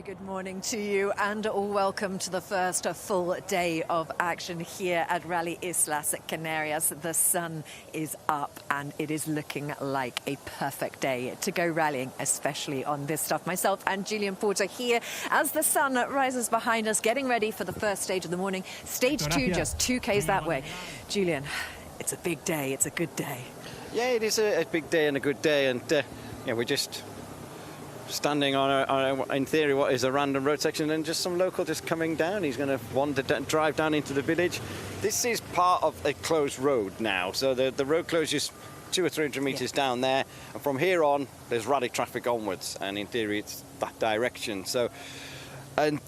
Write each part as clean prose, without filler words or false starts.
very good morning to you and welcome to the first full day of action here at Rally Islas at Canarias. The sun is up and it is looking like a perfect day to go rallying, especially on this stuff. Myself and Julian Porter here as the sun rises behind us, getting ready for the first stage of the morning. Stage 2, just 2Ks that way. Julian, it's a big day, it's a good day. Yeah, it is a big day and a good day, and yeah, we're just standing on, in theory, what is a random road section, and just some local just coming down. He's going to drive down into the village. This is part of a closed road now, so the road closes 200 or 300 meters down there, and from here on there's rally traffic onwards, and in theory it's that direction. So, and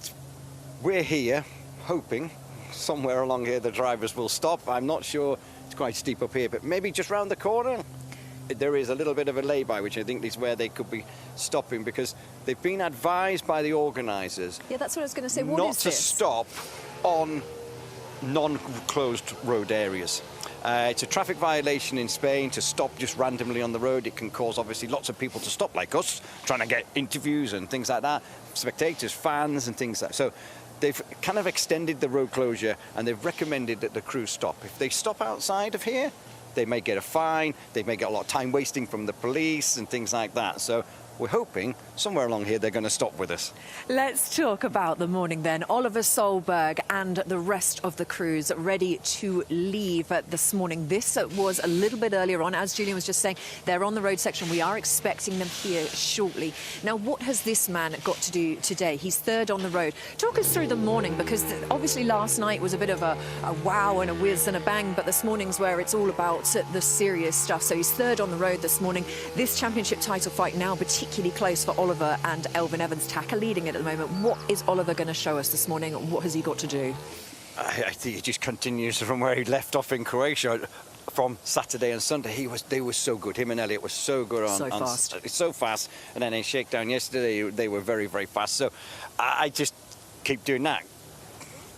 we're here hoping somewhere along here the drivers will stop. I'm not sure, it's quite steep up here, but maybe just round the corner there is a little bit of a lay-by, which I think is where they could be stopping, because they've been advised by the organisers. Yeah, that's what I was going to say. What not is to this? Stop on non-closed road areas. It's a traffic violation in Spain to stop just randomly on the road. It can cause, obviously, lots of people to stop, like us, trying to get interviews and things like that, spectators, fans and things like that. So they've kind of extended the road closure, and they've recommended that the crew stop. If they stop outside of here, they may get a fine, they may get a lot of time wasting from the police and things like that. So we're hoping somewhere along here they're going to stop with us. Let's talk about the morning then. Oliver Solberg and the rest of the crews ready to leave this morning. This was a little bit earlier on, as Julian was just saying. They're on the road section. We are expecting them here shortly. Now, what has this man got to do today? He's third on the road. Talk us through the morning, because obviously last night was a bit of a wow and a whiz and a bang, but this morning's where it's all about the serious stuff. So he's third on the road this morning. This championship title fight now particularly close for Oliver and Elvin Evans. Tacker leading it at the moment. What is Oliver going to show us this morning? What has he got to do? I think he just continues from where he left off in Croatia from Saturday and Sunday. They were so good. Him and Elliot were so good on fast. So fast. And then in shakedown yesterday, they were very, very fast. So I just keep doing that.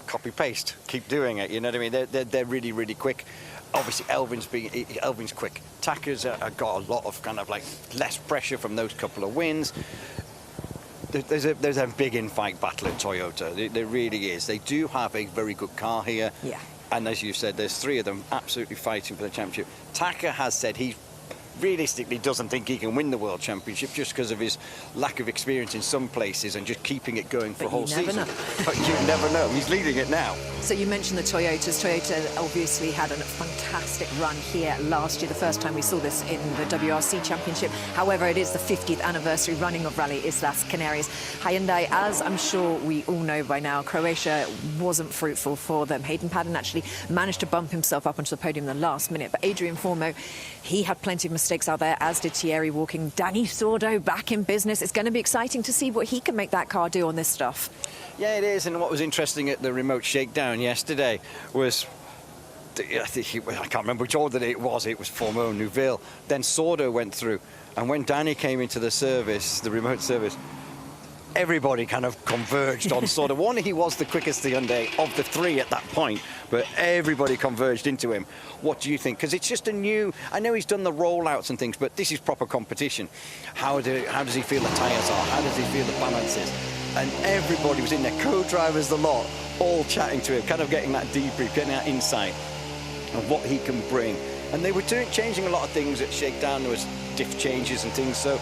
Copy paste. Keep doing it. You know what I mean? They're really, really quick. Obviously, Elvin's quick. Tacker's got a lot of kind of like less pressure from those couple of wins. There's a big in-fight battle at Toyota. There really is. They do have a very good car here. Yeah. And as you said, there's three of them absolutely fighting for the championship. Tacker has said he realistically doesn't think he can win the World Championship just because of his lack of experience in some places and just keeping it going for a whole season. But you never know. He's leading it now. So you mentioned the Toyotas. Toyota obviously had a fantastic run here last year, the first time we saw this in the WRC Championship. However, it is the 50th anniversary running of Rally Islas Canarias. Hyundai, as I'm sure we all know by now, Croatia wasn't fruitful for them. Hayden Paddon actually managed to bump himself up onto the podium in the last minute, but Adrian Formeau, he had plenty of mistakes out there, as did Thierry Walking. Danny Sordo back in business. It's going to be exciting to see what he can make that car do on this stuff. Yeah, it is. And what was interesting at the remote shakedown yesterday was, I can't remember which order it was. It was Formeau, Neuville. Then Sordo went through. And when Danny came into the service, the remote service, everybody kind of converged on Sordo. One, he was the quickest Hyundai of the three at that point, but everybody converged into him. What do you think? Because it's just a new, I know he's done the rollouts and things, but this is proper competition. How does he feel the tyres are? How does he feel the balance is? And everybody was in there, co-drivers, the lot, all chatting to him, kind of getting that debrief, getting that insight of what he can bring. And they were changing a lot of things at shakedown. There was diff changes and things, so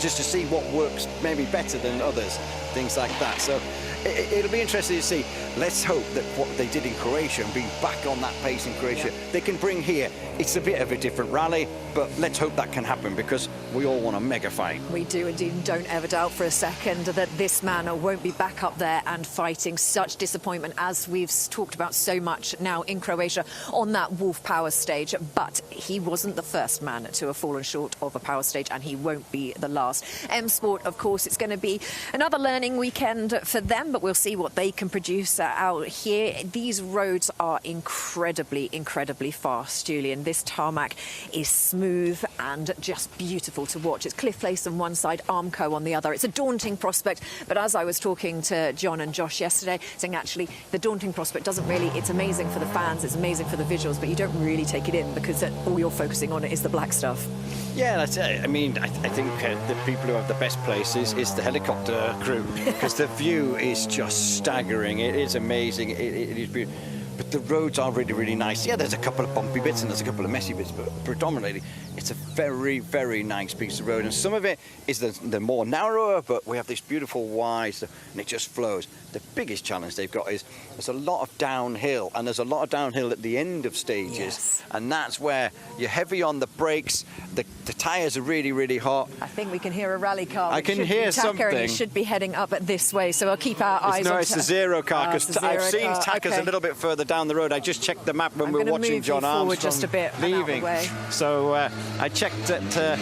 just to see what works maybe better than others, things like that. So it'll be interesting to see. Let's hope that what they did in Croatia and being back on that pace in Croatia, they can bring here. It's a bit of a different rally, but let's hope that can happen, because we all want a mega fight. We do indeed. Don't ever doubt for a second that this man won't be back up there and fighting. Such disappointment, as we've talked about so much now in Croatia on that Wolf Power stage. But he wasn't the first man to have fallen short of a power stage, and he won't be the last. M Sport, of course, it's going to be another learning weekend for them. but we'll see what they can produce out here. These roads are incredibly, incredibly fast, Julian. This tarmac is smooth and just beautiful to watch. It's Cliff Place on one side, Armco on the other. It's a daunting prospect, but as I was talking to John and Josh yesterday, saying actually the daunting prospect doesn't really, it's amazing for the fans, it's amazing for the visuals, but you don't really take it in because all you're focusing on is the black stuff. Yeah, that's it. I mean, I think the people who have the best places is the helicopter crew, because the view is just staggering. It is amazing. It is beautiful. But the roads are really, really nice. Yeah, there's a couple of bumpy bits and there's a couple of messy bits, but predominantly it's a very, very nice piece of road. And some of it is the more narrower, but we have this beautiful wide stuff, and it just flows. The biggest challenge they've got is there's a lot of downhill, and there's a lot of downhill at the end of stages. Yes. And that's where you're heavy on the brakes, the tyres are really, really hot. I think we can hear a rally car. I can hear something. And it should be heading up this way, so I'll keep our eyes on. No, it's the zero car, because I've seen Tackers a little bit further down the road. I just checked the map when we were watching John Armstrong just a bit leaving. So I checked that.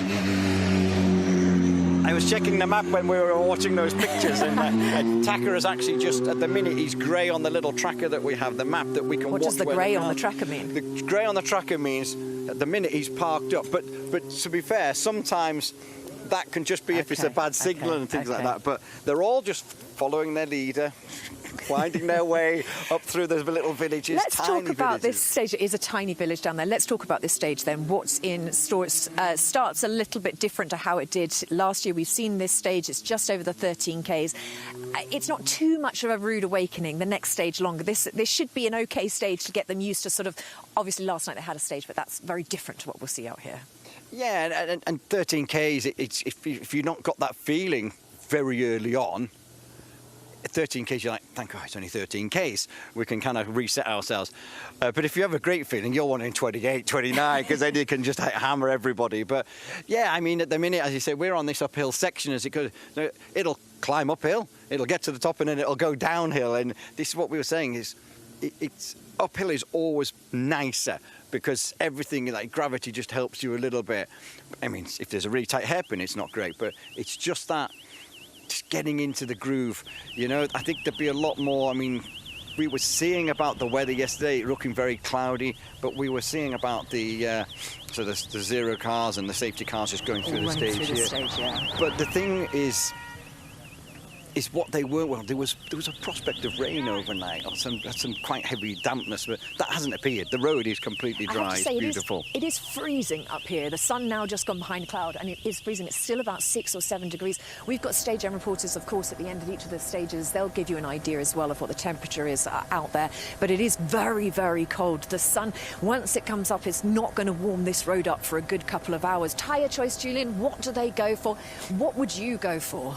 I was checking the map when we were watching those pictures, and Tacker is actually just at the minute he's grey on the little tracker that we have, the map that we can watch. What does the grey on the tracker mean? The grey on the tracker means at the minute he's parked up. But to be fair, sometimes that can just be if it's a bad signal and things like that. But they're all just following their leader, winding their way up through those little villages. Let's talk about this stage. It is a tiny village down there. Let's talk about this stage then. What's in store? Starts a little bit different to how it did last year. We've seen this stage. It's just over the 13 Ks. It's not too much of a rude awakening. The next stage longer. This should be an okay stage to get them used to sort of. Obviously, last night they had a stage, but that's very different to what we'll see out here. Yeah, and 13 Ks. It's if you've not got that feeling very early on. 13 Ks, you're like, thank God it's only 13 Ks. We can kind of reset ourselves. But if you have a great feeling, you're wanting 28, 29, because then you can just hammer everybody. But yeah, I mean, at the minute, as you say, we're on this uphill section as it goes. It'll climb uphill, it'll get to the top, and then it'll go downhill. And this is what we were saying is, it's uphill is always nicer because everything, like gravity, just helps you a little bit. I mean, if there's a really tight hairpin, it's not great, but it's just that. Just getting into the groove, you know. I think there'd be a lot more. I mean, we were seeing about the weather yesterday, looking very cloudy, but we were seeing about the zero cars and the safety cars just going through the stage here. But the thing is what they were. Well, there was a prospect of rain overnight, or some quite heavy dampness, but that hasn't appeared. The road is completely dry. It's beautiful. It is freezing up here. The sun now just gone behind cloud, and it is freezing. It's still about 6 or 7 degrees. We've got stage end reporters, of course, at the end of each of the stages. They'll give you an idea as well of what the temperature is out there. But it is very, very cold. The sun, once it comes up, is not going to warm this road up for a good couple of hours. Tyre choice, Julian. What do they go for? What would you go for?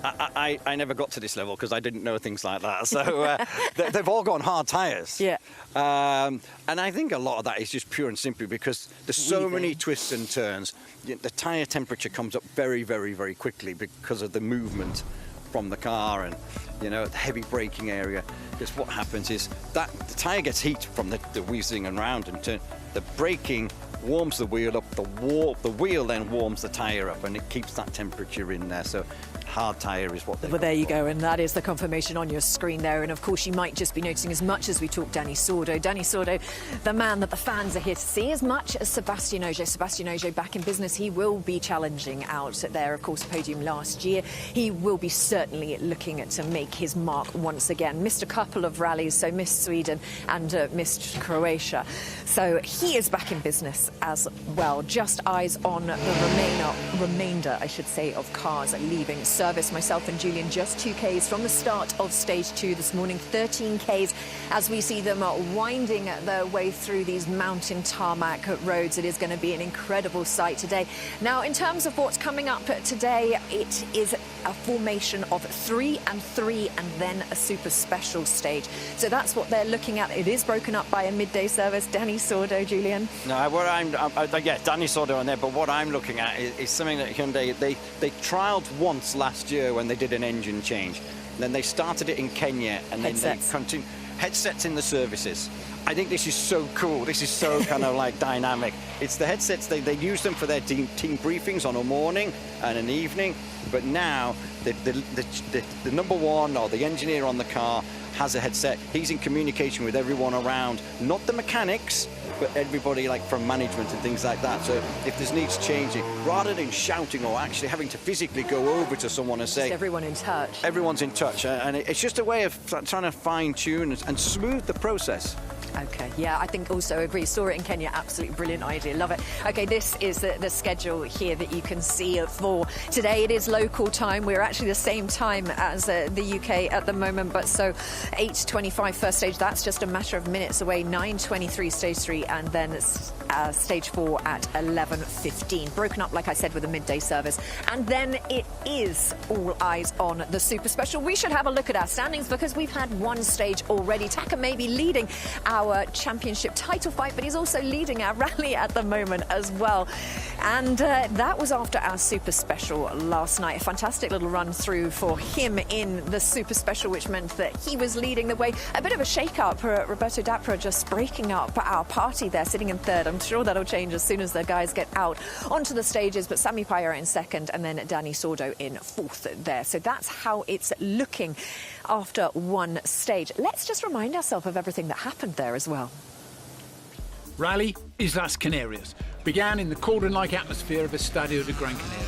I never got to this level because I didn't know things like that. So they've all gone hard tyres. Yeah. And I think a lot of that is just pure and simply because there's so many twists and turns. The tyre temperature comes up very, very, very quickly because of the movement from the car and, you know, the heavy braking area. Because what happens is that the tyre gets heat from the whizzing around and turn. The braking warms the wheel up. The wheel then warms the tyre up, and it keeps that temperature in there. So hard tyre is what they. Well, there you go, and that is the confirmation on your screen there. And of course, you might just be noticing, as much as we talk Dani Sordo, the man that the fans are here to see, as much as Sébastien Ogier. Sébastien Ogier back in business. He will be challenging out there, of course, podium last year. He will be certainly looking to make his mark once again. Missed a couple of rallies, so missed Sweden and missed Croatia. So he is back in business as well. Just eyes on the remainder, I should say, of cars leaving service. Myself and Julian just 2 Ks from the start of stage 2 this morning, 13 Ks as we see them winding their way through these mountain tarmac roads. It is going to be an incredible sight today. Now, in terms of what's coming up today, it is a formation of 3 and 3 and then a super special stage. So that's what they're looking at. It is broken up by a midday service. Dani Sordo, Julian. No, what Dani Sordo on there, but what I'm looking at is something that Hyundai, they trialled once last year when they did an engine change. Then they started it in Kenya, and then they continued. headsets in the services. I think this is so cool. This is so kind of like dynamic. It's the headsets, they use them for their team briefings on a morning and an evening, but now the number one or the engineer on the car has a headset. He's in communication with everyone around, not the mechanics, but everybody like from management and things like that. So if there's needs changing, rather than shouting or actually having to physically go over to someone and say... Just everyone in touch. Everyone's in touch, and it's just a way of trying to fine-tune and smooth the process. Okay, yeah, I think also agree. Saw it in Kenya, absolutely brilliant idea, love it. Okay, this is the schedule here that you can see for today. It is local time. We're actually the same time as the UK at the moment, but so 8:25 first stage, that's just a matter of minutes away. 9:23 stage 3, and then stage 4 at 11:15. Broken up, like I said, with a midday service. And then it is all eyes on the Super Special. We should have a look at our standings because we've had one stage already. Taka may be leading our championship title fight, but he's also leading our rally at the moment as well. And that was after our Super Special last night. A fantastic little run through for him in the Super Special, which meant that he was leading the way. A bit of a shake-up. Roberto Dapra just breaking up our party there, sitting in third. I'm sure that'll change as soon as the guys get out onto the stages, but Sami Pajara in second and then Danny Sordo in fourth there. So that's how it's looking after one stage. Let's just remind ourselves of everything that happened there as well. Rally Islas Canarias began in the cauldron-like atmosphere of Estadio de Gran Canaria.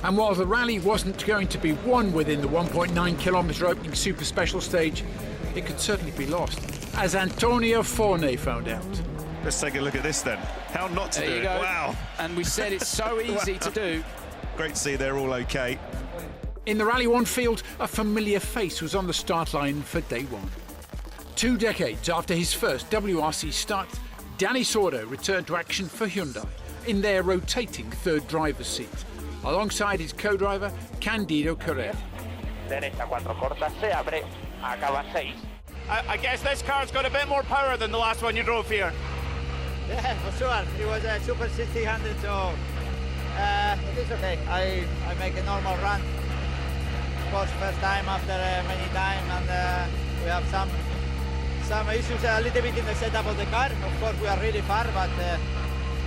And while the rally wasn't going to be won within the 1.9-kilometre opening Super Special stage, it could certainly be lost, as Antonio Forne found out. Let's take a look at this then. How not to do it. Wow. And we said it's so easy to do. Great to see they're all okay. In the Rally 1 field, a familiar face was on the start line for day one. 2 decades after his first WRC start, Danny Sordo returned to action for Hyundai in their rotating third driver's seat, alongside his co-driver Candido Correa. I guess this car's got a bit more power than the last one you drove here. Yeah, for sure. It was a Super 1600, so it is okay. I make a normal run. Of course, first time after many time, and we have some issues a little bit in the setup of the car. Of course, we are really far, but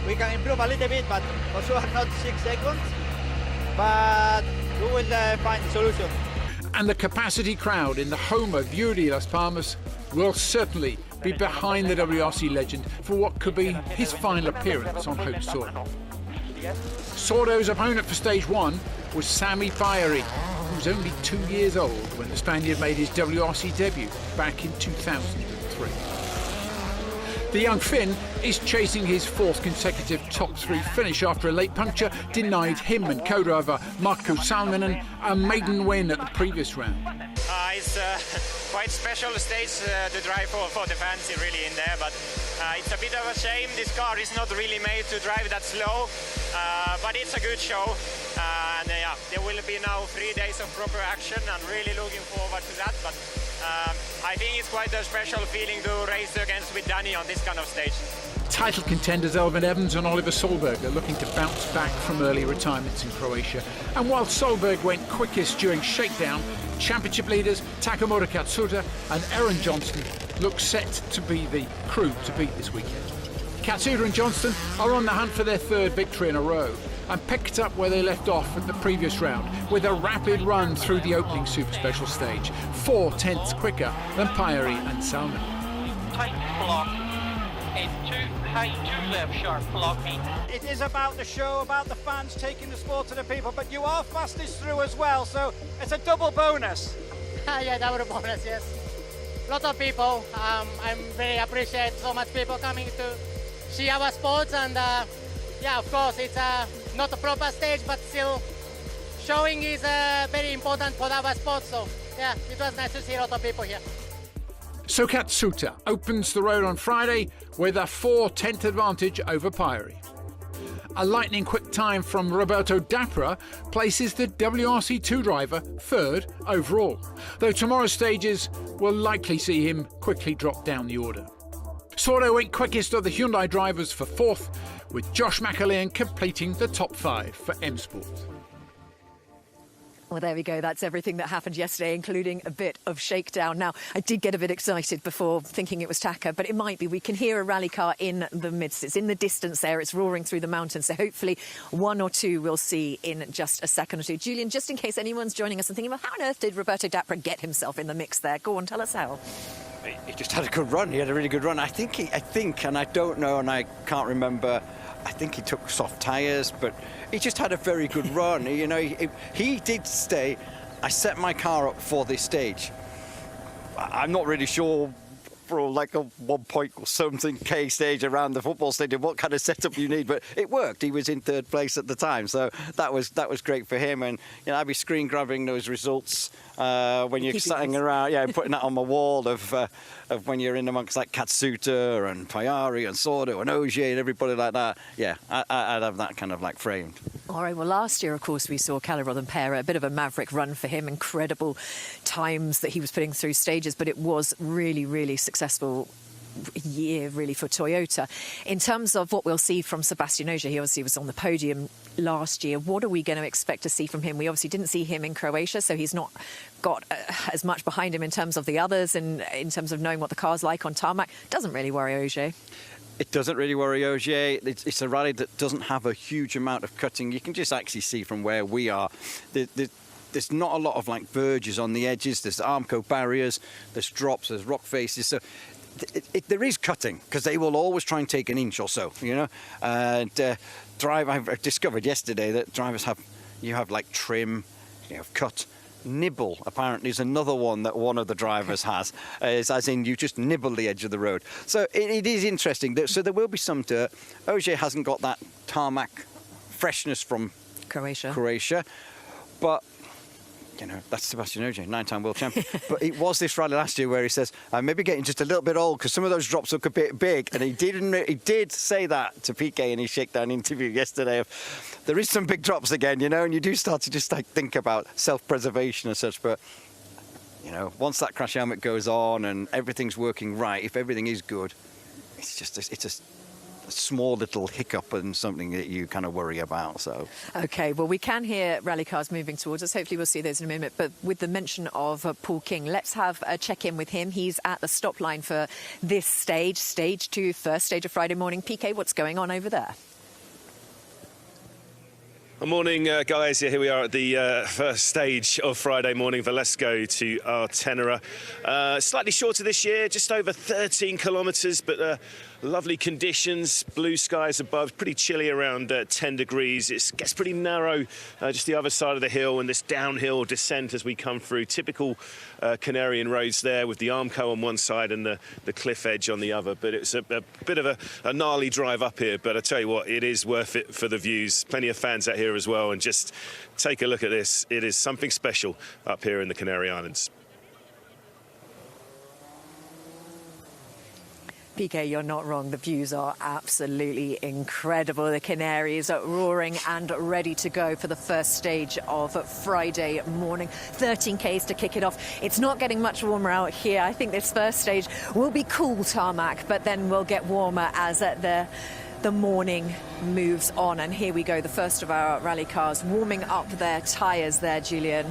we can improve a little bit, but for sure not 6 seconds. But we will find a solution. And the capacity crowd in the home of Yuri Las Palmas will certainly be behind the WRC legend for what could be his final appearance on home soil. Sordo's opponent for stage 1 was Sami Pajara, who was only 2 years old when the Spaniard made his WRC debut back in 2003. The young Finn is chasing his 4th consecutive top 3 finish after a late puncture denied him and co-driver Marko Salminen a maiden win at the previous round. It's quite special stage to drive for the fans really in there, but it's a bit of a shame. This car is not really made to drive that slow, but it's a good show. And yeah, there will be now 3 days of proper action. I'm really looking forward to that, but I think it's quite a special feeling to race against with Danny on this kind of stage. Title contenders Elvin Evans and Oliver Solberg are looking to bounce back from early retirements in Croatia. And while Solberg went quickest during shakedown, championship leaders Takamura Katsuta and Aaron Johnston look set to be the crew to beat this weekend. Katsuta and Johnston are on the hunt for their 3rd victory in a row and picked up where they left off at the previous round with a rapid run through the opening Super Special stage, 4/10 quicker than Pajara and Salmon. Tight block, and 2 high, 2 left sharp blocking. It is about the show, about the fans taking the sport to the people, but you are fastest through as well, so it's a double bonus. Yeah, double bonus, yes. Lot of people. I'm very appreciate so much people coming to see our sports, and yeah, of course, it's not a proper stage, but still showing is very important for our sport. So yeah, it was nice to see a lot of people here. So Katsuta opens the road on Friday with a 4/10 advantage over Pajara. A lightning-quick time from Roberto Dapra places the WRC2 driver 3rd overall, though tomorrow's stages will likely see him quickly drop down the order. Sordo went quickest of the Hyundai drivers for 4th, with Josh McAlean completing the top 5 for M Sport. Well, there we go. That's everything that happened yesterday, including a bit of shakedown. Now, I did get a bit excited before thinking it was Taka, but it might be. We can hear a rally car in the midst. It's in the distance there. It's roaring through the mountains. So hopefully one or two we'll see in just a second or two. Julian, just in case anyone's joining us and thinking, well, how on earth did Roberto Dapra get himself in the mix there? Go on, tell us how. He just had a good run. He had a really good run. I think, and I don't know, and I can't remember, I think he took soft tyres, but he just had a very good run. You know, he did stay. I set my car up for this stage. I'm not really sure for like a 1-point-something K stage around the football stadium what kind of setup you need, but it worked. He was in 3rd place at the time, so that was great for him. And you know, I'd be screen grabbing those results when you're sitting around, putting that on my wall of when you're in amongst like Katsuta and Payari and Sordo and Ogier and everybody like that. Yeah, I'd have that kind of like framed. All right, well, last year, of course, we saw Kalle Rovanperä, a bit of a maverick run for him, incredible times that he was putting through stages, but it was really, really successful year, really, for Toyota. In terms of what we'll see from Sébastien Ogier, he obviously was on the podium last year. What are we going to expect to see from him? We obviously didn't see him in Croatia, so he's not got as much behind him in terms of the others and in terms of knowing what the car's like on tarmac. Doesn't really worry Ogier. It doesn't really worry Ogier. It's a rally that doesn't have a huge amount of cutting. You can just actually see from where we are. There's not a lot of like verges on the edges. There's Armco barriers, there's drops, there's rock faces. So there is cutting because they will always try and take an inch or so, you know. And I've discovered yesterday that drivers have like trim, you have cut. Nibble apparently is another one that one of the drivers has, as in you just nibble the edge of the road. So it is interesting. So there will be some dirt. Ogier hasn't got that tarmac freshness from Croatia, but you know, that's Sébastien Ogier, 9-time world champion. But it was this rally last year where he says, I'm maybe getting just a little bit old because some of those drops look a bit big. And he did say that to Piquet in his shakedown interview yesterday. There is some big drops again, you know, and you do start to just like think about self-preservation and such. But, you know, once that crash helmet goes on and everything's working right, if everything is good, it's a small little hiccup and something that you kind of worry about. So okay, well, we can hear rally cars moving towards us. Hopefully we'll see those in a minute, but with the mention of Paul King, let's have a check-in with him. He's at the stop line for this stage 2, first stage of Friday morning. PK, what's going on over there? Good morning, guys. Here we are at the first stage of Friday morning for Let's Go to Artenera. Slightly shorter this year, just over 13 kilometres, but lovely conditions, blue skies above, pretty chilly around 10 degrees. It gets pretty narrow just the other side of the hill and this downhill descent as we come through. Typical Canarian roads there with the Armco on one side and the cliff edge on the other. But it's a bit of a gnarly drive up here. But I tell you what, it is worth it for the views. Plenty of fans out here as well. And just take a look at this. It is something special up here in the Canary Islands. PK, you're not wrong. The views are absolutely incredible. The Canaries are roaring and ready to go for the first stage of Friday morning. 13 Ks to kick it off. It's not getting much warmer out here. I think this first stage will be cool tarmac, but then we'll get warmer as the morning moves on. And here we go, the first of our rally cars warming up their tyres there, Julian.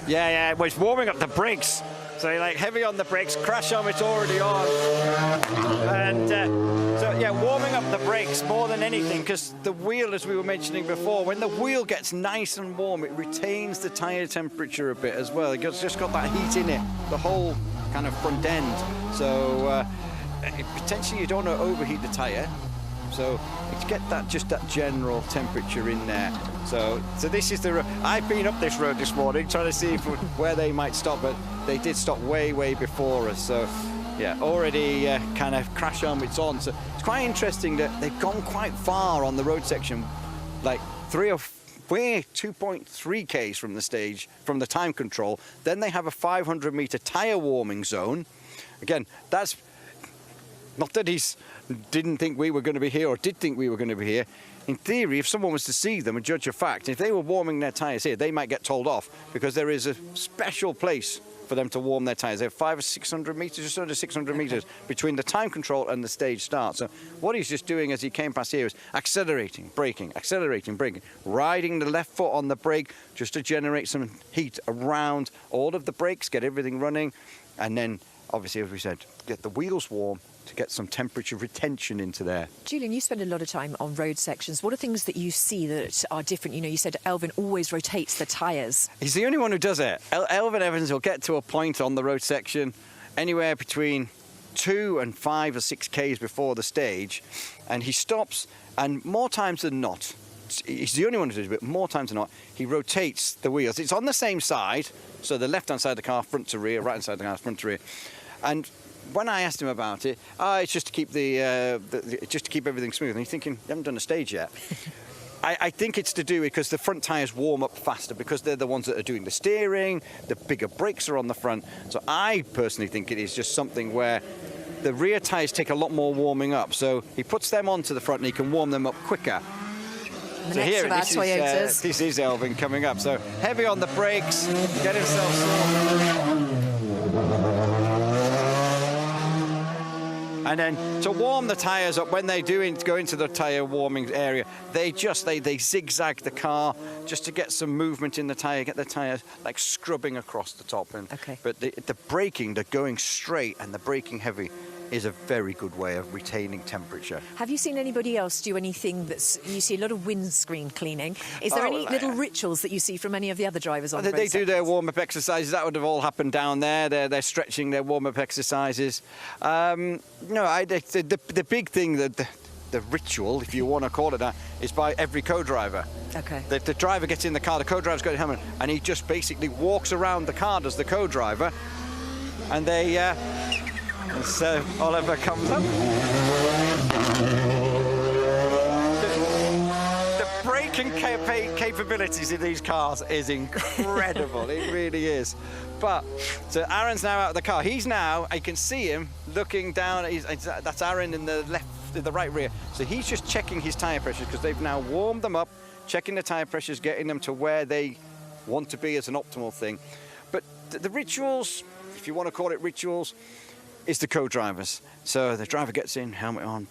Yeah, well, it's warming up the brakes. So you're like heavy on the brakes, crash helmet's already on. And so, yeah, warming up the brakes more than anything, because the wheel, as we were mentioning before, when the wheel gets nice and warm, it retains the tyre temperature a bit as well. It's just got that heat in it, the whole kind of front end. So potentially you don't want to overheat the tyre. So to get that general temperature in there. So this is the. I've been up this road this morning trying to see where they might stop, but they did stop way before us. So yeah, already kind of crash helmets on. So it's quite interesting that they've gone quite far on the road section, like 2.3 Ks from the stage, from the time control. Then they have a 500-meter tyre warming zone. Again, that's not that he's didn't think we were going to be here or did think we were going to be here. In theory, if someone was to see them and judge a fact, if they were warming their tyres here, they might get told off because there is a special place for them to warm their tyres. They have 500 or 600 metres, just under 600 metres between the time control and the stage start. So what he's just doing as he came past here is accelerating, braking, riding the left foot on the brake just to generate some heat around all of the brakes, get everything running, and then obviously, as we said, get the wheels warm to get some temperature retention into there. Julian, you spend a lot of time on road sections. What are things that you see that are different? You know, you said Elvin always rotates the tyres. He's the only one who does it. Elvin Evans will get to a point on the road section anywhere between 2 and 5 or 6 Ks before the stage, and he stops, and more times than not, he's the only one who does it, but more times than not, he rotates the wheels. It's on the same side, so the left-hand side of the car, front to rear, right-hand side of the car, front to rear. And when I asked him about it, it's just to keep just to keep everything smooth. And he's thinking, you haven't done a stage yet. I think it's to do because the front tyres warm up faster because they're the ones that are doing the steering, the bigger brakes are on the front. So I personally think it is just something where the rear tyres take a lot more warming up. So he puts them onto the front and he can warm them up quicker. So here, this is Elvin coming up. So heavy on the brakes, get himself sorted. And then to warm the tyres up, when they do go into the tyre warming area, they zigzag the car just to get some movement in the tyre, get the tyres like scrubbing across the top. And, but the braking, the going straight and the braking heavy is a very good way of retaining temperature. Have you seen anybody else do anything you see a lot of windscreen cleaning? Is there any little rituals that you see from any of the other drivers on the road They do their warm-up exercises. That would have all happened down there. They're stretching their warm-up exercises. No, the big thing, the ritual, if you want to call it that, is by every co-driver. Okay. The driver gets in the car, the co-driver's got a helmet, and he just basically walks around the car, does the co-driver, and they... So Oliver comes up. The braking capabilities in these cars is incredible. It really is. But so Aaron's now out of the car. He's now, I can see him looking down. That's Aaron in the right rear. So he's just checking his tyre pressures because they've now warmed them up, checking the tyre pressures, getting them to where they want to be as an optimal thing. But the rituals, if you want to call it rituals, is the co-drivers. So the driver gets in, helmet on,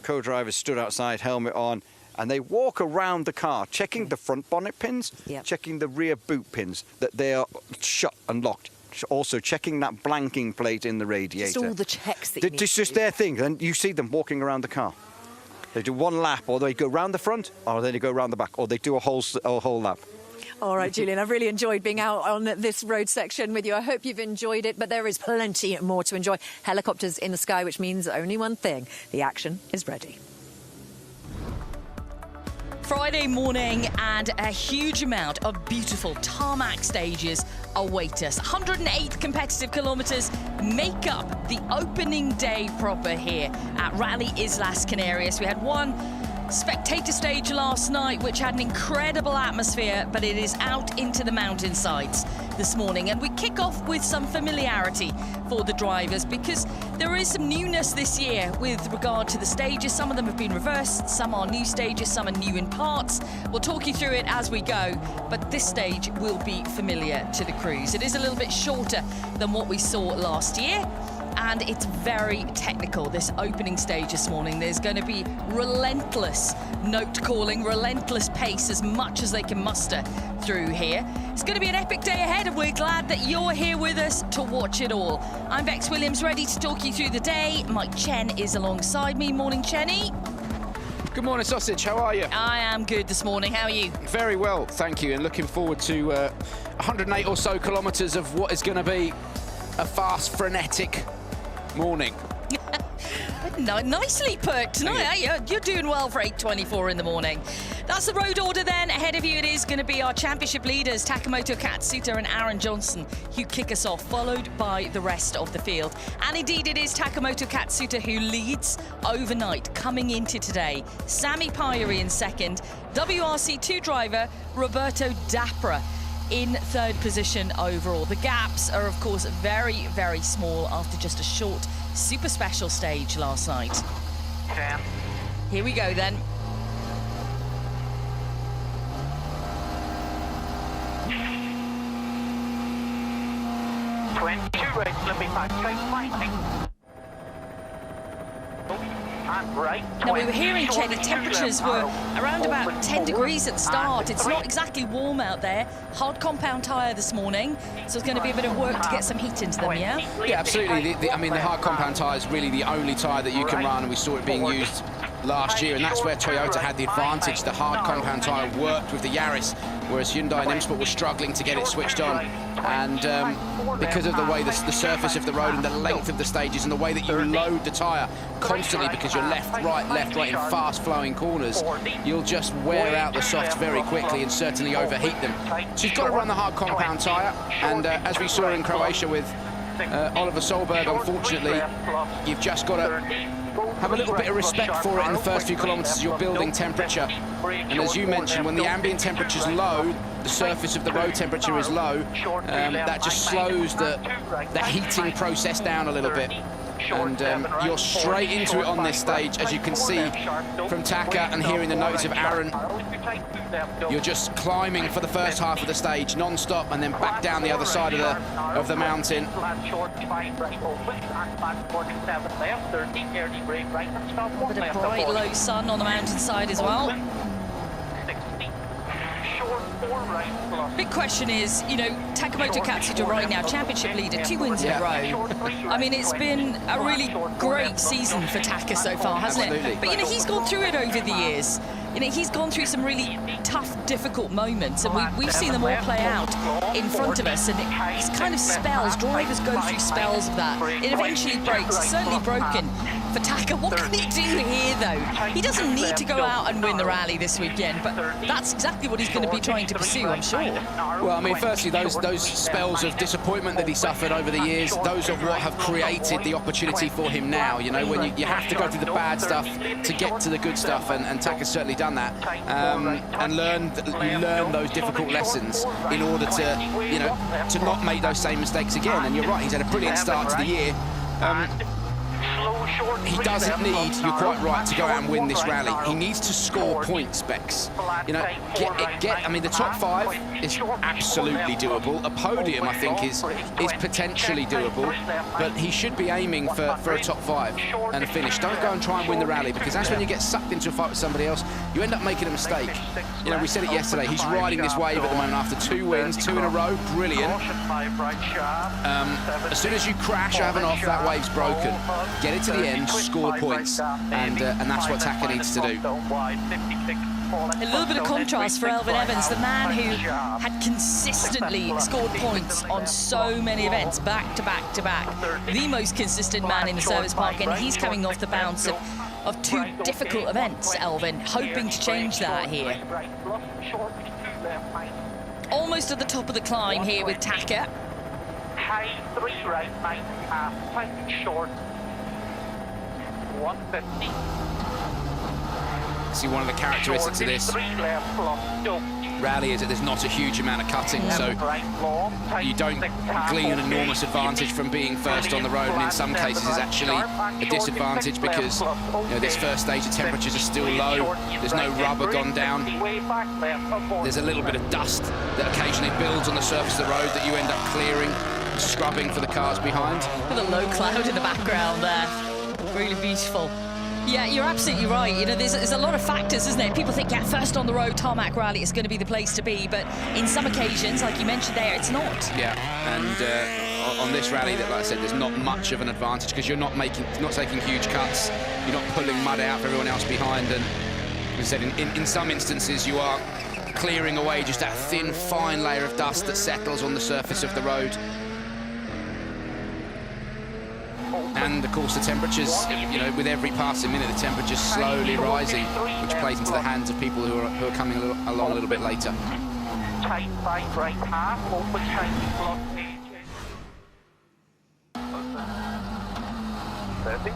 co-drivers stood outside, helmet on, and they walk around the car, checking the front bonnet pins, checking the rear boot pins, that they are shut and locked. Also checking that blanking plate in the radiator. Just all the checks that you need It's just their thing, and you see them walking around the car. They do one lap, or they go round the front, or then they go round the back, or they do a whole lap. All right, Julian, I've really enjoyed being out on this road section with you. I hope you've enjoyed it, but there is plenty more to enjoy. Helicopters in the sky, which means only one thing. The action is ready. Friday morning and a huge amount of beautiful tarmac stages await us. 108 competitive kilometres make up the opening day proper here at Rally Islas, Canarias. We had one spectator stage last night which had an incredible atmosphere, but it is out into the mountainsides this morning, and we kick off with some familiarity for the drivers because there is some newness this year with regard to the stages. Some of them have been reversed, some are new stages, some are new in parts. We'll talk you through it as we go, but this stage will be familiar to the crews. It is a little bit shorter than what we saw last year, and it's very technical, this opening stage this morning. There's going to be relentless note calling, relentless pace, as much as they can muster through here. It's going to be an epic day ahead, and we're glad that you're here with us to watch it all. I'm Bex Williams, ready to talk you through the day. Mike Chen is alongside me. Morning, Chenny. Good morning, Sausage. How are you? I am good this morning. How are you? Very well, thank you, and looking forward to 108 or so kilometres of what is going to be a fast, frenetic morning. Nicely put tonight. You're doing well for 8:24 in the morning. That's the road order then. Ahead of you it is going to be our championship leaders, Takamoto Katsuta and Aaron Johnson, who kick us off, followed by the rest of the field. And indeed it is Takamoto Katsuta who leads overnight coming into today. Sami Pyeri in second, WRC2 driver Roberto Dapra in third position overall. The gaps are, of course, very, very small after just a short super special stage last night. Here we go then. right, let me back, Now, we were hearing, Ken, the temperatures were around about 10 degrees at start. It's not exactly warm out there. Hard compound tyre this morning, so it's going to be a bit of work to get some heat into them, yeah? Yeah, absolutely. I mean, the hard compound tyre is really the only tyre that you can run, and we saw it being used last year, and that's where Toyota had the advantage. The hard compound tyre worked with the Yaris, whereas Hyundai and M-Sport were struggling to get it switched on. And because of the way the surface of the road and the length of the stages and the way that you load the tyre constantly, because you're left, right in fast-flowing corners, you'll just wear out the softs very quickly and certainly overheat them. So you've got to run the hard compound tyre, and as we saw in Croatia with Oliver Solberg, unfortunately, you've just got to have a little bit of respect for it in the first few kilometres as you're building temperature. And as you mentioned, when the ambient temperature's low, the surface of the road temperature is low, that just slows the heating process down a little bit. And you're straight into it on this stage, as you can see from Taka and hearing the notes of Aaron. You're just climbing for the first half of the stage non-stop, and then back down the other side of the mountain. A bit of bright low sun on the mountainside as well. Big question is, you know, Takamoto Katsuta right now, championship leader, 2 wins in a row. I mean, it's been a really great season for Taka so far, hasn't it? But, you know, he's gone through it over the years. You know, he's gone through some really tough, difficult moments, and we've seen them all play out in front of us, and it's kind of spells. Drivers go through spells of that. It eventually breaks. It's certainly broken for Taka. What can he do here, though? He doesn't need to go out and win the rally this weekend, but that's exactly what he's going to be trying to pursue, I'm sure. Well, I mean, firstly, those spells of disappointment that he suffered over the years, those are what have created the opportunity for him now. You know, when you have to go through the bad stuff to get to the good stuff, and Taka's certainly done that, and learn those difficult lessons in order to, you know, to not make those same mistakes again. And you're right, he's had a brilliant start to the year. He doesn't need, you're quite right, to go out and win this rally. He needs to score points, Bex. You know, I mean, the top 5 is absolutely doable. A podium, I think, is potentially doable, but he should be aiming for a top 5 and a finish. Don't go and try and win the rally, because that's when you get sucked into a fight with somebody else, you end up making a mistake. You know, we said it yesterday, he's riding this wave at the moment after 2 wins, 2 in a row, brilliant. As soon as you crash or have an off, that wave's broken. Get it to the end, score points, and that's what Taka needs to do. A little bit of contrast for Elfyn Evans, the man who had consistently scored points on so many events, back to back to back. The most consistent man in the service park, and he's coming off the bounce of 2 difficult events, Elfyn, hoping to change that here. Almost at the top of the climb here with Taka. High 3 right, 9.5, short 150. See, one of the characteristics of this rally is that there's not a huge amount of cutting, so you don't glean an enormous advantage from being first on the road, and in some cases it's actually a disadvantage because, you know, this first stage the temperatures are still low, there's no rubber gone down, there's a little bit of dust that occasionally builds on the surface of the road that you end up clearing, scrubbing for the cars behind. With a low cloud in the background there, really beautiful. Yeah, you're absolutely right. You know, there's a lot of factors, isn't it? People think, yeah, first on the road, tarmac rally is going to be the place to be, but in some occasions, like you mentioned there, it's not. Yeah, and on this rally, that, like I said, there's not much of an advantage because you're not taking huge cuts, you're not pulling mud out for everyone else behind, and as I said, in some instances, you are clearing away just that thin, fine layer of dust that settles on the surface of the road. And of course the temperatures, you know, with every passing minute the temperature's slowly rising, which plays into the hands of people who are coming along a little bit later. Tight right half, open tight block 30.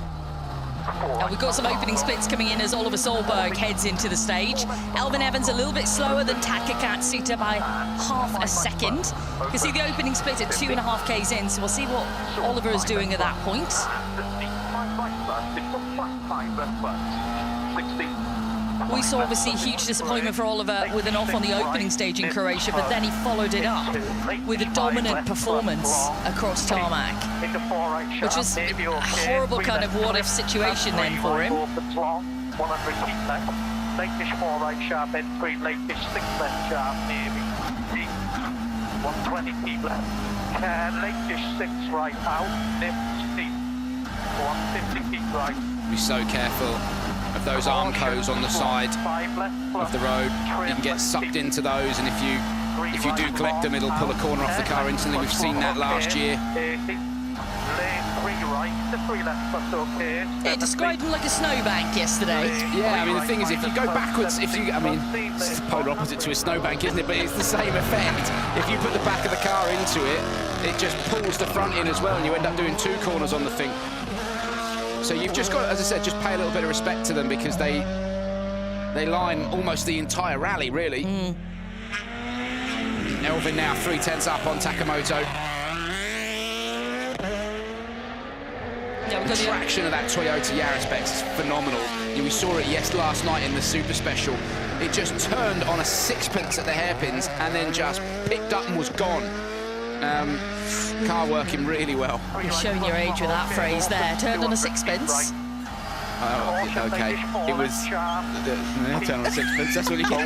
And we've got some opening splits coming in as Oliver Solberg heads into the stage. Elfyn Evans a little bit slower than Taka Katsuta by half a second. You can see the opening split at 2.5 Ks in, so we'll see what Oliver is doing at that point. We saw obviously huge disappointment for Oliver with an off on the opening stage in Croatia, but then he followed it up with a dominant performance across tarmac, which was a horrible kind of what-if situation then for him. 100 feet left, late-ish 4 right sharp, then 3 late-ish 6 left sharp, maybe 120 feet left, late-ish 6 right out, left steep, 150 feet right. Be so careful of those armcos on the side of the road. You can get sucked into those, and if you do collect them, it'll pull a corner off the car instantly. We've seen that last year. It described him like a snowbank yesterday. Yeah, I mean, the thing is, if you go backwards, it's the polar opposite to a snowbank, isn't it? But it's the same effect. If you put the back of the car into it, it just pulls the front in as well, and you end up doing 2 corners on the thing. So you've just got, as I said, just pay a little bit of respect to them, because they line almost the entire rally, really. Elvin now 3/10 up on Takamoto. The traction of that Toyota Yaris Bex is phenomenal. We saw it last night in the Super Special. It just turned on a sixpence at the hairpins and then just picked up and was gone. Car working really well. You're showing your age with that phrase there. Turned on a sixpence. Okay. It was turn on a sixpence. That's what you get.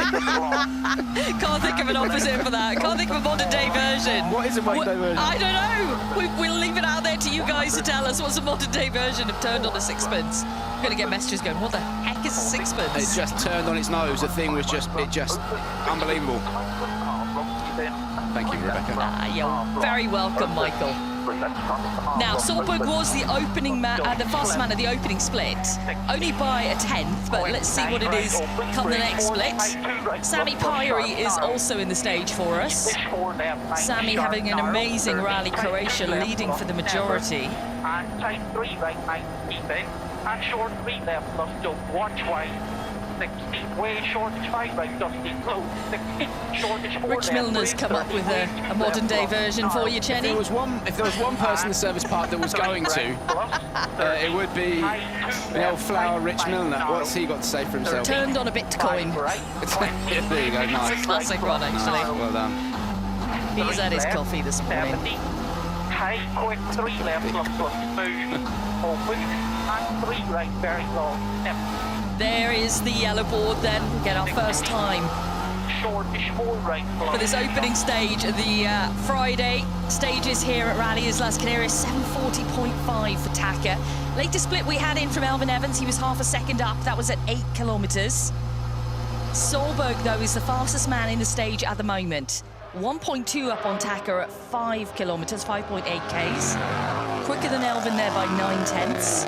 Can't think of an opposite for that. Can't think of a modern day version. What is a modern day version? I don't know. We'll leave it out there to you guys to tell us what's a modern day version of turned on a sixpence. We're going to get messages going, what the heck is a sixpence? It just turned on its nose. The thing was just unbelievable. Thank you, Rebecca. You're very welcome, Michael. Now, Solberg was the fastest man of the opening split, only by a 10th, but let's see what it is come the next split. Sammy Pyrie is also in the stage for us. Sammy having an amazing rally, Croatia leading for the majority. And tight 3 right, 9 feet in, and short 3 left, plus don't watch wide. 6 feet, way shortage 5 right, Dusty, close, 6 feet, shortage 4 Rich Milner's come up with a modern day version for you, Chenny. If there was one person in the service park that was going to, it would be the old flower Rich Milner. What's he got to say for himself? Turned on a Bitcoin. There you go, nice. It's a classic one, actually. Nice. Well done. He's had his coffee this morning. High, quick, 3 left, plus, smooth, open, and 3 right, very low, There is the yellow board then. We get our first time for this opening stage of the Friday stages here at Rally Islas Canarias. 7:40.5 for Taka. Latest split we had in from Elvin Evans. He was half a second up. That was at 8 kilometres. Solberg, though, is the fastest man in the stage at the moment. 1.2 up on Taka at 5 kilometres, 5.8 Ks. Quicker than Elvin there by 9/10.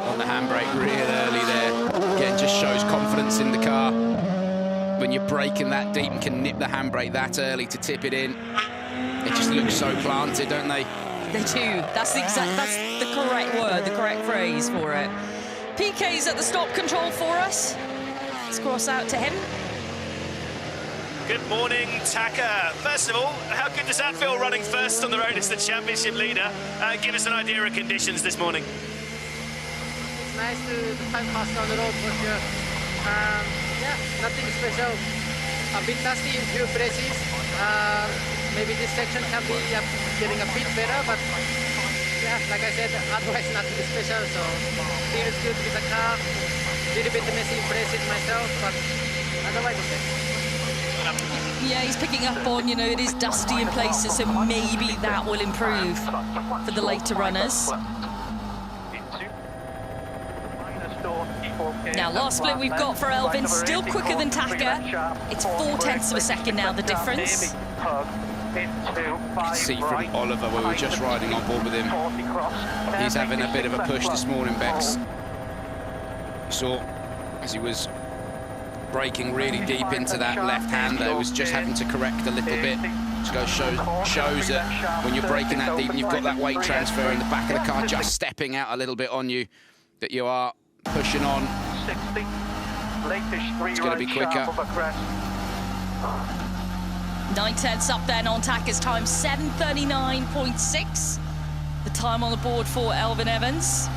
On the handbrake real early there. Again, just shows confidence in the car. When you're braking that deep and can nip the handbrake that early to tip it in. It just looks so planted, don't they? They do. That's the correct word, the correct phrase for it. PK's at the stop control for us. Let's cross out to him. Good morning, Taka. First of all, how good does that feel running first on the road as the championship leader? Give us an idea of conditions this morning. It's nice to find fast on the road for sure. Yeah, nothing special. A bit dusty in few places. Maybe this section can be getting a bit better, but yeah, like I said, otherwise nothing special. So feels good with the car. A little bit messy in places myself, but otherwise okay. Yeah, he's picking up on, it is dusty in places, so maybe that will improve for the later runners. Now, last split we've got for Elvin, still quicker than Taka. It's 0.4 of a second now, the difference. You can see from Oliver, we were just riding on board with him. He's having a bit of a push this morning, Bex. You saw as he was braking really deep into that left-hander, he was just having to correct a little bit. Just shows that when you're braking that deep and you've got that weight transfer in the back of the car just stepping out a little bit on you, that you are pushing on. It's going to be quicker. 9/10 up then on Taka's time, 7:39.6. The time on the board for Elvin Evans.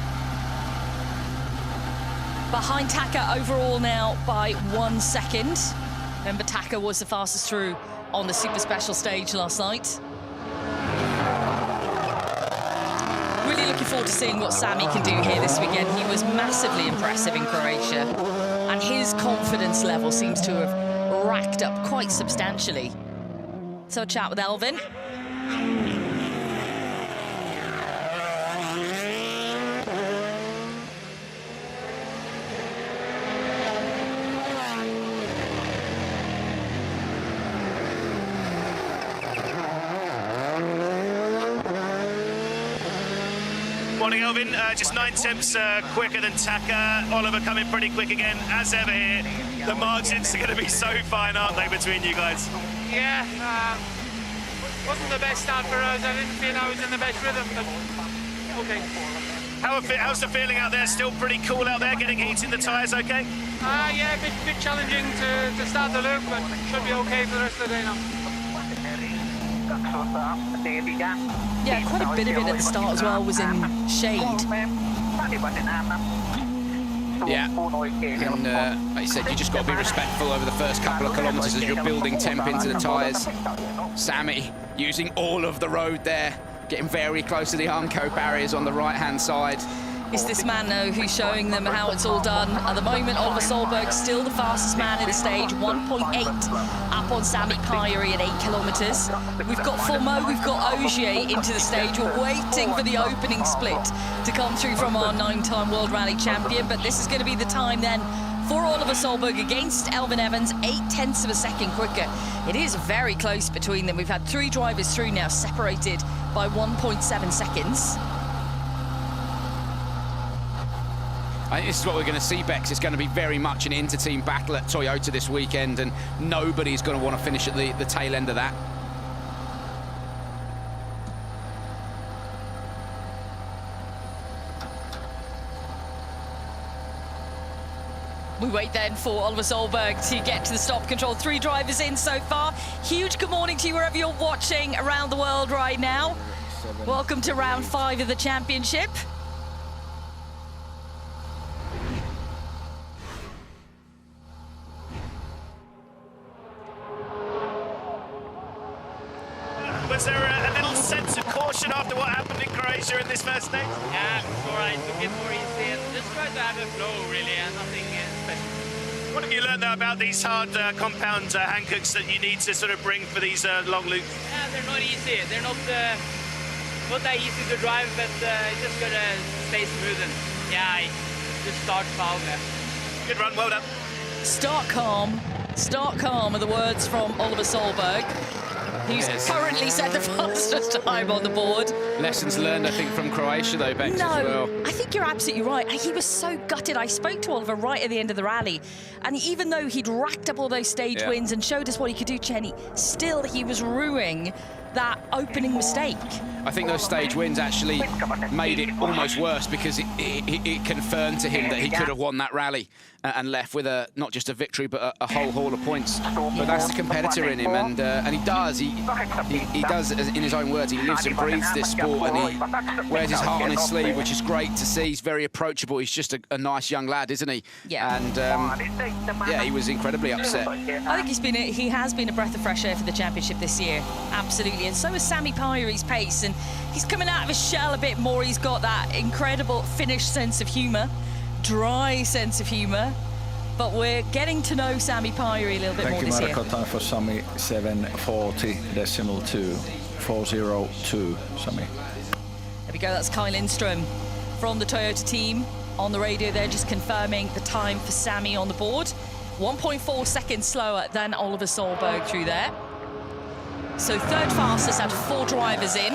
Behind Taka overall now by 1 second. Remember, Taka was the fastest through on the super special stage last night. Really looking forward to seeing what Sami can do here this weekend. He was massively impressive in Croatia, and his confidence level seems to have racked up quite substantially. So a chat with Elvin. Morning, Elvin. Just 9 tenths quicker than Taka. Oliver coming pretty quick again, as ever here. The margins are going to be so fine, aren't they, between you guys? Yeah, wasn't the best start for us. I didn't feel I was in the best rhythm, but okay. How's the feeling out there? Still pretty cool out there, getting heat in the tyres, okay? Yeah, a bit challenging to start the loop, but should be okay for the rest of the day now. Yeah, quite a bit of it at the start as well was in shade. Yeah, and like you said, you just got to be respectful over the first couple of kilometres as you're building temp into the tyres. Sami using all of the road there, getting very close to the Armco barriers on the right-hand side. It's this man now who's showing them how it's all done. At the moment, Oliver Solberg still the fastest man in the stage, 1.8 up on Sami Pyrie at 8 kilometres. We've got Formeau, we've got Ogier into the stage. We're waiting for the opening split to come through from our 9-time World Rally champion, but this is going to be the time then for Oliver Solberg against Elvin Evans, 0.8 of a second quicker. It is very close between them. We've had 3 drivers through now, separated by 1.7 seconds. I think this is what we're going to see, Bex. It's going to be very much an inter-team battle at Toyota this weekend, and nobody's going to want to finish at the tail end of that. We wait then for Oliver Solberg to get to the stop control. 3 drivers in so far. Huge good morning to you wherever you're watching around the world right now. Welcome to round 5 of the championship. Was there a little sense of caution after what happened in Croatia in this first stage? Yeah, before I took it more easy and just tried to have a flow, really, and nothing special. What have you learned, though, about these hard compound handcooks that you need to sort of bring for these long loops? Yeah, they're not easy. They're not that easy to drive, but it's just gonna stay smooth. And yeah, just start calm. Good run, well done. Start calm are the words from Oliver Solberg. He's currently set the fastest time on the board. Lessons learned, I think, from Croatia, though, Bex, as well. I think you're absolutely right. He was so gutted. I spoke to Oliver right at the end of the rally, and even though he'd racked up all those stage wins and showed us what he could do, Chenny, still he was ruining that opening mistake. I think those stage wins actually made it almost worse, because it confirmed to him that he could have won that rally and left with not just a victory but a whole haul of points. But that's the competitor in him, and he does. He does, in his own words, he lives and breathes this sport, and he wears his heart on his sleeve, which is great to see. He's very approachable. He's just a nice young lad, isn't he? Yeah. And yeah, he was incredibly upset. I think he has been a breath of fresh air for the championship this year, absolutely. And so is Sami Pyrie's pace, and he's coming out of his shell a bit more. He's got that incredible Finnish sense of humour, dry sense of humour. But we're getting to know Sami Pyrie a little bit more this year. Thank you, Marco. Time for Sami, 7:40.2. 4:02, Sami. There we go, that's Kyle Lindström from the Toyota team on the radio there, just confirming the time for Sami on the board. 1.4 seconds slower than Oliver Solberg through there. So 3rd fastest out of 4 drivers in.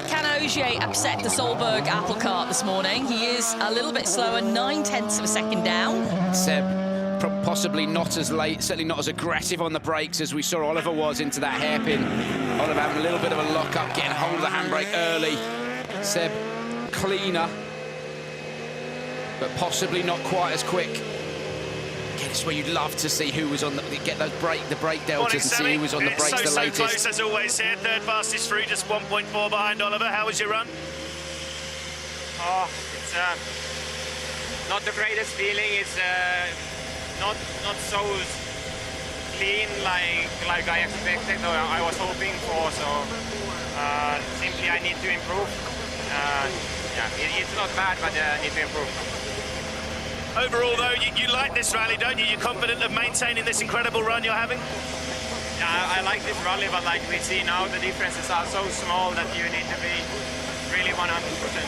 Can Ogier upset the Solberg apple cart this morning? He is a little bit slower, 0.9 of a second down. Seb, possibly not as late, certainly not as aggressive on the brakes as we saw Oliver was into that hairpin. Oliver having a little bit of a lock-up, getting hold of the handbrake early. Seb, cleaner, but possibly not quite as quick. This is where you'd love to see who was on get those the brake deltas and see who was on the brakes the latest. So close as always here. 3rd fastest through, just 1.4 behind Oliver. How was your run? Oh, not the greatest feeling. It's not so clean like I expected or I was hoping for. So simply I need to improve. Yeah, it's not bad, but I need to improve. Overall, though, you like this rally, don't you? You're confident of maintaining this incredible run you're having? Yeah, I like this rally, but like we see now, the differences are so small that you need to be really 100%.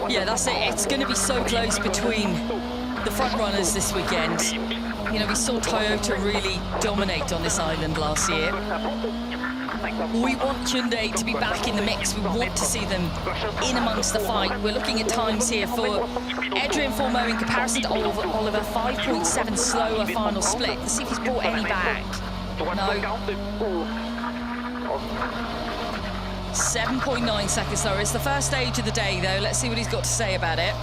Yeah, that's it. It's going to be so close between the front runners this weekend. You know, we saw Toyota really dominate on this island last year. We want Hyundai to be back in the mix. We want to see them in amongst the fight. We're looking at times here for Adrian Formeau in comparison to Oliver, 5.7 slower final split. Let's see if he's brought any back. No. 7.9 seconds slower. It's the first stage of the day, though. Let's see what he's got to say about it.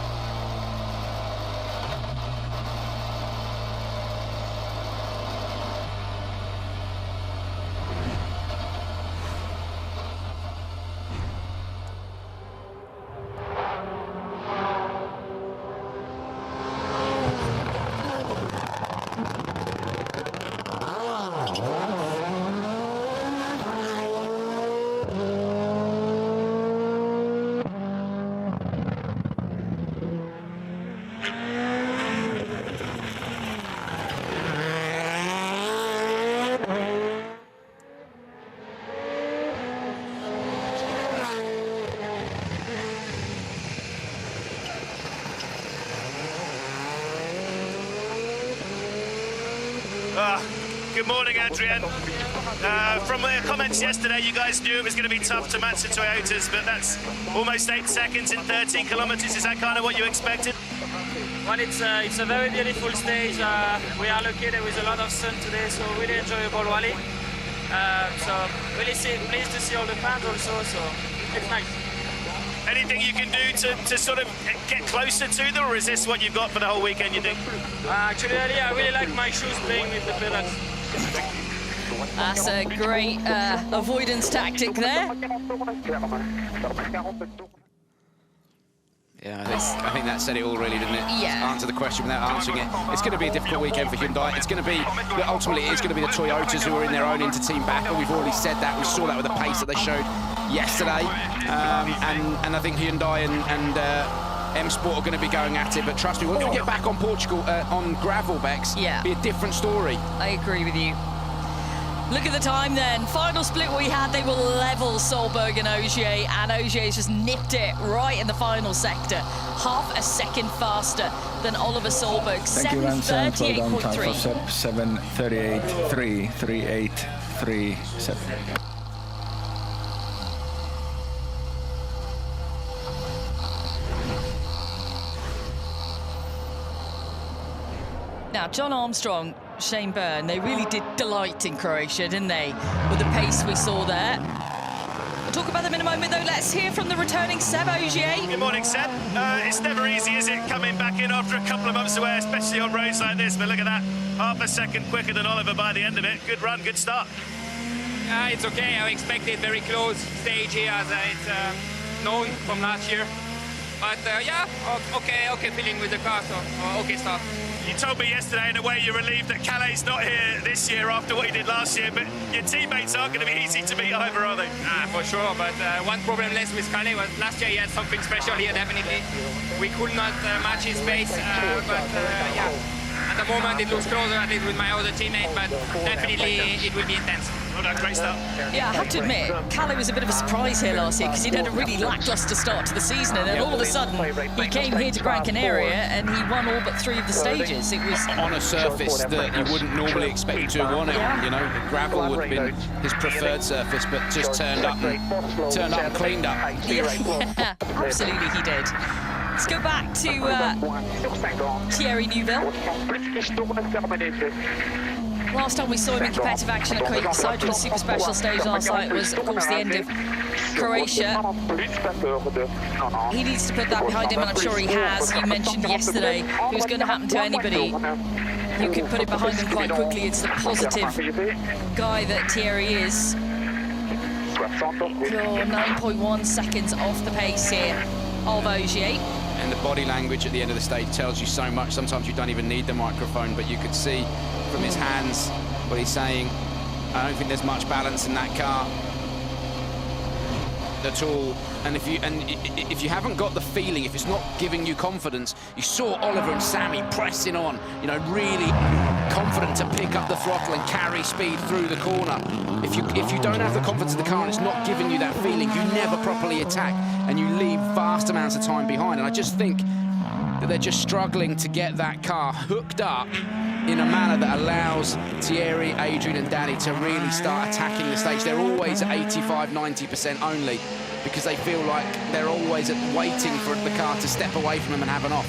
Good morning, Adrian. From your comments yesterday, you guys knew it was going to be tough to match the Toyotas, but that's almost 8 seconds in 13 kilometers. Is that kind of what you expected? Well, it's a very beautiful stage. We are lucky there was a lot of sun today, so really enjoyable rally. So really pleased to see all the fans also, so it's nice. Anything you can do to sort of get closer to them, or is this what you've got for the whole weekend, you think? Actually, I really like my shoes playing with the pedals. That's a great avoidance tactic there. Yeah, I think that said it all, really, didn't it? Yeah. Answer the question without answering it. It's going to be a difficult weekend for Hyundai. It's going to be, ultimately, it's going to be the Toyotas who are in their own inter-team battle. We've already said that. We saw that with the pace that they showed yesterday. And I think Hyundai and M Sport are going to be going at it. But trust me, once we get back on Portugal, on gravel, Bex, it'll be a different story. I agree with you. Look at the time then. Final split we had, they were level, Solberg and Ogier, and Ogier's just nipped it right in the final sector. Half a second faster than Oliver Solberg. 7:38.3. 7:38.3, 3:8.37. Now, John Armstrong, Shane Byrne, they really did delight in Croatia, didn't they? With the pace we saw there. We'll talk about them in a moment, though. Let's hear from the returning Seb Ogier. Good morning, Seb. It's never easy, is it, coming back in after a couple of months away, especially on roads like this, but look at that. Half a second quicker than Oliver by the end of it. Good run, good start. It's okay. I expected very close stage here as it's known from last year. But yeah, okay feeling with the car, so okay start. You told me yesterday, in a way, you're relieved that Calais not here this year after what he did last year, but your teammates aren't going to be easy to beat either, are they? For sure, but one problem less with Calais was last year he had something special here, definitely. We could not match his pace, but yeah, at the moment it looks closer, at least with my other teammate, but definitely it will be intense. Well done, great start. Yeah, I have to admit, Calais was a bit of a surprise here last year because he'd had a really lacklustre start to the season, and then all of a sudden he came here to Gran Canaria and he won all but 3 of the stages. It was on a surface that you wouldn't normally expect him to have won it on. You know, the gravel would have been his preferred surface, but just turned up and cleaned up. Yeah, absolutely he did. Let's go back to Thierry Neuville. Last time we saw him in competitive action at Quick, aside from the super special stage last night, was of course the end of Croatia. He needs to put that behind him, and I'm sure he has. You mentioned yesterday it was going to happen to anybody who can put it behind him quite quickly. It's the positive guy that Thierry is. 9.1 seconds off the pace here. of Ogier. And the body language at the end of the stage tells you so much. Sometimes you don't even need the microphone, but you could see from his hands what he's saying. I don't think there's much balance in that car at all. And if you haven't got the feeling, if it's not giving you confidence, you saw Oliver and Sammy pressing on, you know, really confident to pick up the throttle and carry speed through the corner. If you don't have the confidence in the car and it's not giving you that feeling, you never properly attack and you leave vast amounts of time behind. And I just think that they're just struggling to get that car hooked up in a manner that allows Thierry, Adrian and Danny to really start attacking the stage. They're always at 85, 90% only because they feel like they're always waiting for the car to step away from them and have an off.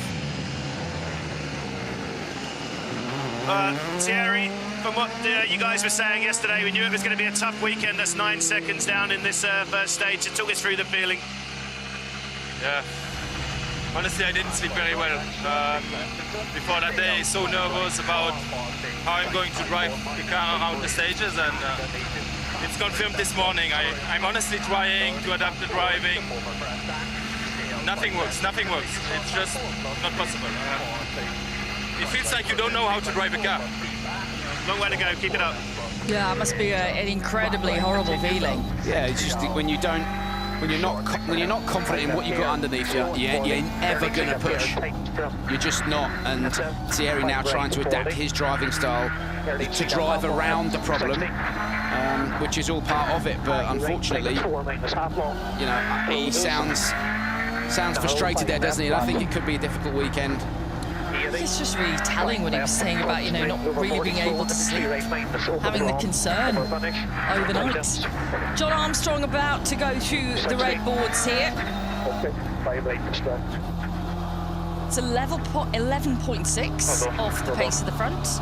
Thierry, from what you guys were saying yesterday, we knew it was going to be a tough weekend. That's 9 seconds down in this first stage. So talk us through the feeling. Yeah. Honestly, I didn't sleep very well before that day. So nervous about how I'm going to drive the car around the stages, and it's confirmed this morning. I'm honestly trying to adapt the driving. Nothing works, nothing works. It's just not possible. It feels like you don't know how to drive a car. Long way to go, keep it up. Yeah, it must be an incredibly horrible feeling. Yeah, it's just when you're not confident in what you've got underneath you, you're never going to push. You're just not. And Thierry now trying to adapt his driving style to drive around the problem, which is all part of it. But unfortunately, you know, he sounds frustrated there, doesn't he? And I think it could be a difficult weekend. It's just really telling what he was saying about, you know, not really being able to sleep, having the concern overnight. John Armstrong about to go through the red boards here. It's 11.6 off the pace of the front.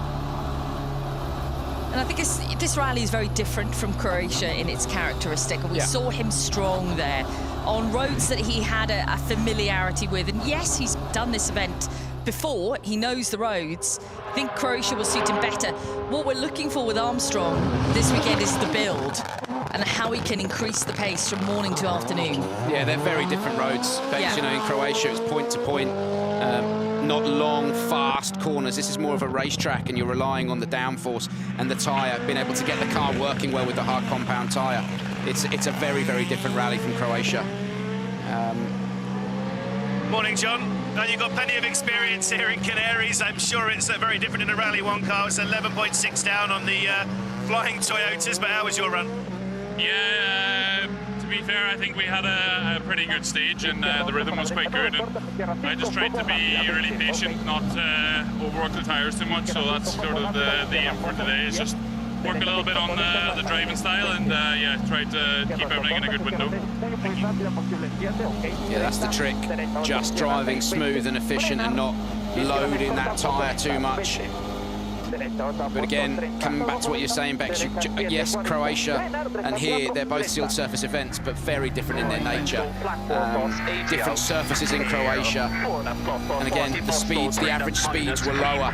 And I think this rally is very different from Croatia in its characteristic. We saw him strong there on roads that he had a familiarity with. And yes, he's done this event before, he knows the roads. I think Croatia will suit him better. What we're looking for with Armstrong this weekend is the build and how he can increase the pace from morning to afternoon. Yeah, they're very different roads. You know, in Croatia it's point to point, not long, fast corners. This is more of a racetrack and you're relying on the downforce and the tyre, being able to get the car working well with the hard compound tyre. It's a very, very different rally from Croatia. Morning, John. You've got plenty of experience here in Canaries. I'm sure it's very different in a Rally 1 car. It's 11.6 down on the flying Toyotas, but how was your run? Yeah, to be fair, I think we had a pretty good stage and the rhythm was quite good. And I just tried to be really patient, not overwork the tyres too much. So that's sort of the aim for today, is just work a little bit on the driving style and yeah, try to keep everything in a good window. Yeah, that's the trick. Just driving smooth and efficient and not loading that tyre too much. But again, coming back to what you're saying, Bex, yes, Croatia and here, they're both sealed surface events, but very different in their nature. Different surfaces in Croatia. And again, the average speeds were lower.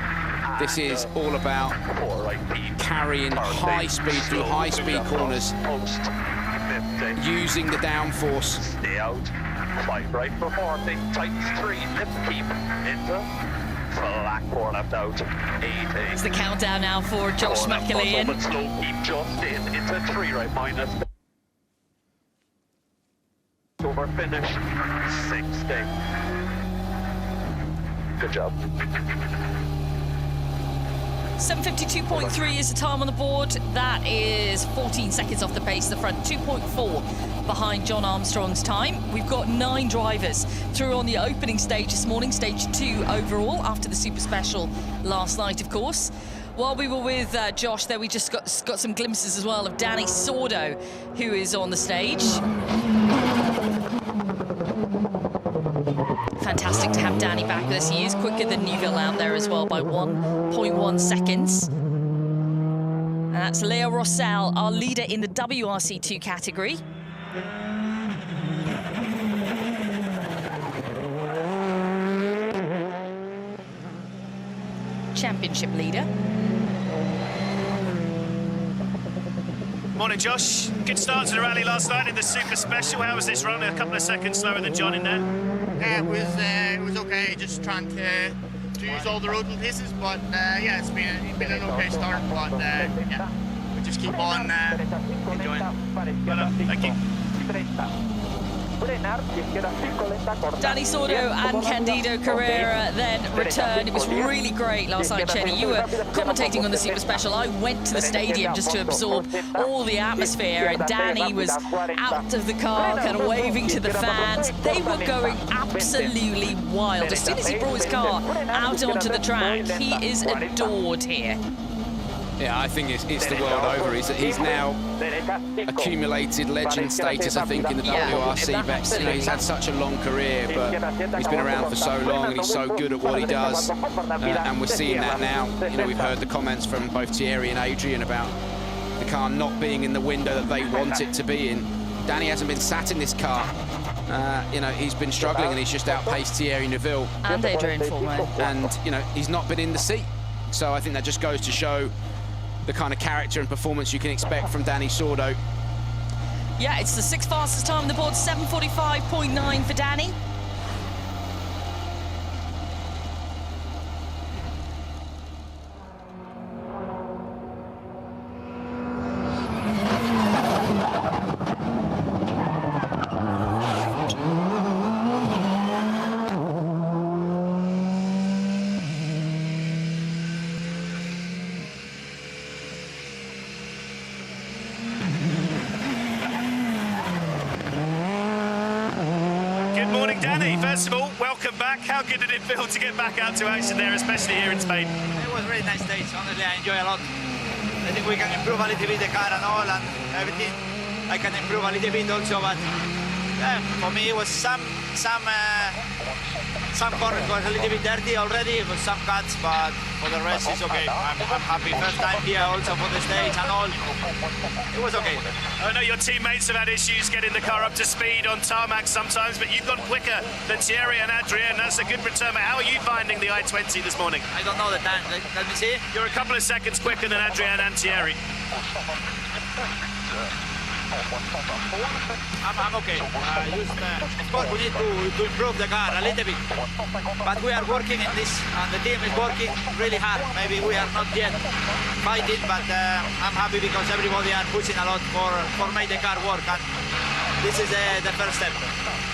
This is all about carrying high speed through high speed corners, using the downforce. Stay out. 5 right for 40. Tightens 3. Lip keep. Into. Flat 4 left out. 8. It's the countdown now for Josh McAlean. Slow. Keep just in. Into 3 right minus. Over finish. 60. Good job. 7:52.3 is the time on the board. That is 14 seconds off the pace of the front, 2.4 behind John Armstrong's time. We've got 9 drivers through on the opening stage this morning, stage 2 overall, after the super special last night, of course. While we were with Josh there, we just got some glimpses as well of Danny Sordo, who is on the stage. Fantastic to have Danny back with us. He is quicker than Neuville out there as well by 1.1 seconds. And that's Leo Rossell, our leader in the WRC2 category. Championship leader. Morning, Josh. Good start to the rally last night in the Super Special. How was this run? A couple of seconds slower than John in there. Yeah, it was okay. Just trying to use all the road pieces, but yeah, it's been an okay start. But yeah, we just keep on enjoying. Well, thank you. Danny Sordo and Candido Carrera then returned. It was really great last night, Chenny. You were commentating on the Super Special. I went to the stadium just to absorb all the atmosphere, and Danny was out of the car, kind of waving to the fans. They were going absolutely wild. As soon as he brought his car out onto the track, he is adored here. Yeah, I think it's the world over. He's now accumulated legend status, I think, in the WRC. Bex, you know, he's had such a long career, but he's been around for so long and he's so good at what he does. And we're seeing that now. You know, we've heard the comments from both Thierry and Adrian about the car not being in the window that they want it to be in. Danny hasn't been sat in this car. You know, he's been struggling and he's just outpaced Thierry Neuville. And Adrian Fournier. And, you know, he's not been in the seat. So I think that just goes to show the kind of character and performance you can expect from Danny Sordo. Yeah, it's the 6th fastest time on the board, 7:45.9 for Danny. First of all, welcome back. How good did it feel to get back out to action there, especially here in Spain? It was a really nice day. Honestly, I enjoy a lot. I think we can improve a little bit the car and all and everything. I can improve a little bit also, but for me it was some corners was a little bit dirty already, with some cuts, but for the rest it's okay. I'm happy. First time here also for the stage and all. It was okay. I know your teammates have had issues getting the car up to speed on tarmac sometimes, but you've gone quicker than Thierry and Adrien. That's a good return. How are you finding the I-20 this morning? I don't know the time. Let me see. You're a couple of seconds quicker than Adrien and Thierry. I'm okay. Of course, we need to improve the car a little bit. But we are working in this, and the team is working really hard. Maybe we are not yet fighting, but I'm happy because everybody are pushing a lot for make the car work. And this is the first step.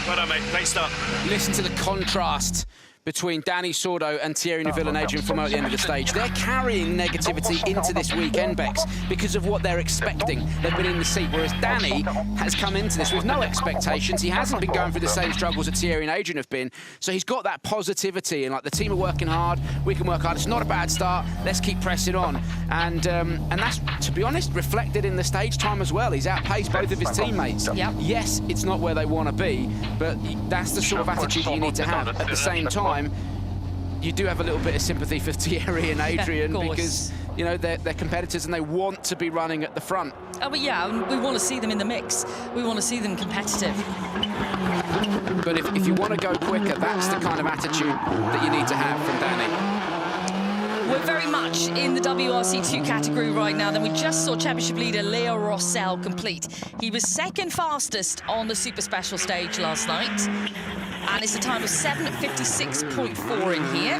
Well done, mate. Great start. Listen to the contrast between Danny Sordo and Thierry Neuville and Adrian Fournier at the end of the stage. They're carrying negativity into this weekend, Bex, because of what they're expecting. They've been in the seat, whereas Danny has come into this with no expectations. He hasn't been going through the same struggles that Thierry and Adrian have been, so he's got that positivity and like the team are working hard, we can work hard, it's not a bad start, let's keep pressing on. And that's, to be honest, reflected in the stage time as well. He's outpaced both of his teammates. Yep. Yes, it's not where they want to be, but that's the sort of attitude that you need to have. At the same time, you do have a little bit of sympathy for Thierry and Adrian because, you know, they're competitors and they want to be running at the front. Oh, but yeah, we want to see them in the mix. We want to see them competitive. But if you want to go quicker, that's the kind of attitude that you need to have from Danny. We're very much in the WRC2 category right now. Then we just saw championship leader Leo Rossell complete. He was second fastest on the Super Special stage last night. And it's a time of 7:56.4 in here.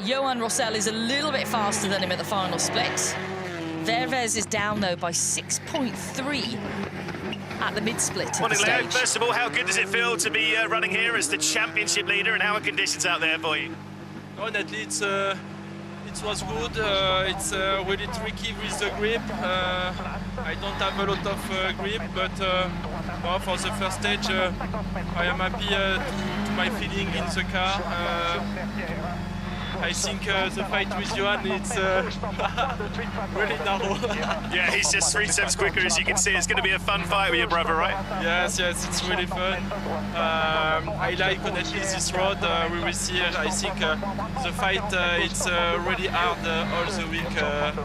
Johan Rossell is a little bit faster than him at the final split. Verves is down, though, by 6.3 at the mid-split. Morning, Leo. First of all, how good does it feel to be running here as the championship leader, and how are conditions out there for you? Honestly, it was good. It's really tricky with the grip. I don't have a lot of grip, but well, for the first stage, I am happy to my feeling in the car. I think the fight with Johan, it's really narrow. Yeah, he's just 3 steps quicker, as you can see. It's going to be a fun fight with your brother, right? Yes, it's really fun. I like honestly this road. We will see. I think the fight it's really hard all the week.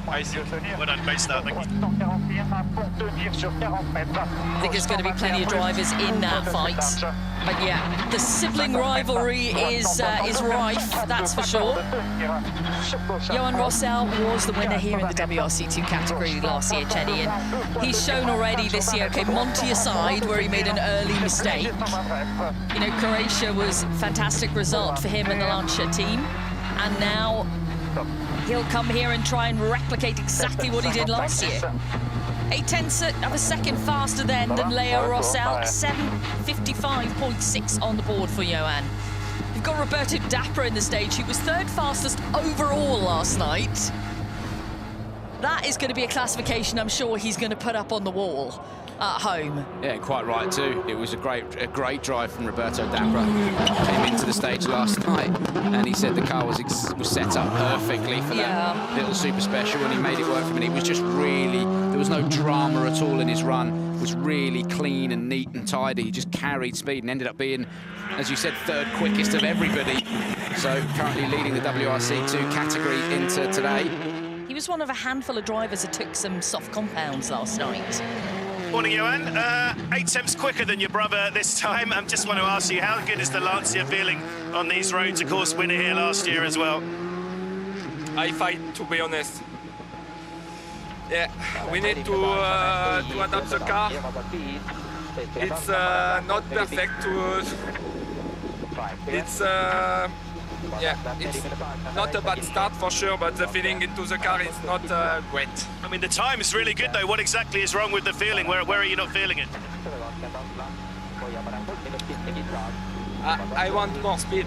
I think. Well done, great start. Thank you. I think there's going to be plenty of drivers in that fight. But yeah, the sibling rivalry is rife, that's for sure. Johan Rossell was the winner here in the WRC2 category last year, Chenny, and he's shown already this year, okay, Monty aside, where he made an early mistake. You know, Croatia was a fantastic result for him and the Lancia team, and now he'll come here and try and replicate exactly what he did last year. 0.8 of a second faster then than Leo Rossell, 7:55.6 on the board for Johan. You've got Roberto Dapper in the stage, who was third fastest overall last night. That is going to be a classification I'm sure he's going to put up on the wall at home. Yeah, quite right too. It was a great drive from Roberto Dapper. Came into the stage last night, and he said the car was set up perfectly for that little super special, and he made it work for him. And it was just really, there was no drama at all in his run. It was really clean and neat and tidy. He just carried speed and ended up being, as you said, third quickest of everybody. So currently leading the WRC2 category into today. He was one of a handful of drivers that took some soft compounds last night. Morning, Johan. 0.8 quicker than your brother this time. I just want to ask you, how good is the Lancia feeling on these roads? Of course, winner here last year as well. I fight, to be honest. Yeah, we need to adapt the car. It's not perfect it's not a bad start for sure, but the feeling into the car is not great. I mean, the time is really good though. What exactly is wrong with the feeling? Where are you not feeling it? I want more speed.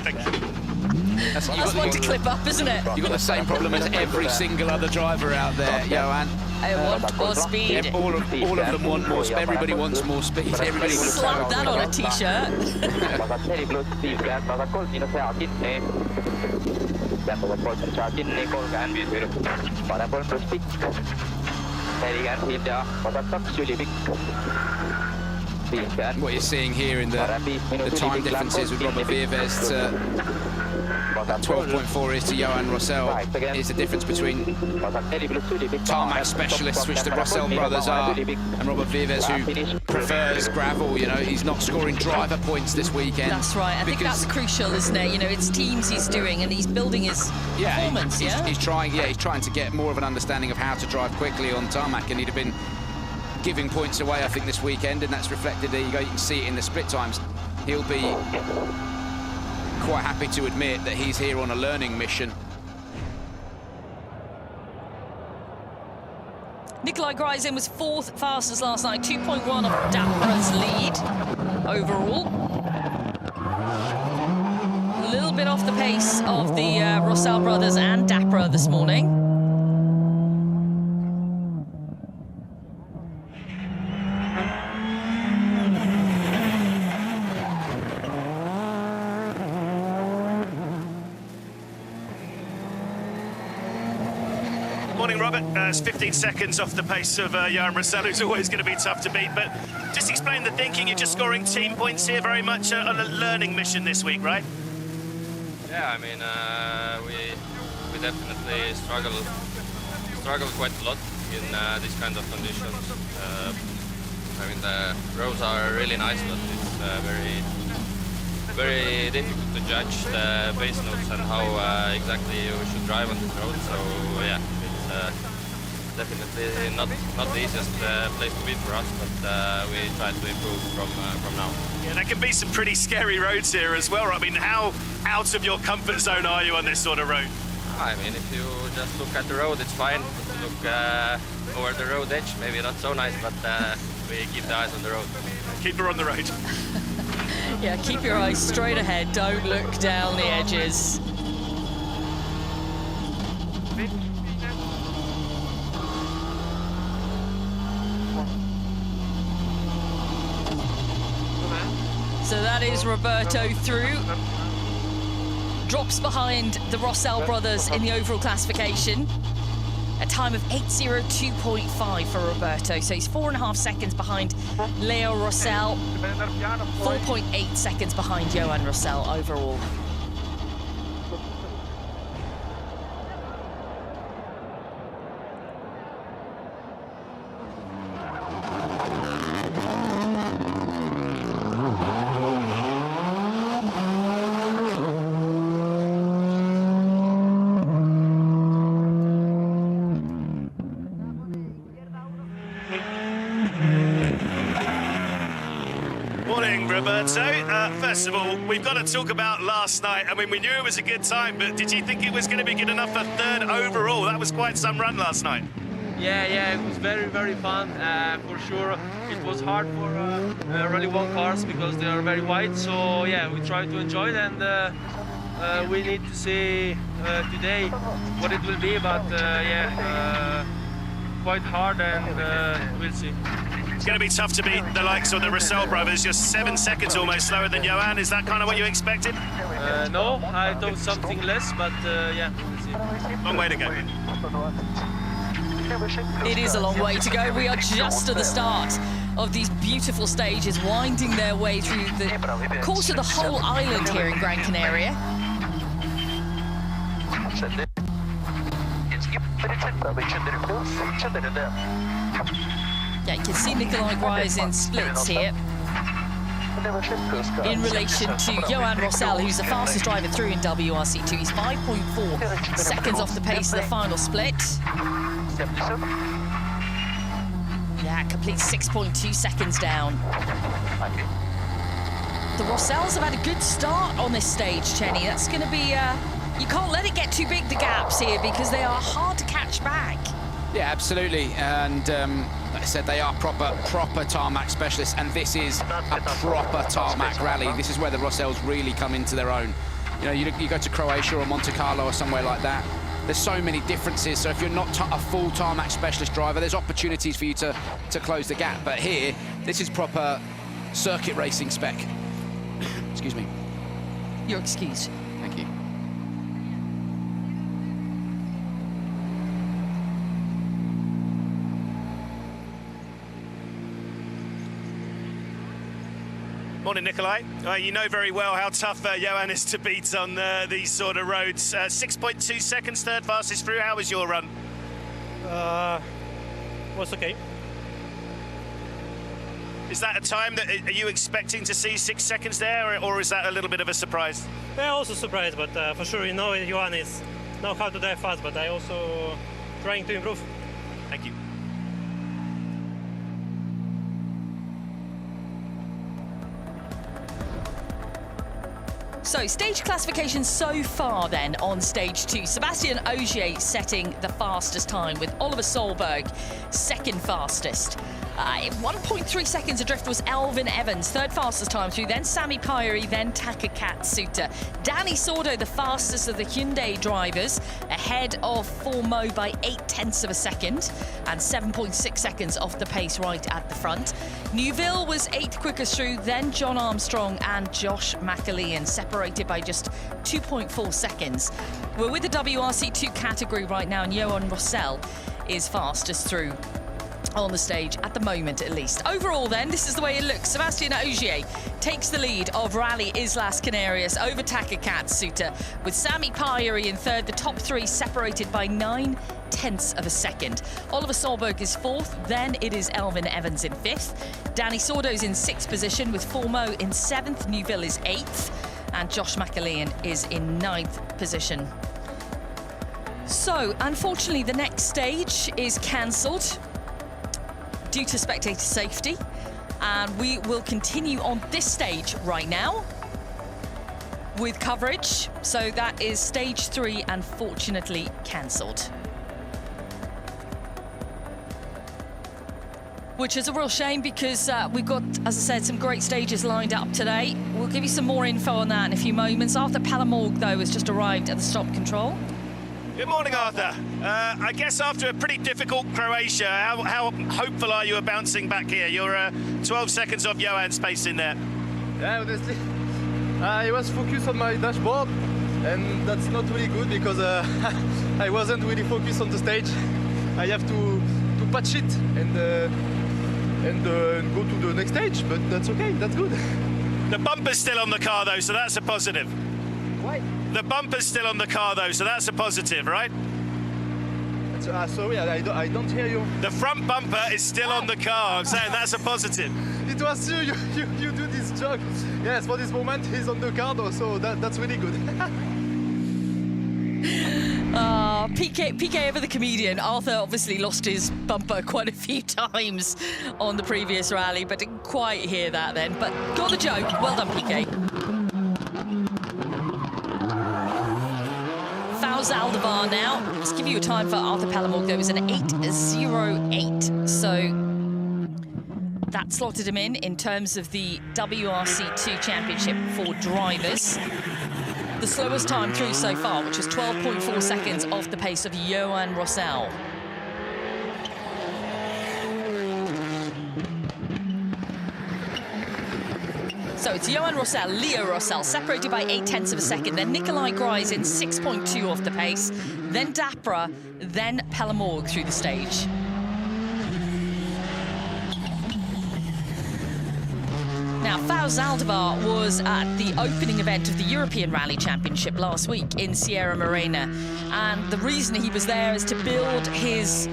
Thank you. That's one to clip up, isn't it? You've got the same problem as every single other driver out there, Johan. I want more speed. All of them want more speed. Everybody wants more speed. Everybody wants slap that on a t-shirt. What you're seeing here in the time differences with Robert Vierves to 12.4 is to Johan Rossell is the difference between tarmac specialists, which the Rossell brothers are, and Robert Vierves, who prefers gravel. You know, he's not scoring driver points this weekend. That's right. I think that's crucial, isn't it? You know, it's teams he's doing, and he's building his performance. He's trying to get more of an understanding of how to drive quickly on tarmac, and he'd have been giving points away, I think, this weekend, and that's reflected. There you go, you can see it in the split times. He'll be quite happy to admit that he's here on a learning mission. Nikolai Gryzin was fourth fastest last night, 2.1 of Dapra's lead overall. A little bit off the pace of the Rossell brothers and Dapra this morning. Morning, Robert. It's 15 seconds off the pace of Johan Rossell, who's always going to be tough to beat. But just explain the thinking. You're just scoring team points here, very much on a learning mission this week, right? Yeah, I mean, we definitely struggle quite a lot in these kind of conditions. I mean, the roads are really nice, but it's very difficult to judge the base notes and how exactly we should drive on this road. So yeah, it's definitely not the easiest place to be for us, but we try to improve from now. Yeah, there can be some pretty scary roads here as well. I mean, how out of your comfort zone are you on this sort of road? I mean, if you just look at the road, it's fine. If you look over the road edge, maybe not so nice, but we keep the eyes on the road. Keep her on the road. Yeah, keep your eyes straight ahead. Don't look down the edges. So that is Roberto through. Drops behind the Rossell brothers in the overall classification. A time of 8:02.5 for Roberto. So he's 4.5 seconds behind Leo Rossell. 4.8 seconds behind Johan Rossell overall. Morning, Roberto. First of all, we've got to talk about last night. I mean, we knew it was a good time, but did you think it was going to be good enough for third overall? That was quite some run last night. Yeah, it was very, very fun, for sure. It was hard for Rally 1 cars because they are very wide, so yeah, we tried to enjoy it, and we need to see today what it will be, but quite hard, and we'll see. It's going to be tough to beat the likes of the Russell brothers, just 7 seconds almost slower than Johan. Is that kind of what you expected? No, I thought something less, but yeah, we'll see. Long way to go. It is a long way to go. We are just at the start of these beautiful stages, winding their way through the course of the whole island here in Gran Canaria. Yeah, you can see Nikolai Grice in splits here in relation to Johan Rossell, who's the fastest driver through in WRC2. He's 5.4 seconds off the pace of the final split. Yeah, complete 6.2 seconds down. The Rossells have had a good start on this stage, Chenny. That's going to be... you can't let it get too big, the gaps here, because they are hard to catch back. Yeah, absolutely. And like I said, they are proper tarmac specialists, and this is a proper tarmac rally. This is where the Rossells really come into their own. You know, you go to Croatia or Monte Carlo or somewhere like that, there's so many differences. So if you're not a full tarmac specialist driver, there's opportunities for you to close the gap. But here, this is proper circuit racing spec. Excuse me. You're excused. Thank you. Morning, Nikolai. You know very well how tough Johan is to beat on these sort of roads. 6.2 seconds, third fastest through. How was your run? Was okay. Is that a time that are you expecting to see 6 seconds there, or is that a little bit of a surprise? Yeah, also surprised, but for sure, you know, Johan is know how to drive fast, but I also trying to improve. Thank you. So, stage classification so far then on stage 2. Sébastien Ogier setting the fastest time, with Oliver Solberg second fastest. 1.3 seconds adrift was Elvin Evans, third fastest time through, then Sami Pyeri, then Taka Katsuta. Danny Sordo, the fastest of the Hyundai drivers, ahead of Formeau by 0.8 of a second, and 7.6 seconds off the pace right at the front. Neuville was 8th quickest through, then John Armstrong and Josh McAlean, separated by just 2.4 seconds. We're with the WRC2 category right now, and Johan Rossell is fastest through on the stage at the moment, at least. Overall then, this is the way it looks. Sébastien Ogier takes the lead of Rally Islas Canarias over Taka Katsuta, with Sami Pyeri in third, the top three separated by 0.9 of a second. Oliver Solberg is fourth, then it is Elvin Evans in fifth. Danny Sordo's in sixth position, with Formeau in seventh, Neuville is eighth, and Josh McAlean is in ninth position. So, unfortunately, the next stage is cancelled due to spectator safety, and we will continue on this stage right now with coverage. So that is stage 3, unfortunately cancelled, which is a real shame, because we've got, as I said, some great stages lined up today. We'll give you some more info on that in a few moments. Arthur Palamorg, though, has just arrived at the stop control. Good morning, Arthur. I guess after a pretty difficult Croatia, how hopeful are you of bouncing back here? You're 12 seconds off Johan's pace in there. Yeah, honestly, I was focused on my dashboard, and that's not really good, because I wasn't really focused on the stage. I have to patch it and go to the next stage, but that's okay, that's good. The bumper's still on the car, though, so that's a positive. What? The bumper's still on the car, though, so that's a positive, right? Sorry, I don't hear you. The front bumper is still on the car. I'm saying that's a positive. It was you do this joke. Yes, for this moment, he's on the car, though, so that's really good. PK over the comedian. Arthur obviously lost his bumper quite a few times on the previous rally, but didn't quite hear that then. But got the joke. Well done, PK. Fouls Aldebar now. Let's give you a time for Arthur Palamorg. There was an 8:08. So that slotted him in terms of the WRC2 Championship for drivers. The slowest time through so far, which was 12.4 seconds off the pace of Johan Rossell. So it's Johan Rossell, Leo Rossell, separated by 0.8 of a second. Then Nikolai Greiz in 6.2 off the pace. Then Dapra, then Palamorg through the stage. Now, Fouls Aldebar was at the opening event of the European Rally Championship last week in Sierra Morena. And the reason he was there is to build his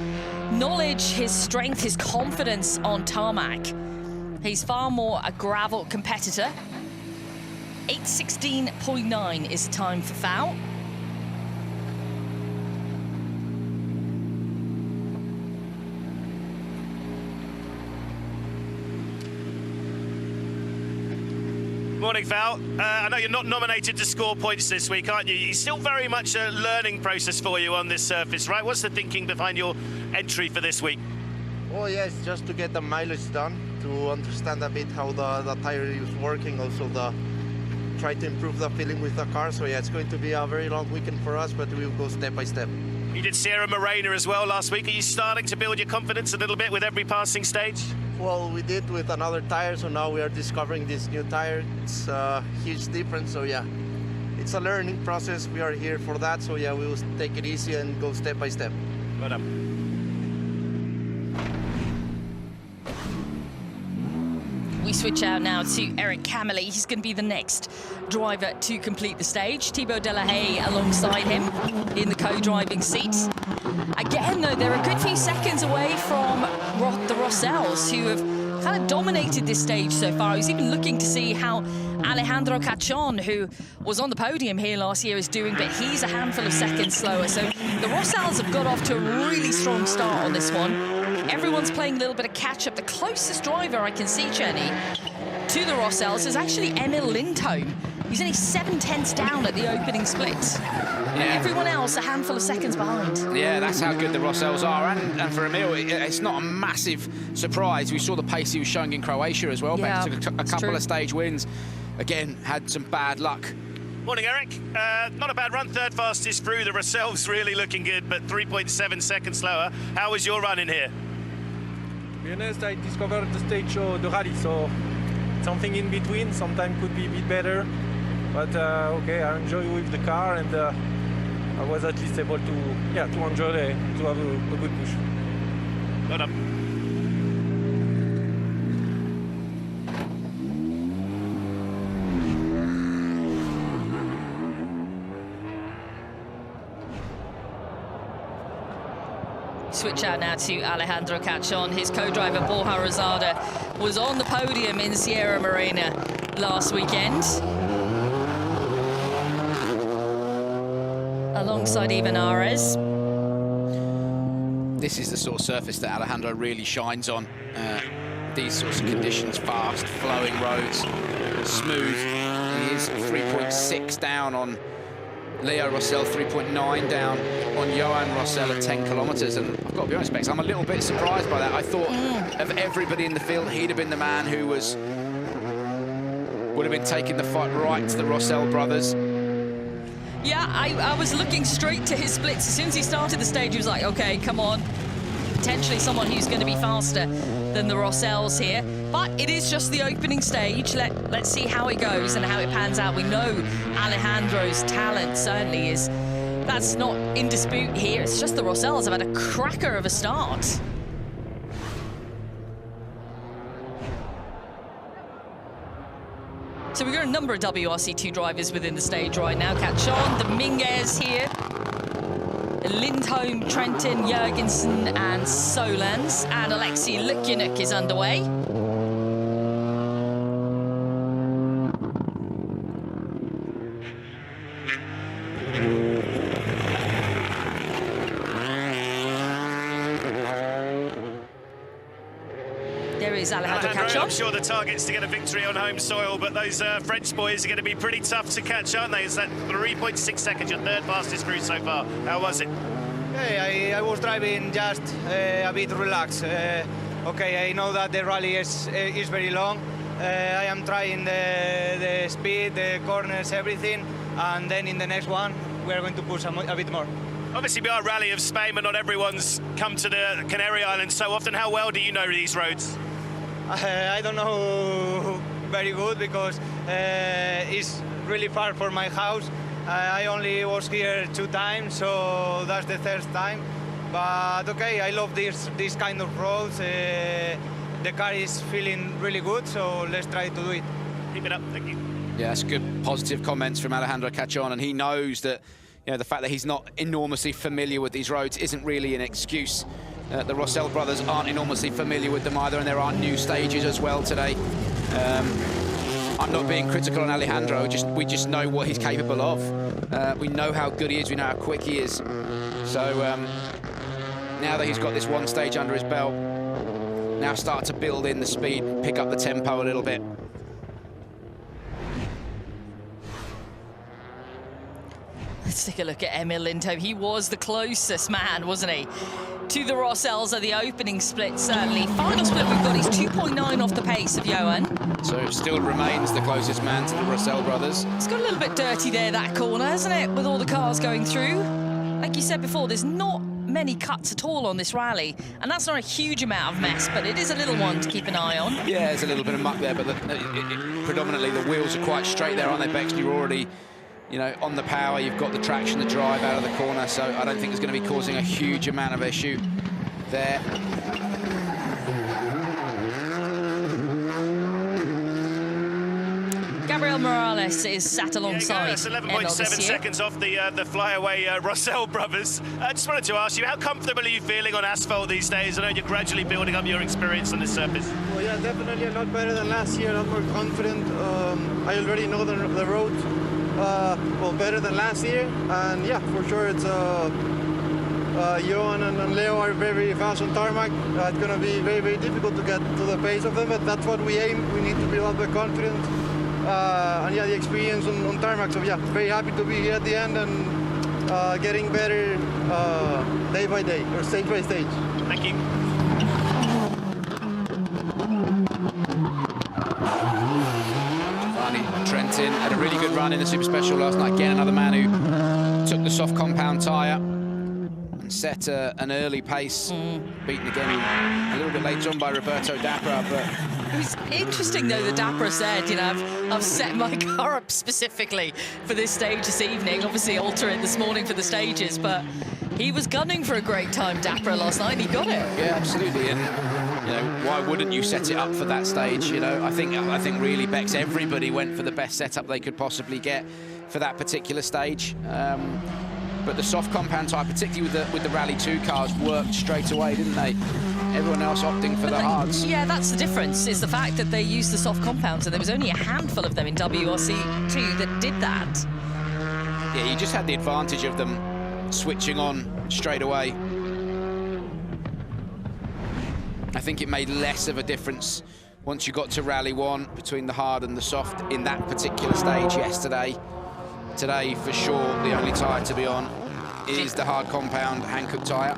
knowledge, his strength, his confidence on tarmac. He's far more a gravel competitor. 8:16.9 is the time for Foul. Morning, Val. I know you're not nominated to score points this week, aren't you? It's still very much a learning process for you on this surface, right? What's the thinking behind your entry for this week? Oh yes, just to get the mileage done, to understand a bit how the tire is working, also try to improve the feeling with the car. So yeah, it's going to be a very long weekend for us, but we will go step by step. You did Sierra Morena as well last week. Are you starting to build your confidence a little bit with every passing stage? Well, we did with another tire, so now we are discovering this new tire. It's a huge difference, so yeah, it's a learning process. We are here for that, so yeah, we will take it easy and go step by step. Well done. We switch out now to Eric Camely. He's going to be the next driver to complete the stage. Thibaut Delahaye alongside him in the co-driving seat. Again, though, they're a good few seconds away from the Rossells, who have kind of dominated this stage so far. I was even looking to see how Alejandro Cachon, who was on the podium here last year, is doing, but he's a handful of seconds slower. So the Rossells have got off to a really strong start on this one. Everyone's playing a little bit of catch-up. The closest driver I can see, Chenny, to the Rossells is actually Emil Lindholm. He's only 7/10 down at the opening split. Yeah. Everyone else a handful of seconds behind. Yeah, that's how good the Rossells are. And for Emil, it's not a massive surprise. We saw the pace he was showing in Croatia as well. Yeah, back to a couple of stage wins. Again, had some bad luck. Morning, Eric. Not a bad run, third fastest through. The Rossells really looking good, but 3.7 seconds slower. How was your run in here? To be honest, I discovered the stage of the rally, so something in between. Sometimes could be a bit better, but okay, I enjoy with the car, and I was at least able to enjoy to have a good push. Well done. Switch out now to Alejandro Cachon. His co-driver Borja Rosada was on the podium in Sierra Morena last weekend, alongside Ivan Ares. This is the sort of surface that Alejandro really shines on. These sorts of conditions, fast, flowing roads, smooth. He is 3.6 down on Leo Rossell, 3.9 down on Johan Rossell at 10 kilometres. And I've got to be honest, Bex, I'm a little bit surprised by that. I thought of everybody in the field, he'd have been the man who would have been taking the fight right to the Rossell brothers. Yeah, I was looking straight to his splits. As soon as he started the stage, he was like, okay, come on. Potentially someone who's going to be faster than the Rossells here. But it is just the opening stage. Let's see how it goes and how it pans out. We know Alejandro's talent certainly is. That's not in dispute here. It's just the Rossells have had a cracker of a start. So we've got a number of WRC2 drivers within the stage right now. Cachon, Dominguez here, Lindholm, Trenton, Jurgensen and Solans. And Alexei Lukyanuk is underway. Alejandro I'm Cachon. sure the target's to get a victory on home soil, but those French boys are going to be pretty tough to catch, aren't they? It's that 3.6 seconds, your third fastest cruise so far. How was it? Hey, I was driving just a bit relaxed. Okay, I know that the rally is very long. I am trying the speed, the corners, everything, and then in the next one we are going to push a bit more. Obviously, we are Rally of Spain, but not everyone's come to the Canary Islands so often. How well do you know these roads? I don't know very good because it's really far from my house. I only was here 2 times, so that's the 3rd time. But okay, I love this kind of roads. The car is feeling really good, so let's try to do it. Keep it up, thank you. Yeah, that's good, positive comments from Alejandro Cachon, and he knows that, you know, the fact that he's not enormously familiar with these roads isn't really an excuse. The Rossell brothers aren't enormously familiar with them either, and there are new stages as well today. I'm not being critical on Alejandro, we just know what he's capable of. We know how good he is, we know how quick he is. So now that he's got this one stage under his belt, now start to build in the speed, pick up the tempo a little bit. Let's take a look at Emil Lindholm. He was the closest man, wasn't he, to the Rossells at the opening split, certainly. Final split we've got is 2.9 off the pace of Johan. So still remains the closest man to the Rossell brothers. It's got a little bit dirty there, that corner, hasn't it, with all the cars going through? Like you said before, there's not many cuts at all on this rally, and that's not a huge amount of mess, but it is a little one to keep an eye on. Yeah, there's a little bit of muck there, but predominantly the wheels are quite straight there, aren't they, Bex? You're already, you know, on the power, you've got the traction, the drive out of the corner, so I don't think it's going to be causing a huge amount of issue there. Gabriel Morales is sat alongside. It's 11.7 seconds off the flyaway Rossell brothers. I just wanted to ask you, how comfortable are you feeling on asphalt these days? I know you're gradually building up your experience on this surface. Well, yeah, definitely a lot better than last year, a lot more confident. I already know the road well, better than last year, and yeah, for sure it's Johan and Leo are very fast on tarmac. It's going to be very, very difficult to get to the pace of them, but that's what we aim. We need to build up the confidence and yeah, the experience on tarmac. So yeah, very happy to be here at the end and getting better day by day or stage by stage. Thank you. Trentin had a really good run in the Super Special last night. Again, another man who took the soft compound tyre and set an early pace. Beaten again a little bit later on by Roberto Dapra, but it was interesting, though, that Dapra said, you know, I've set my car up specifically for this stage this evening. Obviously, alter it this morning for the stages, but he was gunning for a great time, Dapra, last night, and he got it. Yeah, absolutely, and you know, why wouldn't you set it up for that stage? You know, I think really, Bex, everybody went for the best setup they could possibly get for that particular stage. But the soft compound tyre, particularly with the Rally 2 cars, worked straight away, didn't they? Everyone else opting for the hards. Yeah, that's the difference, is the fact that they used the soft compounds, and there was only a handful of them in WRC 2 that did that. Yeah, you just had the advantage of them switching on straight away. I think it made less of a difference once you got to Rally 1 between the hard and the soft in that particular stage yesterday. Today, for sure, the only tyre to be on is the hard compound Hankook tyre.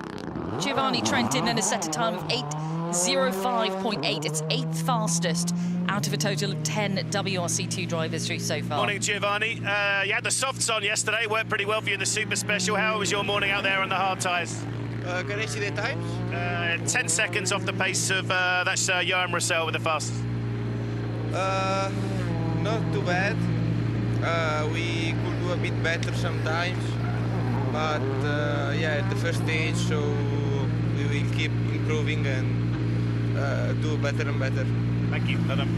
Giovanni Trentin then has set a time of 8:05.8. It's 8th fastest out of a total of 10 WRC2 drivers through so far. Morning, Giovanni. You had the softs on yesterday, worked pretty well for you in the Super Special. How was your morning out there on the hard tyres? Can I see the times? 10 seconds off the pace of, that's Johan Rossell with the fastest. Not too bad. We could do a bit better sometimes, but yeah, the first stage, so we will keep improving and do better and better. Thank you, Adam.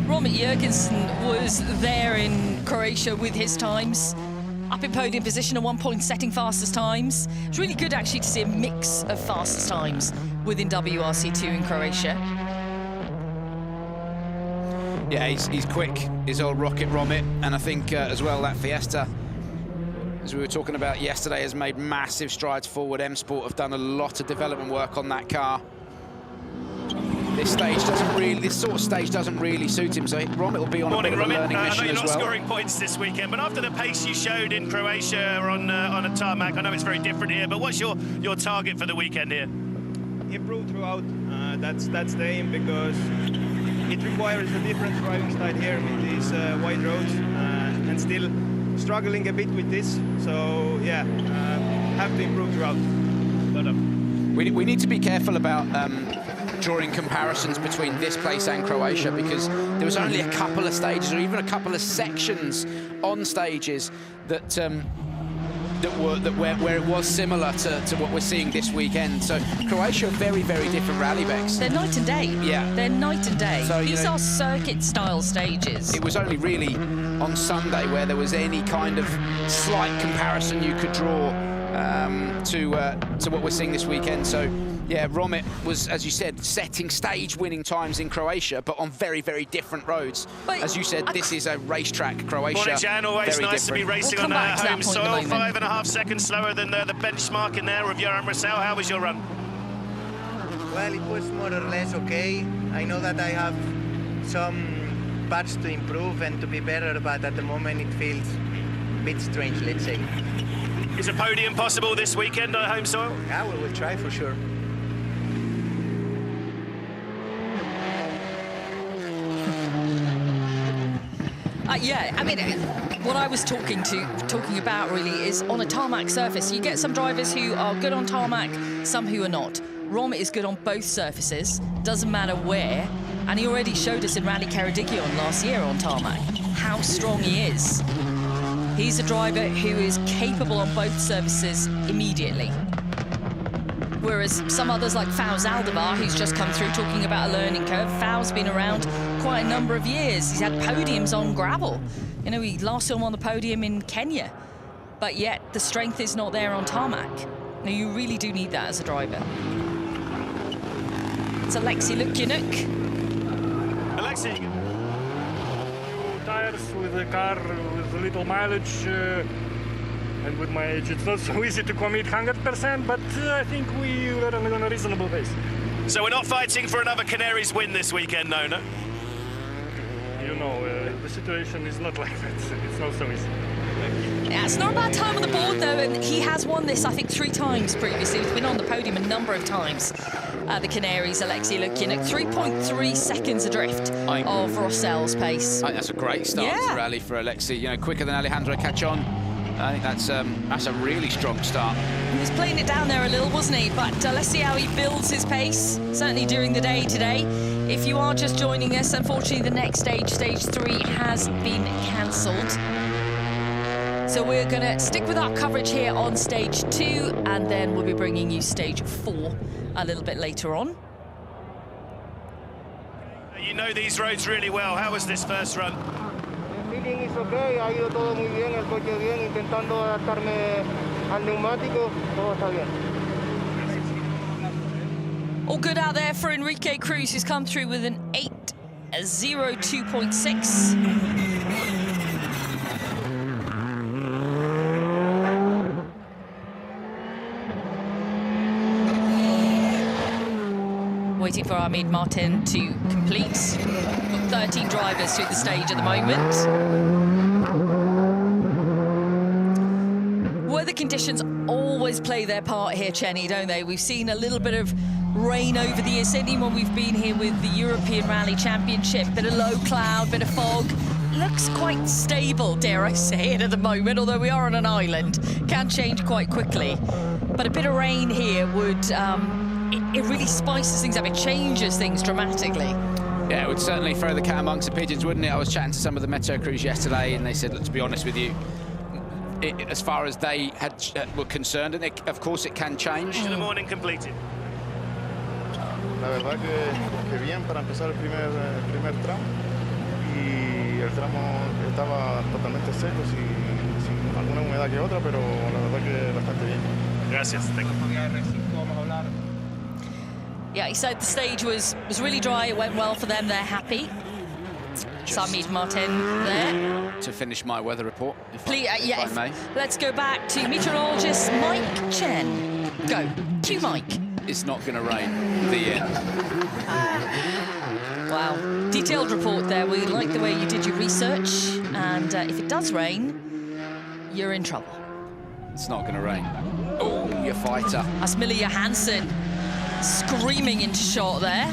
Robert Jurgensen was there in Croatia with his times. Up in podium position at one point, setting fastest times. It's really good, actually, to see a mix of fastest times within WRC2 in Croatia. Yeah, he's quick, his old rocket Romit, and I think as well that Fiesta, as we were talking about yesterday, has made massive strides forward. M Sport have done a lot of development work on that car. this sort of stage doesn't really suit him, so Romit will be on a bit of a learning mission you're as not well. scoring points this weekend, but after the pace you showed in Croatia on a tarmac, I know it's very different here, but what's your target for the weekend here? Improve throughout. That's the aim, because it requires a different driving style here with these wide roads, and still struggling a bit with this. So yeah, have to improve throughout. We need to be careful about drawing comparisons between this place and Croatia, because there was only a couple of stages, or even a couple of sections on stages that where it was similar to what we're seeing this weekend. So Croatia, very, very different rally backs. They're night and day. Yeah. They're night and day. So, these are circuit-style stages. It was only really on Sunday where there was any kind of slight comparison you could draw to what we're seeing this weekend. So yeah, Romit was, as you said, setting stage-winning times in Croatia, but on very, very different roads. But as you said, this is a racetrack, Croatia. Morning, Jan. Always very nice different. to be racing on home soil. 5.5 seconds slower than the benchmark in there of Johan Russell. How was your run? Well, it was more or less okay. I know that I have some parts to improve and to be better, but at the moment it feels a bit strange, let's say. Is a podium possible this weekend on home soil? Yeah, we will try for sure. Yeah, I mean, what I was talking about really is on a tarmac surface. You get some drivers who are good on tarmac, some who are not. Romit is good on both surfaces, doesn't matter where, and he already showed us in Rally Ceredigion last year on tarmac how strong he is. He's a driver who is capable on both surfaces immediately. Whereas some others like Faust Aldevar, who's just come through talking about a learning curve. Faust's been around quite a number of years. He's had podiums on gravel. You know, he last saw him on the podium in Kenya, but yet the strength is not there on tarmac. Now, you really do need that as a driver. It's Alexei Lukyanuk. Alexei. Tires with a car with little mileage, and with my age, it's not so easy to commit 100%, but I think we were on a reasonable pace. So we're not fighting for another Canaries win this weekend, no? You know, the situation is not like that. It's not so easy. Yeah, it's not a bad time on the board, though, and he has won this, I think, 3 times previously. He's been on the podium a number of times. The Canaries, Alexei Lukyanuk, 3.3 seconds adrift of Rossell's pace. I think that's a great start to the rally for Alexei. You know, quicker than Alejandro Cachon. I think that's a really strong start. He was playing it down there a little, wasn't he? But let's see how he builds his pace, certainly during the day today. If you are just joining us, unfortunately, the next stage, stage 3, has been cancelled. So we're going to stick with our coverage here on stage 2, and then we'll be bringing you stage 4 a little bit later on. You know these roads really well. How was this first run? Feeling is okay, ha ido todo muy bien, el coche bien, intentando adaptarme al neumático, todo está bien. All good out there for Enrique Cruz, who's come through with an 8:02.6. Waiting for Ahmed Martin to complete. Got 13 drivers through the stage at the moment. Weather conditions always play their part here, Chenny, don't they? We've seen a little bit of rain over the years, certainly when we've been here with the European Rally Championship. Bit of low cloud, bit of fog. Looks quite stable, dare I say it, at the moment, although we are on an island. Can change quite quickly. But a bit of rain here would... It really spices things up. It changes things dramatically. Yeah, it would certainly throw the cat amongst the pigeons, wouldn't it? I was chatting to some of the Meteo crews yesterday, and they said, look, to be honest with you, as far as they were concerned, and of course it can change. The morning completed. La verdad que bien para empezar el primer tramo, y el tramo estaba totalmente seco, sin alguna humedad que otra, pero la verdad que bastante bien. Gracias. Yeah, he said the stage was really dry. It went well for them. They're happy. Samid Martin there. To finish my weather report, if I may. Let's go back to meteorologist Mike Chen. Go to Mike. It's not going to rain. The end. Wow, detailed report there. We like the way you did your research, and if it does rain, you're in trouble. It's not going to rain. Oh, your fighter. That's Mille Johansson screaming into shot there.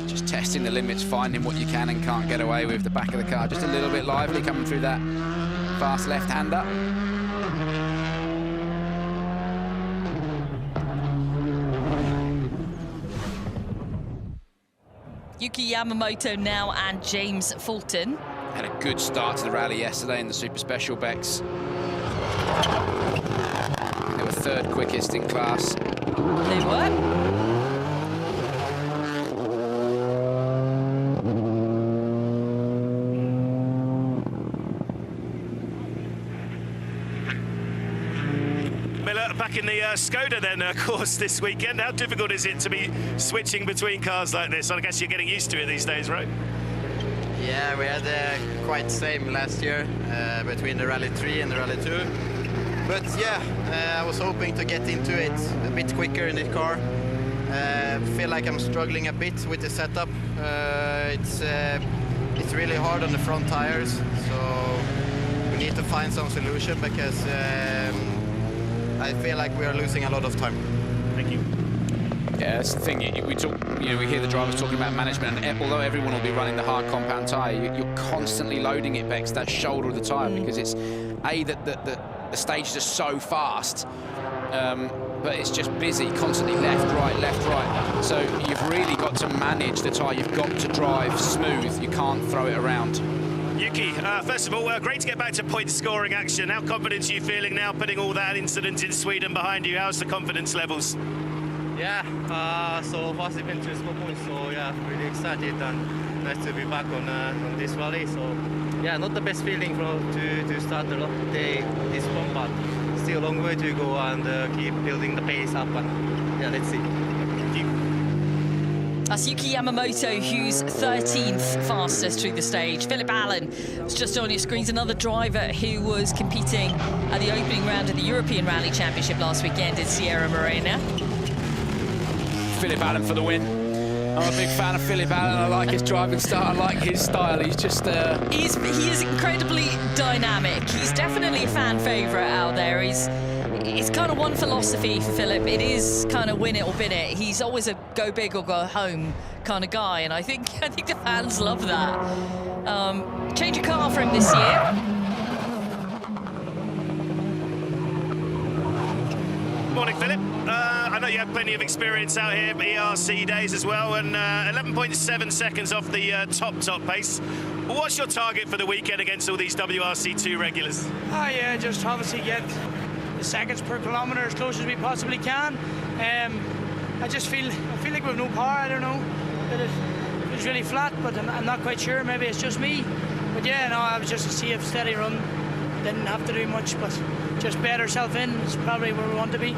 Just testing the limits, finding what you can and can't get away with. The back of the car just a little bit lively coming through that fast left-hander. Yuki Yamamoto now and James Fulton. Had a good start to the rally yesterday in the Super Special Becks. They were third quickest in class. They were. Back in the Skoda then, of course, this weekend. How difficult is it to be switching between cars like this? I guess you're getting used to it these days, right? Yeah, we had quite same last year between the Rally 3 and the Rally 2. But yeah, I was hoping to get into it a bit quicker in the car. Feel like I'm struggling a bit with the setup. It's really hard on the front tires, so we need to find some solution because I feel like we are losing a lot of time. Thank you. Yeah, that's the thing. We hear the drivers talking about management, and although everyone will be running the hard compound tyre, you're constantly loading it back to that shoulder of the tyre because it's that the stages are so fast, but it's just busy, constantly left, right. So you've really got to manage the tyre. You've got to drive smooth. You can't throw it around. Yuki, first of all, great to get back to point scoring action. How confident are you feeling now, putting all that incident in Sweden behind you? How's the confidence levels? Yeah, so fast it's been 2 small points, so yeah, really excited and nice to be back on this rally. So yeah, not the best feeling to start the day this one, but still a long way to go and keep building the pace up, and yeah, let's see. Thank you. That's Yuki Yamamoto, who's 13th fastest through the stage. Philip Allen was just on your screens, another driver who was competing at the opening round of the European Rally Championship last weekend in Sierra Morena. Philip Allen for the win. I'm a big fan of Philip Allen. I like his driving style. I like his style. He's just... He is incredibly dynamic. He's definitely a fan favourite out there. It's kind of one philosophy for Philip. It is kind of win it or bin it. He's always a go big or go home kind of guy, and I think the fans love that. Change of car for him this year. Morning, Philip. I know you have plenty of experience out here, ERC days as well, and 11.7 seconds off the top pace. What's your target for the weekend against all these WRC2 regulars? Yeah, just obviously get the seconds per kilometre as close as we possibly can. I feel like we have no power. I don't know that it's really flat, but I'm not quite sure. Maybe it's just me. But yeah, no, I was just a safe, steady run. Didn't have to do much, but just bet ourselves in. It's probably where we want to be.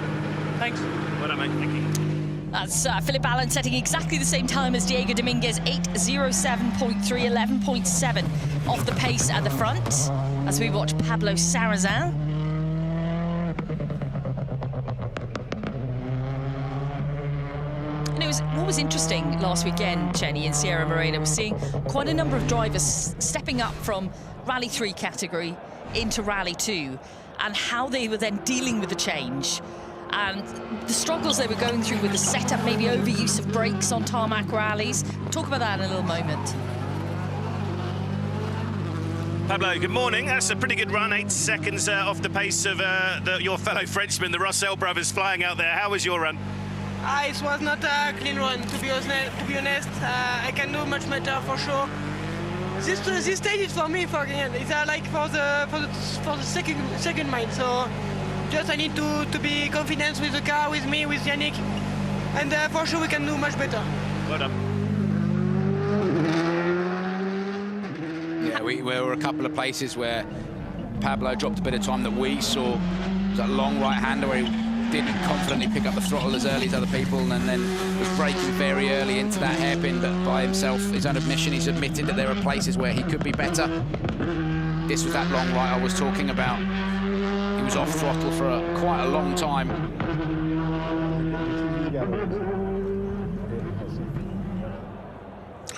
Thanks. Well done, mate. Thank you. That's Philip Allen setting exactly the same time as Diego Dominguez, 8:07.3, 11.7 off the pace at the front, as we watch Pablo Sarrazin. And what was interesting last weekend, Chenny, in Sierra Morena, was seeing quite a number of drivers stepping up from Rally 3 category into Rally 2, and how they were then dealing with the change and the struggles they were going through with the setup, maybe overuse of brakes on tarmac rallies. We'll talk about that in a little moment. Pablo, good morning. That's a pretty good run, 8 seconds off the pace of your fellow Frenchman, the Russell brothers, flying out there. How was your run? It was not a clean run, to be honest. I can do much better for sure. This stage is for me for again. It's like for the second mile. So just I need to be confident with the car, with me, with Yannick, and for sure we can do much better. Well done. Yeah, we were a couple of places where Pablo dropped a bit of time that we saw. It was that long right-hander where he didn't confidently pick up the throttle as early as other people, and then was braking very early into that hairpin, but by himself, his own admission, he's admitted that there are places where he could be better. This was that long right I was talking about. He was off throttle for quite a long time.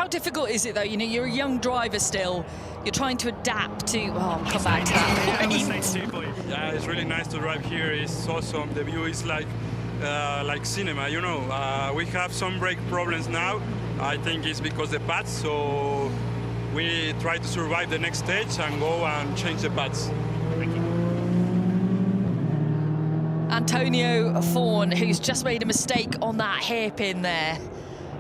How difficult is it though? You know, you're a young driver still. You're trying to adapt to. Oh, I'll come back to that point. Yeah, it's really nice to drive here. It's awesome. The view is like cinema. You know, we have some brake problems now. I think it's because the pads. So we try to survive the next stage and go and change the pads. Thank you. Antonio Fawn, who's just made a mistake on that hairpin there.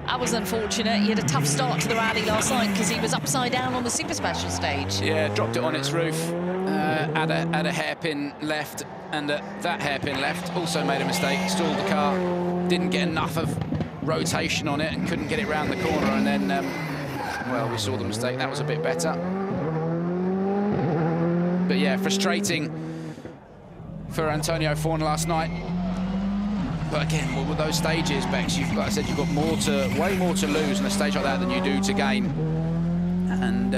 That was unfortunate. He had a tough start to the rally last night because he was upside down on the super special stage. Yeah, dropped it on its roof, had a hairpin left, and that hairpin left also made a mistake, stalled the car, didn't get enough of rotation on it and couldn't get it round the corner, and then, well, we saw the mistake. That was a bit better. But yeah, frustrating for Antonio Fawn last night. But again, with those stages, Bex, like I said, you've got way more to lose on a stage like that than you do to gain. And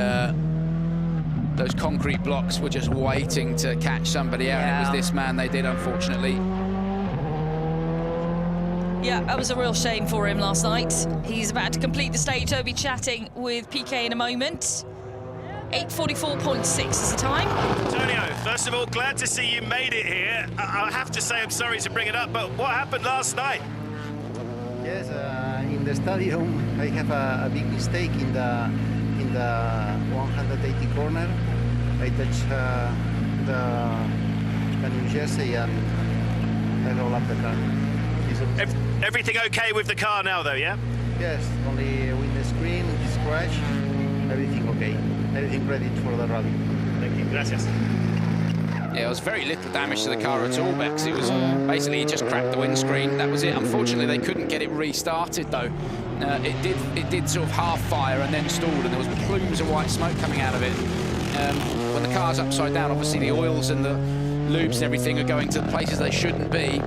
those concrete blocks were just waiting to catch somebody out. Yeah. It was this man they did, unfortunately. Yeah, that was a real shame for him last night. He's about to complete the stage. He'll be chatting with PK in a moment. 8:44.6 is the time. Antonio, first of all, glad to see you made it here. I have to say I'm sorry to bring it up, but what happened last night? Yes, in the stadium I have a big mistake in the 180 corner. I touched the new jersey and I roll up the car. Everything okay with the car now, though, yeah? Yes, only window screen, scratch, everything okay. Everything ready for the rally. Thank you, gracias. Yeah, there was very little damage to the car at all, Bex. It was basically he just cracked the windscreen. That was it. Unfortunately, they couldn't get it restarted though. It did sort of half fire and then stalled, and there was plumes of white smoke coming out of it. When the car's upside down, obviously the oils and the lubes and everything are going to the places they shouldn't be.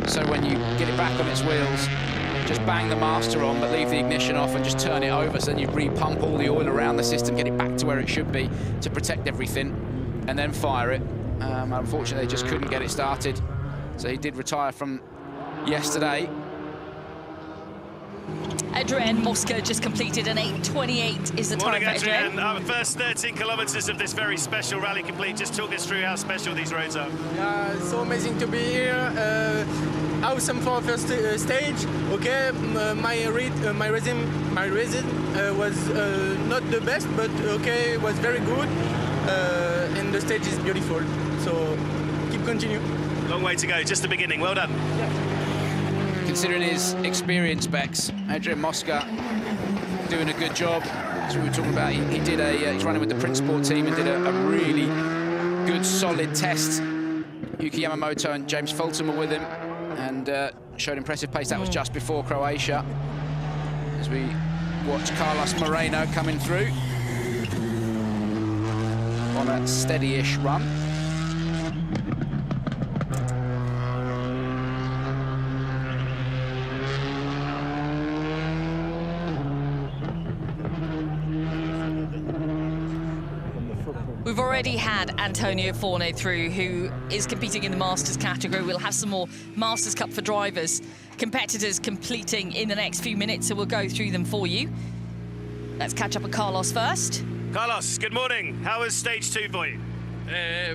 So when you get it back on its wheels, just bang the master on, but leave the ignition off and just turn it over, so then you re-pump all the oil around the system, get it back to where it should be to protect everything, and then fire it. Unfortunately, they just couldn't get it started, so he did retire from yesterday. Adrian Mosca just completed an 8:28 is the Morning, time for Adrian. Our first 13 kilometers of this very special rally complete. Just talk us through how special these roads are. Yeah, it's so amazing to be here. Awesome for first stage. Okay, my rhythm was not the best, but okay, it was very good. And the stage is beautiful. So keep continue. Long way to go, just the beginning. Well done. Considering his experience, Bex, Adrian Mosca doing a good job. As we were talking about, he's running with the Prince Sport team and did a really good, solid test. Yuki Yamamoto and James Fulton were with him and showed impressive pace. That was just before Croatia. As we watch Carlos Moreno coming through on a steady-ish run. We've already had Antonio Forne through, who is competing in the Masters category. We'll have some more Masters Cup for drivers competitors completing in the next few minutes, so we'll go through them for you. Let's catch up with Carlos first. Carlos, good morning. How was stage 2 for you?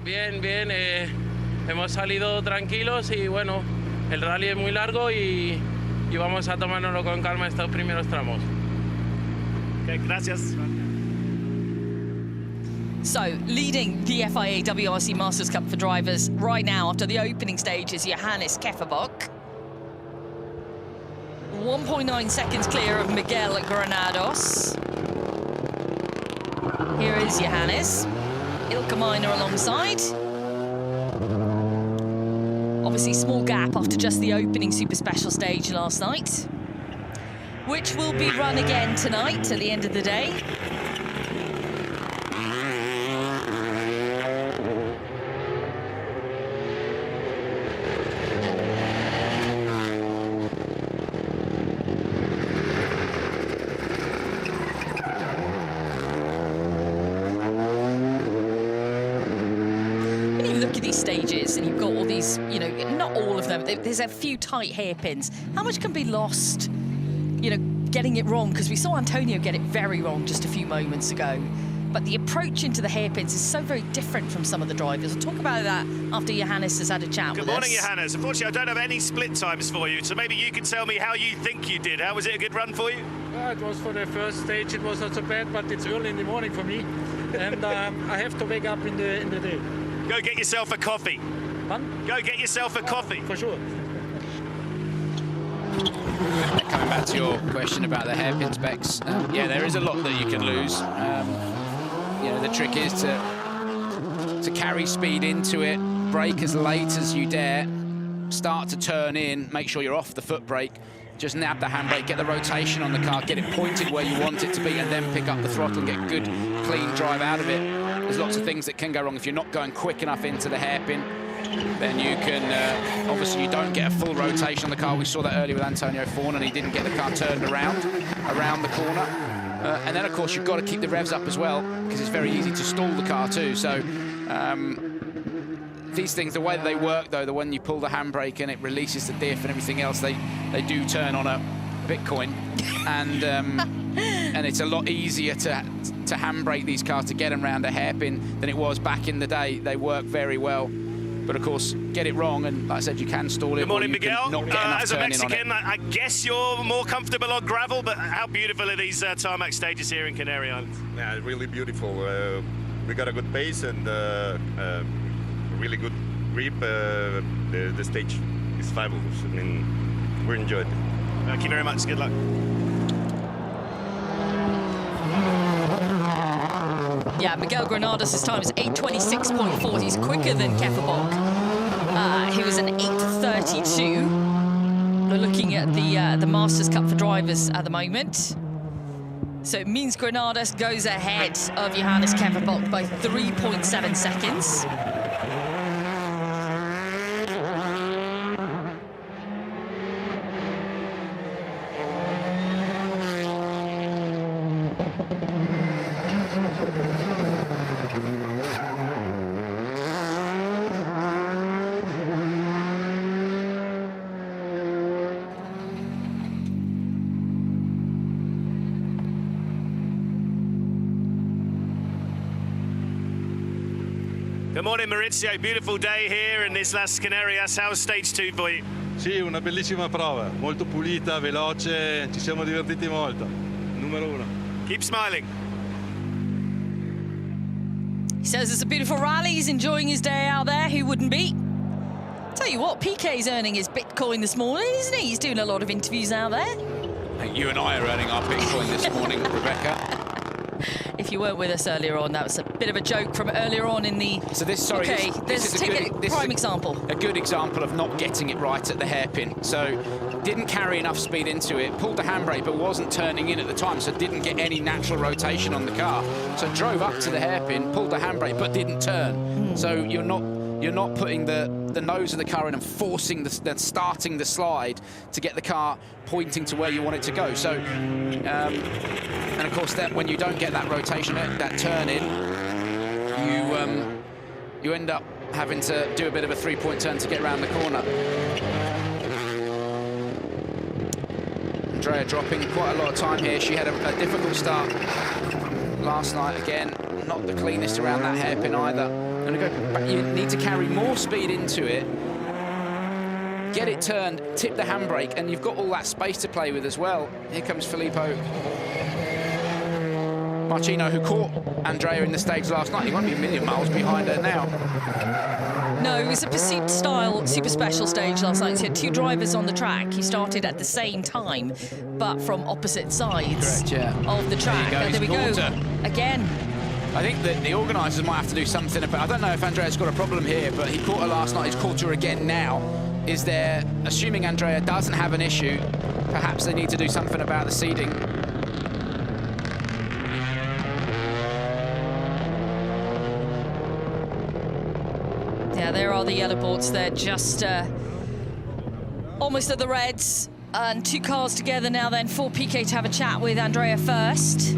Bien, bien. Hemos salido tranquilos y bueno, el rally es muy largo y vamos a tomárnoslo con calma estos primeros tramos. Okay, gracias. So, leading the FIA WRC Masters Cup for drivers right now after the opening stage is Johannes Kefferbock. 1.9 seconds clear of Miguel Granados. Here is Johannes. Ilka Minor alongside. Obviously, small gap after just the opening super special stage last night, which will be run again tonight at the end of the day. Stages, and you've got all these, you know, not all of them, there's a few tight hairpins. How much can be lost, you know, getting it wrong, because we saw Antonio get it very wrong just a few moments ago. But the approach into the hairpins is so very different from some of the drivers. We'll talk about that after Johannes has had a chat with us. Good morning, Johannes. Unfortunately, I don't have any split times for you, so maybe you can tell me how you think you did. How was it a good run for you? It was for the first stage, it was not so bad, but it's early in the morning for me, and I have to wake up in the day. Go get yourself a coffee. Fun? Go get yourself a coffee. For sure. Coming back to your question about the hairpin specs, yeah, there is a lot that you can lose. You know, the trick is to carry speed into it, brake as late as you dare, start to turn in, make sure you're off the foot brake, just nab the handbrake, get the rotation on the car, get it pointed where you want it to be, and then pick up the throttle and get good, clean drive out of it. There's lots of things that can go wrong. If you're not going quick enough into the hairpin, then you can, obviously you don't get a full rotation on the car. We saw that earlier with Antonio Fawn, and he didn't get the car turned around the corner. And then, of course, you've got to keep the revs up as well, because it's very easy to stall the car too. So these things, the way that they work, though, when you pull the handbrake and it releases the diff and everything else, they do turn on a Bitcoin. And it's a lot easier to handbrake these cars to get them around a hairpin than it was back in the day. They work very well. But of course, get it wrong, and like I said, you can stall it. Good morning, or you Miguel. Not get enough as a turning Mexican, on it. I guess you're more comfortable on gravel, but how beautiful are these tarmac stages here in Canary Islands? Yeah, really beautiful. We got a good pace and really good grip. The stage is fabulous. I mean, we enjoyed it. Thank you very much. Good luck. Yeah, Miguel Granados' time is 8:26.4. He's quicker than Kefferbach. He was an 8:32. We're looking at the Masters Cup for drivers at the moment. So it means Granados goes ahead of Johannes Kefferbach by 3.7 seconds. Good morning, Maurizio. Beautiful day here in Islas, Canarias. How's stage 2 for you? Sì, una bellissima prova, molto pulita, veloce, ci siamo divertiti molto. Numero 1. Keep smiling. He says it's a beautiful rally. He's enjoying his day out there. Who wouldn't be? Tell you what, PK's earning his Bitcoin this morning, isn't he? He's doing a lot of interviews out there. I think you and I are earning our Bitcoin this morning, Rebecca. If you weren't with us earlier on, that was a bit of a joke from earlier on in the... So this, sorry, okay, this is take a prime example. A good example of not getting it right at the hairpin. So didn't carry enough speed into it, pulled the handbrake, but wasn't turning in at the time, so didn't get any natural rotation on the car. So drove up to the hairpin, pulled the handbrake, but didn't turn. So you're not putting the nose of the car in and forcing starting the slide to get the car pointing to where you want it to go. So, and of course, that when you don't get that rotation, that turn in, you end up having to do a bit of a 3-point turn to get around the corner. Andrea dropping quite a lot of time here. She had a difficult start last night again. Not the cleanest around that hairpin either. You need to carry more speed into it, get it turned, tip the handbrake, and you've got all that space to play with as well. Here comes Filippo Marcino, who caught Andrea in the stage last night. He won't be a million miles behind her now. No, it was a pursuit style super special stage last night. So he had two drivers on the track. He started at the same time, but from opposite sides of the track. There we go. Again. I think that the organisers might have to do something about. I don't know if Andrea's got a problem here, but he caught her last night. He's caught her again now. Is there, assuming Andrea doesn't have an issue, perhaps they need to do something about the seeding. Yeah, there are the yellow boards. They're just almost at the reds. And two cars together now then for PK to have a chat with Andrea first.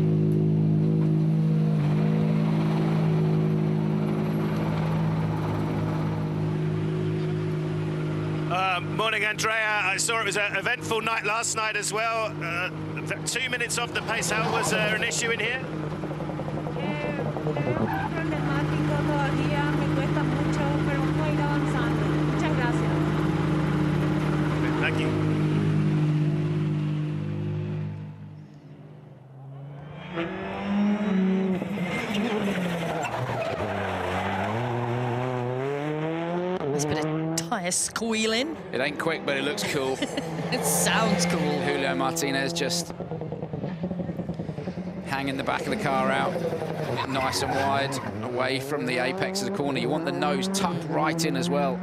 Morning, Andrea. I saw it was an eventful night last night as well. 2 minutes off the pace. How was there an issue in here? Problemático todavía, me cuesta mucho, pero voy a ir avanzando. Muchas gracias. Thank you. There's a bit of tyre squealing. It ain't quick, but it looks cool. It sounds cool. Julio Martinez just hanging the back of the car out, nice and wide, away from the apex of the corner. You want the nose tucked right in as well.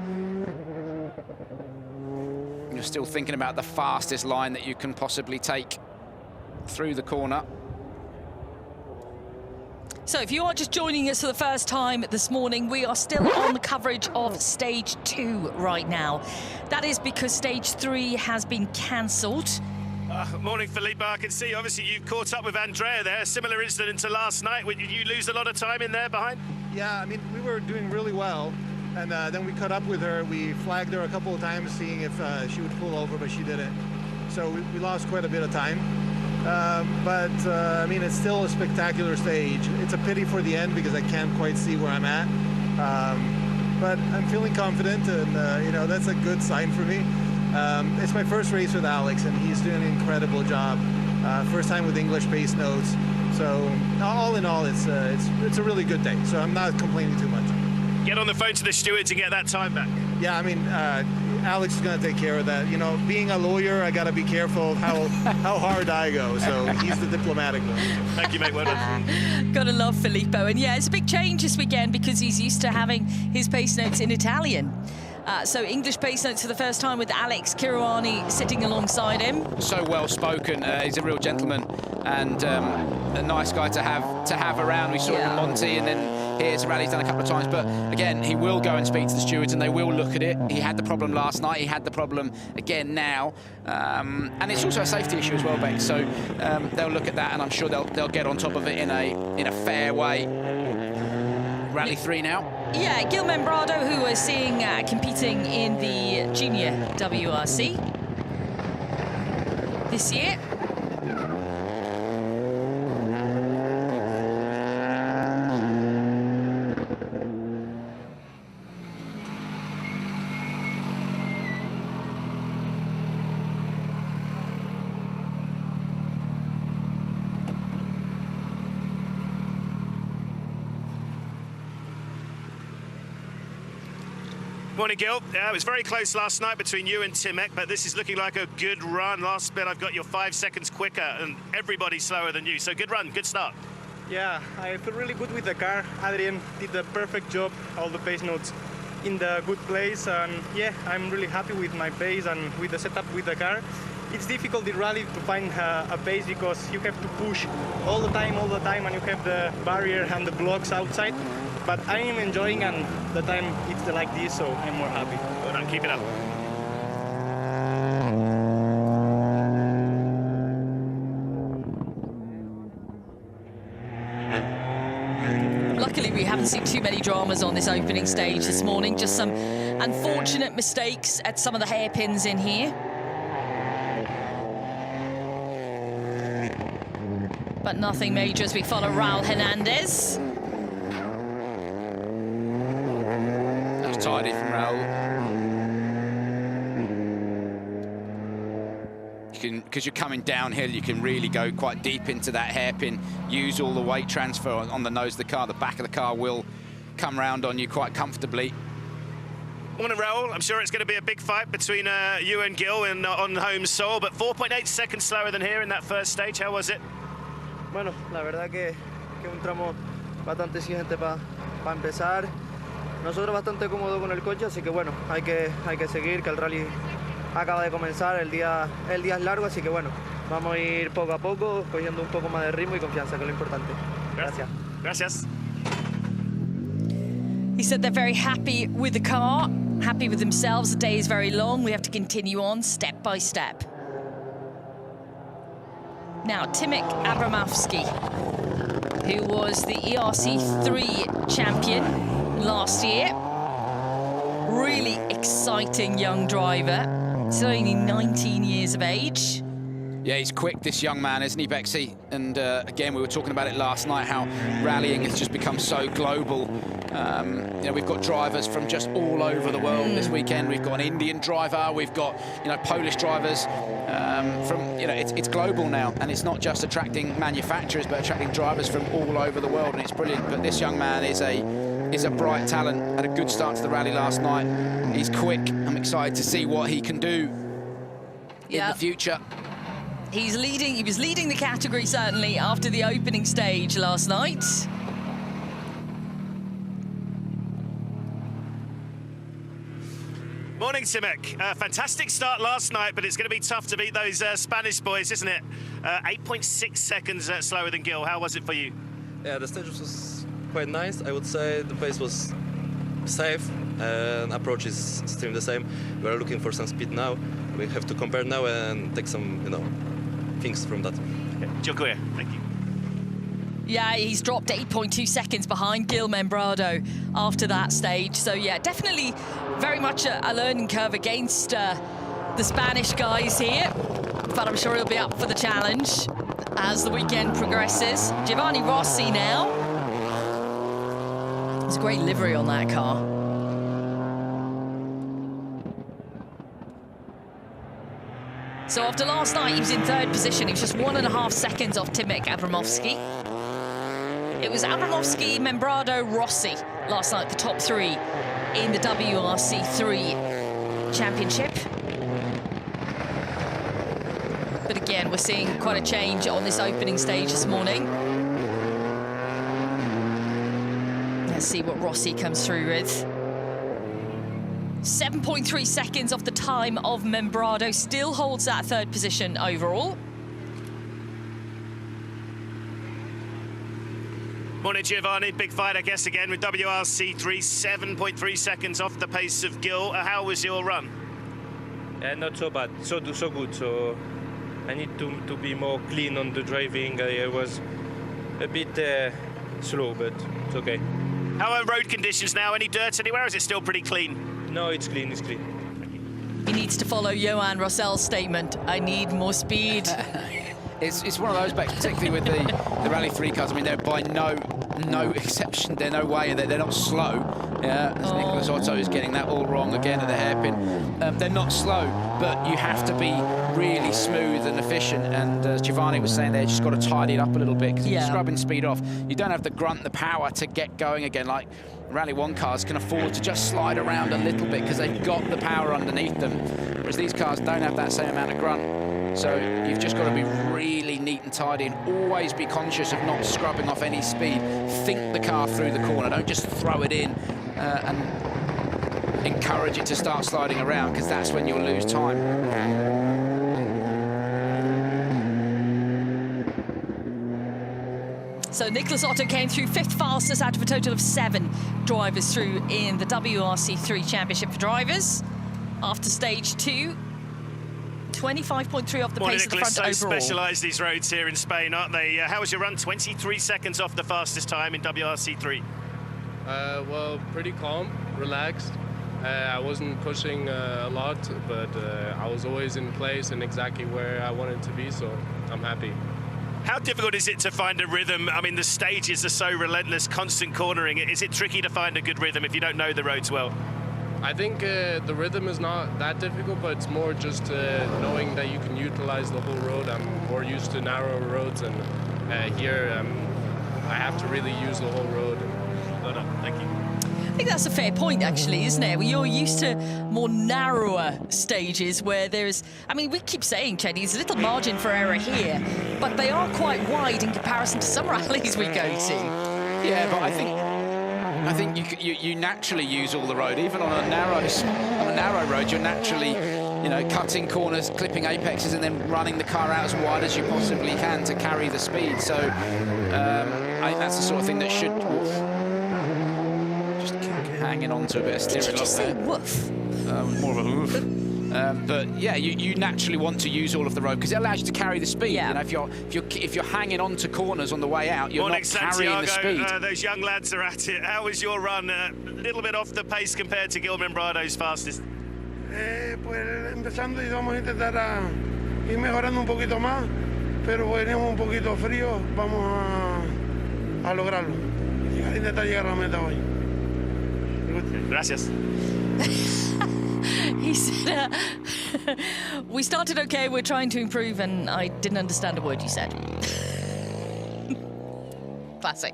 You're still thinking about the fastest line that you can possibly take through the corner. So if you are just joining us for the first time this morning, we are still on the coverage of Stage 2 right now. That is because Stage 3 has been cancelled. Morning, Felipe. I can see, obviously, you caught up with Andrea there. A similar incident to last night. Did you lose a lot of time in there behind? Yeah, I mean, we were doing really well. And then we caught up with her. We flagged her a couple of times, seeing if she would pull over, but she didn't. So we lost quite a bit of time. I mean, it's still a spectacular stage. It's a pity for the end because I can't quite see where I'm at. But I'm feeling confident, and you know, that's a good sign for me. It's my first race with Alex, and he's doing an incredible job. First time with English pace notes. So all in all, it's a really good day. So I'm not complaining too much. Get on the phone to the stewards and get that time back. Yeah, I mean, Alex is going to take care of that. You know, being a lawyer, I got to be careful of how hard I go. So he's the diplomatic one. Thank you, mate. Well done. Gotta love Filippo. And yeah, it's a big change this weekend because he's used to having his pace notes in Italian. So English pace notes for the first time with Alex Kirouani sitting alongside him. So well spoken. He's a real gentleman and a nice guy to have around. We saw him in Monty, and then here's a rally he's done a couple of times. But again, he will go and speak to the stewards, and they will look at it. He had the problem last night. He had the problem again now, and it's also a safety issue as well, Beck. So they'll look at that, and I'm sure they'll get on top of it in a fair way. Rally 3 now. Yeah, Gil Membrado, who we're seeing competing in the Junior WRC this year. Morning, Gil. It was very close last night between you and Timek, but this is looking like a good run. Last bit, I've got your 5 seconds quicker, and everybody's slower than you. So good run, good start. Yeah, I feel really good with the car. Adrian did the perfect job, all the pace notes in the good place, and yeah, I'm really happy with my pace and with the setup with the car. It's difficult in rally to find a pace because you have to push all the time, and you have the barrier and the blocks outside. But I am enjoying, and the time it's like this, so I'm more happy. Well done, keep it up. Luckily, we haven't seen too many dramas on this opening stage this morning. Just some unfortunate mistakes at some of the hairpins in here. But nothing major as we follow Raul Hernandez. Tidy from Raul. Because you're coming downhill, you can really go quite deep into that hairpin, use all the weight transfer on the nose of the car. The back of the car will come round on you quite comfortably. Morning, Raul. I'm sure it's going to be a big fight between you and Gil on home soil, but 4.8 seconds slower than here in that first stage. How was it? Bueno, la verdad que un tramo bastante exigente para empezar. Nosotros bastante cómodos con el coche, así que bueno, hay que seguir, que el rally acaba de comenzar, el día es largo, así que bueno, vamos a ir poco a poco, cogiendo un poco más de ritmo y confianza, que es lo importante. Gracias. Gracias. He said they're very happy with the car, happy with themselves. The day is very long. We have to continue on step by step. Now, Timek Abramovsky, who was the ERC3 champion last year. Really exciting young driver. He's only 19 years of age. Yeah, he's quick, this young man, isn't he, Bexy? And again, we were talking about it last night, how rallying has just become so global. You know, we've got drivers from just all over the world this weekend. We've got an Indian driver, we've got, you know, Polish drivers. From, you know, it's global now, and it's not just attracting manufacturers, but attracting drivers from all over the world, and it's brilliant. But this young man is a bright talent. Had a good start to the rally last night. He's quick. I'm excited to see what he can do in the future. He's leading. He was leading the category, certainly, after the opening stage last night. Morning, Timek. Fantastic start last night, but it's going to be tough to beat those Spanish boys, isn't it? 8.6 seconds slower than Gil. How was it for you? Yeah, the stage was quite nice. I would say the pace was safe, and approach is still the same. We're looking for some speed now. We have to compare now and take some, you know, things from that. Okay. Thank you. Yeah, he's dropped 8.2 seconds behind Gil Membrado after that stage. So yeah, definitely very much a learning curve against the Spanish guys here. But I'm sure he'll be up for the challenge as the weekend progresses. Giovanni Rossi now. There's a great livery on that car. So after last night, he was in third position. He was just 1.5 seconds off Timek Abramovsky. It was Abramovsky, Membrado, Rossi last night, the top three in the WRC 3 championship. But again, we're seeing quite a change on this opening stage this morning. Let's see what Rossi comes through with. 7.3 seconds off the time of Membrado, still holds that third position overall. Morning, Giovanni. Big fight, I guess, again with WRC 3, 7.3 seconds off the pace of Gil. How was your run? Not so bad, so good. So I need to be more clean on the driving. I was a bit slow, but it's okay. How are road conditions now? Any dirt anywhere, or is it still pretty clean? No, it's clean, it's clean. He needs to follow Johan Rossell's statement, I need more speed. It's one of those backs, particularly with the Rally 3 cars. I mean, they're by no exception. They're no way. They're not slow. Yeah, as Nicholas Otto is getting that all wrong again at the hairpin. They're not slow, but you have to be really smooth and efficient. And as Giovanni was saying, they just got to tidy it up a little bit because you're scrubbing speed off. You don't have the grunt, the power to get going again. Like Rally 1 cars can afford to just slide around a little bit because they've got the power underneath them, whereas these cars don't have that same amount of grunt. So you've just got to be really neat and tidy and always be conscious of not scrubbing off any speed. Think the car through the corner. Don't just throw it in and encourage it to start sliding around, because that's when you'll lose time. So Nicholas Otto came through 5th fastest out of a total of 7 drivers through in the WRC 3 Championship for drivers. After stage 2, 25.3 off the pace of the front overall. So specialised these roads here in Spain, aren't they? How was your run? 23 seconds off the fastest time in WRC 3. Well, pretty calm, relaxed. I wasn't pushing a lot, but I was always in place and exactly where I wanted to be, so I'm happy. How difficult is it to find a rhythm? I mean, the stages are so relentless, constant cornering. Is it tricky to find a good rhythm if you don't know the roads well? I think the rhythm is not that difficult, but it's more just knowing that you can utilize the whole road. I'm more used to narrow roads, and here I have to really use the whole road. Thank you. I think that's a fair point, actually, isn't it? Well, you're used to more narrower stages where there's, I mean, we keep saying, Chetty, there's a little margin for error here, but they are quite wide in comparison to some rallies we go to. Yeah, but I think you naturally use all the road, even on a narrow road. You're naturally, you know, cutting corners, clipping apexes, and then running the car out as wide as you possibly can to carry the speed. So I think that's the sort of thing that should just hanging on to a bit of steering. Did you just say woof? More of a woof. But yeah, you naturally want to use all of the road because it allows you to carry the speed. Yeah. You know, if you're hanging on to corners on the way out, you're Morning, not carrying the speed. Those young lads are at it. How was your run? A little bit off the pace compared to Gil Membrado's fastest. Pues empezando y vamos a intentar ir mejorando un poquito más, pero venimos un poquito fríos, vamos a lograrlo. Intentar llegar a la meta hoy. Gracias. He said, we started okay, we're trying to improve, and I didn't understand a word you said. Classic.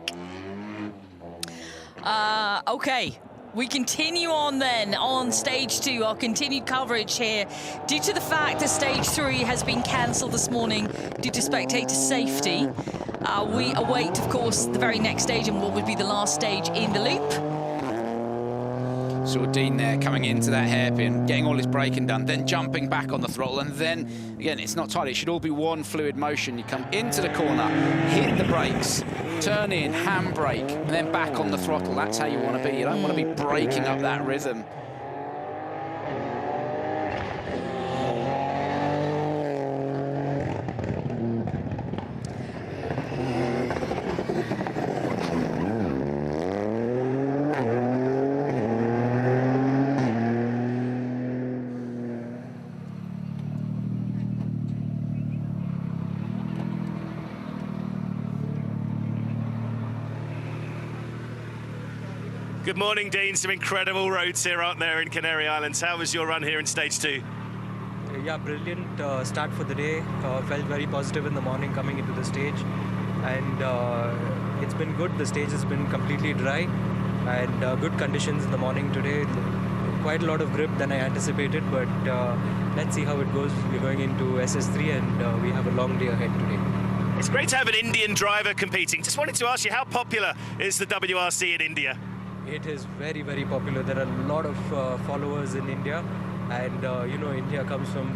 Okay, we continue on then on stage 2, our continued coverage here. Due to the fact that stage 3 has been cancelled this morning due to spectator safety, we await, of course, the very next stage and what would be the last stage in the loop. Saw Dean there coming into that hairpin, getting all his braking done, then jumping back on the throttle, and then, again, it's not tight, it should all be one fluid motion. You come into the corner, hit the brakes, turn in, handbrake, and then back on the throttle. That's how you want to be. You don't want to be breaking up that rhythm. Good morning, Dean. Some incredible roads here, aren't there, in Canary Islands? How was your run here in stage 2? Yeah, brilliant start for the day. Felt very positive in the morning coming into the stage, and it's been good. The stage has been completely dry, and good conditions in the morning today. Quite a lot of grip than I anticipated, but let's see how it goes. We're going into SS3, and we have a long day ahead today. It's great to have an Indian driver competing. Just wanted to ask you, how popular is the WRC in India? It is very, very popular. There are a lot of followers in India, and you know, India comes from,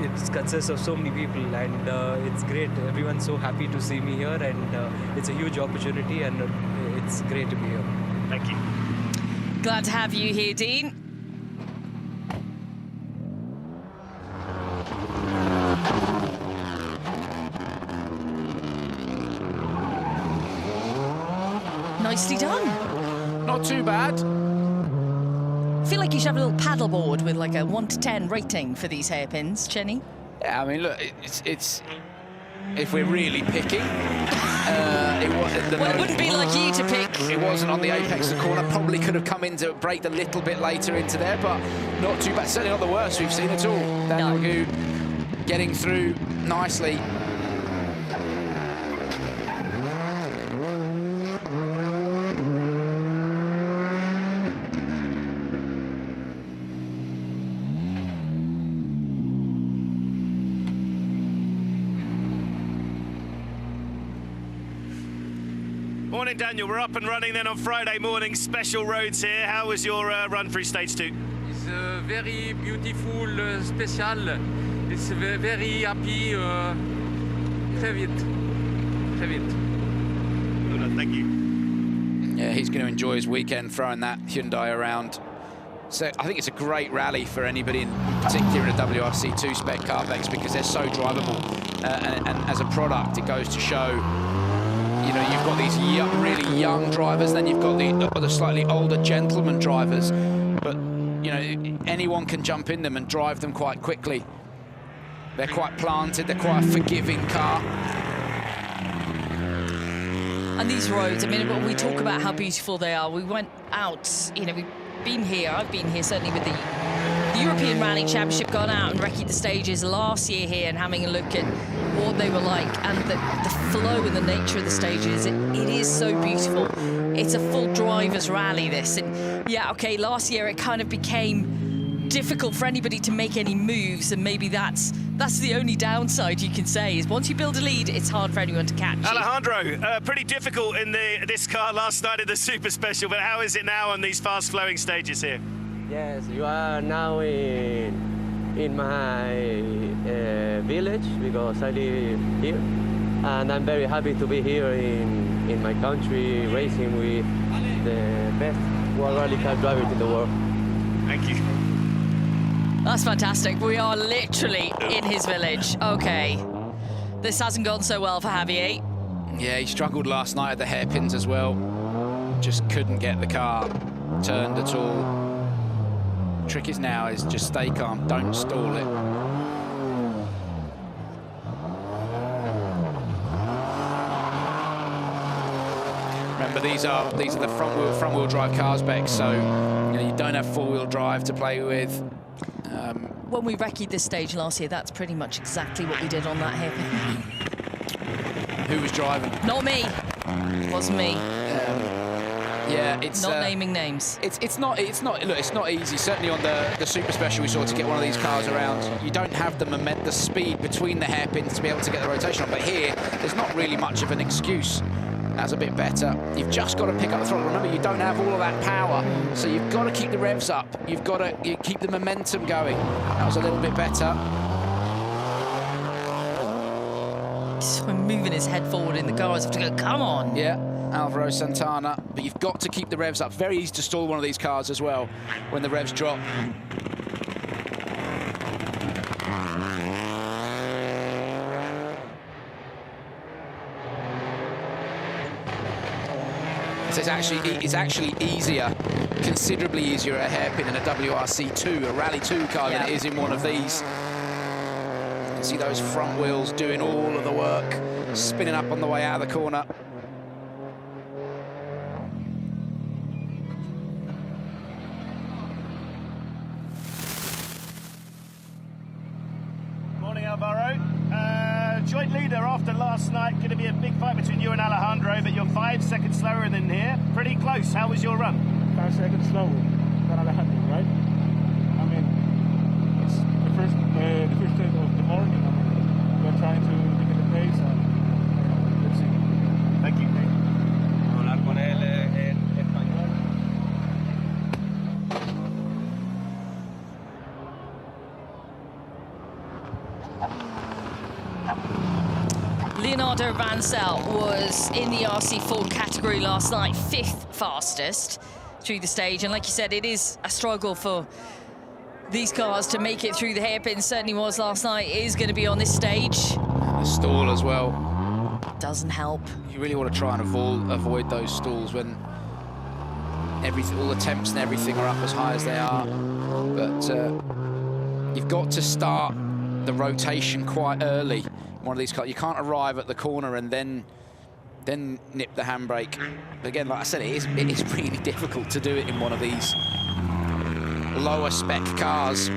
it consists of so many people, and it's great. Everyone's so happy to see me here, and it's a huge opportunity, and it's great to be here. Thank you. Glad to have you here, Dean. Nicely done. Not too bad. I feel like you should have a little paddleboard with like a 1 to 10 rating for these hairpins, Chenny. Yeah, I mean, look, it's if we're really picking, it wouldn't be like you to pick. It wasn't on the apex of the corner. Probably could have come into braked a little bit later into there, but not too bad. Certainly not the worst we've seen at all. Daniel getting through nicely. Morning, Daniel. We're up and running then on Friday morning. Special roads here. How was your run through stage 2? It's very beautiful, special. It's very happy. Très vite. Très vite. Well, thank you. Yeah, he's going to enjoy his weekend throwing that Hyundai around. So I think it's a great rally for anybody, in particular in a WRC 2 spec car, Bex, because they're so drivable. And as a product, it goes to show, you know, you've got these really young drivers, then you've got the slightly older gentleman drivers, but, you know, anyone can jump in them and drive them quite quickly. They're quite planted, they're quite a forgiving car. And these roads, I mean, when we talk about how beautiful they are, we went out, you know, we've been here, I've been here certainly with the European Rally Championship, gone out and recce'd the stages last year here and having a look at what they were like, and the flow and the nature of the stages. It is so beautiful. It's a full driver's rally, this. And yeah, okay, last year it kind of became difficult for anybody to make any moves, and maybe that's the only downside you can say, is once you build a lead, it's hard for anyone to catch you. Alejandro, pretty difficult in this car last night in the Super Special, but how is it now on these fast-flowing stages here? Yes, you are now in my village, because I live here, and I'm very happy to be here in my country, racing with the best World Rally car drivers in the world. Thank you. That's fantastic. We are literally in his village. Okay. This hasn't gone so well for Javier. Yeah, he struggled last night at the hairpins as well. Just couldn't get the car turned at all. Trick is now is just stay calm, don't stall it. Remember, these are the front wheel drive cars, Beck. So you don't have four-wheel drive to play with. When we recce'd this stage last year, that's pretty much exactly what we did on that hairpin. Who was driving? Not me. It wasn't me. Yeah, it's not naming names. It's not easy. Certainly on the Super Special we saw, to get one of these cars around, you don't have the speed between the hairpins to be able to get the rotation on. But here, there's not really much of an excuse. That's a bit better. You've just got to pick up the throttle. Remember, you don't have all of that power, so you've got to keep the revs up. You've got to keep the momentum going. That was a little bit better. So moving his head forward in the car as if to go, come on. Yeah, Alvaro Santana. But you've got to keep the revs up. Very easy to stall one of these cars as well when the revs drop. So it's actually easier, considerably easier at a hairpin in a WRC2, a Rally 2 car, than it is in one of these. You can see those front wheels doing all of the work, spinning up on the way out of the corner. Morning, Alvaro. Joint leader after last night. Going to be a big fight between you and Alejandro, but you're 5 seconds slower than here. Pretty close. How was your run? 5 seconds slower than Alejandro, right? I mean, it's the first day of the morning. I mean, we're trying to pick the pace, and let's see. Thank you. Hablar con él en español. Leonardo Vancel was in the RC4 category last night, 5th fastest through the stage. And like you said, it is a struggle for these cars to make it through the hairpin. Certainly was last night. It is going to be on this stage. And the stall as well. Doesn't help. You really want to try and avoid those stalls when all the temps and everything are up as high as they are. But you've got to start the rotation quite early. One of these cars, you can't arrive at the corner and then nip the handbrake. But again, like I said, it is really difficult to do it in one of these lower spec cars.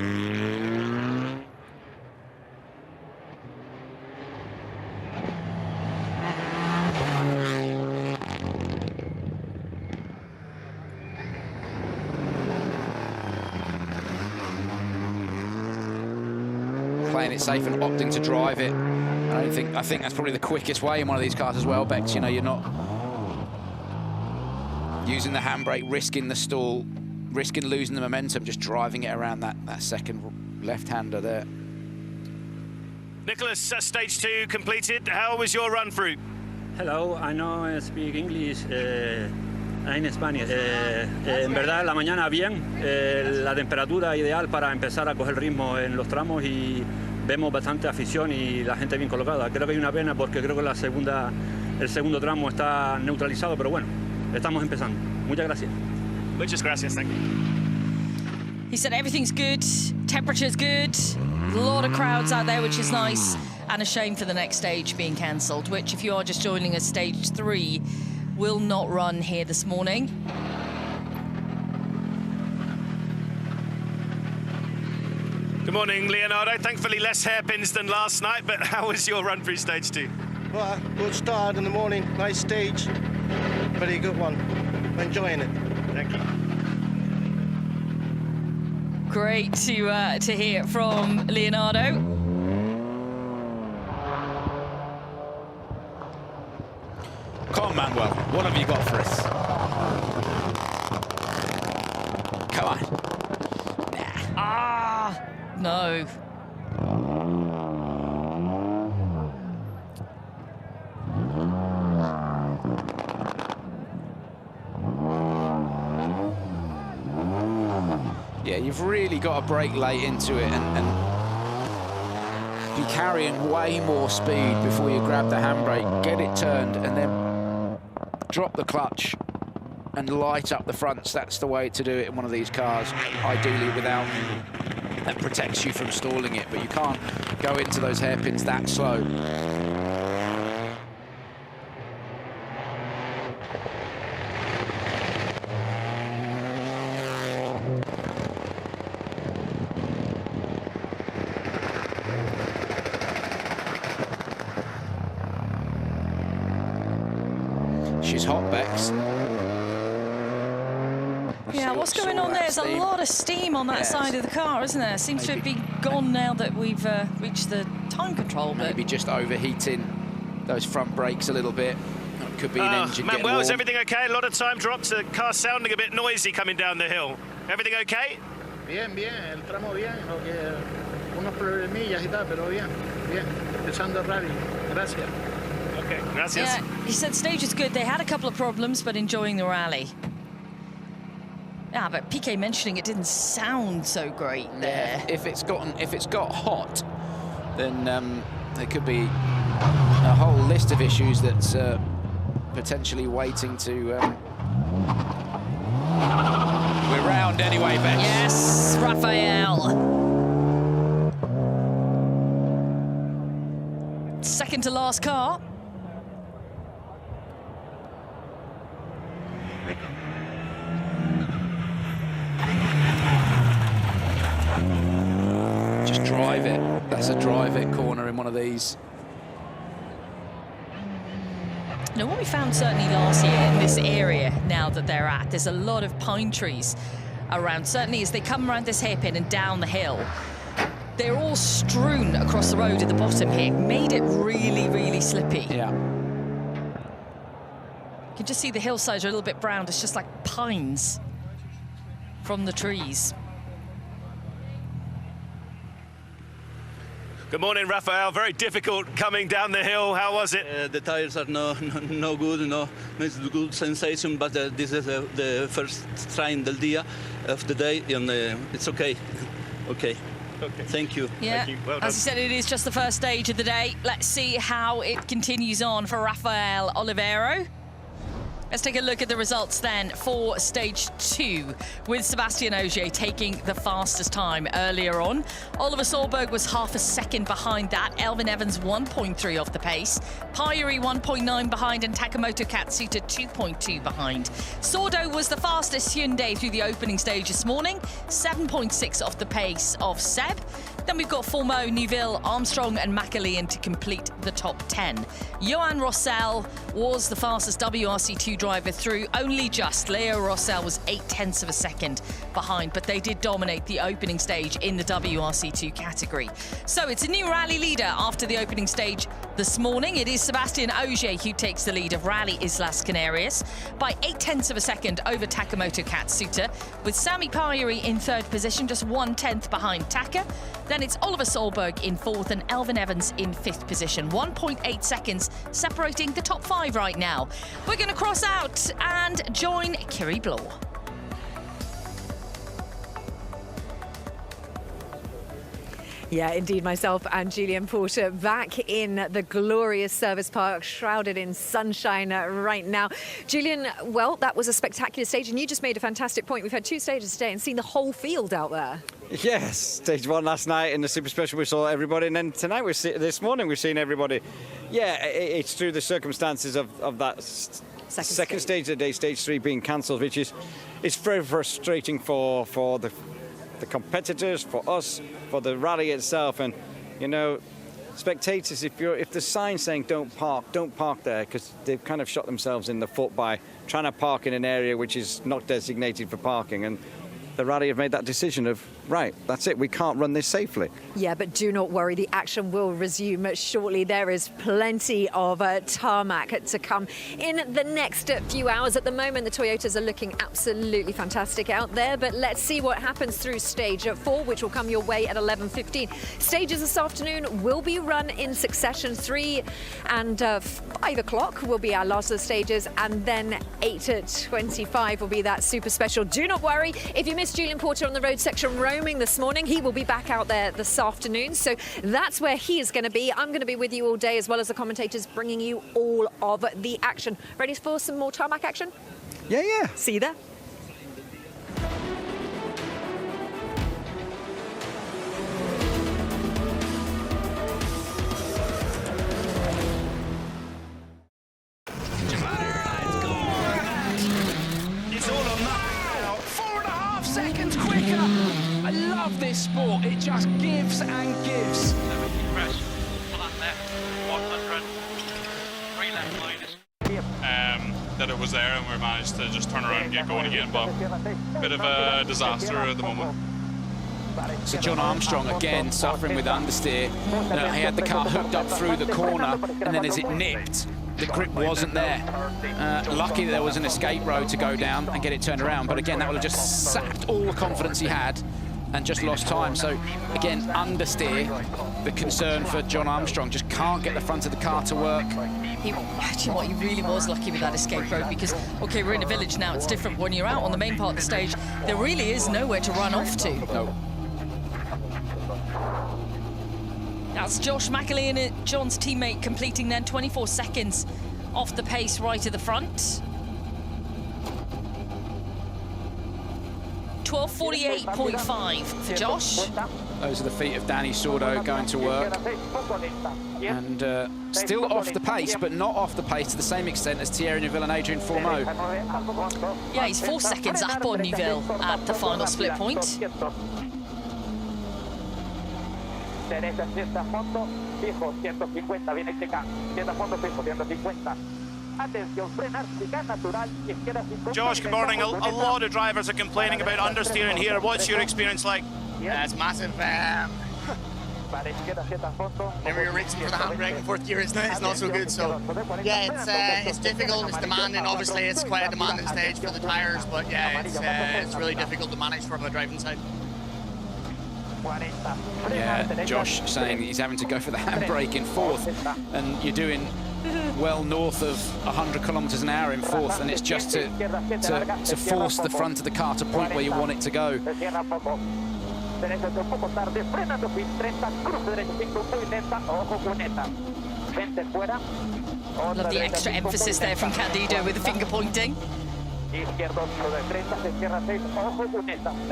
Playing it safe and opting to drive it. I think that's probably the quickest way in one of these cars as well, Bex. You're not using the handbrake, risking the stall, risking losing the momentum, just driving it around that second left-hander there. Nicholas, stage 2 completed. How was your run through? Hello, I know speak English in Spanish. En verdad, la mañana bien, la temperatura ideal para empezar a coger ritmo en los tramos y vemos bastante afición y la gente bien colocada. Creo que hay una pena porque creo que el segundo tramo está neutralizado, pero bueno, estamos empezando. Muchas gracias. Muchas gracias, thank you. He said everything's good, temperature's good, a lot of crowds out there, which is nice, and a shame for the next stage being cancelled, which, if you are just joining us, stage 3 will not run here this morning. Good morning, Leonardo. Thankfully, less hairpins than last night, but how was your run through stage 2? Well, good start in the morning, nice stage, very good one. Enjoying it. Thank you. Great to hear from Leonardo. Come on, Manuel, what have you got for us? Come on. No. Yeah, you've really got to brake late into it and be carrying way more speed before you grab the handbrake, get it turned, and then drop the clutch and light up the fronts. That's the way to do it in one of these cars, ideally without... That protects you from stalling it, but you can't go into those hairpins that slow. is hot, Bex. Yeah, what's going on there? There's a lot of steam on that side of the car, isn't there? Seems to be gone now that we've reached the time control. Maybe just overheating those front brakes a little bit. It could be an engine getting Manuel, warm. is everything okay? A lot of time dropped. The car sounding a bit noisy coming down the hill. Everything okay? Bien, bien. El tramo bien. Unos problemillas y tal, pero bien. Bien. Empezando el rally. Gracias. Okay, gracias. Yeah, he said stage is good. They had a couple of problems, but enjoying the rally. Yeah, but PK mentioning it didn't sound so great there. Yeah, if it's got hot, then there could be a whole list of issues that's potentially waiting to. We're round anyway, Bex. Yes, Raphael. Second to last car. Just drive it. That's a drive it corner in one of these. Now, what we found certainly last year in this area now that they're at, there's a lot of pine trees around. Certainly as they come around this hairpin and down the hill, they're all strewn across the road at the bottom here. Made it really, really slippy. Yeah. You can just see the hillsides are a little bit brown. It's just like pines from the trees. Good morning, Raphael. Very difficult coming down the hill. How was it? The tires are no good, no it's a good sensation, but this is the first train del día of the day, and it's okay. Okay. Thank you. Yeah, Thank you. Well done. as you said, it is just the first stage of the day. Let's see how it continues on for Rafael Oliveiro. Let's take a look at the results then for stage 2, with Sébastien Ogier taking the fastest time earlier on. Oliver Solberg was half a second behind that. Elvin Evans 1.3 off the pace. Pyuri 1.9 behind, and Takamoto Katsuta 2.2 behind. Sordo was the fastest Hyundai through the opening stage this morning, 7.6 off the pace of Seb. Then we've got Formeau, Neuville, Armstrong and McAlean to complete the top 10. Johan Rossell was the fastest WRC2 driver through, only just. Leo Rossell was 0.8 of a second behind, but they did dominate the opening stage in the WRC2 category. So it's a new rally leader after the opening stage this morning. It is Sébastien Ogier who takes the lead of Rally Islas Canarias by 0.8 of a second over Takamoto Katsuta, with Sami Pyuri in third position, just 1/10 behind Taka. Then it's Oliver Solberg in fourth and Elvin Evans in fifth position. 1.8 seconds separating the top 5 right now. We're going to cross out and join Kiri Bloor. Yeah, indeed, myself and Julian Porter back in the glorious service park, shrouded in sunshine right now. Julian, well, that was a spectacular stage, and you just made a fantastic point. We've had 2 stages today and seen the whole field out there. Yes, stage 1 last night in the Super Special we saw everybody, and then tonight this morning we've seen everybody. Yeah, it's through the circumstances of that second stage of the day, stage 3 being cancelled, which is it's very frustrating for the competitors, for us, for the rally itself, and you know, spectators. If the sign's saying don't park there, because they've kind of shot themselves in the foot by trying to park in an area which is not designated for parking, and the rally have made that decision of, right, that's it, we can't run this safely. Yeah, but do not worry, the action will resume shortly. There is plenty of tarmac to come in the next few hours. At the moment, the Toyotas are looking absolutely fantastic out there, but let's see what happens through stage 4, which will come your way at 11:15. Stages this afternoon will be run in succession. 3 and 5 o'clock will be our last of the stages, and then 8:25 will be that super special. Do not worry, if you missed Julian Porter on the road section roaming this morning, he will be back out there this afternoon, so that's where he is going to be. I'm going to be with you all day, as well as the commentators bringing you all of the action. Ready for some more tarmac action? Yeah. See you there. Seconds quicker. I love this sport. It just gives and gives. Press flat left, 100, 3 left minus. that it was there, and we managed to just turn around and get going again. But bit of a disaster at the moment. So John Armstrong again suffering with understeer. He had the car hooked up through the corner, and then as it nipped, the grip wasn't there. Lucky that there was an escape road to go down and get it turned around, but again, that would have just sapped all the confidence he had and just lost time. So again, understeer, the concern for John Armstrong, just can't get the front of the car to work. Imagine what he really was lucky with that escape road, because, okay, we're in a village now, it's different. When you're out on the main part of the stage, there really is nowhere to run off to. No. That's Josh McAlean, John's teammate, completing then 24 seconds off the pace right at the front. 12:48.5 for Josh. Those are the feet of Danny Sordo going to work. And still off the pace, but not off the pace to the same extent as Thierry Neuville and Adrien Fourmeau. Yeah, he's 4 seconds up on Neuville at the final split point. Josh, good morning. A lot of drivers are complaining about understeering here. What's your experience like? Yeah, it's massive. Whenever you're racing for the handbrake in fourth gear, it's not so good. So yeah, it's difficult. It's demanding. Obviously, it's quite a demanding stage for the tires, but yeah, it's really difficult to manage from the driving side. Yeah, Josh saying he's having to go for the handbrake in fourth, and you're doing well north of 100 kilometers an hour in fourth, and it's just to force the front of the car to point where you want it to go. Love the extra emphasis there from Candido with the finger pointing.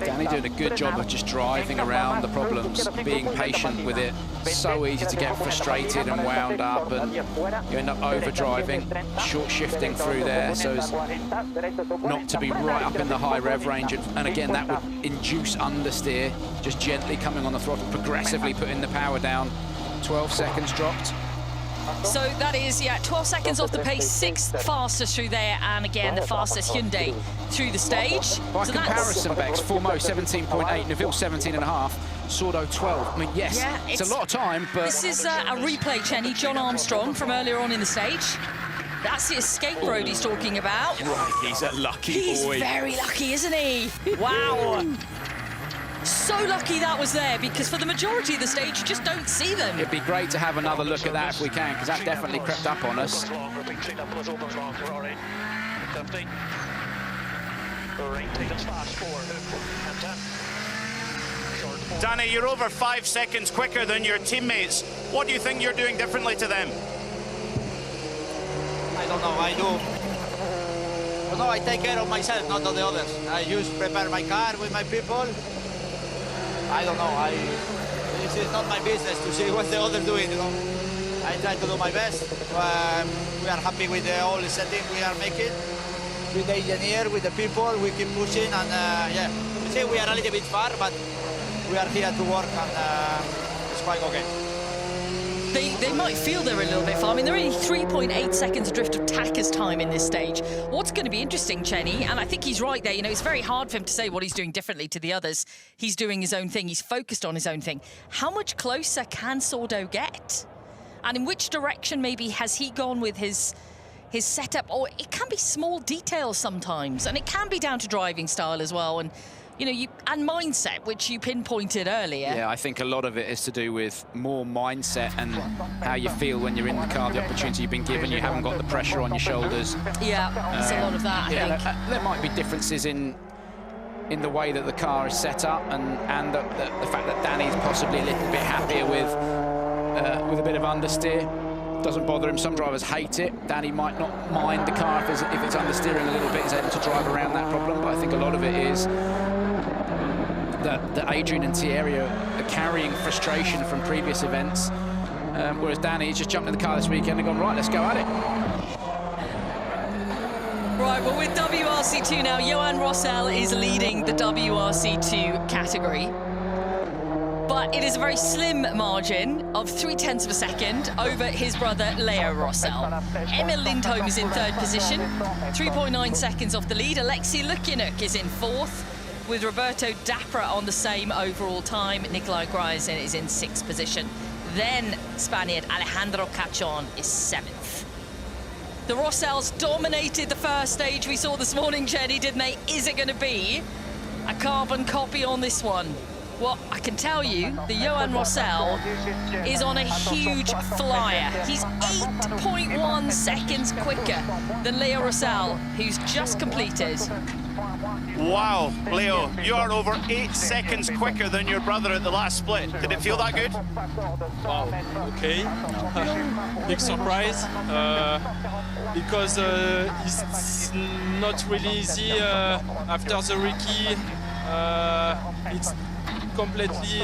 Danny doing a good job of just driving around the problems, being patient with it. So easy to get frustrated and wound up, and you end up over-driving, short shifting through there, so as not to be right up in the high rev range. And again, that would induce understeer, just gently coming on the throttle, progressively putting the power down. 12 seconds dropped. So that is, 12 seconds off the pace, 6th fastest through there, and again, the fastest Hyundai through the stage. By so comparison, Bex, Fourmeau 17.8, Neuville 17.5, Sordo 12. I mean, yes, yeah, it's a lot of time, but... This is a replay, Chenny, John Armstrong from earlier on in the stage. That's the escape road he's talking about. Right, he's a lucky boy. He's very lucky, isn't he? Wow. So lucky that was there, because for the majority of the stage, you just don't see them. It'd be great to have another look at that if we can, because that definitely crept up on us. Danny, you're over 5 seconds quicker than your teammates. What do you think you're doing differently to them? I don't know, I take care of myself, not of the others. I just prepare my car with my people. I don't know, this is not my business to see what the others doing, you know. I try to do my best. We are happy with the whole setting we are making. With the engineer, with the people, we keep pushing, and yeah. We say we are a little bit far, but we are here to work, and it's quite okay. They might feel they're a little bit far. I mean, they're only 3.8 seconds adrift of Tacker's time in this stage. What's going to be interesting, Chenny, and I think he's right there, you know, it's very hard for him to say what he's doing differently to the others. He's doing his own thing. He's focused on his own thing. How much closer can Sordo get? And in which direction maybe has he gone with his setup? Or it can be small details sometimes, and it can be down to driving style as well. And you know, and mindset, which you pinpointed earlier. Yeah, I think a lot of it is to do with more mindset and how you feel when you're in the car, the opportunity you've been given, you haven't got the pressure on your shoulders. Yeah, it's a lot of that, I think. There might be differences in the way that the car is set up, and the fact that Danny's possibly a little bit happier with a bit of understeer. Doesn't bother him. Some drivers hate it. Danny might not mind the car if it's understeering a little bit, he's able to drive around that problem, but I think a lot of it is that Adrien and Thierry are carrying frustration from previous events, whereas Danny's just jumped in the car this weekend and gone, right, let's go at it. Right, well, with WRC2 now, Johan Rossell is leading the WRC2 category. but it is a very slim margin of 0.3 of a second over his brother Leo Rossell. Emil Lindholm is in 3rd position, 3.9 seconds off the lead. Alexei Lukianuk is in 4th, with Roberto Dapra on the same overall time. Nikolai Gryazin is in 6th position. Then Spaniard Alejandro Cachon is 7th. The Rossells dominated the first stage we saw this morning, Jenny, didn't they? Is it going to be a carbon copy on this one? Well, I can tell you, the Johan Rossell is on a huge flyer. He's 8.1 seconds quicker than Leo Rossell, who's just completed. Wow, Leo, you are over 8 seconds quicker than your brother at the last split. Did it feel that good? Wow, okay. Big surprise, because it's not really easy after the recce. It's completely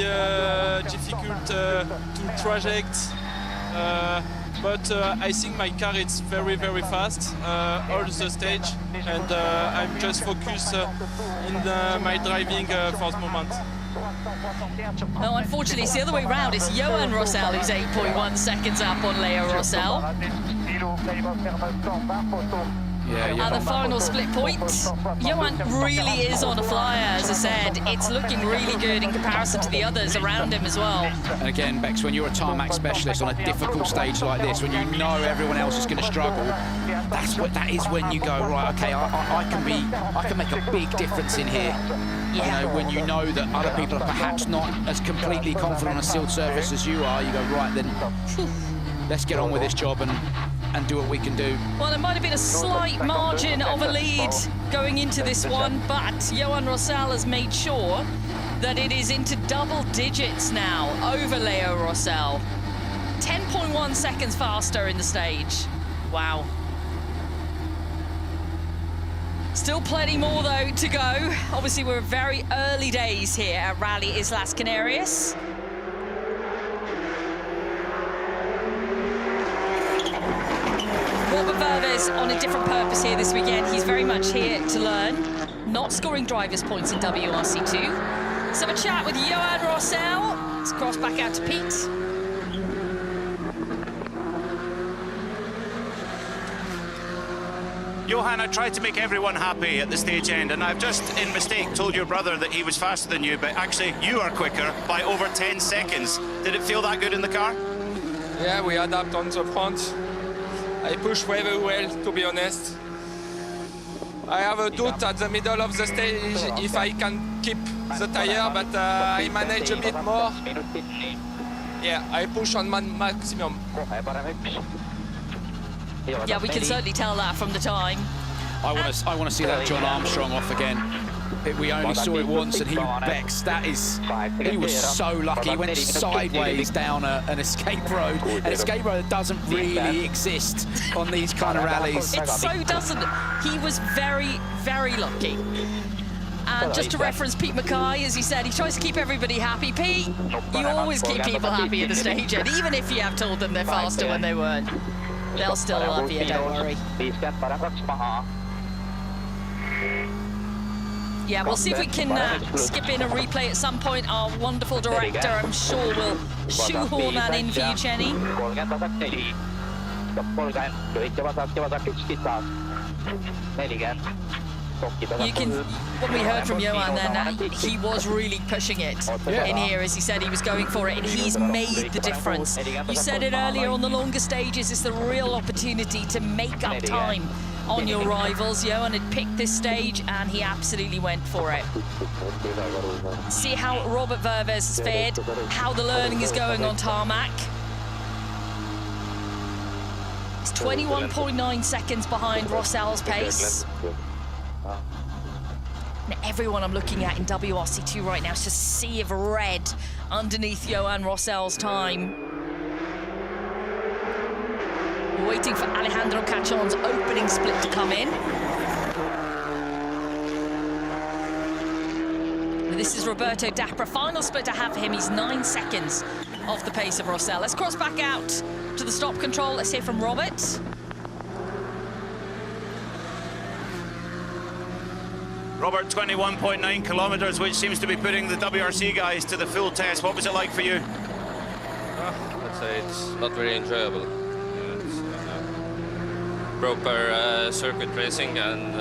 difficult to traject, but I think my car is very, very fast all the stage, and I'm just focused in my driving for the moment. No, unfortunately, it's the other way around. It's Johan Rossell who's 8.1 seconds up on Leo Rossell. At the final split point, Johan really is on a flyer, as I said. It's looking really good in comparison to the others around him as well. And again, Bex, when you're a tarmac specialist on a difficult stage like this, when you know everyone else is going to struggle, that is when you go, right, okay, I can make a big difference in here. You know, when you know that other people are perhaps not as completely confident on a sealed surface as you are, you go, right, then let's get on with this job and do what we can do. Well, there might have been a slight margin of a lead going into this one, but Johan Rossell has made sure that it is into double digits now over Leo Rossell. 10.1 seconds faster in the stage. Wow. Still plenty more, though, to go. Obviously, we're very early days here at Rally Islas Canarias. Robert Verves on a different purpose here this weekend. He's very much here to learn, not scoring driver's points in WRC2. Let's have a chat with Johan Rossell. Let's cross back out to Pete. Johan, I tried to make everyone happy at the stage end, and I've just, in mistake, told your brother that he was faster than you, but actually you are quicker by over 10 seconds. Did it feel that good in the car? Yeah, we adapt on the front. I push very well, to be honest. I have a doubt at the middle of the stage if I can keep the tire, but I manage a bit more. Yeah, I push on my maximum. Yeah, we can certainly tell that from the time. I want to see that John Armstrong off again. We only saw it once, and he was so lucky. He went sideways down an escape road, an escape road that doesn't really exist on these kind of rallies. It so doesn't. He was very, very lucky. And just to reference Pete Mackay, as he said, he tries to keep everybody happy. Pete, you always keep people happy at the stage end, even if you have told them they're faster when they weren't. They'll still love you, don't worry. Yeah, we'll see if we can skip in a replay at some point. Our wonderful director, I'm sure, will shoehorn that in for you, Jenny. You can, what we heard from Johan then, he was really pushing it in here, as he said he was going for it, and he's made the difference. You said it earlier, on the longer stages, it's the real opportunity to make up time on your rivals. Johan had picked this stage, and he absolutely went for it. See how Robert Verves has fared, how the learning is going on tarmac. It's 21.9 seconds behind Rossell's pace. And everyone I'm looking at in WRC2 right now is just a sea of red underneath Johan Rossell's time. We're waiting for Alejandro Cachon's opening split to come in. This is Roberto Dapra. Final split to have him. He's 9 seconds off the pace of Rossell. Let's cross back out to the stop control. Let's hear from Robert. Robert, 21.9 kilometers, which seems to be putting the WRC guys to the full test. What was it like for you? Let's say it's not very enjoyable. It's proper circuit racing, and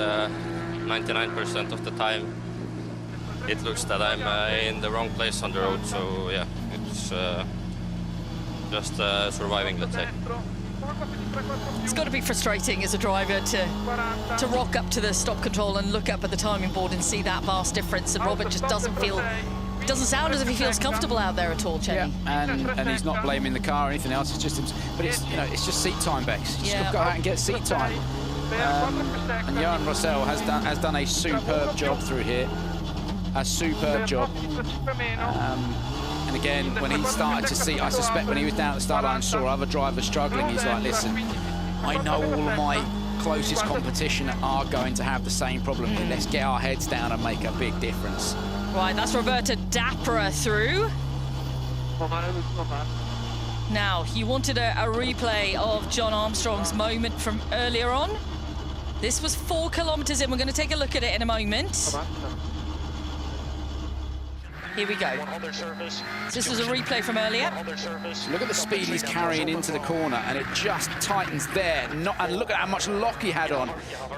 99% of the time it looks that I'm in the wrong place on the road. So yeah, it's just surviving, let's say. It's got to be frustrating as a driver to rock up to the stop control and look up at the timing board and see that vast difference. And Robert just doesn't sound as if he feels comfortable out there at all, Chenny. Yeah, and he's not blaming the car or anything else. It's just, but it's it's just seat time, Bex. You just go out and get seat time. And Johan Rossell has done a superb job through here. A superb job. And again, when he started to see, I suspect when he was down at the start line and saw other drivers struggling, he's like, listen, I know all of my closest competition are going to have the same problem. Let's get our heads down and make a big difference. Right, that's Roberto Dapra through. Now, you wanted a replay of John Armstrong's moment from earlier on. This was 4 kilometers in. We're going to take a look at it in a moment. Here we go. So this was a replay from earlier. So look at the speed he's carrying into the corner, and it just tightens there. And look at how much lock he had on.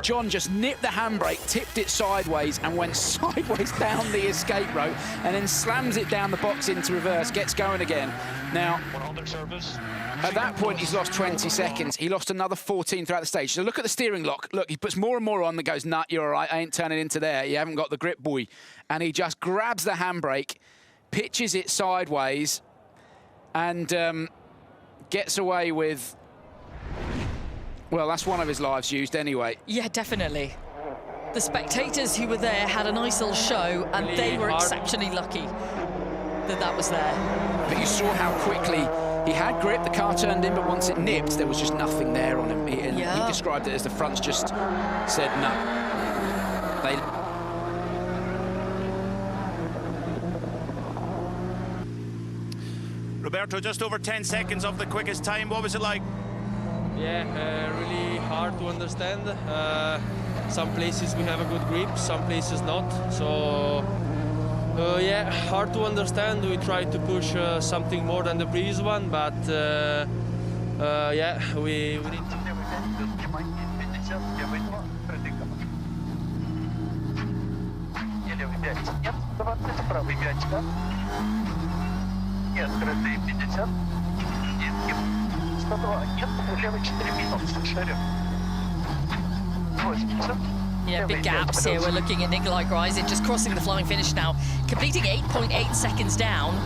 John just nipped the handbrake, tipped it sideways, and went sideways down the escape rope, and then slams it down the box into reverse, gets going again. Now, at that point, he's lost 20 seconds. He lost another 14 throughout the stage. So look at the steering lock. Look, he puts more and more on that goes, nah, you're all right, I ain't turning into there. You haven't got the grip, boy. And he just grabs the handbrake, pitches it sideways, and gets away with, well, that's one of his lives used anyway. Yeah, definitely. The spectators who were there had a nice little show, and they were exceptionally lucky that that was there. But you saw how quickly he had grip, the car turned in, but once it nipped, there was just nothing there on him. He described it as the fronts just said no. Roberto, just over 10 seconds of the quickest time. What was it like? Yeah, really hard to understand. Some places we have a good grip, some places not. So, yeah, hard to understand. We try to push something more than the previous one, but yeah, we need to... Нет, открытые 50, детки 102, нет, левый 4 минуты, шарю. 80. Yeah, big gaps here. We're looking at Nikolai Gryzin just crossing the flying finish now, completing 8.8 seconds down.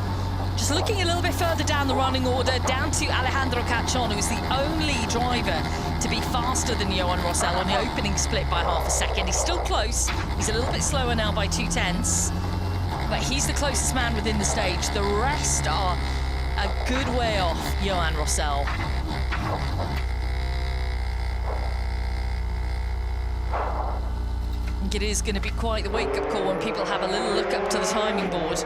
Just looking a little bit further down the running order, down to Alejandro Cachon, who's the only driver to be faster than Johan Rossell on the opening split by half a second. He's still close. He's a little bit slower now by 0.2. But he's the closest man within the stage. The rest are a good way off Johan Rossell. I think it is going to be quite the wake-up call when people have a little look up to the timing board.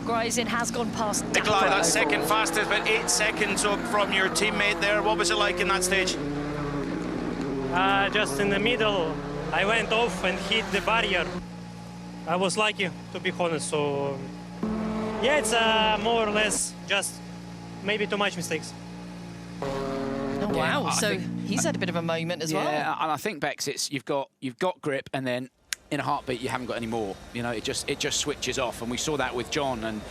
Gryzin has gone past Nikolai, that's second fastest, but 8 seconds up from your teammate there. What was it like in that stage? Just in the middle, I went off and hit the barrier. I was lucky, to be honest, so... Yeah, it's more or less just maybe too much mistakes. Oh, wow, yeah, so he's had a bit of a moment as well. Yeah, and I think, Bex, it's you've got grip, and then in a heartbeat you haven't got any more. You know, it just switches off, and we saw that with John. And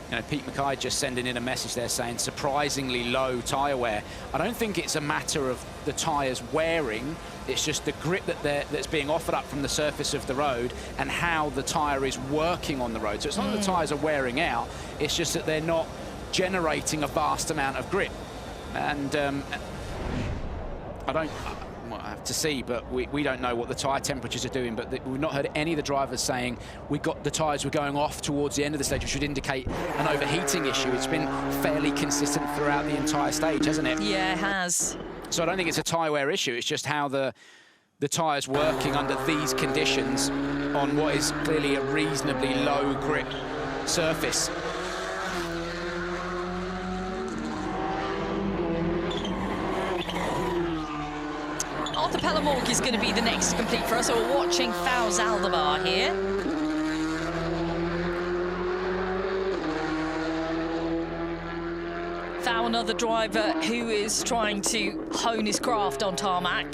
you know, Pete Mackay just sending in a message there saying surprisingly low tyre wear. I don't think it's a matter of the tyres wearing, it's just the grip that's being offered up from the surface of the road and how the tyre is working on the road. So it's not that the tyres are wearing out, it's just that they're not generating a vast amount of grip. And I have to see, but we don't know what the tyre temperatures are doing, but we've not heard any of the drivers saying the tyres were going off towards the end of the stage, which would indicate an overheating issue. It's been fairly consistent throughout the entire stage, hasn't it? Yeah, it has. So I don't think it's a tyre wear issue, it's just how the tyre's working under these conditions on what is clearly a reasonably low grip surface. Arthur Pellemork is going to be the next to complete for us. So we're watching Fous Aldabar here. Fous, another driver who is trying to hone his craft on tarmac.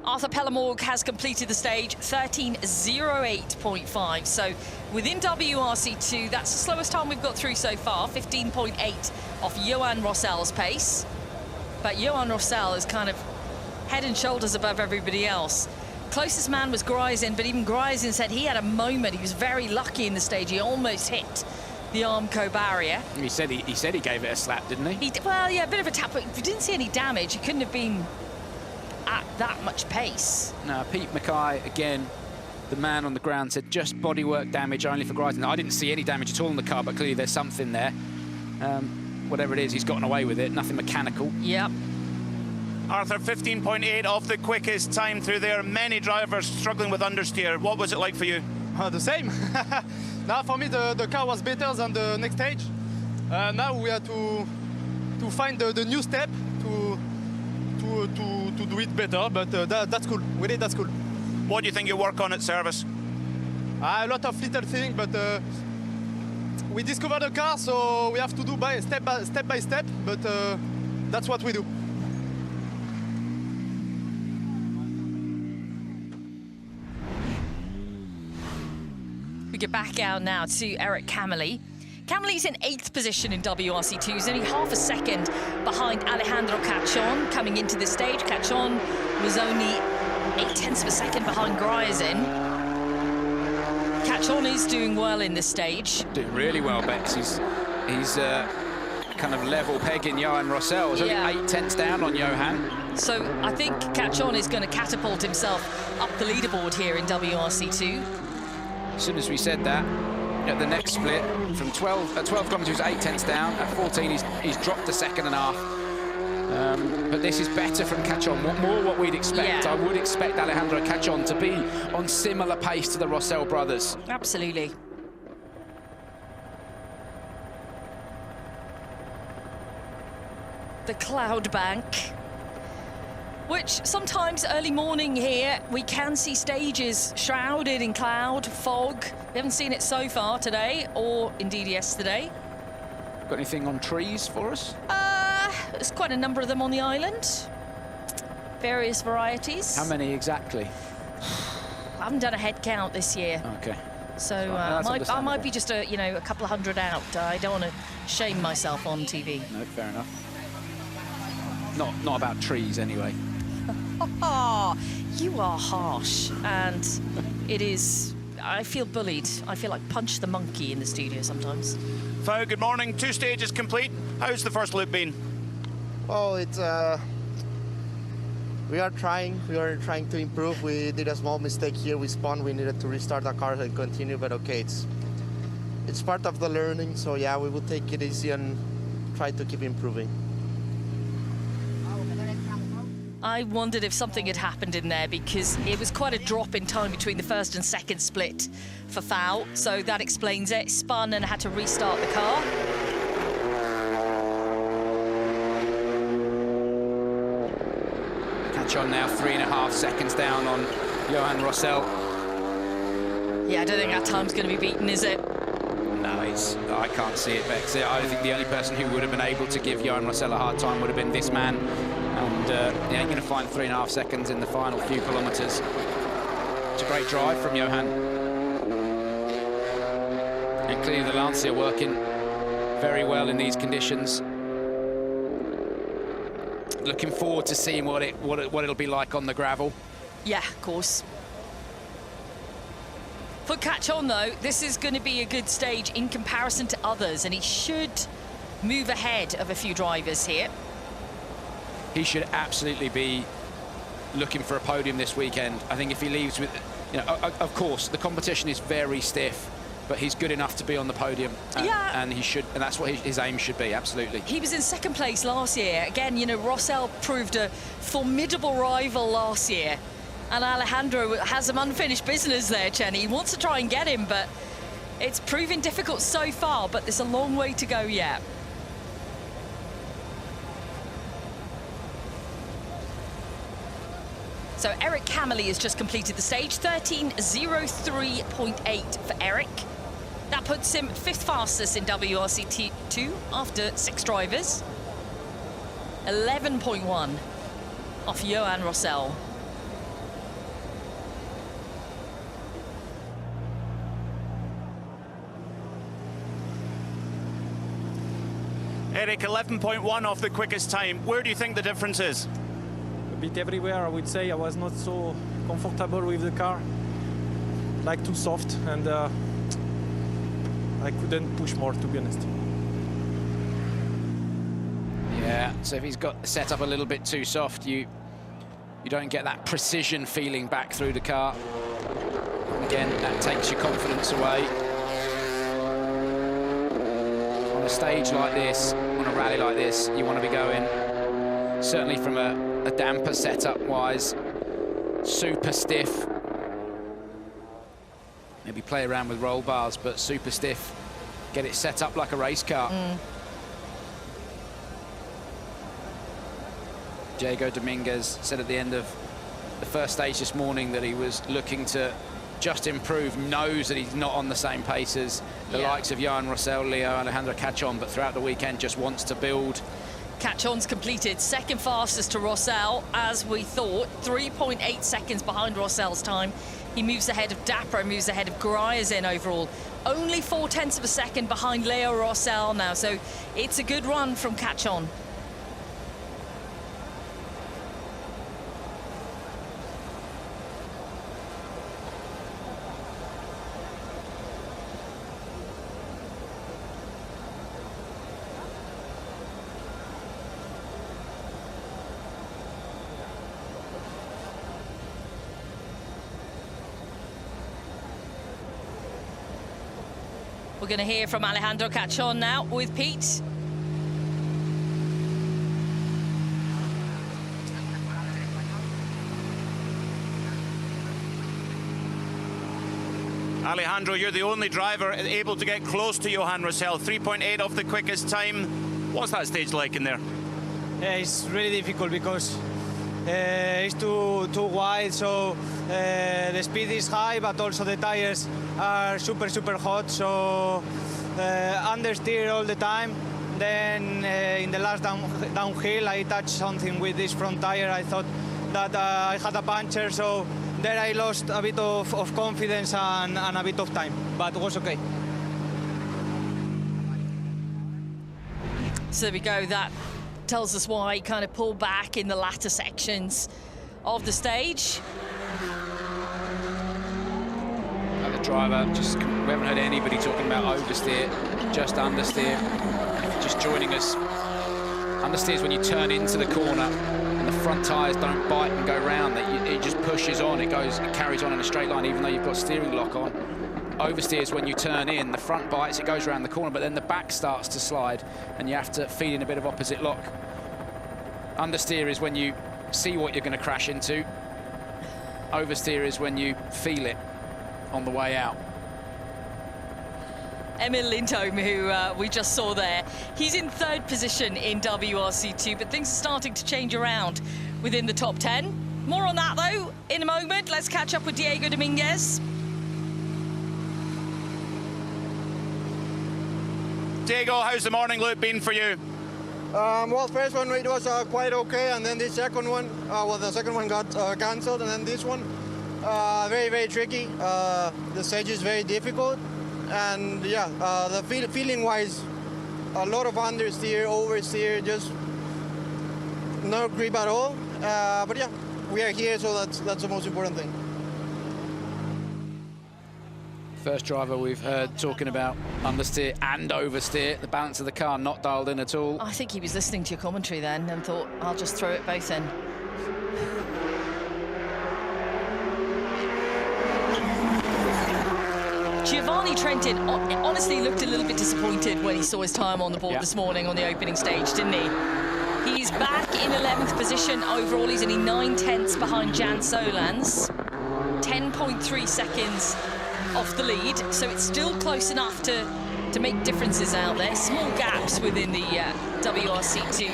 Arthur Pellemork has completed the stage 13:08.5. So within WRC2, that's the slowest time we've got through so far, 15.8 off Johan Rosell's pace. But Johan Rosell is kind of head and shoulders above everybody else. Closest man was Gryzin, but even Gryzin said he had a moment. He was very lucky in the stage. He almost hit the Armco barrier. He said he gave it a slap, didn't he? Well, yeah, a bit of a tap, but if you didn't see any damage, he couldn't have been at that much pace. No, Pete Mackay, again, the man on the ground, said just bodywork damage only for Gryzin. I didn't see any damage at all in the car, but clearly there's something there. Whatever it is, he's gotten away with it, nothing mechanical. Yep. Arthur, 15.8 off the quickest time through there. Many drivers struggling with understeer. What was it like for you? The same. Now for me the car was better than the next stage. Now we have to find the new step to do it better, but that's cool. We did, that's cool. What do you think you work on at service? A lot of little things, but we discovered the car, so we have to do step by step, but that's what we do. We get back out now to Eric Cameli. Cameli's in 8th position in WRC2. He's only half a second behind Alejandro Cachon coming into the stage. Cachon was only 0.8 of a second behind Gryzin. Cachon is doing well in this stage. Doing really well, Bex. He's kind of level pegging Johan Rosell. He's only 0.8 down on Johan. So I think Cachon is going to catapult himself up the leaderboard here in WRC2. As soon as we said that, at the next split, from 12 kilometres, 0.8 down. At 14, he's dropped a second and a half. But this is better from Cachon. More what we'd expect. Yeah. I would expect Alejandro Cachon to be on similar pace to the Rosell brothers. Absolutely. The cloud bank, which sometimes early morning here, we can see stages shrouded in cloud, fog. We haven't seen it so far today, or indeed yesterday. Got anything on trees for us? There's quite a number of them on the island. Various varieties. How many exactly? I haven't done a head count this year. Okay. So I might be just a couple of hundred out. I don't want to shame myself on TV. No, fair enough. Not about trees anyway. You are harsh, and it is. I feel bullied. I feel like Punch the Monkey in the studio sometimes. Fou, good morning. 2 stages complete. How's the first loop been? Oh, it's we are trying to improve. We did a small mistake here. We spun. We needed to restart the car and continue, but okay, it's part of the learning. So yeah, we will take it easy and try to keep improving. I wondered if something had happened in there because it was quite a drop in time between the first and second split for Fou, so that explains it. Spun and had to restart the car. Cachon now 3.5 seconds down on Johan Rosell. Yeah, I don't think that time's going to be beaten, is it? No, I can't see it, Bex. I think the only person who would have been able to give Johan Rosell a hard time would have been this man. And yeah, you're going to find 3.5 seconds in the final few kilometres. It's a great drive from Johan. And clearly the Lancia working very well in these conditions. Looking forward to seeing what it'll be like on the gravel. Yeah, of course. For Cachon, though, this is going to be a good stage in comparison to others, and he should move ahead of a few drivers here. He should absolutely be looking for a podium this weekend. I think if he leaves with, of course, the competition is very stiff, but he's good enough to be on the podium. And he should, and that's what his aim should be, absolutely. He was in second place last year. Again, Rosell proved a formidable rival last year. And Alejandro has some unfinished business there, Chenny. He wants to try and get him, but it's proving difficult so far, but there's a long way to go yet. So Eric Camely has just completed the stage, 13:03.8 for Eric. That puts him 5th fastest in WRC2 after 6 drivers. 11.1 off Johan Rossell. Eric, 11.1 off the quickest time. Where do you think the difference is? A bit everywhere, I would say. I was not so comfortable with the car, like too soft, and I couldn't push more, to be honest. Yeah, so if he's got set up a little bit too soft, you don't get that precision feeling back through the car. And again, that takes your confidence away. On a stage like this, on a rally like this, you want to be going, certainly from a damper setup-wise, super stiff. Maybe play around with roll bars, but super stiff. Get it set up like a race car. Diego Dominguez said at the end of the first stage this morning that he was looking to just improve, knows that he's not on the same pace as the likes of Johan Rossell, Leo, Alejandro Cachon, but throughout the weekend just wants to build. Cachon's completed 2nd fastest to Rossell, as we thought, 3.8 seconds behind Rossell's time. He moves ahead of Dapper, moves ahead of Gryazin overall. Only 0.4 of a second behind Leo Rossell now, so it's a good run from Cachon. We're going to hear from Alejandro Cachon now with Pete. Alejandro, you're the only driver able to get close to Johan Rossell. 3.8 off the quickest time. What's that stage like in there? Yeah, it's really difficult because it's too wide, so the speed is high, but also the tires are super hot, so understeer all the time. Then in the last downhill, I touched something with this front tire. I thought that I had a puncture, so there I lost a bit of confidence and a bit of time, but it was okay. So there we go, that tells us why he kind of pulled back in the latter sections of the stage. The driver, we haven't heard anybody talking about oversteer, just understeer. If you're just joining us, understeer is when you turn into the corner and the front tyres don't bite and go round, it just pushes on, it carries on in a straight line even though you've got steering lock on. Oversteer is when you turn in, the front bites, it goes around the corner, but then the back starts to slide and you have to feed in a bit of opposite lock. Understeer is when you see what you're going to crash into. Oversteer is when you feel it on the way out. Emil Lindholm, who we just saw there, he's in 3rd position in WRC2, but things are starting to change around within the top 10. More on that, though, in a moment. Let's catch up with Diego Dominguez. Diego, how's the morning loop been for you? Well, first one it was quite okay, and then the second one, the second one got cancelled, and then this one, very tricky. The stage is very difficult, and yeah, the feeling-wise, a lot of understeer, oversteer, just no grip at all. But yeah, we are here, so that's the most important thing. First driver we've heard talking about understeer and oversteer, the balance of the car not dialed in at all. I think he was listening to your commentary then and thought, I'll just throw it both in. Giovanni Trentin honestly looked a little bit disappointed when he saw his time on the board this morning on the opening stage, didn't he? He's back in 11th position overall. He's only 9/10 behind Jan Solans. 10.3 seconds off the lead, so it's still close enough to make differences out there. Small gaps within the WRC2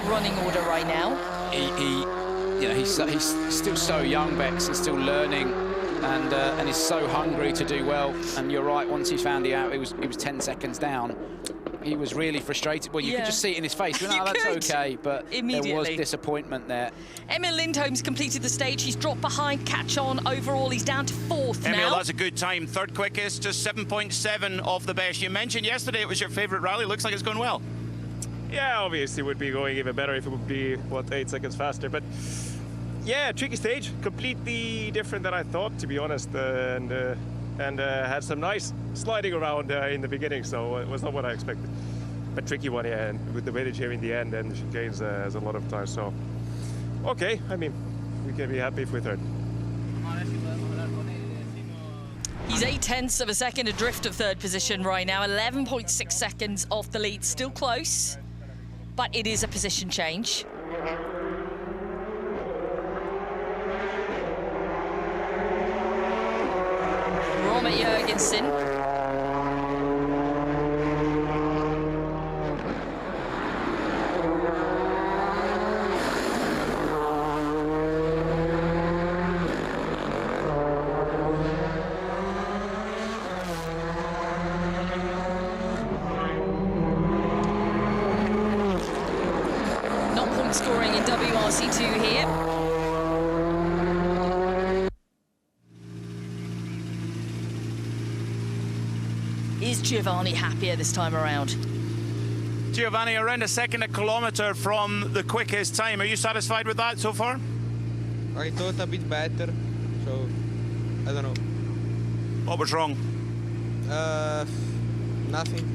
running order right now. He you know, he's still so young, Bex, and still learning, and is so hungry to do well. And you're right, once he found out he was 10 seconds down, he was really frustrated. Well, you could just see it in his face. Well, no, that's okay, but there was disappointment there. Emil Lindholm's completed the stage. He's dropped behind Catch On. Overall, he's down to 4th now. Emil, that's a good time. 3rd quickest, just 7.7 off the best. You mentioned yesterday it was your favourite rally. Looks like it's going well. Yeah, obviously it would be going even better if it would be, what, 8 seconds faster. But yeah, tricky stage. Completely different than I thought, to be honest. And had some nice sliding around in the beginning, so it was not what I expected. But tricky one, yeah, and with the weightage here in the end, and she gains a lot of time, so okay, I mean, we can be happy if we're 3rd. He's 0.8 of a second adrift of 3rd position right now, 11.6 seconds off the lead, still close, but it is a position change. Robert Jurgensen. Not point scoring in WRC2 here. Is Giovanni happier this time around? Giovanni, around a second a kilometre from the quickest time. Are you satisfied with that so far? I thought a bit better, so I don't know. What was wrong? Nothing.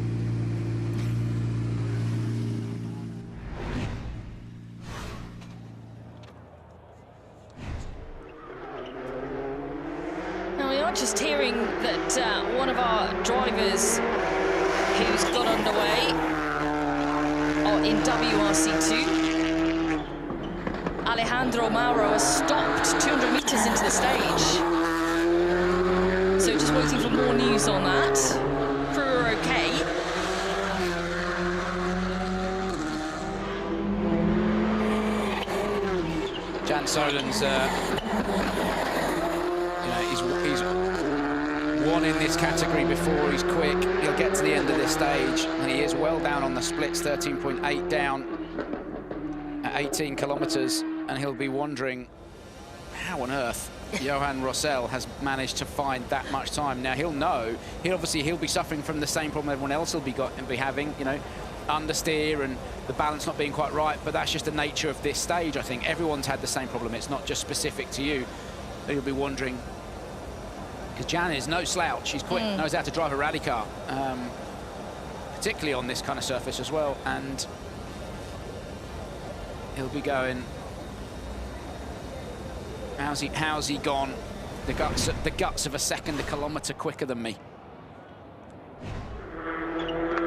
Just hearing that one of our drivers who's got underway in WRC2, Alejandro Mauro, has stopped 200 meters into the stage. So just waiting for more news on that. Crew are okay. Jan Solon's he's won in this category before. He's quick, he'll get to the end of this stage, and he is well down on the splits, 13.8 down at 18 kilometers, and he'll be wondering how on earth Johan Rossell has managed to find that much time. Now he'll know, he'll be suffering from the same problem everyone else will be having, you know, understeer and the balance not being quite right, but that's just the nature of this stage. I think everyone's had the same problem, it's not just specific to you. But you'll be wondering, because Jan is no slouch, she's quick, knows how to drive a rally car, particularly on this kind of surface as well, and he'll be going, how's he gone the guts of a second a kilometre quicker than me?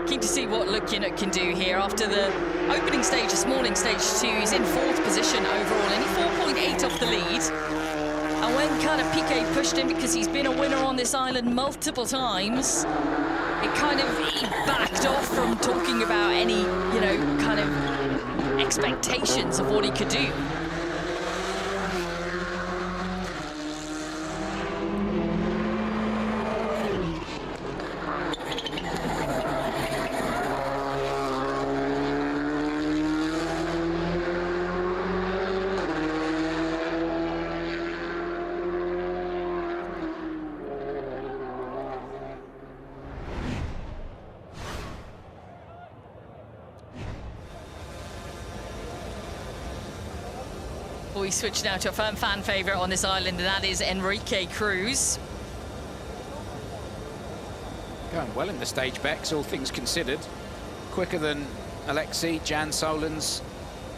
Keen to see what Lukinut can do here after the opening stage this morning, stage 2. He's in 4th position overall, only 4.8 off the lead. And when kind of Piquet pushed him, because he's been a winner on this island multiple times, it kind of, he backed off from talking about any, you know, kind of expectations of what he could do. We switch now to a firm fan favourite on this island, and that is Enrique Cruz. Going well in the stage, Bex, all things considered. Quicker than Alexei, Jan Solons,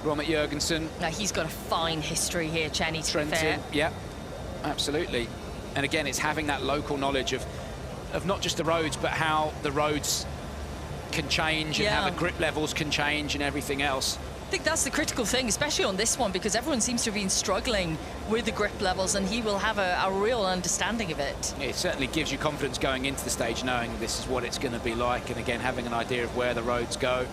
Robert Jurgensen. Now, he's got a fine history here, Channy, to be fair. Yeah, absolutely. And again, it's having that local knowledge of not just the roads, but how the roads can change and how the grip levels can change and everything else. I think that's the critical thing, especially on this one, because everyone seems to have been struggling with the grip levels, and he will have a real understanding of it. It certainly gives you confidence going into the stage, knowing this is what it's going to be like, and again, having an idea of where the roads go.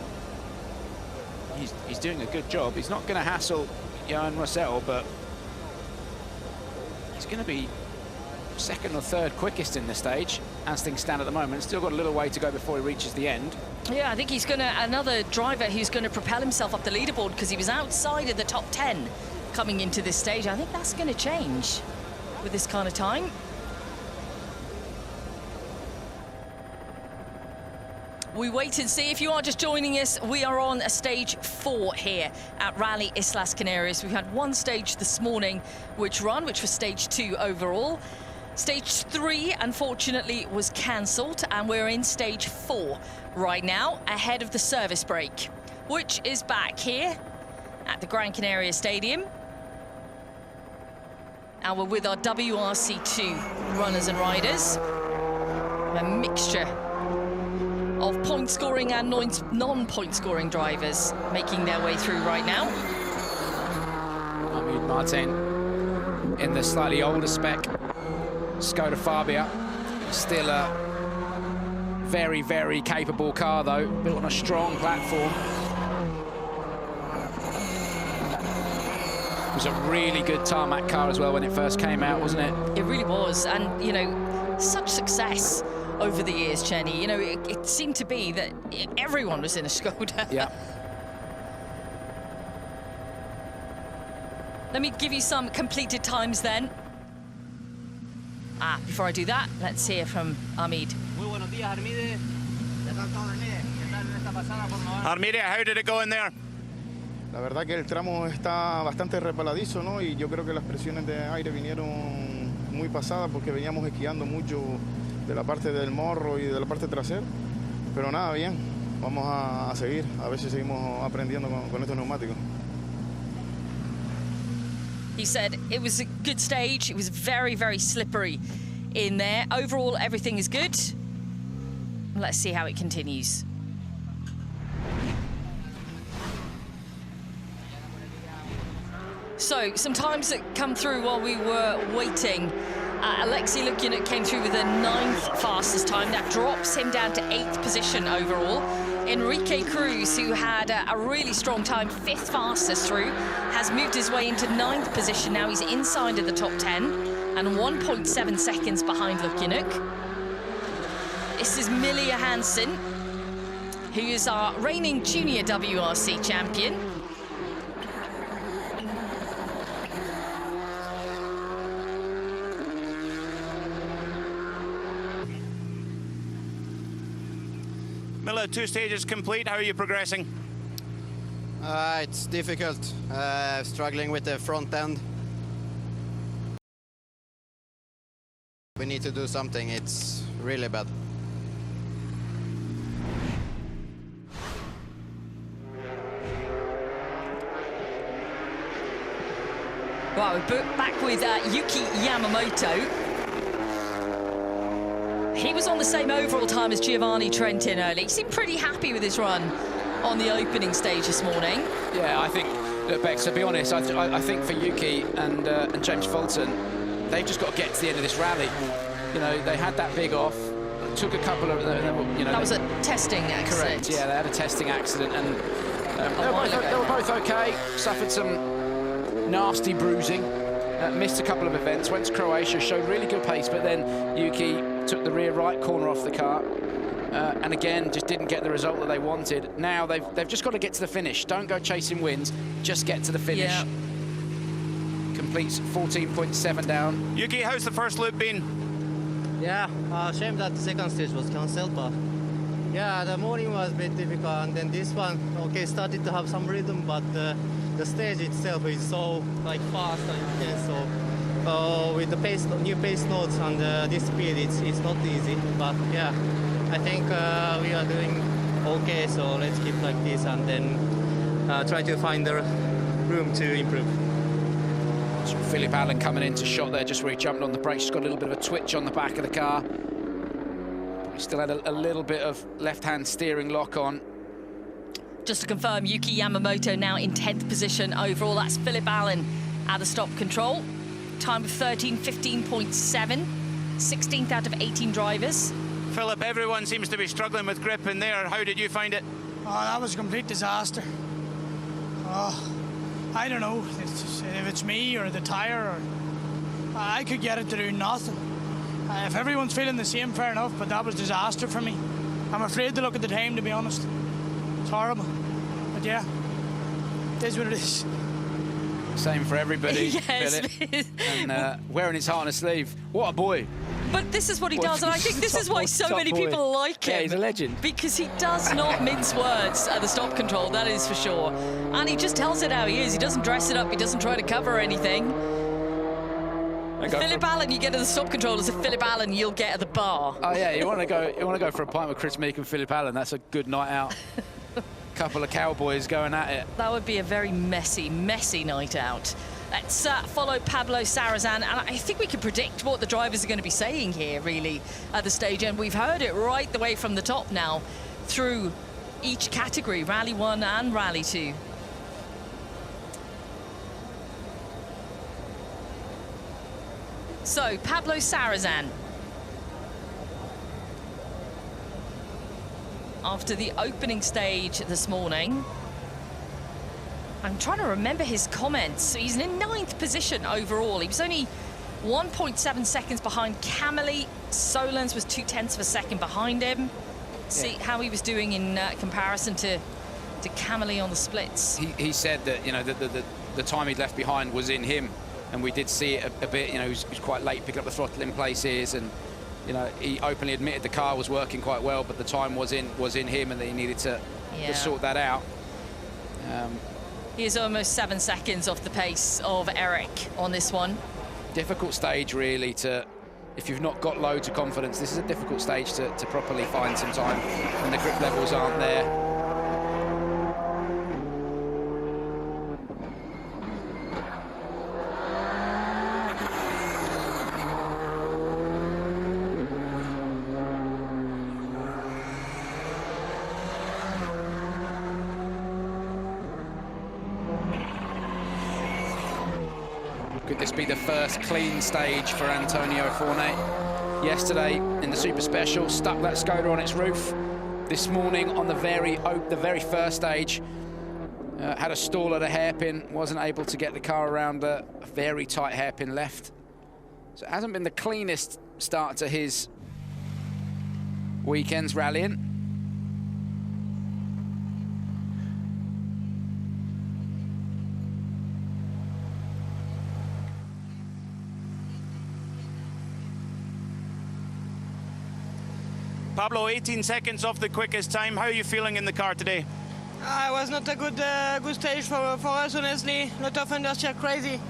He's doing a good job. He's not going to hassle Johan Russell, but he's going to be second or third quickest in the stage as things stand at the moment. Still got a little way to go before he reaches the end. Yeah, I think he's going to, another driver who's going to propel himself up the leaderboard, because he was outside of the top 10 coming into this stage. I think that's going to change with this kind of time. We wait and see. If you are just joining us, we are on a stage 4 here at Rally Islas Canarias. We've had one stage this morning which was stage 2 overall. Stage 3, unfortunately, was cancelled, and we're in stage 4 right now, ahead of the service break, which is back here at the Gran Canaria Stadium. And we're with our WRC2 runners and riders. A mixture of point-scoring and non-point-scoring drivers making their way through right now. Ahmed Martin in the slightly older spec Skoda Fabia. Still a very, very capable car, though, built on a strong platform. It was a really good tarmac car as well when it first came out, wasn't it? It really was, and, you know, such success over the years, Jenny. You know, it seemed to be that everyone was in a Skoda. Yeah. Let me give you some completed times then. Before I do that, let's hear from Ahmed. Armida, how did it go in there? La verdad que el tramo está bastante resbaladizo, ¿no? Y yo creo que las presiones de aire vinieron muy pasadas porque veníamos esquiando mucho de la parte del morro y de la parte trasera. Pero nada, bien. Vamos a seguir, a ver si seguimos aprendiendo con estos neumáticos. He said it was a good stage. It was very, very slippery in there. Overall, everything is good. Let's see how it continues. So, some times that come through while we were waiting. Alexei Lukianuk came through with a 9th fastest time. That drops him down to 8th position overall. Enrique Cruz, who had a really strong time, 5th fastest through, has moved his way into 9th position. Now he's inside of the top 10 and 1.7 seconds behind Lukianuk. This is Milja Hansen, who is our reigning junior WRC champion. Miller, 2 stages complete. How are you progressing? It's difficult. Struggling with the front end. We need to do something. It's really bad. Right, we're back with Yuki Yamamoto. He was on the same overall time as Giovanni Trentin early. He seemed pretty happy with his run on the opening stage this morning. Yeah, I think, look, Bex, to be honest, I think for Yuki and James Fulton, they've just got to get to the end of this rally. You know, they had that big off, took a couple of, you know... That was a testing accident. Correct, yeah, they had a testing accident, and they were both okay, suffered some nasty bruising, missed a couple of events, went to Croatia, showed really good pace, but then Yuki took the rear right corner off the car, and again, just didn't get the result that they wanted. Now they've just got to get to the finish. Don't go chasing wins, just get to the finish. Yeah. Completes 14.7 down. Yuki, how's the first loop been? Yeah, shame that the second stage was cancelled, but yeah, the morning was a bit difficult, and then this one, okay, started to have some rhythm, but the stage itself is so like fast and intense, so with the pace, new pace notes and this speed, it's not easy, but yeah, I think we are doing okay, so let's keep like this and then try to find the room to improve. So Philip Allen coming into shot there just where he jumped on the brakes. He's got a little bit of a twitch on the back of the car. He still had a little bit of left-hand steering lock on. Just to confirm, Yuki Yamamoto now in 10th position overall. That's Philip Allen at the stop control. Time of 13:15.7, 16th out of 18 drivers. Philip, everyone seems to be struggling with grip in there. How did you find it? Oh, that was a complete disaster. Oh, I don't know if it's me or the tire, or I could get it to do nothing. If everyone's feeling the same, fair enough, but that was disaster for me. I'm afraid to look at the time, to be honest. It's horrible. But yeah, it is what it is. Same for everybody, Yes. Philip. And wearing his heart on his sleeve. What a boy. But this is what he does, and I think this is why so many people like him. Yeah, he's a legend. Because he does not mince words at the stop control, that is for sure. And he just tells it how he is. He doesn't dress it up. He doesn't try to cover anything. Philip Allen, you get to the stop control as a Philip Allen, you'll get at the bar. Oh yeah, you want to go for a pint with Chris Meek and Philip Allen. That's a good night out. Couple of cowboys going at it. That would be a very messy, messy night out. Let's follow Pablo Sarrazin, and I think we can predict what the drivers are going to be saying here, really, at the stage. And we've heard it right the way from the top now, through each category, Rally 1 and Rally 2. So, Pablo Sarrazin. After the opening stage this morning, I'm trying to remember his comments. He's in 9th position overall. He was only 1.7 seconds behind Cameli. Solens was 0.2 of a second behind him. See how he was doing in comparison to Cameli on the splits. He said that, you know, the time he'd left behind was in him, and we did see it a bit. You know, he was quite late picking up the throttle in places, and you know, he openly admitted the car was working quite well, but the time was in him, and that he needed to sort that out. He is almost 7 seconds off the pace of Eric on this one. Difficult stage, really, if you've not got loads of confidence. This is a difficult stage to properly find some time when the grip levels aren't there. Could this be the first clean stage for Antonio Forne? Yesterday in the Super Special, stuck that Skoda on its roof. This morning on the very first stage, had a stall at a hairpin, wasn't able to get the car around a very tight hairpin left. So it hasn't been the cleanest start to his weekend's rallying. Pablo, 18 seconds off the quickest time. How are you feeling in the car today? It was not a good stage for us, honestly. A lot of understeer crazy.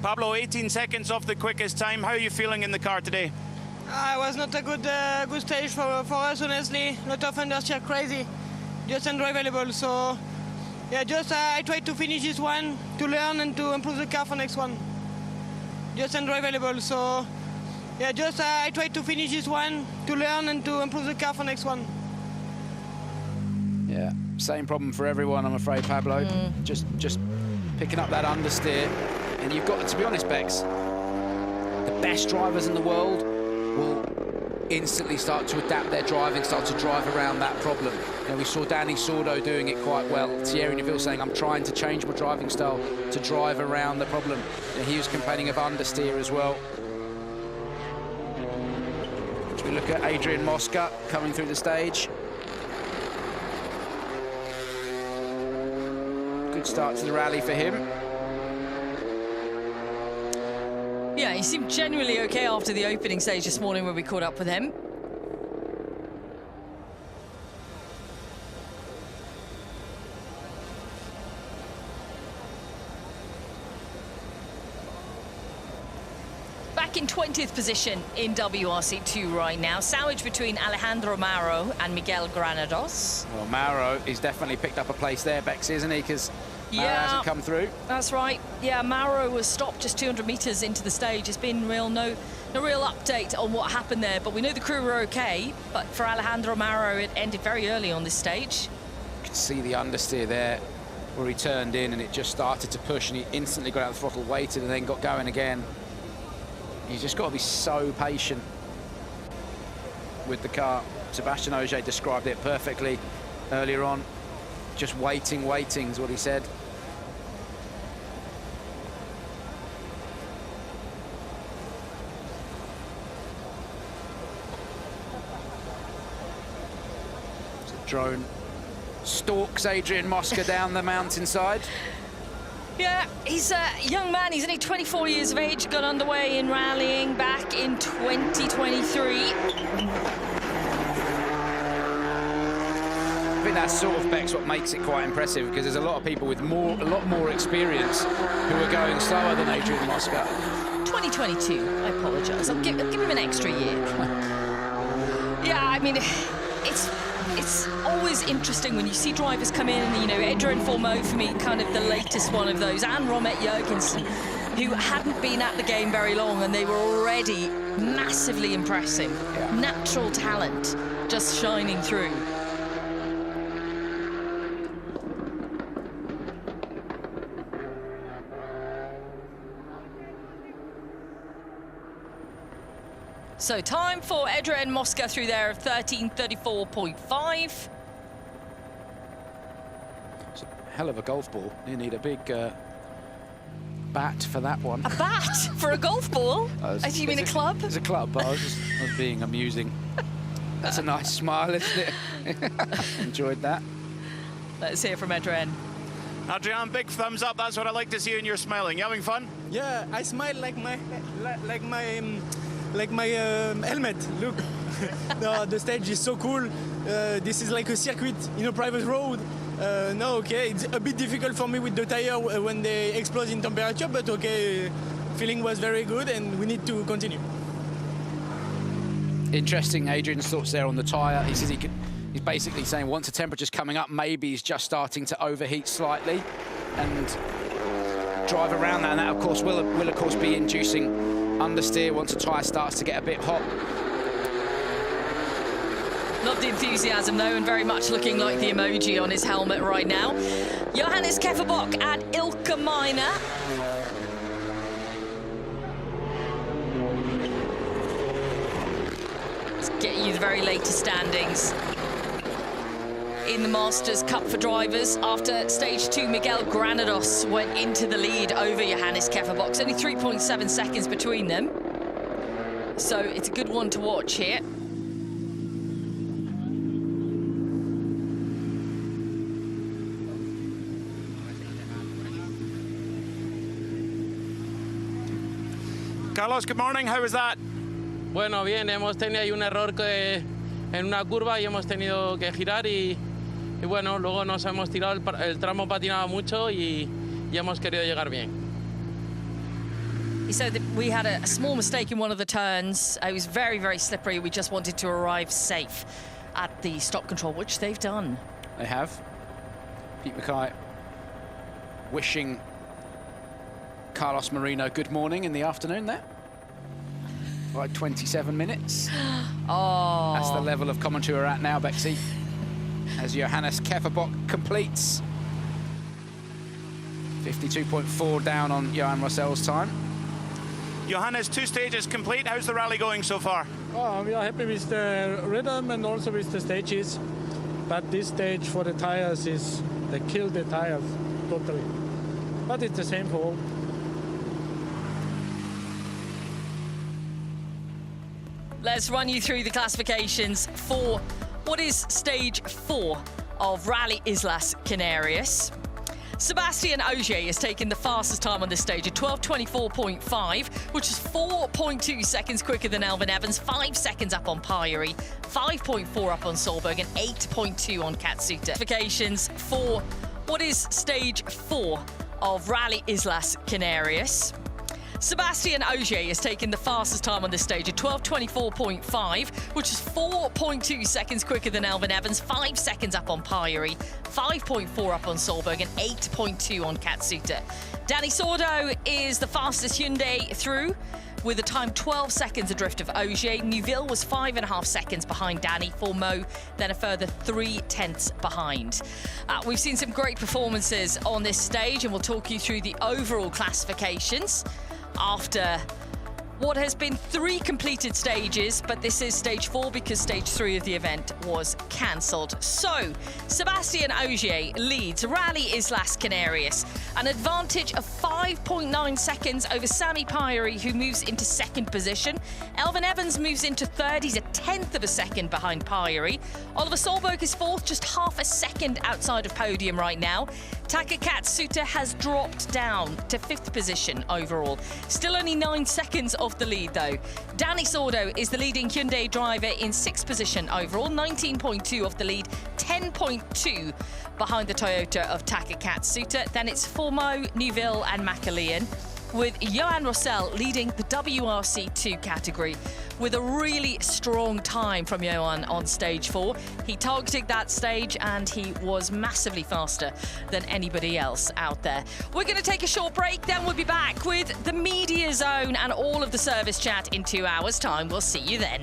Pablo, 18 seconds off the quickest time. How are you feeling in the car today? It was not a good stage for us, honestly. A lot of understeer crazy. Just undraivable, so yeah, just I tried to finish this one to learn and to improve the car for next one. Just undraivable, so yeah, just I tried to finish this one to learn and to improve the car for next one. Yeah, same problem for everyone, I'm afraid, Pablo. Just picking up that understeer. And you've got to be honest, Bex, the best drivers in the world will instantly start to adapt their driving, start to drive around that problem. You know, we saw Danny Sordo doing it quite well. Thierry Neuville saying, I'm trying to change my driving style to drive around the problem. And he was complaining of understeer as well. As we look at Adrian Mosca coming through the stage. Good start to the rally for him. Yeah, he seemed genuinely okay after the opening stage this morning when we caught up with him. Back in 20th position in WRC2 right now. Sandwich between Alejandro Mauro and Miguel Granados. Well, Mauro, he's definitely picked up a place there, Bex, isn't he? Because Mauro hasn't come through. That's right. Yeah, Mauro was stopped just 200 meters into the stage. There's been no real update on what happened there, but we know the crew were okay. But for Alejandro Mauro, it ended very early on this stage. You can see the understeer there where he turned in and it just started to push, and he instantly got out of the throttle, waited, and then got going again. He's just got to be so patient with the car. Sébastien Ogier described it perfectly earlier on. Just waiting is what he said. Drone stalks Adrian Mosca down the mountainside. Yeah, he's a young man. He's only 24 years of age, got underway in rallying back in 2023. I think that's sort of, Bex, what makes it quite impressive, because there's a lot of people with a lot more experience who are going slower than Adrian Mosca. 2022, I apologise. I'll give him an extra year. Yeah, I mean, it's always interesting when you see drivers come in, and, you know, Adrian Formeau, for me, kind of the latest one of those, and Romet Jurgensen, who hadn't been at the game very long, and they were already massively impressive. Yeah. Natural talent just shining through. So time for Adrian Mosca through there of 13:34.5. It's a hell of a golf ball. You need a big bat for that one. A bat for a golf ball? Do you mean a club? It's a club, but I was being amusing. That's a nice smile, isn't it? Enjoyed that. Let's hear from Adrian. Adrian, big thumbs up. That's what I like to see, and you're smiling. You having fun? Yeah, I smile like my helmet. Look, the stage is so cool. This is like a circuit in a private road. No, okay, it's a bit difficult for me with the tire when they explode in temperature, but okay, feeling was very good, and we need to continue. Interesting, Adrian's thoughts there on the tire. He says he's basically saying once the temperature's coming up, maybe he's just starting to overheat slightly and drive around that, and that of course will of course be inducing understeer once the tyre starts to get a bit hot. Not the enthusiasm though, and very much looking like the emoji on his helmet right now. Johannes Kefferbock at Ilka Minor. Let's get you the very latest standings in the Masters Cup for drivers. After stage 2, Miguel Granados went into the lead over Johannes Kefferbock. Only 3.7 seconds between them. So it's a good one to watch here. Carlos, good morning. How was that? Bueno, bien, hemos tenido ahí un error en una curva y hemos tenido que girar y bueno, luego nos hemos tirado, el tramo patinaba mucho y hemos querido llegar bien. He said that we had a small mistake in one of the turns. It was very, very slippery. We just wanted to arrive safe at the stop control, which they've done. They have. Pete Mackay wishing Carlos Marino good morning in the afternoon there. Like 27 minutes. Oh. That's the level of commentary we're at now, Bexy. As Johannes Kefferbock completes. 52.4 down on Johan Rossell's time. Johannes, 2 stages complete. How's the rally going so far? Oh, we are happy with the rhythm and also with the stages. But this stage for the tires they killed the tires totally. But it's the same for all. Let's run you through the classifications for what is stage 4 of Rally Islas Canarias. Sébastien Ogier has taken the fastest time on this stage at 12:24.5, which is 4.2 seconds quicker than Elvin Evans, 5 seconds up on Pyrie, 5.4 up on Solberg, and 8.2 on Katsuta. Classifications for what is stage 4 of Rally Islas Canarias. Sébastien Ogier has taken the fastest time on this stage at 12:24.5, which is 4.2 seconds quicker than Elvin Evans, 5 seconds up on Pyrie, 5.4 up on Solberg, and 8.2 on Katsuta. Danny Sordo is the fastest Hyundai through, with a time 12 seconds adrift of Ogier. Neuville was 5.5 seconds behind Danny. Formeau then a further 0.3 behind. We've seen some great performances on this stage, and we'll talk you through the overall classifications after what has been 3 completed stages, but this is stage 4 because stage 3 of the event was cancelled. So, Sébastien Ogier leads Rally Islas Canarias, an advantage of 5.9 seconds over Sami Pyeri, who moves into 2nd position. Elvin Evans moves into 3rd. He's a 10th of a second behind Pyeri. Oliver Solberg is 4th, just half a second outside of podium right now. Taka Katsuta has dropped down to 5th position overall. Still only 9 seconds off the lead though. Danny Sordo is the leading Hyundai driver in 6th position overall, 19.2 off the lead, 10.2 behind the Toyota of Taka Katsuta. Then it's Formeau, Neuville and Macalean, with Johan Rossell leading the WRC2 category with a really strong time from Johan on stage 4. He targeted that stage and he was massively faster than anybody else out there. We're going to take a short break, then we'll be back with the media zone and all of the service chat in 2 hours' time. We'll see you then.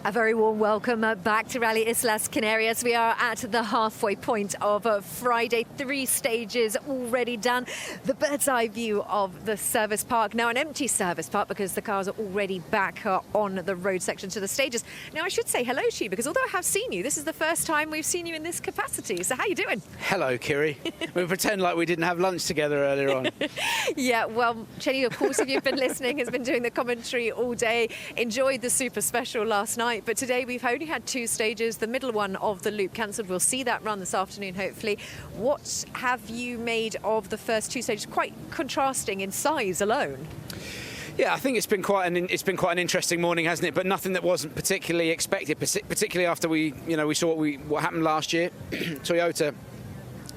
A very warm welcome back to Rally Islas Canarias. We are at the halfway point of Friday. 3 stages already done. The bird's eye view of the service park. Now an empty service park because the cars are already back on the road section to the stages. Now I should say hello to you because although I have seen you, this is the first time we've seen you in this capacity. So how you doing? Hello, Kiri. We pretend like we didn't have lunch together earlier on. Yeah, well, Chenny, of course, if you've been listening, has been doing the commentary all day. Enjoyed the super special last night. But today we've only had 2 stages, the middle one of the loop cancelled. We'll see that run this afternoon, hopefully. What have you made of the first 2 stages? Quite contrasting in size alone. Yeah, I think it's been quite an interesting morning, hasn't it? But nothing that wasn't particularly expected, particularly after we saw what happened last year, Toyota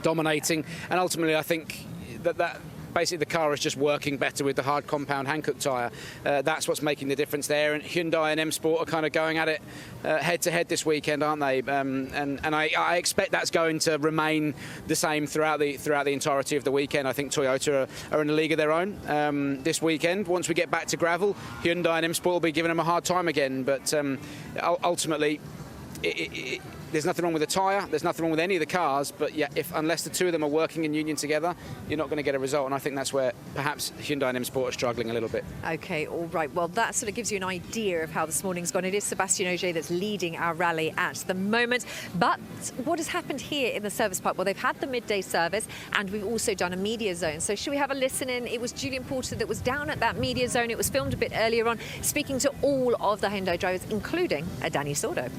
dominating, and ultimately I think that basically the car is just working better with the hard compound Hankook tyre. That's what's making the difference there. And Hyundai and M Sport are kind of going at it head to head this weekend, aren't they? And I expect that's going to remain the same throughout the entirety of the weekend. I think Toyota are in a league of their own this weekend. Once we get back to gravel, Hyundai and M Sport will be giving them a hard time again. But ultimately, there's nothing wrong with the tyre, there's nothing wrong with any of the cars, but yeah, unless the 2 of them are working in union together, you're not going to get a result, and I think that's where perhaps Hyundai and M Sport are struggling a little bit. Okay, all right. Well, that sort of gives you an idea of how this morning's gone. It is Sébastien Ogier that's leading our rally at the moment. But what has happened here in the service park? Well, they've had the midday service, and we've also done a media zone. So should we have a listen in? It was Julian Porter that was down at that media zone. It was filmed a bit earlier on, speaking to all of the Hyundai drivers, including Danny Sordo.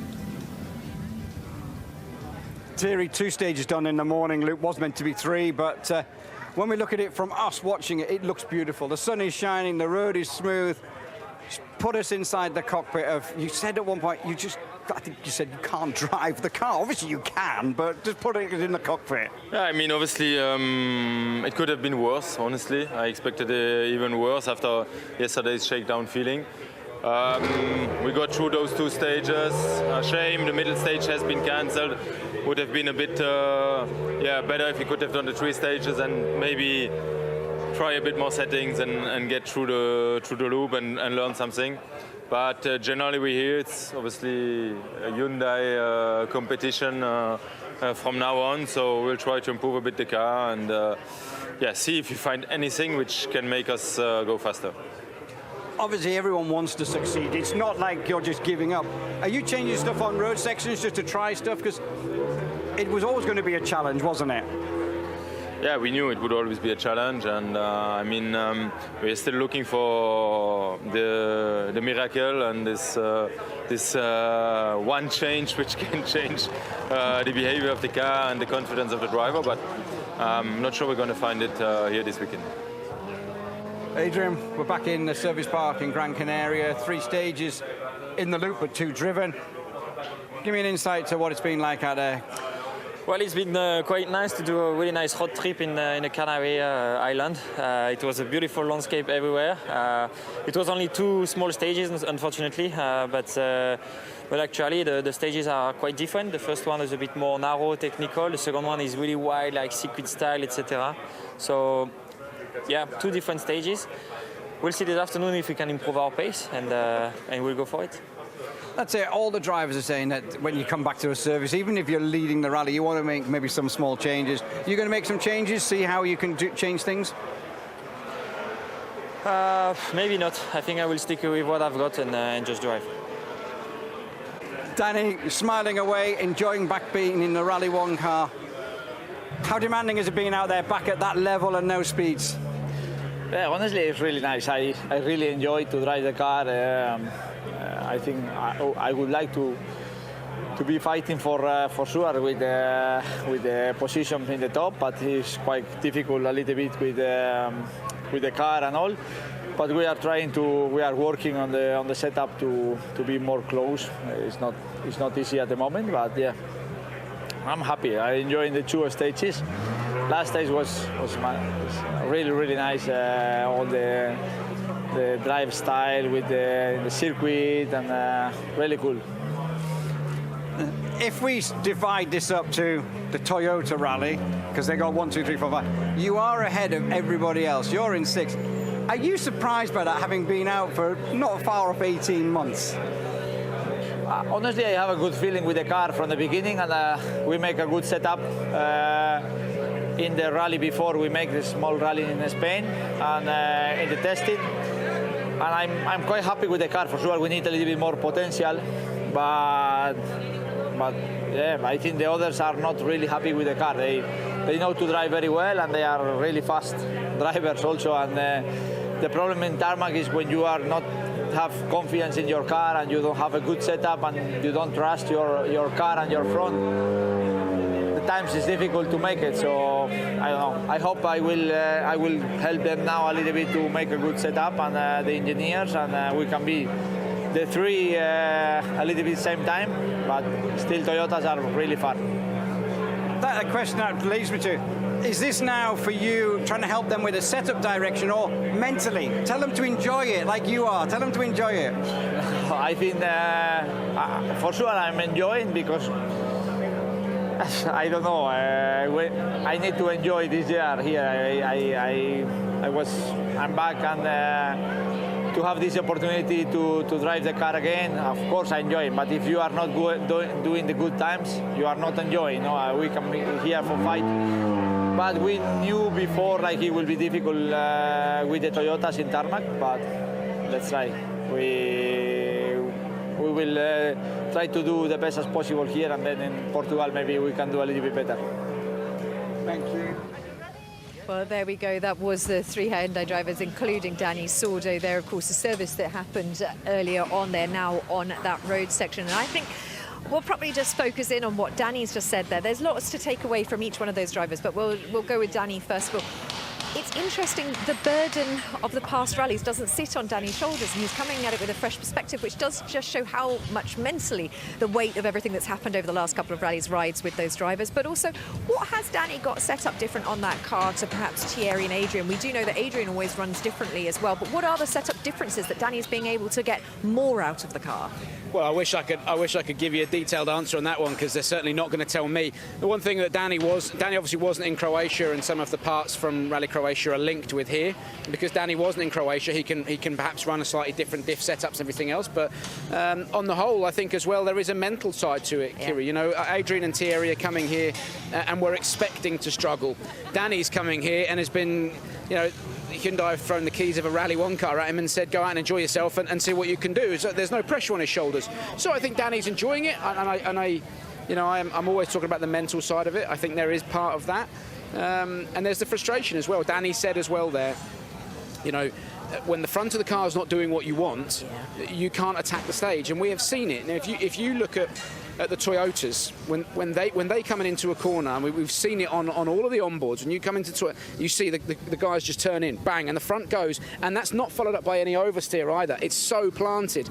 Thierry, 2 stages done in the morning. Luke, was meant to be 3, but when we look at it from us watching it, it looks beautiful. The sun is shining, the road is smooth. Just put us inside the cockpit of, you said at one point, I think you said you can't drive the car. Obviously you can, but just put it in the cockpit. Yeah, I mean, obviously it could have been worse, honestly. I expected even worse after yesterday's shakedown feeling. We got through those 2 stages. Shame the middle stage has been cancelled. Would have been a bit better if we could have done the 3 stages and maybe try a bit more settings and get through the loop and learn something. But generally we're here. It's obviously a Hyundai competition from now on, so we'll try to improve a bit the car and yeah, see if you find anything which can make us go faster. Obviously, everyone wants to succeed. It's not like you're just giving up. Are you changing stuff on road sections just to try stuff? Because it was always going to be a challenge, wasn't it? Yeah, we knew it would always be a challenge, and I mean, we're still looking for the miracle and this one change which can change the behavior of the car and the confidence of the driver. But I'm not sure we're going to find it here this weekend. Adrian, we're back in the service park in Gran Canaria. 3 stages in the loop, but 2 driven. Give me an insight to what it's been like out there. Well, it's been quite nice to do a really nice hot trip in the Canary island. It was a beautiful landscape everywhere. It was only 2 small stages, unfortunately, but actually the stages are quite different. The first one is a bit more narrow, technical. The second one is really wide, like circuit style, etc. So, yeah, 2 different stages. We'll see this afternoon if we can improve our pace, and we'll go for it. That's it. All the drivers are saying that when you come back to a service, even if you're leading the rally, you want to make maybe some small changes. You're going to make some changes, see how you can change things? Maybe not. I think I will stick with what I've got and just drive. Danny, smiling away, enjoying back being in the Rally 1 car. How demanding has it been out there, back at that level and no speeds? Yeah, honestly, it's really nice. I really enjoy to drive the car. I think I would like to be fighting for sure with the position in the top, but it's quite difficult a little bit with the car and all. But we are working on the setup to be more close. It's not easy at the moment, but yeah, I'm happy. I enjoyed the 2 stages. Last stage was really nice. All the drive style with the circuit and really cool. If we divide this up to the Toyota rally, because they got 1, 2, 3, 4, 5, you are ahead of everybody else. You're in 6th. Are you surprised by that, having been out for not far off 18 months? Honestly, I have a good feeling with the car from the beginning, and we make a good setup. In the rally before, we make the small rally in Spain and in the testing. And I'm quite happy with the car. For sure, we need a little bit more potential, but yeah, I think the others are not really happy with the car. They know to drive very well, and they are really fast drivers also. And the problem in tarmac is when you are not have confidence in your car and you don't have a good setup and you don't trust your car and your front. The times is difficult to make it. So I don't know. I hope I will help them now a little bit to make a good setup and the engineers, and we can be the 3 a little bit same time, but still Toyotas are really fun. That a question that leads me to, is this now for you trying to help them with a setup direction, or mentally? Tell them to enjoy it like you are. Tell them to enjoy it. I think for sure I'm enjoying, because I don't know, I need to enjoy this year here. I'm back, and to have this opportunity to drive the car again, of course I enjoy it. But if you are not doing the good times, you are not enjoying. We can be here for fight. But we knew before like it will be difficult with the Toyotas in tarmac. But let's try. We will try to do the best as possible here, and then in Portugal maybe we can do a little bit better. Thank you. Well, there we go. That was the 3 Hyundai drivers, including Danny Sordo. There, of course, a service that happened earlier on. They're now on that road section. And I think we'll probably just focus in on what Danny's just said there. There's lots to take away from each one of those drivers, but we'll go with Danny first of all. It's interesting, the burden of the past rallies doesn't sit on Danny's shoulders, and he's coming at it with a fresh perspective, which does just show how much mentally the weight of everything that's happened over the last couple of rallies rides with those drivers. But also, what has Danny got set up different on that car to perhaps Thierry and Adrian? We do know that Adrian always runs differently as well, but what are the setup differences that Danny's being able to get more out of the car? Well, I wish I could give you a detailed answer on that one, because they're certainly not going to tell me. The one thing that Danny obviously wasn't in Croatia, and some of the parts from Rally Croatia Croatia are linked with here. Because Danny wasn't in Croatia, he can perhaps run a slightly different diff setups and everything else. But on the whole, I think as well there is a mental side to it, Kiri. You know, Adrian and Thierry are coming here and we're expecting to struggle. Danny's coming here and has been, you know, Hyundai have thrown the keys of a Rally 1 car at him and said, go out and enjoy yourself and see what you can do. So there's no pressure on his shoulders. So I think Danny's enjoying it, I'm always talking about the mental side of it. I think there is part of that. And there's the frustration as well. Danny said as well there, you know, when the front of the car is not doing what you want, you can't attack the stage. And we have seen it. Now, if you look at the Toyotas, when they come into a corner, and we've seen it on all of the onboards, when you come into Toyota, you see the guys just turn in, bang, and the front goes, and that's not followed up by any oversteer either. It's so planted.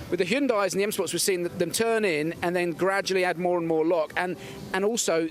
With the Hyundais and the M-Sports, we've seen them turn in and then gradually add more and more lock, and also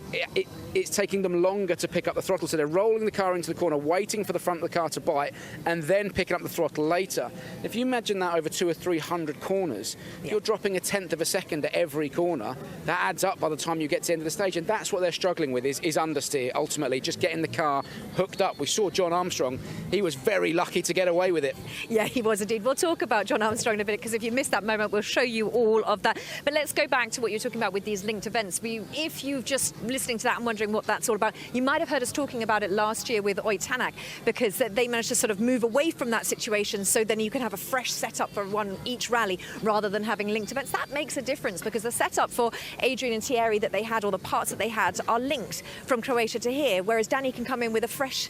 it's taking them longer to pick up the throttle, so they're rolling the car into the corner, waiting for the front of the car to bite, and then picking up the throttle later. If you imagine that over 200 or 300 corners, you're dropping a tenth of a second at every corner. That adds up by the time you get to the end of the stage, and that's what they're struggling with, is understeer, ultimately, just getting the car hooked up. We saw John Armstrong. He was very lucky to get away with it. Yeah, he was indeed. We'll talk about John Armstrong in a bit, because if you missed that moment, we'll show you all of that. But let's go back to what you're talking about with these linked events. If you've just listening to that and wondering what that's all about, you might have heard us talking about it last year with Oitanak, because they managed to sort of move away from that situation, so then you can have a fresh setup for each rally rather than having linked events. That makes a difference, because the setup for Adrian and Thierry that they had, or the parts that they had, are linked from Croatia to here, whereas Danny can come in with a fresh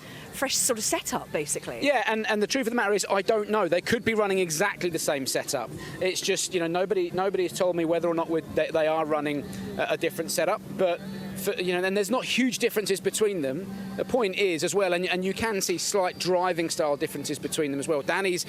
sort of setup, basically. Yeah, and the truth of the matter is, I don't know. They could be running exactly the same setup. It's just, you know, nobody has told me whether or not they are running a different setup, but and there's not huge differences between them. The point is as well, and you can see slight driving style differences between them as well. Danny's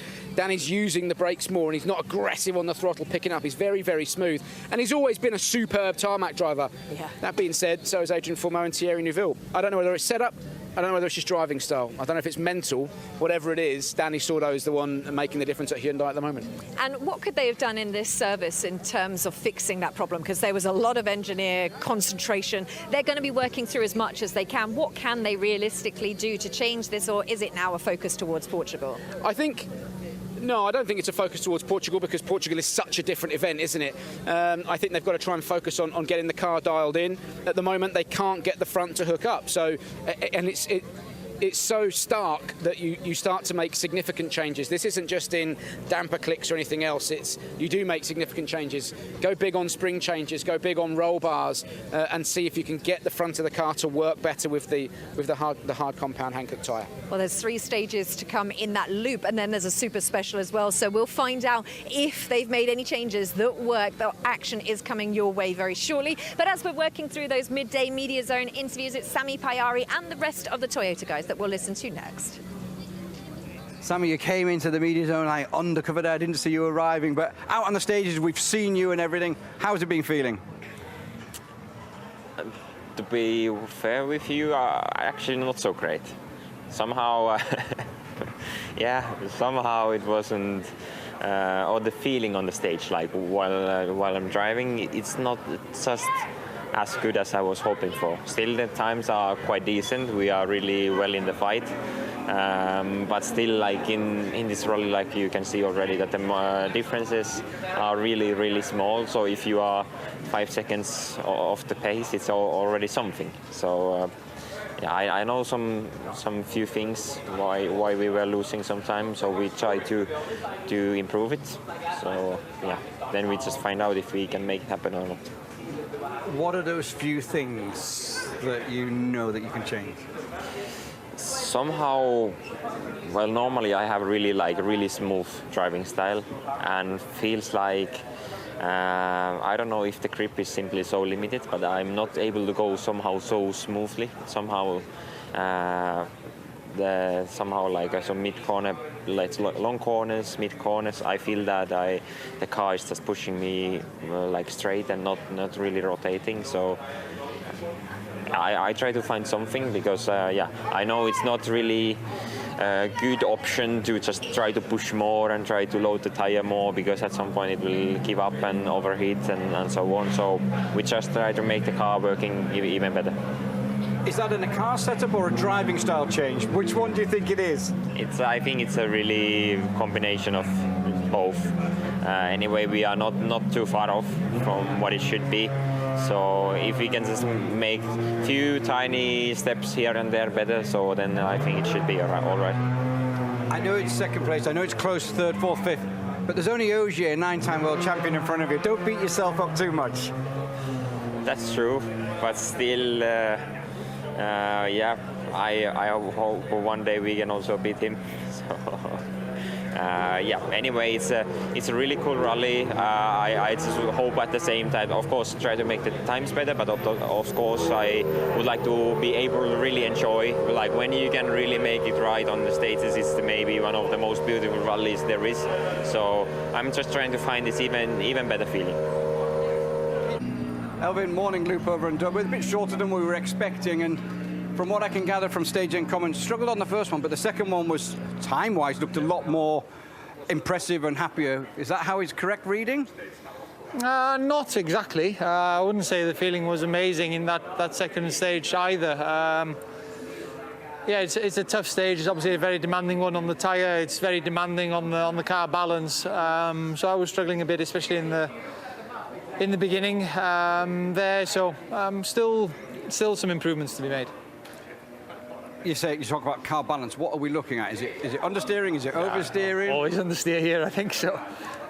using the brakes more, and he's not aggressive on the throttle picking up. He's very, very smooth, and he's always been a superb tarmac driver. Yeah. That being said, so is Adrian Fourmeau and Thierry Neuville. I don't know whether it's setup, I don't know whether it's just driving style. I don't know if it's mental. Whatever it is, Danny Sordo is the one making the difference at Hyundai at the moment. And what could they have done in this service in terms of fixing that problem? Because there was a lot of engineer concentration. They're going to be working through as much as they can. What can they realistically do to change this, or is it now a focus towards Portugal? No, I don't think it's a focus towards Portugal, because Portugal is such a different event, isn't it? I think they've got to try and focus on getting the car dialed in. At the moment, they can't get the front to hook up. So, and it's so stark that you start to make significant changes. This isn't just in damper clicks or anything else. You do make significant changes. Go big on spring changes, go big on roll bars, and see if you can get the front of the car to work better with the hard compound Hankook tyre. Well, there's 3 stages to come in that loop, and then there's a super special as well. So we'll find out if they've made any changes that work. The action is coming your way very shortly. But as we're working through those midday media zone interviews, it's Sami Payari and the rest of the Toyota guys that we'll listen to next. Sammy, you came into the media zone like undercover there. I didn't see you arriving, but out on the stages, we've seen you and everything. How's it been feeling? To be fair with you, actually not so great. Somehow, somehow it wasn't, or the feeling on the stage, like while I'm driving, it's not just as good as I was hoping for. Still, the times are quite decent. We are really well in the fight. But still, like in this rally, like you can see already that the differences are really, really small. So if you are 5 seconds off the pace, it's already something. So I know some few things why we were losing sometimes. So we try to improve it. So yeah, then we just find out if we can make it happen or not. What are those few things that you know that you can change? Somehow, well, normally I have really smooth driving style, and feels like I don't know if the grip is simply so limited, but I'm not able to go somehow so smoothly. Somehow like so mid corner, like long corners, mid corners, I feel that the car is just pushing me like straight and not really rotating. So I try to find something, because I know it's not really a good option to just try to push more and try to load the tire more, because at some point it will give up and overheat and so on. So we just try to make the car working even better. Is that in a car setup or a driving style change? Which one do you think it is? I think it's a really combination of both. Anyway, we are not too far off from what it should be. So if we can just make few tiny steps here and there better, so then I think it should be all right. I know it's second place, I know it's close, third, fourth, fifth, but there's only Ogier, 9-time world champion, in front of you. Don't beat yourself up too much. That's true, but still, yeah, I hope one day we can also beat him. So, yeah, anyway, it's a really cool rally. I just hope at the same time, of course, try to make the times better, but of course I would like to be able to really enjoy, like when you can really make it right on the States, it's maybe one of the most beautiful rallies there is. So I'm just trying to find this even better feeling. Elvin, morning loop over in Dublin, a bit shorter than we were expecting, and from what I can gather from stage end comments, struggled on the first one, but the second one was, time-wise, looked a lot more impressive and happier. Is that how it's correct reading? Not exactly. I wouldn't say the feeling was amazing in that second stage either. Yeah, it's a tough stage. It's obviously a very demanding one on the tyre. It's very demanding on the car balance. So I was struggling a bit, especially in the beginning there. So still some improvements to be made. You talk about car balance. What are we looking at? Is it understeering? Is it oversteering? Always understeer here, I think so.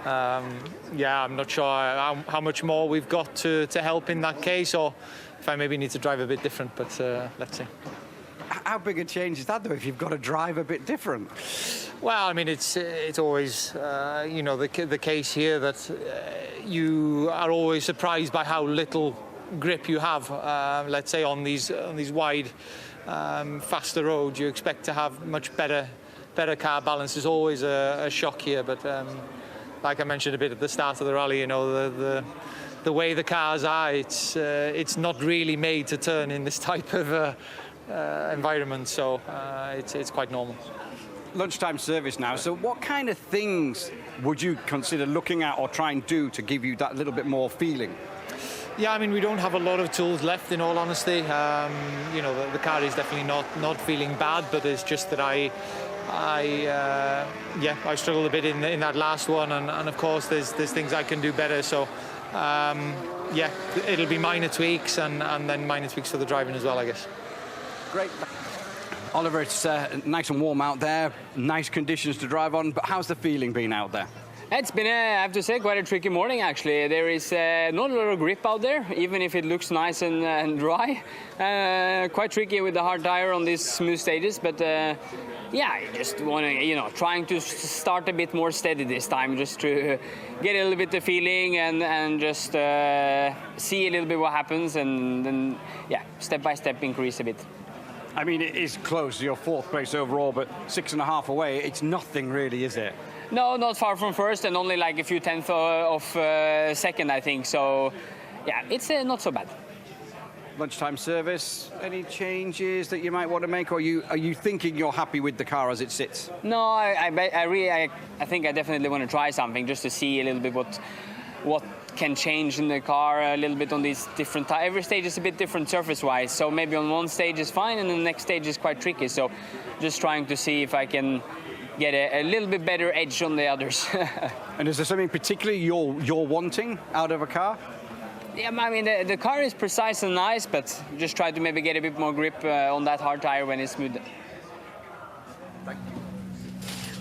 Yeah, I'm not sure how much more we've got to help in that case, or if I maybe need to drive a bit different, but let's see. How big a change is that, though, if you've got to drive a bit different? Well, I mean, it's always, you know, the case here that you are always surprised by how little grip you have. Let's say on these wide, faster roads, you expect to have much better car balance. Is always a shock here, but like I mentioned a bit at the start of the rally, you know, the way the cars are, it's not really made to turn in this type of environment, so it's quite normal. Lunchtime service now, so what kind of things would you consider looking at or try and do to give you that little bit more feeling? Yeah, I mean, we don't have a lot of tools left, in all honesty. You know, the car is definitely not feeling bad, but it's just that I struggled a bit in that last one, and of course there's things I can do better. So yeah, it'll be minor tweaks and then minor tweaks for the driving as well, I guess. Great. Oliver, it's nice and warm out there, nice conditions to drive on, but how's the feeling been out there? It's been, I have to say, quite a tricky morning, actually. There is not a lot of grip out there, even if it looks nice and dry. Quite tricky with the hard tire on these smooth stages, but yeah, I just want to, you know, trying to start a bit more steady this time, just to get a little bit of feeling and just see a little bit what happens, and then, yeah, step by step increase a bit. I mean, it is close, your fourth place overall, but 6.5 away, it's nothing really, is it? No, not far from first, and only like a few tenths of second, I think. So, yeah, it's not so bad. Lunchtime service, any changes that you might want to make, or are you thinking you're happy with the car as it sits? No, I think I definitely want to try something just to see a little bit what can change in the car a little bit on these different every stage is a bit different surface-wise, so maybe on one stage is fine and the next stage is quite tricky, so just trying to see if I can get a little bit better edge on the others. And is there something particularly you're wanting out of a car? Yeah, I mean, the car is precise and nice, but just try to maybe get a bit more grip on that hard tire when it's smooth.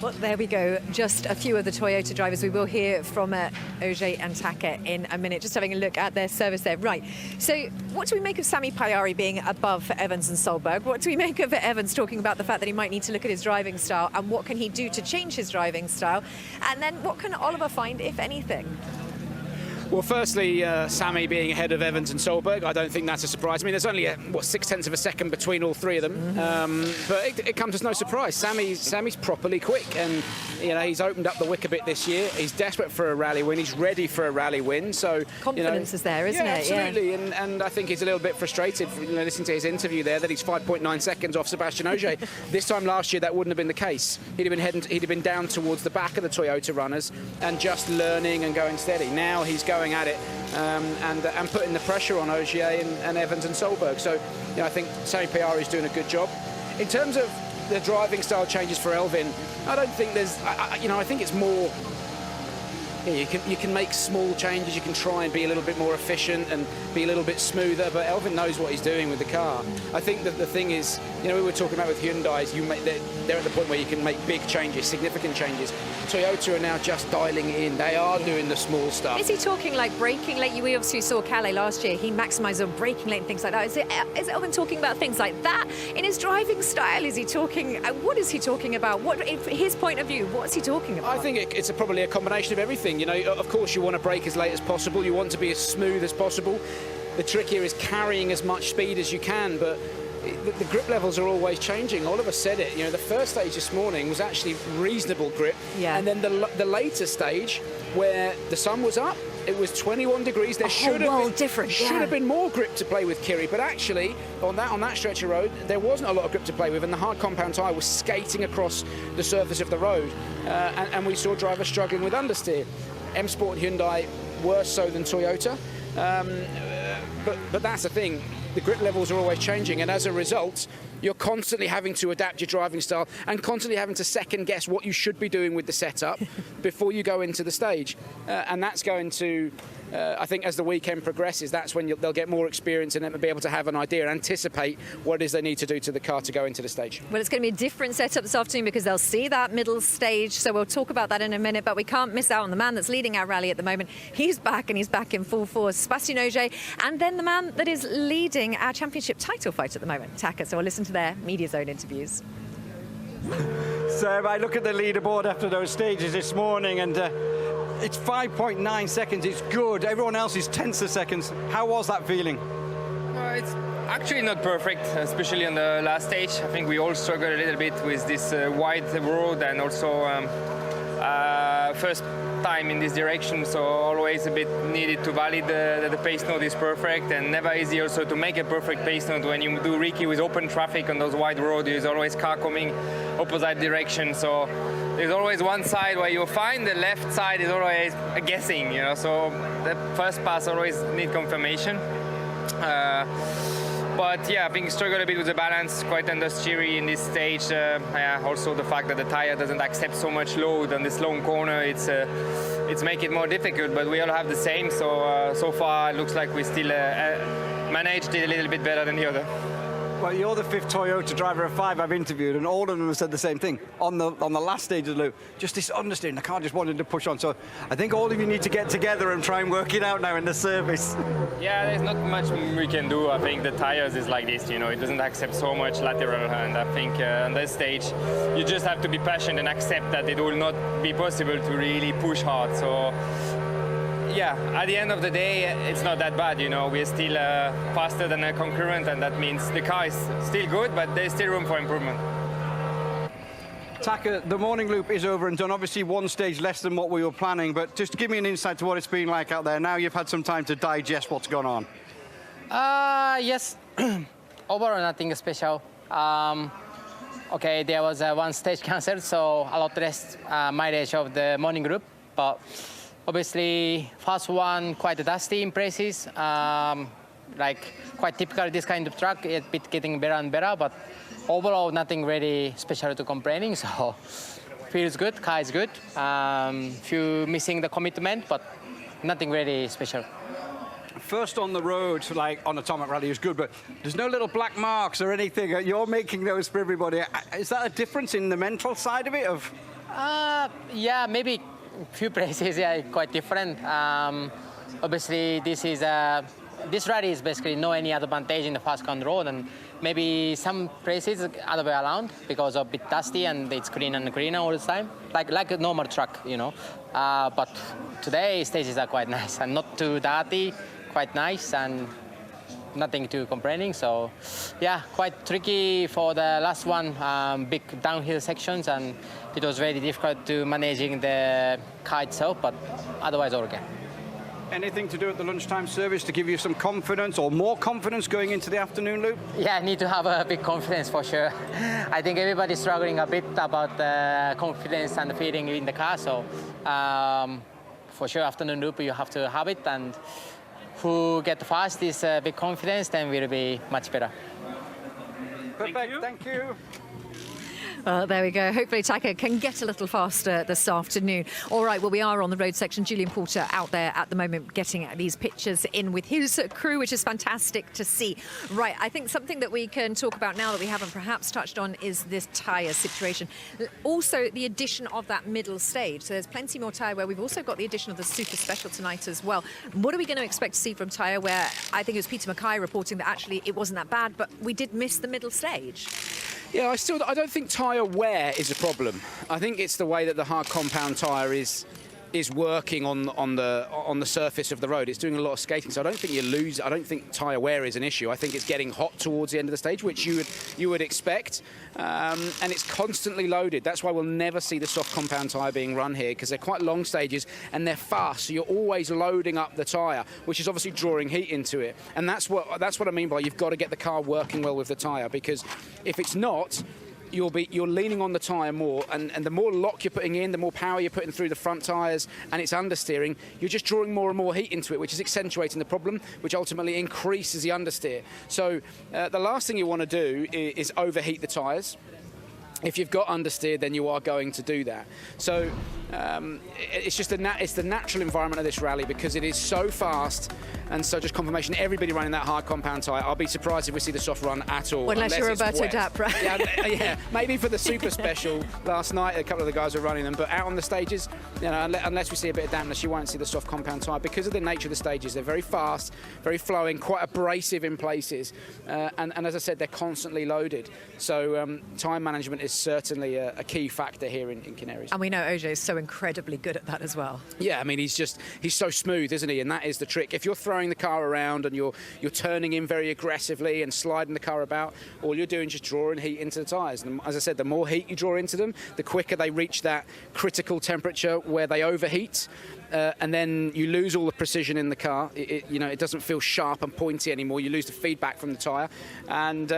Well, there we go. Just a few of the Toyota drivers. We will hear from Ogier and Taka in a minute. Just having a look at their service there. Right. So what do we make of Sami Pagliari being above Evans and Solberg? What do we make of Evans talking about the fact that he might need to look at his driving style, and what can he do to change his driving style? And then what can Oliver find, if anything? Well, firstly, Sami being ahead of Evans and Solberg, I don't think that's a surprise. I mean, there's only, 0.6 of a second between all three of them. But it comes as no surprise. Sami's properly quick, and, you know, he's opened up the wick a bit this year. He's desperate for a rally win. He's ready for a rally win. So confidence is there, isn't it? Absolutely. Yeah. And I think he's a little bit frustrated, listening to his interview there, that he's 5.9 seconds off Sébastien Ogier. This time last year, that wouldn't have been the case. He'd have been down towards the back of the Toyota runners and just learning and going steady. Now he's going at it and putting the pressure on Ogier and Evans and Solberg. So, I think Sami Piari is doing a good job. In terms of the driving style changes for Elfyn, I don't think there's, I think it's more, you can make small changes, you can try and be a little bit more efficient and be a little bit smoother, but Elfyn knows what he's doing with the car. I think that the thing is, we were talking about with Hyundais, they're at the point where you can make big changes, significant changes. Toyota are now just dialing in. They are doing the small stuff. Is he talking like braking late? We obviously saw Calais last year. He maximised on braking late and things like that. Is Elfyn talking about things like that in his driving style? Is he talking? What is he talking about? What, his point of view? What's he talking about? I think it's probably a combination of everything. Of course, you want to brake as late as possible. You want to be as smooth as possible. The trick here is carrying as much speed as you can, but the grip levels are always changing. Oliver said it, the first stage this morning was actually reasonable grip. Yeah. And then the later stage, where the sun was up, it was 21 degrees. There should have been more grip to play with, Kiri, but actually on that stretch of road there wasn't a lot of grip to play with, and the hard compound tyre was skating across the surface of the road, and we saw drivers struggling with understeer. M Sport and Hyundai worse so than Toyota, but that's the thing. The grip levels are always changing, and as a result, you're constantly having to adapt your driving style and constantly having to second guess what you should be doing with the setup before you go into the stage. And that's going to, I think as the weekend progresses, that's when they'll get more experience and be able to have an idea and anticipate what it is they need to do to the car to go into the stage. Well, it's going to be a different setup this afternoon because they'll see that middle stage, so we'll talk about that in a minute, but we can't miss out on the man that's leading our rally at the moment. He's back, and he's back in full force. Sébastien Ogier, and then the man that is leading our championship title fight at the moment, Taka. So we'll listen to their Media Zone interviews. So I look at the leaderboard after those stages this morning, and it's 5.9 seconds. It's good. Everyone else is tenths of seconds. How was that feeling? It's actually not perfect, especially on the last stage. I think we all struggled a little bit with this wide road, and also first time in this direction, so always a bit needed to validate that the pace note is perfect, and never easy also to make a perfect pace note when you do recce with open traffic on those wide roads. There's always car coming opposite direction, so there's always one side where you're fine, the left side is always a guessing, so the first pass always need confirmation. But yeah, I think struggle a bit with the balance, quite understeery in this stage. Also the fact that the tire doesn't accept so much load on this long corner, it's make it more difficult, but we all have the same, so far it looks like we still managed it a little bit better than the other. Well, you're the fifth Toyota driver of 5 I've interviewed, and all of them have said the same thing. On the last stage of the loop, just this understeering, the car just wanted to push on. So I think all of you need to get together and try and work it out now in the service. Yeah, there's not much we can do. I think the tires is like this, it doesn't accept so much lateral, and I think on this stage you just have to be patient and accept that it will not be possible to really push hard. So yeah, at the end of the day, it's not that bad, we're still faster than a concurrent, and that means the car is still good, but there's still room for improvement. Taka, the morning loop is over and done. Obviously one stage less than what we were planning, but just give me an insight to what it's been like out there. Now you've had some time to digest what's gone on. Yes, overall nothing special. Okay, there was one stage cancelled, so a lot less mileage of the morning group, but obviously, first one quite dusty in places, like quite typical this kind of track. It's bit getting better and better, but overall nothing really special to complaining. So feels good, car is good. Few missing the commitment, but nothing really special. First on the road, like on a tarmac rally, is good, but there's no little black marks or anything. You're making those for everybody. Is that a difference in the mental side of it? Yeah, maybe. Few places, yeah, quite different. Obviously, this rally is basically no any advantage in the fast corner road, and maybe some places other way around because of a bit dusty and it's green and greener all the time, like a normal truck, But today stages are quite nice and not too dirty, quite nice and nothing too complaining. So yeah, quite tricky for the last one, big downhill sections, and it was very difficult to managing the car itself, but otherwise all okay. Anything to do at the lunchtime service to give you some confidence or more confidence going into the afternoon loop? Yeah, I need to have a big confidence for sure. I think everybody's struggling a bit about the confidence and the feeling in the car, so for sure afternoon loop you have to have it, and who get fast this big confidence, then will be much better. Perfect, thank you. Well, there we go. Hopefully Taka can get a little faster this afternoon. All right, well, we are on the road section. Julian Porter out there at the moment getting these pictures in with his crew, which is fantastic to see. Right, I think something that we can talk about now that we haven't perhaps touched on is this tyre situation. Also, the addition of that middle stage. So there's plenty more tyre wear. We've also got the addition of the super special tonight as well. What are we going to expect to see from tyre wear? I think it was Peter Mackay reporting that actually it wasn't that bad, but we did miss the middle stage. Yeah, I don't think tyre wear is a problem. I think it's the way that the hard compound tyre is working on the surface of the road. It's doing a lot of skating, so I don't think you lose. I don't think tyre wear is an issue. I think it's getting hot towards the end of the stage, which you would expect, and it's constantly loaded. That's why we'll never see the soft compound tyre being run here, because they're quite long stages and they're fast. So you're always loading up the tyre, which is obviously drawing heat into it. And that's what I mean by you've got to get the car working well with the tyre, because if it's not, you're leaning on the tyre more, and the more lock you're putting in, the more power you're putting through the front tyres, and it's understeering, you're just drawing more and more heat into it, which is accentuating the problem, which ultimately increases the understeer. So the last thing you want to do is overheat the tyres. If you've got understeer, then you are going to do that. So it's just it's the natural environment of this rally, because it is so fast, and so just confirmation, everybody running that hard compound tyre. I'll be surprised if we see the soft run at all. Well, unless you're Roberto Dapra. Yeah, maybe for the super special last night, a couple of the guys were running them, but out on the stages, unless we see a bit of dampness, you won't see the soft compound tyre, because of the nature of the stages. They're very fast, very flowing, quite abrasive in places, and as I said, they're constantly loaded. So time management is certainly a key factor here in Canarias. And we know Ogier is so incredibly good at that as well. Yeah, I mean, he's so smooth, isn't he? And that is the trick. If you're throwing the car around and you're turning in very aggressively and sliding the car about, all you're doing is just drawing heat into the tyres. And as I said, the more heat you draw into them, the quicker they reach that critical temperature where they overheat. And then you lose all the precision in the car. It doesn't feel sharp and pointy anymore. You lose the feedback from the tyre, and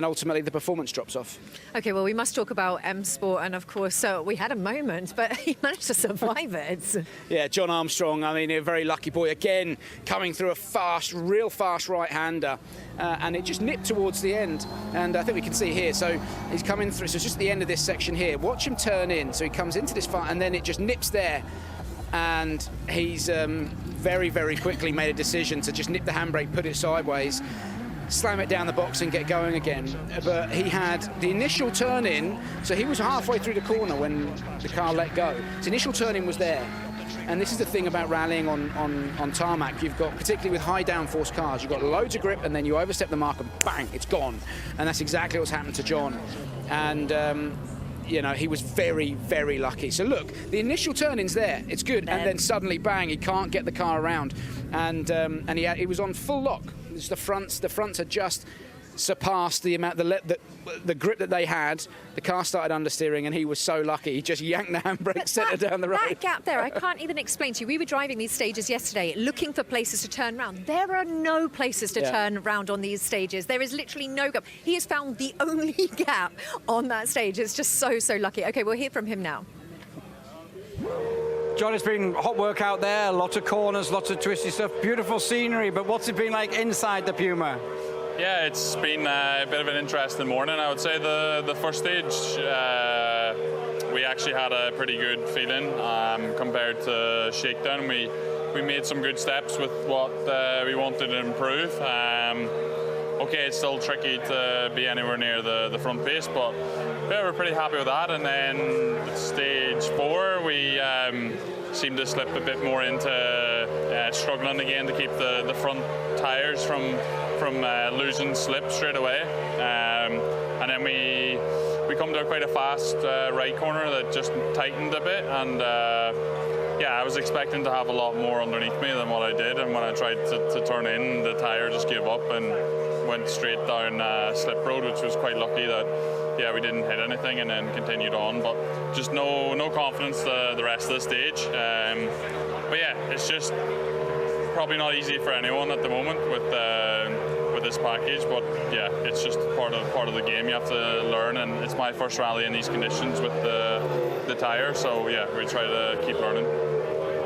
ultimately the performance drops off. Okay, well, we must talk about M Sport, and of course, we had a moment, but he managed to survive it. Yeah, John Armstrong. I mean, a very lucky boy again, coming through a real fast right-hander, and it just nipped towards the end. And I think we can see here. So he's coming through. So it's just the end of this section here. Watch him turn in. So he comes into this fire, and then it just nips there. And he's very, very quickly made a decision to just nip the handbrake, put it sideways, slam it down the box and get going again. But he had the initial turn-in, so he was halfway through the corner when the car let go. His initial turn-in was there. And this is the thing about rallying on tarmac. You've got, particularly with high downforce cars, you've got loads of grip, and then you overstep the mark and bang, it's gone. And that's exactly what's happened to John. And he was very, very lucky. So look, the initial turn-in's there, it's good, and then suddenly, bang, he can't get the car around, and he was on full lock. The fronts had just surpassed the amount, the grip that they had. The car started understeering, and he was so lucky. He just yanked the handbrake, sent her down the road. That gap there, I can't even explain to you. We were driving these stages yesterday, looking for places to turn around. There are no places to turn around on these stages. There is literally no gap. He has found the only gap on that stage. It's just so, so lucky. Okay, we'll hear from him now. John, it's been hot work out there, lots of corners, lots of twisty stuff, beautiful scenery, but what's it been like inside the Puma? Yeah, it's been a bit of an interesting morning. I would say the first stage, we actually had a pretty good feeling compared to shakedown. We made some good steps with what we wanted to improve. Okay, it's still tricky to be anywhere near the front pace, but yeah, we're pretty happy with that. And then stage 4, we seemed to slip a bit more into struggling again to keep the front tyres from losing slip straight away. And then we come to quite a fast right corner that just tightened a bit, and yeah, I was expecting to have a lot more underneath me than what I did, and when I tried to turn in, the tyre just gave up and went straight down slip road, which was quite lucky that we didn't hit anything and then continued on, but just no confidence the rest of the stage. But yeah, it's just probably not easy for anyone at the moment with this package, but yeah, it's just part of the game. You have to learn, and it's my first rally in these conditions with the tyre, so yeah, we try to keep learning.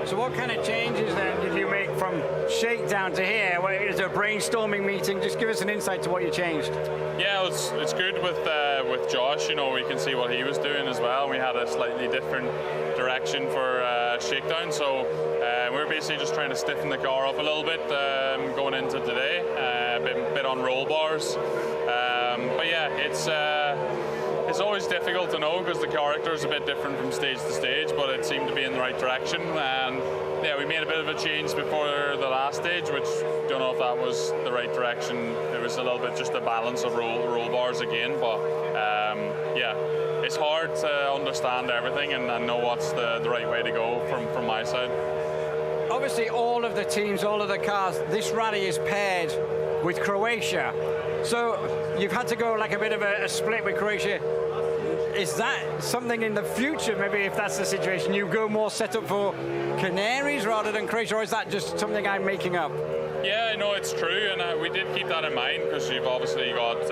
So what kind of changes then did you make from shakedown to here? Is there a brainstorming meeting? Just give us an insight to what you changed. Yeah, it's good with Josh. You know, we can see what he was doing as well. We had a slightly different direction for shakedown, so we're basically just trying to stiffen the car up a little bit going into today. A bit on roll bars, but yeah, it's always difficult to know because the character is a bit different from stage to stage, but it seemed to be in the right direction. And yeah, we made a bit of a change before the last stage, which don't know if that was the right direction. It was a little bit just a balance of roll bars again, but yeah, it's hard to understand everything and know what's the right way to go from my side. Obviously, all of the teams, all of the cars, this rally is paired with Croatia. So you've had to go like a bit of a split with Croatia. Is that something in the future, maybe if that's the situation, you go more set up for Canaries rather than Croatia, or is that just something I'm making up? Yeah, no, it's true, and we did keep that in mind because you've obviously got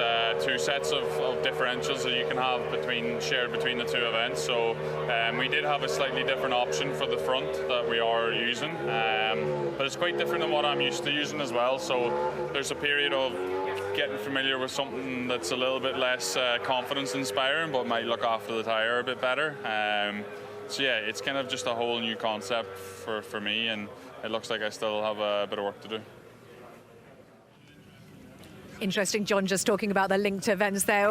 two sets of differentials that you can have shared between the two events. So we did have a slightly different option for the front that we are using, but it's quite different than what I'm used to using as well. So there's a period of getting familiar with something that's a little bit less confidence inspiring, but might look after the tyre a bit better. So yeah, it's kind of just a whole new concept for me, and it looks like I still have a bit of work to do. Interesting, John just talking about the linked events there.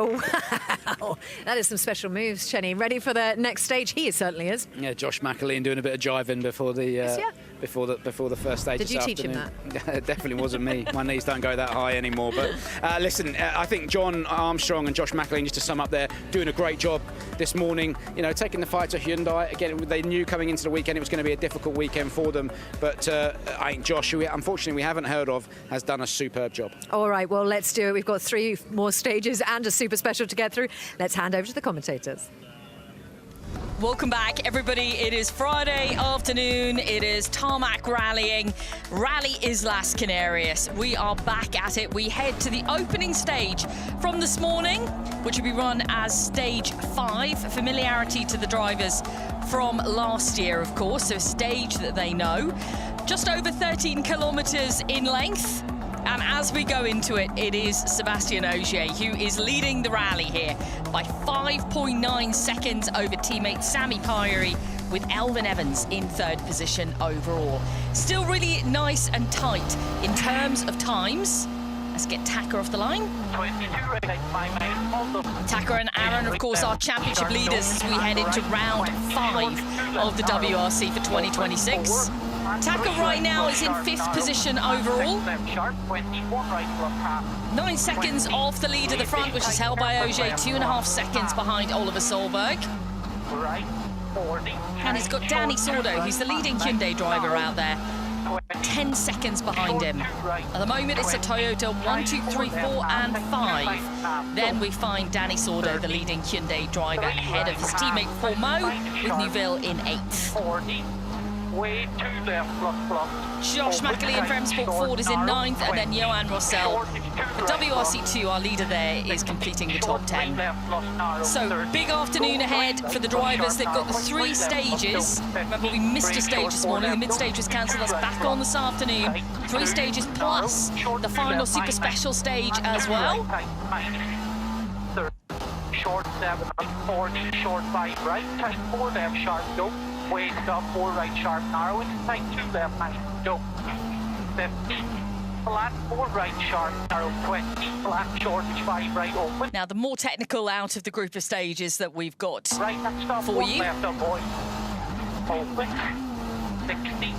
Oh, that is some special moves, Chenny. Ready for the next stage? He certainly is. Yeah, Josh McAleen doing a bit of jiving before the first stage. Did you teach him that? It definitely wasn't me. My knees don't go that high anymore. But listen, I think John Armstrong and Josh McAleen, just to sum up there, doing a great job this morning. You know, taking the fight to Hyundai. Again, they knew coming into the weekend it was going to be a difficult weekend for them. But I think Josh, who unfortunately we haven't heard of, has done a superb job. All right, well, let's do it. We've got 3 more stages and a super special to get through. Let's hand over to the commentators. Welcome back, everybody. It is Friday afternoon. It is tarmac rallying, Rally Islas Canarias. We are back at it. We head to the opening stage from this morning, which will be run as stage 5. Familiarity to the drivers from last year, of course, so a stage that they know. Just over 13 kilometers in length. And as we go into it, it is Sébastien Ogier who is leading the rally here by 5.9 seconds over teammate Sami Pyrie, with Elvin Evans in 3rd position overall. Still really nice and tight in terms of times. Let's get Tacker off the line. Tacker and Aaron, of course, our championship leaders as we head into round 5 of the WRC for 2026. Tacker right now is in 5th position overall. 9 seconds off the lead at the front, which is held by Ogier, 2.5 seconds behind Oliver Solberg. And he's got Danny Sordo, who's the leading Hyundai driver out there, 10 seconds behind him. At the moment, it's a Toyota 1, 2, 3, 4, and 5. Then we find Danny Sordo, the leading Hyundai driver, ahead of his teammate Paul Moe, with Neuville in 8th. Josh McAleen for M Sport Ford is in 9th, and then Johan Rossell, the WRC2, our leader there, is completing the top 10. So, big afternoon ahead for the drivers. They've got the 3 stages. Remember, we missed a stage this morning. The mid-stage was cancelled. That's back on this afternoon. 3 stages plus the final super special stage as well. Short 7, 40, short 5 right, tight 4 left, sharp, go. Way stop, 4 right, sharp, narrow, and tight 2 left, nice, go. 50, flat, 4 right, sharp, narrow, 20, flat, short, 5 right, open. Now, the more technical out of the group of stages that we've got right, stop, for you. Left, avoid. Open, 60.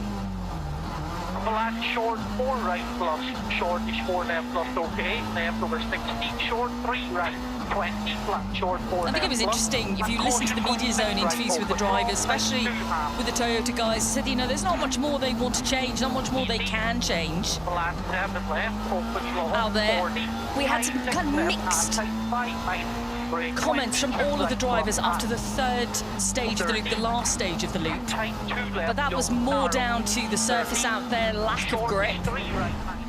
Flat, short, 4 right, plus, shortish, 4 left, plus, okay. Left over 60, short, 3 right. 20, flat, short, 4 I think it was interesting, if you listen to the media zone interviews with the drivers, especially with the Toyota guys, said, you know, there's not much more they want to change, not much more they can change out there. We had some kind of mixed comments from all of the drivers after the 3rd stage of the loop, the last stage of the loop. But that was more down to the surface out there, lack of grip,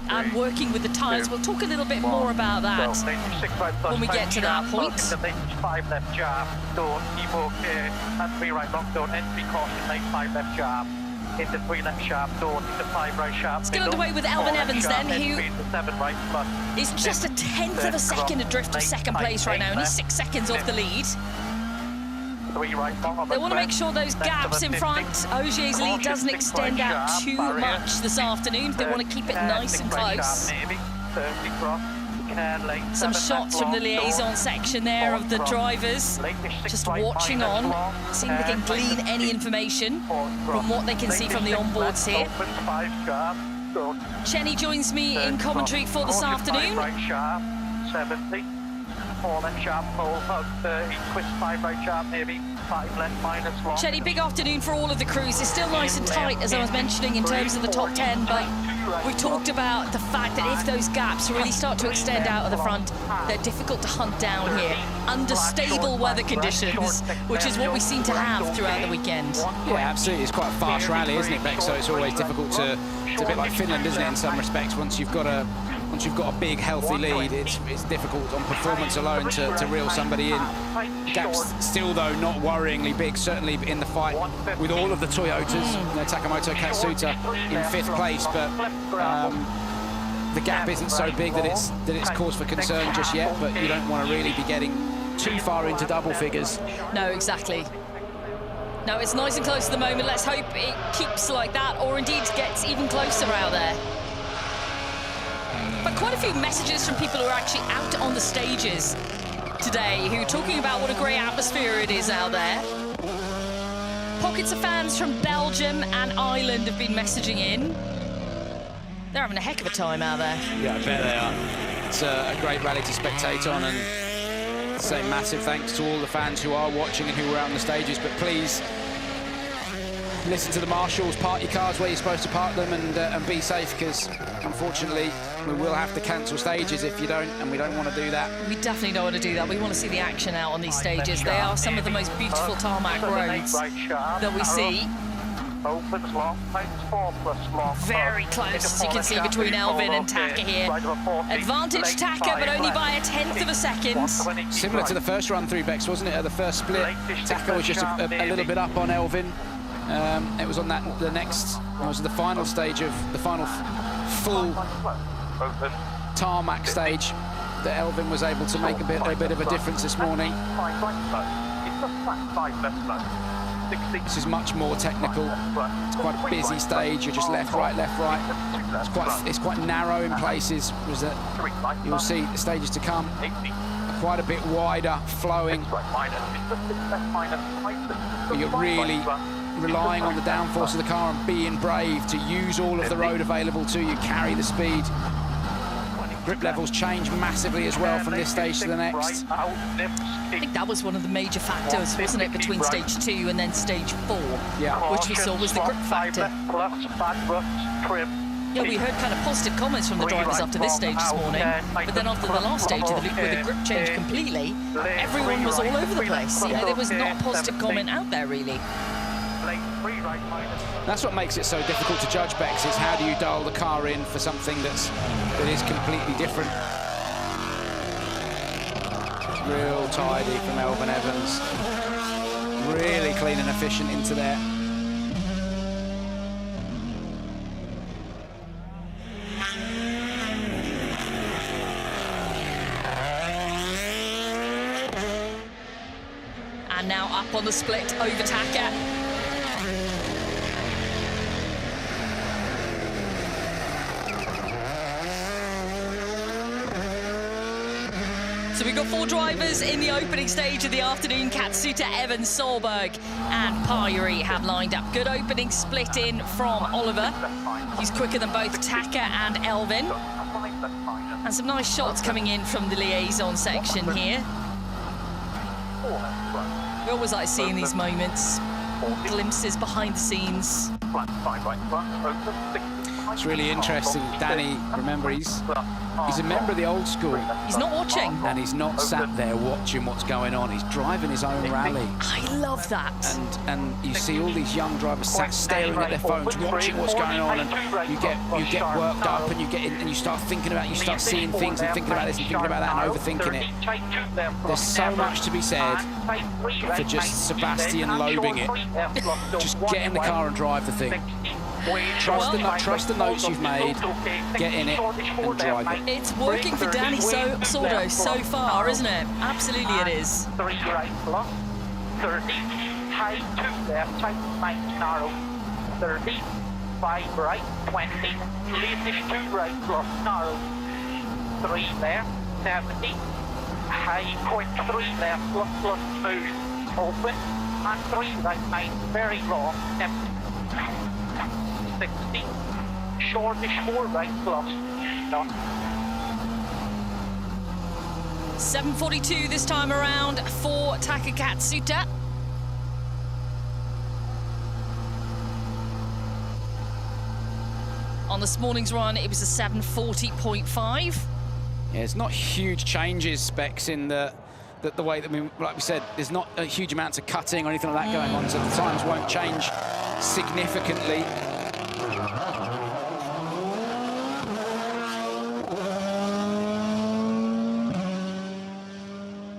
and working with the tyres. We'll talk a little bit more about that when we get to that point. 5 left jab, don't keep okay, and 3 right long, don't, and 3 caution, late 5 left jab. into 3 left sharp, door into 5 right sharp. Let's get underway with Elvin Evans then, who is just a 1/10 of a second adrift of second place right now, only 6 seconds off the lead. They want to make sure those gaps in front, Ogier's lead doesn't extend out too much this afternoon. They want to keep it nice and close. Some shots from the liaison section there of the drivers, just watching on, seeing if they can glean any information from what they can see from the onboards here. Chenny joins me in commentary for this afternoon. 4 left sharp, pull, 30, twist 5 right sharp, maybe 5 left minus long. Chenny, big afternoon for all of the crews. It's still nice and tight, as I was mentioning, in terms of the top 10, but we talked about the fact that if those gaps really start to extend out of the front, they're difficult to hunt down here under stable weather conditions, which is what we seem to have throughout the weekend. Yeah, absolutely. It's quite a fast rally, isn't it, Beck? So it's always difficult to. It's a bit like Finland, isn't it, in some respects? Once you've got a big, healthy lead, it's difficult on performance alone to reel somebody in. Gaps still, though, not worryingly big, certainly in the fight with all of the Toyotas. Takamoto Katsuta in 5th place, but the gap isn't so big that it's cause for concern just yet, but you don't want to really be getting too far into double figures. No, exactly. No, it's nice and close at the moment. Let's hope it keeps like that, or indeed gets even closer out there. But quite a few messages from people who are actually out on the stages today, who are talking about what a great atmosphere it is out there. Pockets of fans from Belgium and Ireland have been messaging in. They're having a heck of a time out there. Yeah, I bet they are. It's a great rally to spectate on, and say massive thanks to all the fans who are watching and who were out on the stages. But please listen to the marshals, park your cars where you're supposed to park them, and be safe, because unfortunately we will have to cancel stages if you don't, and we don't want to do that. We definitely don't want to do that. We want to see the action out on these stages. They are some of the most beautiful tarmac roads that we see. Very close, as you can see, between Elvin and Taka here. Advantage Taka, but only by a 1/10 of a second. Similar to the first run through, Bex, wasn't it? At the first split, Taka was just a little bit up on Elvin. It was on the final stage of the final full tarmac stage that Elvin was able to make a bit of a difference this morning. This is much more technical. It's quite a busy stage. You're just left, right, left, right. It's quite narrow in places. You'll see the stages to come quite a bit wider, flowing. But you're really relying on the downforce of the car and being brave to use all of the road available to you, carry the speed. Grip levels change massively as well from this stage to the next. I think that was one of the major factors, wasn't it, between stage 2 and then stage 4, which we saw was the grip factor. Yeah, we heard kind of positive comments from the drivers after this stage this morning, but then after the last stage of the loop where the grip changed completely, everyone was all over the place. You know, there was not a positive comment out there, really. That's what makes it so difficult to judge, Bex, is how do you dial the car in for something that is completely different. Real tidy from Elvin Evans. Really clean and efficient into there. And now up on the split over Taka. So we've got 4 drivers in the opening stage of the afternoon. Katsuta, Evans, Solberg and Pyrie have lined up. Good opening split in from Oliver. He's quicker than both Taka and Elvin. And some nice shots coming in from the liaison section here. We always like seeing these moments, glimpses behind the scenes. It's really interesting. Danny, remember, he's a member of the old school. He's not watching. And he's not sat there watching what's going on. He's driving his own rally. I love that. And you see all these young drivers sat staring at their phones, watching what's going on, and you get worked up, and you start thinking about, you start seeing things and thinking about this and thinking about that and overthinking it. There's so much to be said for just Sebastian loabing it. Just get in the car and drive the thing. Trust the notes you've made, get in it and drive it. It's working for Danny Sordo so far, isn't it? Absolutely it is. 3 right plus, 30, high 2 left, tight 9 narrow, 30, 5 right, 20, latest 2 right plus narrow, 3 left, 70, high quick 3 left plus smooth, open, and 3 right 9, very long, 60, shortish 4 right plus, done. 7:42 this time around for Taka Katsuta. On this morning's run, it was a 7:40.5. Yeah, it's not huge changes, Specs, in the way that, I mean, like we said, there's not a huge amount of cutting or anything like that going on, so the times won't change significantly.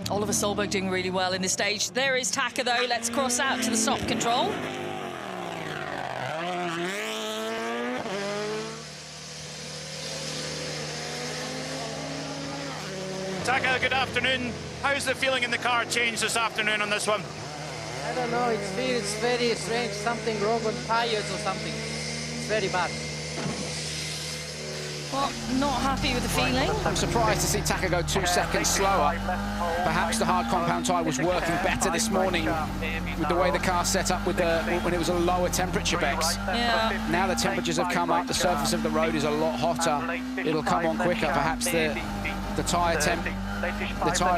Oliver Solberg doing really well in this stage. There is Taka, though. Let's cross out to the stop control. Taka, good afternoon. How's the feeling in the car changed this afternoon on this one? I don't know, it feels very strange, something wrong on tires or something. It's very bad. Well, not happy with the feeling. I'm surprised to see Taka go 2 seconds slower. Perhaps the hard compound tyre was working better this morning with the way the car set up with when it was a lower temperature, Bex. Yeah. Now the temperatures have come up, the surface of the road is a lot hotter. It'll come on quicker. Perhaps the tyre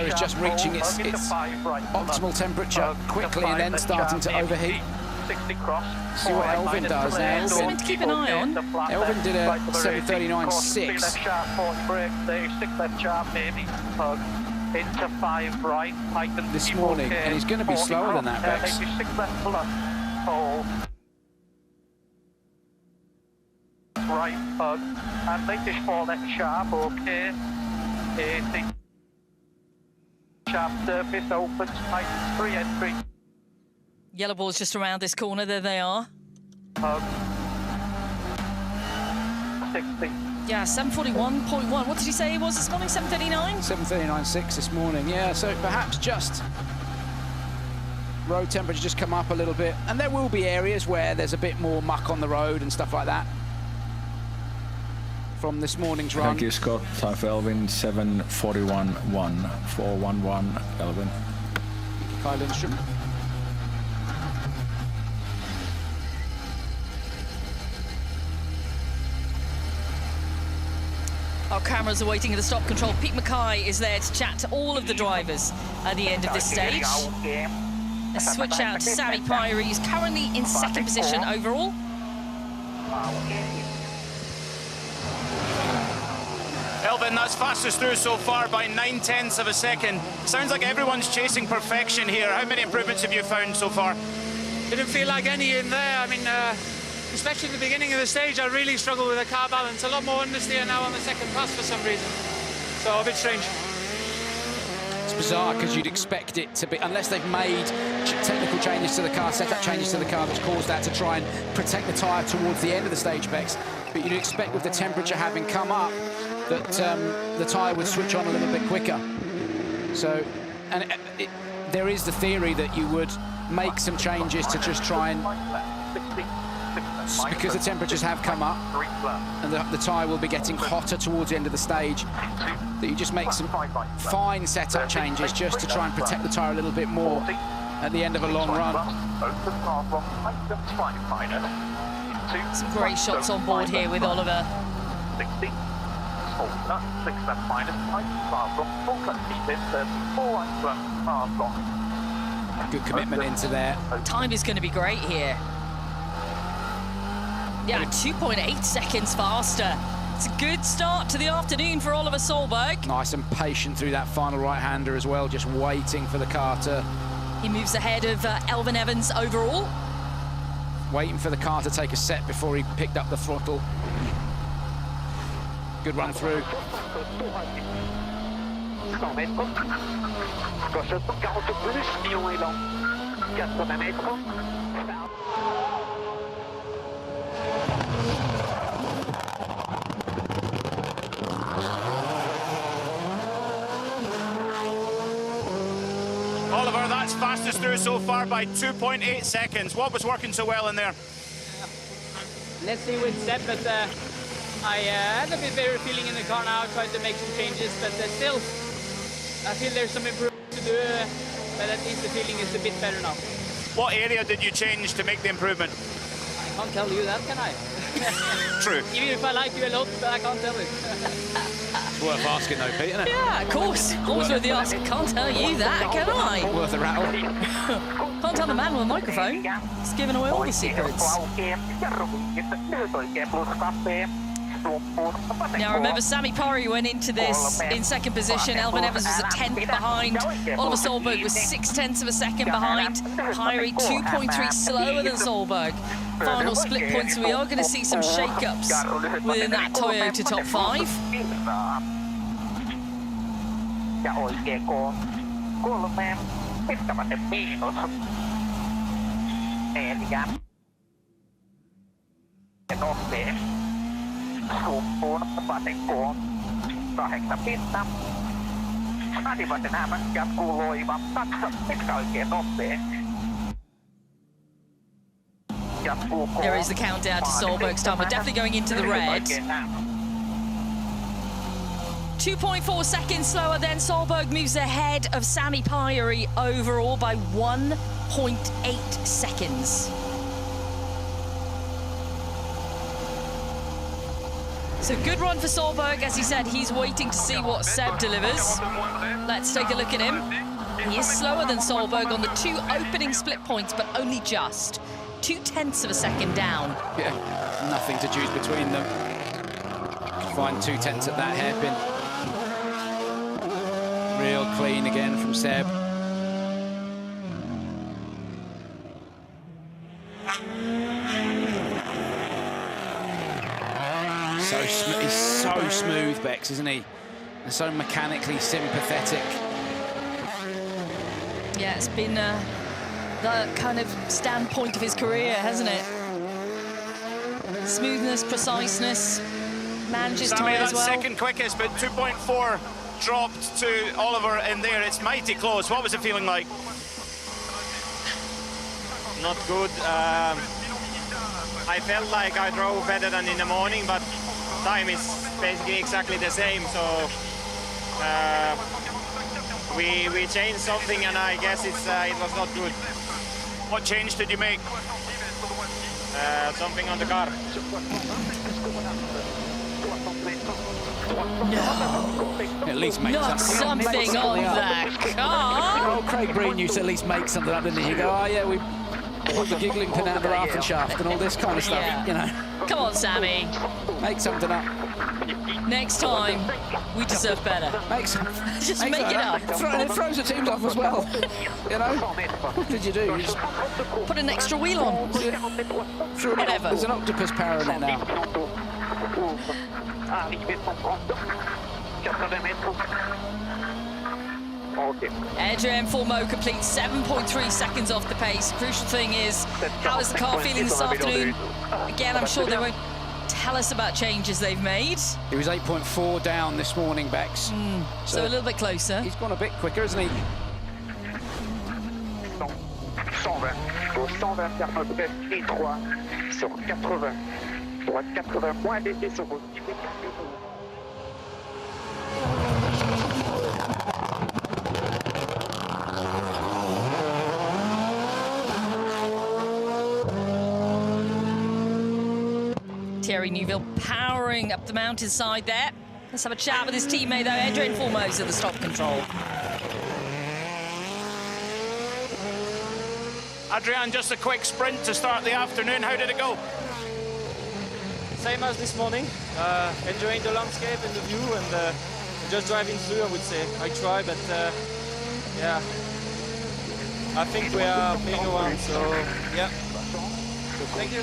is just reaching its optimal temperature quickly and then starting to overheat. See what Elvin does now. Something to keep an eye on. Elvin did a 7:39.6 this morning, and he's going to be slower than that, Bex. Right hug, and latest 4 left sharp, okay. 80. Sharp surface opens, tight 3 entry. Yellow ball's just around this corner. There they are. Hug. 60. Yeah, 7:41.1. What did you say it was this morning? 7:39? 7:39.6 this morning, yeah. So perhaps just road temperature just come up a little bit. And there will be areas where there's a bit more muck on the road and stuff like that from this morning's run. Thank you, Scott. Time for Elvin, 7:41.1. 4:11, Elvin. Kyle Lindstrom. Our cameras are waiting at the stop control. Pete Mackay is there to chat to all of the drivers at the end of this stage. Let's switch out to Sally Pyrie, who's currently in 2nd position overall. Elvin, that's fastest through so far by 9/10 of a second. Sounds like everyone's chasing perfection here. How many improvements have you found so far? Didn't feel like any in there. I mean, especially at the beginning of the stage, I really struggled with the car balance. A lot more understeer now on the 2nd pass for some reason. So a bit strange. It's bizarre because you'd expect it to be, unless they've made technical changes to the car, setup changes to the car that's caused that to try and protect the tyre towards the end of the stage, Bex. But you'd expect with the temperature having come up that the tyre would switch on a little bit quicker. So, and there is the theory that you would make some changes to just try and, because the temperatures have come up and the tyre will be getting hotter towards the end of the stage, that you just make some fine setup changes just to try and protect the tyre a little bit more at the end of a long run. Some great shots on board here with Oliver. Good commitment into there. Time is going to be great here. Yeah, 2.8 seconds faster. It's a good start to the afternoon for Oliver Solberg. Nice and patient through that final right-hander as well, just waiting for the car to... He moves ahead of Elfyn Evans overall. Waiting for the car to take a set before he picked up the throttle. Good run through. Oliver, that's fastest through so far by 2.8 seconds. What was working so well in there? Let's see with Seb, but I had a bit better feeling in the car now, trying to make some changes, but still, I feel there's some improvement to do, but at least the feeling is a bit better now. What area did you change to make the improvement? I can't tell you that, can I? True. Even if I like you a lot, but I can't tell it. It's worth asking though, Pete, isn't it? Yeah, of course. Always worth the ask. Can't tell you that, can I? Worth a rattle. Can't tell the man with a microphone. He's giving away all the secrets. Now remember, Sami Pari went into this in second position. Elfyn Evans was a 10th behind. Oliver Solberg was 0.6 of a second behind. Pari 2.3 slower than Solberg. Final split points. We are going to see some shake-ups within that Toyota top 5. There is the countdown to Solberg's time. We're definitely going into the red. 2.4 seconds slower, then Solberg moves ahead of Sami Pari overall by 1.8 seconds. So good run for Solberg. As he said, he's waiting to see what Seb delivers. Let's take a look at him. He is slower than Solberg on the 2 opening split points, but only just 0.2 of a second down. Yeah, nothing to choose between them. Find 0.2 at that hairpin. Real clean again from Seb. He's so smooth, Bex, isn't he? And so mechanically sympathetic. Yeah, it's been the kind of standpoint of his career, hasn't it? Smoothness, preciseness, manages time as well. Second quickest, but 2.4 dropped to Oliver in there. It's mighty close. What was it feeling like? Not good. I felt like I drove better than in the morning, but time is basically exactly the same. So we changed something, and I guess it was not good. What change did you make? Something on the car. No. At least make something on that car. Oh, Craig Breen used to at least make something up, didn't he? You go, oh yeah, we put the giggling pin out the Raffen shaft and all this kind of stuff, you know. Come on, Sammy. Make something up. Next time, we deserve better. Just make it up. It throws the teams off as well. You know? What did you do? You just put an extra wheel on. Whatever. There's an octopus power in it now. Adrian Formeau completes 7.3 seconds off the pace. Crucial thing is, how is the car feeling this afternoon? Again, I'm sure they won't tell us about changes they've made. He was 8.4 down this morning, Bex. So a little bit closer. He's gone a bit quicker, hasn't he? Thierry Neuville powering up the mountainside there. Let's have a chat with his teammate though, Adrian Formosa, the stop control. Adrian, just a quick sprint to start the afternoon. How did it go? Same as this morning, enjoying the landscape and the view, and just driving through, I would say. I try, but yeah, I think we are playing around, so yeah. Thank you.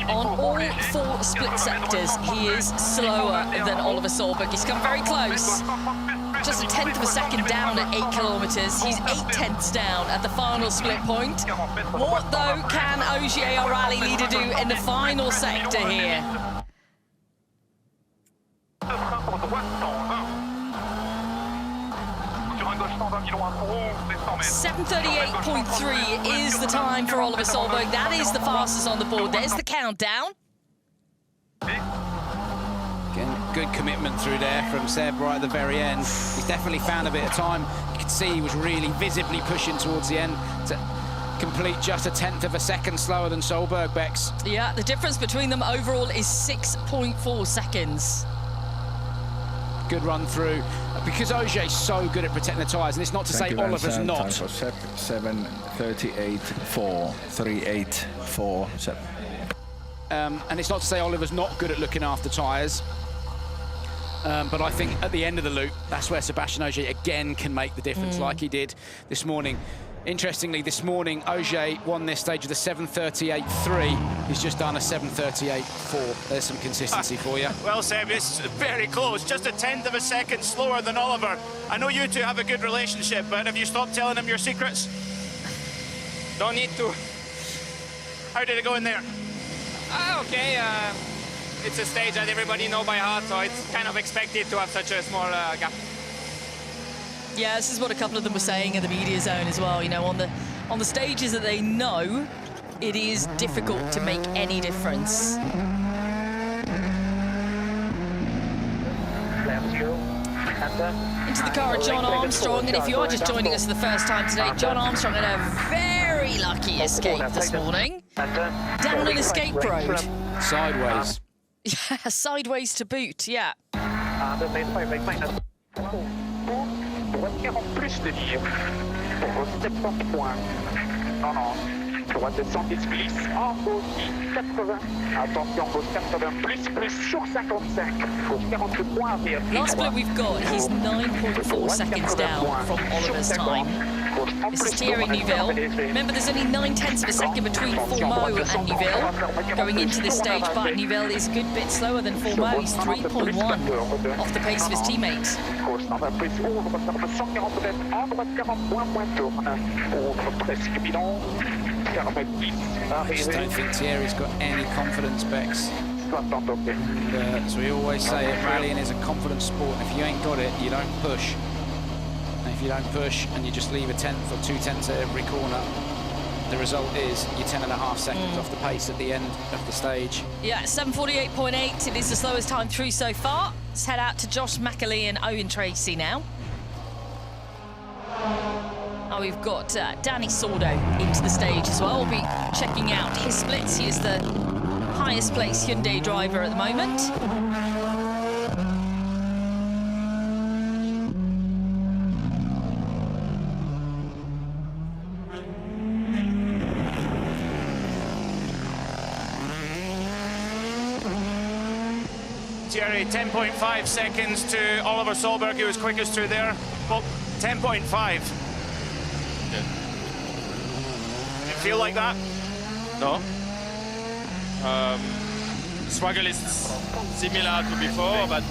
On all 4 split sectors, he is slower than Oliver Solberg. He's come very close. Just a tenth of a second down at 8 kilometres. He's 8/10ths down at the final split point. What, though, can Ogier, our rally leader, do in the final sector here? 7:38.3 is the time for Oliver Solberg. That is the fastest on the board. There's the countdown. Again, good commitment through there from Seb right at the very end. He's definitely found a bit of time. You can see he was really visibly pushing towards the end to complete just a tenth of a second slower than Solberg, Bex. Yeah, the difference between them overall is 6.4 seconds. Good run through. Because Ogier's so good at protecting the tyres, and it's not to say Oliver's not. 7:38.4, 3:8.4. And it's not to say Oliver's not good at looking after tyres. But I think at the end of the loop, that's where Sébastien Ogier again can make the difference, like he did this morning. Interestingly, this morning, Ogier won this stage with a 7:38.3. He's just done a 7:38.4. There's some consistency for you. Well, Seb, it's very close. Just a tenth of a second slower than Oliver. I know you two have a good relationship, but have you stopped telling him your secrets? Don't need to. How did it go in there? Okay, it's a stage that everybody know by heart, so it's kind of expected to have such a small gap. Yeah, this is what a couple of them were saying in the media zone as well. You know, on the stages that they know, it is difficult to make any difference. Into the car, John Armstrong, and if you are just joining us for the first time today, John Armstrong had a very lucky escape this morning. Down an escape road. Sideways. Yeah, sideways to boot, yeah. Droite de 110 glisse en bogey 80. Attention, gauche 80 plus sur 55. Gauche 42 points arrière. Last split we've got, he's 9.4 seconds down from Oliver's time. This is Thierry Neuville. Remember, there's only 9/10ths of a second between Fourmeau and Neuville going into this stage, but Neuville is a good bit slower than Fourmeau. He's 3.1 off the pace of his teammates. I just don't think Thierry's got any confidence, Bex. As we always say, rallying is a confidence sport, and if you ain't got it, you don't push. And if you don't push and you just leave a tenth or 2/10ths at every corner, the result is you're 10.5 seconds off the pace at the end of the stage. Yeah, 7:48.8. It is the slowest time through so far. Let's head out to Josh McAlee and Owen Tracy now. Oh, we've got Danny Sordo into the stage as well. We'll be checking out his splits. He is the highest placed Hyundai driver at the moment. Thierry, 10.5 seconds to Oliver Solberg, who was quickest through there. Well, 10.5. Feel like that? No. Struggle is similar to before, but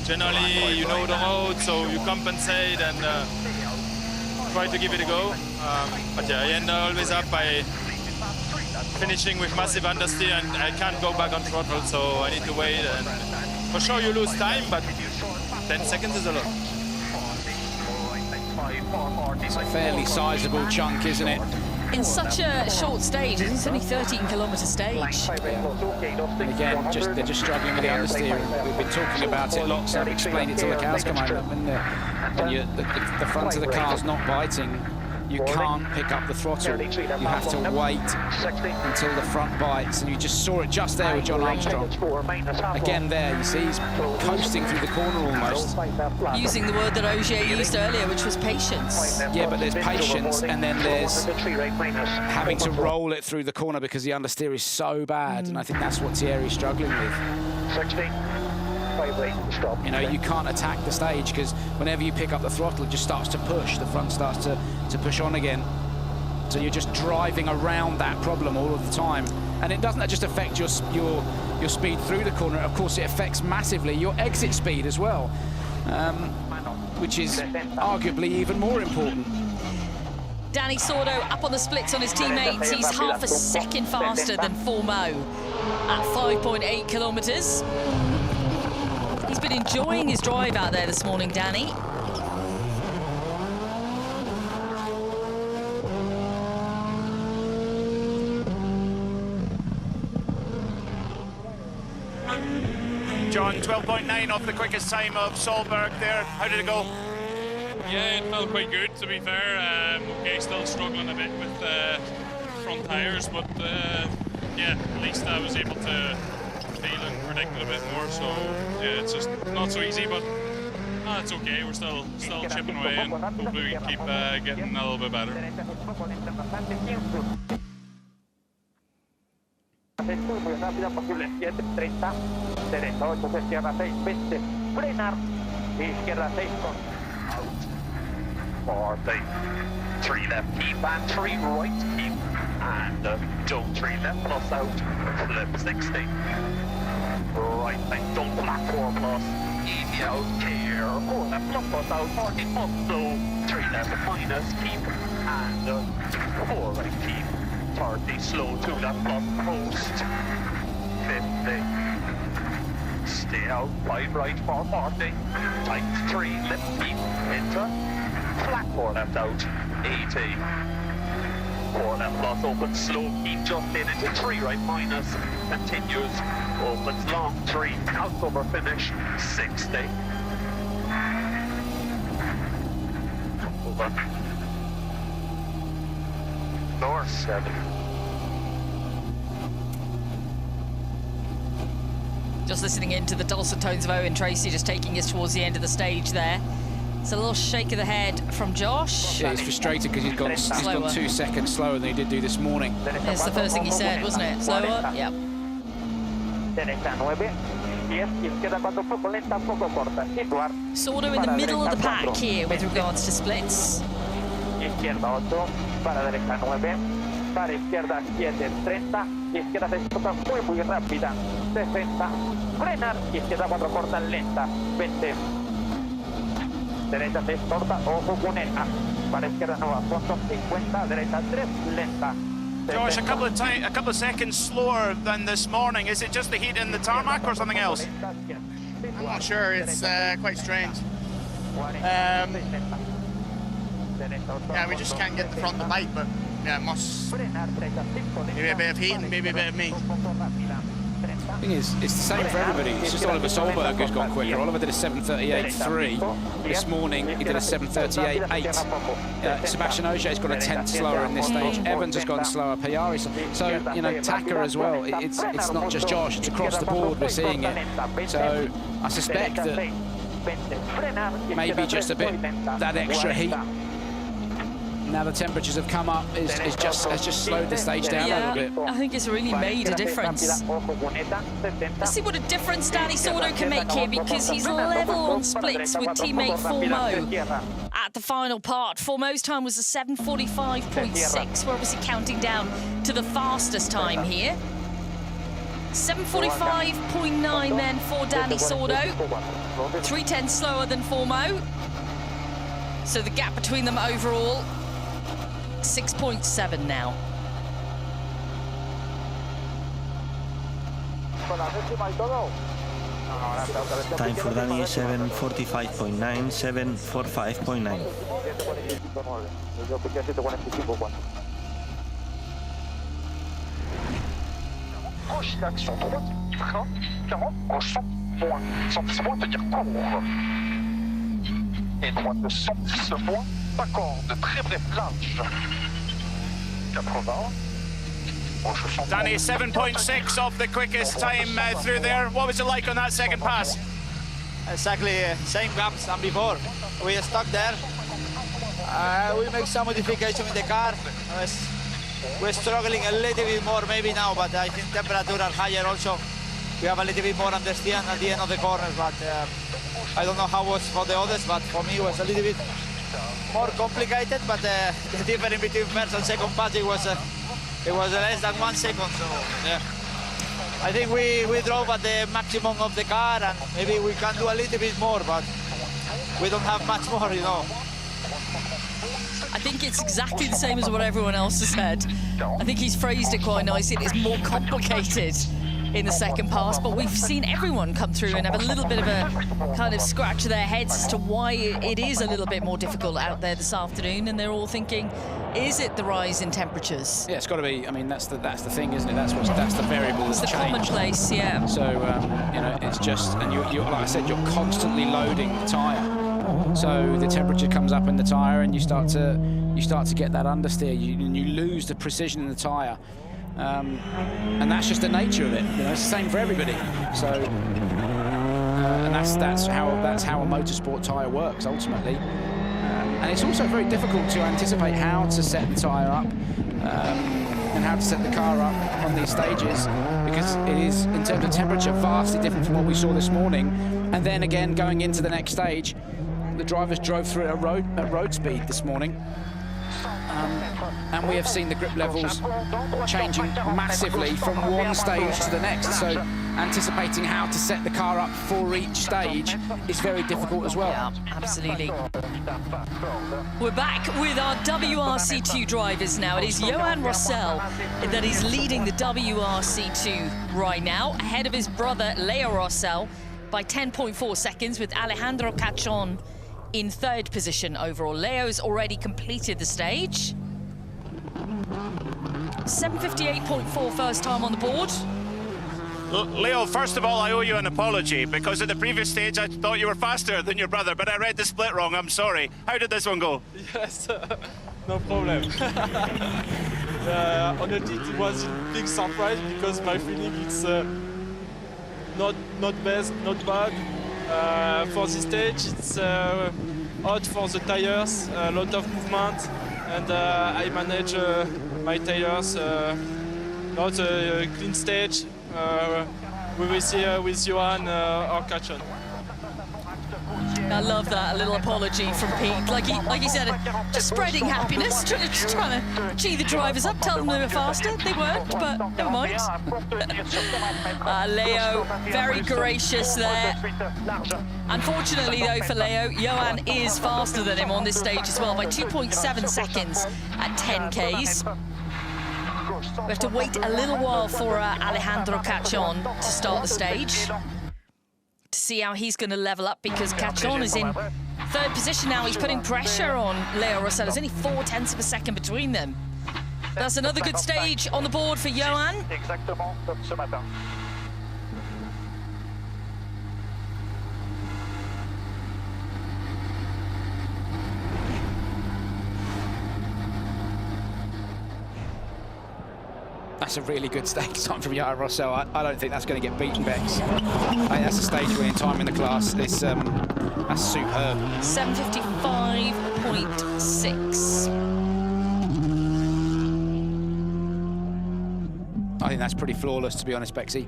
generally you know the road, so you compensate and try to give it a go. But yeah, I end always up by finishing with massive understeer, and I can't go back on throttle, so I need to wait. And for sure you lose time, but 10 seconds is a lot. It's a fairly sizable chunk, isn't it? In such a short stage, it's only 13-kilometre stage. Again, they're just struggling with the understeering. We've been talking about it lots. I've explained it till the cows come home. And the front of the car's not biting. you can't pick up the throttle. You have to wait until the front bites, and you just saw it just there with John Armstrong. Again there, you see, he's coasting through the corner almost. Using the word that Ogier used earlier, which was patience. Yeah, but there's patience, and then there's having to roll it through the corner because the understeer is so bad, and I think that's what Thierry's struggling with. You know, you can't attack the stage because whenever you pick up the throttle, it just starts to push. The front starts to push on again. So you're just driving around that problem all of the time. And it doesn't just affect your speed through the corner. Of course, it affects massively your exit speed as well, which is arguably even more important. Danny Sordo up on the splits on his teammates. He's half a second faster than Formeau at 5.8 kilometres. He's been enjoying his drive out there this morning, Danny. John, 12.9 off the quickest time of Solberg there. How did it go? Yeah, it felt quite good, to be fair. Okay, still struggling a bit with front tyres, but yeah, at least I was able to feel and predict it a bit more. So yeah, it's just not so easy, but it's okay. We're still chipping away, and hopefully we can keep getting a little bit better. Rápida posible, 7:30, derecha 8, se cierra 6, 20, frenar, izquierda 6 con out, 40, 3 left, keep and 3 right, keep, and don't 3 left plus out, flip 60, right side, don't flat 4 plus, easy out, care, 4 left plus out, 40 up, slow, 3 left minus, keep, and 4 right, keep, 30, slow, 2 left plus post, 50, stay out, 5 right, 4, 40, tight, 3 left, keep, enter, flat 4 left out, 80, 4 left plus, open, slow, keep, just in into 3 right, minus, continues, opens long, 3, out over finish, 60, over, north 7. Just listening into the dulcet tones of Owen Tracy, just taking us towards the end of the stage there. It's a little shake of the head from Josh. Yeah, he's frustrated because he's gone 2 seconds slower than he did do this morning. That's the first thing he said, wasn't it? Slower? Yep. Sordo in the middle of the pack here with regards to splits. Para izquierda 7, 30, izquierda 6 corta muy rápida, 60, frenar, izquierda 4 corta lenta, 20, derecha 6 corta, ojo con esta, para izquierda nueva, fondo 50, derecha 3 lenta. Josh, a couple of seconds slower than this morning. Is it just the heat in the tarmac or something else? I'm not sure. It's quite strange. Yeah, we just can't get the front to bite, but yeah, it must maybe a bit of heat and maybe a bit of me. The thing is, it's the same for everybody. It's just Oliver Solberg who's gone quicker. Oliver did a 7:38.3 this morning. He did a 7:38.8. Sebastian Ogier has gone a 10th slower in this stage. Evans has gone slower. Payari. So you know, Taka as well. It's not just Josh. It's across the board. We're seeing it. So I suspect that maybe just a bit that extra heat. Now the temperatures have come up, has just slowed the stage down a little bit. I think it's really made a difference. Let's see what a difference Danny Sordo can make here, because he's level on splits with teammate Formeau at the final part. Formeau's time was a 7:45.6. We're obviously counting down to the fastest time here. 7:45.9 then for Danny Sordo. 3:10 slower than Formeau. So the gap between them overall, 6.7 now. Time for Danny is 7:45.9, 7:45.9. Proche l'action droite, 40, gauche 100 points, 110 points, c'est-à-dire court. Et droite 110 points, Danny, 7.6 off the quickest time through there. What was it like on that second pass? Exactly same gaps than before. We are stuck there. We make some modification in the car. We're struggling a little bit more maybe now, but I think temperatures are higher also. We have a little bit more understeer at the end of the corners, but I don't know how it was for the others, but for me it was a little bit more complicated, but the difference between first and second pass it was less than 1 second, so yeah. I think we drove at the maximum of the car, and maybe we can do a little bit more, but we don't have much more, you know. I think it's exactly the same as what everyone else has said. I think he's phrased it quite nicely. It is more complicated in the second pass, but we've seen everyone come through and have a little bit of a kind of scratch their heads as to why it is a little bit more difficult out there this afternoon, and they're all thinking, is it the rise in temperatures? Yeah, it's got to be. I mean, that's the thing, isn't it? That's the variable that's changed. It's the commonplace, yeah. So you know, it's just, and you like I said, you're constantly loading the tyre. So the temperature comes up in the tyre, and you start to get that understeer. You lose the precision in the tyre. And that's just the nature of it. You know, it's the same for everybody. So, and that's how a motorsport tyre works ultimately. And it's also very difficult to anticipate how to set the tyre up and how to set the car up on these stages, because it is, in terms of temperature, vastly different from what we saw this morning. And then again, going into the next stage, the drivers drove through it at road speed this morning. And we have seen the grip levels changing massively from one stage to the next. So anticipating how to set the car up for each stage is very difficult as well. Yeah, absolutely. We're back with our WRC2 drivers now. It is Johan Rossell that is leading the WRC2 right now, ahead of his brother Leo Rossell by 10.4 seconds, with Alejandro Cachon in third position overall. Leo's already completed the stage. 7:58.4 first time on the board. Leo, first of all, I owe you an apology, because at the previous stage I thought you were faster than your brother, but I read the split wrong. I'm sorry. How did this one go? Yes, no problem. Honestly, it was a big surprise, because my feeling it's not best, not bad. For this stage, it's hot for the tires, a lot of movement, and I manage my tires. Not a clean stage. We will see with Johan or Cachon. I love that, a little apology from Pete. Like he said, just spreading happiness, trying to cheer the drivers up, tell them they were faster. They weren't, but never mind. Leo, very gracious there. Unfortunately, though, for Leo, Johan is faster than him on this stage as well by 2.7 seconds at 10 Ks. We have to wait a little while for Alejandro Cachon to start the stage, to see how he's going to level up, because Cachon is in third position now. He's putting pressure on Leo Rossell. There's only 0.4 of a second between them. That's another good stage on the board for Johan. That's a really good stage time from Johan Rossell. I don't think that's going to get beaten, Bex. I think that's a stage-winning time in the class. That's superb. 7:55.6. I think that's pretty flawless, to be honest, Bexy.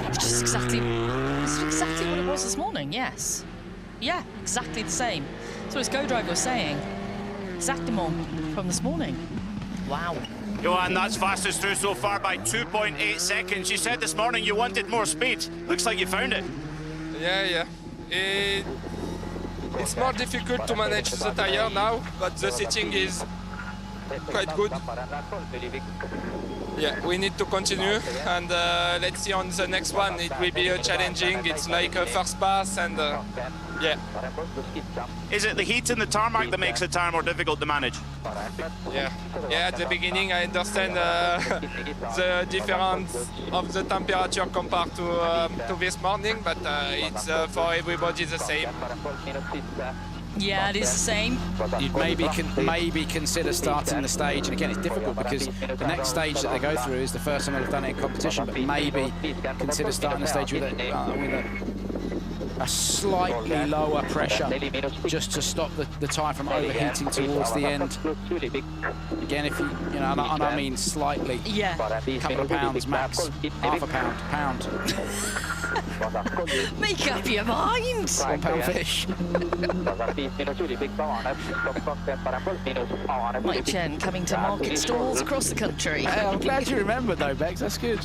It's just exactly what it was this morning, yes. Yeah, exactly the same. That's what his co-driver was saying. Exactement from this morning. Wow. Johan, that's fastest through so far by 2.8 seconds. You said this morning you wanted more speed. Looks like you found it. Yeah. It's more difficult to manage the tire now, but the seating is quite good. Yeah, we need to continue, and let's see on the next one. It will be challenging. It's like a first pass, and Yeah. Is it the heat in the tarmac that makes the tire more difficult to manage? Yeah. Yeah, at the beginning I understand the difference of the temperature compared to this morning, but it's for everybody the same. Yeah, it is the same. You'd maybe consider starting the stage, and again it's difficult because the next stage that they go through is the first time they've done it in competition, but maybe consider starting the stage with a slightly lower pressure just to stop the tyre from overheating towards the end. Again, if you know, and I mean slightly, yeah, a couple of pounds max, half a pound. Make up your mind. £1 fish. Mike Chen coming to market stalls across the country. Hey, I'm glad you remembered though, Bex. That's good.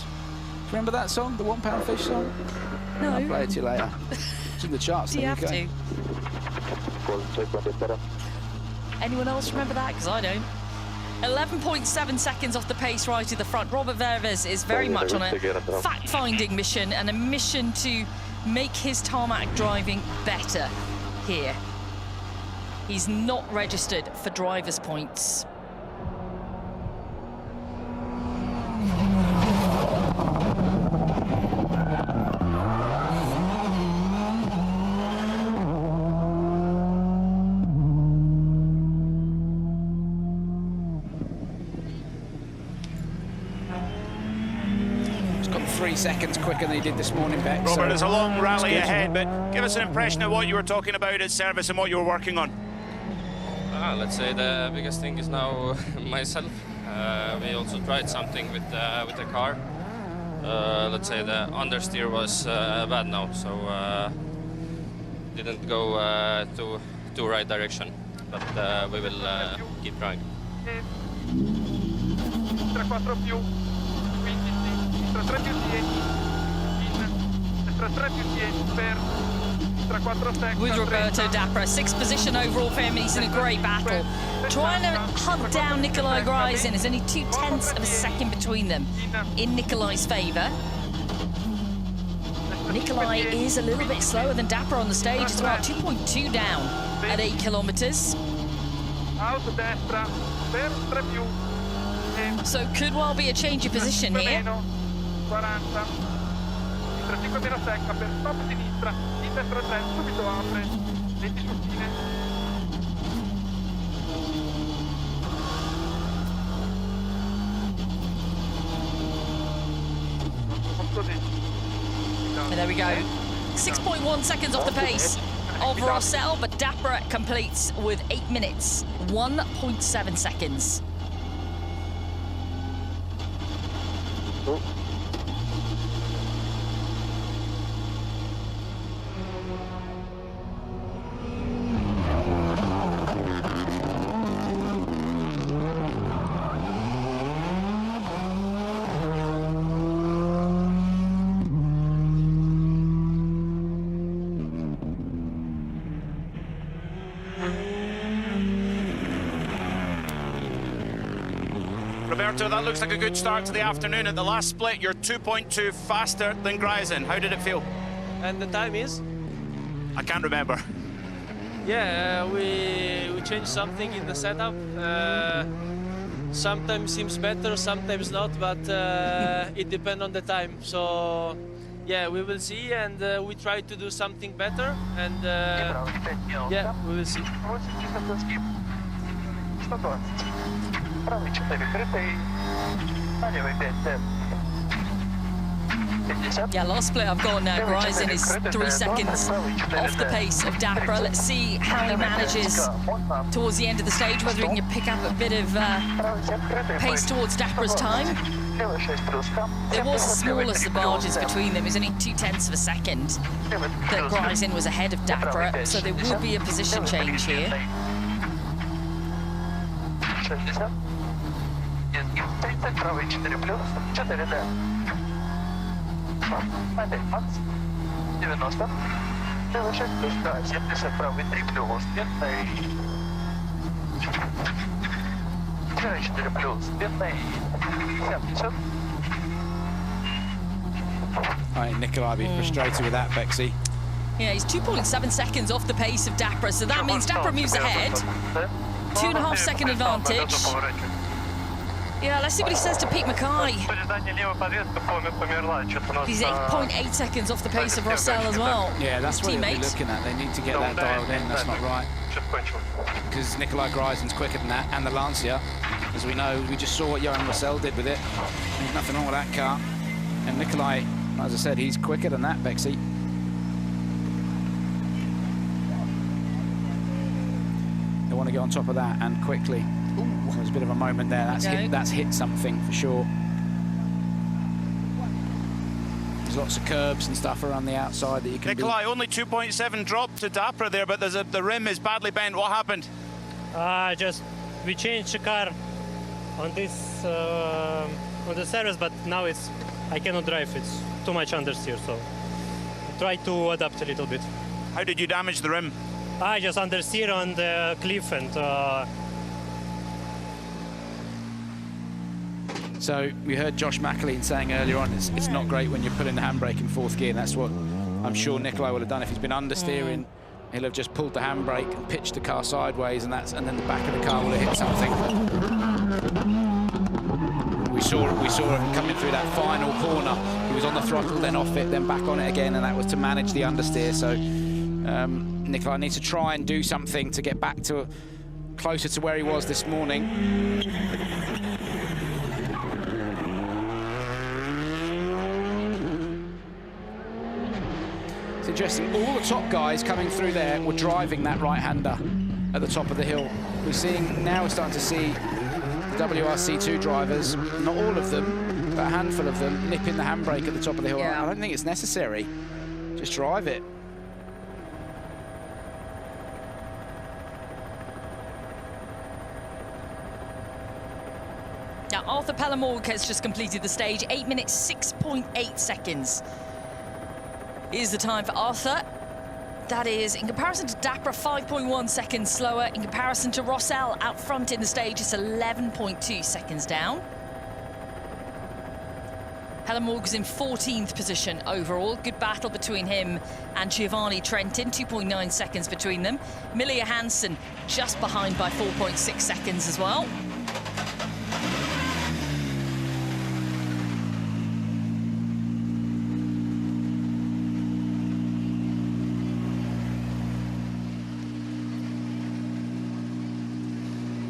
Remember that song, the £1 fish song? No. I'll play it to you later. It's in the charts. Do you have to? Anyone else remember that? Because I don't. 11.7 seconds off the pace right at the front. Robert Verves is very much on a fact-finding mission and a mission to make his tarmac driving better here. He's not registered for driver's points. It's got 3 seconds quicker than he did this morning, Beck. Robert, so there's a long rally good. ahead, but give us an impression of what you were talking about at service and what you were working on. Let's say the biggest thing is now myself. We also tried something with the car. Let's say the understeer was bad now, so didn't go to right direction. But we will keep trying. With Roberto Dapra, 6th position overall for him. He's in a great battle. Trying to hunt down Nikolai Gryzin. There's only 0.2 of a second between them in Nikolai's favour. Nikolai is a little bit slower than Dapra on the stage as well. 2.2 down at 8 kilometres. So could well be a change of position here. And there we go. 6.1 seconds off the pace of Rossell, but Dapra completes with 8 minutes, 1.7 seconds. Roberto, that looks like a good start to the afternoon. At the last split, you're 2.2 faster than Gryzin. How did it feel? And the time is? I can't remember. Yeah, we changed something in the setup. Sometimes seems better, sometimes not, but it depends on the time. So, yeah, we will see, and we try to do something better, and yeah, we will see. Yeah, last split I've got now. Gryzin is 3 seconds off the pace of Dapra. Let's see how he manages towards the end of the stage, whether he can pick up a bit of pace towards Dapra's time. There was the smallest of margins between them. It was only 0.2 of a second that Gryzin was ahead of Dapra, so there will be a position change here. I think Nikolai will be frustrated with that, Bexy. Yeah, he's 2.7 seconds off the pace of Dapra, so that means Dapra moves ahead. 2.5 second advantage. Yeah, let's see what he says to Pete Mackay. He's 8.8 seconds off the pace of Rossell as well. Yeah, that's what they're looking at. They need to get that dialed in. That's not right. Because Nikolai Greisen's quicker than that, and the Lancia. As we know, we just saw what Johan Rossell did with it. There's nothing wrong with that car. And Nikolai, as I said, he's quicker than that, Bexy. They want to get on top of that, and quickly. Ooh. There's a bit of a moment there. That's hit something for sure. There's lots of curbs and stuff around the outside that you can. Nikolai, only 2.7 drop to Dapra there, but the rim is badly bent. What happened? We changed the car on this on the service, but now I cannot drive. It's too much understeer, so I try to adapt a little bit. How did you damage the rim? I just understeer on the cliff, and so we heard Josh McAleen saying earlier on it's not great when you're putting the handbrake in fourth gear, and that's what I'm sure Nikolai would have done if he's been understeering. He'll have just pulled the handbrake and pitched the car sideways, and then the back of the car will have hit something. We saw him coming through that final corner. He was on the throttle, then off it, then back on it again, and that was to manage the understeer. So Nikolai needs to try and do something to get back to closer to where he was this morning. It's interesting, all the top guys coming through there were driving that right-hander at the top of the hill. We're starting to see the WRC2 drivers, not all of them, but a handful of them, nipping the handbrake at the top of the hill. Yeah. I don't think it's necessary. Just drive it. Now, Arthur Pellemorg has just completed the stage, 8 minutes, 6.8 seconds. Is the time for Arthur. That is, in comparison to Dapra, 5.1 seconds slower. In comparison to Rossell out front in the stage, it's 11.2 seconds down. Pellemorg is in 14th position overall. Good battle between him and Giovanni Trentin, 2.9 seconds between them. Milja Hansen just behind by 4.6 seconds as well.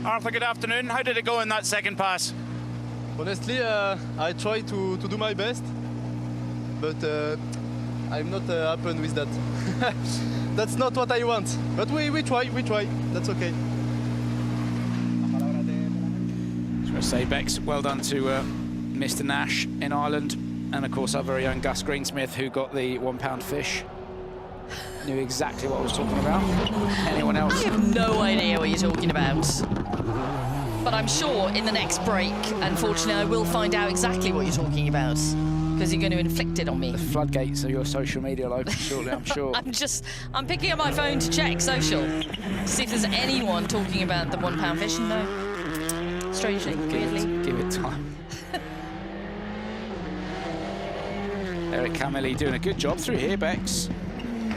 Arthur, good afternoon. How did it go in that second pass? Honestly, I tried to do my best, but I'm not happy with that. That's not what I want, but we try, that's okay. Just want to say, Bex, well done to Mr. Nash in Ireland, and of course our very own Gus Greensmith, who got the £1 fish. Knew exactly what I was talking about. Anyone else? I have no idea what you're talking about. But I'm sure in the next break, unfortunately, I will find out exactly what you're talking about, because you're going to inflict it on me. The floodgates of your social media will open shortly, I'm sure. I'm picking up my phone to check social, see if there's anyone talking about the £1 fish. No. Strangely, weirdly. Give it time. Eric Camilli doing a good job through here, Bex.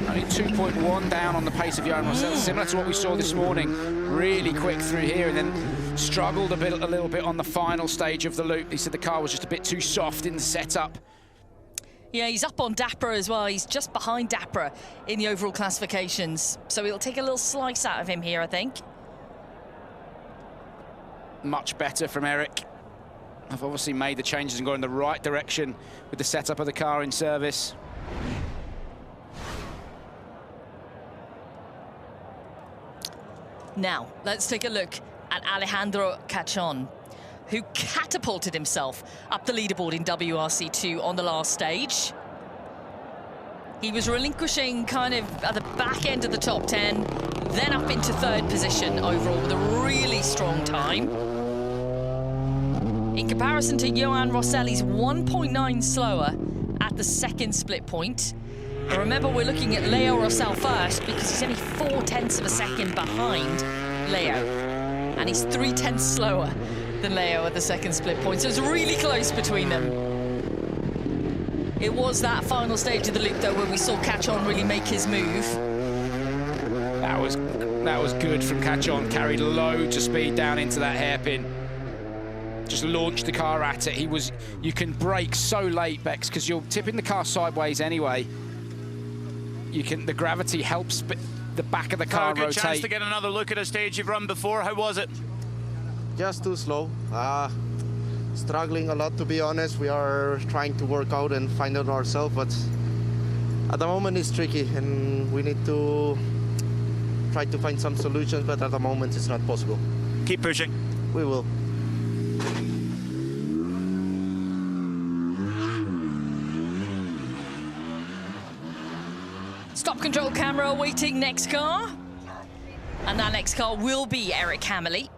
Only 2.1 down on the pace of Johan Rossell, similar to what we saw this morning. Really quick through here, and then struggled a little bit on the final stage of the loop. He said the car was just a bit too soft in the setup. Yeah, he's up on Dapra as well. He's just behind Dapra in the overall classifications. So he'll take a little slice out of him here, I think. Much better from Eric. I've obviously made the changes and gone in the right direction with the setup of the car in service. Now, let's take a look at Alejandro Cachon, who catapulted himself up the leaderboard in WRC2 on the last stage. He was relinquishing kind of at the back end of the top 10, then up into third position overall with a really strong time. In comparison to Johan Rossell, he's 1.9 slower at the second split point. And remember, we're looking at Leo Rossell first because he's only 0.4 of a second behind Leo. And he's 0.3 slower than Leo at the second split point. So it's really close between them. It was that final stage of the loop, though, where we saw Cachon really make his move. That was good from Cachon. Carried loads of speed down into that hairpin. Just launched the car at it. You can brake so late, Bex, because you're tipping the car sideways anyway. The gravity helps the back of the car good rotate. Chance to get another look at a stage you've run before. How was it? Just too slow. Struggling a lot, to be honest. We are trying to work out and find out ourselves, but at the moment it's tricky, and we need to try to find some solutions, but at the moment it's not possible. Keep pushing. We will. Stop control camera awaiting next car. And that next car will be Eric Hammerly.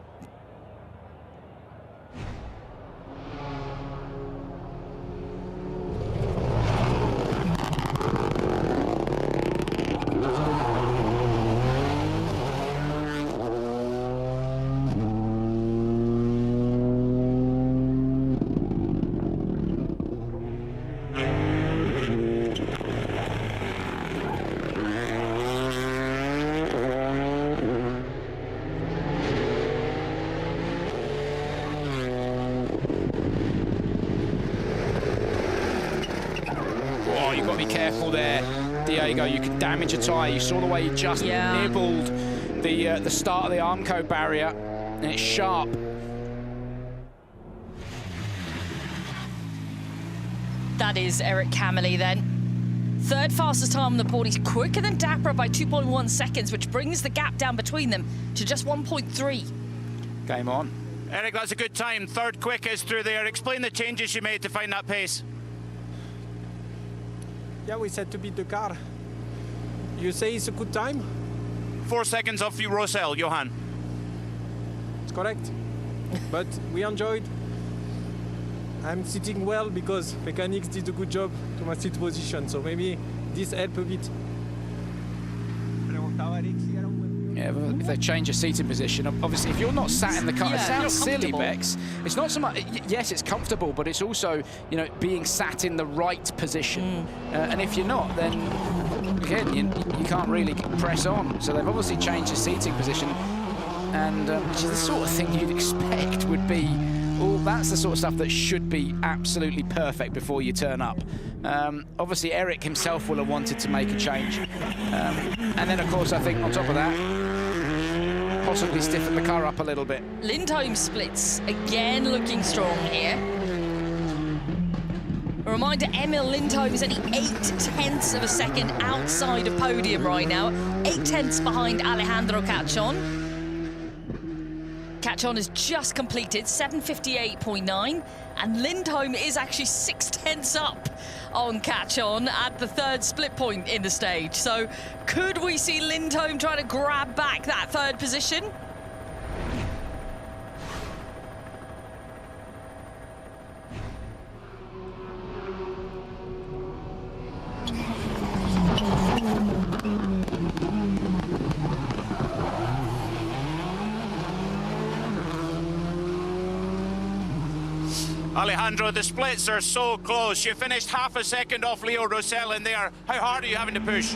You can damage a tyre. You saw the way he just nibbled the start of the Armco barrier, and it's sharp. That is Eric Hammerly then. Third fastest time on the board. He's quicker than Dapper by 2.1 seconds, which brings the gap down between them to just 1.3. Game on. Eric, that's a good time. Third quickest through there. Explain the changes you made to find that pace. Yeah, we said to beat the car. You say it's a good time? 4 seconds off you, Rosell, Johan. It's correct. But we enjoyed. I'm sitting well because mechanics did a good job to my seat position, so maybe this helped a bit. Yeah, if they change your seating position, obviously, if you're not sat in the car, it sounds silly, Bex. It's not so much, yes, it's comfortable, but it's also, you know, being sat in the right position. And if you're not, then, again, you can't really press on. So they've obviously changed the seating position, and which is the sort of thing you'd expect would be, well, that's the sort of stuff that should be absolutely perfect before you turn up. Obviously, Eric himself will have wanted to make a change. And then, of course, I think on top of that, possibly stiffen the car up a little bit. Lindholm splits, again looking strong here. A reminder, Emil Lindholm is only 0.8 of a second outside of podium right now. 0.8 behind Alejandro Cachon. Cachon has just completed 7:58.9, and Lindholm is actually 0.6 up on Cachon at the third split point in the stage. So could we see Lindholm trying to grab back that third position? Alejandro, the splits are so close. You finished half a second off Leo Rosell in there. How hard are you having to push?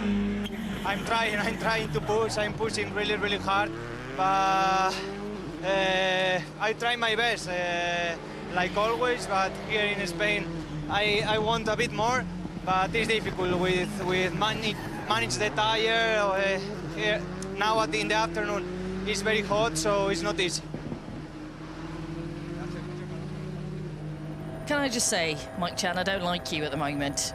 I'm trying to push. I'm pushing really, really hard. But I try my best, like always. But here in Spain, I want a bit more. But it's difficult with manage the tire. Here, now in the afternoon, it's very hot, so it's not easy. Can I just say, Mike Chan, I don't like you at the moment.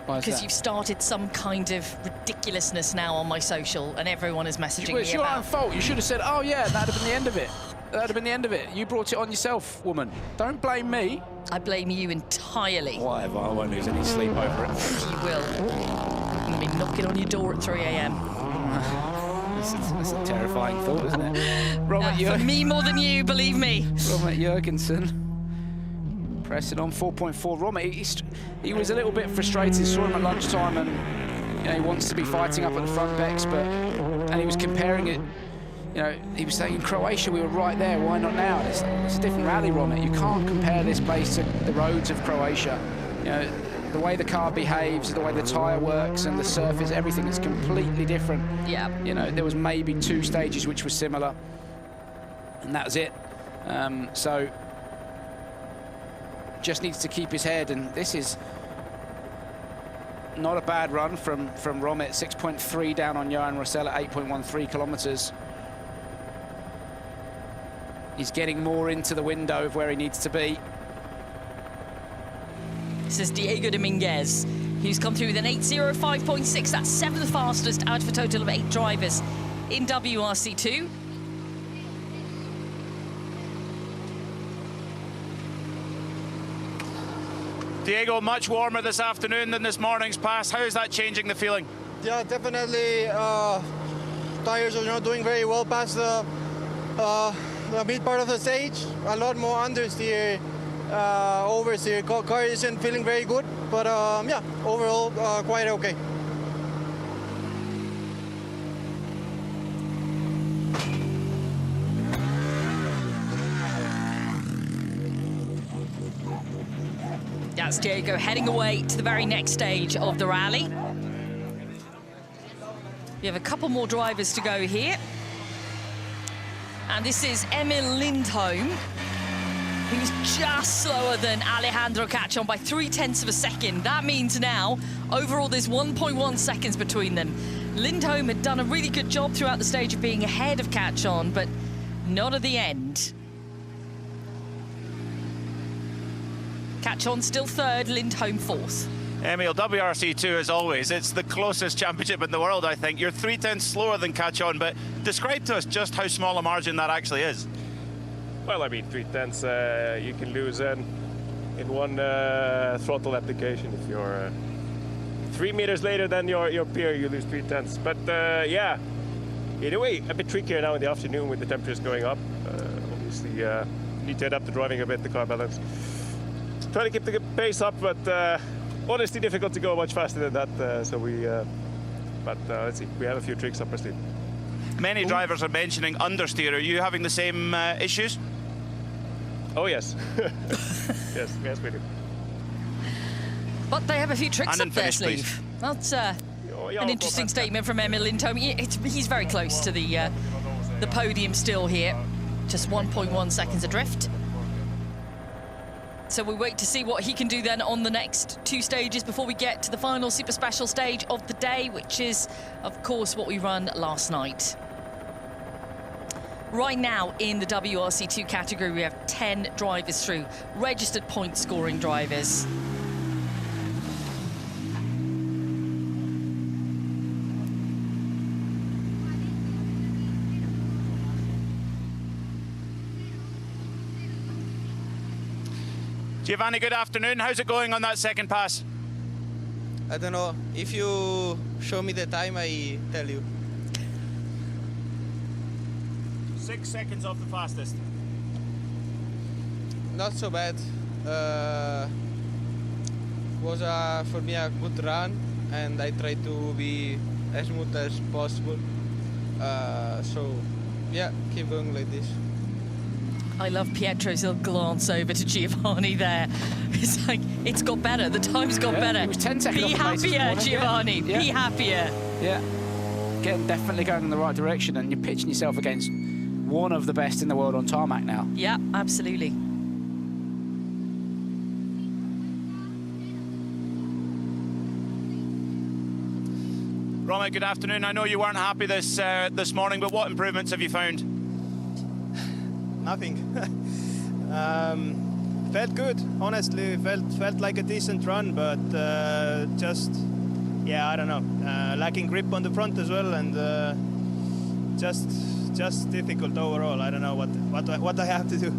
Because you've started some kind of ridiculousness now on my social, and everyone is messaging me It's your own fault. You should have said, oh yeah, that'd have been the end of it. That'd have been the end of it. You brought it on yourself, woman. Don't blame me. I blame you entirely. Whatever, I won't lose any sleep over it. You will. I'm going to be knocking on your door at 3 a.m. That's a terrifying thought, isn't it? Robert For me more than you, believe me. Robert Jurgensen. Pressing on 4.4. Romer, he was a little bit frustrated. Saw him at lunchtime, and you know, he wants to be fighting up at the front, Bex, and he was comparing it. You know, he was saying in Croatia we were right there. Why not now? It's a different rally, Romer. You can't compare this place to the roads of Croatia. You know, the way the car behaves, the way the tyre works and the surface, everything is completely different. Yeah. You know, there was maybe 2 stages which were similar, and that was it. So just needs to keep his head, and this is not a bad run from Romet. 6.3 down on Johan Rossell at 8.13 kilometres. He's getting more into the window of where he needs to be. This is Diego Dominguez, who's come through with an 8:05.6. That's 7th fastest out of a total of 8 drivers in WRC2. Diego, much warmer this afternoon than this morning's pass. How is that changing the feeling? Yeah, definitely. Tires are doing very well past the mid part of the stage. A lot more understeer, oversteer. Car isn't feeling very good, but yeah, overall quite okay. That's Diego heading away to the very next stage of the rally. We have a couple more drivers to go here. And this is Emil Lindholm, who's just slower than Alejandro Cachon by 0.3 of a second. That means now, overall, there's 1.1 seconds between them. Lindholm had done a really good job throughout the stage of being ahead of Cachon, but not at the end. Cachon still 3rd, Lindholm 4th. Emil, WRC2 as always, it's the closest championship in the world, I think. You're 0.3 slower than Cachon, but describe to us just how small a margin that actually is. Well, I mean, 0.3 you can lose in one throttle application. If you're 3 meters later than your peer, you lose 0.3. But yeah, in a way, a bit trickier now in the afternoon with the temperatures going up. Obviously, need to adapt to driving a bit, the car balance. Try to keep the pace up, but honestly difficult to go much faster than that. But let's see, we have a few tricks up our sleeve. Many drivers are mentioning understeer. Are you having the same issues? Oh yes, yes, we do. But they have a few tricks and up their finish, sleeve. Please. That's an interesting statement from Emil Lindholm. He's very close to the podium still here, just 1.1 seconds adrift. So we wait to see what he can do then on the next 2 stages before we get to the final super special stage of the day, which is, of course, what we run last night. Right now in the WRC2 category, we have 10 drivers through, registered point-scoring drivers. Giovanni, good afternoon. How's it going on that second pass? I don't know. If you show me the time, I tell you. 6 seconds off the fastest. Not so bad. Was for me a good run, and I tried to be as smooth as possible. So yeah, keep going like this. I love Pietro's little glance over to Giovanni there. It's like, it's got better. The time's got better. It was 10 seconds Be off the pace happier, this morning. Giovanni. Yeah. Be happier. Yeah, definitely going in the right direction, and you're pitching yourself against one of the best in the world on tarmac now. Yeah, absolutely. Romet, good afternoon. I know you weren't happy this morning, but what improvements have you found? Nothing. Felt good, honestly. Felt like a decent run, but just, yeah, I don't know. Lacking grip on the front as well, and just difficult overall. I don't know what I have to do.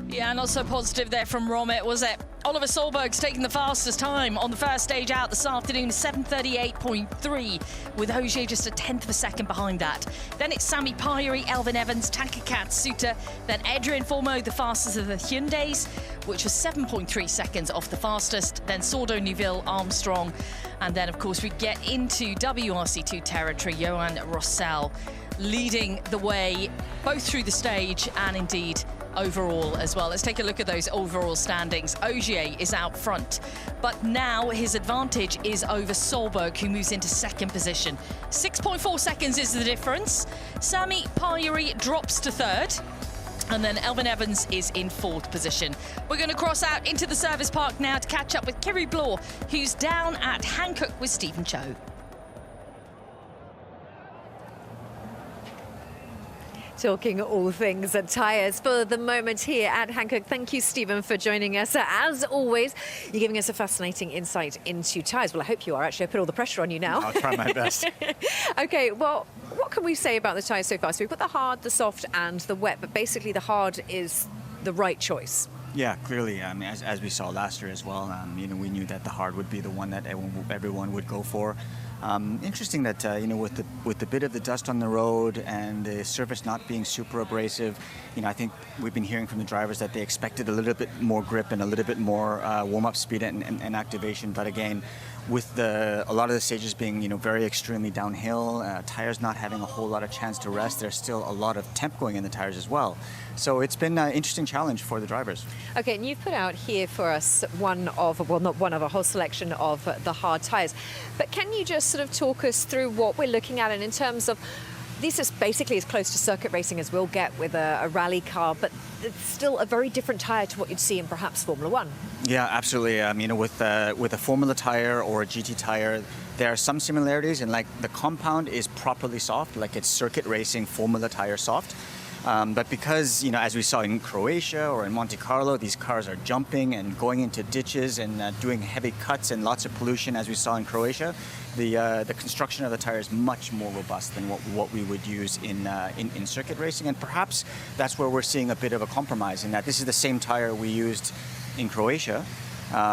Yeah, not so positive there from Romet, was it? Oliver Solberg's taking the fastest time on the first stage out this afternoon, 7:38.3, with Ogier just 1/10 of a second behind that. Then it's Sami Pyrie, Elvin Evans, Taka Katsuta, then Adrian Formeau, the fastest of the Hyundais, which was 7.3 seconds off the fastest, then Sordo, Neuville, Armstrong, and then, of course, we get into WRC2 territory, Johan Rossell leading the way both through the stage and indeed overall as well. Let's take a look at those overall standings. Ogier is out front, but now his advantage is over Solberg, who moves into second position. 6.4 seconds is the difference. Sami Pajari drops to third. And then Elvin Evans is in fourth position. We're going to cross out into the service park now to catch up with Kiri Blore, who's down at Hankook with Stephen Cho. Talking all things tyres for the moment here at Hankook. Thank you, Stephen, for joining us. As always, you're giving us a fascinating insight into tyres. Well, I hope you are. Actually, I put all the pressure on you now. I'll try my best. OK, well, what can we say about the tyres so far? So we've got the hard, the soft and the wet, but basically the hard is the right choice. Yeah, clearly. I mean, as we saw last year as well, we knew that the hard would be the one that everyone would go for. Interesting that with the bit of the dust on the road and the surface not being super abrasive, I think we've been hearing from the drivers that they expected a little bit more grip and a little bit more warm-up speed and activation. But again, with a lot of the stages being very extremely downhill, tires not having a whole lot of chance to rest, there's still a lot of temp going in the tires as well. So it's been an interesting challenge for the drivers. OK, and you've put out here for us a whole selection of the hard tyres. But can you just sort of talk us through what we're looking at, and in terms of, this is basically as close to circuit racing as we'll get with a rally car, but it's still a very different tyre to what you'd see in perhaps Formula One. Yeah, absolutely. With a Formula tyre or a GT tyre, there are some similarities, and like the compound is properly soft, like it's circuit racing Formula tyre soft. But because, as we saw in Croatia or in Monte Carlo, these cars are jumping and going into ditches and doing heavy cuts and lots of pollution, as we saw in Croatia, the construction of the tire is much more robust than what we would use in circuit racing. And perhaps that's where we're seeing a bit of a compromise, in that this is the same tire we used in Croatia.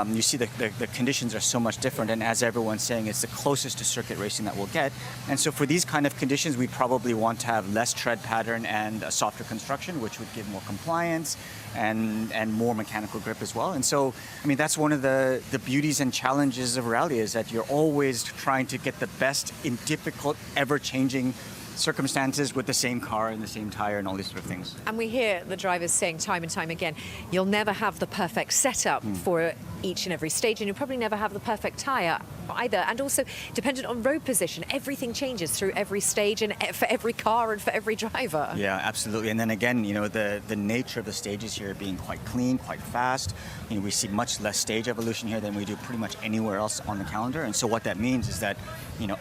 You see the conditions are so much different, and as everyone's saying, it's the closest to circuit racing that we'll get. And so for these kind of conditions, we probably want to have less tread pattern and a softer construction, which would give more compliance and more mechanical grip as well. And so, that's one of the beauties and challenges of rally, is that you're always trying to get the best in difficult, ever-changing circumstances with the same car and the same tire and all these sort of things. And we hear the drivers saying time and time again, you'll never have the perfect setup for each and every stage, and you'll probably never have the perfect tire either. And also, dependent on road position, everything changes through every stage and for every car and for every driver. Yeah, absolutely. And then again, the nature of the stages here being quite clean, quite fast. We see much less stage evolution here than we do pretty much anywhere else on the calendar. And so what that means is that,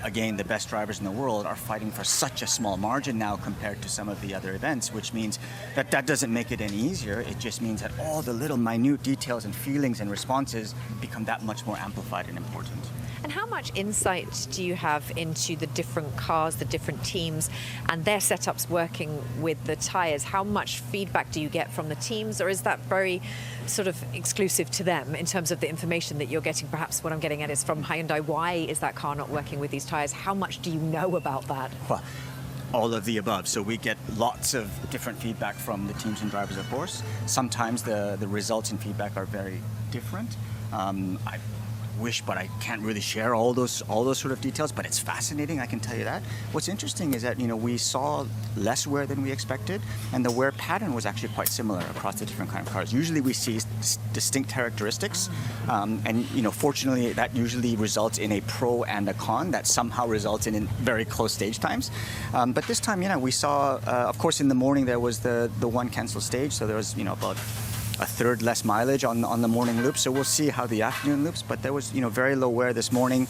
again, the best drivers in the world are fighting for such a small margin now compared to some of the other events, which means that doesn't make it any easier. It just means that all the little minute details and feelings and responses become that much more amplified and important. And how much insight do you have into the different cars, the different teams, and their setups working with the tyres? How much feedback do you get from the teams, or is that very sort of exclusive to them in terms of the information that you're getting? Perhaps what I'm getting at is from Hyundai, why is that car not working with these tyres? How much do you know about that? Well, all of the above. So we get lots of different feedback from the teams and drivers, of course. Sometimes the results and feedback are very different. I wish, but I can't really share all those sort of details, but it's fascinating, I can tell you that. What's interesting is that we saw less wear than we expected, and the wear pattern was actually quite similar across the different kind of cars. Usually we see distinct characteristics, and fortunately that usually results in a pro and a con that somehow results in very close stage times. But this time, we saw, of course, in the morning there was the one cancelled stage, so there was about a third less mileage on the morning loop, so we'll see how the afternoon loops. But there was very low wear this morning,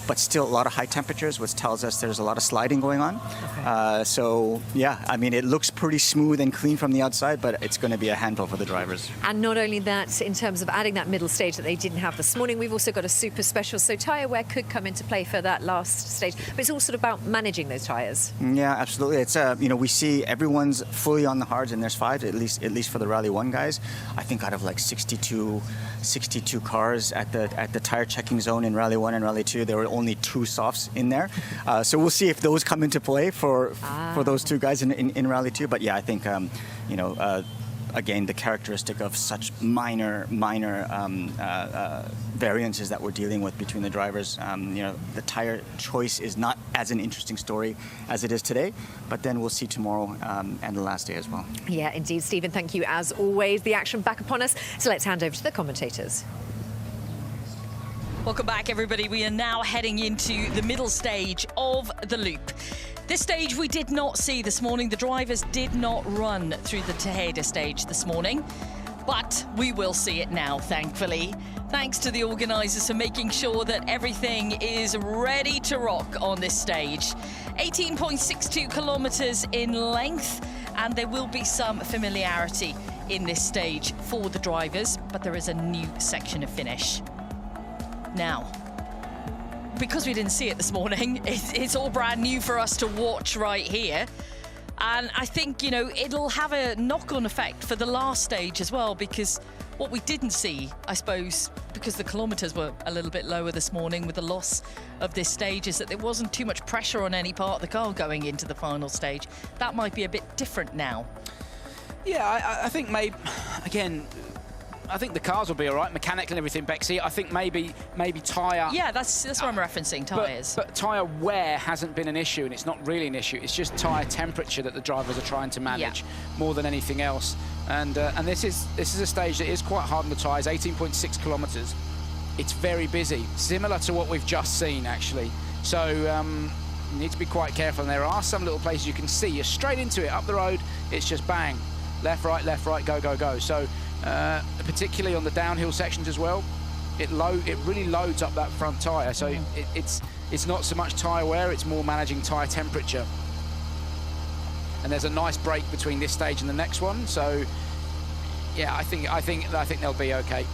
but still a lot of high temperatures, which tells us there's a lot of sliding going on. Okay. So yeah, it looks pretty smooth and clean from the outside, but it's going to be a handful for the drivers. And not only that, in terms of adding that middle stage that they didn't have this morning, we've also got a super special, so tyre wear could come into play for that last stage, but it's also about managing those tyres. Yeah, absolutely. It's we see everyone's fully on the hards, and there's 5 at least for the Rally 1 guys. I think out of like 62 cars at the tire checking zone in Rally 1 and Rally 2, there were only 2 softs in there. So we'll see if those come into play for those 2 guys in Rally 2. But yeah, I think again, the characteristic of such minor variances that we're dealing with between the drivers. The tire choice is not as an interesting story as it is today. But then we'll see tomorrow and the last day as well. Yeah, indeed, Stephen. Thank you as always. The action back upon us. So let's hand over to the commentators. Welcome back, everybody. We are now heading into the middle stage of the loop. This stage we did not see this morning. The drivers did not run through the Tejeda stage this morning, but we will see it now, thankfully. Thanks to the organisers for making sure that everything is ready to rock on this stage. 18.62 kilometres in length, and there will be some familiarity in this stage for the drivers, but there is a new section of finish. Now, because we didn't see it this morning, it's all brand new for us to watch right here. And I think, you know, it'll have a knock-on effect for the last stage as well, because what we didn't see, I suppose, because the kilometres were a little bit lower this morning with the loss of this stage, is that there wasn't too much pressure on any part of the car going into the final stage. That might be a bit different now. Yeah, I think maybe, again, I think the cars will be all right, mechanically and everything, Bexy. I think maybe tyre... Yeah, that's what I'm referencing, tyres. But tyre wear hasn't been an issue, and it's not really an issue. It's just tyre temperature that the drivers are trying to manage more than anything else. And this is a stage that is quite hard on the tyres, 18.6 kilometres. It's very busy, similar to what we've just seen, actually. So you need to be quite careful. And there are some little places you can see. You're straight into it, up the road, it's just bang. Left, right, go, go, go. So particularly on the downhill sections as well, it really loads up that front tyre. So it's not so much tyre wear, it's more managing tyre temperature. And there's a nice break between this stage and the next one. So yeah, I think they'll be okay.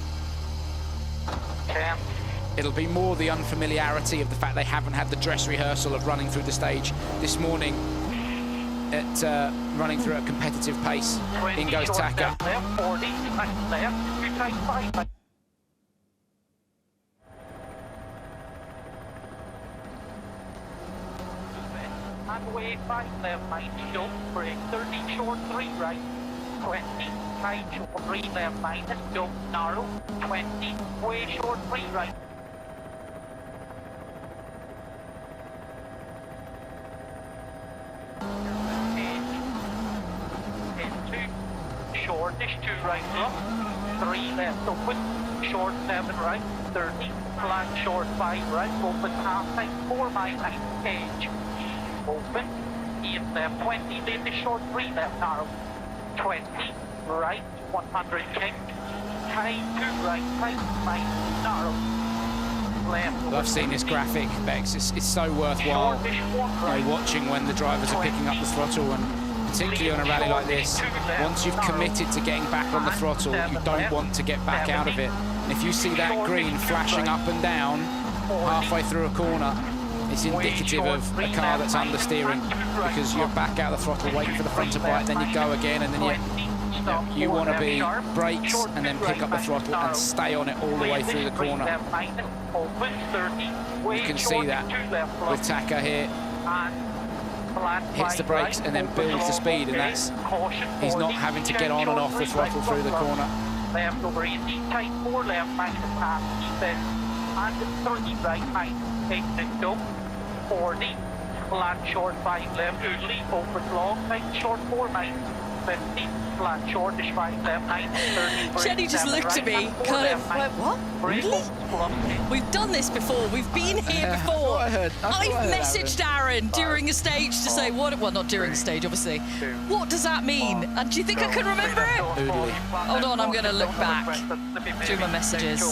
It'll be more the unfamiliarity of the fact they haven't had the dress rehearsal of running through the stage this morning. At running through a competitive pace. In goes Taka. And away 5 left, 90 don't brake, 30 short, 3 right, 20, tight short, 3 left, minus, don't narrow, 20, way short, 3 right. Shortish 2 right left, 3 left open, short 7 right, 30, flat short 5 right, open half tight 4 minus, cage, open, 8 left 20, leave the short 3 left narrow, 20, right, 100 kick, tight 2 right, tight, minus, narrow, left. I've seen this graphic, Bex, it's so worthwhile watching when the drivers are picking up the throttle, and particularly on a rally like this, once you've committed to getting back on the throttle, you don't want to get back out of it. And if you see that green flashing up and down halfway through a corner, it's indicative of a car that's understeering, because you're back out of the throttle, waiting for the front to bite, then you go again, and then you want to be brakes and then pick up the throttle and stay on it all the way through the corner. You can see that with Taka here. Hits the brakes and then builds the speed, and that's, he's not having to get on and off the throttle through the corner. Left over 80, tight 4 left, minus half, defense, and 30 right, minus 8 and go, 40, flat short 5 left, early, open long, tight short 4 minus 50, flat shortish 5 left, minus 30. Jenny just looked at me, kind of like, what? Really? We've done this before. We've been here before. I've messaged Aaron during a stage to say, well, not during a stage, obviously. What does that mean? And do you think I can remember it? Hold on, I'm going to look back through my messages.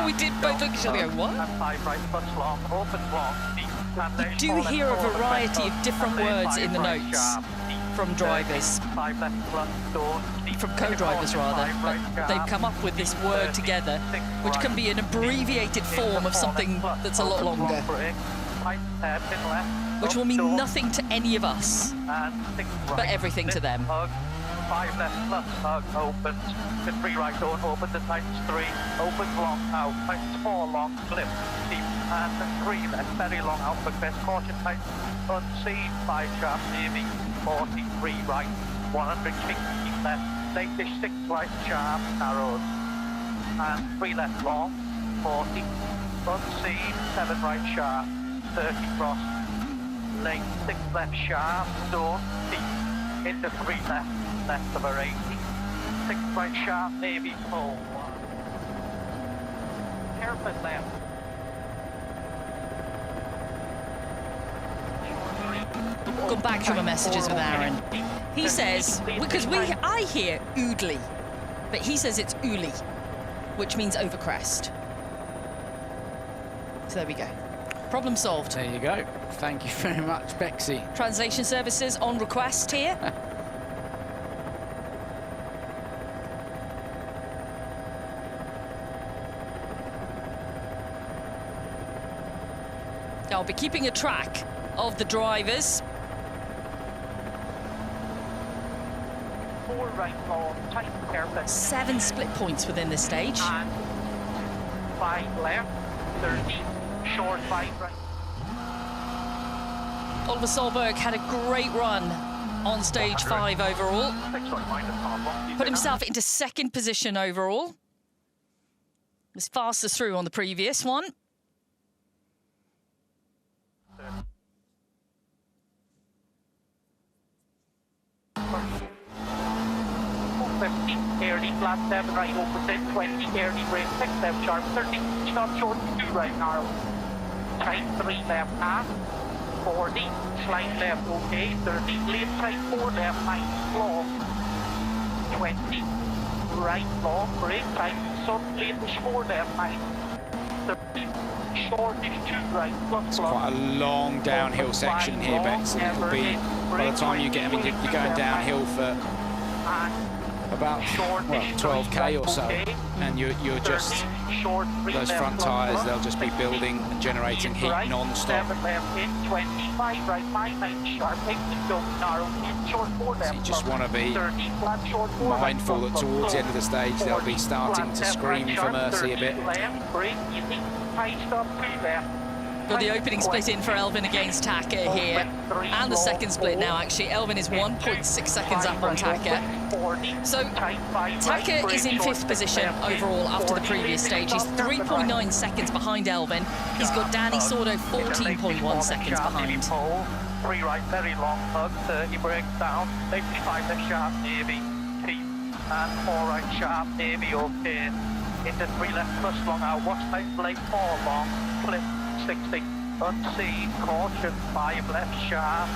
We did both look at each other and go, what? You do hear a variety of different words in the notes from drivers, from co-drivers rather, but they've come up with this word together, which can be an abbreviated form of something that's a lot longer, which will mean nothing to any of us, but everything to them. 5 left plus hug opens, the 3 right don't open, the tight's 3, opens long out, tight's 4 long, flip, deep, and the 3 left, very long out, but best caution tight, unseen, 5 sharp, heavy, 43 right, 100 kick, deep left, latest 6 right, sharp, narrows, and 3 left long, 40, unseen, 7 right sharp, 30 cross, late 6 left sharp, don't deep, into 3 left, left of a 80, 6 right sharp, maybe full, hairpin left. Gone back through my messages with Aaron. He says, because I hear oodly, but he says it's ooly, which means over crest. So there we go. Problem solved. There you go. Thank you very much, Bexy. Translation services on request here. I'll be keeping a track of the drivers. 4 right long, tight hairpin. 7 split points within this stage. And 5 left, 30, short 5 right. Oliver Solberg had a great run on stage 5 overall. Put himself into 2nd position overall. Was fastest through on the previous one. Early flat 7 right opposite, 20 early brake 6 left sharp, 30 stop short 2 right narrow, tight 3 left half, 40 slight left okay, 30 late tight 4 left 9 long, 20 right long brake tight, sun late 4 left 9, 30 shortish 2 right plus Quite a long downhill section here, Bex. It'll be, by the time you get, I mean, you're going downhill for about 12k or so, and you're just, those front tyres, they'll just be building and generating heat non-stop. So you just want to be mindful that towards the end of the stage they'll be starting to scream for mercy a bit. Got the opening split in for Elvin against Taka here, and the 2nd split now actually. Elvin is 1.6 seconds up on Taka. So Taka is in 5th position overall after the previous stage. He's 3.9 seconds behind Elvin. He's got Danny Sordo 14.1 seconds behind. 3 right, very long hug, 30 breaks down, 55 left sharp, maybe, keep, and 4 right sharp, maybe, okay, into 3 left plus long out, watch tight blade 4 long, flip, 60, unseen, caution, 5 left sharp,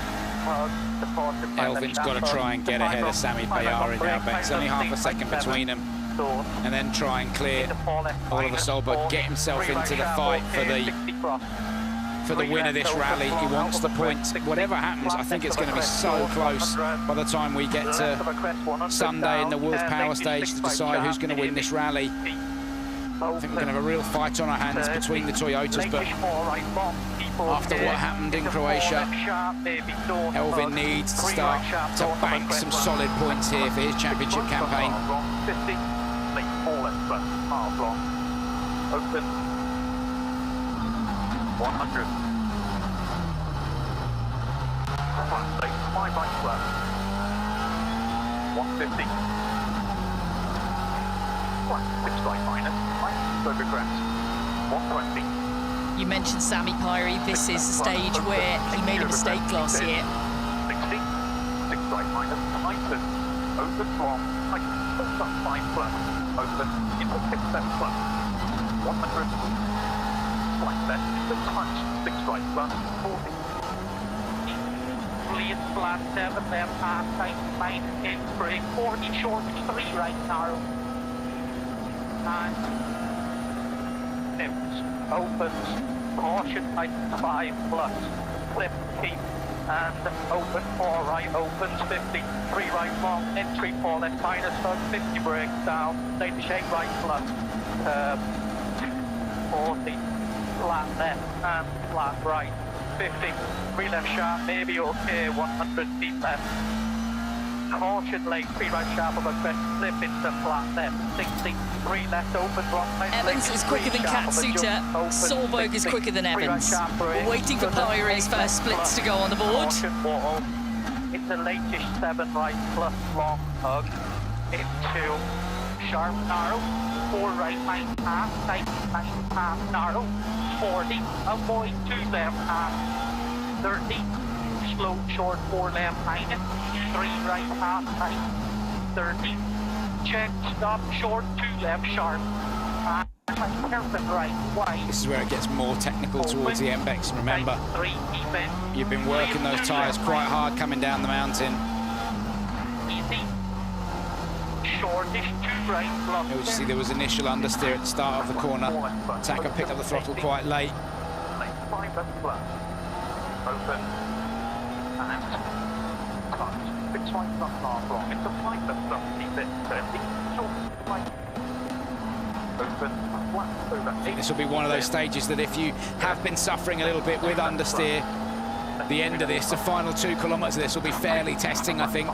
Elvin's got to try and get ahead of Sami Bayari now, Bex. Only half a second between them, and then try and clear Oliver Solberg, get himself into the fight for the win of this rally. He wants the points. Whatever happens, I think it's going to be so close by the time we get to Sunday in the Wolf Power Stage to decide who's going to win this rally. I think we're going to have a real fight on our hands between the Toyotas, but after what happened in Croatia, Elvin needs to start to bank some solid points here for his championship campaign. 50, half long, open, 100, 5 right left, 150, 6 right minus, over crest, 120. You mentioned Sami Pyri. This is a stage where he made a mistake last year. 60, 6 right minus, tighten, open long, tighten, 5 plus, open, into 6 left plus, 100, slight left, into touch, 6 right plus, 40. Lead flat, 7 left, half, tight, 9, in, brake, 40, short, 3 right, narrow. And nips, opens, caution, tight, 5 plus, flip, keep, and open, 4 right, opens, 50, 3 right long, entry, 4 left, minus, hug, 50 breaks down, late shape right plus, 40, flat left, and flat right, 50, 3 left sharp, maybe okay, 100 feet left. Caution late, 3 right sharp of a crest, slip into flat left, 60, 3 left open, wrong left. Evans is quicker than Katsuta, Solberg is quicker than Evans. We're waiting for Pyri's first splits to go on the board. Caution wall, into late-ish 7 right plus long hug, into sharp narrow, 4 right, minus half, tight, minus half, narrow, 40, avoid 2 left, half, 30, slow, short, 4 left, minus, 3 right, half, tight, 30, check, stop, short, 2 left, sharp, hairpin right, wide. This is where it gets more technical towards the Embex. Remember, you've been working those tyres quite hard coming down the mountain. Easy. Shortish, 2 right, block. You see there was initial understeer at the start of the corner. Taka picked up the throttle quite late. 5 left plus. Open. And cut. 6 right plus half long. It's a 5 left plus. Keep it 30. Short. 5. Open. I think this will be one of those stages that if you have been suffering a little bit with understeer, the end of this, the final 2 kilometres of this will be fairly testing, I think.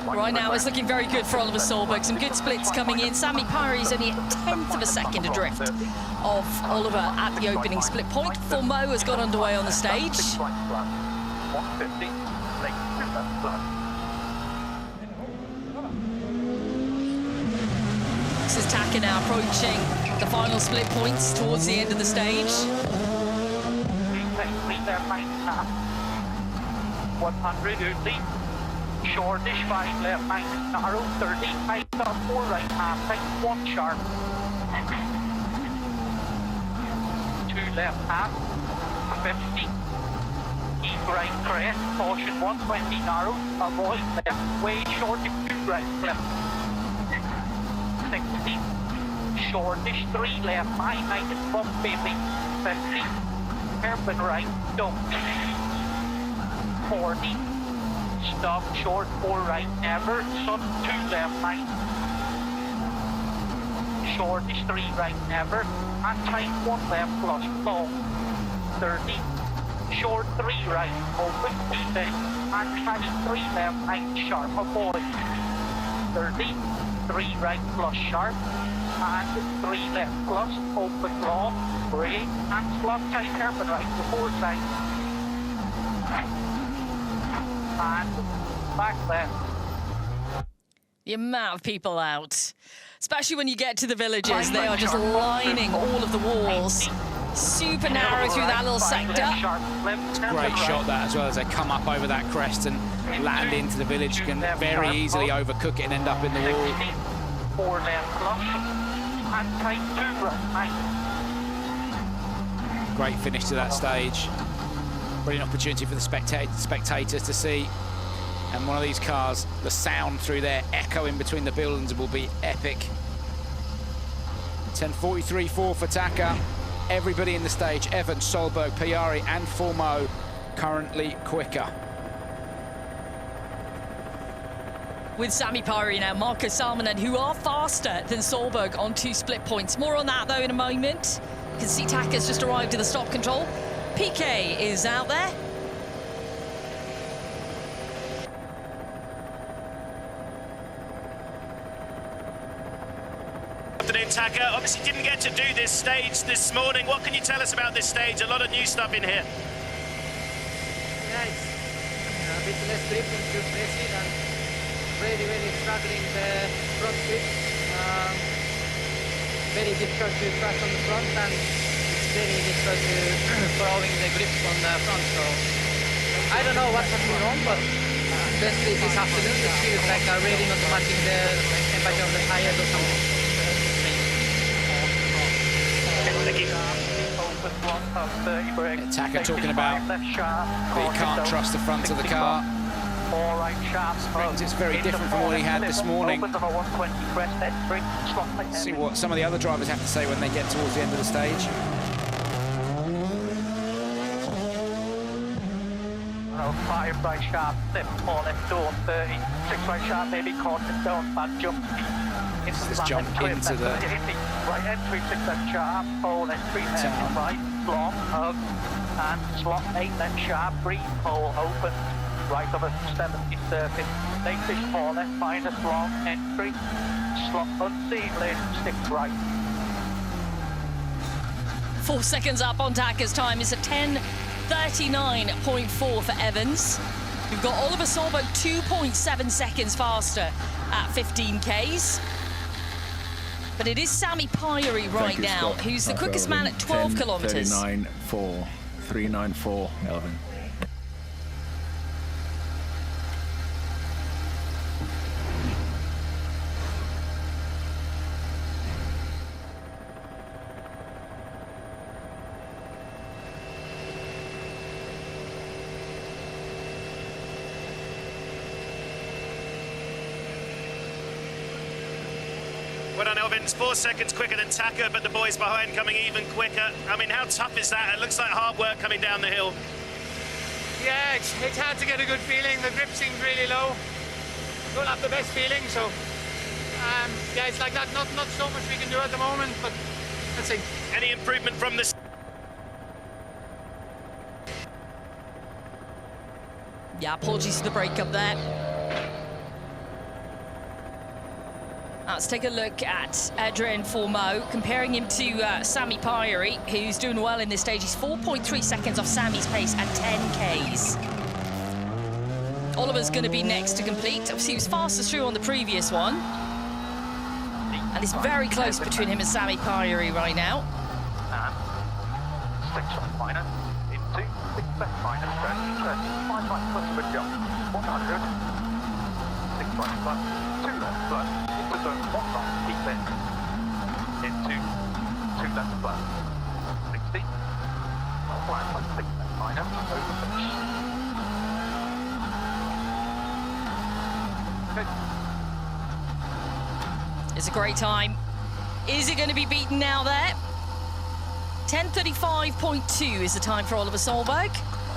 Right now it's looking very good for Oliver Solberg. Some good splits coming in. Sami Pari's only a 1/10 of a second adrift of Oliver at the opening split point. Formeau has got underway on the stage. This is Taka now approaching the final split points towards the end of the stage. 100 only. Shortish, 5 left, minus narrow, 30, tight stop, 4 right, half tight, 1 sharp. 2 left, half, 50. Keep right, crest, caution, 120, narrow, avoid left, way short, 2 right, left. 60. Shortish, 3 left, high, minus 150. 50. Hairpin right, don't. 40. Stop, short, 4 right, never, sub, 2 left, right. Shortish, 3 right, never, and tight, 1 left, plus, long. 30. Short, 3 right, open, even, and tight, 3 left, right, sharp, avoid. 30. 3 right, plus, sharp, and 3 left, plus, open, long, brake, and slot, tight, hairpin right, to 4 side. And back left. The amount of people out, especially when you get to the villages, they are just lining all of the walls. Super narrow through that little sector. It's a great shot that as well, as they come up over that crest and land into the village. You can very easily overcook it and end up in the wall. 4 left plus and tight 2 right. Great finish to that stage. Brilliant opportunity for the spectators to see. And one of these cars, the sound through there echoing between the buildings will be epic. 10:43.4 for Taka. Everybody in the stage, Evans, Solberg, Piari and Formeau, currently quicker. With Sami Pari now, Marco Salminen, who are faster than Solberg on 2 split points. More on that, though, in a moment. You can see Taka's just arrived at the stop control. PK is out there. Afternoon, Taka. Obviously didn't get to do this stage this morning. What can you tell us about this stage? A lot of new stuff in here. Yeah, it's a bit less grip and few places and very struggling the front grip. Very difficult to track on the front and it's very difficult to following the grip on the front. So I don't know what's happening wrong, but especially this afternoon it feels like I'm really not matching the temperature of the tires or something. Taka talking about that he can't trust the front of the car. It's very different from what he had this morning. See what some of the other drivers have to say when they get towards the end of the stage. Oh, 5 right sharp, 4 left door, 30, 6 right sharp, maybe caught and down, bad jump. This jump into the right entry, 6 left sharp, 4 left, 3 left, right, long, hug, and slot 8 left sharp, green hole open, right of a 70 surface, late 4 left, minus long, entry, slot unseen, lane 6 right. 4 seconds up on Taka's time. It's a 10:39.4 for Evans. We've got Oliver Solberg 2.7 seconds faster at 15Ks. But it is Sami Pyrie right now, Scott. who's the quickest man at 12 kilometres. 39.4, 394, Elvin. Well done, Elvin. 4 seconds quicker than Taka, but the boys behind coming even quicker. I mean, how tough is that? It looks like hard work coming down the hill. Yeah, it's hard to get a good feeling. The grip seems really low. Don't have the best feeling, so yeah, it's like that. Not so much we can do at the moment, but let's see. Any improvement from this? Yeah, apologies for the breakup there. Let's take a look at Adrian Formeau, comparing him to Sami Pyrie, who's doing well in this stage. He's 4.3 seconds off Sami's pace at 10Ks. Oliver's going to be next to complete. Obviously, he was fastest through on the previous one. And it's very close between him and Sami Pyrie right now. 6 right minus, into 6 left minus, 5 right plus with jump, 100, 6 right plus, 2 left plus, into zone 1 right, keep in, into 2 left plus, 60, flat plus 6 left minus, over finish. Okay. It's a great time. Is it going to be beaten now there? 10:35.2 is the time for Oliver Solberg.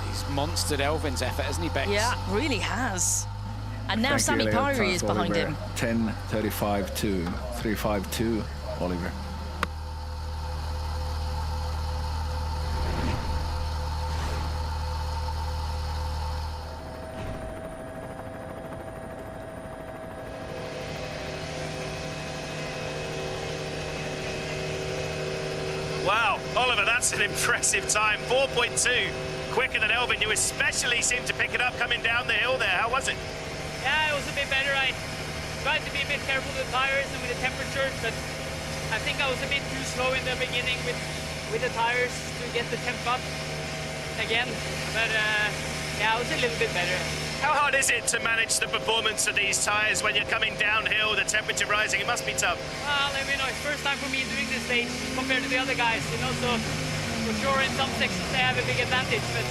He's monstered Elvin's effort, hasn't he, Bex? Yeah, really has. And now Sami Pyrie is behind him. 10:35.2, 352, Oliver. Wow, Oliver, that's an impressive time. 4.2, quicker than Elvin, who especially seemed to pick it up coming down the hill there. How was it? Yeah, it was a bit better. I tried to be a bit careful with the tires and with the temperature, but I think I was a bit too slow in the beginning with the tires to get the temp up again. But yeah, I was a little bit better. How hard is it to manage the performance of these tires when you're coming downhill, the temperature rising? It must be tough. Well, you know, it's first time for me doing this stage compared to the other guys, you know, so for sure in some sections they have a big advantage, but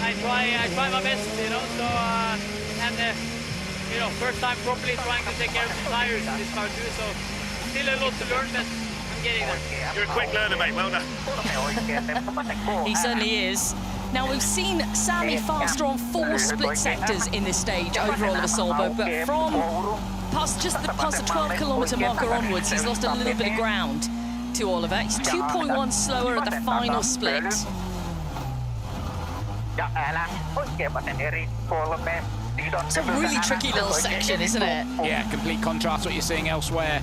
I try my best, you know, so, you know, first time properly trying to take care of the tires in this car too, so still a lot to learn, but I'm getting there. You're a quick learner, mate, well done. He certainly is. Now, we've seen Sami faster on 4 split sectors in this stage over Oliver Solberg, but from past the 12 kilometre marker onwards, he's lost a little bit of ground to Oliver. He's 2.1 slower at the final split. It's a really tricky little section, isn't it? Yeah, complete contrast to what you're seeing elsewhere.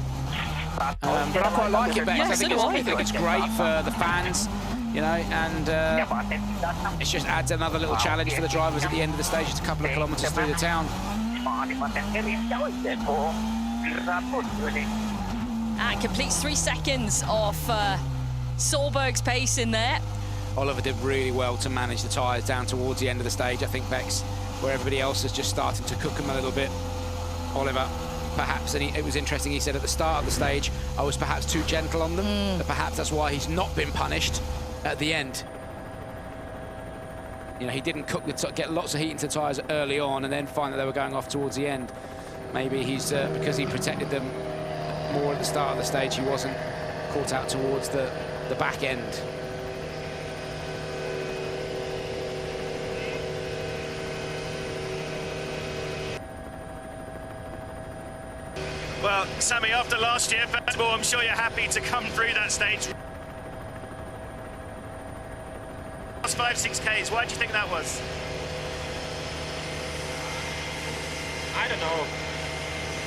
But I quite like it, Bex. Yeah, I think it's great for the fans. You know, and it just adds another little challenge for the drivers at the end of the stage, just a couple of kilometres through the town. And completes 3 seconds off Solberg's pace in there. Oliver did really well to manage the tyres down towards the end of the stage, I think, Bex, where everybody else is just starting to cook them a little bit. Oliver, perhaps, and it was interesting, he said at the start of the stage, I was perhaps too gentle on them, but perhaps that's why he's not been punished at the end. You know, he didn't get lots of heat into the tyres early on and then find that they were going off towards the end. Maybe he's, because he protected them more at the start of the stage, he wasn't caught out towards the back end. Well, Sami, after last year, first of all, I'm sure you're happy to come through that stage. Last 5-6 Ks, why do you think that was? I don't know.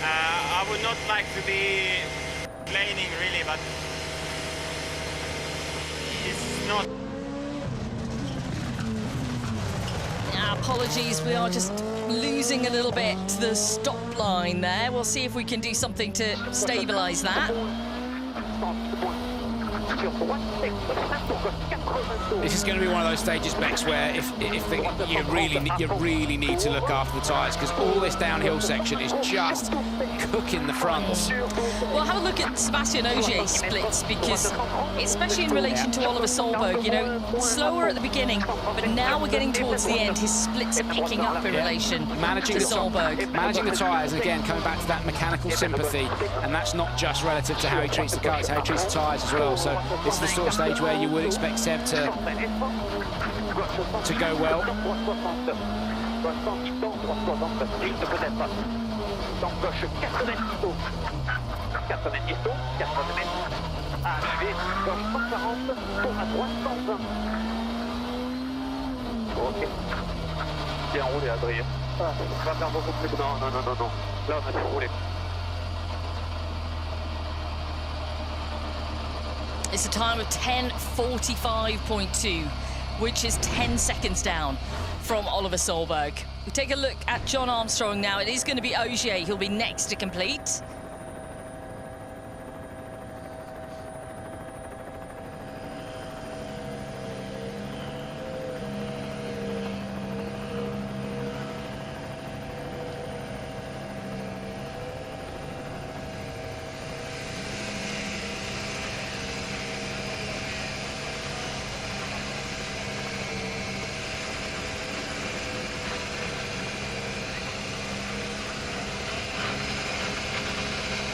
I would not like to be complaining really, but it's not. Apologies, we are just losing a little bit the stop line there. We'll see if we can do something to stabilise that. This is going to be one of those stages, Bex, where you really need to look after the tyres, because all this downhill section is just cooking the fronts. Well, have a look at Sébastien Ogier's splits, because especially in relation to Oliver Solberg, you know, slower at the beginning, but now we're getting towards the end, his splits are picking up in relation to Solberg. Managing the tyres, and again, coming back to that mechanical sympathy, and that's not just relative to how he treats the car, it's how he treats the tyres as well. So this is the sort of stage where you would expect Seb to go well. Bien roulé, Adrien. On va faire beaucoup plus. Non. Là, on a trop roulé. It's a time of 10:45.2, which is 10 seconds down from Oliver Solberg. We take a look at John Armstrong now. It is going to be Ogier who'll be next to complete.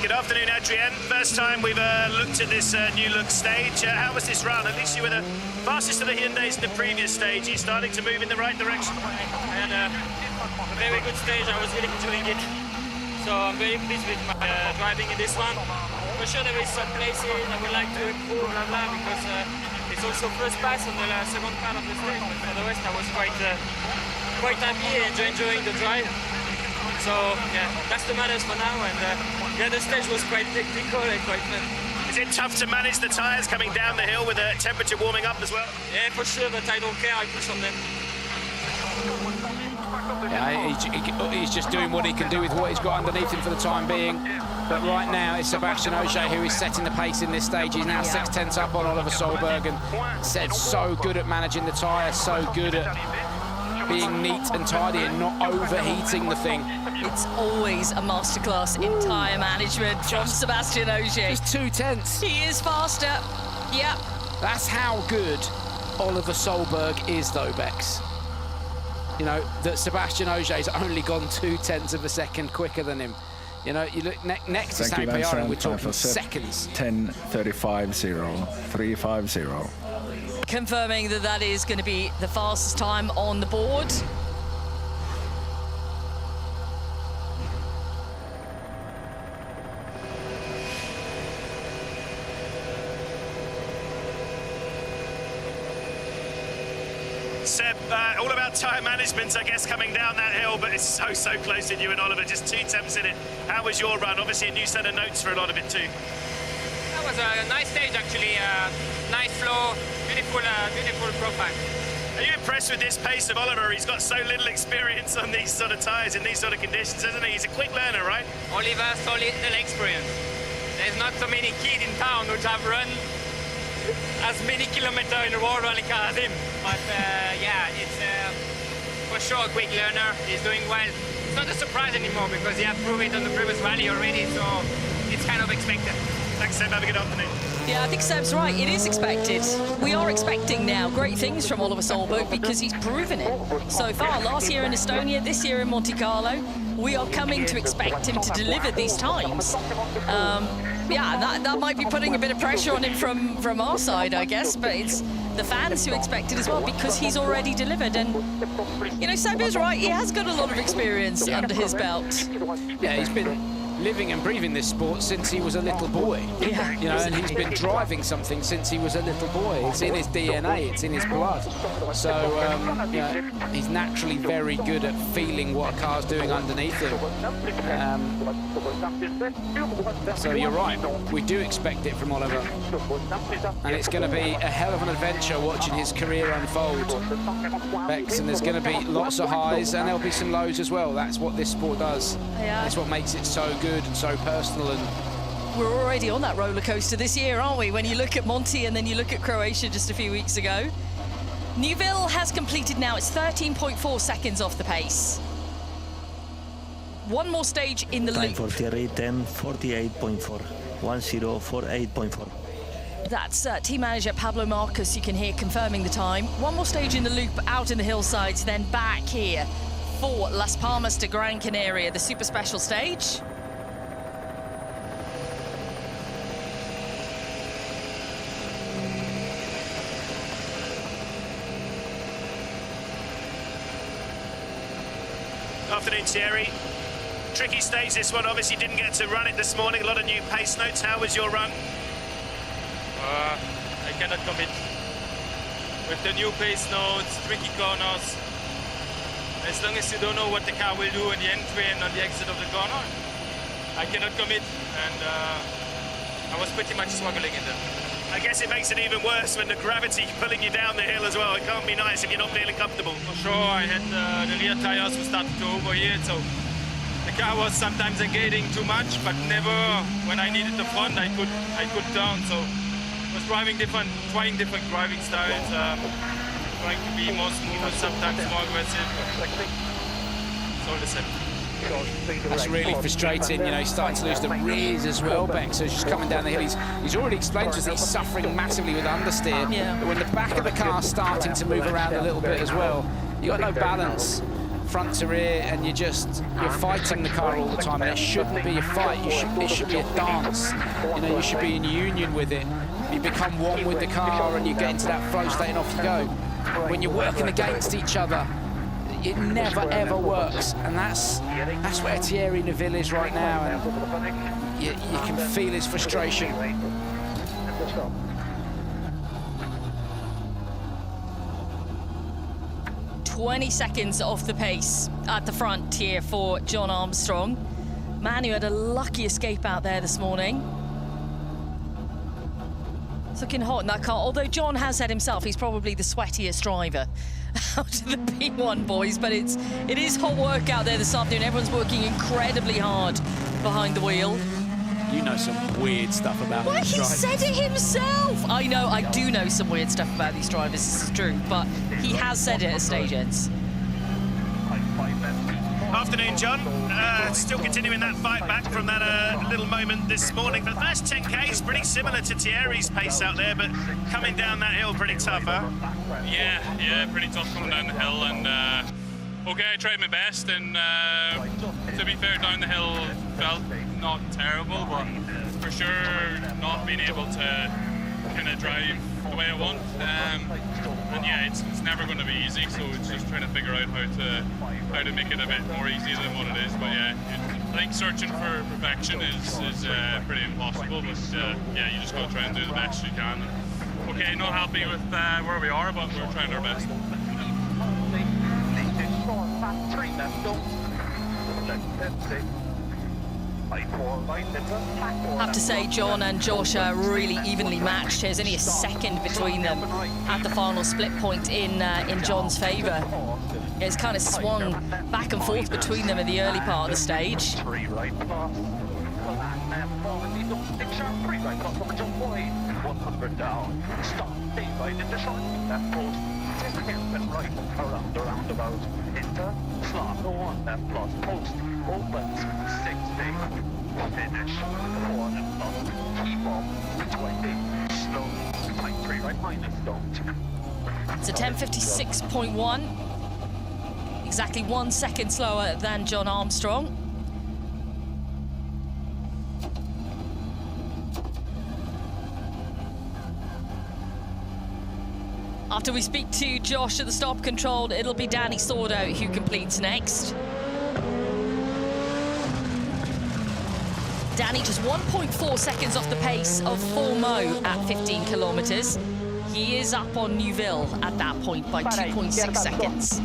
Good afternoon, Adrienne. First time we've looked at this new look stage. How was this run? At least you were the fastest of the Hyundais in the previous stage. You're starting to move in the right direction. I had a very good stage. I was really enjoying it. So I'm very pleased with my driving in this one. For sure there is some places I would like to improve, because it's also first pass on the second part of the stage. But for the rest, I was quite happy and enjoying the drive. So yeah, that's the matters for now. And yeah, the stage was quite technical and quite fun. Is it tough to manage the tyres coming down the hill with the temperature warming up as well? Yeah, for sure, but I don't care. I push on them. Yeah, he's just doing what he can do with what he's got underneath him for the time being. But right now, it's Sébastien Ogier who is setting the pace in this stage. He's now 6/10 up on Oliver Solberg, and Seb's so good at managing the tyre, so good at being neat and tidy and not overheating the thing. It's always a masterclass in tyre management from Sébastien Ogier. Just 2/10. He is faster. Yep. That's how good Oliver Solberg is, though, Bex. You know, that Sébastien Ogier's only gone 2/10 of a second quicker than him. You know, you look next to Sammy Payara, and we're talking seconds. 10:35.0, 350. Confirming that that is going to be the fastest time on the board. Seb, all about tyre management, I guess, coming down that hill, but it's so close in you and Oliver, just 2 attempts in it. How was your run? Obviously a new set of notes for a lot of it too. That was a nice stage, actually. Nice flow, beautiful profile. Are you impressed with this pace of Oliver? He's got so little experience on these sort of tyres in these sort of conditions, isn't he? He's a quick learner, right? Oliver, so little experience. There's not so many kids in town which have run as many kilometers in a world rally car as him. But yeah, it's for sure a quick learner. He's doing well. It's not a surprise anymore because he had proved it on the previous rally already, so it's kind of expected. Thanks, Seb. Have a good afternoon. Yeah, I think Seb's right. It is expected. We are expecting now great things from Oliver Solberg because he's proven it so far. Last year in Estonia, this year in Monte Carlo, we are coming to expect him to deliver these times. Yeah, that might be putting a bit of pressure on him from our side, I guess, but it's the fans who expect it as well because he's already delivered. And, you know, Seb is right. He has got a lot of experience under his belt. Yeah, living and breathing this sport since he was a little boy. Yeah. You know, and he's been driving something since he was a little boy. It's in his DNA, it's in his blood. So, yeah, he's naturally very good at feeling what a car's doing underneath him. So you're right, we do expect it from Oliver. And it's going to be a hell of an adventure watching his career unfold, Bex, and there's going to be lots of highs and there'll be some lows as well. That's what this sport does. Yeah. It's what makes it so good and so personal. And we're already on that roller coaster this year, aren't we? When you look at Monty and then you look at Croatia just a few weeks ago. Neuville has completed now. It's 13.4 seconds off the pace. One more stage in the Time loop. for Thierry, 10:48.4. 10:48.4. That's team manager Pablo Marcus, you can hear confirming the time. One more stage in the loop out in the hillsides, then back here for Las Palmas de Gran Canaria, the super special stage. Afternoon, Thierry. Tricky stage this one, obviously didn't get to run it this morning. A lot of new pace notes. How was your run? I cannot commit. With the new pace notes, tricky corners, as long as you don't know what the car will do in the entry and on the exit of the corner, I cannot commit, and I was pretty much struggling in there. I guess it makes it even worse when the gravity pulling you down the hill as well. It can't be nice if you're not feeling comfortable. For sure, I had the rear tires who started to overheat, so the car was sometimes engaging too much, but never when I needed the front I could turn. So I was trying different driving styles, trying to be more smooth, sometimes more aggressive. It's all the same. that's really frustrating. You know, he's starting to lose the rears as well, Bex. So he's just coming down the hill. He's already explained to us that he's suffering massively with understeer. Yeah. But when the back of the car's starting to move around a little bit as well, you've got no balance front to rear, and you're fighting the car all the time, and it shouldn't be a fight. It should be a dance. You know, you should be in union with it. You become one with the car and you get into that flow state and off you go. When you're working against each other, it never ever works, and that's where Thierry Neuville is right now, and you can feel his frustration. 20 seconds off the pace at the front here for John Armstrong. Man who had a lucky escape out there this morning. It's looking hot in that car, although John has said himself he's probably the sweatiest driver out of the P1 boys, but it is hot work out there this afternoon. Everyone's working incredibly hard behind the wheel. You know some weird stuff about Well, these he drivers. said it himself. I know, I do know some weird stuff about these drivers, this is true, but he has said it at stage ends. Afternoon, John. Still continuing that fight back from that little moment this morning. The first 10K is pretty similar to Thierry's pace out there, but coming down that hill pretty tough, huh? Yeah, pretty tough coming down the hill, and okay, I tried my best, and to be fair, down the hill felt not terrible, but for sure not being able to kind of drive the way I want. And yeah, it's never going to be easy, so it's just trying to figure out how to make it a bit more easy than what it is. But yeah, I think searching for perfection is pretty impossible, but yeah, you just got to try and do the best you can. Okay, not happy with where we are, but we're trying our best. I have to say, John and Josh are really evenly matched. There's only a second between them at the final split point in John's favour. It's kind of swung back and forth between them in the early part of the stage. Around the roundabout, into slot 1 left plus post, opens 60, finish 4 left plus, keep up 20, slow, tight 3 right minus don't. It's a 10:56.1, exactly 1 second slower than John Armstrong. After we speak to Josh at the stop control, it'll be Danny Sordo who completes next. Danny just 1.4 seconds off the pace of Formeau at 15 kilometers. He is up on Neuville at that point by 2.6 seconds.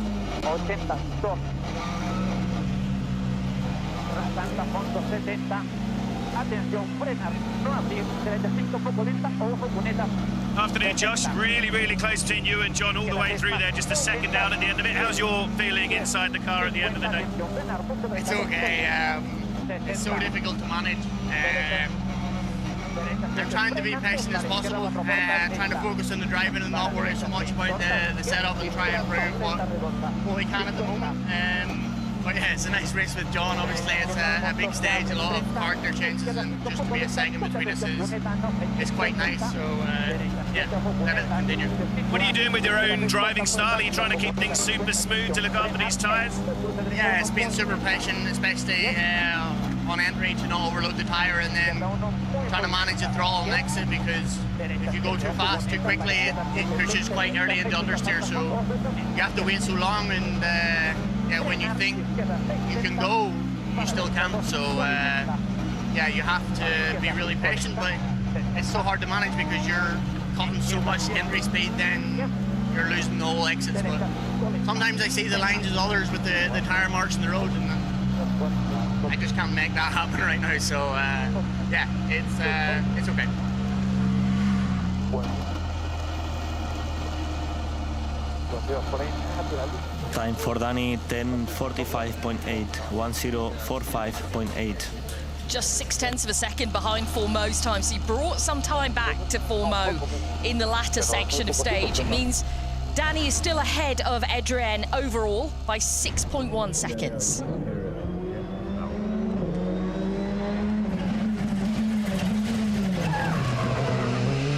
Afternoon, Josh. Really, really close between you and John all the way through there. Just a second down at the end of it. How's your feeling inside the car at the end of the day? It's okay. It's so difficult to manage. I'm trying to be patient as possible, trying to focus on the driving and not worry so much about the setup and try and improve what we can at the moment. But yeah, it's a nice race with John. Obviously, it's a big stage, a lot of character changes, and just to be a second between us is quite nice. So yeah, let it continue. What are you doing with your own driving style? Are you trying to keep things super smooth to look after these tyres? Yeah, it's been super patient, especially on entry to not overload the tyre, and then trying to manage the throttle and exit, because if you go too fast too quickly, it pushes quite early into understeer. So you have to wait so long, and yeah, when you think you can go, you still can't. So yeah, you have to be really patient, but it's so hard to manage because you're cutting so much entry speed, then you're losing the whole exits. But sometimes I see the lines as others with the tyre marks in the road, and I just can't make that happen right now. So yeah, it's okay. Time for Danny 10:45.8, 10:45.8. Just 0.6 of a second behind Formeau's time, so he brought some time back to Formeau in the latter section of stage. It means Danny is still ahead of Adrien overall by 6.1 seconds.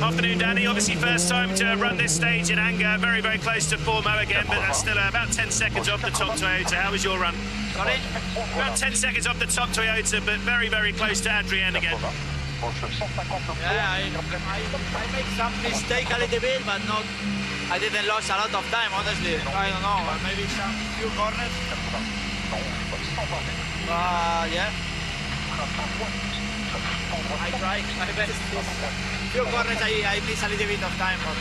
Afternoon, Danny. Obviously, first time to run this stage in anger. Very, very close to Formeau again, but that's still about 10 seconds off the top Toyota. How was your run? Sorry? About 10 seconds off the top Toyota, but very, very close to Adrien again. Yeah, I make some mistake a little bit, but not. I didn't lose a lot of time, honestly. I don't know, maybe some few corners. Yeah. I tried my best. Few corners I miss a little bit of time, but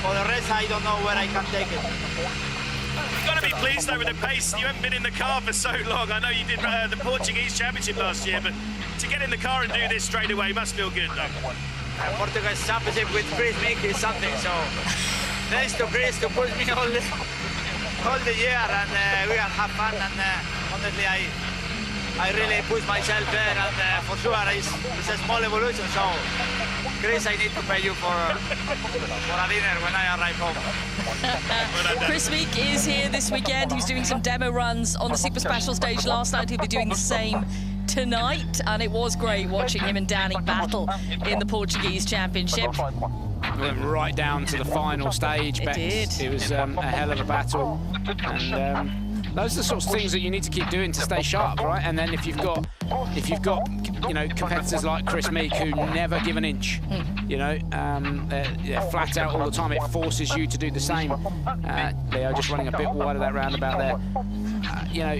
for the rest I don't know where I can take it. You've got to be pleased though with the pace. You haven't been in the car for so long. I know you did the Portuguese Championship last year, but to get in the car and do this straight away must feel good though. Portuguese Championship with Chris Mick is something, so thanks to Chris to push me all the year, and we can have fun, and honestly I really push myself there, and for sure it's a small evolution, so Chris, I need to pay you for a dinner when I arrive home. Chris Meek is here this weekend. He was doing some demo runs on the Super Special stage last night. He'll be doing the same tonight, and it was great watching him and Danny battle in the Portuguese Championship. Went right down to the final stage. It was a hell of a battle, and those are the sorts of things that you need to keep doing to stay sharp, right? And then if you've got you know, competitors like Chris Meek who never give an inch, you know, they're flat out all the time, it forces you to do the same. Leo just running a bit wide of that roundabout there, you know,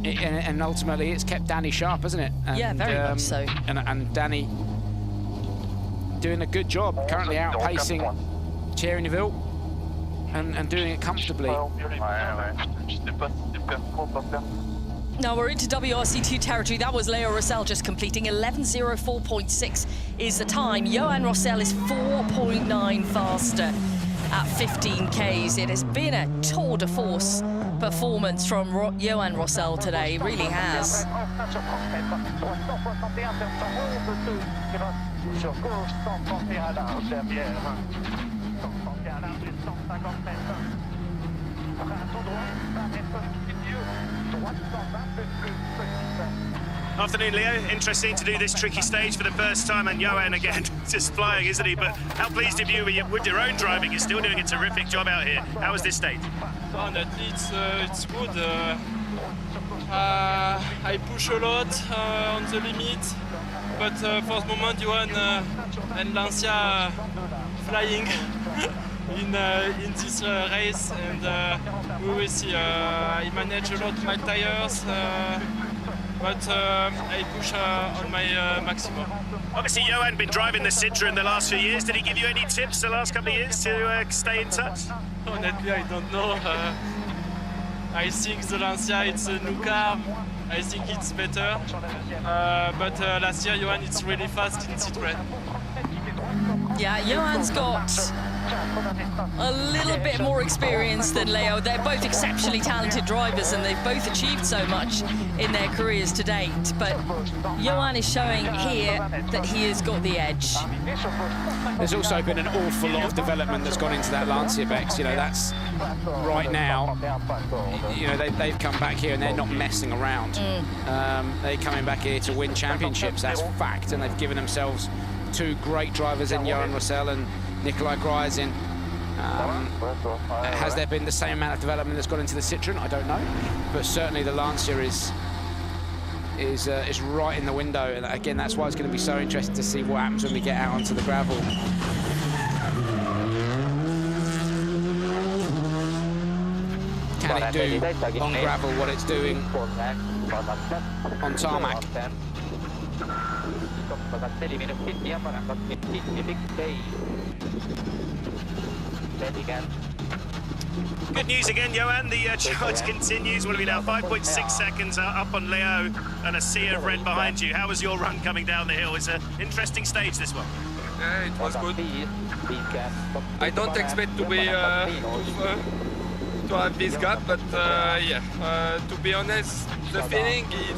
and ultimately it's kept Danny sharp, hasn't it? And, yeah, very much so. And Danny doing a good job, currently outpacing Thierry Neuville and doing it comfortably. Now we're into WRC2 territory. That was Leo Rossell just completing 11:04.6 is the time. Johan Rossell is 4.9 faster at 15 Ks. It has been a tour de force performance from Johan Rossell today. It really has. Afternoon, Leo. Interesting to do this tricky stage for the first time, and Johan again just flying, isn't he? But how pleased are you with your own driving? You're still doing a terrific job out here. How was this stage? Honestly, it's good. I push a lot on the limit, but for the moment, Johan and Lancia flying in this race, and we will see. I manage a lot my tires. but I push on my maximum. Obviously, Johan been driving the Citroen the last few years. Did he give you any tips the last couple of years to stay in touch? Honestly, I don't know. I think the Lancia, it's a new car. I think it's better. But last year, Johan, it's really fast in Citroen. Yeah, Johan's got a little bit more experience than Leo. They're both exceptionally talented drivers and they've both achieved so much in their careers to date. But Johan is showing here that he has got the edge. There's also been an awful lot of development that's gone into that Lancia, Bex. You know, that's right now, you know, they've come back here and they're not messing around. They're coming back here to win championships, that's fact, and they've given themselves two great drivers in Johan Rossell and Nikolai Gryazin. Has there been the same amount of development that's gone into the Citroen? I don't know, but certainly the Lancia is right in the window, and again, that's why it's going to be so interesting to see what happens when we get out onto the gravel. Can it do on gravel what it's doing on tarmac? Good news again, Johan. The charge continues. What are we now? 5.6 seconds up on Leo and a sea of red behind you. How was your run coming down the hill? It's an interesting stage, this one. Yeah, it was good. I don't expect to be to have this gap, but yeah, to be honest, the feeling is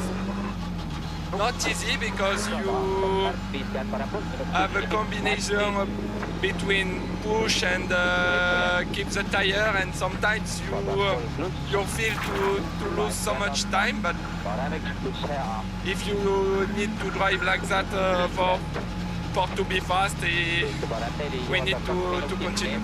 not easy because you have a combination between push and keep the tire, and sometimes you feel to lose so much time, but if you need to drive like that for to be fast, we need to continue.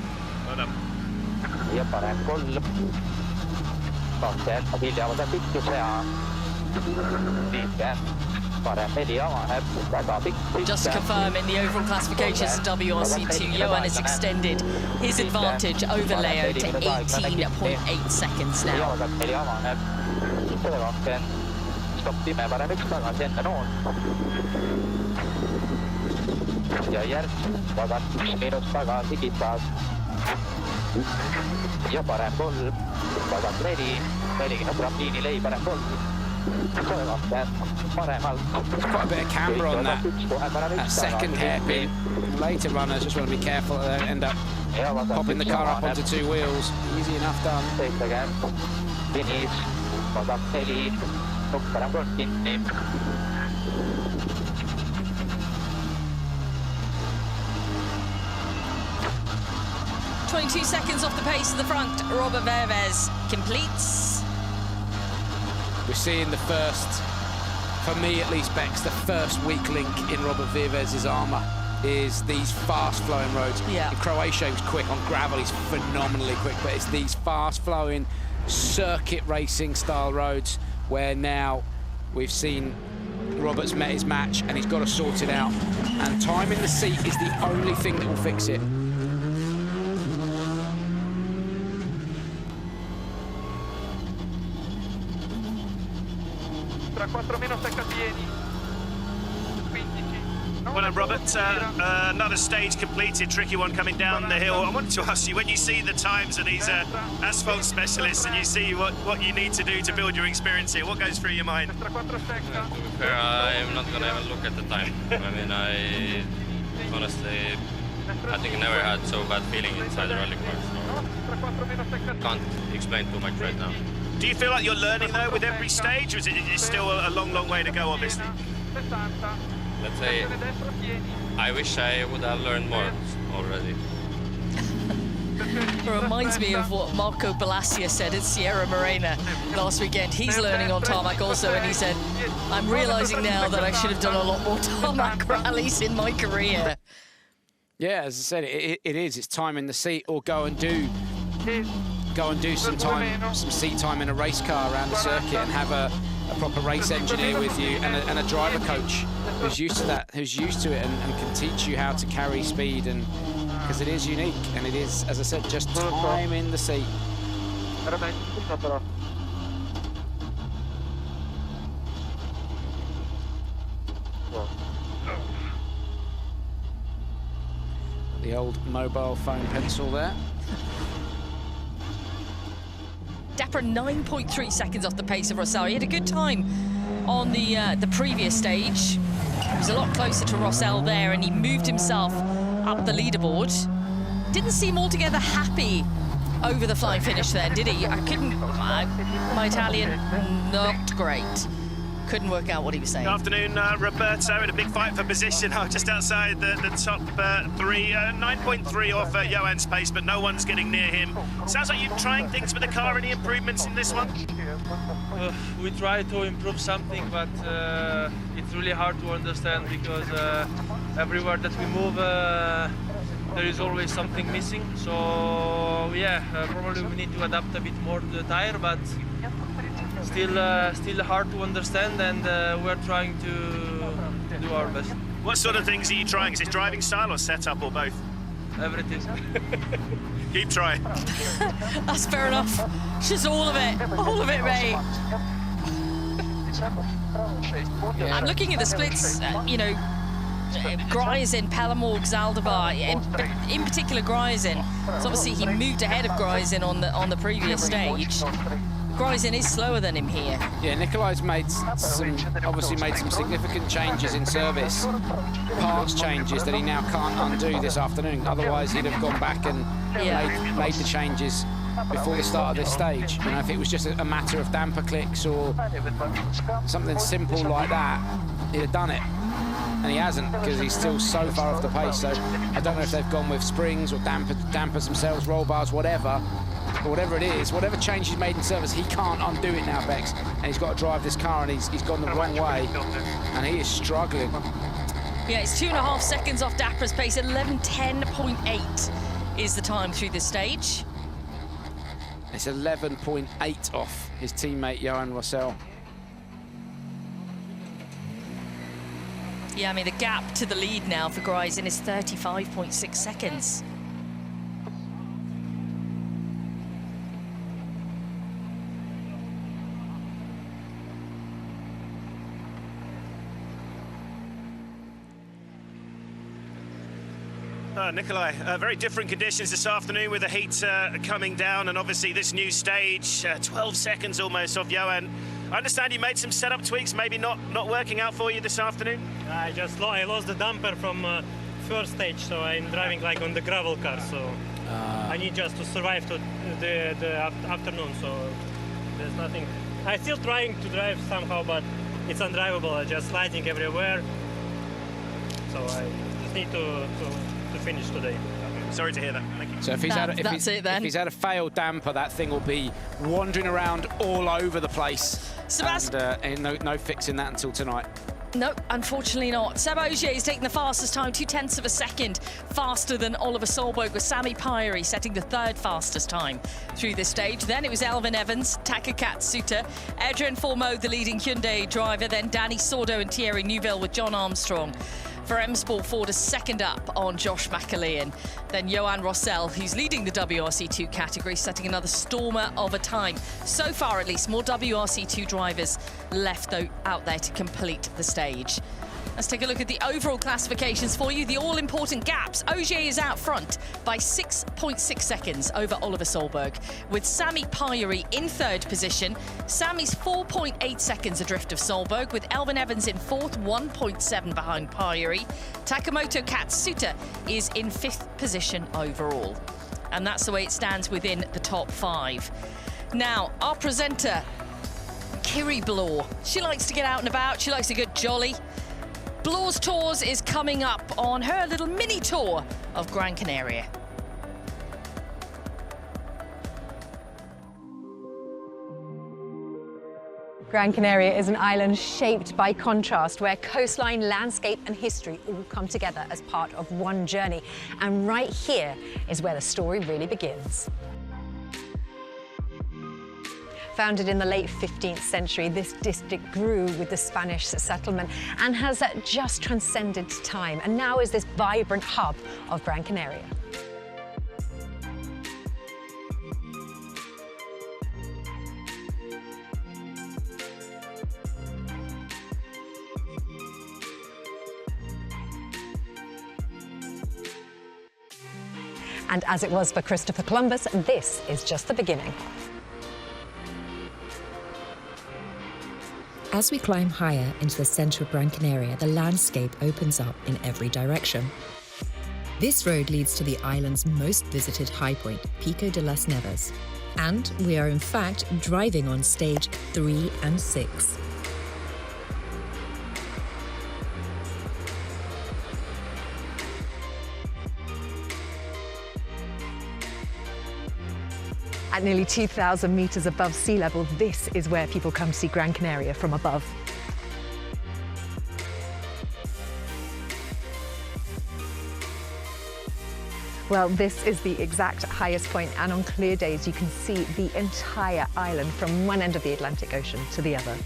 Just to confirm, in the overall classifications of WRC2, Johan has extended his advantage over Leo to 18.8 seconds now. Quite a bit of camber on that second hairpin. Later runners just want to be careful that they end up popping the car up onto two wheels. Easy enough done. 22 seconds off the pace of the front. Robert Verves completes. We're seeing the first, for me at least, Bex, the first weak link in Robert Verves' armour is these fast-flowing roads. Yeah. In Croatia, he was quick. On gravel, he's phenomenally quick, but it's these fast-flowing circuit racing style roads where now we've seen Robert's met his match and he's got to sort it out. And time in the seat is the only thing that will fix it. Well, Robert, another stage completed, tricky one coming down the hill. I wanted to ask you, when you see the times of these asphalt specialists and you see what you need to do to build your experience here, what goes through your mind? To be fair, I'm not going to even look at the time. I mean, I think I never had so bad feeling inside the rally car, so can't explain too much right now. Do you feel like you're learning, though, with every stage, or is it still a long, long way to go, obviously? Let's say, I wish I would have learned more already. It reminds me of what Marco Balassia said at Sierra Morena last weekend. He's learning on tarmac also, and he said, I'm realising now that I should have done a lot more tarmac rallies in my career. Yeah, as I said, it is. It's time in the seat, or go and do some time, some seat time in a race car around the circuit, and have a proper race engineer with you and a driver coach who's used to that, who's used to it, and can teach you how to carry speed, and because it is unique, and it is, as I said, just time in the seat. The old mobile phone pencil there. Dapper 9.3 seconds off the pace of Rossell. He had a good time on the previous stage. He was a lot closer to Rossell there, and he moved himself up the leaderboard. Didn't seem altogether happy over the flying finish then, did he? I couldn't, my Italian, not great. Couldn't work out what he was saying. Good afternoon, Roberto, in a big fight for position, just outside the top three. 9.3 off Johan's pace, but no one's getting near him. Sounds like you're trying things with the car. Any improvements in this one? We try to improve something, but it's really hard to understand because everywhere that we move, there is always something missing. So yeah, probably we need to adapt a bit more to the tire, but still hard to understand, and we're trying to do our best. What sort of things are you trying? Is it driving style or setup or both? Everything. Keep trying. That's fair enough. Just all of it, mate. I'm looking at the splits, you know, Gryzin, Pelamorg, Zaldivar, in particular Gryzin. So obviously he moved ahead of Gryzin on the previous stage. Gryzin is slower than him here. Yeah, Nikolai's obviously made some significant changes in service, parts changes that he now can't undo this afternoon. Otherwise, he'd have gone back and made the changes before the start of this stage. You know, if it was just a matter of damper clicks or something simple like that, he'd have done it. And he hasn't, because he's still so far off the pace. So I don't know if they've gone with springs or dampers themselves, roll bars, whatever. But whatever it is, whatever change he's made in service, he can't undo it now, Bex. And he's got to drive this car, and he's gone the wrong way, and he is struggling. Yeah, it's 2.5 seconds off Dapper's pace. 11:10.8 is the time through this stage. It's 11.8 off his teammate Johan Rossell. Yeah, I mean, the gap to the lead now for Gryzin is 35.6 seconds. Nikolai, very different conditions this afternoon with the heat coming down, and obviously this new stage, 12 seconds almost off Johan. I understand you made some setup tweaks, maybe not working out for you this afternoon? I lost the damper from first stage, so I'm driving like on the gravel car, so I need just to survive to the afternoon, so there's nothing. I'm still trying to drive somehow, but it's undrivable, just sliding everywhere, so I just need to finish today. Sorry to hear that. Thank you. So if he's had a failed damper, that thing will be wandering around all over the place. Sebastian, and no fixing that until tonight. No, unfortunately not. Seb Ogier is taking the fastest time, 0.2 of a second faster than Oliver Solberg, with Sami Pyri setting the third fastest time through this stage. Then it was Elvin Evans, Taka Katsuta, Adrian Formeau, the leading Hyundai driver, then Danny Sordo and Thierry Neuville with John Armstrong. For M Sport Ford, a second up on Josh McAlean. Then Johan Rossell, who's leading the WRC2 category, setting another stormer of a time. So far, at least, more WRC2 drivers left out there to complete the stage. Let's take a look at the overall classifications for you. The all-important gaps. Ogier is out front by 6.6 seconds over Oliver Solberg, with Sami Pyri in third position. Sami's 4.8 seconds adrift of Solberg, with Elvin Evans in fourth, 1.7 behind Pyri. Takamoto Katsuta is in fifth position overall. And that's the way it stands within the top 5. Now, our presenter, Kiri Blore, she likes to get out and about. She likes a good jolly. Blore's Tours is coming up on her little mini tour of Gran Canaria. Gran Canaria is an island shaped by contrast, where coastline, landscape and history all come together as part of one journey. And right here is where the story really begins. Founded in the late 15th century, this district grew with the Spanish settlement and has just transcended time, and now is this vibrant hub of Gran Canaria. And as it was for Christopher Columbus, this is just the beginning. As we climb higher into the centre of Gran Canaria, the landscape opens up in every direction. This road leads to the island's most visited high point, Pico de las Neves. And we are in fact driving on stage 3 and 6. At nearly 2,000 meters above sea level, this is where people come to see Gran Canaria from above. Well, this is the exact highest point, and on clear days you can see the entire island from one end of the Atlantic Ocean to the other.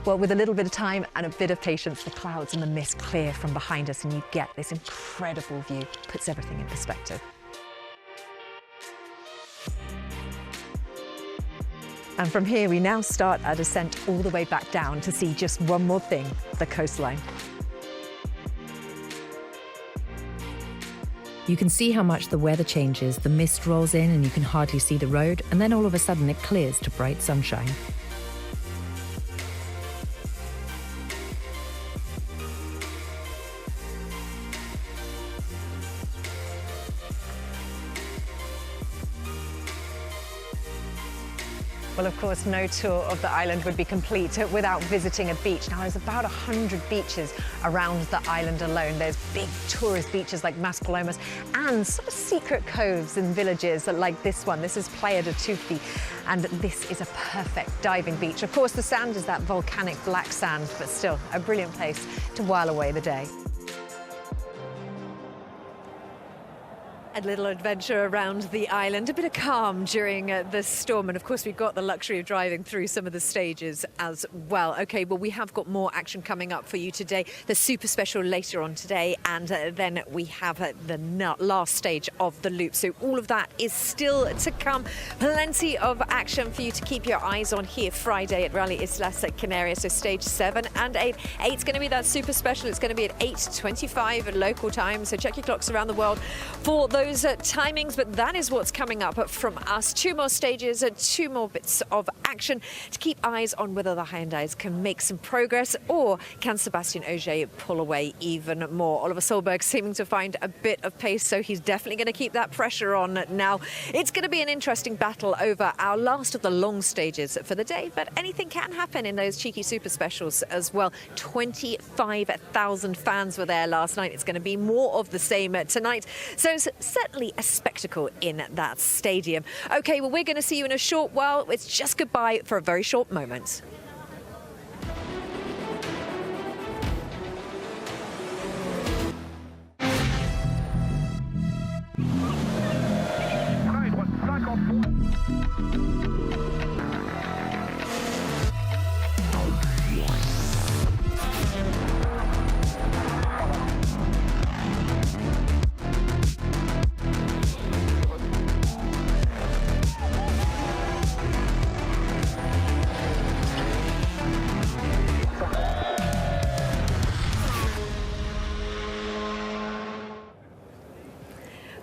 Well, with a little bit of time and a bit of patience, the clouds and the mist clear from behind us and you get this incredible view. Puts everything in perspective. And from here, we now start our descent all the way back down to see just one more thing, the coastline. You can see how much the weather changes. The mist rolls in and you can hardly see the road, and then all of a sudden it clears to bright sunshine. Well, of course, no tour of the island would be complete without visiting a beach. Now, there's about 100 beaches around the island alone. There's big tourist beaches like Maspalomas and sort of secret coves and villages like this one. This is Playa de Tufi, and this is a perfect diving beach. Of course, the sand is that volcanic black sand, but still a brilliant place to while away the day. A little adventure around the island, a bit of calm during the storm, and of course we've got the luxury of driving through some of the stages as well. Okay, well, we have got more action coming up for you today. The super special later on today, and then we have the last stage of the loop. So all of that is still to come. Plenty of action for you to keep your eyes on here Friday at Rally Islas at Canarias. So stage 7 and 8. 8's going to be that super special. It's going to be at 8:25 local time. So check your clocks around the world for those timings, but that is what's coming up from us. 2 more stages and 2 more bits of action to keep eyes on whether the Hyundais can make some progress, or can Sébastien Ogier pull away even more. Oliver Solberg seeming to find a bit of pace, so he's definitely going to keep that pressure on now. It's going to be an interesting battle over our last of the long stages for the day, but anything can happen in those cheeky super specials as well. 25,000 fans were there last night. It's going to be more of the same tonight. So certainly a spectacle in that stadium. Okay, well, we're going to see you in a short while. It's just goodbye for a very short moment.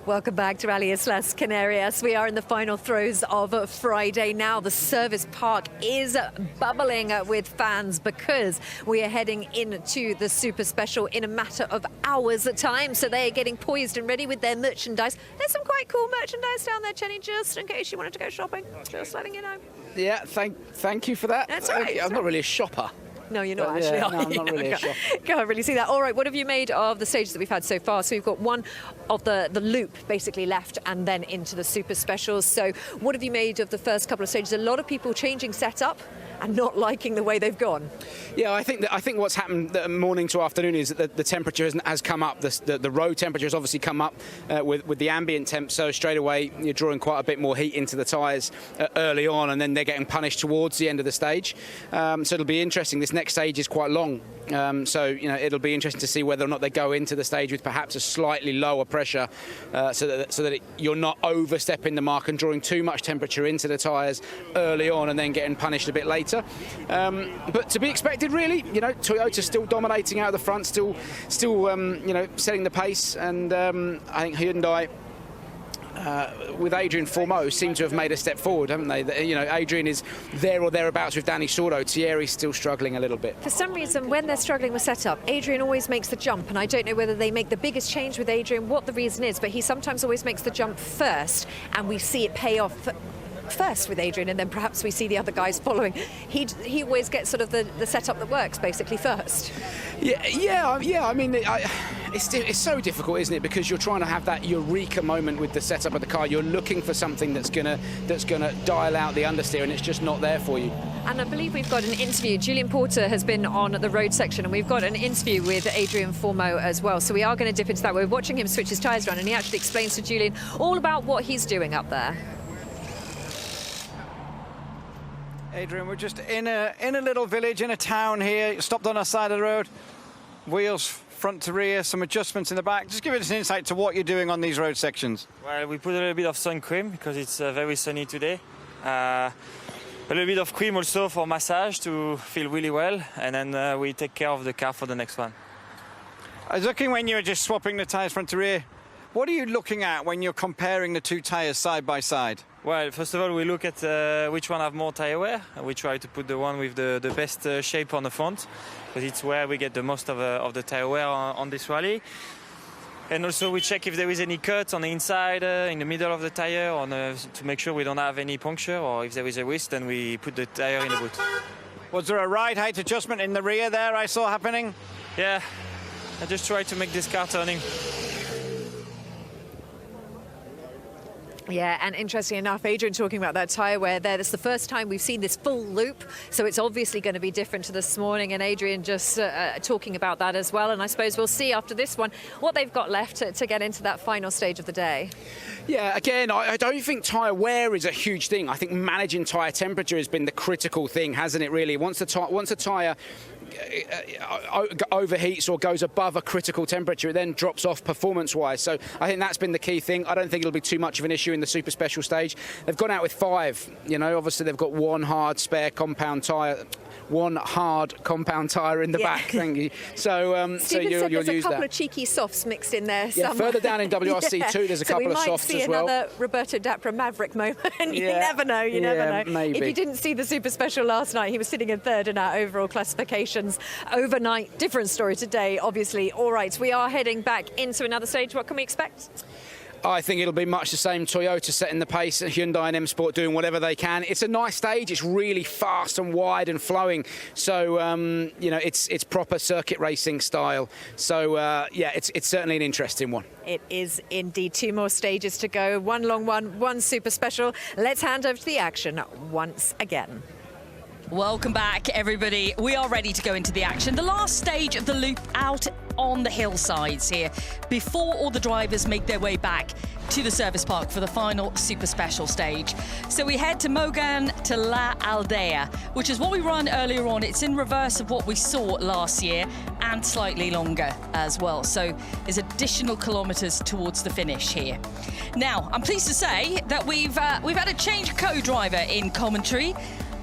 Welcome back to Rally Islas Canarias. We are in the final throes of Friday now. The service park is bubbling with fans because we are heading into the super special in a matter of hours at time. So they are getting poised and ready with their merchandise. There's some quite cool merchandise down there, Jenny, just in case you wanted to go shopping. Just letting you know. Yeah, thank you for that. That's all right. I'm not really a shopper. No, you're not actually. Yeah, no, I'm not really a shopper. Can't really see that. All right, what have you made of the stages that we've had so far? So we've got one of the loop basically left, and then into the super specials. So what have you made of the first couple of stages? A lot of people changing setup and not liking the way they've gone. Yeah, I think what's happened morning to afternoon is that the temperature has come up. The road temperature has obviously come up with the ambient temp. So straight away you're drawing quite a bit more heat into the tyres early on, and then they're getting punished towards the end of the stage. So it'll be interesting. This next stage is quite long. So, you know, it'll be interesting to see whether or not they go into the stage with perhaps a slightly lower pressure, so that you're not overstepping the mark and drawing too much temperature into the tyres early on and then getting punished a bit later. But to be expected, really. You know, Toyota's still dominating out of the front, still you know, setting the pace, and I think Hyundai, with Adrian foremost, seem to have made a step forward, haven't they? You know, Adrian is there or thereabouts with Danny Sordo. Thierry's still struggling a little bit. For some reason, when they're struggling with setup, Adrian always makes the jump, and I don't know whether they make the biggest change with Adrian, what the reason is, but he sometimes always makes the jump first, and we see it pay off first with Adrian, and then perhaps we see the other guys following. He always gets sort of the setup that works basically first. Yeah. I mean, it's so difficult, isn't it? Because you're trying to have that eureka moment with the setup of the car. You're looking for something that's gonna dial out the understeer, and it's just not there for you. And I believe we've got an interview. Julian Porter has been on the road section, and we've got an interview with Adrian Formeau as well. So we are going to dip into that. We're watching him switch his tyres around, and he actually explains to Julian all about what he's doing up there. Adrian, we're just in a little village, in a town here, stopped on our side of the road. Wheels front to rear, some adjustments in the back. Just give us an insight to what you're doing on these road sections. Well, we put a little bit of sun cream because it's very sunny today. A little bit of cream also for massage to feel really well, and then we take care of the car for the next one. I was looking when you were just swapping the tyres front to rear. What are you looking at when you're comparing the two tyres side by side? Well, first of all, we look at which one have more tyre wear. We try to put the one with the best shape on the front, because it's where we get the most of the tyre wear on this rally. And also we check if there is any cut on the inside, in the middle of the tyre, to make sure we don't have any puncture, or if there is a risk, then we put the tyre in the boot. Was there a ride height adjustment in the rear there I saw happening? Yeah, I just tried to make this car turning. Yeah, and interesting enough, Adrian talking about that tyre wear there. That's the first time we've seen this full loop, so it's obviously going to be different to this morning, and Adrian just talking about that as well. And I suppose we'll see after this one what they've got left to get into that final stage of the day. Yeah, again, I don't think tyre wear is a huge thing. I think managing tyre temperature has been the critical thing, hasn't it, really? Once a tyre overheats or goes above a critical temperature, it then drops off performance-wise. So I think that's been the key thing. I don't think it'll be too much of an issue in the super special stage. They've gone out with 5. You know, obviously they've got one hard spare compound tyre. One hard compound tyre in the back, thank you. So, so you'll use that. There's a couple of cheeky softs mixed in there. Yeah, further down in WRC2, there's a couple of softs as well. So we might see another Roberto Dapra Maverick moment. You never know, you never know. Maybe. If you didn't see the super special last night, he was sitting in 3rd in our overall classifications. Overnight, different story today, obviously. All right, we are heading back into another stage. What can we expect? I think it'll be much the same. Toyota setting the pace, Hyundai and M Sport doing whatever they can. It's a nice stage. It's really fast and wide and flowing. So, you know, it's proper circuit racing style. So, yeah, it's certainly an interesting one. It is indeed. 2 more stages to go. One long one, one super special. Let's hand over to the action once again. Welcome back, everybody. We are ready to go into the action. The last stage of the loop out on the hillsides here before all the drivers make their way back to the service park for the final super special stage. So we head to Mogan to La Aldea, which is what we ran earlier on. It's in reverse of what we saw last year and slightly longer as well. So there's additional kilometers towards the finish here. Now, I'm pleased to say that we've had a change of co-driver in commentary.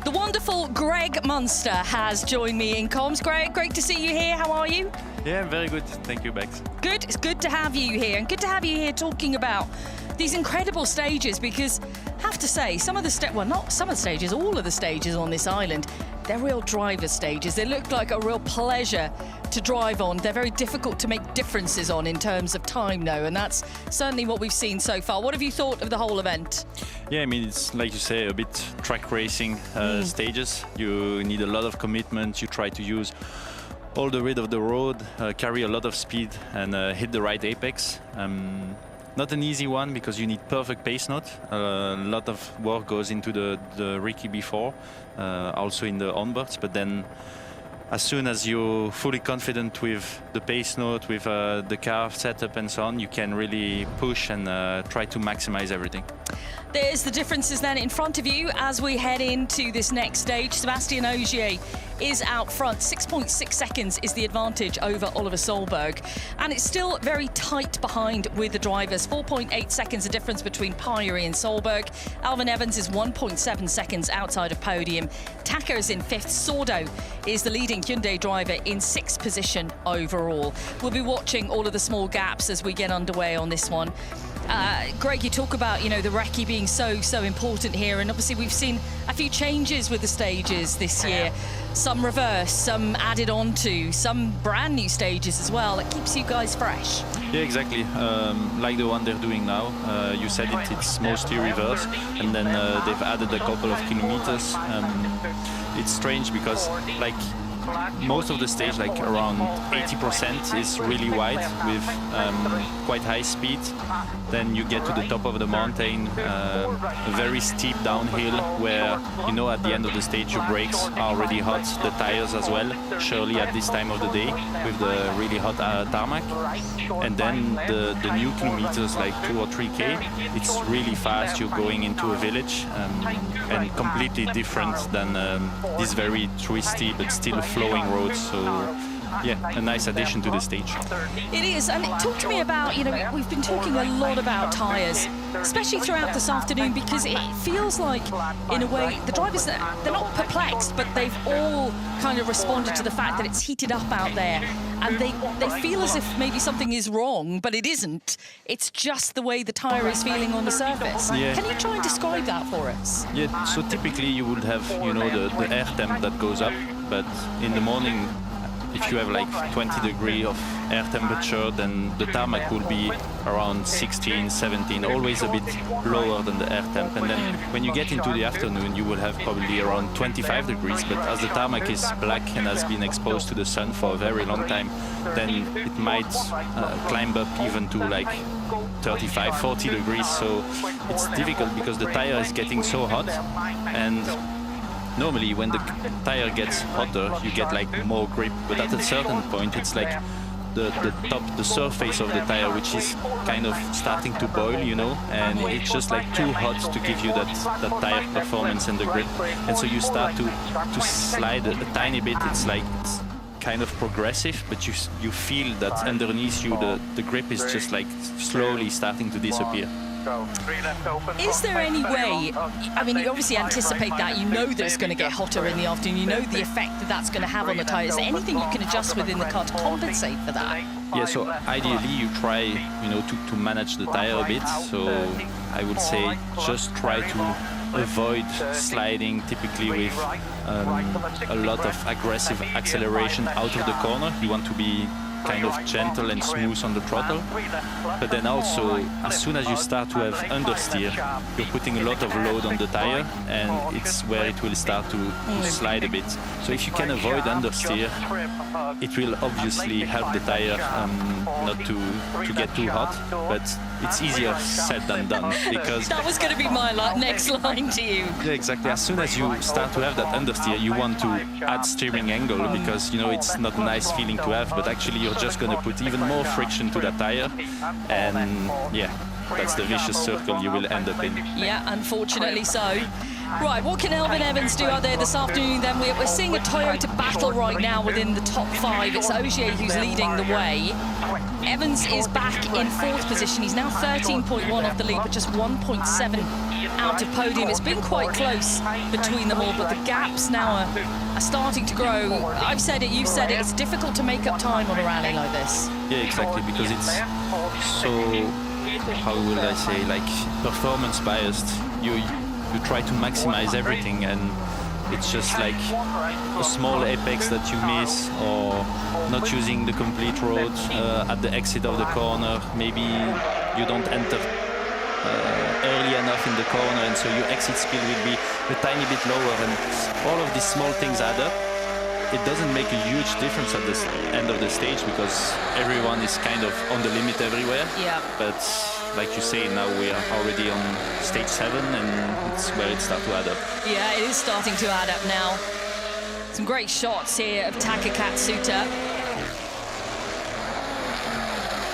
The wonderful Greg Munster has joined me in comms. Greg, great to see you here. How are you? Yeah, very good. Thank you, Bex. Good. It's good to have you here, and good to have you here talking about these incredible stages, because I have to say, some of the stages, all of the stages on this island, they're real driver stages. They look like a real pleasure to drive on. They're very difficult to make differences on in terms of time, though, and that's certainly what we've seen so far. What have you thought of the whole event? Yeah, I mean, it's like you say, a bit track racing stages. You need a lot of commitment. You try to use all the width of the road, carry a lot of speed, and hit the right apex. Not an easy one, because you need perfect pace note. A lot of work goes into the recce before, also in the onboards, but then as soon as you're fully confident with the pace note, with the car setup and so on, you can really push and try to maximize everything. There's the differences then in front of you as we head into this next stage. Sébastien Ogier is out front. 6.6 seconds is the advantage over Oliver Solberg. And it's still very tight behind with the drivers. 4.8 seconds the difference between Pyrie and Solberg. Alvin Evans is 1.7 seconds outside of podium. Taka is in 5th. Sordo is the leading Hyundai driver in 6th position overall. We'll be watching all of the small gaps as we get underway on this one. Greg, you talk about, the recce being so important here, and obviously we've seen a few changes with the stages this year. Some reverse, some added onto, some brand new stages as well. It keeps you guys fresh. Yeah, exactly. Like the one they're doing now. You said it's mostly reverse, and then they've added a couple of kilometers. It's strange because, like, most of the stage, like around 80%, is really wide with quite high speed. Then you get to the top of the mountain, a very steep downhill where, at the end of the stage your brakes are already hot, the tires as well, surely at this time of the day with the really hot tarmac. And then the new kilometers, like 2 or 3K, it's really fast. You're going into a village and completely different than this very twisty but still flowing roads. So yeah, a nice addition to the stage. It is. And talk to me about, we've been talking a lot about tyres, especially throughout this afternoon, because it feels like, in a way, the drivers, they're not perplexed, but they've all kind of responded to the fact that it's heated up out there, and they feel as if maybe something is wrong, but it isn't. It's just the way the tyre is feeling on the surface. Yeah. Can you try and describe that for us? Yeah, so typically you would have, the air temp that goes up, but in the morning, if you have like 20 degrees of air temperature, then the tarmac will be around 16, 17, always a bit lower than the air temp. And then when you get into the afternoon, you will have probably around 25 degrees. But as the tarmac is black and has been exposed to the sun for a very long time, then it might climb up even to like 35, 40 degrees. So it's difficult because the tire is getting so hot. And normally when the tire gets hotter, you get like more grip, but at a certain point it's like the surface of the tire which is kind of starting to boil, and it's just like too hot to give you that tire performance and the grip, and so you start to slide a tiny bit. It's like it's kind of progressive, but you feel that underneath you the grip is just like slowly starting to disappear. Is there any way, I mean, you obviously anticipate that, that it's going to get hotter in the afternoon, the effect that's going to have on the tyres. Is there anything you can adjust within the car to compensate for that? Yeah, so ideally you try, to manage the tyre a bit. So I would say just try to avoid sliding typically with a lot of aggressive acceleration out of the corner. You want to be kind of gentle and smooth on the throttle, but then also as soon as you start to have understeer, you're putting a lot of load on the tire, and it's where it will start to slide a bit. So if you can avoid understeer, it will obviously help the tire not to get too hot, but it's easier said than done, because that was going to be my next line to you. Yeah, exactly. As soon as you start to have that understeer, you want to add steering angle, because it's not a nice feeling to have, but actually you're just going to put even more friction to that tire, and yeah, that's the vicious circle you will end up in. Yeah, unfortunately so. Right, what can Alvin Evans do out there this afternoon then? We're seeing a Toyota battle right now within the top 5. It's Ogier who's leading the way. Evans is back in 4th position. He's now 13.1 off the lead, but just 1.7 out of podium. It's been quite close between them all, but the gaps now are starting to grow. I've said it, you've said it, it's difficult to make up time on a rally like this. Yeah, exactly, because it's so, how will I say, like performance biased. You try to maximize everything, and it's just like a small apex that you miss, or not using the complete road at the exit of the corner. Maybe you don't enter early enough in the corner, and so your exit speed will be a tiny bit lower, and all of these small things add up. It doesn't make a huge difference at the end of the stage, because everyone is kind of on the limit everywhere. Yeah. But like you say, now we are already on stage 7, and it's where it starts to add up. Yeah, it is starting to add up now. Some great shots here of Taka Katsuta.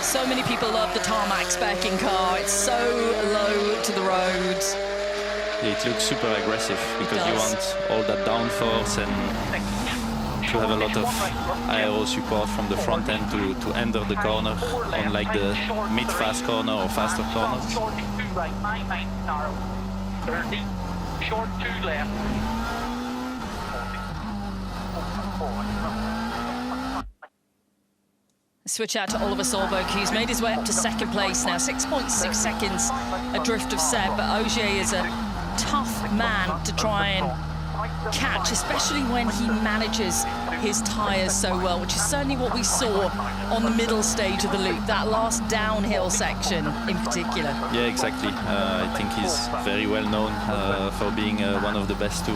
So many people love the tarmac specking car. It's so low to the road. It looks super aggressive because you want all that downforce and to have a lot of aero support from the front end to enter the corner, unlike the mid-fast corner or faster corners. Short 2 right, 9 narrow. 30, short 2 left. Switch out to Oliver Solberg, who's made his way up to second place now. 6.6 seconds adrift of Seb, but Ogier is a tough man to try and catch, especially when he manages his tyres so well, which is certainly what we saw on the middle stage of the loop, that last downhill section in particular. Yeah, exactly. I think he's very well known for being one of the best to,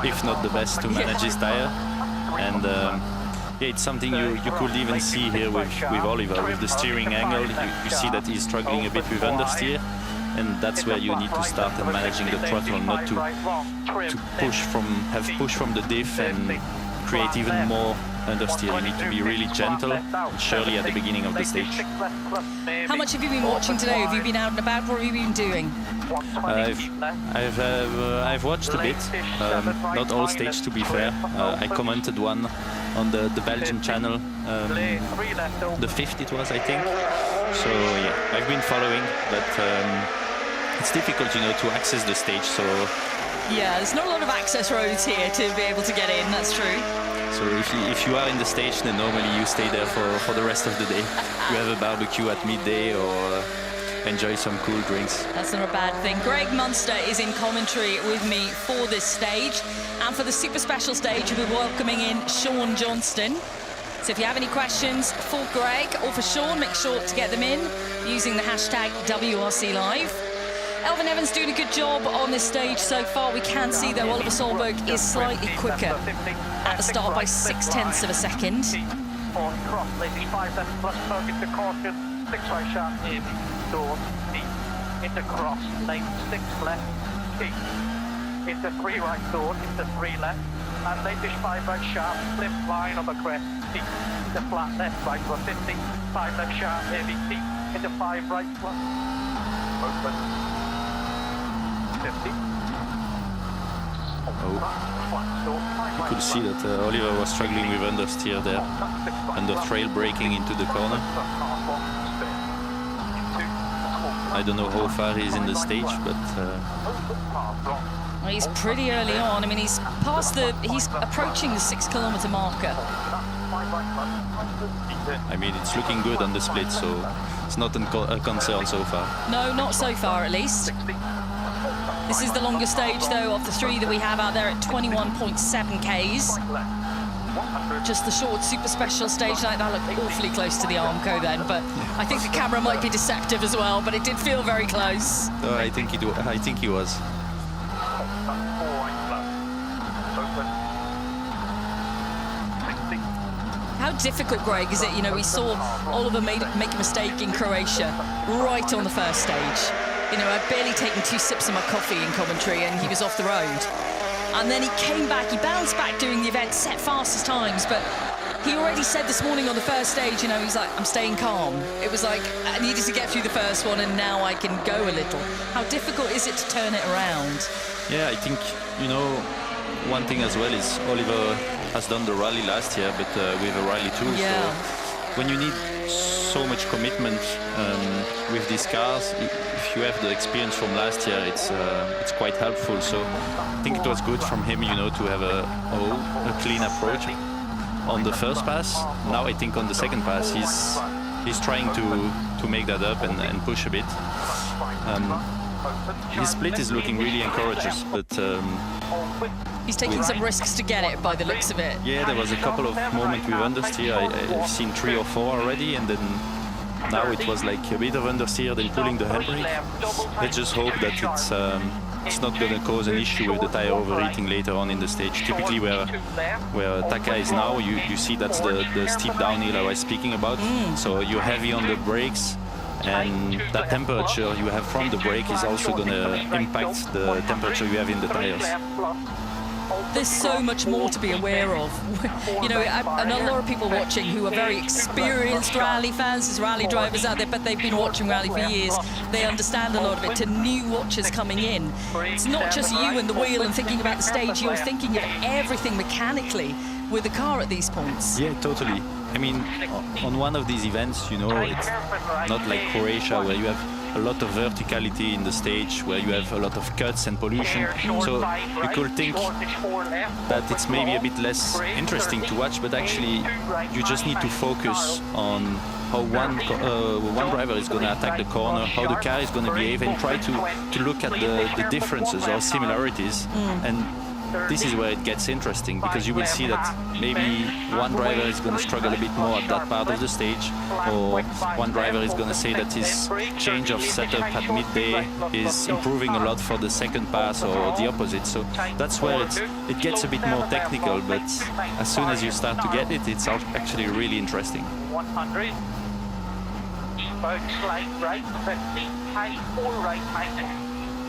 if not the best, to manage his tyre. And yeah, it's something you could even see here with Oliver, with the steering angle. You see that he's struggling a bit with understeer. And that's where you need to start in managing the throttle, not to have push from the diff and create even more understeer. You need to be really gentle, surely at the beginning of the stage. How much have you been watching today? Have you been out and about? What have you been doing? I've watched a bit, not all stage to be fair. I commented one on the Belgian channel, the 5th it was, I think. So yeah, I've been following, but it's difficult, you know, to access the stage. So yeah, there's not a lot of access roads here to be able to get in. That's true. So if you are in the stage, then normally you stay there for the rest of the day. You have a barbecue at midday or enjoy some cool drinks. That's not a bad thing. Greg Munster is in commentary with me for this stage. And for the super special stage, we'll be welcoming in Sean Johnston. So if you have any questions for Greg or for Sean, make sure to get them in using the hashtag WRC Live. Elvin Evans doing a good job on this stage so far. We can see, though, Oliver Solberg is slightly quicker at the start by 0.6 of a second. On cross, ladies, 5 left plus target to caution, 6 right sharp, in, door, deep, into cross, lane 6 left, keep, into 3 right door, into 3 left, and ladies, 5 right sharp, flip line on the crest, deep, into flat left, right for 50, 5 left sharp, heavy, deep, into 5 right plus, open, 50. You could see that Oliver was struggling with understeer there, under trail braking into the corner. I don't know how far he's in the stage, but well, he's pretty early on. I mean, he's approaching the 6 kilometer marker. I mean, it's looking good on the split, so it's not a concern so far. No, not so far at least. This is the longest stage, though, of the 3 that we have out there at 21.7 Ks. Just the short super special stage like that looked awfully close to the Armco then, but I think the camera might be deceptive as well, but it did feel very close. I think he was. How difficult, Greg, is it? You know, we saw Oliver make a mistake in Croatia right on the first stage. You know, I'd barely taken 2 sips of my coffee in commentary and he was off the road. And then he came back, he bounced back during the event, set fastest times, but he already said this morning on the first stage, you know, he's like, I'm staying calm. It was like, I needed to get through the first one and now I can go a little. How difficult is it to turn it around? Yeah, I think, you know, one thing as well is Oliver has done the rally last year, but with a rally too. Yeah. So when you need so much commitment with these cars, if you have the experience from last year, it's quite helpful. So I think it was good from him, you know, to have a clean approach on the first pass. Now I think on the second pass he's trying to make that up and push a bit. His split is looking really encouraging, but he's taking some risks to get it by the looks of it. Yeah, there was a couple of moments with understeer. I've seen 3 or 4 already, and then now it was like a bit of understeer, then pulling the handbrake. Let's just hope that it's not going to cause an issue with the tire overheating later on in the stage. Typically where Taka is now, you see that's the steep downhill I was speaking about. So you're heavy on the brakes, and that temperature you have from the brake is also going to impact the temperature you have in the tires. there's so much more to be aware of. You know, and a lot of people watching who are very experienced rally fans, there's rally drivers out there, but they've been watching rally for years. They understand a lot of it. To new watchers coming in, it's not just you and the wheel and thinking about the stage, you're thinking of everything mechanically with the car at these points. Yeah, totally. I mean, on one of these events, you know, it's not like Croatia where you have a lot of verticality in the stage, where you have a lot of cuts and pollution. So you could think that it's maybe a bit less interesting to watch, but actually you just need to focus on how one driver is going to attack the corner, how the car is going to behave, and try to look at the differences or similarities. And this is where it gets interesting, because you will see that maybe one driver is going to struggle a bit more at that part of the stage, or one driver is going to say that his change of setup at midday is improving a lot for the second pass, or the opposite. So that's where it gets a bit more technical, but as soon as you start to get it, it's actually really interesting. 100. Slide right, 50, high 4 right,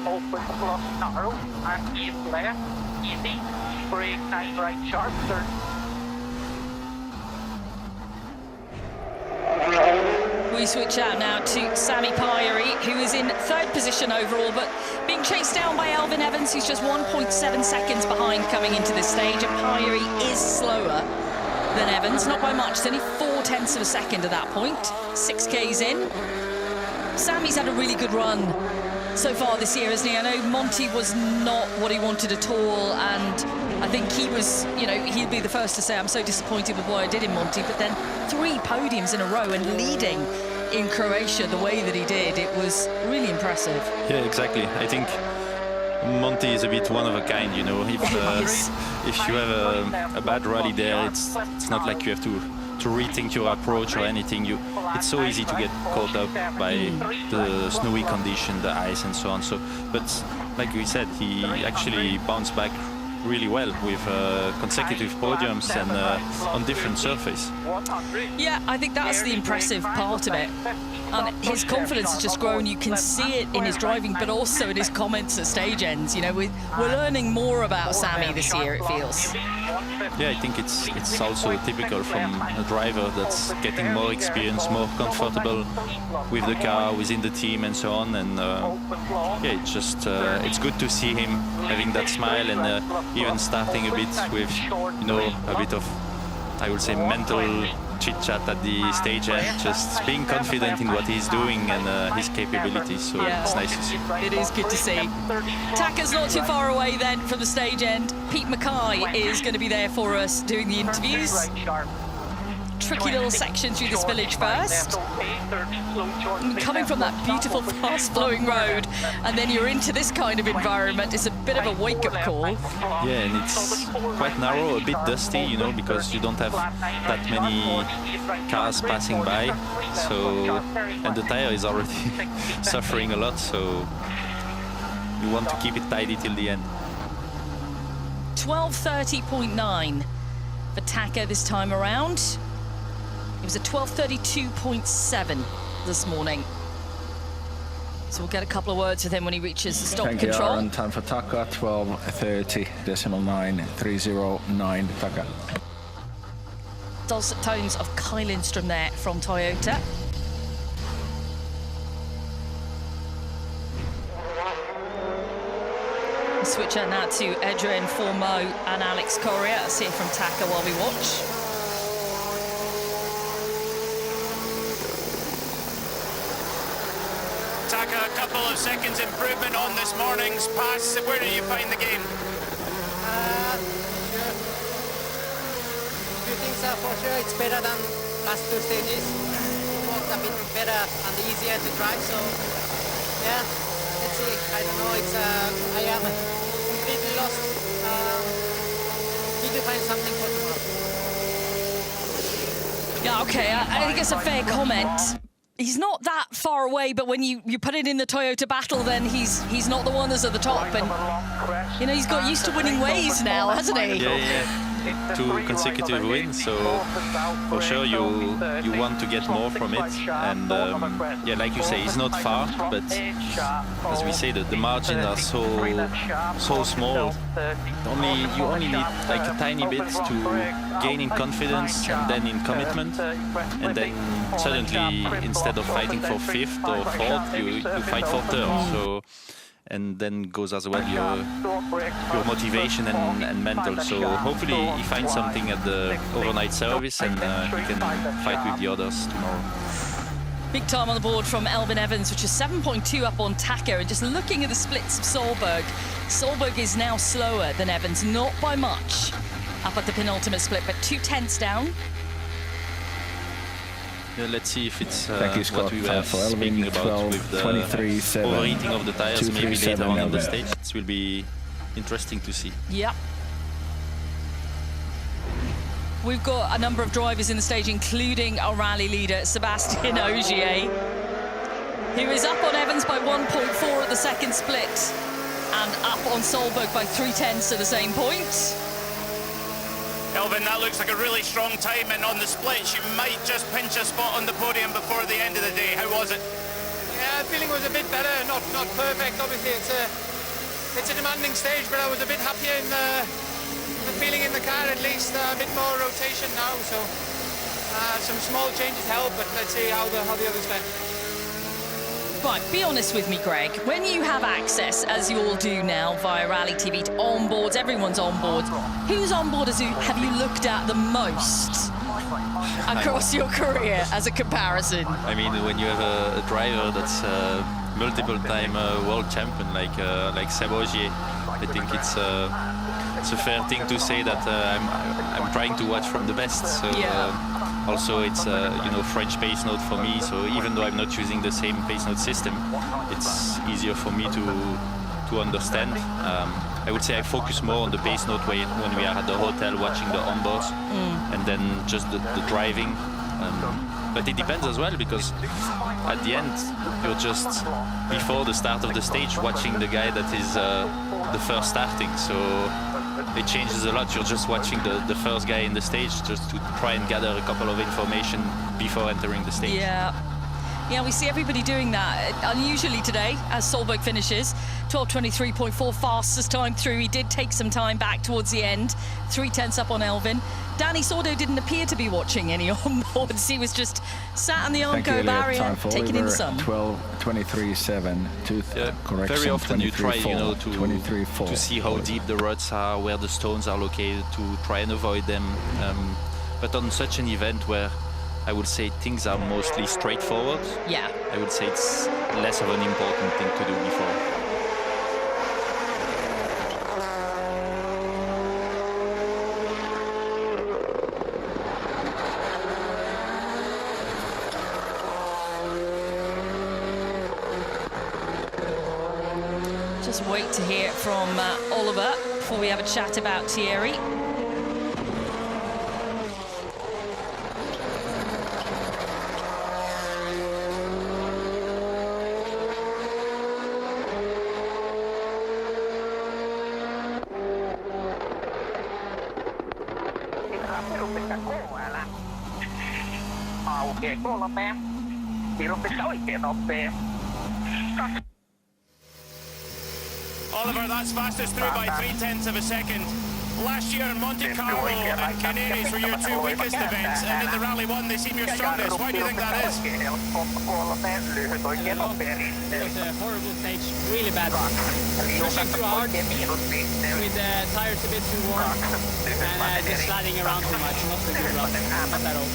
open plus narrow, and 8 left. Easy, brake 9 right sharp, 30. We switch out now to Sami Pajari, who is in 3rd position overall, but being chased down by Alvin Evans, who's just 1.7 seconds behind coming into this stage, and Pajari is slower than Evans, not by much, it's only 0.4 of a second at that point. 6Ks in. Sami's had a really good run so far this year, hasn't he? I know Monty was not what he wanted at all, and I think he was, you know, he'd be the first to say, I'm so disappointed with what I did in Monty, but then 3 podiums in a row and leading in Croatia the way that he did, it was really impressive. Yeah, exactly. I think Monty is a bit one of a kind, you know. If you have a bad rally there, it's not like you have to rethink your approach or anything. It's so easy to get caught up by the snowy condition, the ice and so on. So, but like we said, he actually bounced back really well with consecutive podiums and on different surface. Yeah, I think that's the impressive part of it. And his confidence has just grown. You can see it in his driving, but also in his comments at stage ends. You know, we're learning more about Sami this year, it feels. Yeah, I think it's also typical from a driver that's getting more experience, more comfortable with the car, within the team and so on. And yeah, it's just it's good to see him having that smile, and even starting a bit with, you know, a bit of, I would say, mental chit-chat at the stage end, just being confident in what he's doing and his capabilities. So yeah, it's nice to see. It is good to see. Taka's not too far away then from the stage end. Pete Mackay is going to be there for us doing the interviews. Tricky little section through this village first. Coming from that beautiful fast-flowing road, and then you're into this kind of environment, it's a bit of a wake-up call. Yeah, and it's quite narrow, a bit dusty, you know, because you don't have that many cars passing by. So, and the tire is already suffering a lot, so you want to keep it tidy till the end. 12:30.9 for Taka this time around. It was a 12:32.7 this morning. So we'll get a couple of words with him when he reaches the stop control. Thank you, Aaron. Time for Taka, 12:30.9 Taka. Dulcet tones of Kyle Lindstrom there from Toyota. We'll switch out now to Adrian Formeau and Alex Correa. Let's hear from Taka while we watch. Taka, a couple of seconds improvement on this morning's pass. Where do you find the game? Few things for sure it's better than last 2 stages. It was a bit better and easier to drive, so yeah, let's see. I don't know, it's I am completely lost. Need to find something for tomorrow. Yeah, okay, I think it's a fair comment. He's not that far away, but when you put it in the Toyota battle, then he's not the one that's at the top. And, you know, he's got used to winning ways now, hasn't he? Yeah, yeah. 2 consecutive wins, so for sure you want to get more from it. And yeah, like you say, it's not far, but as we say, the margins are so small. You only need like a tiny bit to gain in confidence and then in commitment, and then suddenly instead of fighting for 5th or 4th, you fight for 3rd. So. And then goes as well your motivation and mental. So hopefully he finds something at the overnight service and he can fight with the others tomorrow. Big time on the board from Elfyn Evans, which is 7.2 up on Tacker. And just looking at the splits of Solberg is now slower than Evans, not by much, up at the penultimate split, but 2/10 down. Yeah, let's see if it's what we were speaking about with the overheating of the tires, maybe later on in the stage. It will be interesting to see. Yeah. We've got a number of drivers in the stage, including our rally leader, Sébastien Ogier, who is up on Evans by 1.4 at the second split, and up on Solberg by 0.3 at the same point. Elfyn, that looks like a really strong time, and on the splits you might just pinch a spot on the podium before the end of the day. How was it? Yeah, feeling was a bit better, not perfect. Obviously it's a demanding stage, but I was a bit happier in the feeling in the car, at least a bit more rotation now, so some small changes help, but let's see how the others went. Right, be honest with me, Greg. When you have access, as you all do now, via Rally TV, to onboards, everyone's on board. Whose onboard have you looked at the most across your career as a comparison? I mean, when you have a driver that's multiple-time world champion like Seb Ogier, I think it's a fair thing to say that I'm trying to watch from the best. So. Yeah. Also, it's French pace note for me, so even though I'm not using the same pace note system, it's easier for me to understand. I would say I focus more on the pace note when we are at the hotel watching the onboards, and then just the driving. But it depends as well, because at the end you're just before the start of the stage watching the guy that is the first starting, so it changes a lot. You're just watching the first guy in the stage just to try and gather a couple of information before entering the stage. Yeah, we see everybody doing that. Unusually today, as Solberg finishes, 12:23.4, fastest time through. He did take some time back towards the end, 0.3 up on Elfyn. Danny Sordo didn't appear to be watching any onboards. He was just sat on the Armco barrier, taking in the sun. 12:23.7, correction. Very often you try, to see how sorry. deep the ruts are, where the stones are located, to try and avoid them. But on such an event where I would say things are mostly straightforward, yeah, I would say it's less of an important thing to do before. Just wait to hear from Oliver before we have a chat about Thierry. Oliver, that's fastest through by 0.3 of a second. Last year in Monte Carlo and Canarias were your two weakest events, and in the Rally 1 they seem your strongest. Why do you think that is? It was a horrible stage, really bad. Pushing too hard, with the tires a bit too warm, and just sliding around too much. Not a good run, not at all.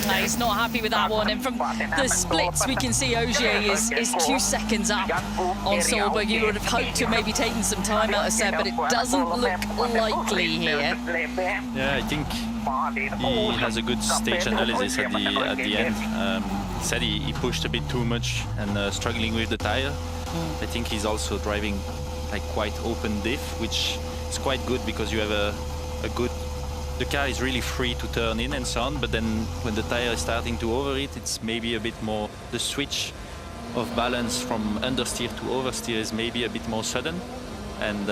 No, he's not happy with that one, and from the splits we can see Ogier is 2 seconds up on Solberg. You would have hoped to maybe taken some time out of Seb, but it doesn't look likely here. Yeah, I think he has a good stage analysis at the end. He said he pushed a bit too much and struggling with the tire. I think he's also driving like quite open diff, which is quite good because you have the car is really free to turn in and so on, but then when the tire is starting to overheat, it's maybe a bit more, the switch of balance from understeer to oversteer is maybe a bit more sudden, and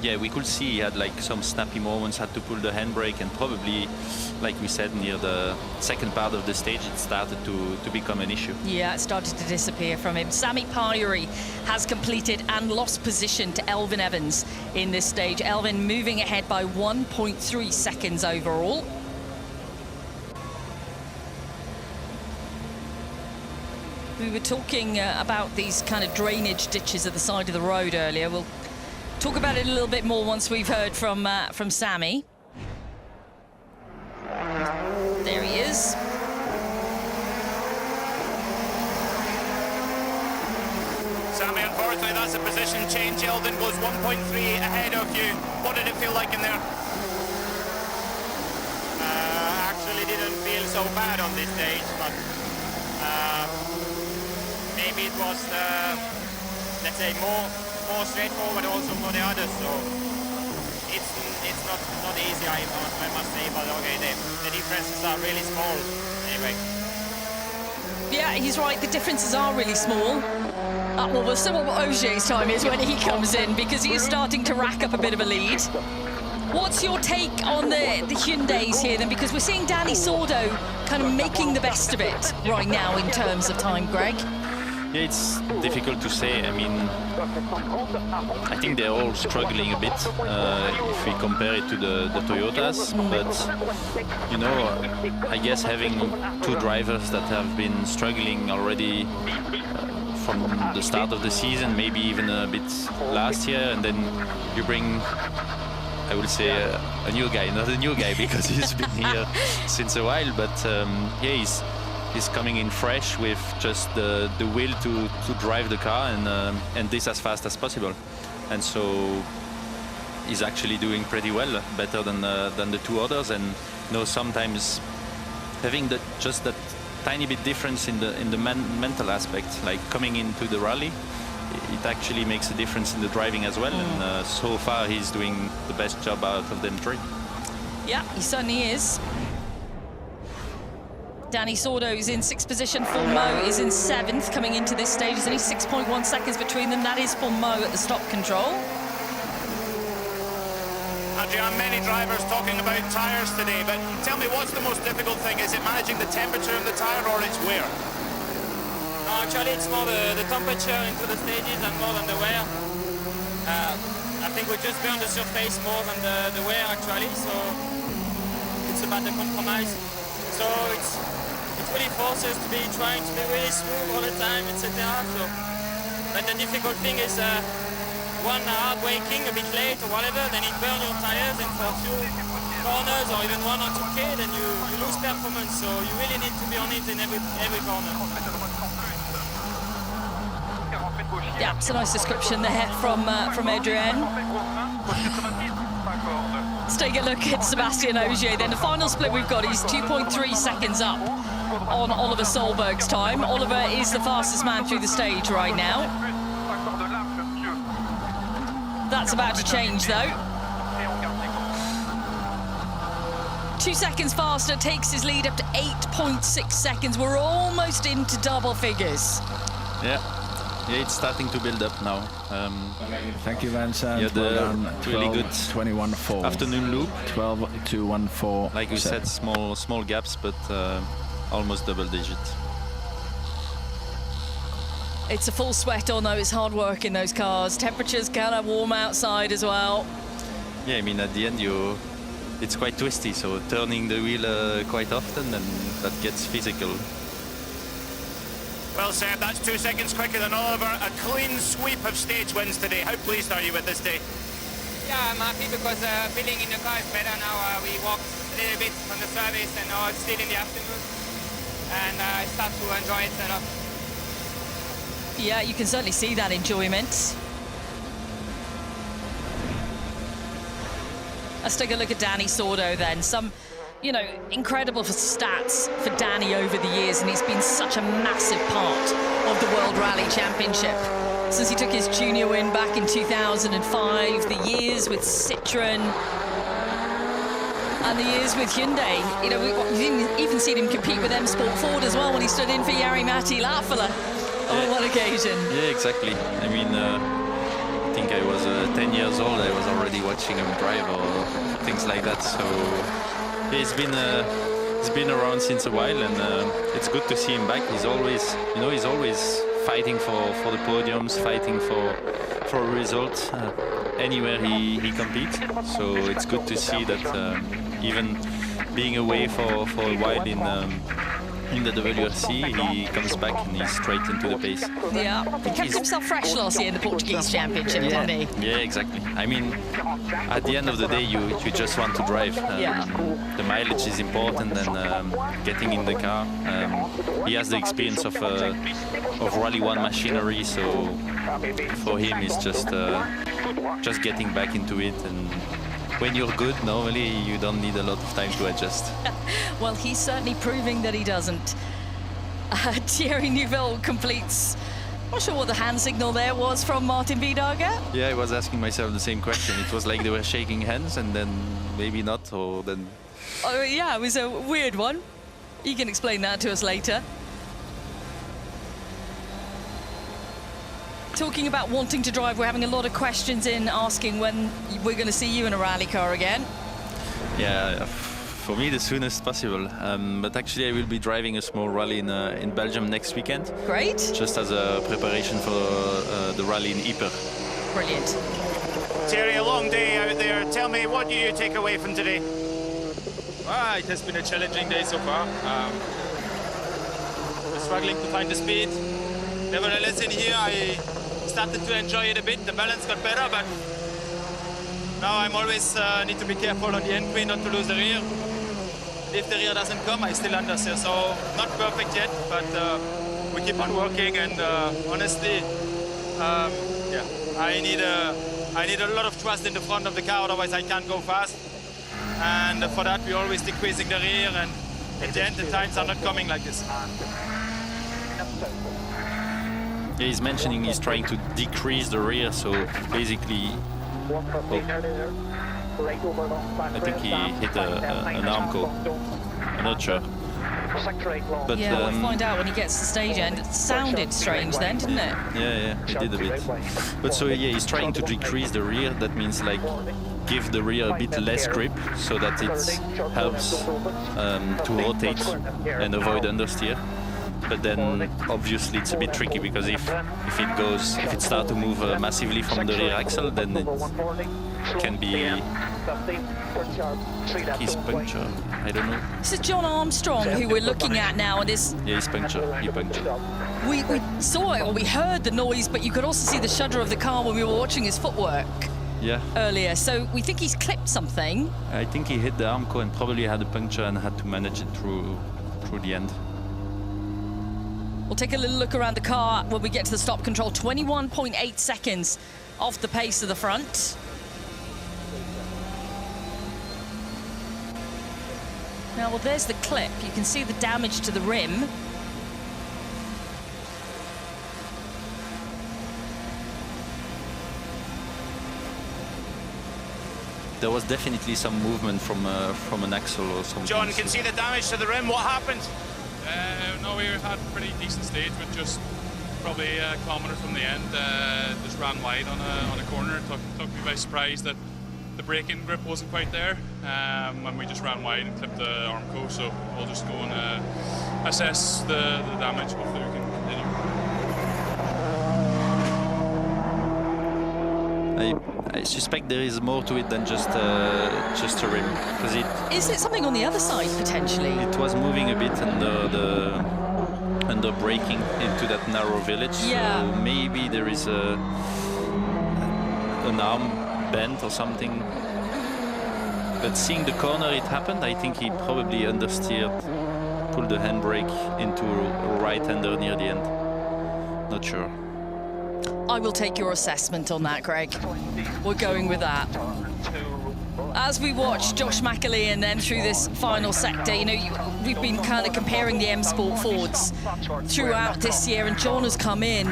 yeah, we could see he had like some snappy moments, had to pull the handbrake, and probably, like we said, near the second part of the stage, it started to become an issue. Yeah, it started to disappear from him. Sami Pyri has completed and lost position to Elfyn Evans in this stage. Elfyn moving ahead by 1.3 seconds overall. We were talking about these kind of drainage ditches at the side of the road earlier. We'll talk about it a little bit more once we've heard from Sami. There he is. Sami, unfortunately, that's a position change. Elfyn was 1.3 ahead of you. What did it feel like in there? Actually didn't feel so bad on this stage, but maybe it was, let's say, more straightforward also for the others. So it's not easy, I must say, but okay, the differences are really small anyway. Yeah, he's right, the differences are really small. Well, we'll see what Ogier's time is when he comes in, because he is starting to rack up a bit of a lead. What's your take on the Hyundais here then? Because we're seeing Dani Sordo kind of making the best of it right now in terms of time, Greg. Yeah, it's difficult to say. I mean, I think they're all struggling a bit if we compare it to the Toyotas. But, you know, I guess having two drivers that have been struggling already from the start of the season, maybe even a bit last year, and then you bring, I will say, a new guy, not a new guy because he's been here since a while, but yeah, he's coming in fresh with just the will to drive the car and this as fast as possible, and so he's actually doing pretty well, better than the two others. And you know, sometimes having just that tiny bit difference in the mental aspect, like coming into the rally, it actually makes a difference in the driving as well. And so far he's doing the best job out of them three. Yeah, he certainly is. Dani Sordo is in 6th position. Phil Mo is in 7th coming into this stage. There's only 6.1 seconds between them. That is Phil Mo at the stop control. Adrian, many drivers talking about tyres today, but tell me, what's the most difficult thing? Is it managing the temperature of the tyre, or its wear? No, actually it's more the temperature into the stages and more than the wear. I think we just burn the surface more than the wear actually, so it's about the compromise. So it's really forces to be trying to be really smooth all the time, etc. So, but the difficult thing is one hard braking a bit late or whatever, then it burns your tires, and for a few corners or even 1 or 2K, then you lose performance. So you really need to be on it in every corner. Yeah, it's a nice description there from Adrian. Let's take a look at Sébastien Ogier then. The final split we've got is 2.3 seconds up on Oliver Solberg's time. Oliver is the fastest man through the stage right now. That's about to change though. 2 seconds faster, takes his lead up to 8.6 seconds. We're almost into double figures. Yeah, it's starting to build up now. Thank you, Vincent. Yeah, well really good 21.4 afternoon loop. 12.214. Like we said, small gaps, but almost double digit. It's a full sweat, although it's hard work in those cars. Temperatures kind of warm outside as well. Yeah, I mean, at the end, it's quite twisty, so turning the wheel quite often, and that gets physical. Well, Seb, that's 2 seconds quicker than Oliver. A clean sweep of stage wins today. How pleased are you with this day? Yeah, I'm happy because feeling in the car is better now. We walked a little bit on the service, and now it's still in the afternoon, and I start to enjoy it a lot. Yeah, you can certainly see that enjoyment. Let's take a look at Dani Sordo then. Some, you know, incredible stats for Dani over the years, and he's been such a massive part of the World Rally Championship. Since he took his junior win back in 2005, the years with Citroën, and the years with Hyundai. You know, we've even seen him compete with M Sport Ford as well when he stood in for Jari-Matti Latvala on one occasion. Yeah, exactly. I mean, I think I was 10 years old. I was already watching him drive or things like that. So yeah, he's been around since a while, and it's good to see him back. He's always, he's always fighting for the podiums, fighting for a result anywhere he competes. So it's good to see that even being away for a while in the WRC, he comes back and he's straight into the pace. Yeah, he kept himself fresh last year in the Portuguese Championship, didn't he? Yeah, exactly. I mean, at the end of the day, you just want to drive. The mileage is important, and getting in the car. He has the experience of Rally1 machinery, so for him, it's just getting back into it. And when you're good, normally you don't need a lot of time to adjust. Well, he's certainly proving that he doesn't. Thierry Neuville completes. I'm not sure what the hand signal there was from Martin Vidager. Yeah, I was asking myself the same question. It was like they were shaking hands, and then maybe not, or then... Oh, yeah, it was a weird one. You can explain that to us later. Talking about wanting to drive, we're having a lot of questions in asking when we're going to see you in a rally car again. Yeah, for me, the soonest possible. But actually, I will be driving a small rally in Belgium next weekend. Great. Just as a preparation for the rally in Ypres. Brilliant. Thierry, a long day out there. Tell me, what do you take away from today? It has been a challenging day so far. We're struggling to find the speed. Nevertheless, in here, I started to enjoy it a bit. The balance got better, but now I'm always need to be careful on the entry, not to lose the rear. If the rear doesn't come, I still understeer. So not perfect yet, but we keep on working. And honestly, yeah, I need a lot of trust in the front of the car, otherwise I can't go fast. And for that, we're always decreasing the rear, and at the end, the times are not coming like this. Yeah, he's mentioning he's trying to decrease the rear, so basically, I think he hit an arm co. I'm not sure. But, yeah, we'll find out when he gets to the stage end. It sounded strange then, didn't it? Yeah, it did a bit. But so yeah, he's trying to decrease the rear. That means like give the rear a bit less grip so that it helps to rotate and avoid understeer. But then obviously it's a bit tricky, because if it starts to move massively from the rear axle, then it can be he's punctured. I don't know. This is John Armstrong who we're looking at now, and this. Yeah, he's punctured. He punctured. We saw it, or we heard the noise, but you could also see the shudder of the car when we were watching his footwork. Yeah. Earlier, so we think he's clipped something. I think he hit the arm co and probably had a puncture and had to manage it through the end. We'll take a little look around the car when we get to the stop control. 21.8 seconds off the pace of the front. Now, well, there's the clip. You can see the damage to the rim. There was definitely some movement from an axle or something. John, you can see the damage to the rim. What happened? No, we had a pretty decent stage, with just probably a kilometre from the end. Just ran wide on a corner. It took me by surprise that the braking grip wasn't quite there, and we just ran wide and clipped the arm co. So we'll just go and assess the damage. Hopefully we can continue. I suspect there is more to it than just a rim, because Is it something on the other side potentially? It was moving a bit under braking into that narrow village. Yeah. So maybe there is an arm bent or something. But seeing the corner it happened, I think he probably understeered, pulled the handbrake into right-hander near the end. Not sure. I will take your assessment on that, Greg. We're going with that. As we watch Josh McAlee and then through this final sector, you know, we've been kind of comparing the M Sport Fords throughout this year, and John has come in.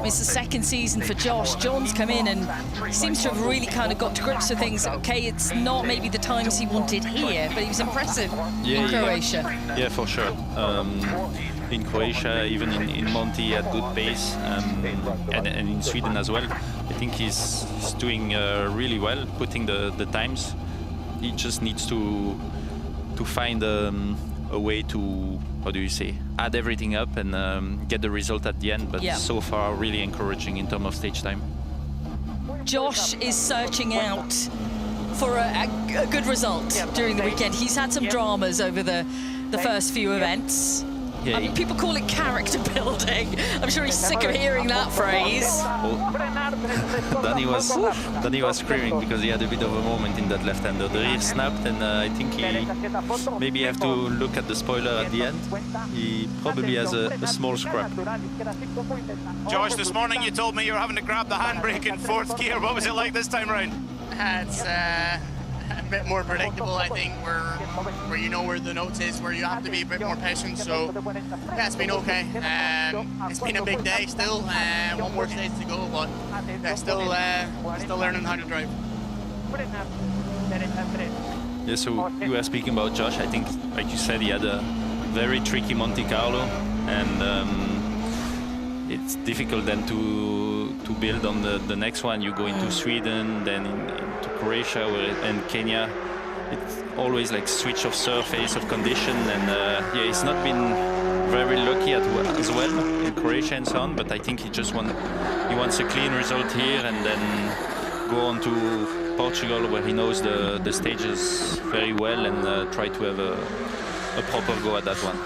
It's the second season for Josh. John's come in and seems to have really kind of got to grips with things. Okay, it's not maybe the times he wanted here, but he was impressive in Croatia. Yeah, for sure. in Croatia, even in Monty at good pace, and in Sweden as well. I think he's doing really well, putting the times. He just needs to find a way to, how do you say, add everything up and get the result at the end. But so far, really encouraging in terms of stage time. Josh is searching out for a good result during the weekend. He's had some dramas over the first few events. Yeah, I mean, people call it character building. I'm sure he's sick of hearing that phrase. Danny was screaming because he had a bit of a moment in that left-hander. The rear snapped, and I think he maybe have to look at the spoiler at the end. He probably has a small scrap. Josh, this morning you told me you were having to grab the handbrake in 4th gear. What was it like this time around? It's a bit more predictable, I think, where you know where the notes is, where you have to be a bit more patient. So yeah, it's been okay. It's been a big day still. One more stage to go, but yeah, still learning how to drive. Yeah, so you were speaking about Josh. I think, like you said, he had a very tricky Monte Carlo, and it's difficult then to build on the next one. You go into Sweden, then into Croatia and Kenya. It's always like switch of surface, of condition, and yeah, he's not been very lucky as well in Croatia and so on. But I think he wants a clean result here and then go on to Portugal, where he knows the stages very well, and try to have a proper go at that one.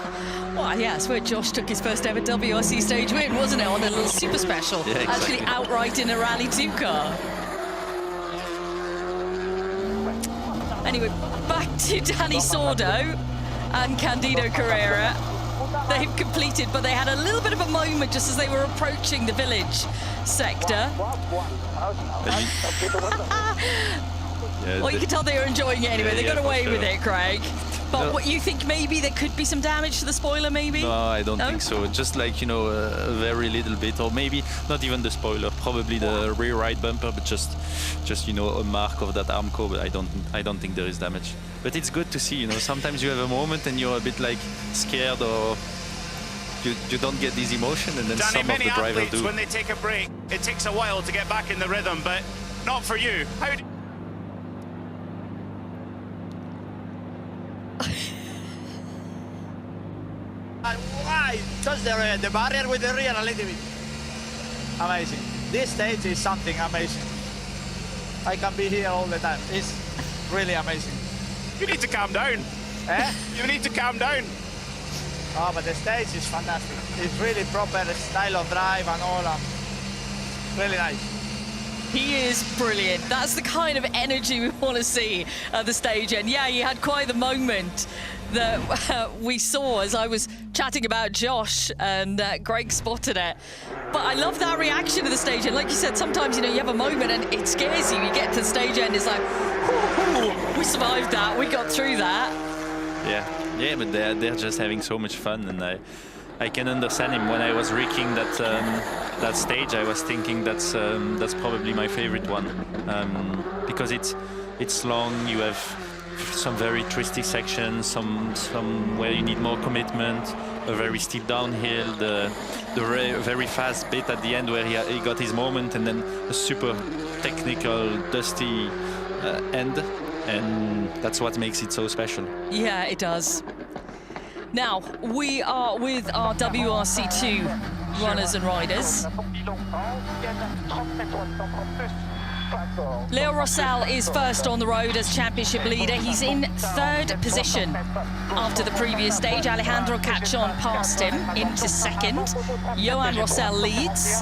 Well, yeah, it's where Josh took his first ever WRC stage win, wasn't it? On a little super special. Yeah, exactly. Actually outright in a Rally 2 car. Anyway, back to Danny Sordo and Candido Carrera. They've completed, but they had a little bit of a moment just as they were approaching the village sector. Well, you can tell they were enjoying it anyway. They got away with it, Craig. But what you think, maybe there could be some damage to the spoiler, maybe? No, I don't think so. Just like, you know, a very little bit, or maybe not even the spoiler, probably the rear right bumper, but just you know, a mark of that Armco. But I don't think there is damage. But it's good to see, you know, sometimes you have a moment and you're a bit like scared, or you don't get this emotion, and then Danny, some of the drivers do. When they take a break, it takes a while to get back in the rhythm, but not for you. How do Why? Just the barrier with the rear a little bit. Amazing. This stage is something amazing. I can be here all the time. It's really amazing. You need to calm down. Eh? You need to calm down. Oh, but the stage is fantastic. It's really proper style of drive and all. Really nice. He is brilliant. That's the kind of energy we want to see at the stage end. Yeah, he had quite the moment that we saw as I was chatting about Josh, and Greg spotted it. But I love that reaction to the stage end. Like you said, sometimes, you know, you have a moment and it scares you. You get to the stage end, it's like, we survived that, we got through that. Yeah, but they're just having so much fun, and I can understand him. When I was rigging that stage, I was thinking that's probably my favorite one, because it's long. You have some very twisty sections, some where you need more commitment, a very steep downhill, the very fast bit at the end where he got his moment, and then a super technical, dusty end, and that's what makes it so special. Yeah, it does. Now, we are with our WRC2 runners and riders. Leo Rossell is first on the road as championship leader. He's in 3rd position after the previous stage. Alejandro Cachon passed him into 2nd. Johan Rossell leads.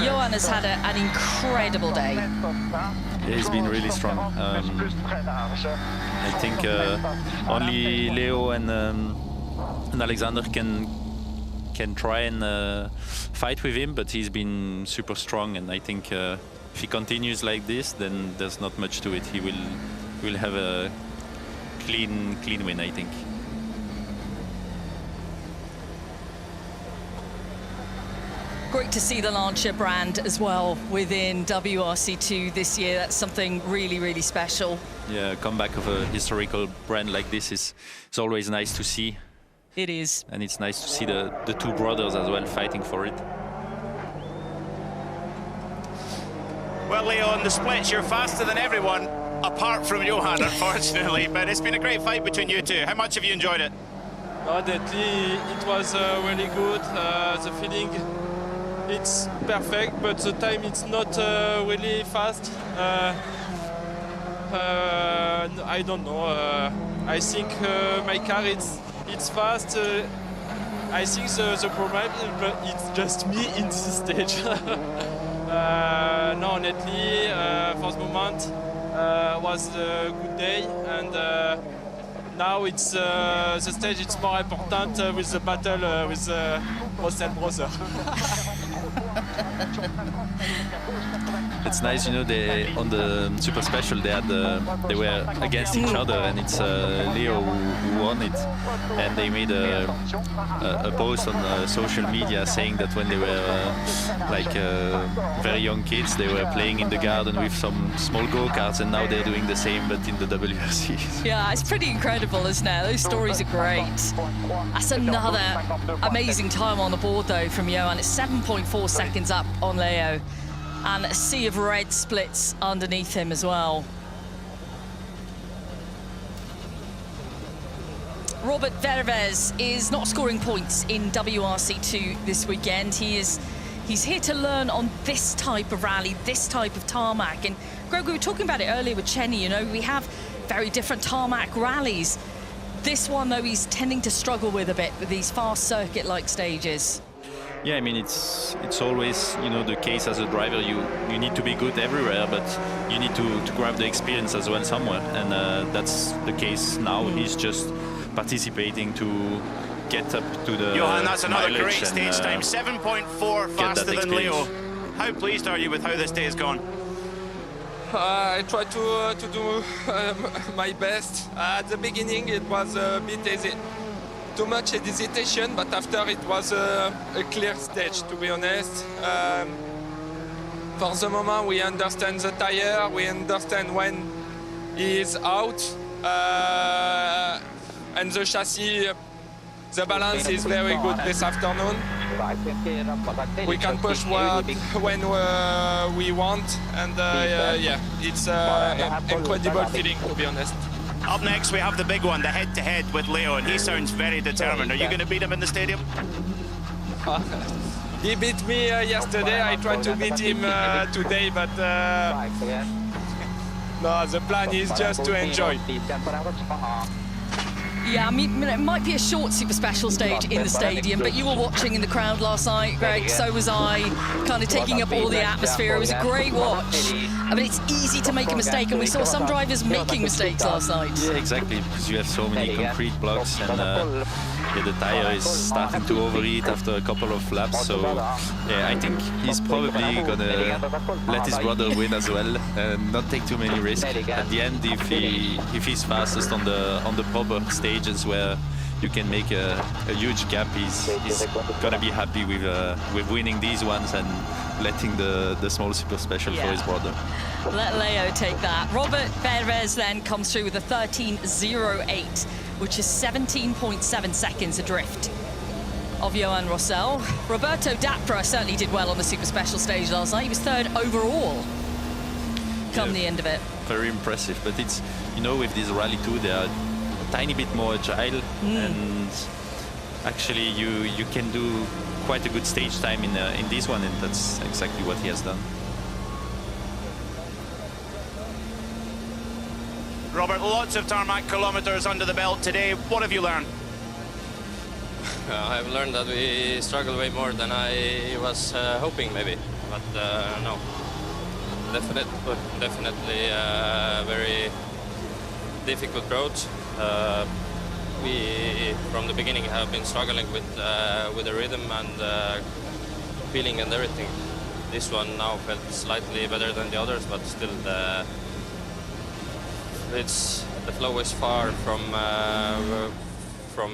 Johan has had an incredible day. Yeah, he's been really strong. I think only Leo and Alexander can try and fight with him, but he's been super strong, and I think if he continues like this, then there's not much to it. He will have a clean win, I think. Great to see the Lancia brand as well within WRC2 this year. That's something really, really special. Yeah, a comeback of a historical brand like this is always nice to see. It is. And it's nice to see the two brothers as well fighting for it. Well, Leo, on the splits, you're faster than everyone, apart from Johan, unfortunately. But it's been a great fight between you two. How much have you enjoyed it? Definitely, it was really good. The feeling, it's perfect, but the time it's not really fast. I don't know. I think my car it's fast. I think the problem it's just me in this stage. No, honestly, for the moment was a good day, and now it's the stage. It's more important with the battle with Russell brother. It's nice, you know, on the Super Special they were against each other, and it's Leo who won it. And they made a post on social media saying that when they were very young kids, they were playing in the garden with some small go-karts, and now they're doing the same, but in the WRC. Yeah, it's pretty incredible, isn't it? Those stories are great. That's another amazing time on the board, though, from Johan. It's 7.4 seconds up on Leo, and a sea of red splits underneath him as well. Robert Vervez is not scoring points in WRC2 this weekend. He's here to learn on this type of rally, this type of tarmac. And Greg, we were talking about it earlier with Chenny, you know, we have very different tarmac rallies. This one, though, he's tending to struggle with a bit with these fast circuit-like stages. Yeah, I mean, it's always, you know, the case as a driver. You need to be good everywhere, but you need to grab the experience as well somewhere. And that's the case now. He's just participating to get up to the Johan, that's another great and, stage time. 7.4 faster than Leo. How pleased are you with how this day has gone? I try to do my best. At the beginning, it was a bit too much hesitation, but after it was a clear stage, to be honest. For the moment, we understand the tire, we understand when he is out, and the chassis, the balance is very good this afternoon. We can push when we want, and yeah, it's an incredible feeling, to be honest. Up next, we have the big one, the head-to-head with Leo, and he sounds very determined. Are you going to beat him in the stadium? He beat me yesterday. I tried to beat him today, but no, the plan is just to enjoy. Yeah, I mean, it might be a short Super Special stage in the stadium, but you were watching in the crowd last night, Greg, so was I, kind of taking up all the atmosphere. It was a great watch. I mean, it's easy to make a mistake, and we saw some drivers making mistakes last night. Yeah, exactly, because you have so many concrete blocks, and yeah, the tire is starting to overheat after a couple of laps, so yeah, I think he's probably gonna let his brother win as well, and not take too many risks. At the end, if he's fastest on the proper stages where you can make a huge gap, he's gonna be happy with winning these ones and letting the small Super Special for his brother. Let Leo take that. Robert Perez then comes through with a 13.08, which is 17.7 seconds adrift of Johan Rossell. Roberto Dapra certainly did well on the Super Special stage last night. He was third overall come the end of it. Very impressive, but it's, you know, with this Rally 2, they are a tiny bit more agile, and actually you can do quite a good stage time in this one, and that's exactly what he has done. Robert, lots of tarmac kilometers under the belt today. What have you learned? I've learned that we struggle way more than I was hoping, maybe. But no, definitely very difficult road. We, from the beginning, have been struggling with the rhythm and feeling and everything. This one now felt slightly better than the others, but still the flow is far from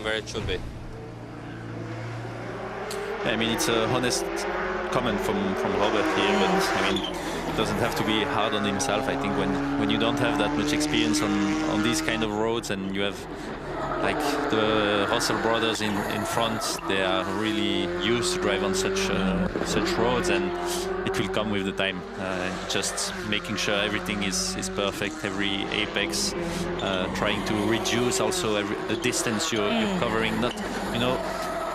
where it should be. I mean, it's a honest comment from Robert here, but I mean, it doesn't have to be hard on himself. I think when you don't have that much experience on these kind of roads, and you have like the Russell brothers in front, they are really used to drive on such roads, and it will come with the time. Just making sure everything is perfect, every apex, trying to reduce also the distance you're covering. Not, you know,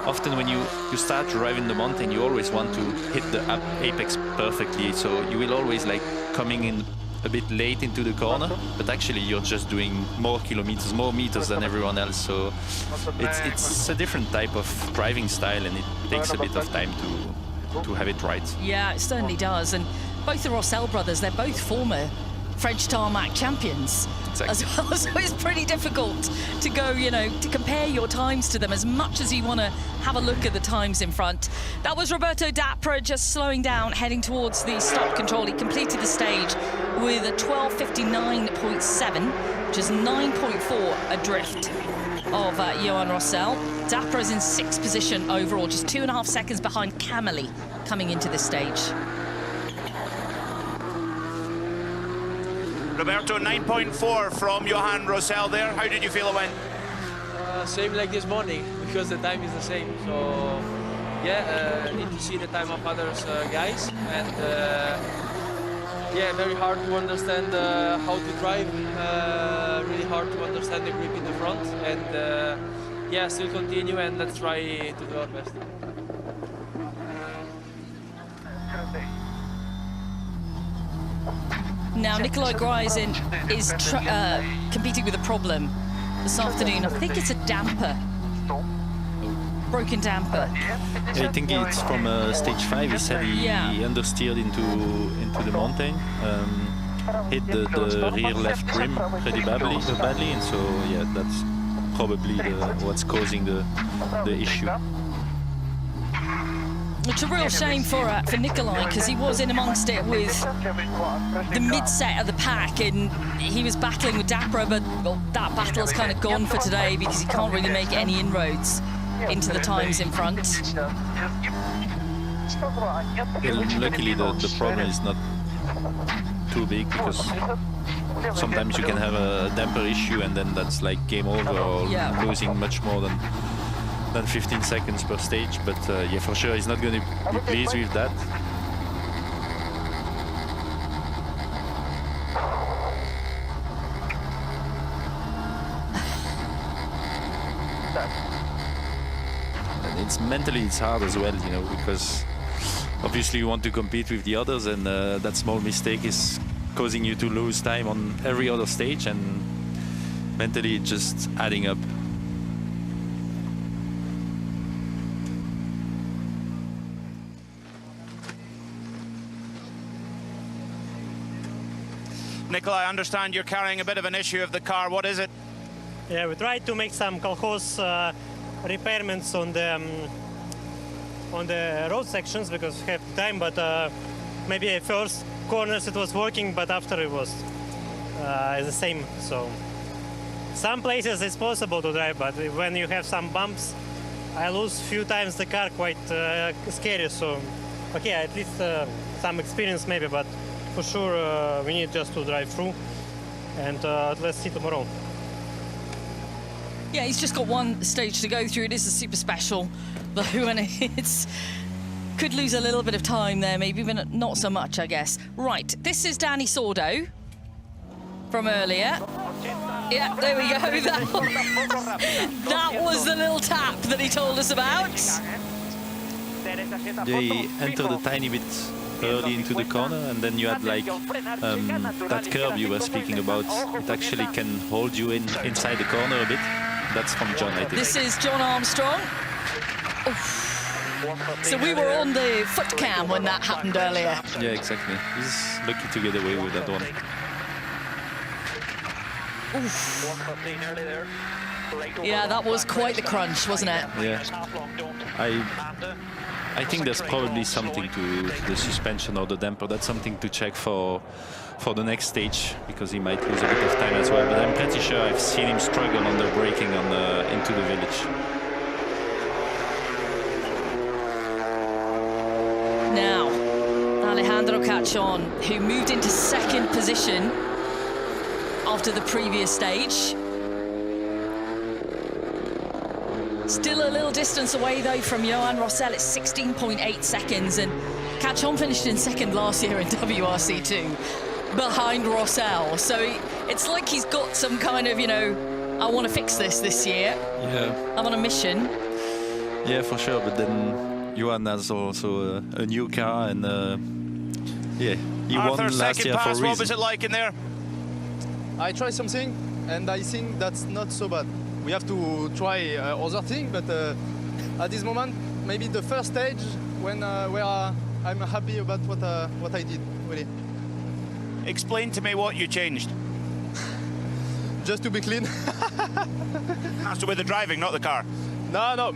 often when you start driving the mountain, you always want to hit the apex perfectly, so you will always like coming in a bit late into the corner, but actually you're just doing more kilometers, more meters than everyone else. So it's a different type of driving style, and it takes a bit of time to have it right. Yeah, it certainly does. And both the Rossell brothers, they're both former French tarmac champions as well, so it's pretty difficult to go, you know, to compare your times to them as much as you want to have a look at the times in front. That was Roberto Dapra just slowing down, heading towards the stop control. He completed the stage with a 12:59.7, which is 9.4 adrift of Johan Rossell. Dapra is in 6th position overall, just 2.5 seconds behind Cameli coming into this stage. Roberto, 9.4 from Johan Rossell there. How did you feel it went? Same like this morning, because the time is the same. So, yeah, need to see the time of others guys. And, yeah, very hard to understand how to drive. Really hard to understand the grip in the front. And, yeah, still continue, and let's try to do our best. Now, Nikolai Gryzin is competing with a problem this afternoon. I think it's a damper. Broken damper. I think it's from stage 5. He said he understeered into the mountain, hit the rear left rim pretty badly, and so yeah, that's probably what's causing the issue. It's a real shame for Nikolai, because he was in amongst it with the mid-set of the pack, and he was battling with Dapra, but well, that battle is kind of gone for today because he can't really make any inroads into the times in front. Well, luckily the problem is not too big, because sometimes you can have a damper issue and then that's like game over, or losing much more than 15 seconds per stage, but yeah, for sure he's not going to be pleased with that. And it's mentally it's hard as well, you know, because obviously you want to compete with the others, and that small mistake is causing you to lose time on every other stage, and mentally it's just adding up. Nikolai, I understand you're carrying a bit of an issue of the car. What is it? Yeah, we tried to make some kolkhoz repairments on the road sections because we have time, but maybe at first corners it was working, but after it was the same. So some places it's possible to drive, but when you have some bumps, I lose a few times the car, quite scary. So okay, at least some experience maybe, but for sure we need just to drive through, and let's see tomorrow. Yeah, he's just got one stage to go through. It is a super special, though, and it's could lose a little bit of time there, maybe, but not so much, I guess. Right, this is Danny Sordo from earlier. Yeah, there we go. That was the little tap that he told us about. They entered a tiny bit early into the corner, and then you had like that curve you were speaking about. It actually can hold you inside the corner a bit. That's from John, I think. This is John Armstrong. Oof. So we were on the foot cam when that happened earlier. Yeah, exactly. He's lucky to get away with that one. Oof. Yeah, that was quite the crunch, wasn't it? Yeah. I think there's probably something to the suspension or the damper. That's something to check for the next stage, because he might lose a bit of time as well. But I'm pretty sure I've seen him struggle on the braking into the village. Now, Alejandro Cachon, who moved into second position after the previous stage. Still a little distance away, though, from Johan Rossell. It's 16.8 seconds, and Cachon finished in second last year in WRC2, behind Rossell. So it's like he's got some kind of, you know, I want to fix this year. Yeah. I'm on a mission. Yeah, for sure. But then Johan has also a new car, and yeah, he Arthur, won last second year for a pass, reason. what was it like in there? I tried something, and I think that's not so bad. We have to try other things, but at this moment, maybe the first stage when where I'm happy about what I did, really. Explain to me what you changed. Just to be clean. So with the driving, not the car? No,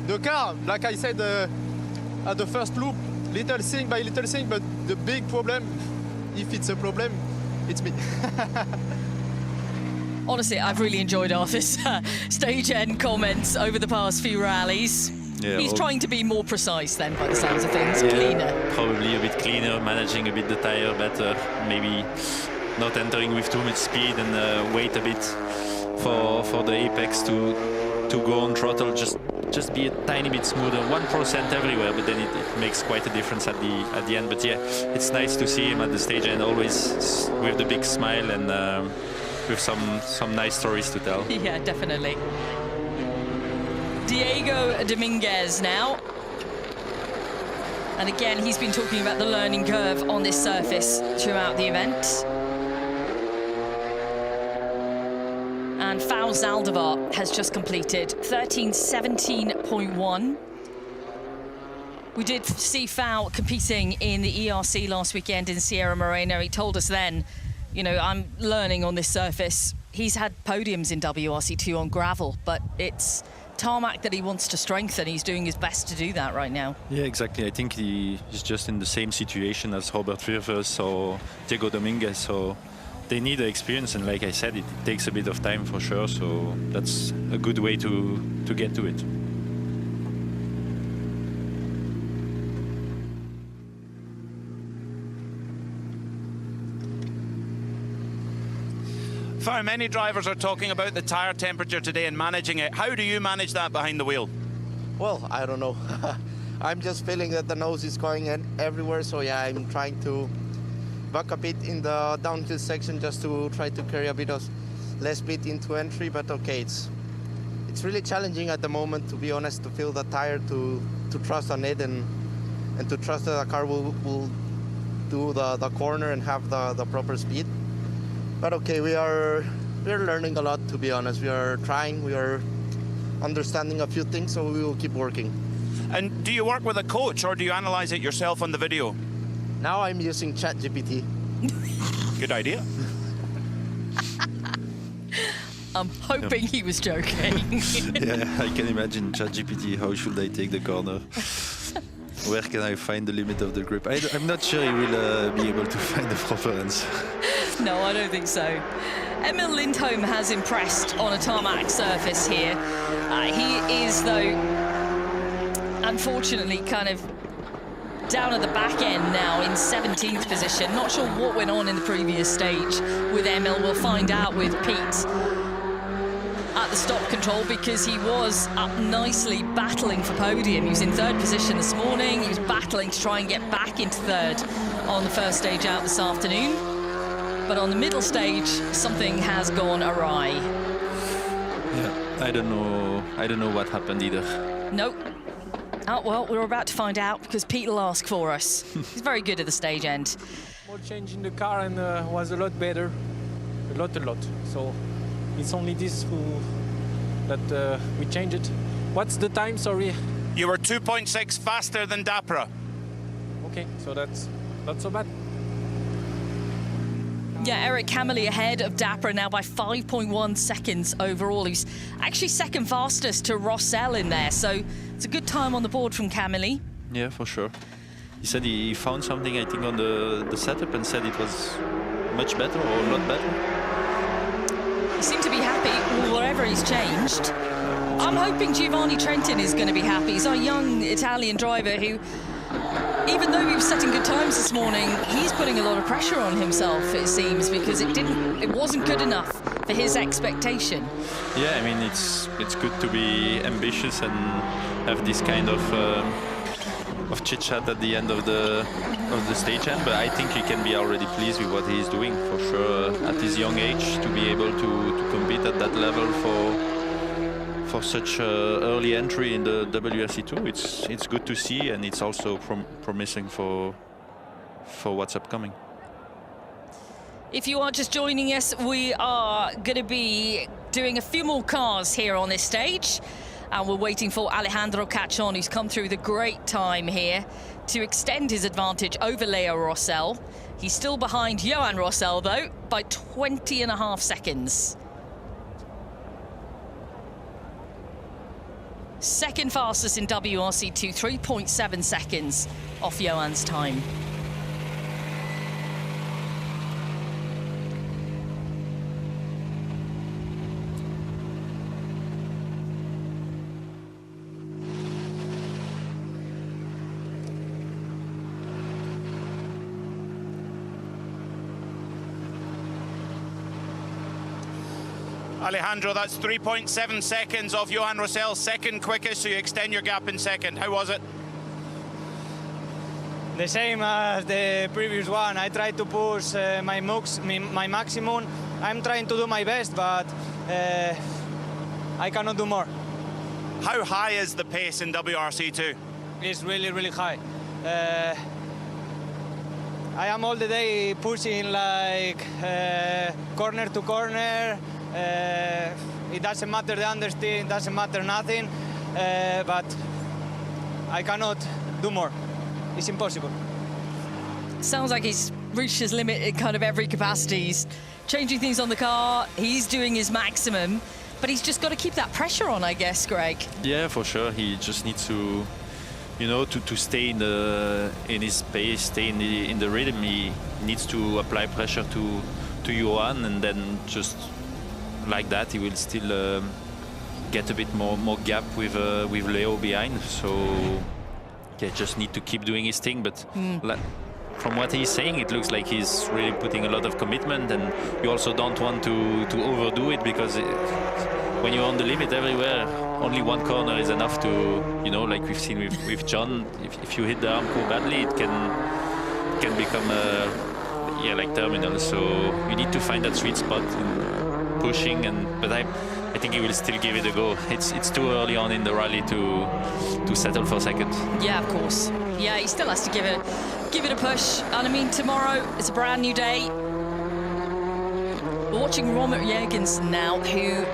the car, like I said at the first loop, little thing by little thing, but the big problem, if it's a problem, it's me. Honestly, I've really enjoyed Arthur's stage end comments over the past few rallies. Yeah, He's trying to be more precise then, by the sounds of things, Yeah, cleaner. Probably a bit cleaner, managing a bit the tire better, maybe not entering with too much speed, and wait a bit for the apex to go on throttle. Just be a tiny bit smoother, 1% everywhere, but then it makes quite a difference at the end. But yeah, it's nice to see him at the stage and always with the big smile and with some nice stories to tell. Yeah, definitely. Diego Dominguez now. And again, he's been talking about the learning curve on this surface throughout the event. And Fau Zaldivar has just completed 13:17.1. We did see Fau competing in the ERC last weekend in Sierra Moreno. He told us then, you know, I'm learning on this surface. He's had podiums in WRC2 on gravel, but it's tarmac that he wants to strengthen. He's doing his best to do that right now. Yeah, exactly. I think he's just in the same situation as Robert Wirfers or Diego Dominguez, so they need the experience, and like I said, it takes a bit of time for sure, so that's a good way to get to it. Far many drivers are talking about the tire temperature today and managing it. How do you manage that behind the wheel? Well, I don't know. I'm just feeling that the nose is going in everywhere, so yeah, I'm trying to back a bit in the downhill section just to try to carry a bit of less speed into entry, but okay, it's really challenging at the moment, to be honest, to feel the tire, to trust on it and to trust that the car will do the corner and have the proper speed. But okay, we're learning a lot, to be honest. We are trying, we are understanding a few things, so we will keep working. And do you work with a coach, or do you analyze it yourself on the video? Now I'm using ChatGPT. Good idea. I'm hoping he was joking. Yeah, I can imagine ChatGPT, how should I take the corner? Where can I find the limit of the grip? I'm not sure he will be able to find the proper answer. No, I don't think so. Emil Lindholm has impressed on a tarmac surface here. He is, though, unfortunately, kind of down at the back end now in 17th position. Not sure what went on in the previous stage with Emil. We'll find out with Pete at the stop control, because he was up nicely battling for podium. He was in third position this morning. He was battling to try and get back into third on the first stage out this afternoon. But on the middle stage, something has gone awry. Yeah, I don't know what happened either. Nope. Oh, well, we're about to find out, because Pete will ask for us. He's very good at the stage end. More change in the car, and was a lot better. A lot. So it's only this that we changed it. What's the time, sorry? You were 2.6 faster than Dapra. Okay, so that's not so bad. Yeah, Eric Camely ahead of Dapra now by 5.1 seconds overall. He's actually second fastest to Rossell in there, so it's a good time on the board from Camely. Yeah, for sure. He said he found something, I think, on the setup, and said it was much better or a lot better. He seemed to be happy wherever he's changed. I'm hoping Giovanni Trentin is going to be happy. He's our young Italian driver who, even though he was setting good times this morning, he's putting a lot of pressure on himself, it seems, because it wasn't good enough for his expectation. Yeah, I mean, it's good to be ambitious and have this kind of chit chat at the end of the stagehand. But I think he can be already pleased with what he's doing for sure at his young age, to be able to compete at that level for such early entry in the WRC2. It's good to see, and it's also promising for what's upcoming. If you are just joining us, we are going to be doing a few more cars here on this stage, and we're waiting for Alejandro Cachon, who's come through with a great time here to extend his advantage over Leo Rossell. He's still behind Johan Rossell, though, by 20.5 seconds. Second fastest in WRC2, 3.7 seconds off Johan's time. Alejandro, that's 3.7 seconds off Johan Rossell's second quickest, so you extend your gap in second. How was it? The same as the previous one. I tried to push my maximum. I'm trying to do my best, but I cannot do more. How high is the pace in WRC2? It's really, really high. I am all the day pushing like corner to corner. It doesn't matter the understeer, it doesn't matter nothing, but I cannot do more. It's impossible. Sounds like he's reached his limit in kind of every capacity. He's changing things on the car, he's doing his maximum, but he's just got to keep that pressure on, I guess, Greg. Yeah, for sure. He just needs to, you know, to stay in his pace, stay in the rhythm. He needs to apply pressure to Johan, and then just like that, he will still get a bit more gap with Leo behind. So yeah, just need to keep doing his thing. But from what he's saying, it looks like he's really putting a lot of commitment, and you also don't want to overdo it, because when you're on the limit everywhere, only one corner is enough to, you know, like we've seen with John. If you hit the armco badly, it can become yeah, like terminal. So you need to find that sweet spot in pushing, but I think he will still give it a go. It's too early on in the rally to settle for second. Yeah, of course. Yeah, he still has to give it a push. And I mean, tomorrow it's a brand new day. We're watching Robert Jorgensen now, who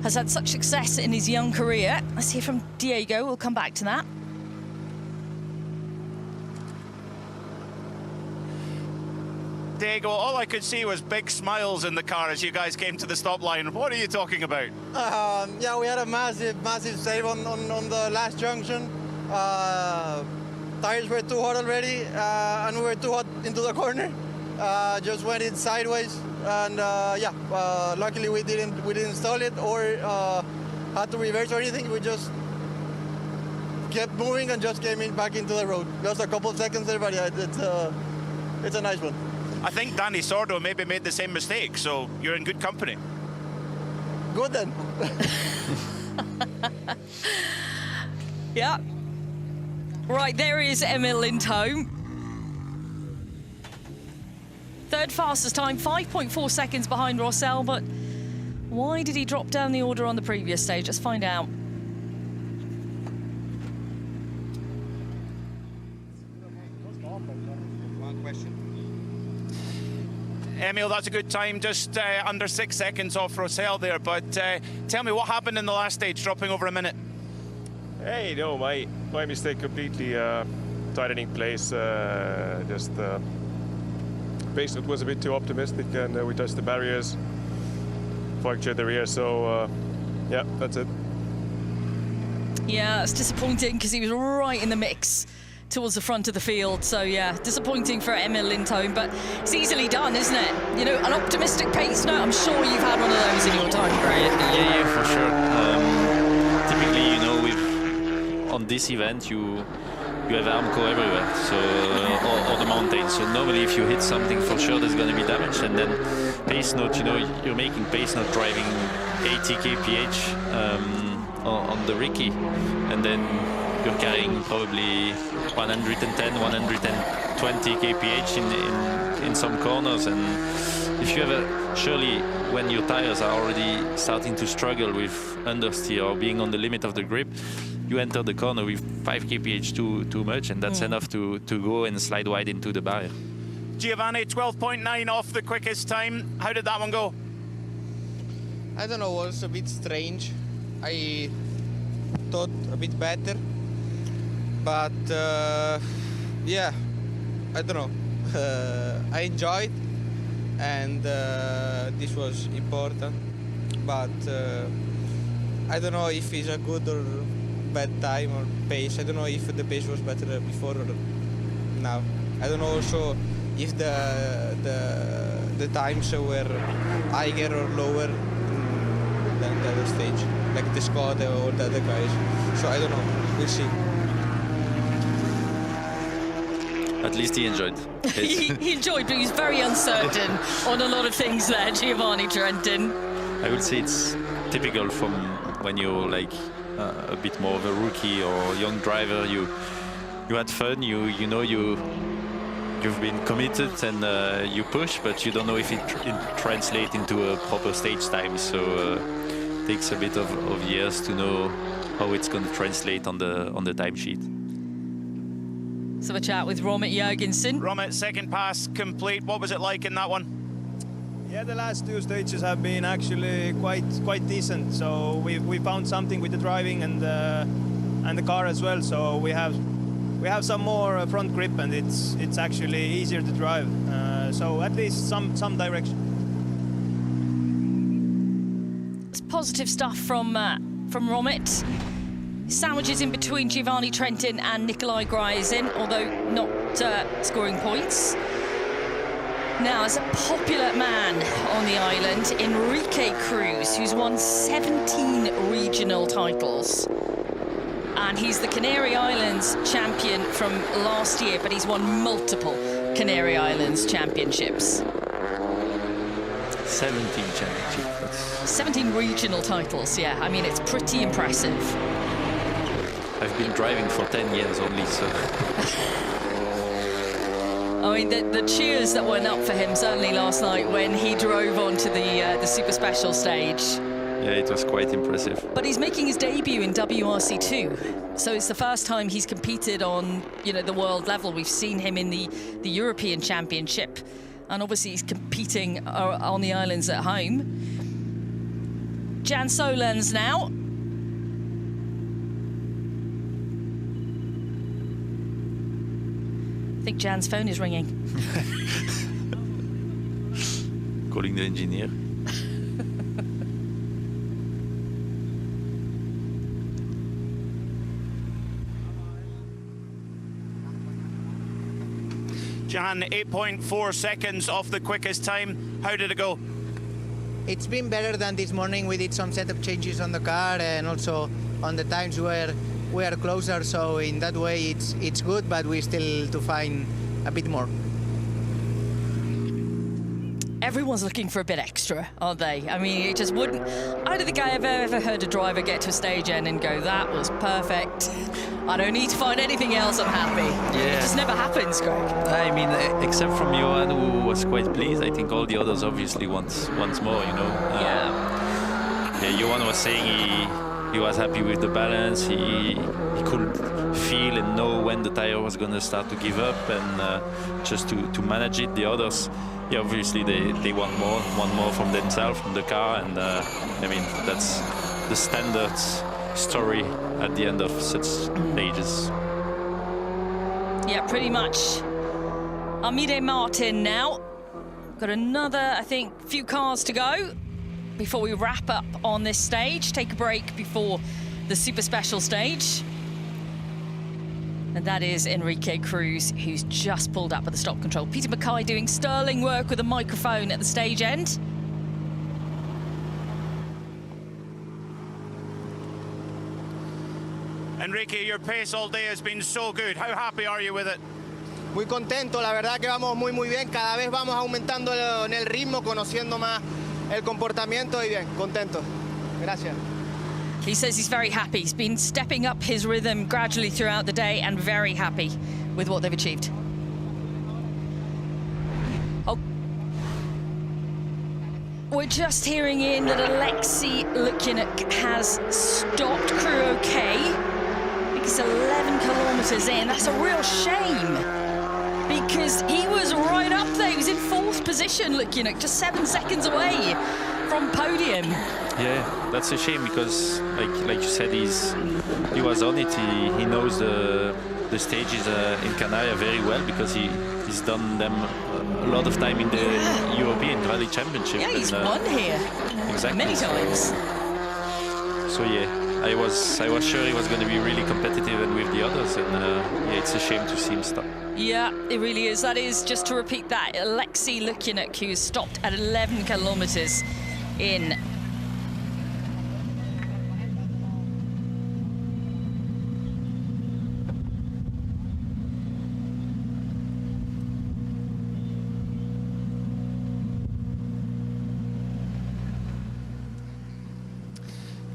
has had such success in his young career. Let's hear from Diego. We'll come back to that. Diego, all I could see was big smiles in the car as you guys came to the stop line. What are you talking about? Yeah, we had a massive save on the last junction. Tires were too hot already, and we were too hot into the corner. Just went in sideways, and yeah, luckily we didn't stall it or had to reverse or anything. We just kept moving and just came back into the road. Just a couple of seconds there, but yeah, it's a nice one. I think Danny Sordo maybe made the same mistake, so you're in good company. Good then. Yeah. Right, there is Emil Lindholm. Third fastest time, 5.4 seconds behind Rossell, but why did he drop down the order on the previous stage? Let's find out. Emil, that's a good time, just under 6 seconds off Rossell there, but tell me what happened in the last stage, dropping over a minute? Hey, no, my mistake completely, tightening place, just pace was a bit too optimistic, and we touched the barriers, punctured the rear, so yeah, that's it. Yeah, it's disappointing because he was right in the mix towards the front of the field. So yeah, disappointing for Emil Lindholm, but it's easily done, isn't it? You know, an optimistic pace note. I'm sure you've had one of those in your time, Greg. Yeah, for sure. Typically, you know, on this event, you you have Armco everywhere, so or the mountains. So normally, if you hit something, for sure there's going to be damage. And then pace note, you know, you're making pace note driving 80 kph on the Ricky, and then you're carrying probably 110, 120 kph in some corners. And if you have surely when your tires are already starting to struggle with understeer or being on the limit of the grip, you enter the corner with 5 kph too much, and that's enough to go and slide wide into the barrier. Giovanni, 12.9 off the quickest time. How did that one go? I don't know, it was a bit strange. I thought a bit better, but yeah, I don't know. I enjoyed, and this was important, but I don't know if it's a good or bad time or pace. I don't know if the pace was better before or now. I don't know also if the times were higher or lower than the other stage, like the Scott or the other guys. So I don't know, we'll see. At least he enjoyed. he enjoyed, but he was very uncertain on a lot of things there, Giovanni Trentin. I would say it's typical from when you're like a bit more of a rookie or young driver. You had fun, you know you've been committed and you push, but you don't know if it translates into a proper stage time. So it takes a bit of years to know how it's going to translate on the timesheet. So a chat with Romit Jørgensen. Romit, second pass complete. What was it like in that one? Yeah, the last two stages have been actually quite decent. So we found something with the driving and the car as well. So we have some more front grip, and it's actually easier to drive. So at least some direction. It's positive stuff from Romit. Sandwiches in between Giovanni Trentin and Nikolai Gryazin, although not scoring points. Now, as a popular man on the island, Enrique Cruz, who's won 17 regional titles. And he's the Canary Islands champion from last year, but he's won multiple Canary Islands championships. 17 championships. 17 regional titles, yeah. I mean, it's pretty impressive. I've been driving for 10 years only, so... I mean, the cheers that went up for him certainly last night when he drove onto the super special stage. Yeah, it was quite impressive. But he's making his debut in WRC 2, so it's the first time he's competed on, you know, the world level. We've seen him in the European Championship, and obviously he's competing on the islands at home. Jan Solens now. I think Jan's phone is ringing. Calling the engineer. Jan, 8.4 seconds off the quickest time. How did it go? It's been better than this morning. We did some setup changes on the car, and also on the times where we are closer, so in that way it's good, but we still to find a bit more. Everyone's looking for a bit extra, aren't they? I mean, it just wouldn't... I don't think I have ever heard a driver get to a stage end and go, that was perfect. I don't need to find anything else, I'm happy. Yeah. It just never happens, Greg. I mean, except from Johan, who was quite pleased. I think all the others obviously want more, you know. Yeah, Johan was saying he was happy with the balance. He could feel and know when the tire was going to start to give up, and just to manage it. The others, yeah, obviously they want more from themselves, from the car, and I mean, that's the standard story at the end of such stages. Yeah, pretty much. Amide Martin now. Got another, I think, few cars to go before we wrap up on this stage. Take a break before the super special stage. And that is Enrique Cruz, who's just pulled up at the stop control. Peter Mackay doing sterling work with a microphone at the stage end. Enrique, your pace all day has been so good. How happy are you with it? Muy contento, la verdad que vamos muy bien. Cada vez vamos aumentando en el ritmo, conociendo más el comportamiento y bien, contento. Gracias. He says he's very happy. He's been stepping up his rhythm gradually throughout the day and very happy with what they've achieved. Oh. We're just hearing in that Alexei Lukianuk has stopped crew okay. I think it's 11 kilometers in. That's a real shame because he was right up there. He was in 4th position, Lukianuk, just 7 seconds away from podium. Yeah, that's a shame because, like you said, he was on it. He knows the stages in Canarias very well because he's done them a lot of time in the European Rally Championship. Yeah, he's won here. Exactly. Many times. So yeah, I was sure he was going to be really competitive and with the others, and yeah, it's a shame to see him stop. Yeah, it really is. That is, just to repeat that, Alexei Lukianuk, who stopped at 11 kilometers in.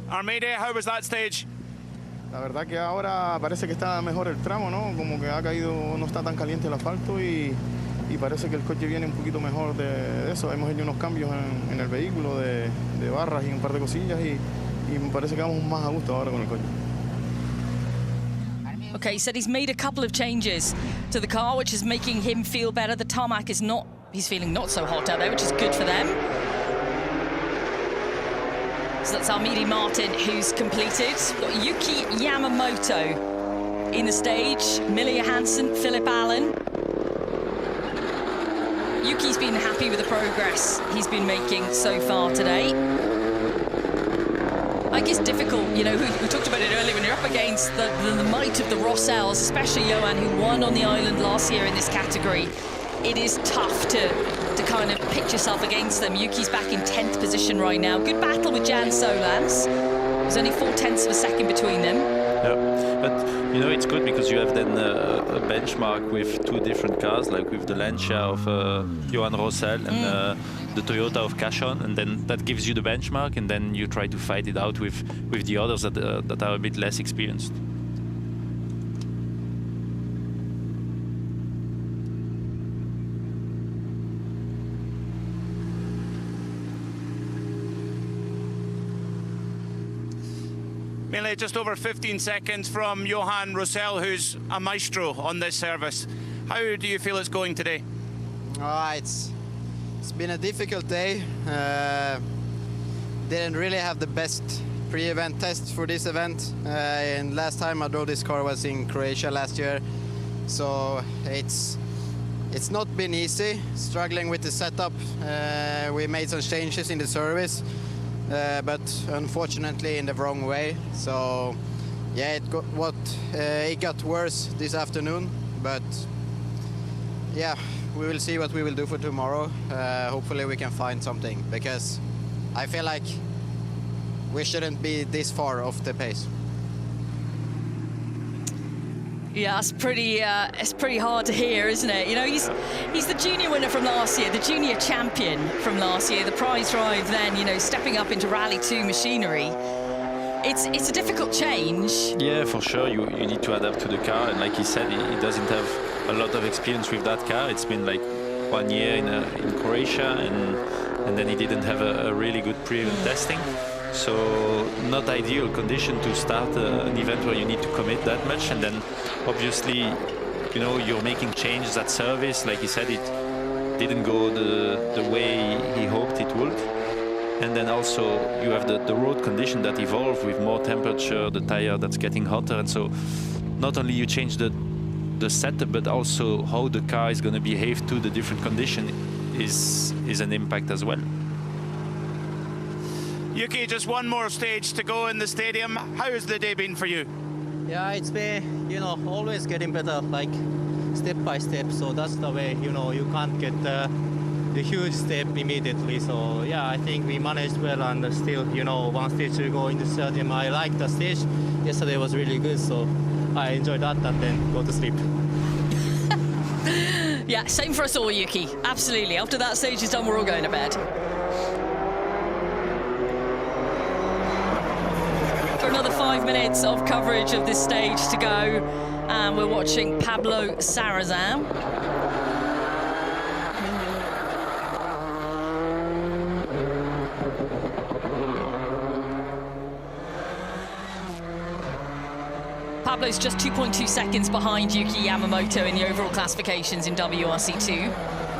Armide, how was that stage? La verdad que ahora parece que está mejor el tramo, ¿no? Como que ha caído, no está tan caliente el asfalto y parece que el coche viene un poquito mejor de eso. Hemos hecho unos cambios en el vehículo de barras y un par de cosillas y me parece que vamos más a gusto ahora con el coche. Okay, he said he's made a couple of changes to the car, which is making him feel better. The tarmac is not, he's feeling not so hot out there, which is good for them. So that's Armidi Martin, who's completed. We've got Yuki Yamamoto in the stage, Millie Johansson, Philip Allen. Yuki's been happy with the progress he's been making so far today. I think it's difficult, you know, we talked about it earlier, when you're up against the might of the Rossells, especially Johan, who won on the island last year in this category. It is tough to kind of pitch yourself against them. Yuki's back in 10th position right now. Good battle with Jan Solans. There's only 0.4 of a second between them. Yeah, but you know, it's good because you have then a benchmark with 2 different cars, like with the Lancia of Johan Rossell and the Toyota of Cashon, and then that gives you the benchmark, and then you try to fight it out with the others that are a bit less experienced. Mile, just over 15 seconds from Johan Rossell, who's a maestro on this service. How do you feel it's going today? It's been a difficult day. Didn't really have the best pre-event tests for this event. And last time I drove this car was in Croatia last year. So it's not been easy, struggling with the setup. We made some changes in the service. But unfortunately in the wrong way. So yeah, it got worse this afternoon. But yeah, we will see what we will do for tomorrow. Hopefully we can find something, because I feel like we shouldn't be this far off the pace. Yeah, it's pretty hard to hear, isn't it? You know, he's the junior winner from last year, the junior champion from last year, the prize drive then, you know, stepping up into Rally 2 machinery. It's a difficult change. Yeah, for sure, you need to adapt to the car, and like he said, he doesn't have a lot of experience with that car. It's been like 1 year in Croatia, and then he didn't have a really good pre-event testing. So not ideal condition to start an event where you need to commit that much, and then obviously, you know, you're making changes at service. Like he said, it didn't go the way he hoped it would. And then also you have the road condition that evolved with more temperature, the tire that's getting hotter, and so not only you change the setup, but also how the car is going to behave to the different condition is an impact as well. Yuki, just one more stage to go in the stadium. How has the day been for you? Yeah, it's been, you know, always getting better, like step by step. So that's the way, you know, you can't get the huge step immediately. So yeah, I think we managed well, and still, you know, one stage to go in the stadium. I like the stage. yesterday was really good, so I enjoyed that and then go to sleep. Yeah, same for us all, Yuki. Absolutely. After that stage is done, we're all going to bed. For another 5 minutes of coverage of this stage to go, and we're watching Pablo Sarrazin. Pablo's just 2.2 seconds behind Yuki Yamamoto in the overall classifications in WRC2.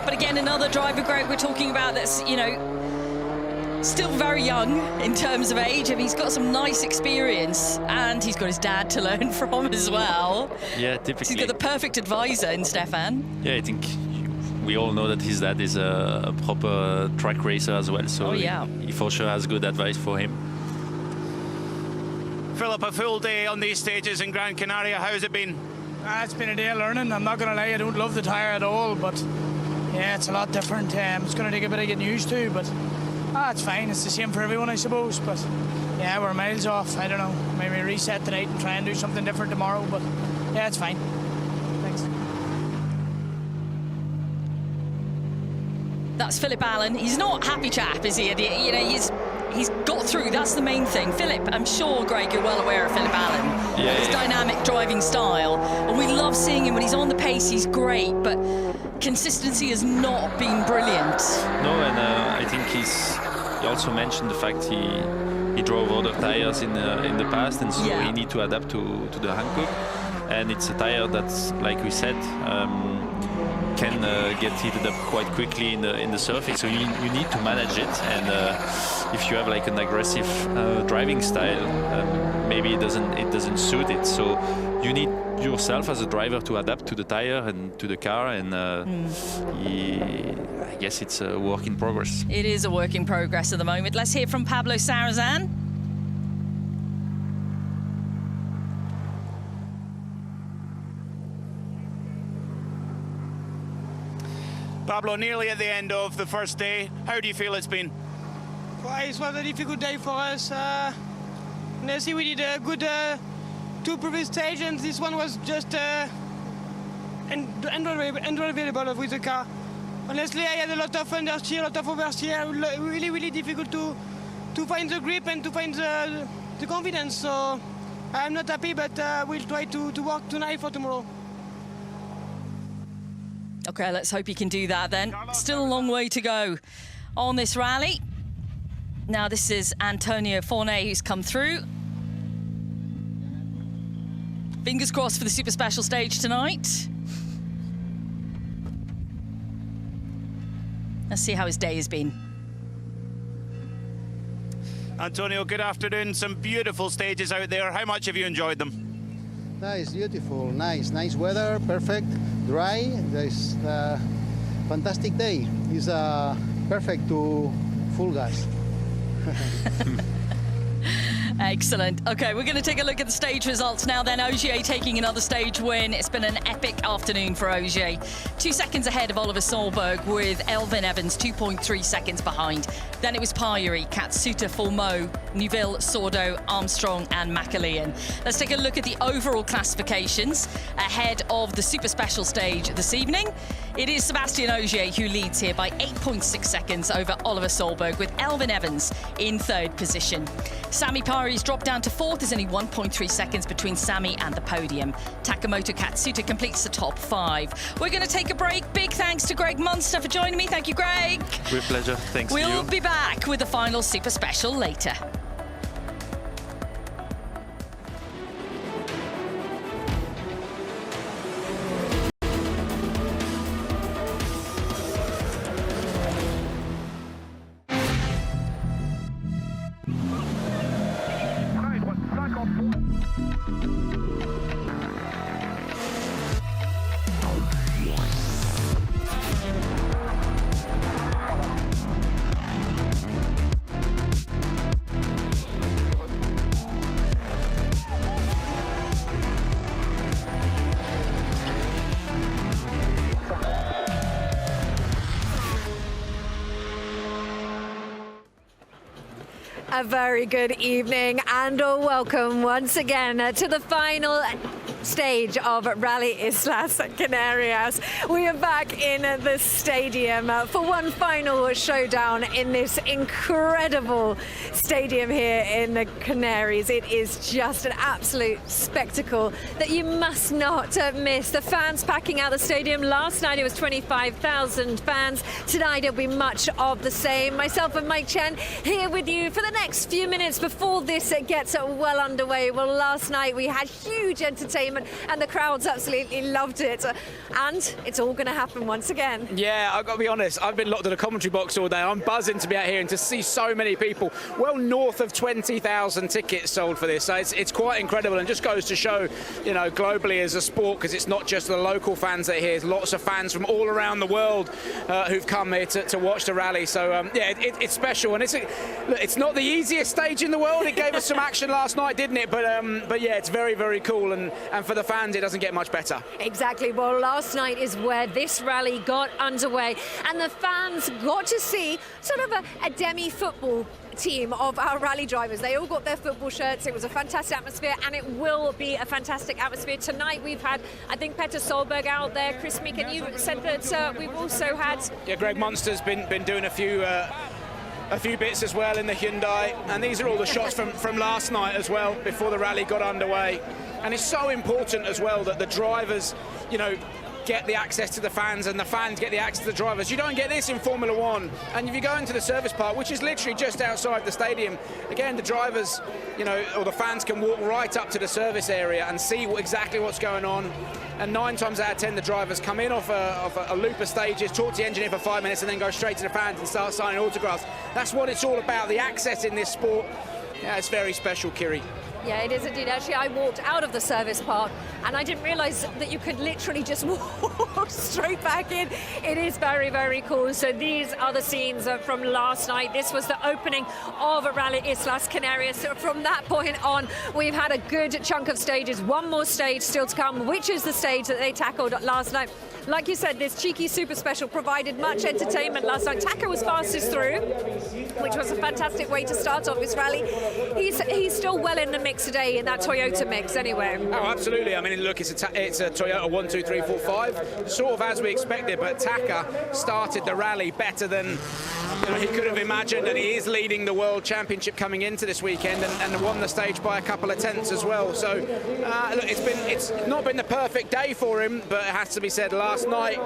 But again, another driver, Greg, we're talking about that's, you know, still very young in terms of age. I mean, he's got some nice experience, and he's got his dad to learn from as well. Yeah, typically. He's got the perfect advisor in Stefan. Yeah, I think we all know that his dad is a proper track racer as well, so he for sure has good advice for him. Philip, a full day on these stages in Gran Canaria. How's it been? It's been a day of learning. I'm not going to lie, I don't love the tyre at all, but yeah, it's a lot different. It's going to take a bit of getting used to, but it's fine. It's the same for everyone, I suppose. But yeah, we're miles off. I don't know. Maybe reset tonight and try and do something different tomorrow, but yeah, it's fine. Thanks. That's Philip Allen. He's not a happy chap, is he? You know, he's got through. That's the main thing. Philip, I'm sure, Greg, you're well aware of Philip Allen. Yeah, his dynamic driving style. And we love seeing him when he's on the pace. He's great, but consistency has not been brilliant. No, and I think he also mentioned the fact he drove other tires in the past, and so he need to adapt to the Hankook. And it's a tire that's, like we said, can get heated up quite quickly in the surface, so you need to manage it. And if you have like an aggressive driving style, maybe it doesn't suit it. So you need yourself as a driver to adapt to the tire and to the car. And I guess it's a work in progress. It is a work in progress at the moment. Let's hear from Pablo Sarrazin. Pablo, nearly at the end of the first day. How do you feel it's been? Well, it was a difficult day for us. Honestly, we did a good 2 previous stages, and this one was just unavailable with the car. Honestly, I had a lot of understeer, a lot of oversteer. Really difficult to find the grip and to find the confidence. So I'm not happy, but we'll try to work tonight for tomorrow. Okay, let's hope he can do that then. Still a long way to go on this rally. Now this is Antonio Forney who's come through. Fingers crossed for the super special stage tonight. Let's see how his day has been. Antonio, good afternoon. Some beautiful stages out there. How much have you enjoyed them? Nice, beautiful, nice weather, perfect, dry. There's a fantastic day. It's perfect to full gas. Excellent. Okay, we're going to take a look at the stage results now then. Ogier taking another stage win. It's been an epic afternoon for Ogier. 2 seconds ahead of Oliver Solberg, with Elvin Evans 2.3 seconds behind. Then it was Payuri, Katsuta, Formeau, Neuville, Sordo, Armstrong and McAlean. Let's take a look at the overall classifications ahead of the super special stage this evening. It is Sébastien Ogier who leads here by 8.6 seconds over Oliver Solberg, with Elvin Evans in 3rd position. Sami Pari's dropped down to 4th. There's only 1.3 seconds between Sami and the podium. Takamoto Katsuta completes the top 5. We're going to take a break. Big thanks to Greg Munster for joining me. Thank you, Greg. With pleasure. Thanks to you. We'll be back with the final super special later. A very good evening and a welcome once again to the final stage of Rally Islas Canarias. We are back in the stadium for one final showdown in this incredible stadium here in the Canaries. It is just an absolute spectacle that you must not miss. The fans packing out the stadium. Last night it was 25,000 fans. Tonight it'll be much of the same. Myself and Mike Chen here with you for the next few minutes before this gets well underway. Well, last night we had huge entertainment and the crowds absolutely loved it, and it's all going to happen once again. Yeah, I've got to be honest, I've been locked in a commentary box all day. I'm buzzing to be out here and to see so many people. Well north of 20,000 tickets sold for this, so it's quite incredible, and just goes to show, you know, globally as a sport, because it's not just the local fans that are here. There's lots of fans from all around the world who've come here to watch the rally. So yeah, it's special, and it's not the easiest stage in the world. It gave us some action last night, didn't it? But yeah, it's very, very cool, and for the fans it doesn't get much better. Exactly. Well, last night is where this rally got underway, and the fans got to see sort of a demi-football team of our rally drivers. They all got their football shirts. It was a fantastic atmosphere, and it will be a fantastic atmosphere tonight. We've had, I think, Petter Solberg out there. Chris Meek, and you said that we've also had... Yeah, Greg Munster's been doing a few bits as well in the Hyundai, and these are all the shots from last night as well, before the rally got underway. And it's so important as well that the drivers, you know, get the access to the fans, and the fans get the access to the drivers. You don't get this in Formula One. And if you go into the service park, which is literally just outside the stadium, again, the drivers, you know, or the fans can walk right up to the service area and see exactly what's going on. And 9 times out of 10, the drivers come in off a loop of stages, talk to the engineer for 5 minutes, and then go straight to the fans and start signing autographs. That's what it's all about, the access in this sport. Yeah, it's very special, Kiri. Yeah, it is indeed. Actually, I walked out of the service park and I didn't realise that you could literally just walk straight back in. It is very, very cool. So these are the scenes from last night. This was the opening of Rally Islas Canarias. So from that point on, we've had a good chunk of stages. One more stage still to come, which is the stage that they tackled last night. Like you said, this cheeky super special provided much entertainment last night. Taka was fastest through, which was a fantastic way to start off this rally. He's still well in the mix today, in that Toyota mix anyway. Oh, absolutely. I mean, look, it's a Toyota 1, 2, 3, 4, 5, sort of as we expected, but Taka started the rally better than he could have imagined, and he is leading the World Championship coming into this weekend, and won the stage by a couple of tenths as well. So, look, it's not been the perfect day for him, but it has to be said, last night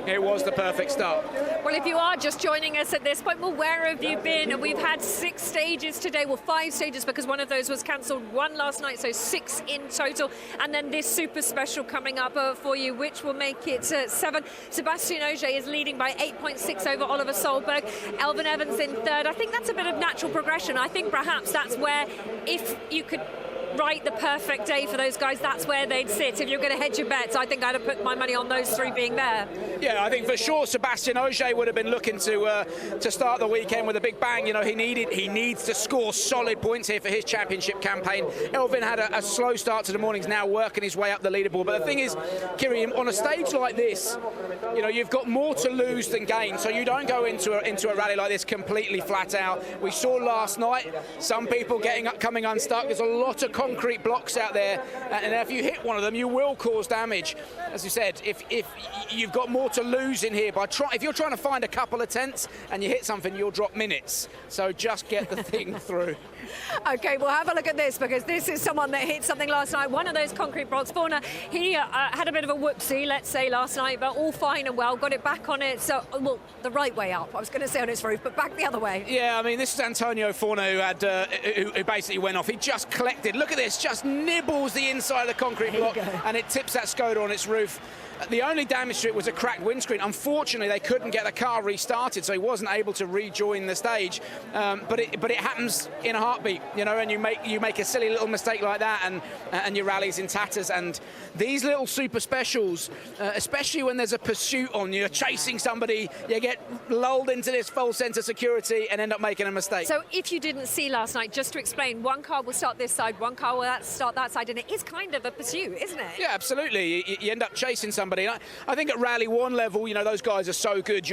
it was the perfect start. Well, if you are just joining us at this point, well, where have you been? We've had 6 stages today, well, 5 stages, because one of those was cancelled, 1 last night, so 6 in total, and then this super special coming up for you, which will make it 7. Sébastien Ogier is leading by 8.6 over Oliver Solberg. Elvin Evans in 3rd. I think that's a bit of natural progression. I think perhaps that's where, if you could write the perfect day for those guys, that's where they'd sit. If you're going to hedge your bets, I think I'd have put my money on those 3 being there. Yeah, I think for sure Sébastien Ogier would have been looking to start the weekend with a big bang. You know, he needs to score solid points here for his championship campaign. Elvin had a slow start to the morning, he's now working his way up the leaderboard. But the thing is, Kiri, on a stage like this, you know, you've got more to lose than gain, so you don't go into a rally like this completely flat out. We saw last night some people coming unstuck. There's a lot of concrete blocks out there, and if you hit one of them, you will cause damage. As you said, if you've got more to lose in here, if you're trying to find a couple of tenths and you hit something, you'll drop minutes. So just get the thing through. Okay, well, have a look at this, because this is someone that hit something last night. One of those concrete blocks. Forner, he had a bit of a whoopsie, let's say, last night, but all fine and well. Got it back on it, so, well, the right way up. I was going to say on its roof, but back the other way. Yeah, I mean, this is Antonio Forner who basically went off. He just collected. Look at this, just nibbles the inside of the concrete block, and it tips that Skoda on its roof. The only damage to it was a cracked windscreen. Unfortunately, they couldn't get the car restarted, so he wasn't able to rejoin the stage. But it happens in a heartbeat. heartbeat, you know, and you make a silly little mistake like that, and your rally's in tatters. And these little super specials, especially when there's a pursuit on, you're chasing somebody, you get lulled into this false sense of security and end up making a mistake. So if you didn't see last night, just to explain, one car will start this side, one car will start that side, and it is kind of a pursuit, isn't it? Yeah, absolutely. You end up chasing somebody. I think at Rally 1 level, you know, those guys are so good,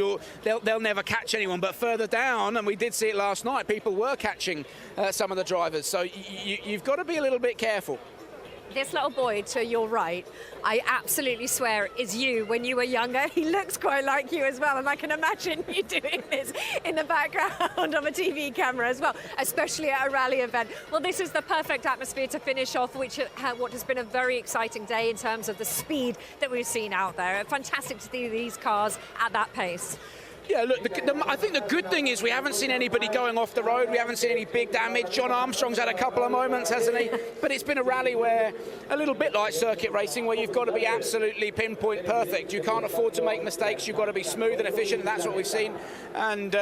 they'll never catch anyone. But further down, and we did see it last night, people were catching some of the drivers. So you've got to be a little bit careful. This little boy to your right, I absolutely swear is you when you were younger. He looks quite like you as well, and I can imagine you doing this in the background of a TV camera as well, especially at a rally event. Well, this is the perfect atmosphere to finish off what has been a very exciting day in terms of the speed that we've seen out there. Fantastic to see these cars at that pace. Yeah, look, I think the good thing is we haven't seen anybody going off the road. We haven't seen any big damage. John Armstrong's had a couple of moments, hasn't he? But it's been a rally where, a little bit like circuit racing, where you've got to be absolutely pinpoint perfect. You can't afford to make mistakes. You've got to be smooth and efficient, and that's what we've seen. And,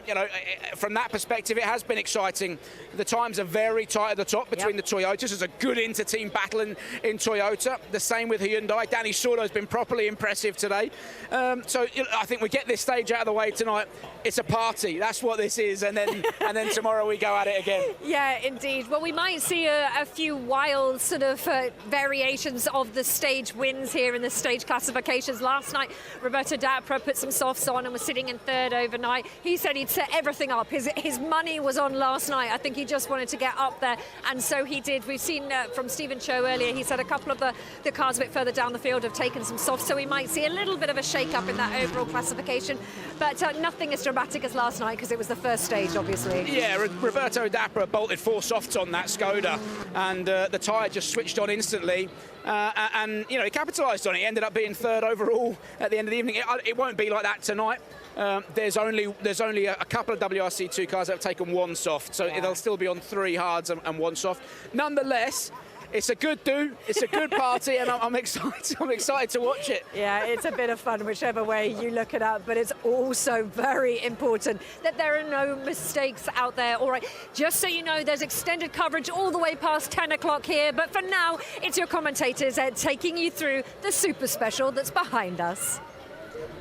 you know, from that perspective, it has been exciting. The times are very tight at the top between the Toyotas. There's a good inter-team battle in Toyota. The same with Hyundai. Danny Sordo's been properly impressive today. So I think we get this stage out of the way tonight. It's a party, that's what this is, and then tomorrow we go at it again. Yeah, indeed. Well, we might see a few wild sort of variations of the stage wins here in the stage classifications. Last night, Roberto Dapra put some softs on and was sitting in third overnight. He said he'd set everything up. His money was on last night. I think he just wanted to get up there, and so he did. We've seen from Stephen Cho earlier, he said a couple of the cars a bit further down the field have taken some softs, so we might see a little bit of a shake-up in that overall classification. But nothing as dramatic as last night because it was the first stage, obviously. Yeah, Roberto Dapra bolted 4 softs on that Skoda, and the tyre just switched on instantly. And you know, he capitalised on it. He ended up being third overall at the end of the evening. It won't be like that tonight. There's only a couple of WRC2 cars that have taken 1 soft, so they'll still be on 3 hards and 1 soft. Nonetheless, it's a good do, it's a good party, and I'm excited. I'm excited to watch it. Yeah, it's a bit of fun whichever way you look it up, but it's also very important that there are no mistakes out there. All right, just so you know, there's extended coverage all the way past 10 o'clock here, but for now, it's your commentators taking you through the super special that's behind us.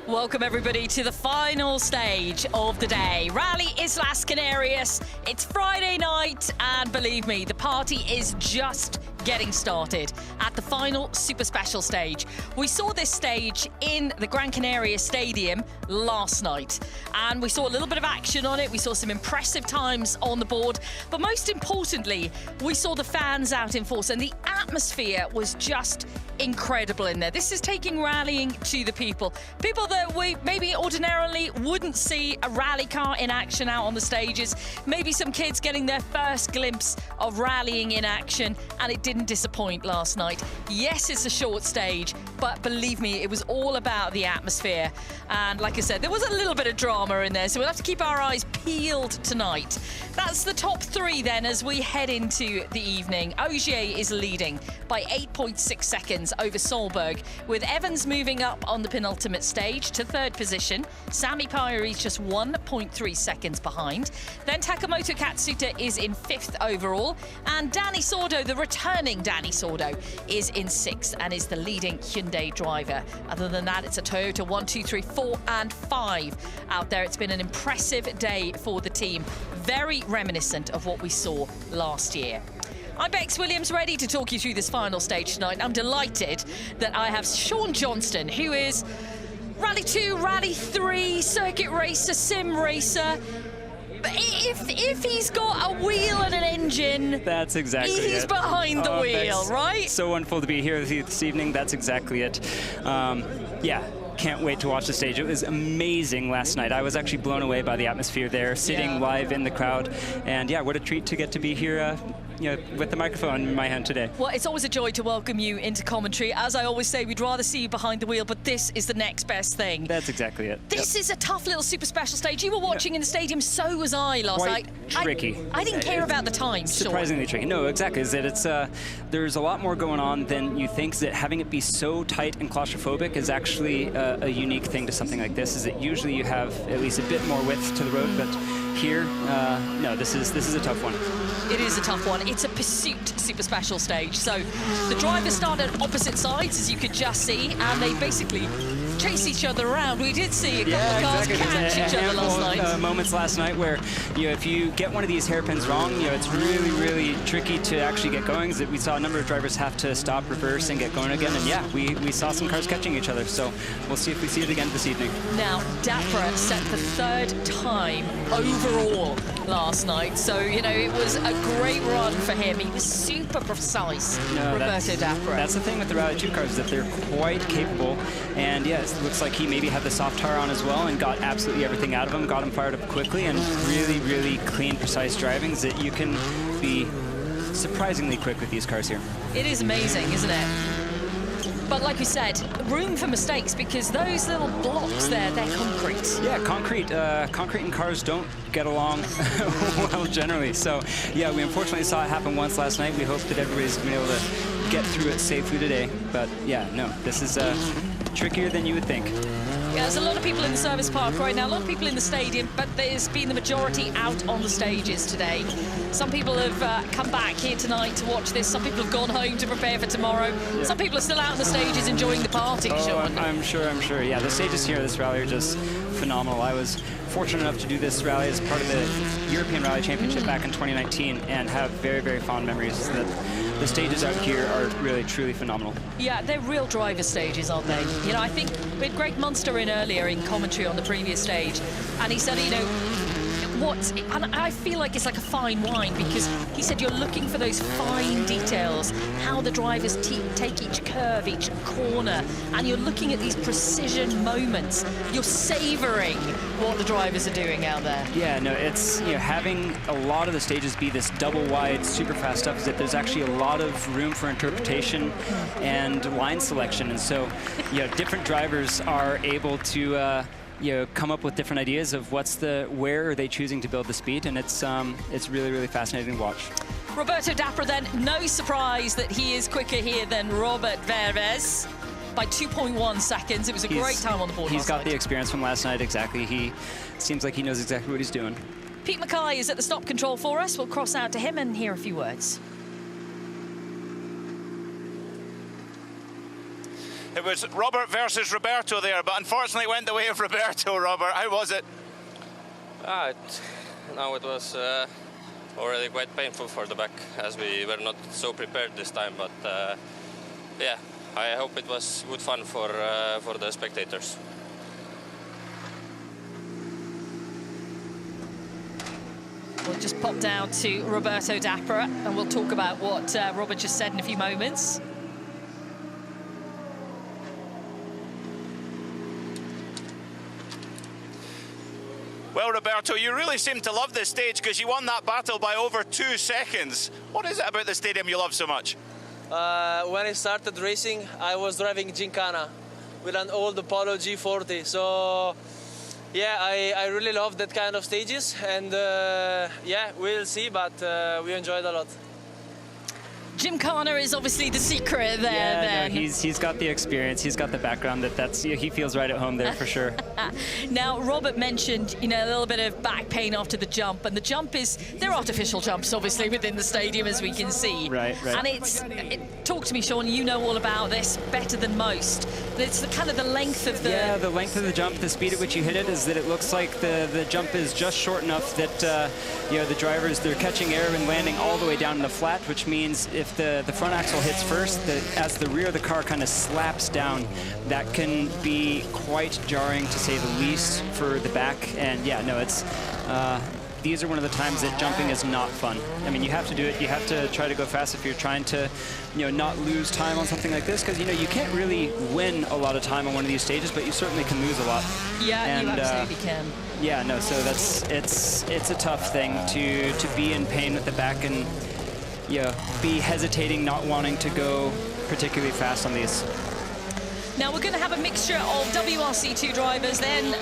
Welcome everybody to the final stage of the day. Rally Islas Canarias. It's Friday night, and believe me, the party is just getting started at the final super special stage. We saw this stage in the Gran Canaria Stadium last night, and we saw a little bit of action on it. We saw some impressive times on the board, but most importantly, we saw the fans out in force, and the atmosphere was just incredible in there. This is taking rallying to the people that we maybe ordinarily wouldn't see a rally car in action out on the stages. Maybe some kids getting their first glimpse of rallying in action, and it didn't disappoint last night. Yes, it's a short stage, but believe me, it was all about the atmosphere. And like I said, there was a little bit of drama in there, so we'll have to keep our eyes peeled tonight. That's the top 3 then as we head into the evening. Ogier is leading by 8.6 seconds over Solberg, with Evans moving up on the penultimate stage to 3rd position. Sami Pyre is just 1.3 seconds behind. Then Takamoto Katsuta is in 5th overall, and Danny Sordo, the returning Danny Sordo, is in 6th and is the leading Hyundai driver. Other than that, it's a Toyota 1, 2, 3, 4 and 5 out there. It's been an impressive day for the team, very reminiscent of what we saw last year. I'm Bex Williams, ready to talk you through this final stage tonight. I'm delighted that I have Sean Johnston, who is Rally 2, Rally 3, circuit racer, sim racer. But if he's got a wheel and an engine, that's exactly it. He's behind the wheel, right? So wonderful to be here with you this evening. That's exactly it. Yeah. Can't wait to watch the stage. It was amazing last night. I was actually blown away by the atmosphere there, sitting live in the crowd. And yeah, what a treat to get to be here you know, with the microphone in my hand today. Well, it's always a joy to welcome you into commentary. As I always say, we'd rather see you behind the wheel, but this is the next best thing. That's exactly it. This is a tough little super special stage. You were watching in the stadium, so was I last night. Tricky. I didn't care about the time. Surprisingly tricky. No, exactly. Is that it's there's a lot more going on than you think. That having it be so tight and claustrophobic is actually a unique thing to something like this. Is that usually you have at least a bit more width to the road, but here, no, this is a tough one. It is a tough one. It's a pursuit super special stage. So the drivers start at opposite sides, as you could just see, and they basically chase each other around. We did see a couple of cars catch each other last night. Moments last night where, if you get one of these hairpins wrong, it's really, really tricky to actually get going. We saw a number of drivers have to stop, reverse, and get going again. And yeah, we saw some cars catching each other. So we'll see if we see it again this evening. Now, Dapra set the 3rd time overall last night. So, it was a great run for him. He was super precise, Roberto Dapra. That's the thing with the Rally 2 cars, is that they're quite capable. And yes, it looks like he maybe had the soft tire on as well and got absolutely everything out of him, got him fired up quickly, and really, really clean, precise driving, so that you can be surprisingly quick with these cars here. It is amazing, isn't it? But like we said, room for mistakes, because those little blocks there, they're concrete. Yeah, concrete and cars don't get along well generally. So yeah, we unfortunately saw it happen once last night. We hope that everybody's been able to get through it safely today. But yeah, no, this is trickier than you would think. Yeah, there's a lot of people in the service park right now, a lot of people in the stadium, but there's been the majority out on the stages today. Some people have come back here tonight to watch this. Some people have gone home to prepare for tomorrow. Yeah. Some people are still out on the stages enjoying the party, Sean. I'm sure. Yeah, the stages here, this rally are just phenomenal. I was fortunate enough to do this rally as part of the European Rally Championship back in 2019 and have very, very fond memories. The stages out here are really, truly phenomenal. Yeah, they're real driver stages, aren't they? I think we had Greg Munster in earlier in commentary on the previous stage, and he said, and I feel like it's like a fine wine, because he said you're looking for those fine details, how the drivers take each curve, each corner, and you're looking at these precision moments. You're savoring what the drivers are doing out there. Yeah, no, it's, having a lot of the stages be this double wide, super fast stuff, is that there's actually a lot of room for interpretation and line selection. And so, different drivers are able to come up with different ideas of where are they choosing to build the speed, and it's really, really fascinating to watch. Roberto Dapra then, no surprise that he is quicker here than Robert Verves by 2.1 seconds. It was a great time on the board. He's got the experience from last night, exactly. He seems like he knows exactly what he's doing. Pete Mackay is at the stop control for us. We'll cross out to him and hear a few words. It was Robert versus Roberto there, but unfortunately it went the way of Roberto. Robert, how was it? Now it was already quite painful for the back, as we were not so prepared this time, but yeah, I hope it was good fun for the spectators. We'll just pop down to Roberto Dapra and we'll talk about what Robert just said in a few moments. Well, Roberto, you really seem to love this stage because you won that battle by over 2 seconds. What is it about the stadium you love so much? When I started racing, I was driving Gincana with an old Apollo G40. So, yeah, I really love that kind of stages. And, yeah, we'll see, but we enjoyed a lot. Gincana is obviously the secret there. Yeah, no, he's got the experience, he's got the background. He feels right at home there for sure. Now, Robert mentioned, a little bit of back pain after the jump, and the jump they're artificial jumps, obviously, within the stadium, as we can see. Right. And talk to me, Sean, you know all about this better than most. It's the length of the... Yeah, the length of the jump, the speed at which you hit it, is that it looks like the jump is just short enough that, the drivers, they're catching air and landing all the way down in the flat, which means if the front axle hits first, as the rear of the car kind of slaps down, that can be quite jarring, to say the least, for the back. And yeah, no, it's these are one of the times that jumping is not fun. I mean, you have to do it. You have to try to go fast if you're trying to, not lose time on something like this, because you can't really win a lot of time on one of these stages, but you certainly can lose a lot. Yeah, and, you absolutely can. Yeah, no, so it's a tough thing to be in pain with the back and be hesitating, not wanting to go particularly fast on these. Now we're going to have a mixture of WRC2 drivers, then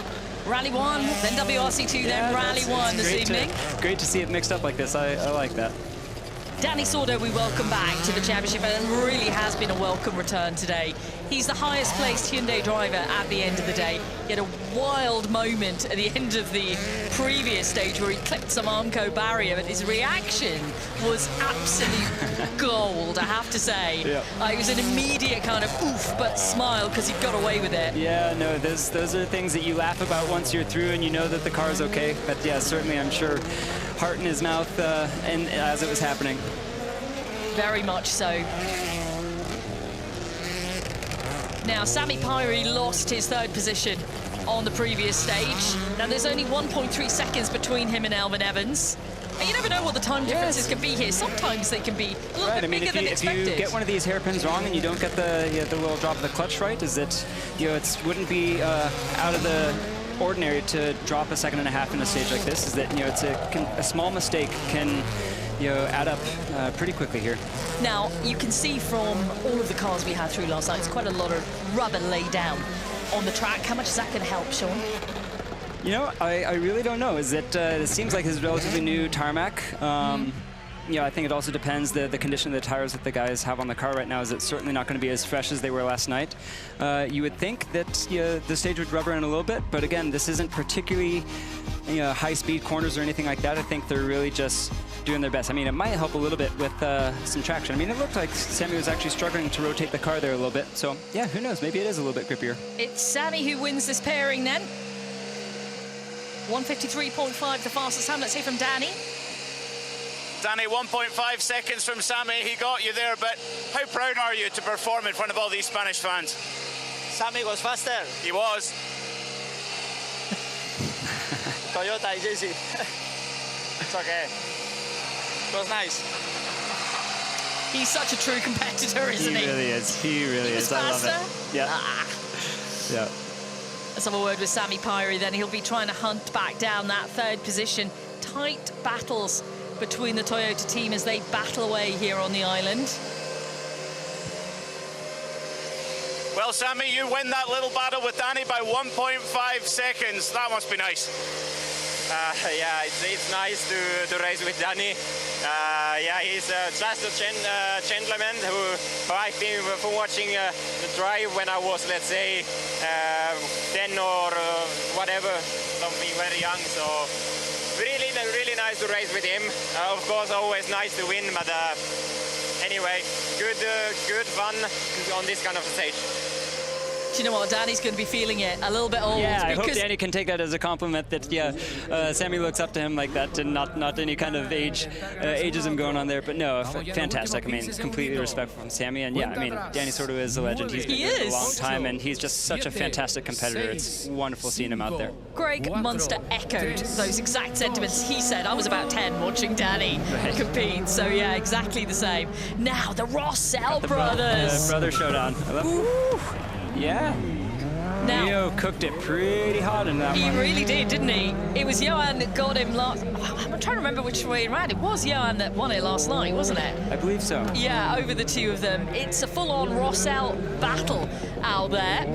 Rally 1, then WRC2, then Rally 1 this evening. Great to see it mixed up like this. I like that. Danny Sordo, we welcome back to the championship, and it really has been a welcome return today. He's the highest placed Hyundai driver at the end of the day. He had a wild moment at the end of the previous stage where he clipped some Armco barrier, but his reaction was absolute gold, I have to say. Yeah. It was an immediate kind of oof, but smile because he got away with it. Yeah, no, those are things that you laugh about once you're through and you know that the car's okay. But yeah, certainly I'm sure heart in his mouth and as it was happening. Very much so. Now, Sami Pyri lost his third position on the previous stage. Now, there's only 1.3 seconds between him and Elvin Evans. And you never know what the time differences can be here. Sometimes they can be a little bit bigger than expected. If you get one of these hairpins wrong and you don't get the little drop of the clutch right, is that it wouldn't be out of the ordinary to drop a 1.5 seconds in a stage like this. Is that it's a small mistake can add up pretty quickly here. Now, you can see from all of the cars we had through last night, it's quite a lot of rubber laid down on the track. How much is that going to help, Sean? I really don't know. Is that it seems like it's relatively new tarmac. I think it also depends the condition of the tires that the guys have on the car right now. Is it's certainly not going to be as fresh as they were last night. You would think that the stage would rubber in a little bit, but again, this isn't particularly high-speed corners or anything like that. I think they're really just doing their best. I mean, it might help a little bit with some traction. I mean, it looked like Sami was actually struggling to rotate the car there a little bit. So yeah, who knows? Maybe it is a little bit grippier. It's Sami who wins this pairing then. 1:53.5, the fastest time. Let's hear from Danny. Danny, 1.5 seconds from Sami. He got you there, but how proud are you to perform in front of all these Spanish fans? Sami was faster. He was. Toyota JC. It's okay. It was nice. He's such a true competitor, isn't he? He really is. He really is. I love it. Yeah. Yeah. Let's have a word with Sami Pyri then. He'll be trying to hunt back down that third position. Tight battles between the Toyota team as they battle away here on the island. Well, Sami, you win that little battle with Danny by 1.5 seconds. That must be nice. Yeah, it's nice to race with Danny. Yeah, he's just a gentleman who I've been watching the drive when I was, let's say, 10 or whatever, something very young. So really nice to race with him. Of course, always nice to win, but anyway, good fun on this kind of stage. Do you know what? Danny's going to be feeling it a little bit old. Yeah, I hope Danny can take that as a compliment that, Sami looks up to him like that and not any kind of ageism going on there. But no, fantastic. I mean, completely respectful from Sami. And yeah, I mean, Danny sort of is a legend. He's been here a long time and he's just such a fantastic competitor. It's wonderful seeing him out there. Greg Munster echoed those exact sentiments. He said, I was about 10 watching Danny compete. So yeah, exactly the same. Now, the Rossell brothers. Brother showdown. Yeah. Now, Leo cooked it pretty hot in that one. He really did, didn't he? It was Johan that got him last. I'm trying to remember which way around. It was Johan that won it last night, wasn't it? I believe so. Yeah, over the two of them. It's a full-on Rossell battle out there.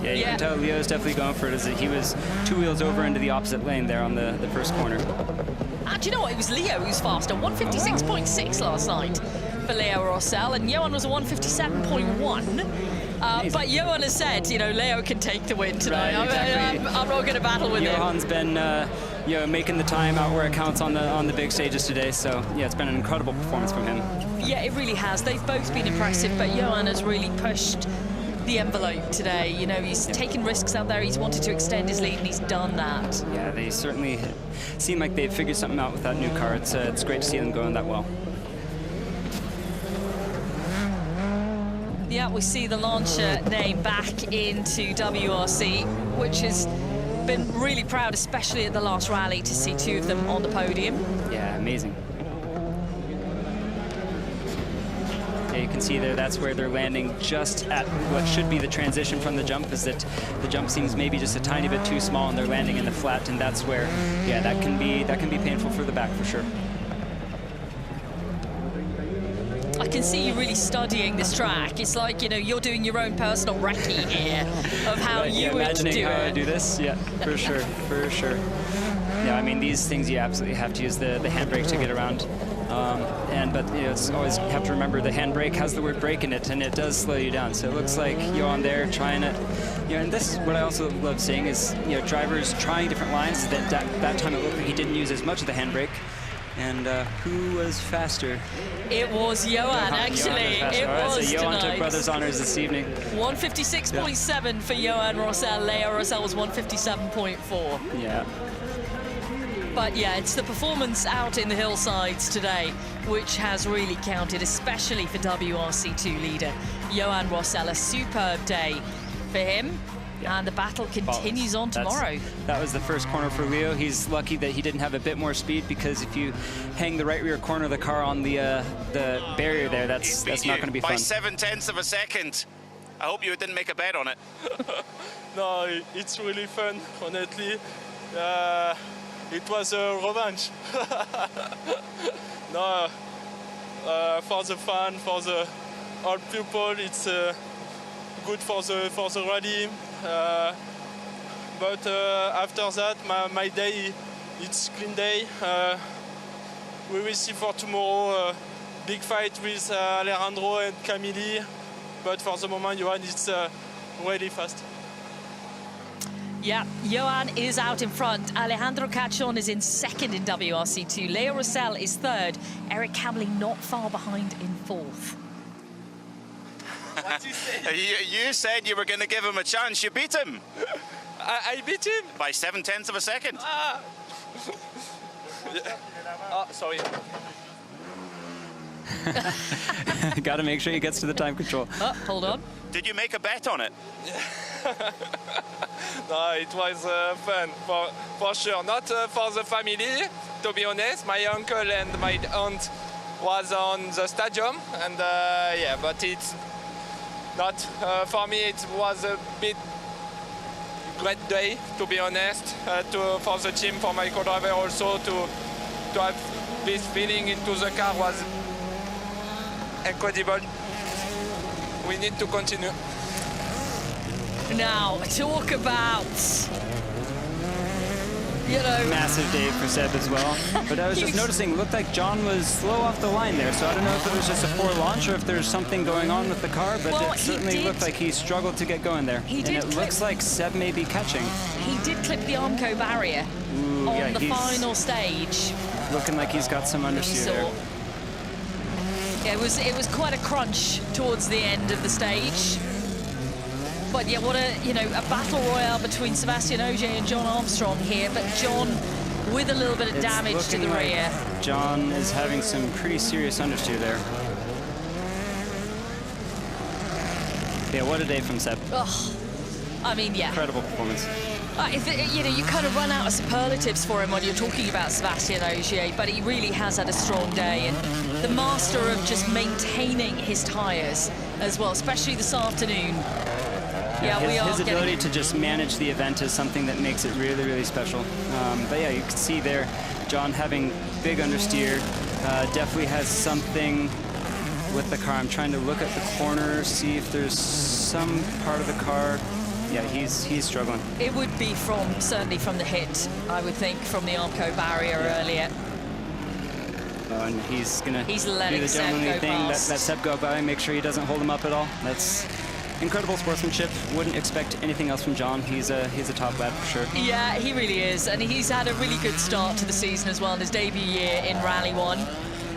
Yeah, you can tell Leo's definitely going for it as he was 2 wheels over into the opposite lane there on the first corner. Do you know what? It was Leo who's faster. 156.6 last night for Leo Rossell, and Johan was a 157.1. But Johan has said, Leo can take the win tonight. Right, exactly. I'm not going to battle with him. Johan's been, making the time out where it counts on the big stages today. So yeah, it's been an incredible performance from him. Yeah, it really has. They've both been impressive, but Johan has really pushed the envelope today. He's taken risks out there. He's wanted to extend his lead, and he's done that. Yeah, they certainly seem like they've figured something out with that new car. It's great to see them going that well. Yeah, we see the launcher name back into WRC, which has been really proud, especially at the last rally, to see two of them on the podium. Yeah, amazing. Yeah, you can see there, that's where they're landing just at what should be the transition from the jump, is that the jump seems maybe just a tiny bit too small and they're landing in the flat, and that's where, yeah, that can be painful for the back for sure. I can see you really studying this track. It's like, you're doing your own personal recce here of how you would do it. Imagining how I do this, yeah, for sure, for sure. Yeah, I mean, these things you absolutely have to use the handbrake to get around. But you know, it's always have to remember the handbrake has the word brake in it, and it does slow you down. So it looks like Johan there trying it. You know, and this is what I also love seeing is, you know, drivers trying different lines. That time it looked like he didn't use as much of the handbrake. And who was faster? It was Johan, actually. It was so Johan tonight. took brothers' honours this evening. 156.7 for Johan Rossell. Leo Rossell was 157.4. Yeah. But yeah, it's the performance out in the hillsides today which has really counted, especially for WRC2 leader Johan Rossell. A superb day for him. And the battle continues on tomorrow. That was the first corner for Leo. He's lucky that he didn't have a bit more speed, because if you hang the right rear corner of the car on the barrier there, that's not going to be fun. By 0.7 of a second. I hope you didn't make a bet on it. No, it's really fun, honestly. It was a revenge. No, for the fun, for the old people, it's good for the rally. But after that, my day, it's clean day. We will see for tomorrow big fight with Alejandro and Camille. But for the moment, Johan is really fast. Yeah, Johan is out in front. Alejandro Cachon is in second in WRC2. Leo Rossell is third. Eric Camley not far behind in fourth. What you say? You said you were going to give him a chance. You beat him. I beat him? By 0.7 of a second. Oh, sorry. Got to make sure he gets to the time control. Oh, hold on. Did you make a bet on it? No, it was fun, for sure. Not for the family, to be honest. My uncle and my aunt was on the stadium, and yeah, but it's not for me. It was a bit great day, to be honest, for the team, for my co-driver also, to have this feeling into the car was incredible. We need to continue. Now, talk about, you know... Massive day for Seb as well. But I was just noticing, it looked like John was slow off the line there, so I don't know if it was just a poor launch or if there's something going on with the car, but it certainly looked like he struggled to get going there. And it looks like Seb may be catching. He did clip the Armco barrier on the final stage. Looking like he's got some understeer there. Yeah, it was quite a crunch towards the end of the stage. But yeah, what a battle royale between Sébastien Ogier and John Armstrong here. But John with a little bit of damage to the rear. John is having some pretty serious understeer there. Yeah, what a day from Seb. Oh, I mean, yeah. Incredible performance. You kind of run out of superlatives for him when you're talking about Sébastien Ogier, but he really has had a strong day, and the master of just maintaining his tyres as well, especially this afternoon. Yeah, his ability to just manage the event is something that makes it really, really special. But yeah, you can see there, John having big understeer, definitely has something with the car. I'm trying to look at the corner, see if there's some part of the car. Yeah, he's struggling. It would be certainly from the hit, I would think, from the Armco barrier earlier. Oh, and he's gonna do the Seb gentlemanly go thing, let past. Seb go by, make sure he doesn't hold him up at all. That's incredible sportsmanship. Wouldn't expect anything else from John. He's a top lad for sure. Yeah, he really is, and he's had a really good start to the season as well in his debut year in Rally 1.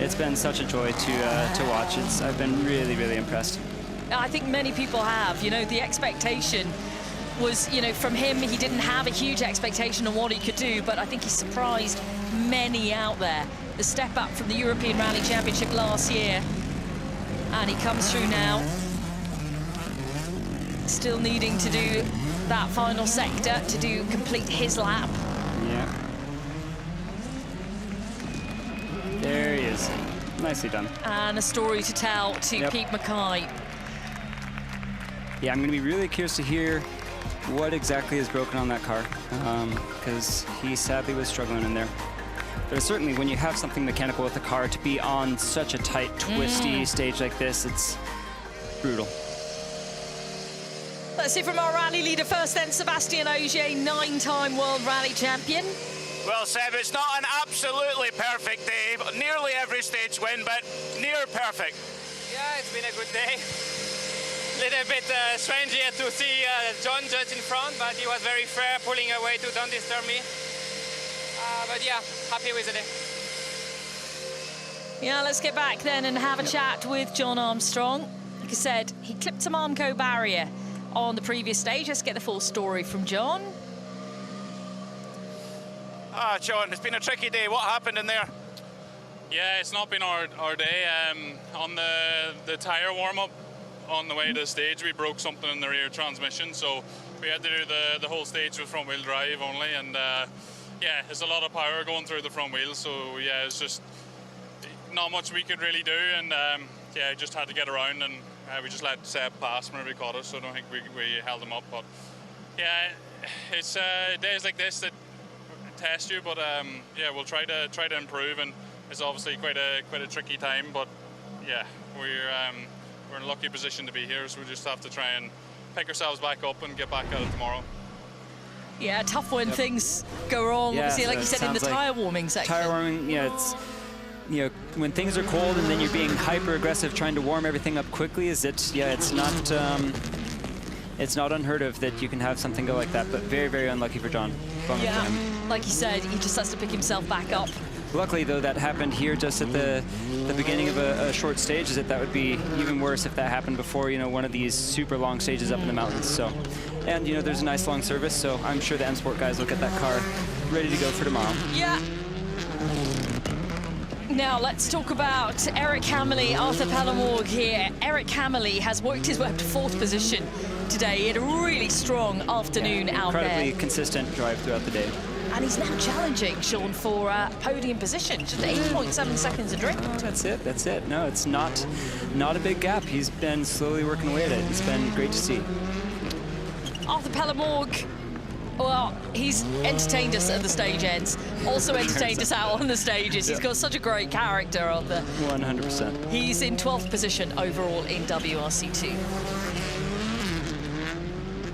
It's been such a joy to watch. I've been really, really impressed. I think many people have. You know, the expectation was, from him, he didn't have a huge expectation on what he could do, but I think he surprised many out there. The step up from the European Rally Championship last year, and he comes through now, still needing to do that final sector to complete his lap. Yeah. There he is. Nicely done. And a story to tell to Pete Mackay. Yeah, I'm going to be really curious to hear what exactly is broken on that car, because he sadly was struggling in there. But certainly when you have something mechanical with the car, to be on such a tight, twisty stage like this, it's brutal. Let's see from our rally leader first then, Sébastien Ogier, 9-time World Rally Champion. Well, Seb, it's not an absolutely perfect day, but nearly every stage win, but near perfect. Yeah, it's been a good day. Little bit strange here to see John just in front, but he was very fair, pulling away to don't disturb me. But yeah, happy with the day. Yeah, let's get back then and have a chat with John Armstrong. Like I said, he clipped some Armco barrier on the previous stage. Let's get the full story from John. John, it's been a tricky day. What happened in there? Yeah, it's not been our day. On the tyre warm-up on the way to the stage, we broke something in the rear transmission, so we had to do the whole stage with front-wheel drive only, and yeah, there's a lot of power going through the front wheels, so yeah, it's just not much we could really do, and yeah, just had to get around, and we just let Seb pass whenever he caught us, so I don't think we held him up, but yeah, it's days like this that test you, but yeah, we'll try to improve, and it's obviously quite a tricky time, but yeah, we're in a lucky position to be here, so we just have to try and pick ourselves back up and get back at it tomorrow. Yeah, tough when things go wrong. Yeah, obviously, like you said in the tyre warming section. Tyre warming, yeah, it's, you know, when things are cold and then you're being hyper aggressive trying to warm everything up quickly, it's not unheard of that you can have something go like that, but very, very unlucky for John. Yeah, like you said, he just has to pick himself back up. Luckily, though, that happened here just at the beginning of a short stage. That would be even worse if that happened before, you know, one of these super long stages up in the mountains. So, and you know, there's a nice long service, so I'm sure the M Sport guys will get that car ready to go for tomorrow. Yeah. Now let's talk about Eric Hammerly, Arthur Pallamorg here. Eric Hammerly has worked his way up to 4th position today. He had a really strong afternoon out there. Incredibly consistent drive throughout the day. And he's now challenging Sean for podium position, just 8.7 seconds adrift. That's it. No, it's not a big gap. He's been slowly working away at it. It's been great to see. Arthur Pallamorg, well, he's entertained us at the stage ends, also entertained us out on the stages. He's got such a great character, Arthur. 100%. He's in 12th position overall in WRC2.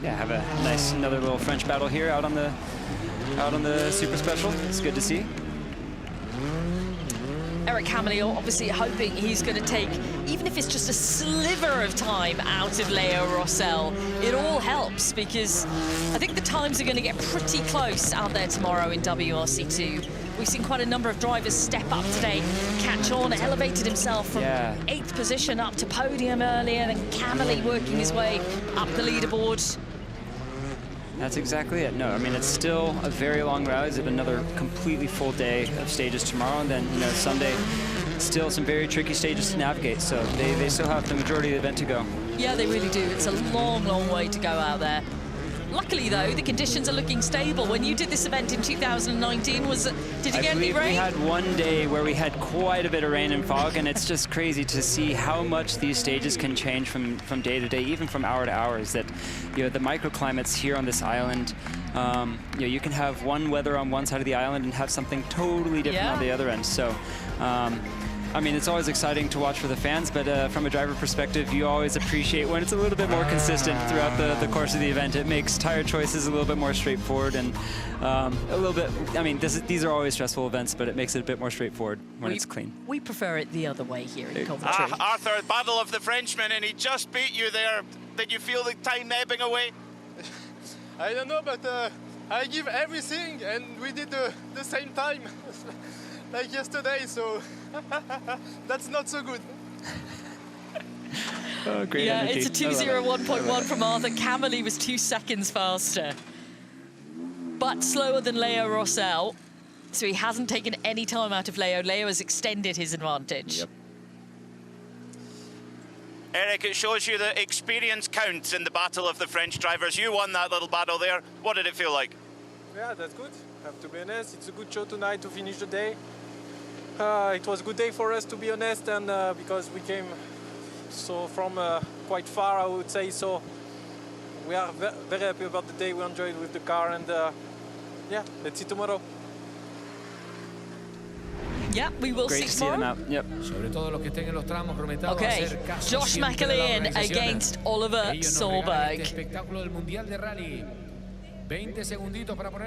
Yeah, have a nice, another little French battle here out on the Super Special. It's good to see. Eric Hammerly obviously hoping he's going to take, even if it's just a sliver of time out of Leo Rossell. It all helps because I think the times are going to get pretty close out there tomorrow in WRC2. We've seen quite a number of drivers step up today, catch on, elevated himself from 8th position up to podium earlier, then Hammerly working his way up the leaderboard. That's exactly it. No, I mean, it's still a very long route. It's another completely full day of stages tomorrow, and then, you know, Sunday, still some very tricky stages to navigate, so they still have the majority of the event to go. Yeah, they really do. It's a long, long way to go out there. Luckily, though, the conditions are looking stable. When you did this event in 2019, did you get any rain? We had one day where we had quite a bit of rain and fog, and it's just crazy to see how much these stages can change from day to day, even from hour to hour. Is that, you know, the microclimates here on this island, you know, you can have one weather on one side of the island and have something totally different on the other end. So, I mean, it's always exciting to watch for the fans, but from a driver perspective, you always appreciate when it's a little bit more consistent throughout the course of the event. It makes tire choices a little bit more straightforward and a little bit, I mean, these are always stressful events, but it makes it a bit more straightforward when it's clean. We prefer it the other way here in Coventry. Arthur, battle of the Frenchman, and he just beat you there. Did you feel the time ebbing away? I don't know, but I give everything, and we did the same time. Like yesterday, so that's not so good. Oh, great energy. It's a 2:01.1 from Arthur. Hammerly was 2 seconds faster, but slower than Leo Rossell, so he hasn't taken any time out of Leo. Leo has extended his advantage. Yep. Eric, it shows you that experience counts in the battle of the French drivers. You won that little battle there. What did it feel like? Yeah, that's good. I have to be honest. It's a good show tonight to finish the day. It was a good day for us, to be honest, and because we came from quite far, I would say. So we are very happy about the day. We enjoyed with the car, and yeah, let's see tomorrow. Yeah, we will see tomorrow. Yep. Okay, Josh McAlean against Oliver Solberg.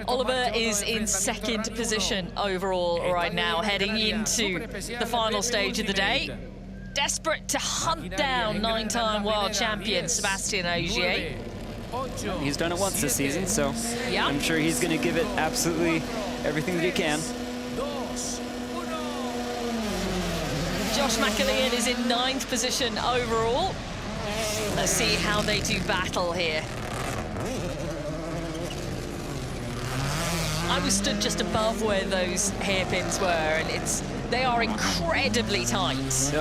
Oliver is in second position overall right now, heading into the final stage of the day. Desperate to hunt down 9-time world champion Sébastien Ogier. He's done it once this season, so yeah. I'm sure he's going to give it absolutely everything that he can. Josh McAlean is in 9th position overall. Let's see how they do battle here. I was stood just above where those hairpins were, and they are incredibly tight. It's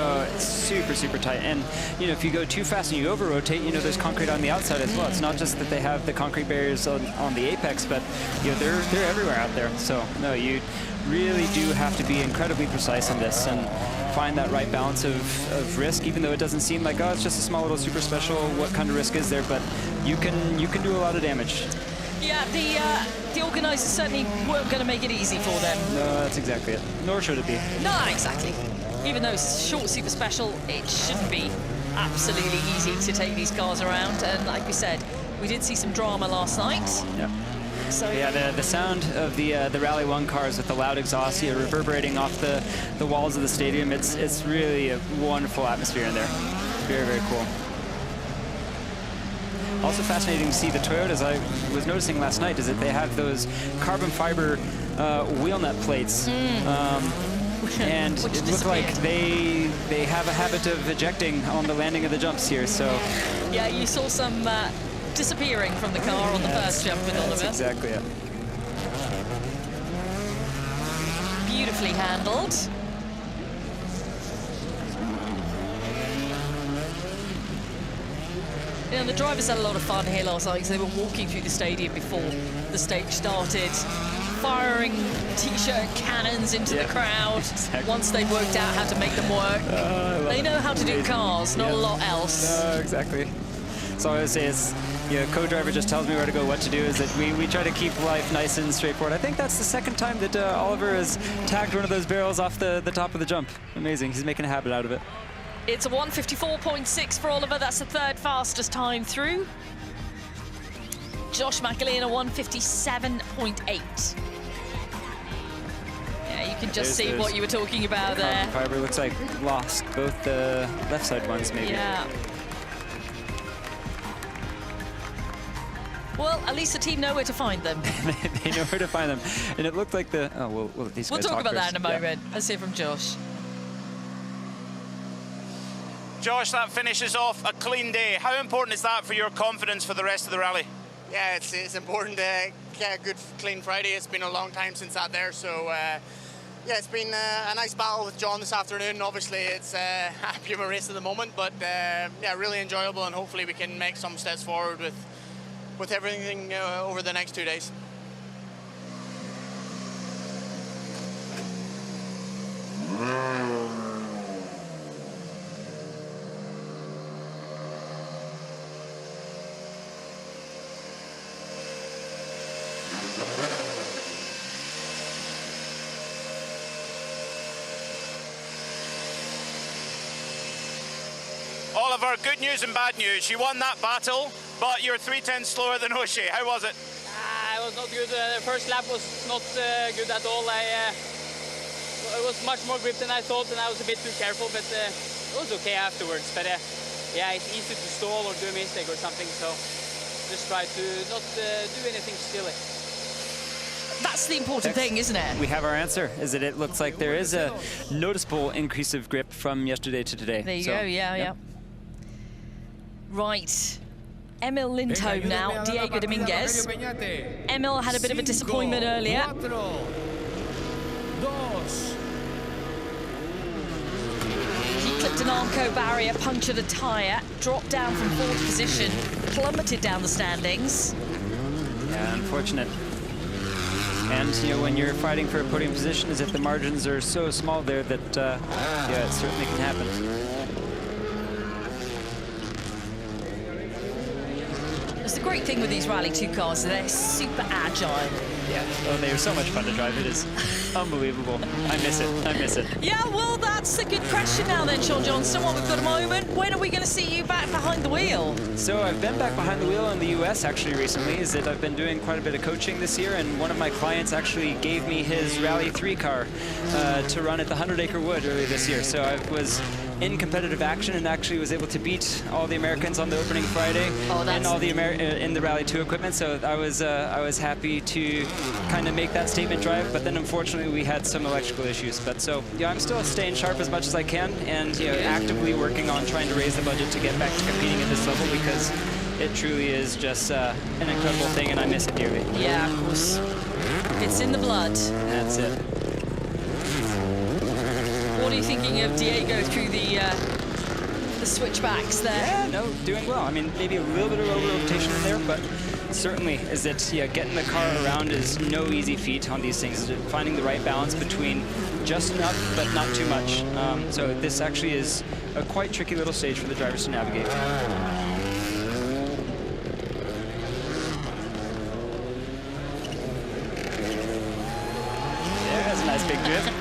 super, super tight. And, you know, if you go too fast and you over-rotate, you know, there's concrete on the outside as well. It's not just that they have the concrete barriers on the apex, but, you know, they're everywhere out there. So, no, you really do have to be incredibly precise on this and find that right balance of risk, even though it doesn't seem like, oh, it's just a small little super special, what kind of risk is there? But you can do a lot of damage. Yeah, the organisers certainly weren't going to make it easy for them. No, that's exactly it. Nor should it be. No, exactly. Even though it's a short super special, it shouldn't be absolutely easy to take these cars around. And like we said, we did see some drama last night. Yeah. So yeah, the sound of the Rally 1 cars with the loud exhaust reverberating off the walls of the stadium, it's really a wonderful atmosphere in there. Very, very cool. Also fascinating to see the Toyotas. I was noticing last night is that they have those carbon fiber wheel nut plates, and it looked like they have a habit of ejecting on the landing of the jumps here. So yeah, you saw some disappearing from the car on the first jump with Oliver. That's exactly it. Beautifully handled. You know, the drivers had a lot of fun here last night because they were walking through the stadium before the stage started, firing t-shirt cannons into the crowd once they've worked out how to make them work. They know how to do cars, not a lot else. No, exactly. So I would say is, you know, co-driver just tells me where to go, what to do, is that we try to keep life nice and straightforward. I think that's the second time that Oliver has tagged one of those barrels off the top of the jump. Amazing, he's making a habit out of it. It's a 1:54.6 for Oliver. That's the third fastest time through. Josh McAlean, a 1:57.8. Yeah, you can just see what you were talking about there. Carbon fiber looks like lost both the left side ones, maybe. Yeah. Well, at least the team know where to find them. They know where to find them. And it looked like the... Oh, well these we'll guys talk about first. that in a moment. Yeah. Let's hear from Josh. Josh, that finishes off a clean day. How important is that for your confidence for the rest of the rally? Yeah, it's important to get a good, clean Friday. It's been a long time since that there, so yeah, it's been a nice battle with John this afternoon. Obviously, it's a Puma race at the moment, but yeah, really enjoyable, and hopefully we can make some steps forward with everything over the next 2 days. Oliver, good news and bad news. You won that battle, but you're 3/10 slower than Ogier. How was it? It was not good. The first lap was not good at all. It was much more grip than I thought, and I was a bit too careful, but it was okay afterwards. But yeah, it's easy to stall or do a mistake or something, so just try to not do anything silly. That's the important thing, isn't it? We have our answer, is that it looks like there is a noticeable increase of grip from yesterday to today. There you go, yeah. Right. Emil Lindholm now, Diego Dominguez. Emil had a bit of a disappointment earlier. He clipped an Armco barrier, punctured a tyre, dropped down from 4th position, plummeted down the standings. Yeah, unfortunate. And you know, when you're fighting for a podium position, is that the margins are so small there that yeah, it certainly can happen. That's the great thing with these Rally 2 cars, they're super agile. Yeah. Oh, they are so much fun to drive, it is. Unbelievable. I miss it. I miss it. Yeah, well, that's a good question now then, Sean Johnston. Well, we've got a moment. When are we going to see you back behind the wheel? So I've been back behind the wheel in the US actually recently. Is that I've been doing quite a bit of coaching this year, and one of my clients actually gave me his Rally 3 car to run at the 100-acre wood early this year. So I was in competitive action and actually was able to beat all the Americans on the opening Friday and all the in the Rally 2 equipment. So I was happy to kind of make that statement drive, but then unfortunately we had some electrical issues. But so yeah, I'm still staying sharp as much as I can, and actively working on trying to raise the budget to get back to competing at this level, because it truly is just an incredible thing, and I miss it dearly. Yeah, of course. It's in the blood. That's it. What are you thinking of Diego through the switchbacks there? Yeah, no, doing well. I mean, maybe a little bit of over-rotation in there, but certainly is that getting the car around is no easy feat on these things. Finding the right balance between just enough but not too much. So this actually is a quite tricky little stage for the drivers to navigate. There's a nice big drift.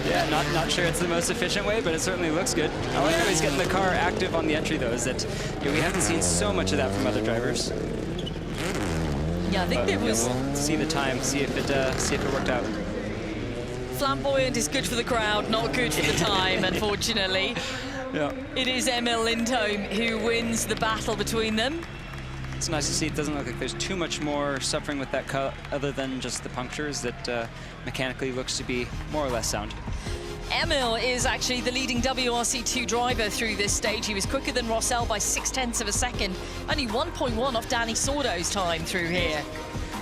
Yeah, not sure it's the most efficient way, but it certainly looks good. I like how he's getting the car active on the entry, though, is that we haven't seen so much of that from other drivers. Yeah, I think we'll see the time, see if it worked out. Flamboyant is good for the crowd, not good for the time, unfortunately. Yeah. It is Emil Lindholm who wins the battle between them. It's nice to see. It doesn't look like there's too much more suffering with that cut other than just the punctures. That mechanically looks to be more or less sound. Emil is actually the leading WRC2 driver through this stage. He was quicker than Rossell by 0.6 of a second, only 1.1 off Danny Sordo's time through here.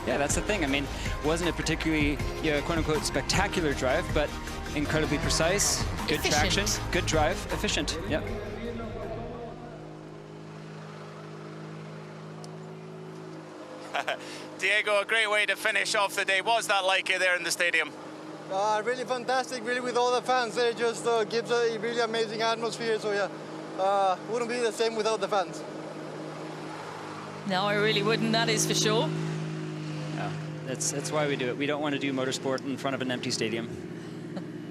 Yeah, that's the thing. I mean, wasn't a particularly, quote-unquote, spectacular drive, but incredibly precise, good traction, good drive, efficient. Yep. Diego, a great way to finish off the day. What was that like there in the stadium? Really fantastic, really, with all the fans there. Just gives a really amazing atmosphere. So yeah, wouldn't be the same without the fans. No, I really wouldn't, that is for sure. No, that's why we do it. We don't want to do motorsport in front of an empty stadium.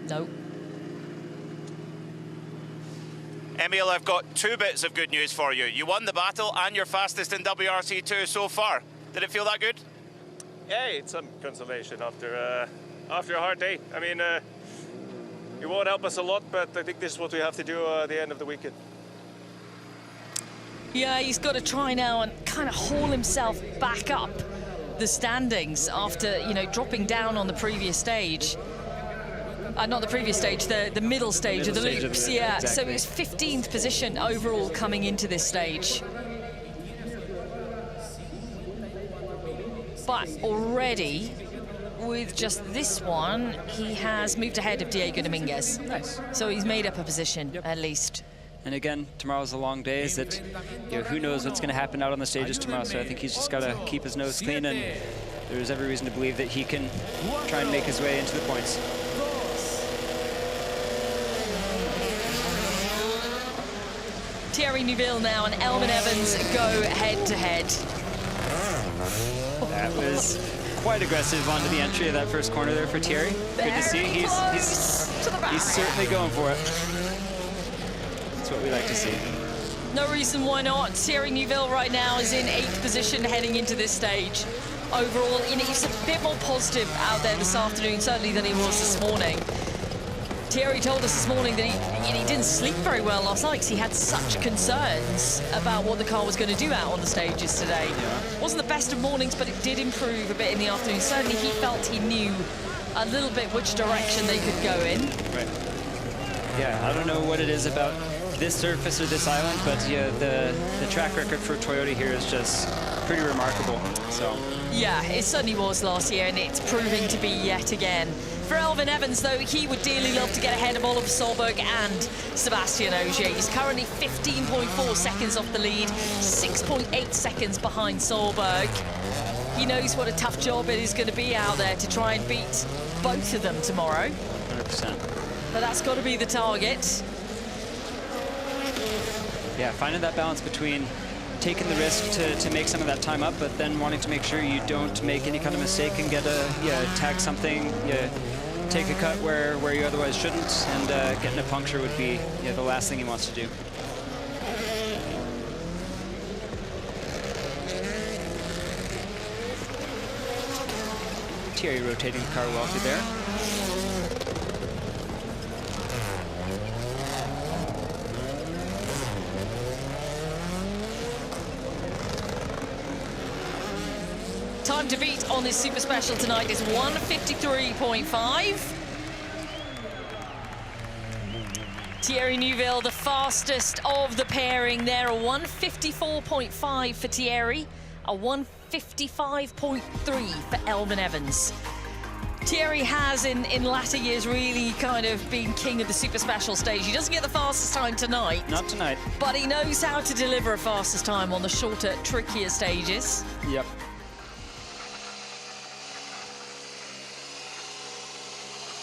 No. Emil, I've got two bits of good news for you. You won the battle and you're fastest in WRC2 so far. Did it feel that good? Yeah, it's some consolation after a hard day. I mean, it won't help us a lot, but I think this is what we have to do at the end of the weekend. Yeah, he's got to try now and kind of haul himself back up the standings after, dropping down on the previous stage. Not the previous stage, the middle stage of the loops. Yeah, exactly. So it was 15th position overall coming into this stage. But already, with just this one, he has moved ahead of Diego Dominguez. Nice. So he's made up a position, at least. And again, tomorrow's a long day. Is that who knows what's going to happen out on the stages tomorrow? So I think he's just got to keep his nose clean, and there's every reason to believe that he can try and make his way into the points. Thierry Neuville now and Elvin Evans go head-to-head. That was quite aggressive onto the entry of that first corner there for Thierry. Good to see. He's certainly going for it. That's what we like to see. No reason why not. Thierry Neuville right now is in 8th position heading into this stage. Overall, he's a bit more positive out there this afternoon, certainly than he was this morning. Thierry told us this morning that he didn't sleep very well last night because he had such concerns about what the car was going to do out on the stages today. Yeah. Wasn't the best of mornings, but it did improve a bit in the afternoon. Certainly he felt he knew a little bit which direction they could go in. Right. Yeah, I don't know what it is about this surface or this island, but the track record for Toyota here is just pretty remarkable. So. Yeah, it certainly was last year, and it's proving to be yet again. For Elvin Evans, though, he would dearly love to get ahead of Oliver Solberg and Sébastien Ogier. He's currently 15.4 seconds off the lead, 6.8 seconds behind Solberg. He knows what a tough job it is going to be out there to try and beat both of them tomorrow. 100%. But that's got to be the target. Yeah, finding that balance between taking the risk to make some of that time up, but then wanting to make sure you don't make any kind of mistake and get tag something take a cut where you otherwise shouldn't, and getting a puncture would be the last thing he wants to do. Thierry rotating the car well through there. Time to beat on this super special tonight is 1:53.5. Thierry Neuville, the fastest of the pairing there, a 1:54.5 for Thierry, a 1:55.3 for Elfyn Evans. Thierry has, in latter years, really kind of been king of the super special stage. He doesn't get the fastest time tonight. Not tonight. But he knows how to deliver a fastest time on the shorter, trickier stages. Yep.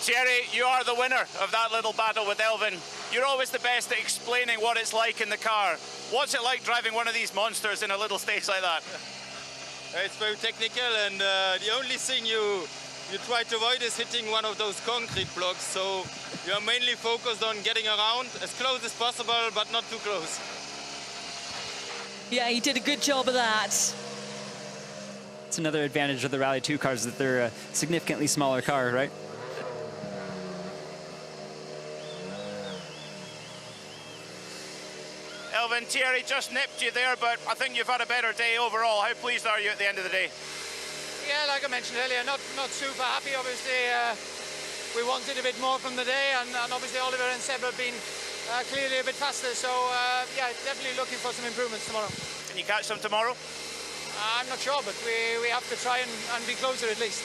Thierry, you are the winner of that little battle with Elfyn. You're always the best at explaining what it's like in the car. What's it like driving one of these monsters in a little stage like that? It's very technical, and the only thing you try to avoid is hitting one of those concrete blocks. So you are mainly focused on getting around as close as possible, but not too close. Yeah, he did a good job of that. It's another advantage of the Rally 2 cars, that they're a significantly smaller car, right? Elfyn, Thierry just nipped you there, but I think you've had a better day overall. How pleased are you at the end of the day? Yeah, like I mentioned earlier, not super happy. Obviously, we wanted a bit more from the day, and obviously Oliver and Seb have been clearly a bit faster. So yeah, definitely looking for some improvements tomorrow. Can you catch them tomorrow? I'm not sure, but we have to try and be closer at least.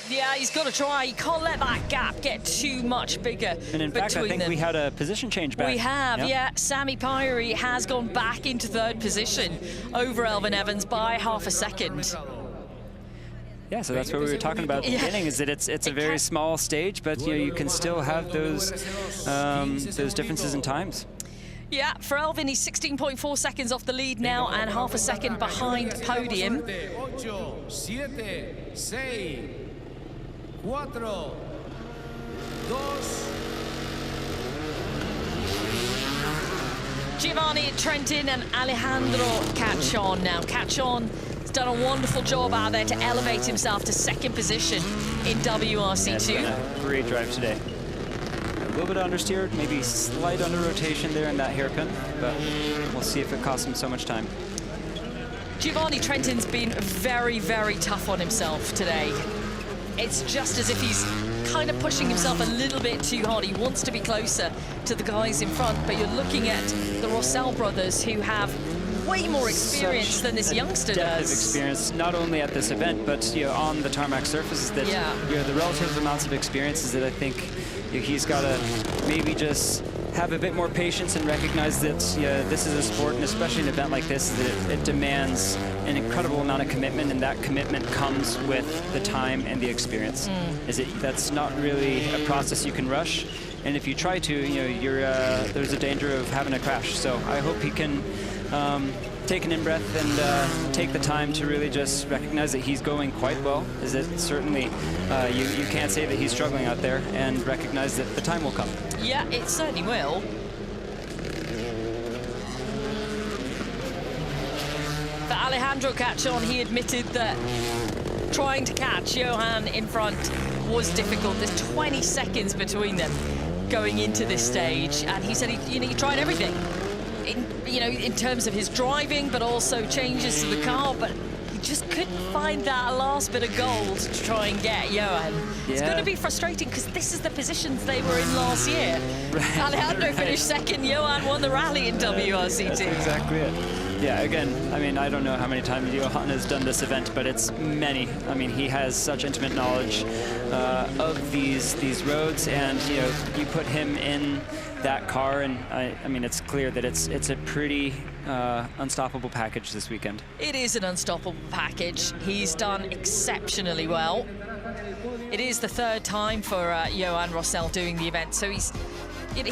Yeah, he's got to try. He can't let that gap get too much bigger. And in fact, I think we had a position change back. We have, yeah. Sami Pyrie has gone back into third position over Elfyn Evans by half a second. Yeah, so that's what we were talking about at the beginning, is that it's a very small stage, but you can still have those differences in times. Yeah, for Elfyn, he's 16.4 seconds off the lead now and half a second behind podium. 4, 2. Giovanni Trentin and Alejandro Cachon now. Cachon has done a wonderful job out there to elevate himself to second position in WRC2. Yeah, great drive today. A little bit understeered, maybe slight under rotation there in that hairpin, but we'll see if it costs him so much time. Giovanni Trentin's been very, very tough on himself today. It's just as if he's kind of pushing himself a little bit too hard. He wants to be closer to the guys in front, but you're looking at the Rossell brothers, who have way more experience than this youngster depth does. Of experience, not only at this event, but on the tarmac surfaces. That the relative amounts of experiences that I think he's got to maybe just have a bit more patience and recognize that this is a sport, and especially an event like this, that it demands an incredible amount of commitment, and that commitment comes with the time and the experience. That's not really a process you can rush, and if you try to, there's a danger of having a crash. So I hope he can take an in-breath and take the time to really just recognize that he's going quite well. Is it certainly you can't say that he's struggling out there, and recognize that the time will come. Yeah, it certainly will. For Alejandro Cachon, he admitted that trying to catch Johan in front was difficult. There's 20 seconds between them going into this stage, and he said he tried everything. In terms of his driving, but also changes to the car, but he just couldn't find that last bit of gold to try and get Johan. It's going to be frustrating, because this is the positions they were in last year. Alejandro finished second, Johan won the rally in WRC2. That's exactly it. Yeah, again, I mean, I don't know how many times Johan has done this event, but it's many. I mean, he has such intimate knowledge of these roads, and you put him in that car, and I mean, it's clear that it's a pretty unstoppable package this weekend. It is an unstoppable package. He's done exceptionally well. It is the third time for Johan Rossell doing the event, so he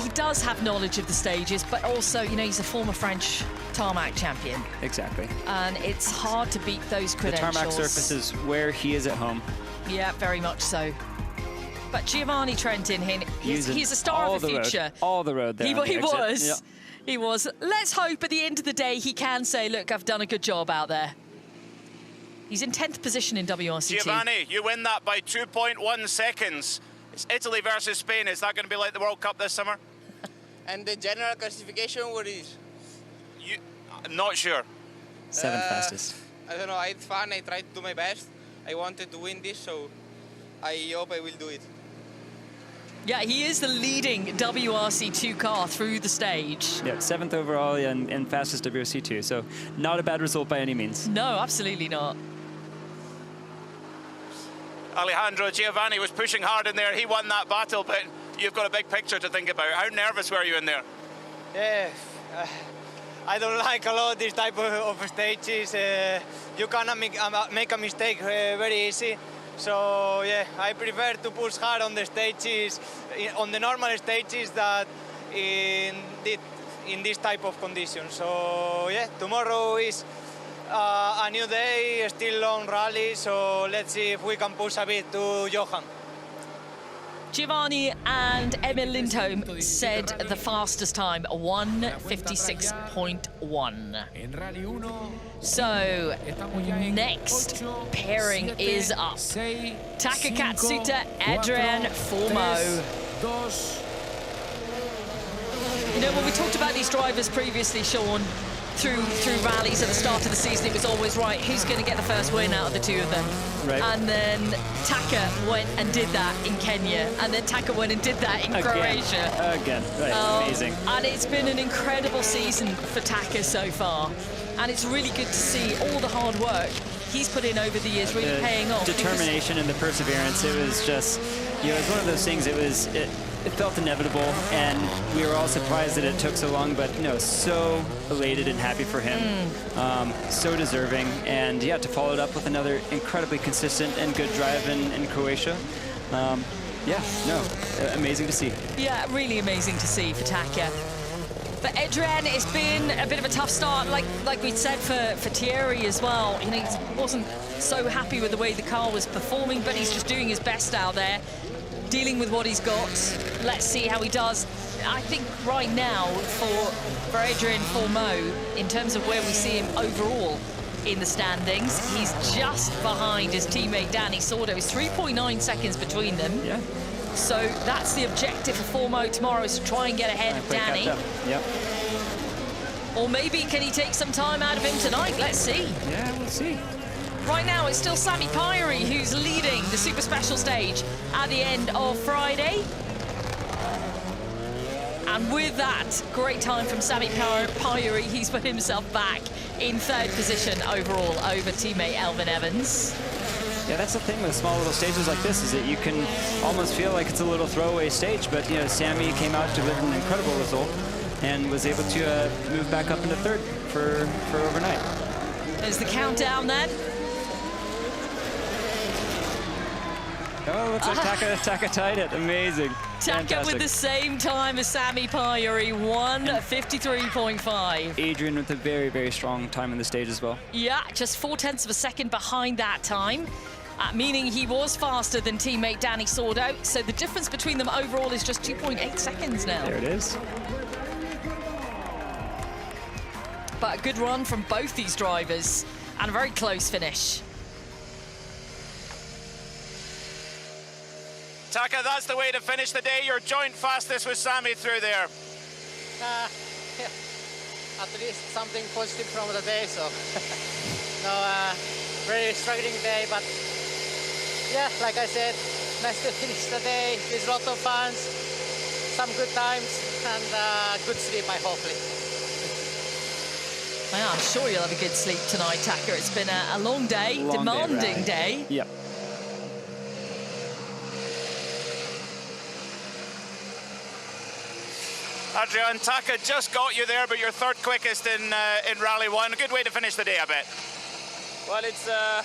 does have knowledge of the stages, but also, he's a former French tarmac champion. Exactly. And it's hard to beat those credentials. The tarmac surface is where he is at home. Yeah, very much so. But Giovanni Trentin, he's a star of the future. All the road there. He was. Yeah. He was. Let's hope at the end of the day he can say, look, I've done a good job out there. He's in 10th position in WRC2. Giovanni, you win that by 2.1 seconds. It's Italy versus Spain. Is that going to be like the World Cup this summer? And the general classification, what is? Not sure. 7th fastest. I don't know. It's fun. I tried to do my best. I wanted to win this, so I hope I will do it. Yeah, he is the leading WRC2 car through the stage. Yeah, 7th overall and fastest WRC2, so not a bad result by any means. No, absolutely not. Alejandro, Giovanni was pushing hard in there. He won that battle, but you've got a big picture to think about. How nervous were you in there? Yeah, I don't like a lot this type of stages. You cannot make a mistake very easy. So yeah, I prefer to push hard on the stages, on the normal stages, that in this type of conditions. So yeah, tomorrow is a new day, still long rally. So let's see if we can push a bit to Johan. Giovanni and Emil Lindholm said the fastest time, 1:56.1. So, next pairing is up. Taka Katsuta, Adrian Formeau. You know, when we talked about these drivers previously, Sean, through rallies at the start of the season, it was always right, who's going to get the first win out of the two of them? Right. And then Taka went and did that in Kenya, and then Taka went and did that in Croatia. Again, right, amazing. And it's been an incredible season for Taka so far, and it's really good to see all the hard work he's put in over the years really paying off. Determination and the perseverance, it was just, you know, it's one of those things, it felt inevitable, and we were all surprised that it took so long, but you know, so elated and happy for him, so deserving, and yeah, to follow it up with another incredibly consistent and good drive in Croatia. Yeah, no, amazing to see. Yeah, really amazing to see for Taka. For Adrian, it's been a bit of a tough start, like we'd said for Thierry as well. You know, he wasn't so happy with the way the car was performing, but he's just doing his best out there, dealing with what he's got. Let's see how he does. I think right now for Adrian Formeau, in terms of where we see him overall in the standings, he's just behind his teammate Danny Sordo. It's 3.9 seconds between them. Yeah. So that's the objective for Formeau tomorrow, is to try and get ahead of Danny. Yep. Or maybe can he take some time out of him tonight? Let's see. Yeah, we'll see. Right now, it's still Sami Pyrie who's leading the Super Special stage at the end of Friday. And with that great time from Sami Pyrie, he's put himself back in 3rd position overall over teammate Elvin Evans. Yeah, that's the thing with small little stages like this, is that you can almost feel like it's a little throwaway stage, but you know, Sami came out, delivered an incredible result, and was able to move back up into 3rd for overnight. There's the countdown then. Oh, looks like Taka tied it. Amazing. Taka with the same time as Sami Pyrie, 1:53.5. Adrian with a very, very strong time in the stage as well. Yeah, just 0.4 of a second behind that time, meaning he was faster than teammate Danny Sordo. So the difference between them overall is just 2.8 seconds now. There it is. But a good run from both these drivers, and a very close finish. Taka, that's the way to finish the day. Your joint fastest with Sami through there. Yeah, at least something positive from the day, so no, very struggling day, but yeah, like I said, nice to finish the day with a lot of fans, some good times, and good sleep, hopefully. Well, I'm sure you'll have a good sleep tonight, Taka. It's been a long day, demanding day. Yep. Adrian, Taka just got you there, but you're 3rd quickest in Rally 1. A good way to finish the day, I bet. Well, it's I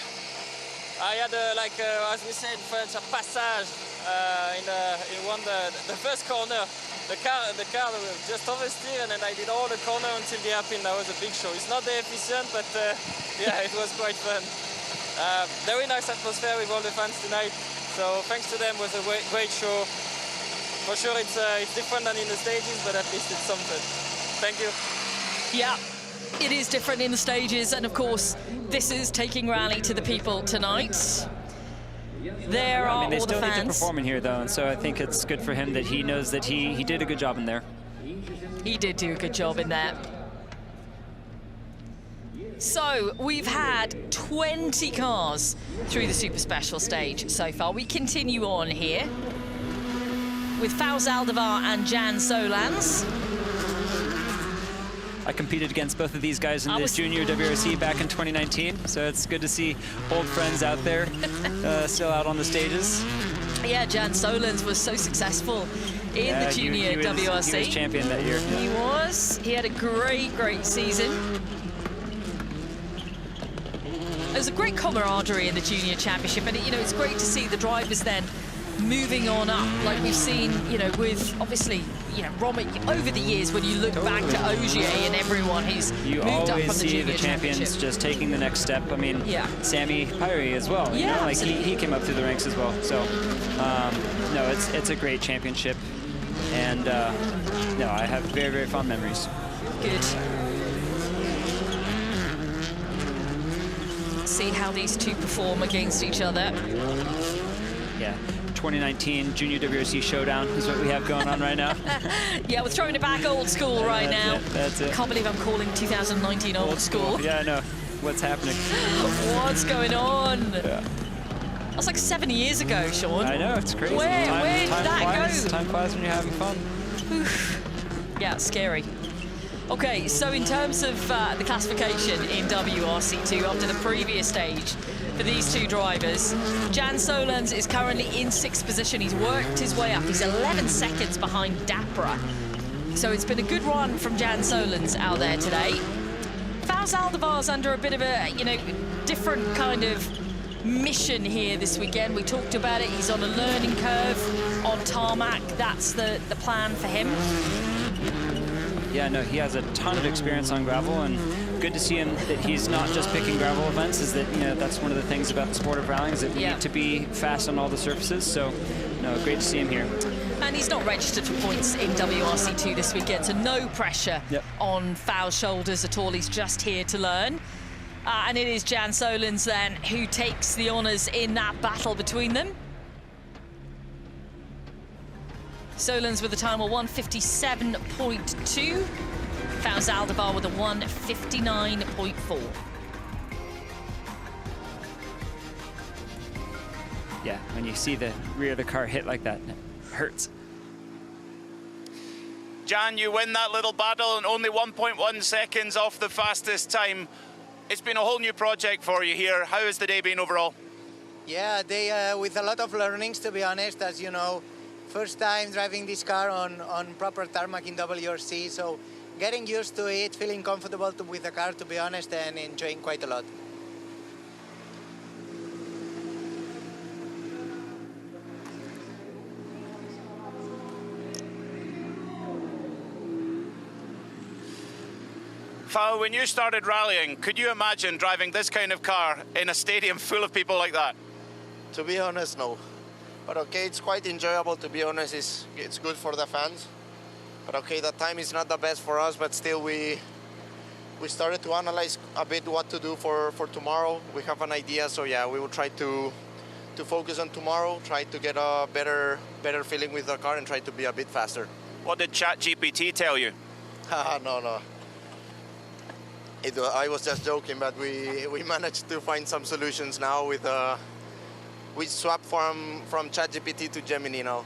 had as we said in French, a passage in the first corner. The car just oversteered, and then I did all the corner until the hairpin. That was a big show. It's not that efficient, but yeah, it was quite fun. Very nice atmosphere with all the fans tonight. So thanks to them, it was a great show. For sure, it's different than in the stages, but at least it's something. Thank you. Yeah, it is different in the stages, and of course, this is taking rally to the people tonight. There are they all the still need to fans. perform in here, though, and so I think it's good for him that he knows that he did a good job in there. He did do a good job in there. So we've had 20 cars through the Super Special stage so far. We continue on here with Fauzi Aldevar and Jan Solans. I competed against both of these guys in the Junior WRC back in 2019, so it's good to see old friends out there still out on the stages. Yeah, Jan Solans was so successful in the Junior WRC. He was champion that year. He was. He had a great season. There's a great camaraderie in the Junior Championship, and it's great to see the drivers then moving on up, like we've seen, with obviously, Romic over the years. When you look back to Ogier and everyone who's moved up from the see Junior the champions Championship. just taking the next step. I mean, Sammy Pyrie as well. Yeah, like he came up through the ranks as well. So, no, it's a great championship, and no, I have very fond memories. Good. See how these two perform against each other. Yeah. 2019 Junior WRC Showdown is what we have going on right now. Yeah, we're throwing it back old school right now. That's it. Can't believe I'm calling 2019 old school. Yeah, I know. What's happening? What's going on? Yeah. That's like 7 years ago, Sean. I know, it's crazy. Where did that flies. go? Time flies when you're having fun. Yeah, it's scary. Okay, so in terms of the classification in WRC2 after the previous stage for these two drivers, Jan Solans is currently in 6th position. He's worked his way up. He's 11 seconds behind Dapra. So it's been a good run from Jan Solans out there today. Fauzi Aldevar's under a bit of a, different kind of mission here this weekend. We talked about it. He's on a learning curve on tarmac. That's the plan for him. Yeah, no, he has a ton of experience on gravel, and good to see him that he's not just picking gravel events. Is that that's one of the things about the sport of rallying, is that we need to be fast on all the surfaces. So, no, great to see him here. And he's not registered for points in WRC2 this weekend, so no pressure on Fauzi's shoulders at all. He's just here to learn. And it is Jan Solans then who takes the honours in that battle between them. Solans with a time of 1:57.2. Fauzi Aldevar with a 1:59.4. Yeah, when you see the rear of the car hit like that, it hurts. Jan, you win that little battle and only 1.1 seconds off the fastest time. It's been a whole new project for you here. How has the day been overall? Yeah, they with a lot of learnings, to be honest. As you know, first time driving this car on proper tarmac in WRC, so getting used to it, feeling comfortable with the car, to be honest, and enjoying quite a lot. Fau, when you started rallying, could you imagine driving this kind of car in a stadium full of people like that? To be honest, no. But okay, it's quite enjoyable, to be honest. It's good for the fans. But okay, the time is not the best for us, but still we started to analyze a bit what to do for tomorrow. We have an idea, so yeah, we will try to focus on tomorrow, try to get a better feeling with the car and try to be a bit faster. What did ChatGPT tell you? No. I was just joking, but we managed to find some solutions now with we swapped from ChatGPT to Gemini now.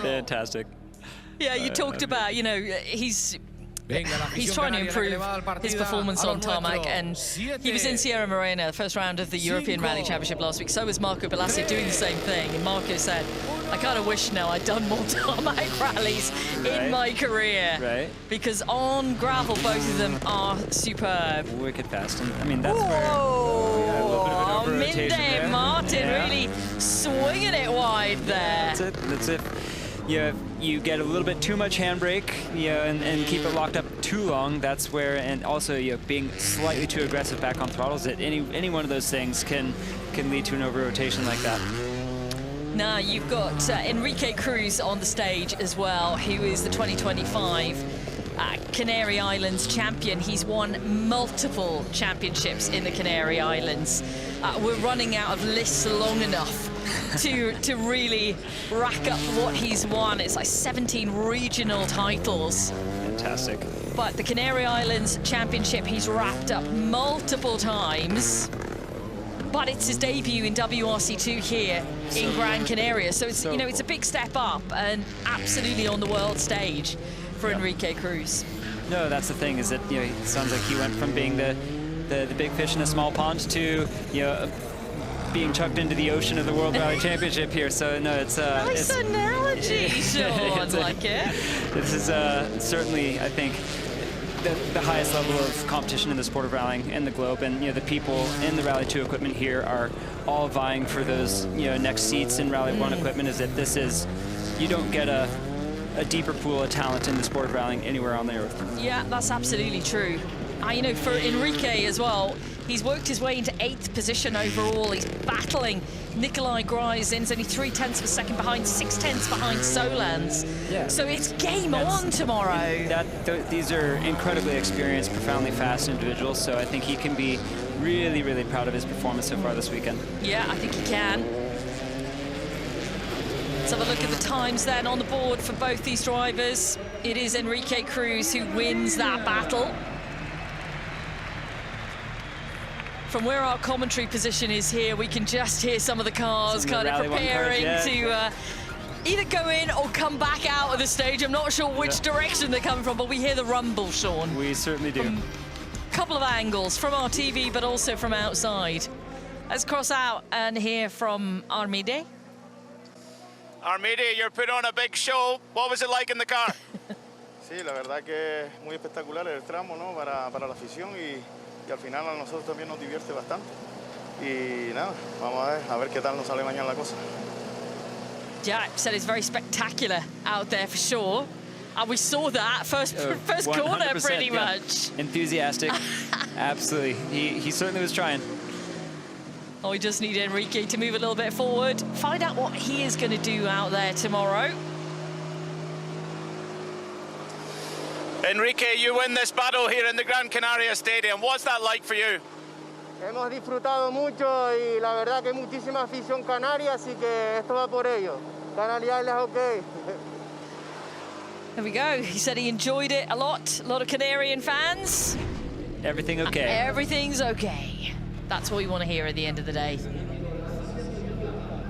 Fantastic. Yeah, you talked about, he's trying to improve his performance on tarmac, and he was in Sierra Morena, the first round of the European Rally Championship last week. So was Marco Balassi doing the same thing. And Marco said, I kind of wish now I'd done more tarmac rallies in my career. Right. Because on gravel, both of them are superb. Wicked fast. And, I mean, that's where... a little bit of an over-rotation Minde there. Martin really swinging it wide there. That's it. you get a little bit too much handbrake, and keep it locked up too long. That's where, and also being slightly too aggressive back on throttles. That any one of those things can lead to an over rotation like that. Now you've got Enrique Cruz on the stage as well, who is the 2025 Canary Islands champion. He's won multiple championships in the Canary Islands. We're running out of lists long enough to really rack up what he's won. It's like 17 regional titles. Fantastic. But the Canary Islands championship he's wrapped up multiple times. But it's his debut in WRC2 here in Gran Canaria. So it's, it's a big step up and absolutely on the world stage for Enrique Cruz. No, that's the thing, is that, it sounds like he went from being the big fish in a small pond to, being chucked into the ocean of the World Rally Championship here. So no, it's nice analogy, Sean. I like it. This is certainly, I think, the highest level of competition in the sport of rallying in the globe, and the people in the Rally 2 equipment here are all vying for those next seats in Rally 1 equipment. Is that this is, you don't get a deeper pool of talent in the sport of rallying anywhere on the earth. Yeah, that's absolutely true. For Enrique as well, he's worked his way into 8th position overall. He's battling Nikolai Greisen's only 0.3 of a second behind, 0.6 behind Solans. Yeah. So it's game on tomorrow. These are incredibly experienced, profoundly fast individuals, so I think he can be really, really proud of his performance so far this weekend. Yeah, I think he can. Let's have a look at the times then on the board for both these drivers. It is Enrique Cruz who wins that battle. From where our commentary position is here, we can just hear some of the cars kind of preparing to either go in or come back out of the stage. I'm not sure which direction they're coming from, but we hear the rumble, Sean. We certainly do. A couple of angles from our TV, but also from outside. Let's cross out and hear from Armide. Armide, you're putting on a big show. What was it like in the car? Sí, la verdad que muy espectacular el tramo, ¿no? Para la afición y al final a nosotros también nos divierte bastante. Y nada, vamos a ver qué tal nos sale mañana la cosa. Yeah, said it's very spectacular out there for sure. And we saw that first corner pretty much. Enthusiastic, absolutely. He certainly was trying. Oh, we just need Enrique to move a little bit forward. Find out what he is going to do out there tomorrow. Enrique, you win this battle here in the Gran Canaria Stadium. What's that like for you? Hemos disfrutado mucho y la verdad que hay muchísima afición canaria, así que esto va por ello. Canarias, okay. There we go. He said he enjoyed it a lot of Canarian fans. Everything okay. Everything's okay. That's what we want to hear at the end of the day.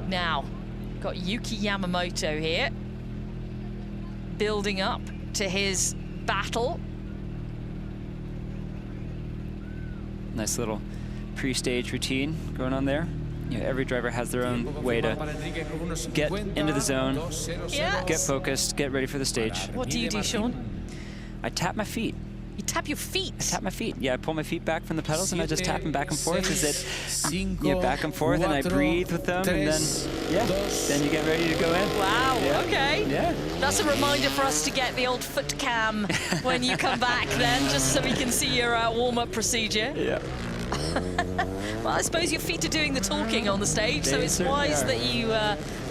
Now, got Yuki Yamamoto here, building up to his battle. Nice little pre-stage routine going on there. Every driver has their own way to get into the zone, get focused, get ready for the stage. What do you do, Sean? I tap my feet. You tap your feet? I tap my feet. Yeah, I pull my feet back from the pedals and I just tap them back and forth. Is it back and forth, and I breathe with them, and then you get ready to go in. Wow, okay. Yeah. That's a reminder for us to get the old foot cam when you come back then, just so we can see your warm-up procedure. Yeah. Well, I suppose your feet are doing the talking on the stage, so it's wise that you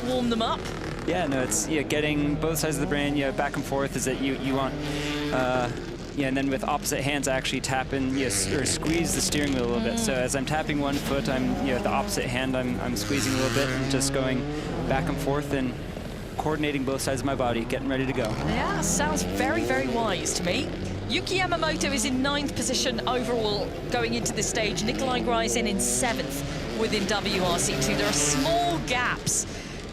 warm them up. Yeah, no, it's getting both sides of the brain back and forth. Is that you want and then with opposite hands I actually tap in or squeeze the steering wheel a little bit. So as I'm tapping one foot, I'm the opposite hand I'm squeezing a little bit and just going back and forth and coordinating both sides of my body, getting ready to go. Yeah, sounds very, very wise to me. Yuki Yamamoto is in 9th position overall going into this stage. Nikolai Greisen in 7th within WRC2. There are small gaps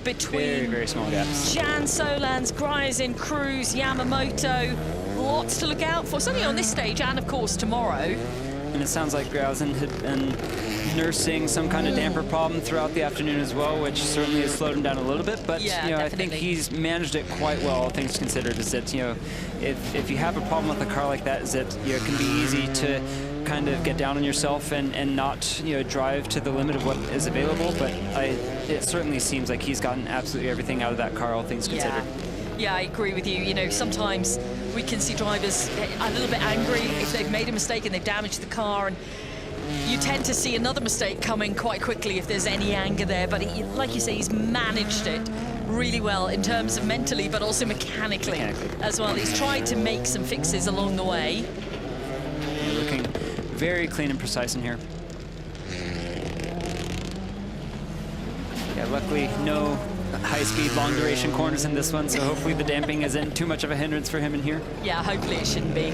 between very, very small gaps. Jan Solans, Greisen, Cruz, Yamamoto. Lots to look out for, certainly on this stage and, of course, tomorrow. And it sounds like Greisen had been nursing some kind of damper problem throughout the afternoon as well, which certainly has slowed him down a little bit. But I think he's managed it quite well, all things considered. Is that if you have a problem with a car like that, is that it can be easy to kind of get down on yourself and not drive to the limit of what is available. But it certainly seems like he's gotten absolutely everything out of that car, all things considered. Yeah, I agree with you. You know, sometimes we can see drivers a little bit angry if they've made a mistake and they've damaged the car, and you tend to see another mistake coming quite quickly if there's any anger there. But he, like you say, he's managed it really well in terms of mentally, but also mechanically as well. He's tried to make some fixes along the way. Yeah, looking very clean and precise in here. Yeah, luckily no high-speed, long-duration corners in this one, so hopefully the damping isn't too much of a hindrance for him in here. Yeah, hopefully it shouldn't be.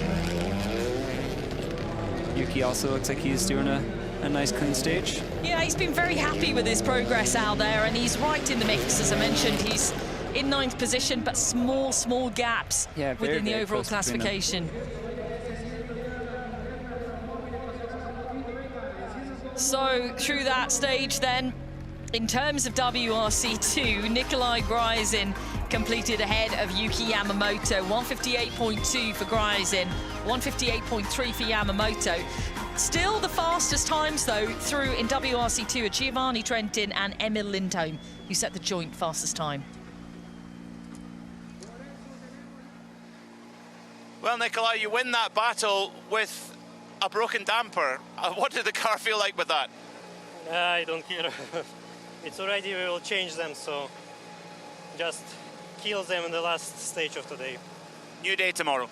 Yuki also looks like he's doing a nice clean stage. Yeah, he's been very happy with his progress out there, and he's right in the mix. As I mentioned, he's in 9th position, but small gaps within the overall classification. So through that stage then, in terms of WRC2, Nikolai Gryzin completed ahead of Yuki Yamamoto. 158.2 for Gryzin, 158.3 for Yamamoto. Still the fastest times, though, through in WRC2 are Giovanni Trentin and Emil Lindholm, who set the joint fastest time. Well, Nikolai, you win that battle with a broken damper. What did the car feel like with that? I don't care. It's already, we will change them, so just kill them in the last stage of today. New day tomorrow.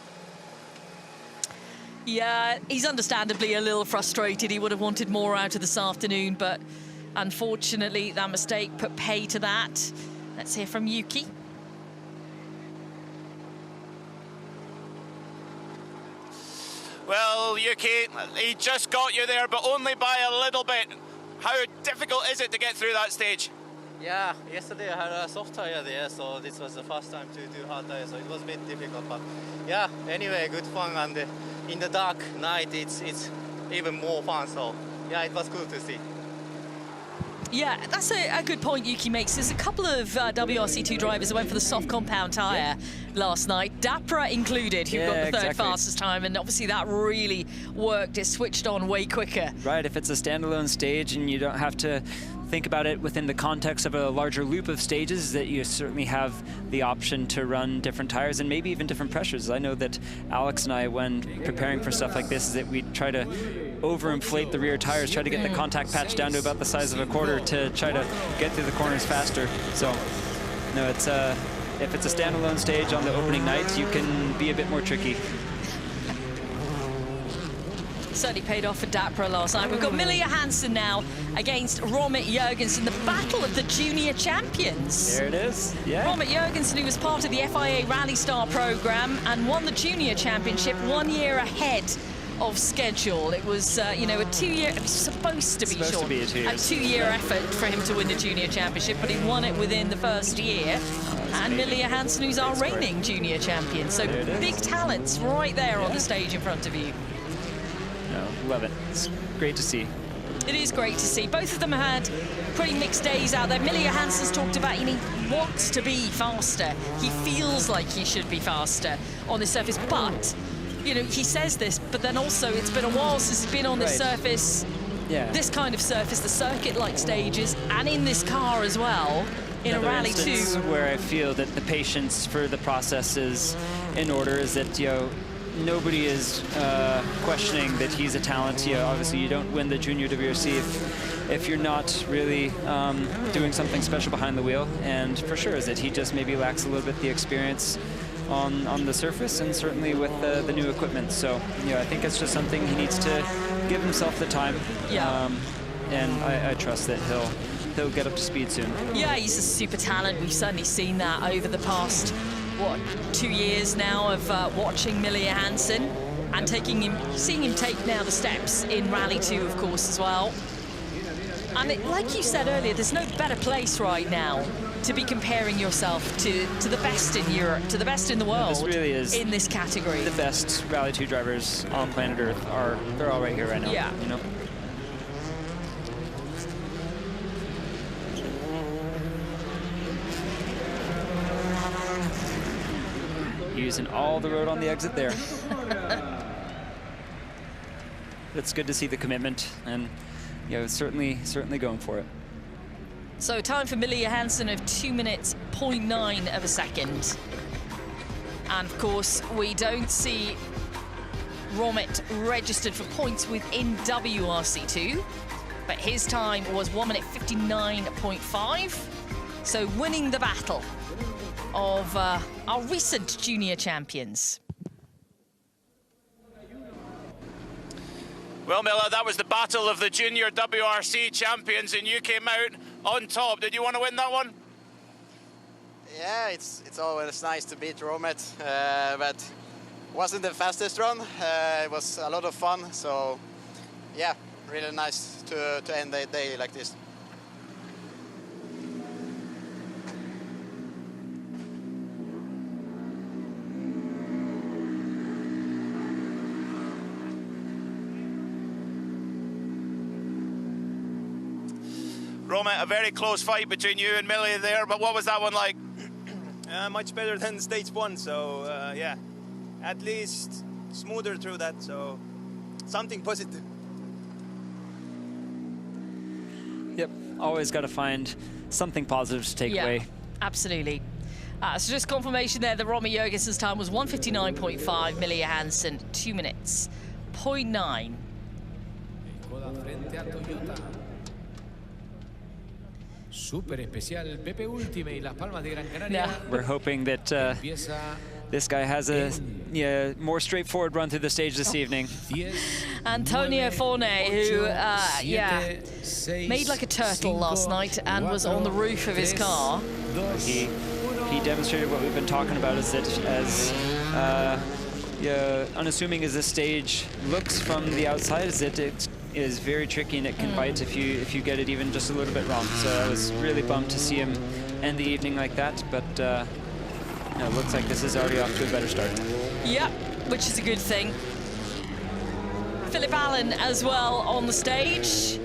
Yeah, he's understandably a little frustrated. He would have wanted more out of this afternoon, but unfortunately that mistake put pay to that. Let's hear from Yuki. Well, Yuki, he just got you there, but only by a little bit. How difficult is it to get through that stage? Yeah, yesterday I had a soft tire there, so this was the first time to do hard tire, so it was a bit difficult. But yeah, anyway, good fun, and in the dark night it's even more fun. So yeah, it was cool to see. Yeah, that's a good point Yuki makes. There's a couple of WRC2 drivers who went for the soft compound tyre last night, Dapra included, who got the third fastest time, and obviously that really worked. It switched on way quicker. Right, if it's a standalone stage and you don't have to think about it within the context of a larger loop of stages, that you certainly have the option to run different tires and maybe even different pressures. I know that Alex and I, when preparing for stuff like this, is that we try to overinflate the rear tires, try to get the contact patch down to about the size of a quarter to try to get through the corners faster. So, no, it's if it's a standalone stage on the opening night, you can be a bit more tricky. Certainly paid off for Dapra last night. We've got Milja Hansen now against Romit Jurgensen, the battle of the junior champions. There it is, yeah. Romit Jurgensen, who was part of the FIA Rally Star program and won the junior championship 1 year ahead of schedule. It was, you know, a 2 year, it was supposed to be a 2 year effort for him to win the junior championship, but he won it within the first year. And Milja Hansen, who's our reigning junior champion. So big talents right there on the stage in front of you. No, love it. It's great to see. It is great to see. Both of them had pretty mixed days out there. Milja Hansen's talked about, you know, he wants to be faster. He feels like he should be faster on the surface, but you know, he says this, but then also it's been a while since he's been on this surface, this kind of surface, the circuit-like stages, and in this car as well, in Another a Rally 2. Where I feel that the patience for the process is in order, is that, you know, nobody is questioning that he's a talent. You know, obviously you don't win the junior WRC if you're not really doing something special behind the wheel, and for sure is that he just maybe lacks a little bit the experience on the surface, and certainly with the new equipment. So, you know, I think it's just something he needs to give himself the time. Yeah. And I trust that he'll get up to speed soon. Yeah, he's a super talent. We've certainly seen that over the past, what, 2 years now of watching Milja Hansen and seeing him take now the steps in Rally 2, of course, as well. And like you said earlier, there's no better place right now to be comparing yourself to the best in Europe, to the best in the world. This really is in this category. The best Rally 2 drivers on planet Earth they're all right here right now. Yeah. You know? Using all the road on the exit there. It's good to see the commitment, and you know, certainly going for it. So time for Milja Hansen of 2 minutes, 0.9 of a second. And of course, we don't see Romet registered for points within WRC2, but his time was 1 minute 59.5. So winning the battle of our recent junior champions. Well, Miller, that was the battle of the junior WRC champions, and you came out on top. Did you want to win that one? Yeah, it's always nice to beat Romet, but wasn't the fastest run. It was a lot of fun, so yeah, really nice to end the day like this. Romet, a very close fight between you and Millie there, but what was that one like? Much better than stage 1, so yeah, at least smoother through that, so something positive. Yep, always got to find something positive to take away. Absolutely. So just confirmation there, the Romet Jorgensen's time was 1:59.5, Millie Hansen 2 minutes, 0.9. Super especial Pepe Ultime y Las Palmas de Gran Canaria. We're hoping that this guy has a more straightforward run through the stage this evening. Antonio Forne, who made like a turtle last night and was on the roof of his car. He demonstrated what we've been talking about, is that as unassuming as this stage looks from the outside, is that it is very tricky and it can bite if you get it even just a little bit wrong. So I was really bummed to see him end the evening like that, but it looks like this is already off to a better start. Yeah, which is a good thing. Philip Allen as well on the stage.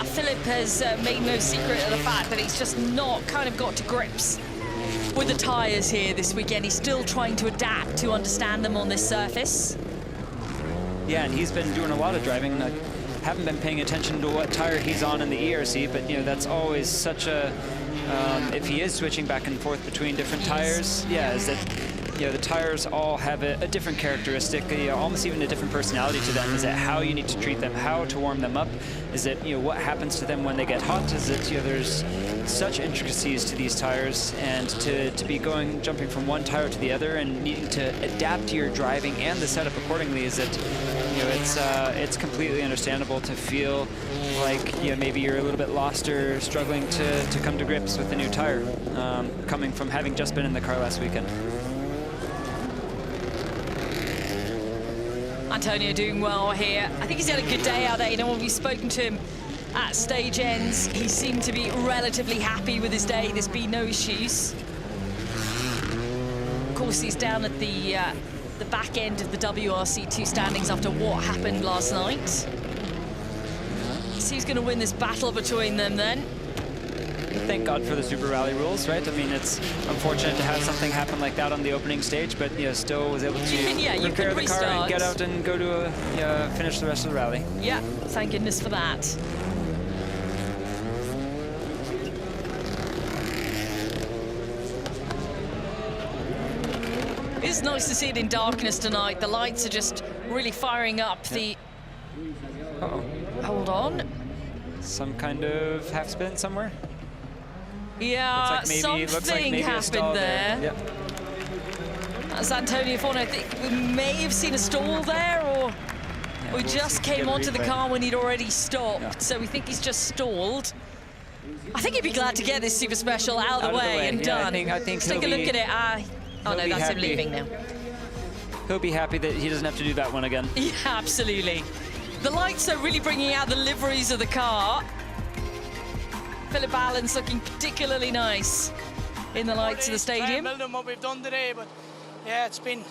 Philip has made no secret of the fact that he's just not kind of got to grips with the tyres here this weekend. He's still trying to adapt to understand them on this surface. Yeah, and he's been doing a lot of driving. I haven't been paying attention to what tire he's on in the ERC, but that's always such a if he is switching back and forth between different tires, is that the tires all have a different characteristic, almost even a different personality to them. Is that how you need to treat them, how to warm them up? Is it what happens to them when they get hot? Is it there's such intricacies to these tires, and to be jumping from one tire to the other and needing to adapt to your driving and the setup accordingly, is that it's completely understandable to feel like maybe you're a little bit lost or struggling to come to grips with the new tire, coming from having just been in the car last weekend. Antonio doing well here. I think he's had a good day out there. When we've spoken to him at stage ends, he seemed to be relatively happy with his day. There's been no issues. Of course, he's down at the back end of the WRC2 standings after what happened last night. So he's going to win this battle between them then. Thank God for the Super Rally rules, right? I mean, it's unfortunate to have something happen like that on the opening stage, but still was able to repair the car and get out and go to finish the rest of the rally. Yeah, thank goodness for that. It's nice to see it in darkness tonight. The lights are just really firing up. The hold on. Some kind of half spin somewhere. Yeah, something happened there. Yep. That's Antonio Forne. I think we may have seen a stall there, or we just came onto the car when he'd already stopped. So we think he's just stalled. I think he'd be glad to get this super special out of the way and done. I think let's take a look at it. Oh no, that's him leaving now. He'll be happy that he doesn't have to do that one again. Yeah, absolutely. The lights are really bringing out the liveries of the car. Philip Allen's looking particularly nice in the lights of the stadium. Build on what we've done today, but yeah, it's been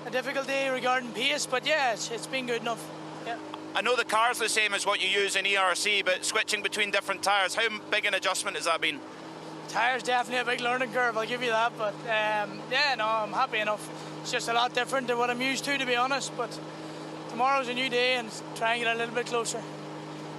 a difficult day regarding pace, but yeah, it's been good enough. Yeah. I know the car's the same as what you use in ERC, but switching between different tires, how big an adjustment has that been? Tire's definitely a big learning curve, I'll give you that, but yeah, no, I'm happy enough. It's just a lot different than what I'm used to be honest, but tomorrow's a new day and try and get a little bit closer.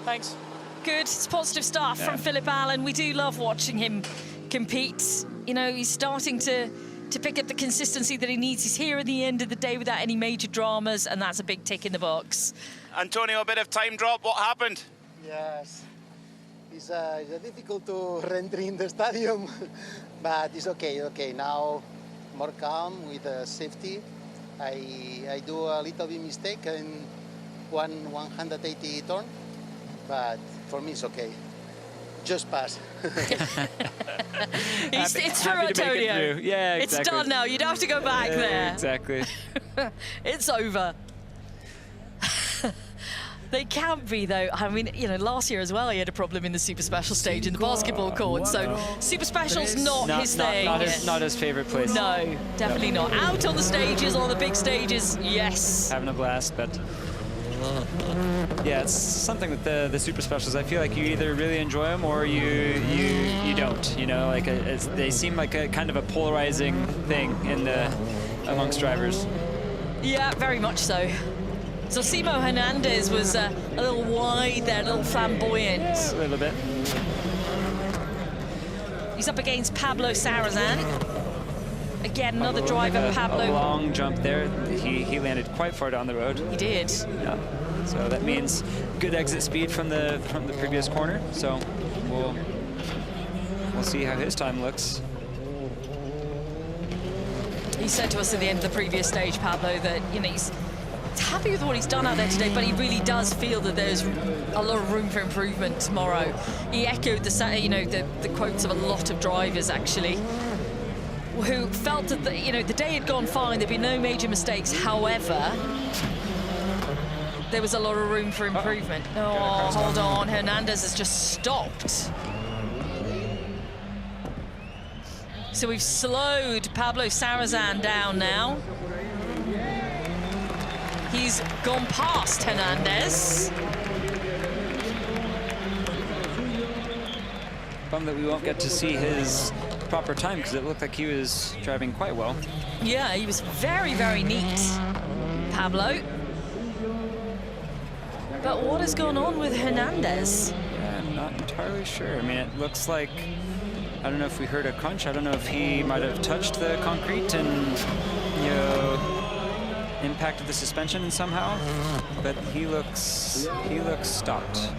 Thanks. Good, it's positive stuff from Philip Allen. We do love watching him compete. He's starting to to pick up the consistency that he needs. He's here at the end of the day without any major dramas, and that's a big tick in the box. Antonio, a bit of time drop. What happened? Yes, it's difficult to enter in the stadium, but it's okay. Okay, now more calm with safety. I do a little bit mistake in 180 turn, but for me it's okay. Just pass. It's through, Antonio. Yeah, exactly. It's done now. You don't have to go back there. Exactly. It's over. They can be, though. I mean, you know, last year as well, he had a problem in the super special stage in the basketball court. So super special's not his thing. Not his favorite place. No, definitely not. Out on the stages, on the big stages, yes. Having a blast, but yeah, it's something with the super specials. I feel like you either really enjoy them or you don't. You know, like they seem like a kind of a polarizing thing amongst drivers. Yeah, very much so. So Simo Hernandez was a little wide there, a little flamboyant. Yeah, a little bit. He's up against Pablo Sarrazin. Again, another driver, Pablo. A long jump there. He landed quite far down the road. He did. Yeah. So that means good exit speed from the previous corner. So we'll see how his time looks. He said to us at the end of the previous stage, Pablo, that he's happy with what he's done out there today, but he really does feel that there's a lot of room for improvement tomorrow. He echoed the quotes of a lot of drivers actually, who felt that the day had gone fine, there'd be no major mistakes. However, there was a lot of room for improvement. Oh, hold on, Hernandez has just stopped. So we've slowed Pablo Sarrazin down now. He's gone past Hernandez. Bummed that we won't get to see his proper time because it looked like he was driving quite well. Yeah, he was very, very neat, Pablo. But what has gone on with Hernandez? Yeah, I'm not entirely sure. I mean, it looks like, I don't know if we heard a crunch. I don't know if he might have touched the concrete and, impacted the suspension somehow, but he looks stopped.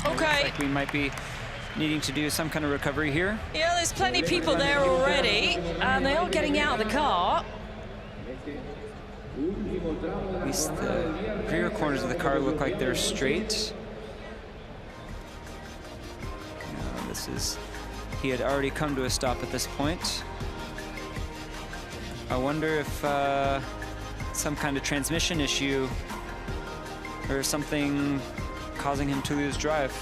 Okay. Looks like we might be needing to do some kind of recovery here. Yeah, there's plenty of people there already, and they are getting out of the car. At least the rear corners of the car look like they're straight. He had already come to a stop at this point. I wonder if some kind of transmission issue or something causing him to lose drive.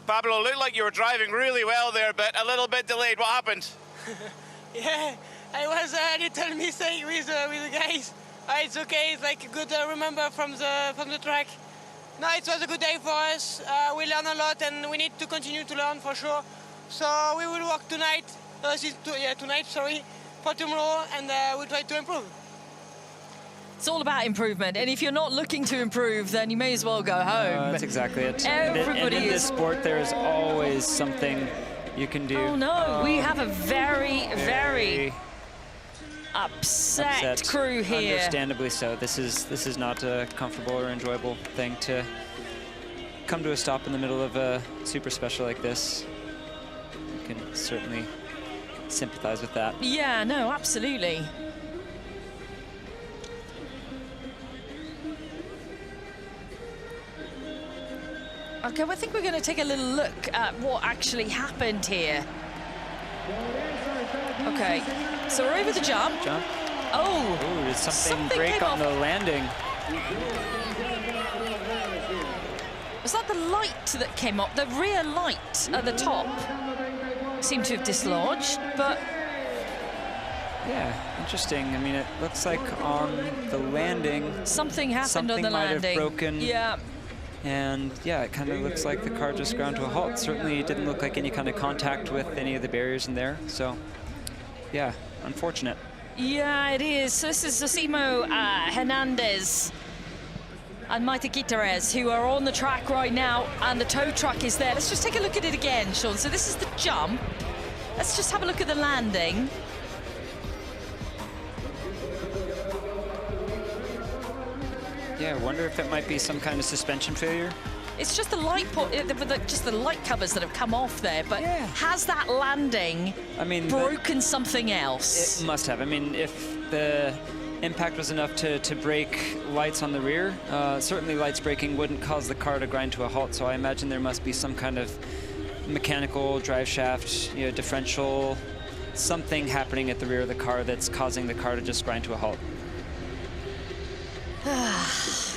Pablo, looked like you were driving really well there, but a little bit delayed. What happened? Yeah, I was a little mistake with the guys. It's okay. It's like a good remember from the track. No, it was a good day for us. We learned a lot, and we need to continue to learn for sure. So we will work tonight. Tonight, sorry, for tomorrow, and we'll try to improve. It's all about improvement, and if you're not looking to improve, then you may as well go home. That's exactly it. Everybody and in this sport, there is always something you can do. Oh no, we have a very, very upset crew here. Understandably so. This is not a comfortable or enjoyable thing to come to a stop in the middle of a super special like this. You can certainly sympathize with that. Yeah, no, absolutely. Okay, well, I think we're going to take a little look at what actually happened here. Okay, so we're over the jump. Oh, did something break on the landing? Was that the light that came up? The rear light at the top seemed to have dislodged, but... Yeah, interesting. I mean, it looks like on the landing... Something happened on the landing. Something might have broken. Yeah. And yeah, it kind of looks like the car just ground to a halt. Certainly didn't look like any kind of contact with any of the barriers in there. So yeah, unfortunate. Yeah, it is. So this is Zosimo Hernandez and Maite Guiterres, who are on the track right now, and the tow truck is there. Let's just take a look at it again, Sean. So this is the jump. Let's just have a look at the landing. Yeah, I wonder if it might be some kind of suspension failure. It's just the light, just the light covers that have come off there. But has that landing, broken something else? It must have. I mean, if the impact was enough to break lights on the rear, certainly lights braking wouldn't cause the car to grind to a halt. So I imagine there must be some kind of mechanical drive shaft, differential, something happening at the rear of the car that's causing the car to just grind to a halt.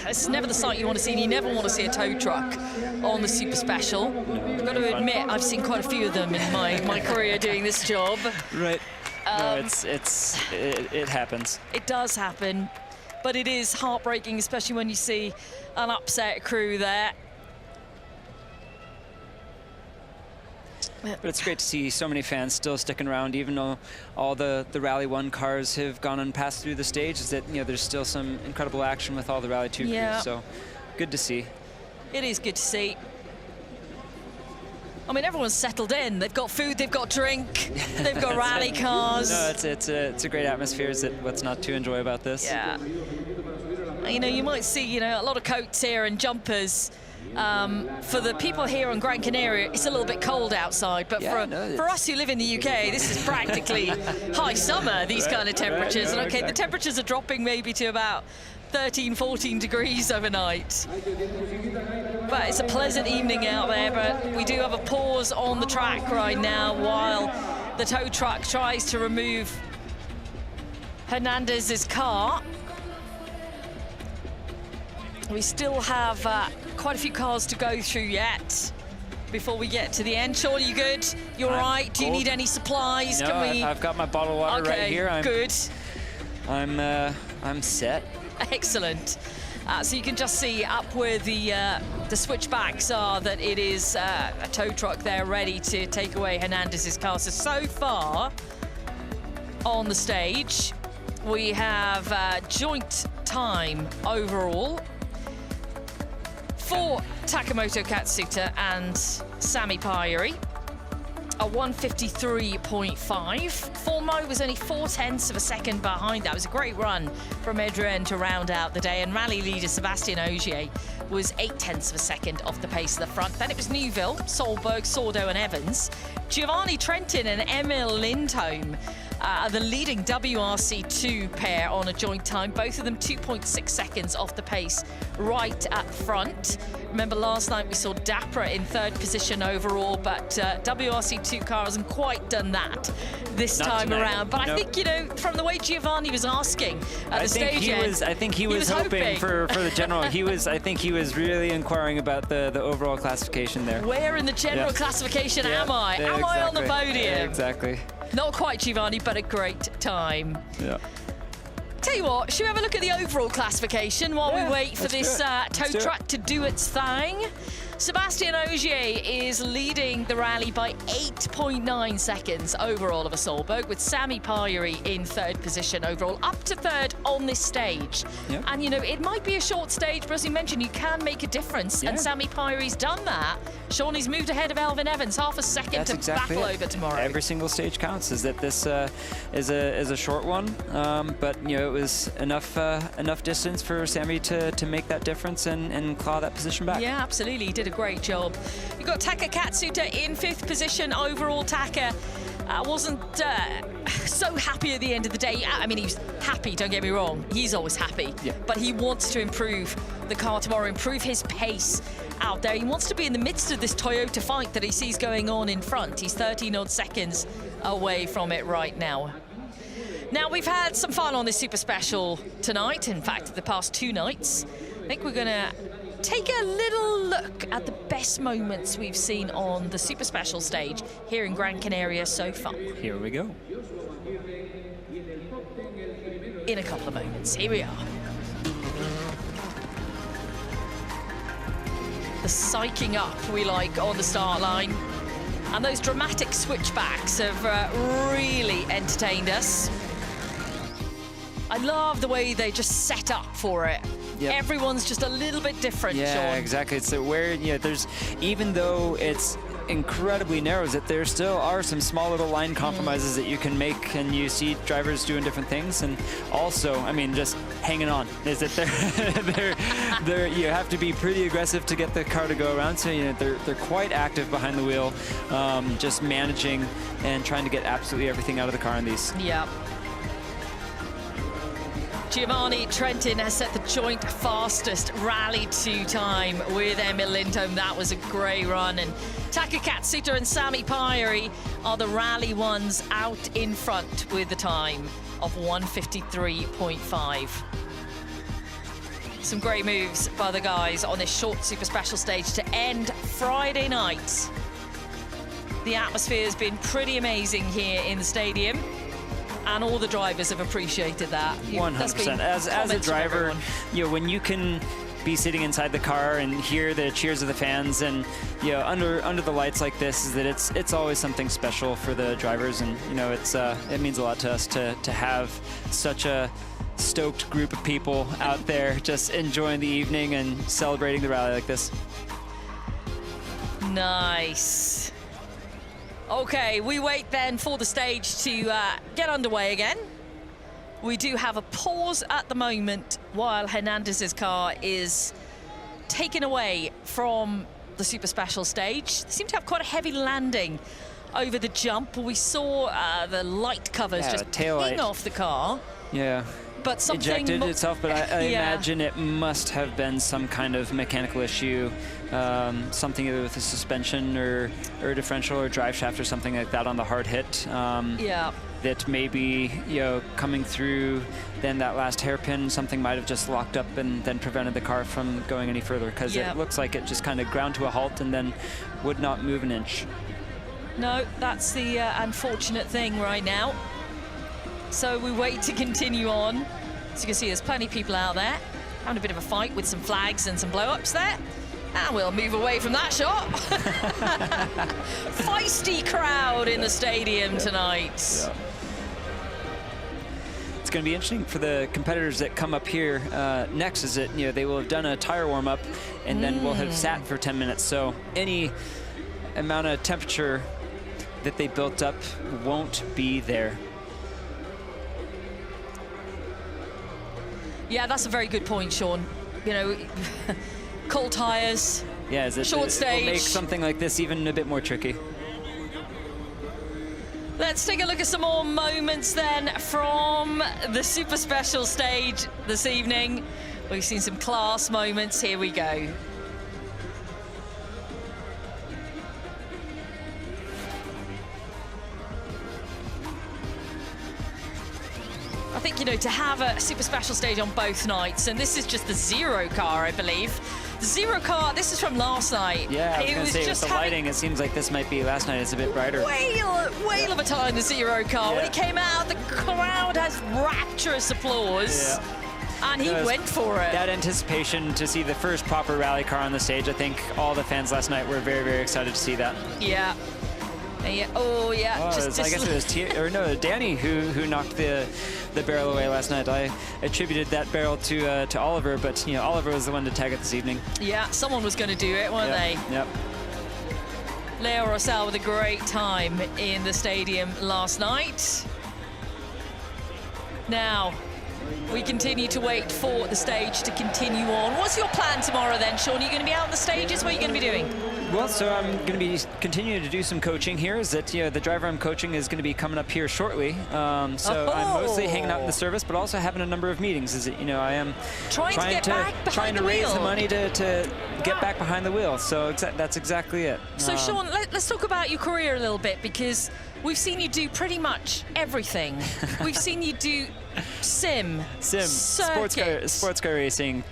It's never the sight you want to see, and you never want to see a tow truck on the Super Special. I've got to admit, I've seen quite a few of them in my career doing this job. Right. No, it happens. It does happen, but it is heartbreaking, especially when you see an upset crew there. But it's great to see so many fans still sticking around, even though all the Rally 1 cars have gone and passed through the stage. Is that there's still some incredible action with all the Rally 2 crews. So good to see. It is good to see. I mean, everyone's settled in. They've got food, they've got drink, they've got rally cars. No, it's a great atmosphere. Is it what's not to enjoy about this? Yeah. You might see a lot of coats here and jumpers. For the people here on Gran Canaria, it's a little bit cold outside, but for us who live in the UK, this is practically high summer, these kind of temperatures. And okay, the temperatures are dropping maybe to about 13, 14 degrees overnight. But it's a pleasant evening out there, but we do have a pause on the track right now while the tow truck tries to remove Hernandez's car. We still have quite a few cars to go through yet before we get to the end. Sean, are you good? You're right. Do you need any supplies? No, I've got my bottle of water right here. Good. I'm set. Excellent. So you can just see up where the switchbacks are that it is a tow truck there ready to take away Hernandez's car. So far on the stage, we have joint time overall for Takamoto Katsuta and Sami Pajari, a 1:53.5. Formo was only 0.4 of a second behind that. It was a great run from Adrien to round out the day, and rally leader Sébastien Ogier was 0.8 of a second off the pace of the front. Then it was Neuville, Solberg, Sordo and Evans. Giovanni Trentin and Emil Lindholm are the leading WRC2 pair on a joint time, both of them 2.6 seconds off the pace right at front. Remember last night we saw Dapra in third position overall, but WRC2 car hasn't quite done that this time around. But I think, from the way Giovanni was asking at the stage end, I think he was hoping for the general. I think he was really inquiring about the overall classification there. Where in the general classification am I? Am I on the podium? Yeah, exactly. Not quite, Giovanni, but a great time. Yeah. Tell you what, should we have a look at the overall classification while we wait for this tow truck to do its thing? Sébastien Ogier is leading the rally by 8.9 seconds overall of a Solberg, with Sami Pajari in third position overall, up to third on this stage. Yep. And, it might be a short stage, but as you mentioned, you can make a difference. And Sami Pajari's done that. Sean, he's moved ahead of Elvin Evans, half a second to battle over tomorrow. Every single stage counts. Is that this is a short one, but it was enough distance for Sami to make that difference and claw that position back. Yeah, absolutely. He did a great job. You've got Taka Katsuta in fifth position overall. Taka wasn't so happy at the end of the day. I mean, he was happy, don't get me wrong. He's always happy. Yeah. But he wants to improve the car tomorrow, improve his pace out there. He wants to be in the midst of this Toyota fight that he sees going on in front. He's 13 odd seconds away from it right now. Now, we've had some fun on this Super Special tonight. In fact, the past two nights. I think we're going to take a little look at the best moments we've seen on the Super Special stage here in Gran Canaria so far. Here we go. In a couple of moments. Here we are. the psyching up we like on the start line. And those dramatic switchbacks have really entertained us. I love the way they just set up for it. Yep. Everyone's just a little bit different, yeah, Sean. Exactly. It's where, there's, even though it's incredibly narrow, that there still are some small little line compromises that you can make, and you see drivers doing different things. And also, I mean, just hanging on, is that they're you have to be pretty aggressive to get the car to go around. So they're quite active behind the wheel, just managing and trying to get absolutely everything out of the car in these. Yeah. Giovanni Trentin has set the joint fastest Rally 2 time with Emil Lindholm. that was a great run. And Taka Katsuta and Sami Pyeri are the Rally 1s out in front with the time of 1:53.5. Some great moves by the guys on this short super special stage to end Friday night. The atmosphere has been pretty amazing here in the stadium, and all the drivers have appreciated that. 100%. As a driver, when you can be sitting inside the car and hear the cheers of the fans, and under the lights like this, is that it's always something special for the drivers. And it means a lot to us to have such a stoked group of people out there just enjoying the evening and celebrating the rally like this. Nice. Okay, we wait then for the stage to get underway again. We do have a pause at the moment while Hernandez's car is taken away from the super special stage. They seem to have quite a heavy landing over the jump. We saw the light covers just ping off the car. Yeah. But something ejected itself, but I imagine it must have been some kind of mechanical issue, something either with the suspension or differential or drive shaft or something like that on the hard hit. That maybe coming through then that last hairpin, something might have just locked up and then prevented the car from going any further, because it looks like it just kind of ground to a halt and then would not move an inch. No, that's the unfortunate thing right now. So we wait to continue on. As you can see, there's plenty of people out there having a bit of a fight with some flags and some blow-ups there. And we'll move away from that shot. Feisty crowd in the stadium tonight. Yeah. It's going to be interesting for the competitors that come up here next, is that they will have done a tire warm-up and then will have sat for 10 minutes. So any amount of temperature that they built up won't be there. Yeah, that's a very good point, Sean. Cold tires, short stage. It'll make something like this even a bit more tricky. Let's take a look at some more moments then from the super special stage this evening. We've seen some class moments. Here we go. I think, to have a super special stage on both nights, and this is just the zero car, I believe. The zero car, this is from last night. Yeah, I was going to say, with the lighting, it seems like this might be last night. It's a bit brighter. Whale of a time, the zero car. When he came out, the crowd has rapturous applause. And he went for it. That anticipation to see the first proper rally car on the stage, I think all the fans last night were very, very excited to see that. Yeah. I guess it was Danny who knocked the barrel away last night. I attributed that barrel to Oliver, but Oliver was the one to tag it this evening. Yeah, someone was going to do it, weren't they? Yep. Leo Rosell with a great time in the stadium last night. Now, we continue to wait for the stage to continue on. What's your plan tomorrow then, Sean? Are you going to be out on the stages? What are you going to be doing? Well, so I'm going to be continuing to do some coaching here. Is that the driver I'm coaching is going to be coming up here shortly. I'm mostly hanging out in the service, but also having a number of meetings. Is that I am trying to raise the money to get back behind the wheel. So that's exactly it. So Sean, let's talk about your career a little bit, because we've seen you do pretty much everything. We've seen you do sim, sports car racing.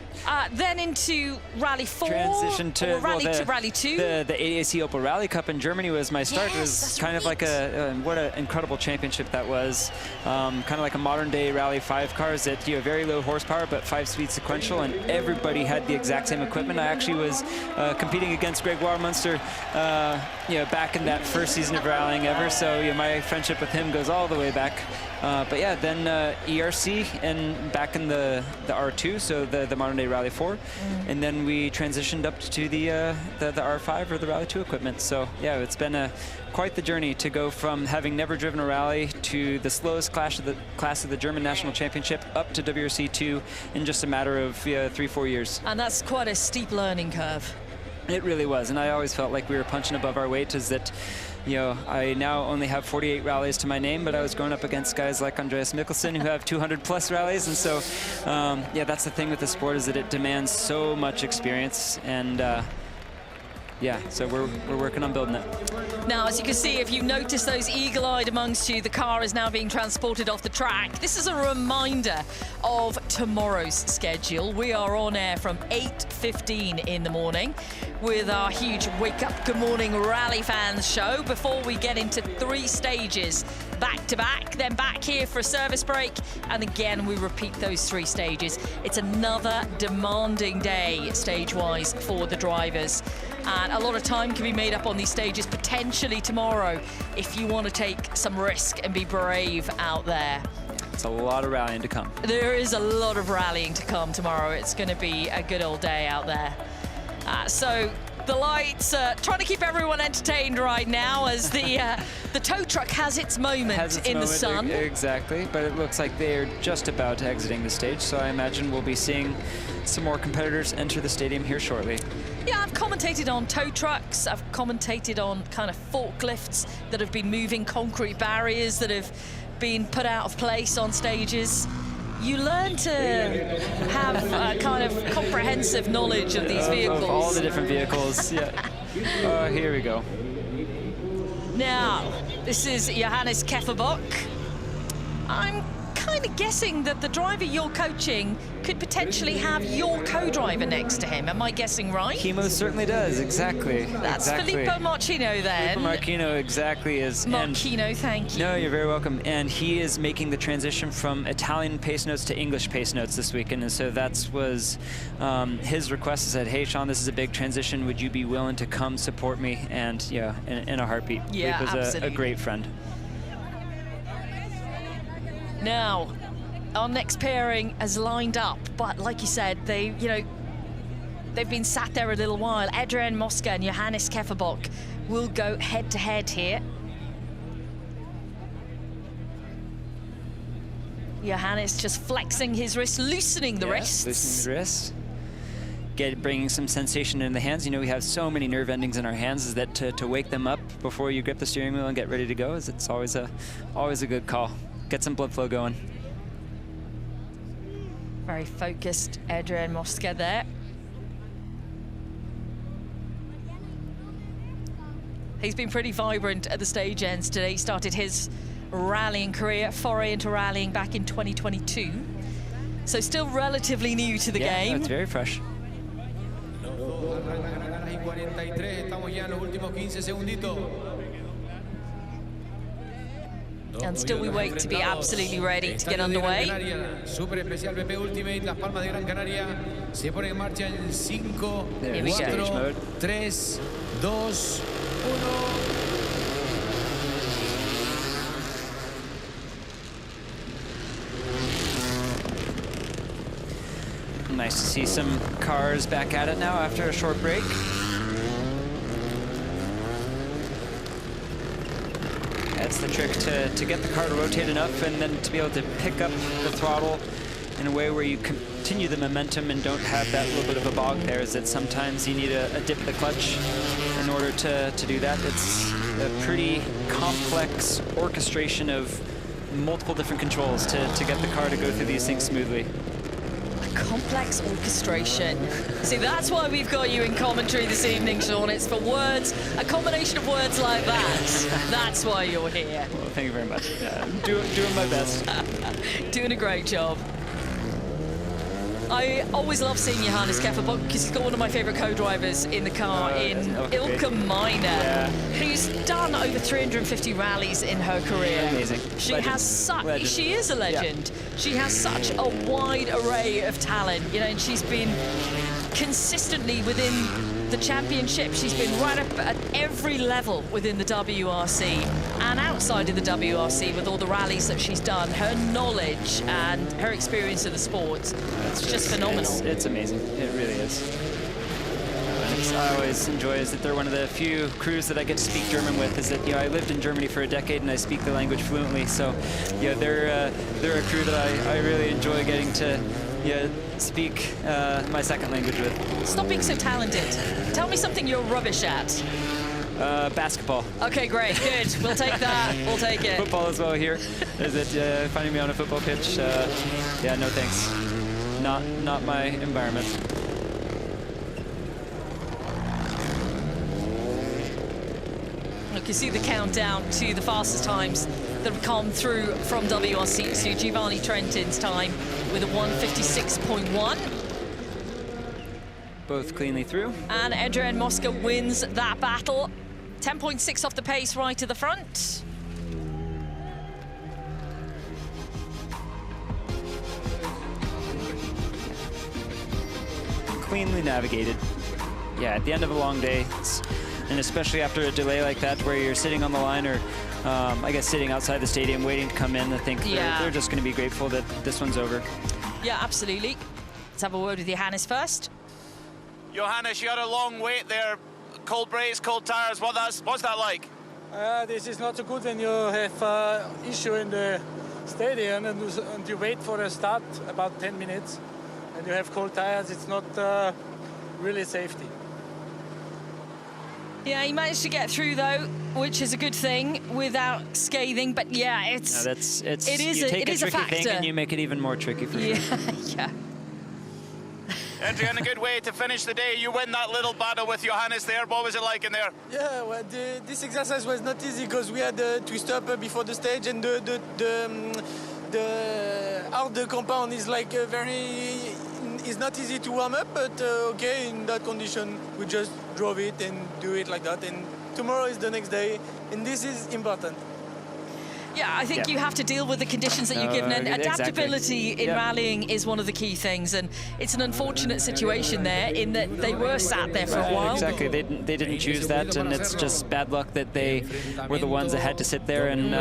Then into Rally 4, transition to Rally 2. the AAC Opel Rally Cup in Germany was my start. It was kind of like what an incredible championship that was. Kind of like a modern day Rally 5 cars that, you know, very low horsepower, but 5-speed sequential, and everybody had the exact same equipment. I actually was competing against Gregoire Munster, you know, back in that first season of rallying ever. So, you know, my friendship with him goes all the way back. But yeah, then ERC and back in the R2, so the modern day Rally 4, and then we transitioned up to the R5 or the Rally 2 equipment. So yeah, it's been quite the journey to go from having never driven a rally to the slowest class of the German National Championship up to WRC 2 in just a matter of 3-4 years. And that's quite a steep learning curve. It really was, and I always felt like we were punching above our weight. Is that, you know, I now only have 48 rallies to my name, but I was going up against guys like Andreas Mikkelsen who have 200+ rallies, and so yeah, that's the thing with the sport, is that it demands so much experience, and yeah, so we're working on building it. Now, as you can see, if you notice those eagle-eyed amongst you, the car is now being transported off the track. This is a reminder of tomorrow's schedule. We are on air from 8:15 in the morning with our huge Wake Up Good Morning Rally Fans show before we get into 3 stages back-to-back, then back here for a service break, and again we repeat those 3 stages. It's another demanding day stage-wise for the drivers, and a lot of time can be made up on these stages potentially tomorrow if you want to take some risk and be brave out there. It's a lot of rallying to come. There is a lot of rallying to come tomorrow. It's going to be a good old day out there. So the lights, trying to keep everyone entertained right now as the tow truck has its moment in the sun. Exactly, but it looks like they're just about exiting the stage, so I imagine we'll be seeing some more competitors enter the stadium here shortly. Yeah, I've commentated on tow trucks, I've commentated on kind of forklifts that have been moving concrete barriers that have been put out of place on stages. You learn to have a kind of comprehensive knowledge of these vehicles. Of all the different vehicles, yeah. Oh, here we go. Now, this is Johannes Kefferbock. I'm kind of guessing that the driver you're coaching could potentially have your co-driver next to him. Am I guessing right? He most certainly does, exactly. That's Filippo Marchino then. Filippo Marchino exactly is. Marchino, thank you. No, you're very welcome. And he is making the transition from Italian pace notes to English pace notes this weekend. And so that was his request. He said, hey, Sean, this is a big transition. Would you be willing to come support me? And yeah, in a heartbeat. Yeah, Filippo's absolutely. a great friend. Now, our next pairing has lined up, but like you said, they've been sat there a little while. Adrian Mosca and Johannes Kefferbock will go head-to-head here. Johannes just flexing his wrist, loosening the wrists. Loosening the wrists. Bringing some sensation in the hands. You know, we have so many nerve endings in our hands, is that to wake them up before you grip the steering wheel and get ready to go, it's always a good call. Get some blood flow going. Very focused Adrian Mosca there. He's been pretty vibrant at the stage ends today. He started his rallying career, foray into rallying back in 2022. So still relatively new to the game. Yeah, it's very fresh. And still we wait to be absolutely ready to get underway. Super especial PP Ultimate, Las Palmas de Gran Canaria. Se pone en marcha en 5, 4, 3, 2, 1. Nice to see some cars back at it now after a short break. That's the trick, to get the car to rotate enough and then to be able to pick up the throttle in a way where you continue the momentum and don't have that little bit of a bog there, is that sometimes you need a dip of the clutch in order to do that. It's a pretty complex orchestration of multiple different controls to get the car to go through these things smoothly. Complex orchestration. See, that's why we've got you in commentary this evening, Sean. It's for words, a combination of words like that. That's why you're here. Well, thank you very much. Doing my best. Doing a great job. I always love seeing Johannes Kefferbock because he's got one of my favourite co-drivers in the car Ilka Minor, who's done over 350 rallies in her career. Amazing. She is a legend. Yeah. She has such a wide array of talent, you know, and she's been consistently within the championship. She's been right up at every level within the WRC and outside of the WRC with all the rallies that she's done. Her knowledge and her experience of the sport, it's just phenomenal. It's amazing. It really is. I always enjoy is that they're one of the few crews that I get to speak German with. Is that, you know, I lived in Germany for a decade and I speak the language fluently. So, yeah, they're a crew that I really enjoy getting to speak my second language with. Stop being so talented. Tell me something you're rubbish at. Basketball. Okay, great, good. We'll take that. We'll take it. Football as well here. Is it finding me on a football pitch? Yeah, no thanks. Not my environment. You can see the countdown to the fastest times that have come through from WRC. So Giovanni Trentin's time with a 1:56.1. Both cleanly through. And Adrian Mosca wins that battle. 10.6 off the pace right to the front. Cleanly navigated. Yeah, at the end of a long day, and especially after a delay like that where you're sitting on the line or I guess sitting outside the stadium waiting to come in, I think they're just going to be grateful that this one's over. Yeah, absolutely. Let's have a word with Johannes first. Johannes, you had a long wait there. Cold brakes, cold tires. What's that like? This is not so good when you have issue in the stadium and you wait for a start about 10 minutes and you have cold tires. It's not really safety. Yeah, he managed to get through though, which is a good thing without scathing. But yeah, it is you take a tricky factor. thing and you make it even more tricky for sure. Yeah. Adrian, a good way to finish the day. You win that little battle with Johannes there. What was it like in there? Yeah, well, this exercise was not easy because we had a twist up before the stage and the hard compound is like it's not easy to warm up, but okay, in that condition we just drove it and do it like that, and tomorrow is the next day and this is important. Yeah, I think you have to deal with the conditions that you're given, and adaptability in rallying is one of the key things, and it's an unfortunate situation there in that they were sat there for a while. Exactly, they didn't choose that, and it's just bad luck that they were the ones that had to sit there and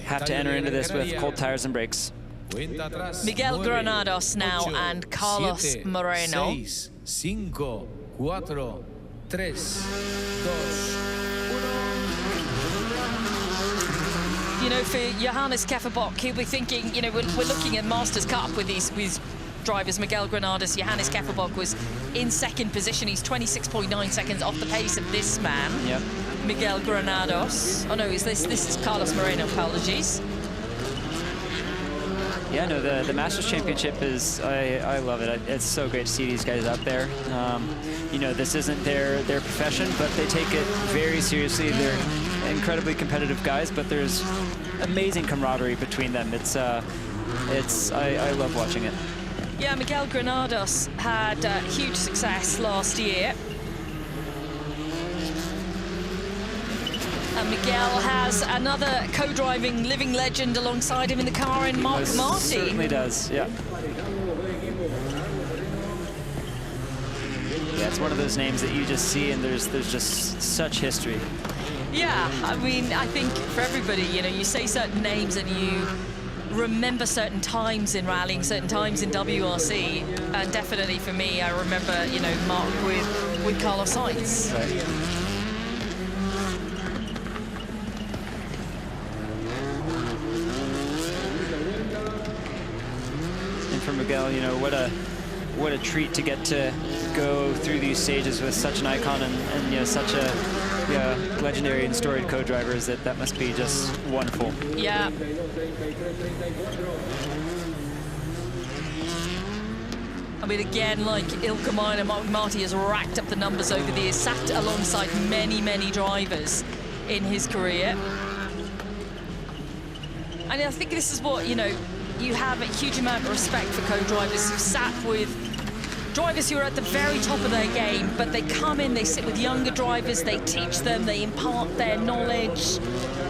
have to enter into this with cold tires and brakes. Miguel Granados now and Carlos Moreno. 5, 4, 3, 2, You know, for Johannes Kefferbock, he'll be thinking, you know, we're looking at Masters Cup with these drivers. Miguel Granados, Johannes Kefferbock was in second position. He's 26.9 seconds off the pace of this man. Yep. Miguel Granados. Oh no, this is Carlos Moreno, apologies. Yeah, no, the Masters Championship is, I love it. It's so great to see these guys out there. You know, this isn't their profession, but they take it very seriously. They're incredibly competitive guys, but there's amazing camaraderie between them. I love watching it. Yeah, Miguel Granados had huge success last year. And Miguel has another co-driving living legend alongside him in the car in Mark Marty. Certainly does, yeah. Yeah, it's one of those names that you just see and there's just such history. Yeah, I mean, I think for everybody, you know, you say certain names and you remember certain times in rallying, certain times in WRC, and definitely for me, I remember, you know, Mark with Carlos Sainz. Right. And for Miguel, you know, what a treat to get to go through these stages with such an icon and you know, such a legendary and storied co-drivers. That must be just wonderful. Yeah. I mean, again, like Ilka Minor, Mark Marty has racked up the numbers over the years, sat alongside many, many drivers in his career. And I think this is what, you know, you have a huge amount of respect for co-drivers who've sat with drivers who are at the very top of their game, but they come in, they sit with younger drivers, they teach them, they impart their knowledge.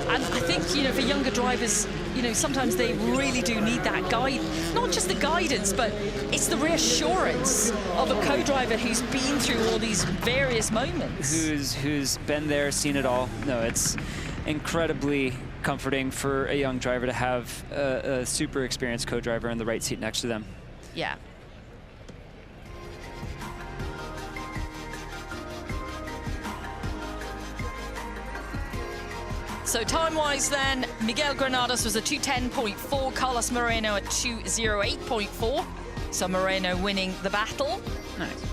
And I think, you know, for younger drivers, you know, sometimes they really do need that guide, not just the guidance, but it's the reassurance of a co-driver who's been through all these various moments. Who's been there, seen it all. No, it's incredibly comforting for a young driver to have a super experienced co-driver in the right seat next to them. Yeah. So time-wise then, Miguel Granados was a 2:10.4, Carlos Moreno at 2:08.4. So Moreno winning the battle. Nice.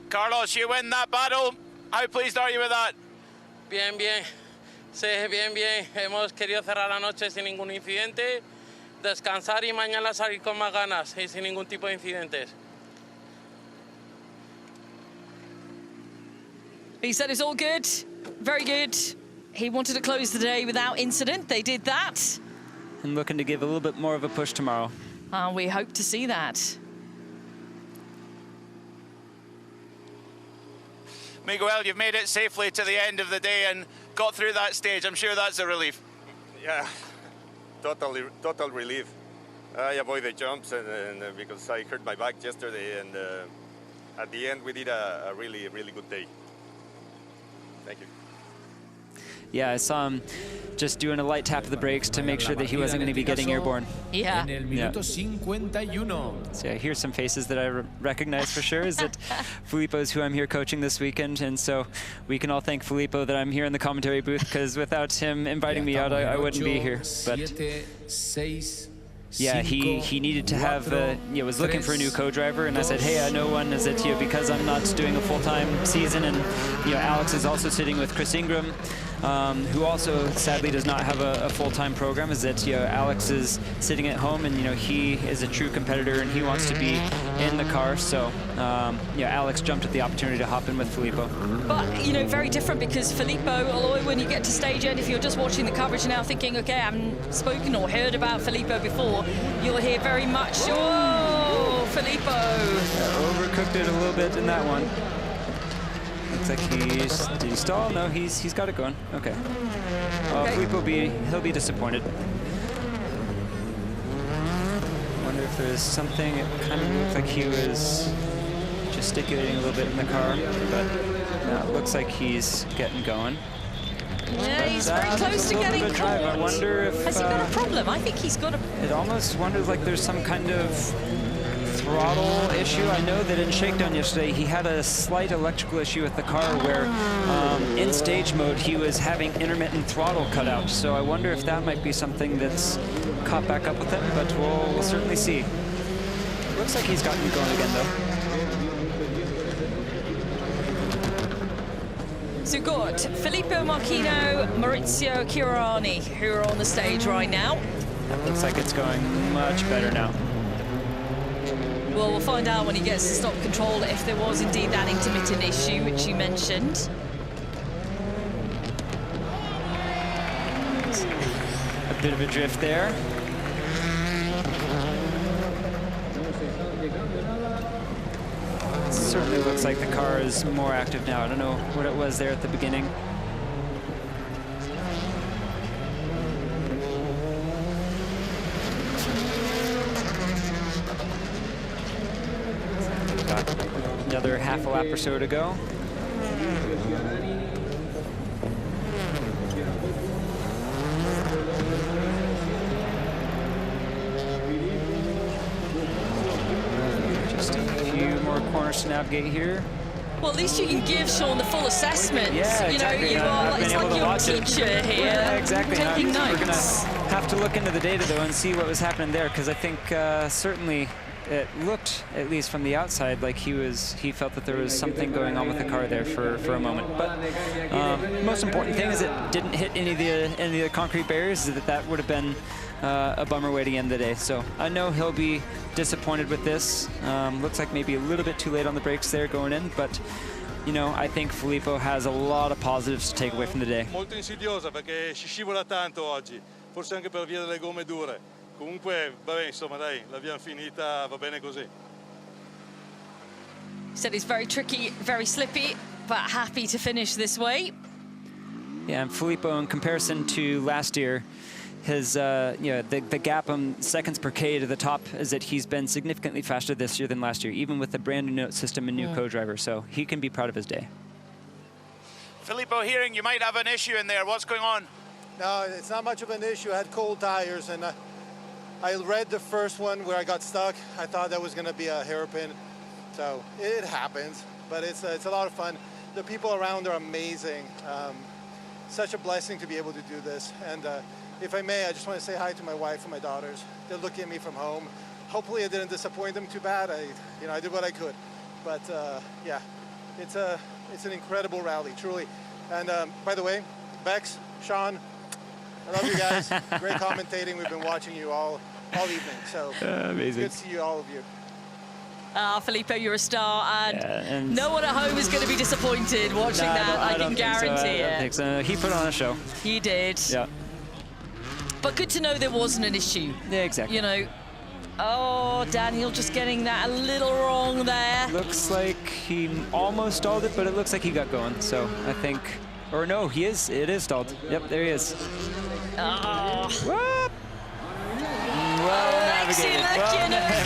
Carlos, you win that battle. How pleased are you with that? Bien, bien. Sí, bien, bien. Hemos querido cerrar la noche sin ningún incidente, descansar y mañana salir con más ganas y sin ningún tipo de incidentes. He said it's all good, very good. He wanted to close the day without incident. They did that. And looking to give a little bit more of a push tomorrow. We hope to see that. Miguel, you've made it safely to the end of the day and got through that stage. I'm sure that's a relief. Yeah, total relief. I avoided jumps and because I hurt my back yesterday, and at the end we did a really good day. Thank you. Yeah, I saw him just doing a light tap of the brakes to make sure that he wasn't going to be getting airborne. Yeah. So yeah, here's some faces that I recognize for sure. Is that Filippo's who I'm here coaching this weekend, and so we can all thank Filippo that I'm here in the commentary booth, because without him inviting me out, I wouldn't be here. But yeah, he needed to have, was looking for a new co-driver, and I said, hey, I know one. Is that, because I'm not doing a full-time season, and Alex is also sitting with Chris Ingram, who also sadly does not have a full-time program. Is that Alex is sitting at home, and he is a true competitor, and he wants to be in the car. So Alex jumped at the opportunity to hop in with Filippo. But very different, because Filippo, although when you get to stage end, if you're just watching the coverage now thinking, okay, I haven't spoken or heard about Filippo before, you'll hear very much, oh, Filippo. Overcooked it a little bit in that one. Looks like did he stall? No, he's got it going. Okay. Okay. Filippo he'll be disappointed. Wonder if there's something. It kind of looked like he was gesticulating a little bit in the car, but it looks like he's getting going. Yeah, he's very close to getting caught. I wonder if... Has he got a problem? I think he's got a... It almost wonders like there's some kind of throttle issue. I know that in Shakedown yesterday, he had a slight electrical issue with the car where in stage mode, he was having intermittent throttle cut out. So I wonder if that might be something that's caught back up with him, but we'll certainly see. Looks like he's gotten going again, though. So good. Filippo Marchino, Maurizio Chiarani, who are on the stage right now. Looks like it's going much better now. Well, we'll find out when he gets to stop control if there was indeed that intermittent issue, which you mentioned. A bit of a drift there. Certainly looks like the car is more active now. I don't know what it was there at the beginning. Got another half a lap or so to go. Corners to navigate here. Well, at least you can give Sean the full assessment. Yeah, exactly. You are, it's like your teacher here. Yeah, exactly. Taking notes. We're going to have to look into the data, though, and see what was happening there, because I think certainly it looked, at least from the outside, like he felt that there was something going on with the car there for a moment. But most important thing is it didn't hit any of the concrete barriers. That would have been a bummer way to end the day. So I know he'll be disappointed with this. Looks like maybe a little bit too late on the brakes there going in, but you know, I think Filippo has a lot of positives to take away from the day. Molto insidiosa perché si scivola tanto oggi, forse anche per via delle gomme dure. Comunque, vabbè, insomma, dai, l'abbiamo finita, va bene così. Said it's very tricky, very slippy, but happy to finish this way. Yeah, and Filippo, in comparison to last year, his, you know, the gap on seconds per K to the top is that he's been significantly faster this year than last year, even with the brand new note system and new co-driver. So he can be proud of his day. Filippo, hearing you might have an issue in there. What's going on? No, it's not much of an issue. I had cold tires, and I read the first one where I got stuck. I thought that was going to be a hairpin. So it happens, but it's a lot of fun. The people around are amazing. Such a blessing to be able to do this. And if I may, I just want to say hi to my wife and my daughters. They're looking at me from home. Hopefully I didn't disappoint them too bad. I did what I could. But yeah, it's an incredible rally, truly. And by the way, Bex, Sean, I love you guys. Great commentating. We've been watching you all evening. So amazing. Good to see you, all of you. Filippo, you're a star, and no one at home is going to be disappointed watching that. I can guarantee it. I don't think so. He put on a show. He did. Yeah. But good to know there wasn't an issue. Yeah, exactly. You know, oh, Daniel just getting that a little wrong there. Looks like he almost stalled it, but it looks like he got going. So I think, or no, it is stalled. Yep, there he is. Oh. Whoop. Well navigated.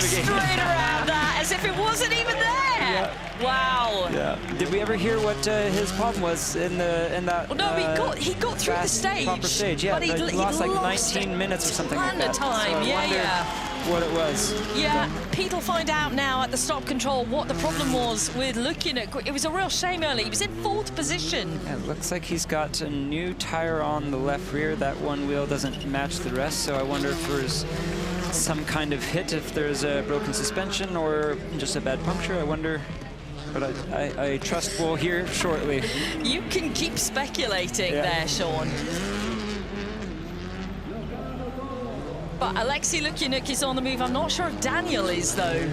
Straight around that, as if it wasn't even there. Yeah. Wow. Yeah. Did we ever hear what his problem was in that? Well, no, he got through the stage. Proper stage, yeah. But he lost like 19 minutes or something like that. Time. So yeah. What it was. Yeah, Pete will find out now at the stop control what the problem was with looking at. It was a real shame early. He was in 4th position. Yeah, it looks like he's got a new tire on the left rear. That one wheel doesn't match the rest, so I wonder if there's some kind of hit, if there's a broken suspension or just a bad puncture. I wonder, but I trust we'll hear shortly. You can keep speculating there, Sean. But Alexei Lukianuk is on the move. I'm not sure if Daniel is, though.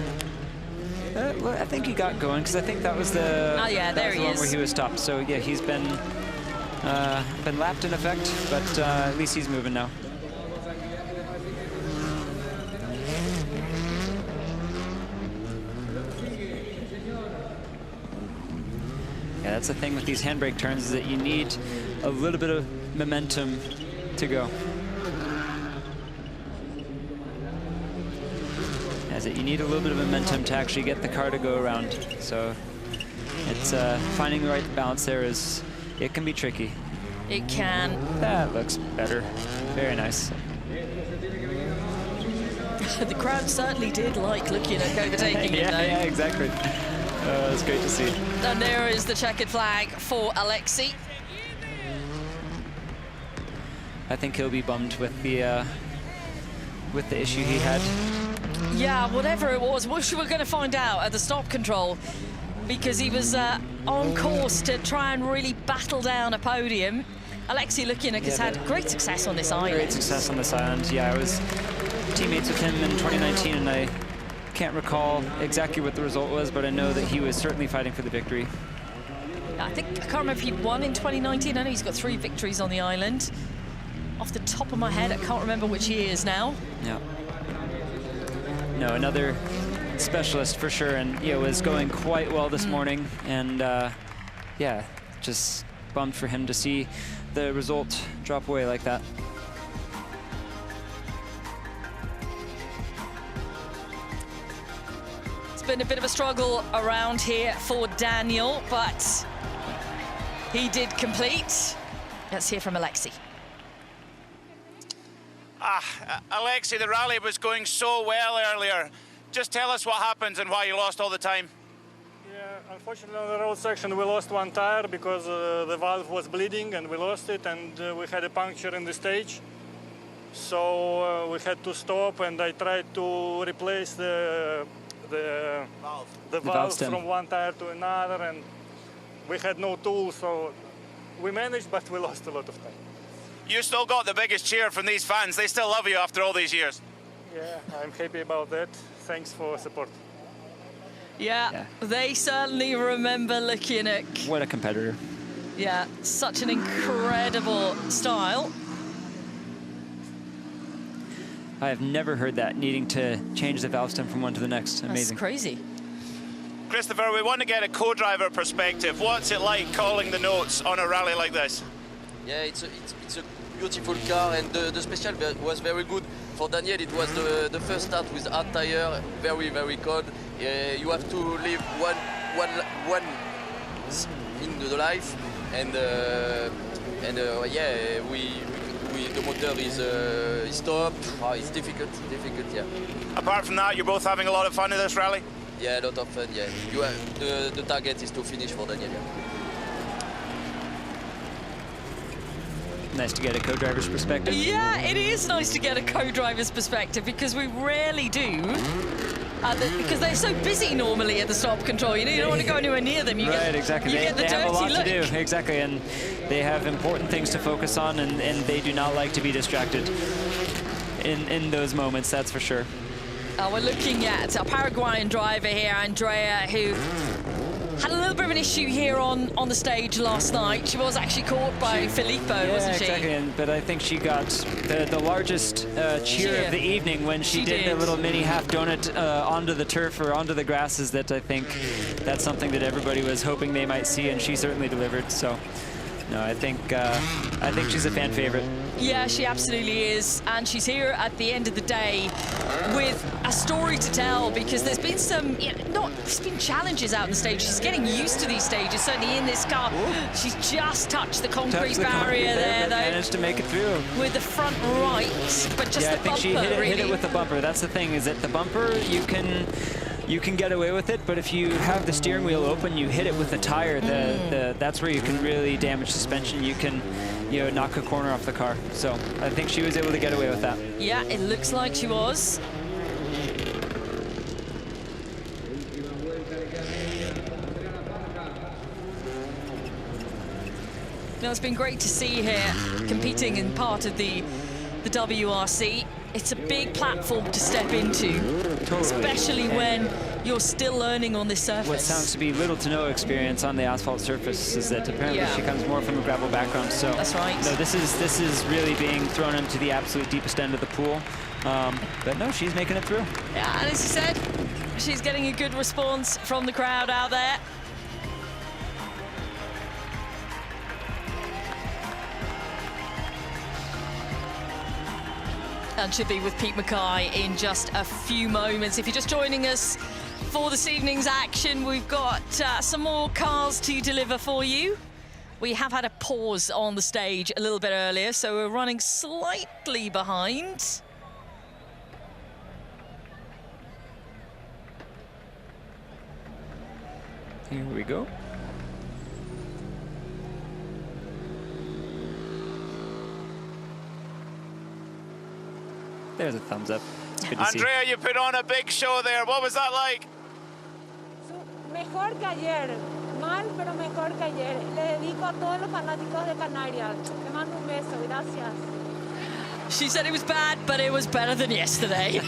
Well, I think he got going, because I think that was the, there he one is. where he was stopped. So yeah, he's been lapped in effect, but at least he's moving now. Yeah, that's the thing with these handbrake turns, is that you need a little bit of momentum to go. You need a little bit of momentum to actually get the car to go around. So it's finding the right balance there it can be tricky. It can. That looks better. Very nice. The crowd certainly did like looking at overtaking him, though. Yeah, exactly. It's great to see. And there is the checkered flag for Alexei. I think he'll be bummed with the issue he had. Yeah, whatever it was, wish we were going to find out at the stop control, because he was on course to try and really battle down a podium. Alexei Lukianuk has had great success on this island. Great success on this island. Yeah, I was teammates with him in 2019, and I can't recall exactly what the result was, but I know that he was certainly fighting for the victory. I can't remember if he won in 2019. I know he's got 3 victories on the island. Off the top of my head, I can't remember which he is now. Yeah. No, another specialist for sure, and was going quite well this morning, and yeah, just bummed for him to see the result drop away like that. It's been a bit of a struggle around here for Daniel, but he did complete. Let's hear from Alexei. Alexei, the rally was going so well earlier. Just tell us what happened and why you lost all the time. Yeah, unfortunately on the road section we lost 1 tire because the valve was bleeding and we lost it, and we had a puncture in the stage. So we had to stop, and I tried to replace the valve from 1 tire to another, and we had no tools, so we managed, but we lost a lot of time. You still got the biggest cheer from these fans. They still love you after all these years. Yeah, I'm happy about that. Thanks for support. Yeah, they certainly remember looking at... What a competitor. Yeah, such an incredible style. I have never heard that, needing to change the valve stem from one to the next. Amazing. That's crazy. Christopher, we want to get a co-driver perspective. What's it like calling the notes on a rally like this? Yeah, it's a beautiful car, and the special was very good. For Daniel, it was the first start with hard tire, very, very cold. You have to leave one in the life, and yeah, the motor is stopped. It's difficult, yeah. Apart from that, you're both having a lot of fun in this rally? Yeah, a lot of fun, yeah. The target is to finish for Daniel, yeah. Nice to get a co-driver's perspective. Yeah, it is nice to get a co-driver's perspective, because we rarely do. Because they're so busy normally at the stop control, you know, you don't want to go anywhere near them. You Exactly. You get the they have a lot look. to do, exactly, and they have important things to focus on, and they do not like to be distracted in those moments, that's for sure. We're looking at a Paraguayan driver here, Andrea, who had a little bit of an issue here on the stage last night. She was actually caught by Filippo, wasn't she? Exactly, but I think she got the largest cheer of the evening when she did a little mini half donut onto the turf or onto the grasses. That I think that's something that everybody was hoping they might see, and she certainly delivered. So, no, I think she's a fan favorite. Yeah, she absolutely is, and she's here at the end of the day with a story to tell, because there's been some, there's been challenges out on the stage. She's getting used to these stages, certainly in this car. She's just touched the concrete barrier there, though. Managed to make it through. With the front right, but just the bumper, I think she hit it with the bumper. That's the thing, is that the bumper, you can get away with it, but if you have the steering wheel open, you hit it with the tire, that's where you can really damage suspension. You can knock a corner off the car. So I think she was able to get away with that. Yeah, it looks like she was. Now, it's been great to see her competing in part of the WRC. It's a big platform to step into, especially when you're still learning on this surface. What sounds to be little to no experience on the asphalt surface is that apparently she comes more from a gravel background. So that's right. No, this is really being thrown into the absolute deepest end of the pool. But no, she's making it through. Yeah, and as you said, she's getting a good response from the crowd out there. And should be with Pete Mackay in just a few moments. If you're just joining us for this evening's action, we've got some more cars to deliver for you. We have had a pause on the stage a little bit earlier, so we're running slightly behind. Here we go. There's a thumbs up. It's good to see. Andrea, you put on a big show there. What was that like? Mejor que ayer. Mal, pero mejor que ayer. Le dedico a todos los fanáticos de Canarias. Le mando un beso. Gracias. She said it was bad, but it was better than yesterday.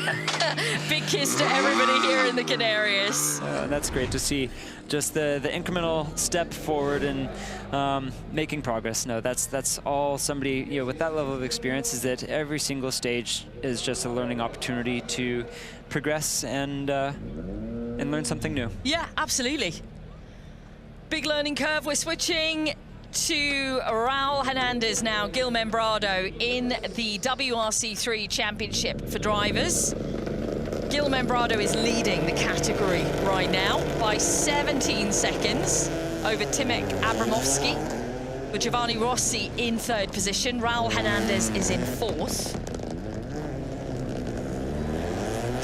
Big kiss to everybody here in the Canarias. That's great to see. Just the incremental step forward and making progress. No, that's all somebody, with that level of experience, is that every single stage is just a learning opportunity to progress and learn something new. Yeah, absolutely. Big learning curve. We're switching to Raul Hernandez now, Gil Membrado in the WRC3 Championship for drivers. Gil Membrado is leading the category right now by 17 seconds over Timek Abramovsky, with Giovanni Rossi in third position. Raul Hernandez is in fourth.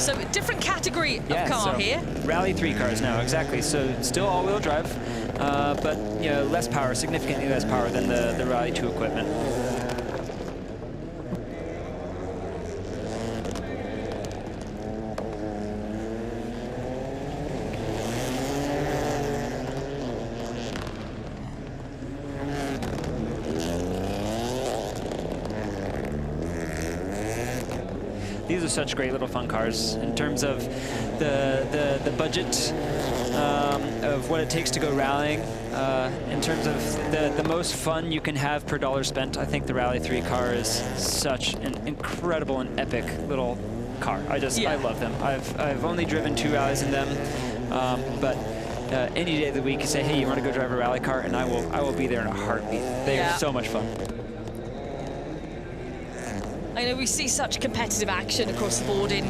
So a different category of car here. Rally 3 cars now, exactly. So still all-wheel drive, but less power, significantly less power than the Rally 2 equipment. these are such great little fun cars in terms of the budget of what it takes to go rallying. In terms of the most fun you can have per dollar spent, I think the Rally3 car is such an incredible and epic little car. I love them. I've only driven 2 rallies in them, but any day of the week you say, hey, you want to go drive a rally car, and I will be there in a heartbeat. They are so much fun. I know we see such competitive action across the board in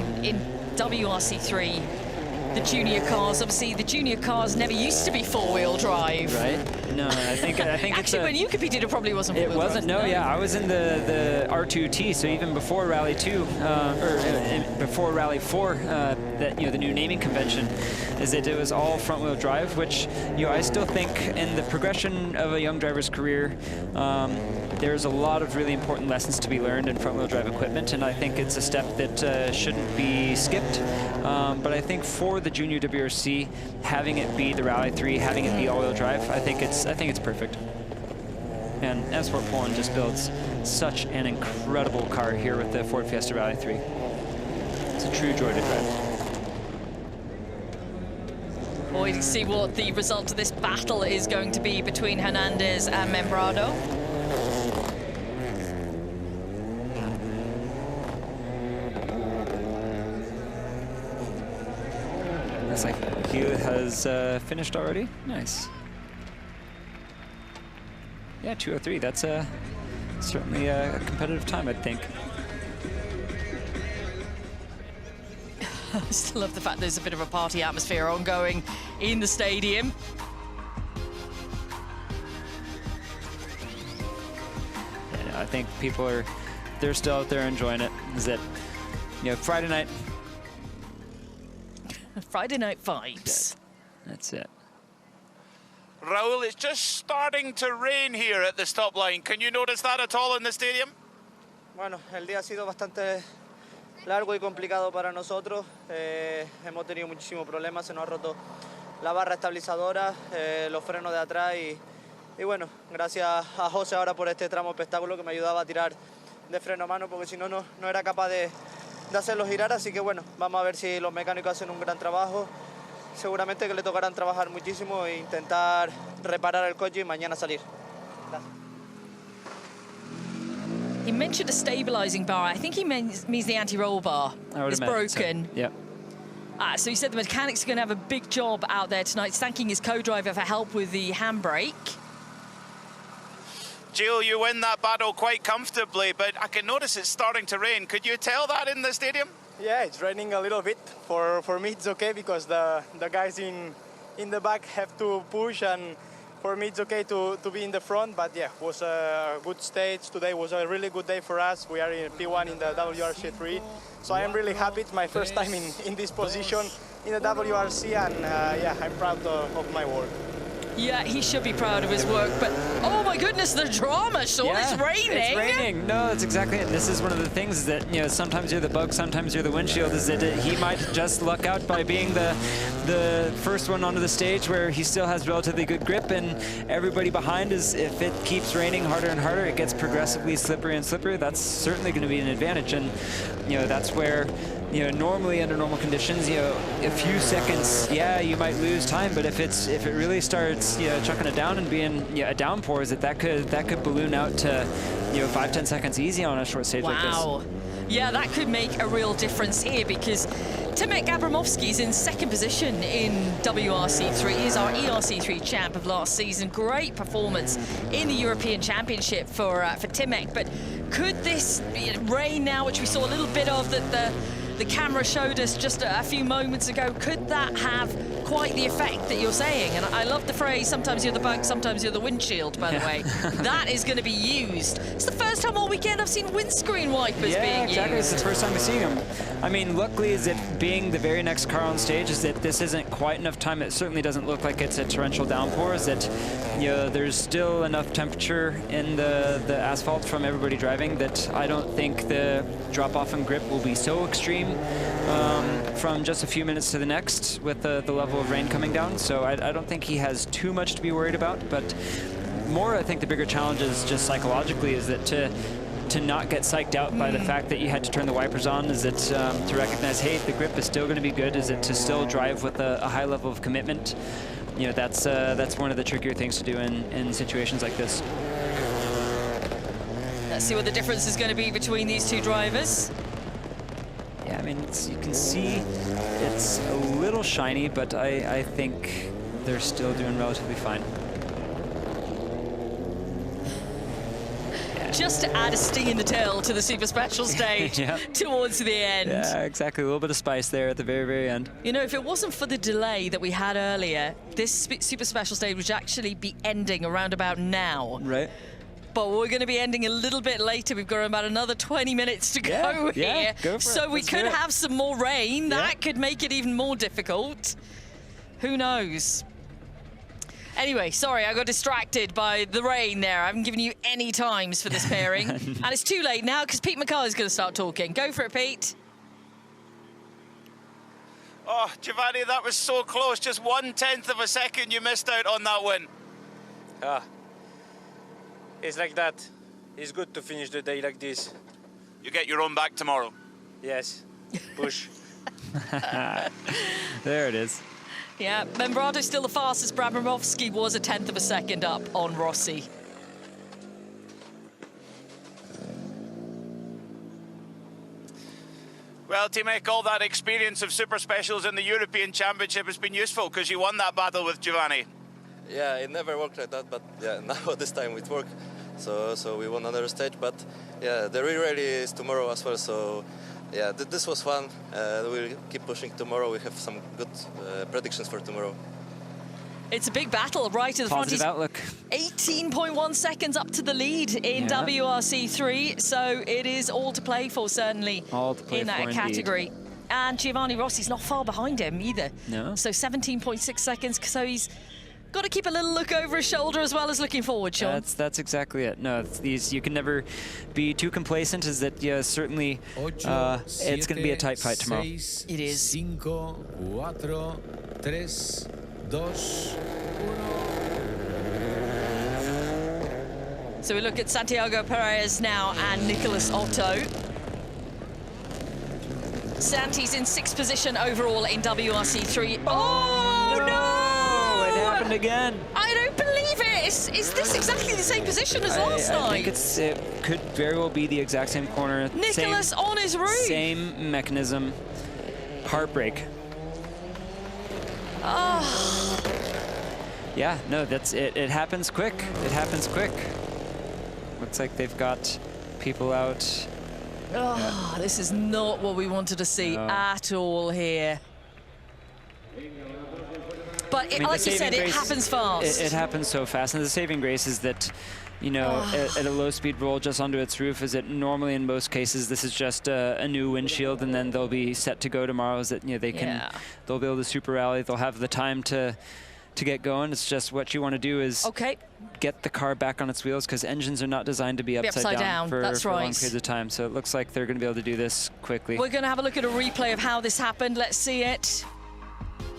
WRC3. The junior cars, obviously, the junior cars never used to be 4-wheel drive. Right? No, I think actually, when you competed, it probably wasn't 4-wheel drive. It wasn't, no, yeah. I was in the R2T, so even before Rally 2, or before Rally 4, that, the new naming convention, is that it was all front-wheel drive, which, I still think in the progression of a young driver's career, there's a lot of really important lessons to be learned in front-wheel drive equipment, and I think it's a step that shouldn't be skipped. But I think for the junior WRC, having it be the Rally3, having it be all-wheel drive, I think it's perfect. And Esport Poland just builds such an incredible car here with the Ford Fiesta Rally3. It's a true joy to drive. Well, we can see what the result of this battle is going to be between Hernandez and Membrado. Looks like he has finished already. Nice. Yeah, 2:03. That's certainly a competitive time, I think. I still love the fact there's a bit of a party atmosphere ongoing in the stadium. And I think people they're still out there enjoying it. Is that, Friday night. Friday night vibes. That's it. Raul, it's just starting to rain here at the stop line. Can you notice that at all in the stadium? Bueno, el día ha sido bastante largo y complicado para nosotros. Hemos tenido muchísimos problemas, se nos ha roto la barra estabilizadora, los frenos de atrás y bueno, gracias a José ahora por este tramo espectáculo que me ayudaba a tirar de freno a mano, porque si no, no era capaz de hacerlo girar. Así que bueno, vamos a ver si los mecánicos hacen un gran trabajo. Seguramente que le tocarán trabajar muchísimo e intentar reparar el coche y mañana salir. Gracias. He mentioned a stabilizing bar. I think he means the anti-roll bar is broken. So. Yeah. So he said the mechanics are going to have a big job out there tonight. He's thanking his co-driver for help with the handbrake. Gio, you win that battle quite comfortably, but I can notice it's starting to rain. Could you tell that in the stadium? Yeah, it's raining a little bit. For me, it's okay because the guys in the back have to push, and for me, it's okay to be in the front. But yeah, it was a good stage. Today was a really good day for us. We are in P1 in the WRC3, so I am really happy. It's my first time in this position in the WRC, and yeah, I'm proud of my work. Yeah, he should be proud of his work, but oh my goodness, the drama, Sean, it's raining. It's raining. No, that's exactly it. And this is one of the things that, sometimes you're the bug, sometimes you're the windshield, is that he might just luck out by being the first one onto the stage where he still has relatively good grip, and everybody behind is, if it keeps raining harder and harder, it gets progressively slippery and slippery. That's certainly going to be an advantage, and that's where normally under normal conditions, a few seconds, yeah, you might lose time, but if it really starts, chucking it down and being a downpour, is that could balloon out to 5-10 seconds easy on a short stage like this. Wow. Yeah, that could make a real difference here, because Tomek Abramovsky's in second position in WRC3. He's our ERC3 champ of last season. Great performance in the European Championship for Tomek. But could this rain now, which we saw a little bit of, that the camera showed us just a few moments ago, could that have quite the effect that you're saying? And I love the phrase, sometimes you're the bug, sometimes you're the windshield, by the way. That is going to be used. It's the first time all weekend I've seen windscreen wipers being exactly. used. It's the first time we've seen them. I mean, luckily, is that being the very next car on stage, is that this isn't quite enough time. It certainly doesn't look like it's a torrential downpour, is that there's still enough temperature in the asphalt from everybody driving that I don't think the drop-off in grip will be so extreme from just a few minutes to the next with the level of rain coming down. So I don't think he has too much to be worried about, but more, I think the bigger challenge is just psychologically, is that to to not get psyched out by the fact that you had to turn the wipers on? Is it to recognize, hey, the grip is still going to be good? Is it to still drive with a high level of commitment? You know, that's one of the trickier things to do in situations like this. Let's see what the difference is going to be between these two drivers. Yeah, I mean, you can see it's a little shiny, but I think they're still doing relatively fine. Just to add a sting in the tail to the super special stage towards the end. Yeah, exactly. A little bit of spice there at the very, very end. You know, if it wasn't for the delay that we had earlier, this super special stage would actually be ending around about now. Right. But we're going to be ending a little bit later. We've got about another 20 minutes to go here. Go for so it. we Let's could do it. have some more rain. That could make it even more difficult. Who knows? Anyway, sorry, I got distracted by the rain there. I haven't given you any times for this pairing. And it's too late now because Pete McCullough's going to start talking. Go for it, Pete. Oh, Giovanni, that was so close. Just 1/10 of a second you missed out on that win. It's like that. It's good to finish the day like this. You get your own back tomorrow. Yes. Push. There it is. Yeah, Membrado's still the fastest. Brabramovsky was 1/10 of a second up on Rossi. Well, teammate, all that experience of super specials in the European Championship has been useful because you won that battle with Giovanni. Yeah, it never worked like that, but yeah, now this time it worked. So we won another stage, but yeah, the real rally is tomorrow as well. So yeah, this was fun. We'll keep pushing tomorrow. We have some good predictions for tomorrow. It's a big battle right to the front. Positive outlook. 18.1 seconds up to the lead in WRC3, so it is all to play for, certainly, all to play in that for category. Indeed. And Giovanni Rossi's not far behind him either. No. So 17.6 seconds, so he's got to keep a little look over his shoulder as well as looking forward, Sean. That's exactly it. No, it's these, you can never be too complacent. Is that certainly it's going to be a tight fight tomorrow. It is. 5, 4, 3, 2, 1. So we look at Santiago Perez now and Nicholas Otto. Santi's in 6th position overall in WRC3. Oh no! It happened again. I don't believe it. Is this exactly the same position as last night? I think it could very well be the exact same corner. Nicholas on his roof. Same mechanism. Heartbreak. Oh. Yeah, no, that's it. It happens quick. It happens quick. Looks like they've got people out. Oh, this is not what we wanted to see at all here. But I mean, like you said, it happens fast. It happens so fast. And the saving grace is that, you know, at a low-speed roll just onto its roof, is that normally in most cases this is just a new windshield, and then they'll be set to go tomorrow. Is that, you know, they'll be able to super rally. They'll have the time to get going. It's just what you want to do is get the car back on its wheels, because engines are not designed to be upside down for long periods of time. So it looks like they're going to be able to do this quickly. We're going to have a look at a replay of how this happened. Let's see it.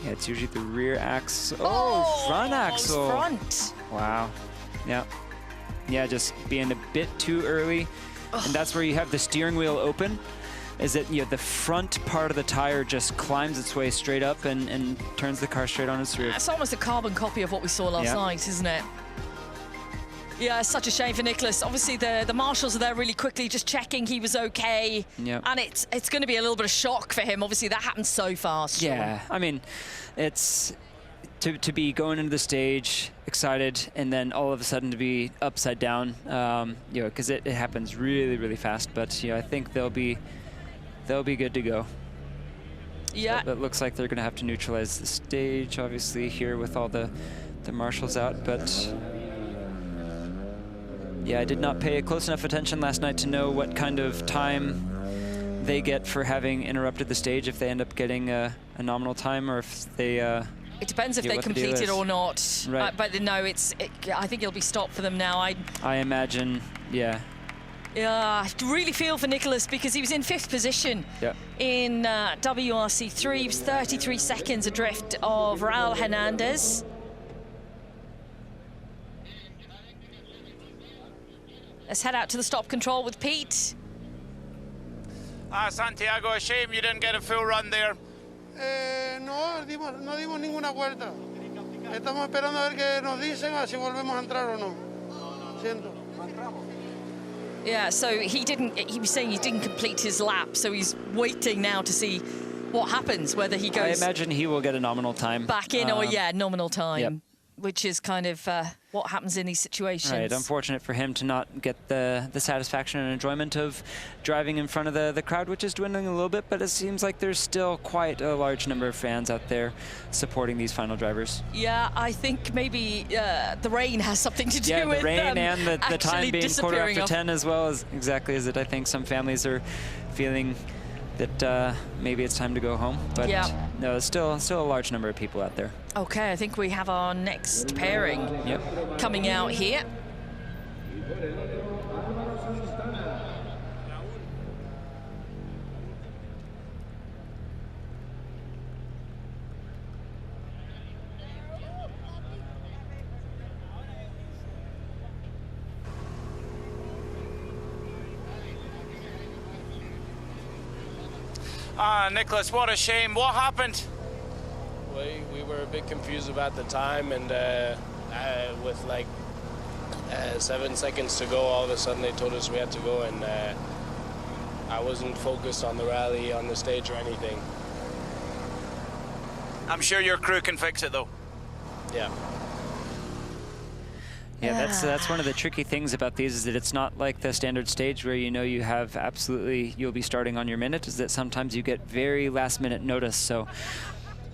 Yeah, it's usually the rear axle. Oh, front axle. Front. Wow. Yeah. Yeah, just being a bit too early. And that's where you have the steering wheel open, is that, you know, the front part of the tire just climbs its way straight up and turns the car straight on its roof. It's almost a carbon copy of what we saw last night, isn't it? Yeah, it's such a shame for Nicholas. Obviously, the marshals are there really quickly, just checking he was okay. Yep. And it's going to be a little bit of shock for him. Obviously, that happened so fast. Yeah, I mean, it's to be going into the stage excited and then all of a sudden to be upside down, you know, because it happens really, really fast. But, you know, I think they'll be good to go. Yeah. So it looks like they're going to have to neutralize the stage, obviously, here with all the marshals out. But yeah, I did not pay close enough attention last night to know what kind of time they get for having interrupted the stage, if they end up getting a nominal time, or if they... it depends if they complete it or not. Right. But no, I think it'll be stopped for them now. I imagine, yeah. Yeah, I really feel for Nicholas, because he was in 5th position in WRC3. He was 33 seconds adrift of Raul Hernandez. Let's head out to the stop control with Pete. Santiago, a shame you didn't get a full run there. No dimos ninguna vuelta. Estamos esperando a ver qué nos dicen, a si volvemos a entrar o no. Siento. Yeah, so he was saying he didn't complete his lap, so he's waiting now to see what happens, whether he goes... I imagine he will get a nominal time. Back in, or yeah, nominal time, yep. Which is kind of what happens in these situations. Right, unfortunate for him to not get the satisfaction and enjoyment of driving in front of the crowd, which is dwindling a little bit, but it seems like there's still quite a large number of fans out there supporting these final drivers. Yeah, I think maybe the rain has something to do with the rain and the time being quarter after 10 as well, as exactly as it. I think some families are feeling that maybe it's time to go home, but no, still a large number of people out there. Okay, I think we have our next pairing coming out here. Nicholas, what a shame. What happened? We were a bit confused about the time, and with like 7 seconds to go, all of a sudden they told us we had to go, and I wasn't focused on the rally, on the stage or anything. I'm sure your crew can fix it though. Yeah. Yeah, that's one of the tricky things about these, is that it's not like the standard stage where you know you have you'll be starting on your minute, is that sometimes you get very last minute notice. So,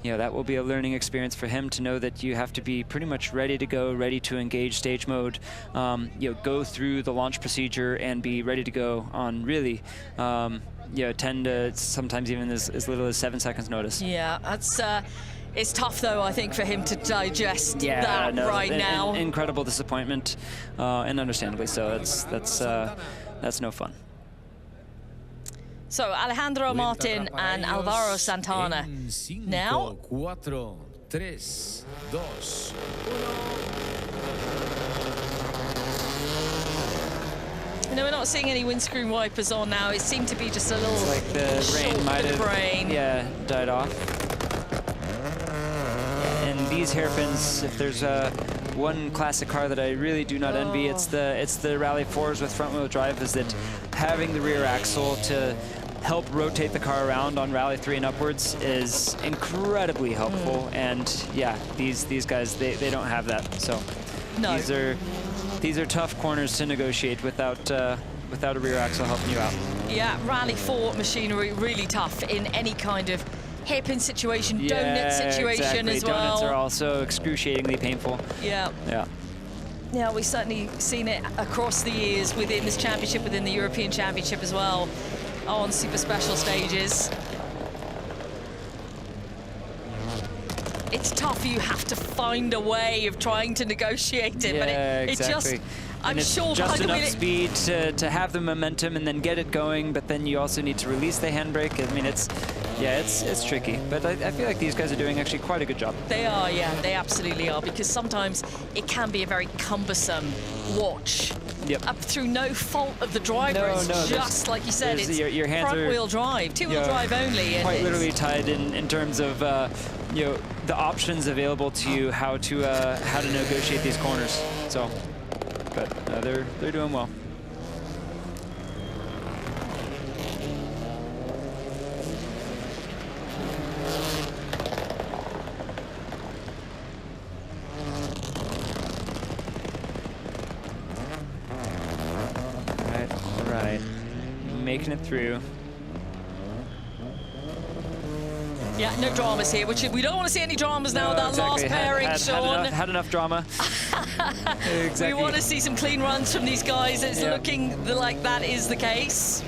you know, that will be a learning experience for him to know that you have to be pretty much ready to go, ready to engage stage mode, you know, go through the launch procedure and be ready to go on really, you know, 10 to sometimes even as little as 7 seconds notice. Yeah, that's... It's tough, though, I think, for him to digest that right now. Incredible disappointment, and understandably so. That's no fun. So Alejandro Martin and Alvaro Santana. Now. 4, 3, 2, 1. No, we're not seeing any windscreen wipers on now. It seemed to be just a little. It's like the rain might have died off. And these hairpins, if there's one classic car that I really do not envy, it's the Rally 4s with front-wheel drive, is that having the rear axle to help rotate the car around on Rally 3 and upwards is incredibly helpful. And yeah, these guys, they don't have that. So these are tough corners to negotiate without a rear axle helping you out. Yeah, Rally 4 machinery really tough in any kind of hairpin situation, donut situation as well. Donuts are also excruciatingly painful. Yeah. Yeah, we've certainly seen it across the years within this championship, within the European Championship as well, on super special stages. It's tough. You have to find a way of trying to negotiate it, but it just... I'm sure just enough speed to have the momentum and then get it going, but then you also need to release the handbrake. I mean, it's tricky, but I feel like these guys are doing actually quite a good job. They are, yeah, they absolutely are, because sometimes it can be a very cumbersome watch. Yep. Up through no fault of the driver. It's just like you said, it's your hands front-wheel drive, two-wheel drive only. Quite literally tied in terms of you know, the options available to you, how to negotiate these corners. So. But they're doing well. All right, making it through. Yeah, no dramas here, which we don't want to see any dramas now. That last pairing, Sean. Had enough drama. Exactly. We want to see some clean runs from these guys. It's looking like that is the case.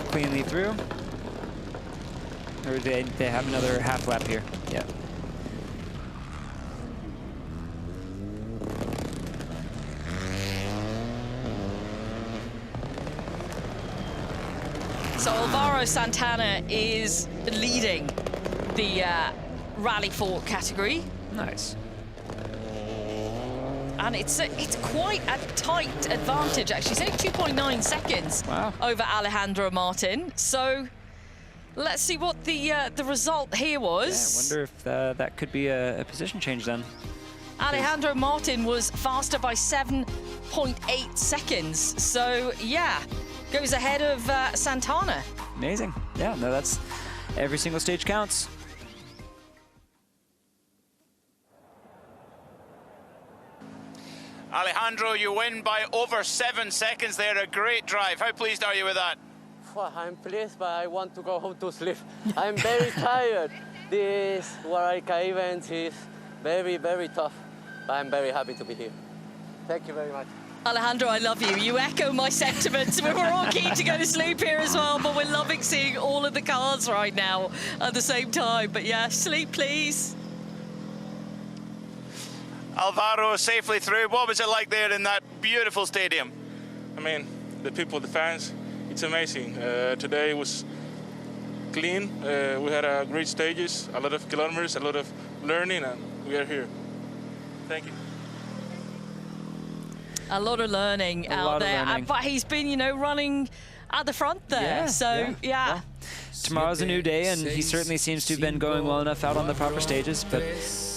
Cleanly through. Or they have another half lap here. Yeah. So Alvaro Santana is leading the Rally 4 category. Nice. and it's quite a tight advantage, actually. It's only 2.9 seconds over Alejandro Martin. So let's see what the result here was. Yeah, I wonder if that could be a position change then. Alejandro Martin was faster by 7.8 seconds. So, yeah, goes ahead of Santana. Amazing. Yeah, no, that's every single stage counts. Alejandro, you win by over 7 seconds there. A great drive. How pleased are you with that? Well, I'm pleased, but I want to go home to sleep. I'm very tired. This WRC event is very, very tough, but I'm very happy to be here. Thank you very much. Alejandro, I love you. You echo my sentiments. We're all keen to go to sleep here as well, but we're loving seeing all of the cars right now at the same time. But yeah, sleep, please. Alvaro safely through. What was it like there in that beautiful stadium? I mean, the people, the fans, it's amazing. Today was clean. We had great stages, a lot of kilometers, a lot of learning, and we are here. Thank you. A lot of learning out there, but he's been, you know, running at the front there. Yeah, Tomorrow's a new day, and he certainly seems to have been going well enough out on the proper stages. But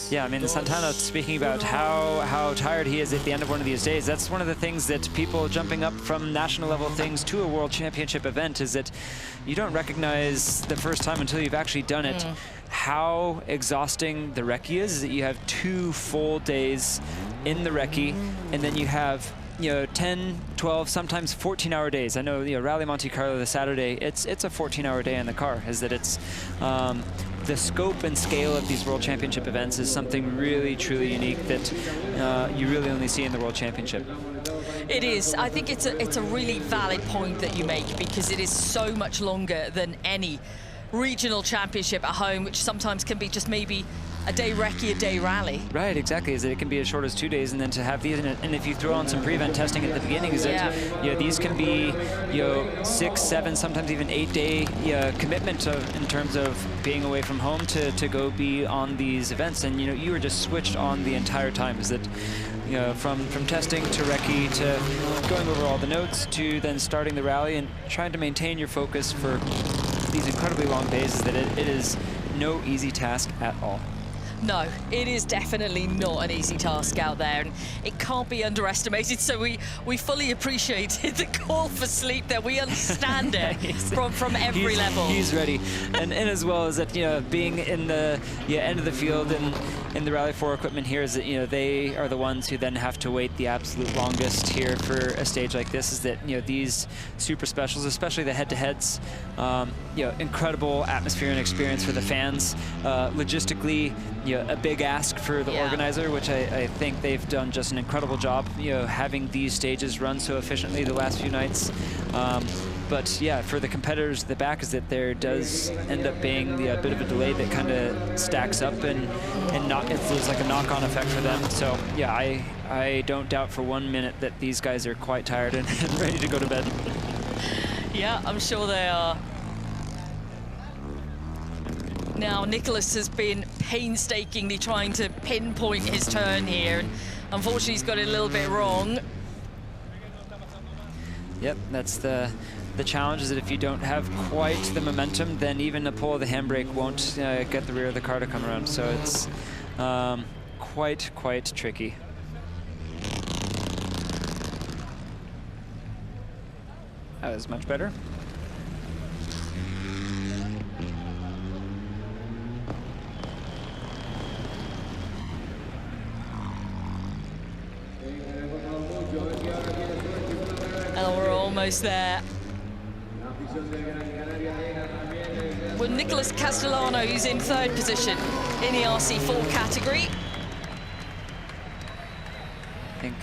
yeah, I mean, Santana speaking about how tired he is at the end of one of these days. That's one of the things that people jumping up from national level things to a world championship event is that you don't recognize the first time until you've actually done it. How exhausting the recce is that you have 2 full days in the recce, and then you have, you know, 10, 12, sometimes 14-hour days. I know, you know, Rally Monte Carlo this Saturday, it's a 14-hour day in the car. Is that it's the scope and scale of these World Championship events is something really, truly unique that you really only see in the World Championship. It is. I think it's a really valid point that you make, because it is so much longer than any regional championship at home, which sometimes can be just maybe a day recce, a day rally. Right, exactly. Is that it can be as short as 2 days, and then to have these, and if you throw on some pre-event testing at the beginning, is that you know, these can be, you know, 6, 7, sometimes even 8-day commitment in terms of being away from home to go be on these events. And you know, you were just switched on the entire time. Is that, you know, from testing to recce to going over all the notes to then starting the rally and trying to maintain your focus for these incredibly long days, is that it is no easy task at all. No, it is definitely not an easy task out there, and it can't be underestimated. So we fully appreciate the call for sleep there. We understand it from every level. He's ready, and as well as that, you know, being in the end of the field and in the Rally 4 equipment here, is that, you know, they are the ones who then have to wait the absolute longest here for a stage like this. Is that, you know, these super specials, especially the head-to-heads, you know, incredible atmosphere and experience for the fans. Logistically, you know, a big ask for the organizer, which I think they've done just an incredible job, you know, having these stages run so efficiently the last few nights. But yeah, for the competitors at the back, is that there does end up being a bit of a delay that kind of stacks up and there's like a knock-on effect for them. So yeah, I don't doubt for 1 minute that these guys are quite tired and ready to go to bed. Yeah, I'm sure they are. Now, Nicholas has been painstakingly trying to pinpoint his turn here, and unfortunately he's got it a little bit wrong. Yep, that's the challenge, is that if you don't have quite the momentum, then even a pull of the handbrake won't get the rear of the car to come around. So it's quite tricky. That was much better. And we're almost there. With Nicholas Castellano, who's in 3rd position in the RC4 category. I think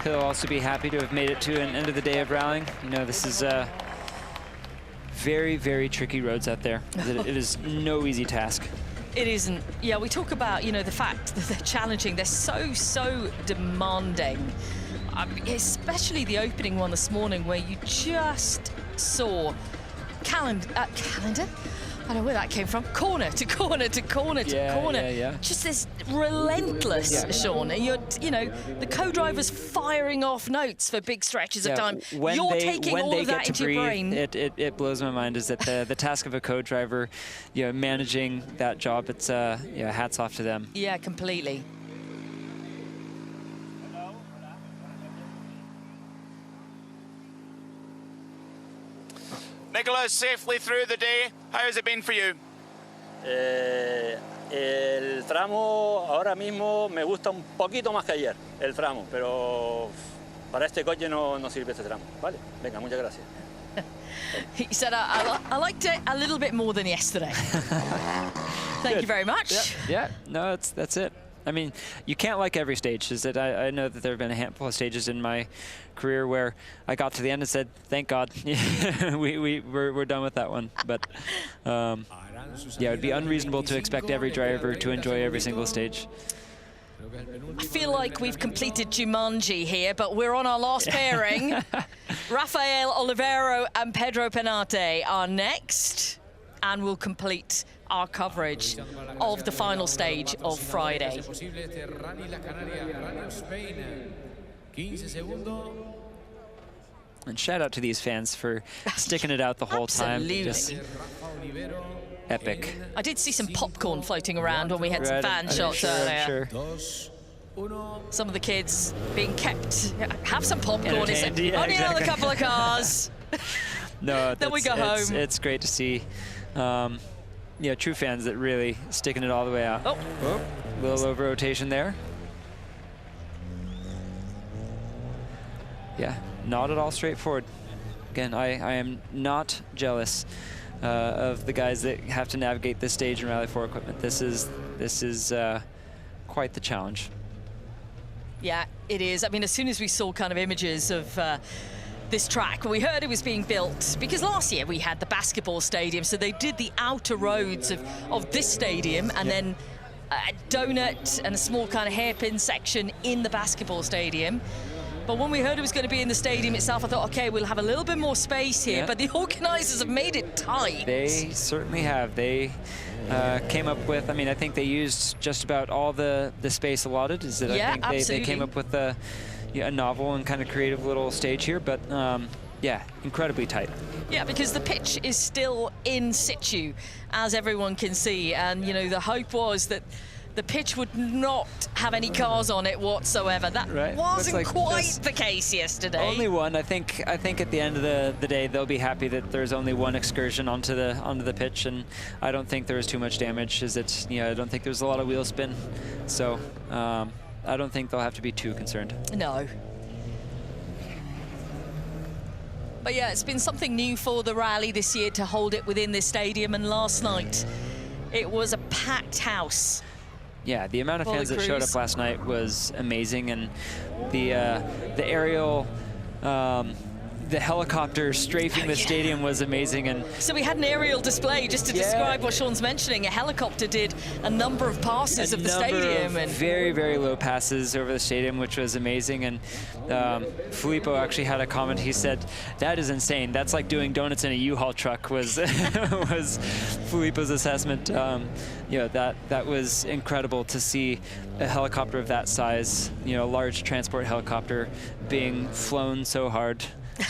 he'll also be happy to have made it to an end of the day of rallying. You know, this is very, very tricky roads out there. It is no easy task. It isn't. Yeah, we talk about, you know, the fact that they're challenging. They're so demanding. Especially the opening one this morning, where you just saw I don't know where that came from. Corner to corner to corner to corner. Yeah. Just this relentless, Sean. You're, you know, the co-driver's firing off notes for big stretches of time. You're taking all of that into your brain. It blows my mind. Is that the task of a co-driver, you know, managing that job? It's yeah, hats off to them. Yeah, completely. Nicholas, safely through the day. How has it been for you? El tramo ahora mismo me gusta un poquito más que ayer, el tramo, pero para este coche no sirve este tramo. Vale, venga, muchas gracias. He said, I liked it a little bit more than yesterday. Thank you very much. Yeah, no, that's it. I mean, you can't like every stage. Is that I know that there have been a handful of stages in my career where I got to the end and said, "Thank God, we're done with that one." But yeah, it would be unreasonable to expect every driver to enjoy every single stage. I feel like we've completed Jumanji here, but we're on our last pairing. Rafael Olivero and Pedro Penate are next, and we'll complete our coverage of the final stage of Friday. And shout out to these fans for sticking it out the whole time. Just epic. I did see some popcorn floating around when we had some fan shots earlier. Some of the kids being kept, have some popcorn. It's only another couple of cars. No, then we go home. It's great to see. Yeah, true fans that really sticking it all the way out. Oh, little over rotation there. Yeah, not at all straightforward. Again, I am not jealous of the guys that have to navigate this stage in Rally 4 equipment. This is quite the challenge. Yeah, it is. I mean, as soon as we saw kind of images of this track, we heard it was being built because last year we had the basketball stadium, so they did the outer roads of this stadium and then a donut and a small kind of hairpin section in the basketball stadium. But when we heard it was going to be in the stadium itself, I thought, okay, we'll have a little bit more space here, but the organizers have made it tight. They certainly have. They came up with, I mean, I think they used just about all the space allotted. Is that I think they came up with a novel and kind of creative little stage here, but yeah, incredibly tight. Yeah, because the pitch is still in situ, as everyone can see, and you know the hope was that the pitch would not have any cars on it whatsoever. That wasn't quite the case yesterday. Only one. I think at the end of the day they'll be happy that there's only one excursion onto the pitch, and I don't think there was too much damage. I don't think there's a lot of wheel spin, so I don't think they'll have to be too concerned. No. But yeah, it's been something new for the rally this year to hold it within this stadium, and last night it was a packed house. Yeah, the amount of fans that showed up last night was amazing, and the aerial, the helicopter strafing the stadium was amazing. And so we had an aerial display just to describe what Sean's mentioning. A helicopter did a number of passes of the stadium, and very, very low passes over the stadium, which was amazing. And Filippo actually had a comment. He said, "That is insane. That's like doing donuts in a U-Haul truck." Was was Filippo's assessment. You know, that was incredible to see a helicopter of that size, you know, a large transport helicopter being flown so hard.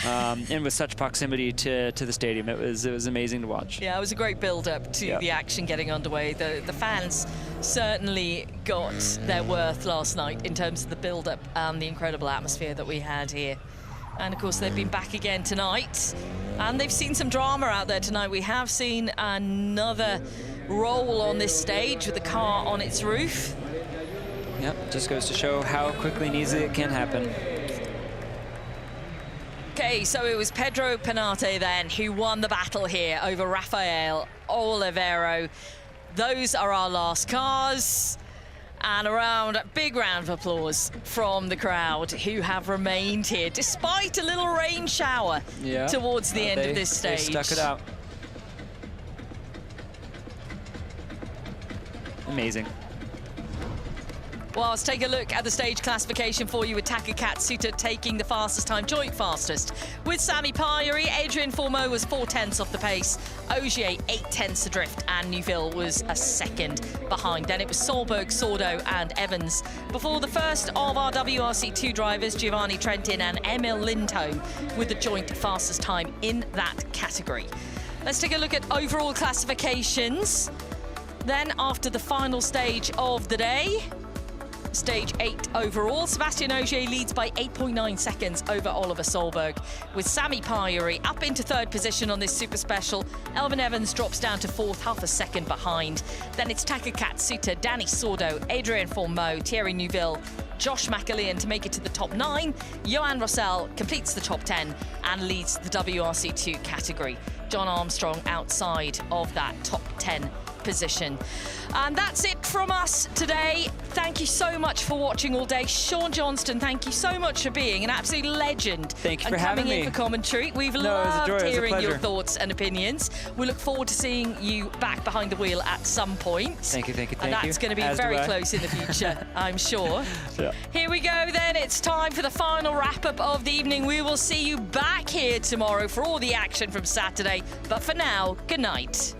And with such proximity to the stadium, it was amazing to watch. Yeah, it was a great build-up to the action getting underway. The fans certainly got their worth last night in terms of the build-up and the incredible atmosphere that we had here. And of course, they've been back again tonight, and they've seen some drama out there tonight. We have seen another roll on this stage with the car on its roof. Yep, just goes to show how quickly and easily it can happen. Okay, so it was Pedro Penate then who won the battle here over Rafael Olivero. Those are our last cars. And a big round of applause from the crowd who have remained here despite a little rain shower towards the end of this stage. They stuck it out. Amazing. Well, let's take a look at the stage classification for you with Taka Katsuta taking the fastest time, joint fastest. With Sami Pajari, Adrian Formeau was 4/10 off the pace, Ogier 8/10 adrift, and Neuville was a second behind. Then it was Solberg, Sordo and Evans. Before the first of our WRC2 drivers, Giovanni Trentin and Emil Lindholm, with the joint fastest time in that category. Let's take a look at overall classifications. Then after the final stage of the day, Stage 8 overall, Sébastien Ogier leads by 8.9 seconds over Oliver Solberg, with Sami Pajari up into 3rd position on this super special. Elvin Evans drops down to 4th, half a second behind. Then it's Taka Katsuta, Danny Sordo, Adrien Formeau, Thierry Neuville, Josh McAlean to make it to the top 9. Johan Rossell completes the top 10 and leads the WRC2 category. John Armstrong outside of that top 10 position. And that's it from us today. Thank you so much for watching all day. Sean Johnston, thank you so much for being an absolute legend. Thank you for having me. And coming in for commentary. We've loved hearing your thoughts and opinions. We look forward to seeing you back behind the wheel at some point. Thank you, thank you, and that's going to be very close in the future, I'm sure. Yeah. Here we go then. It's time for the final wrap-up of the evening. We will see you back here tomorrow for all the action from Saturday. But for now, good night.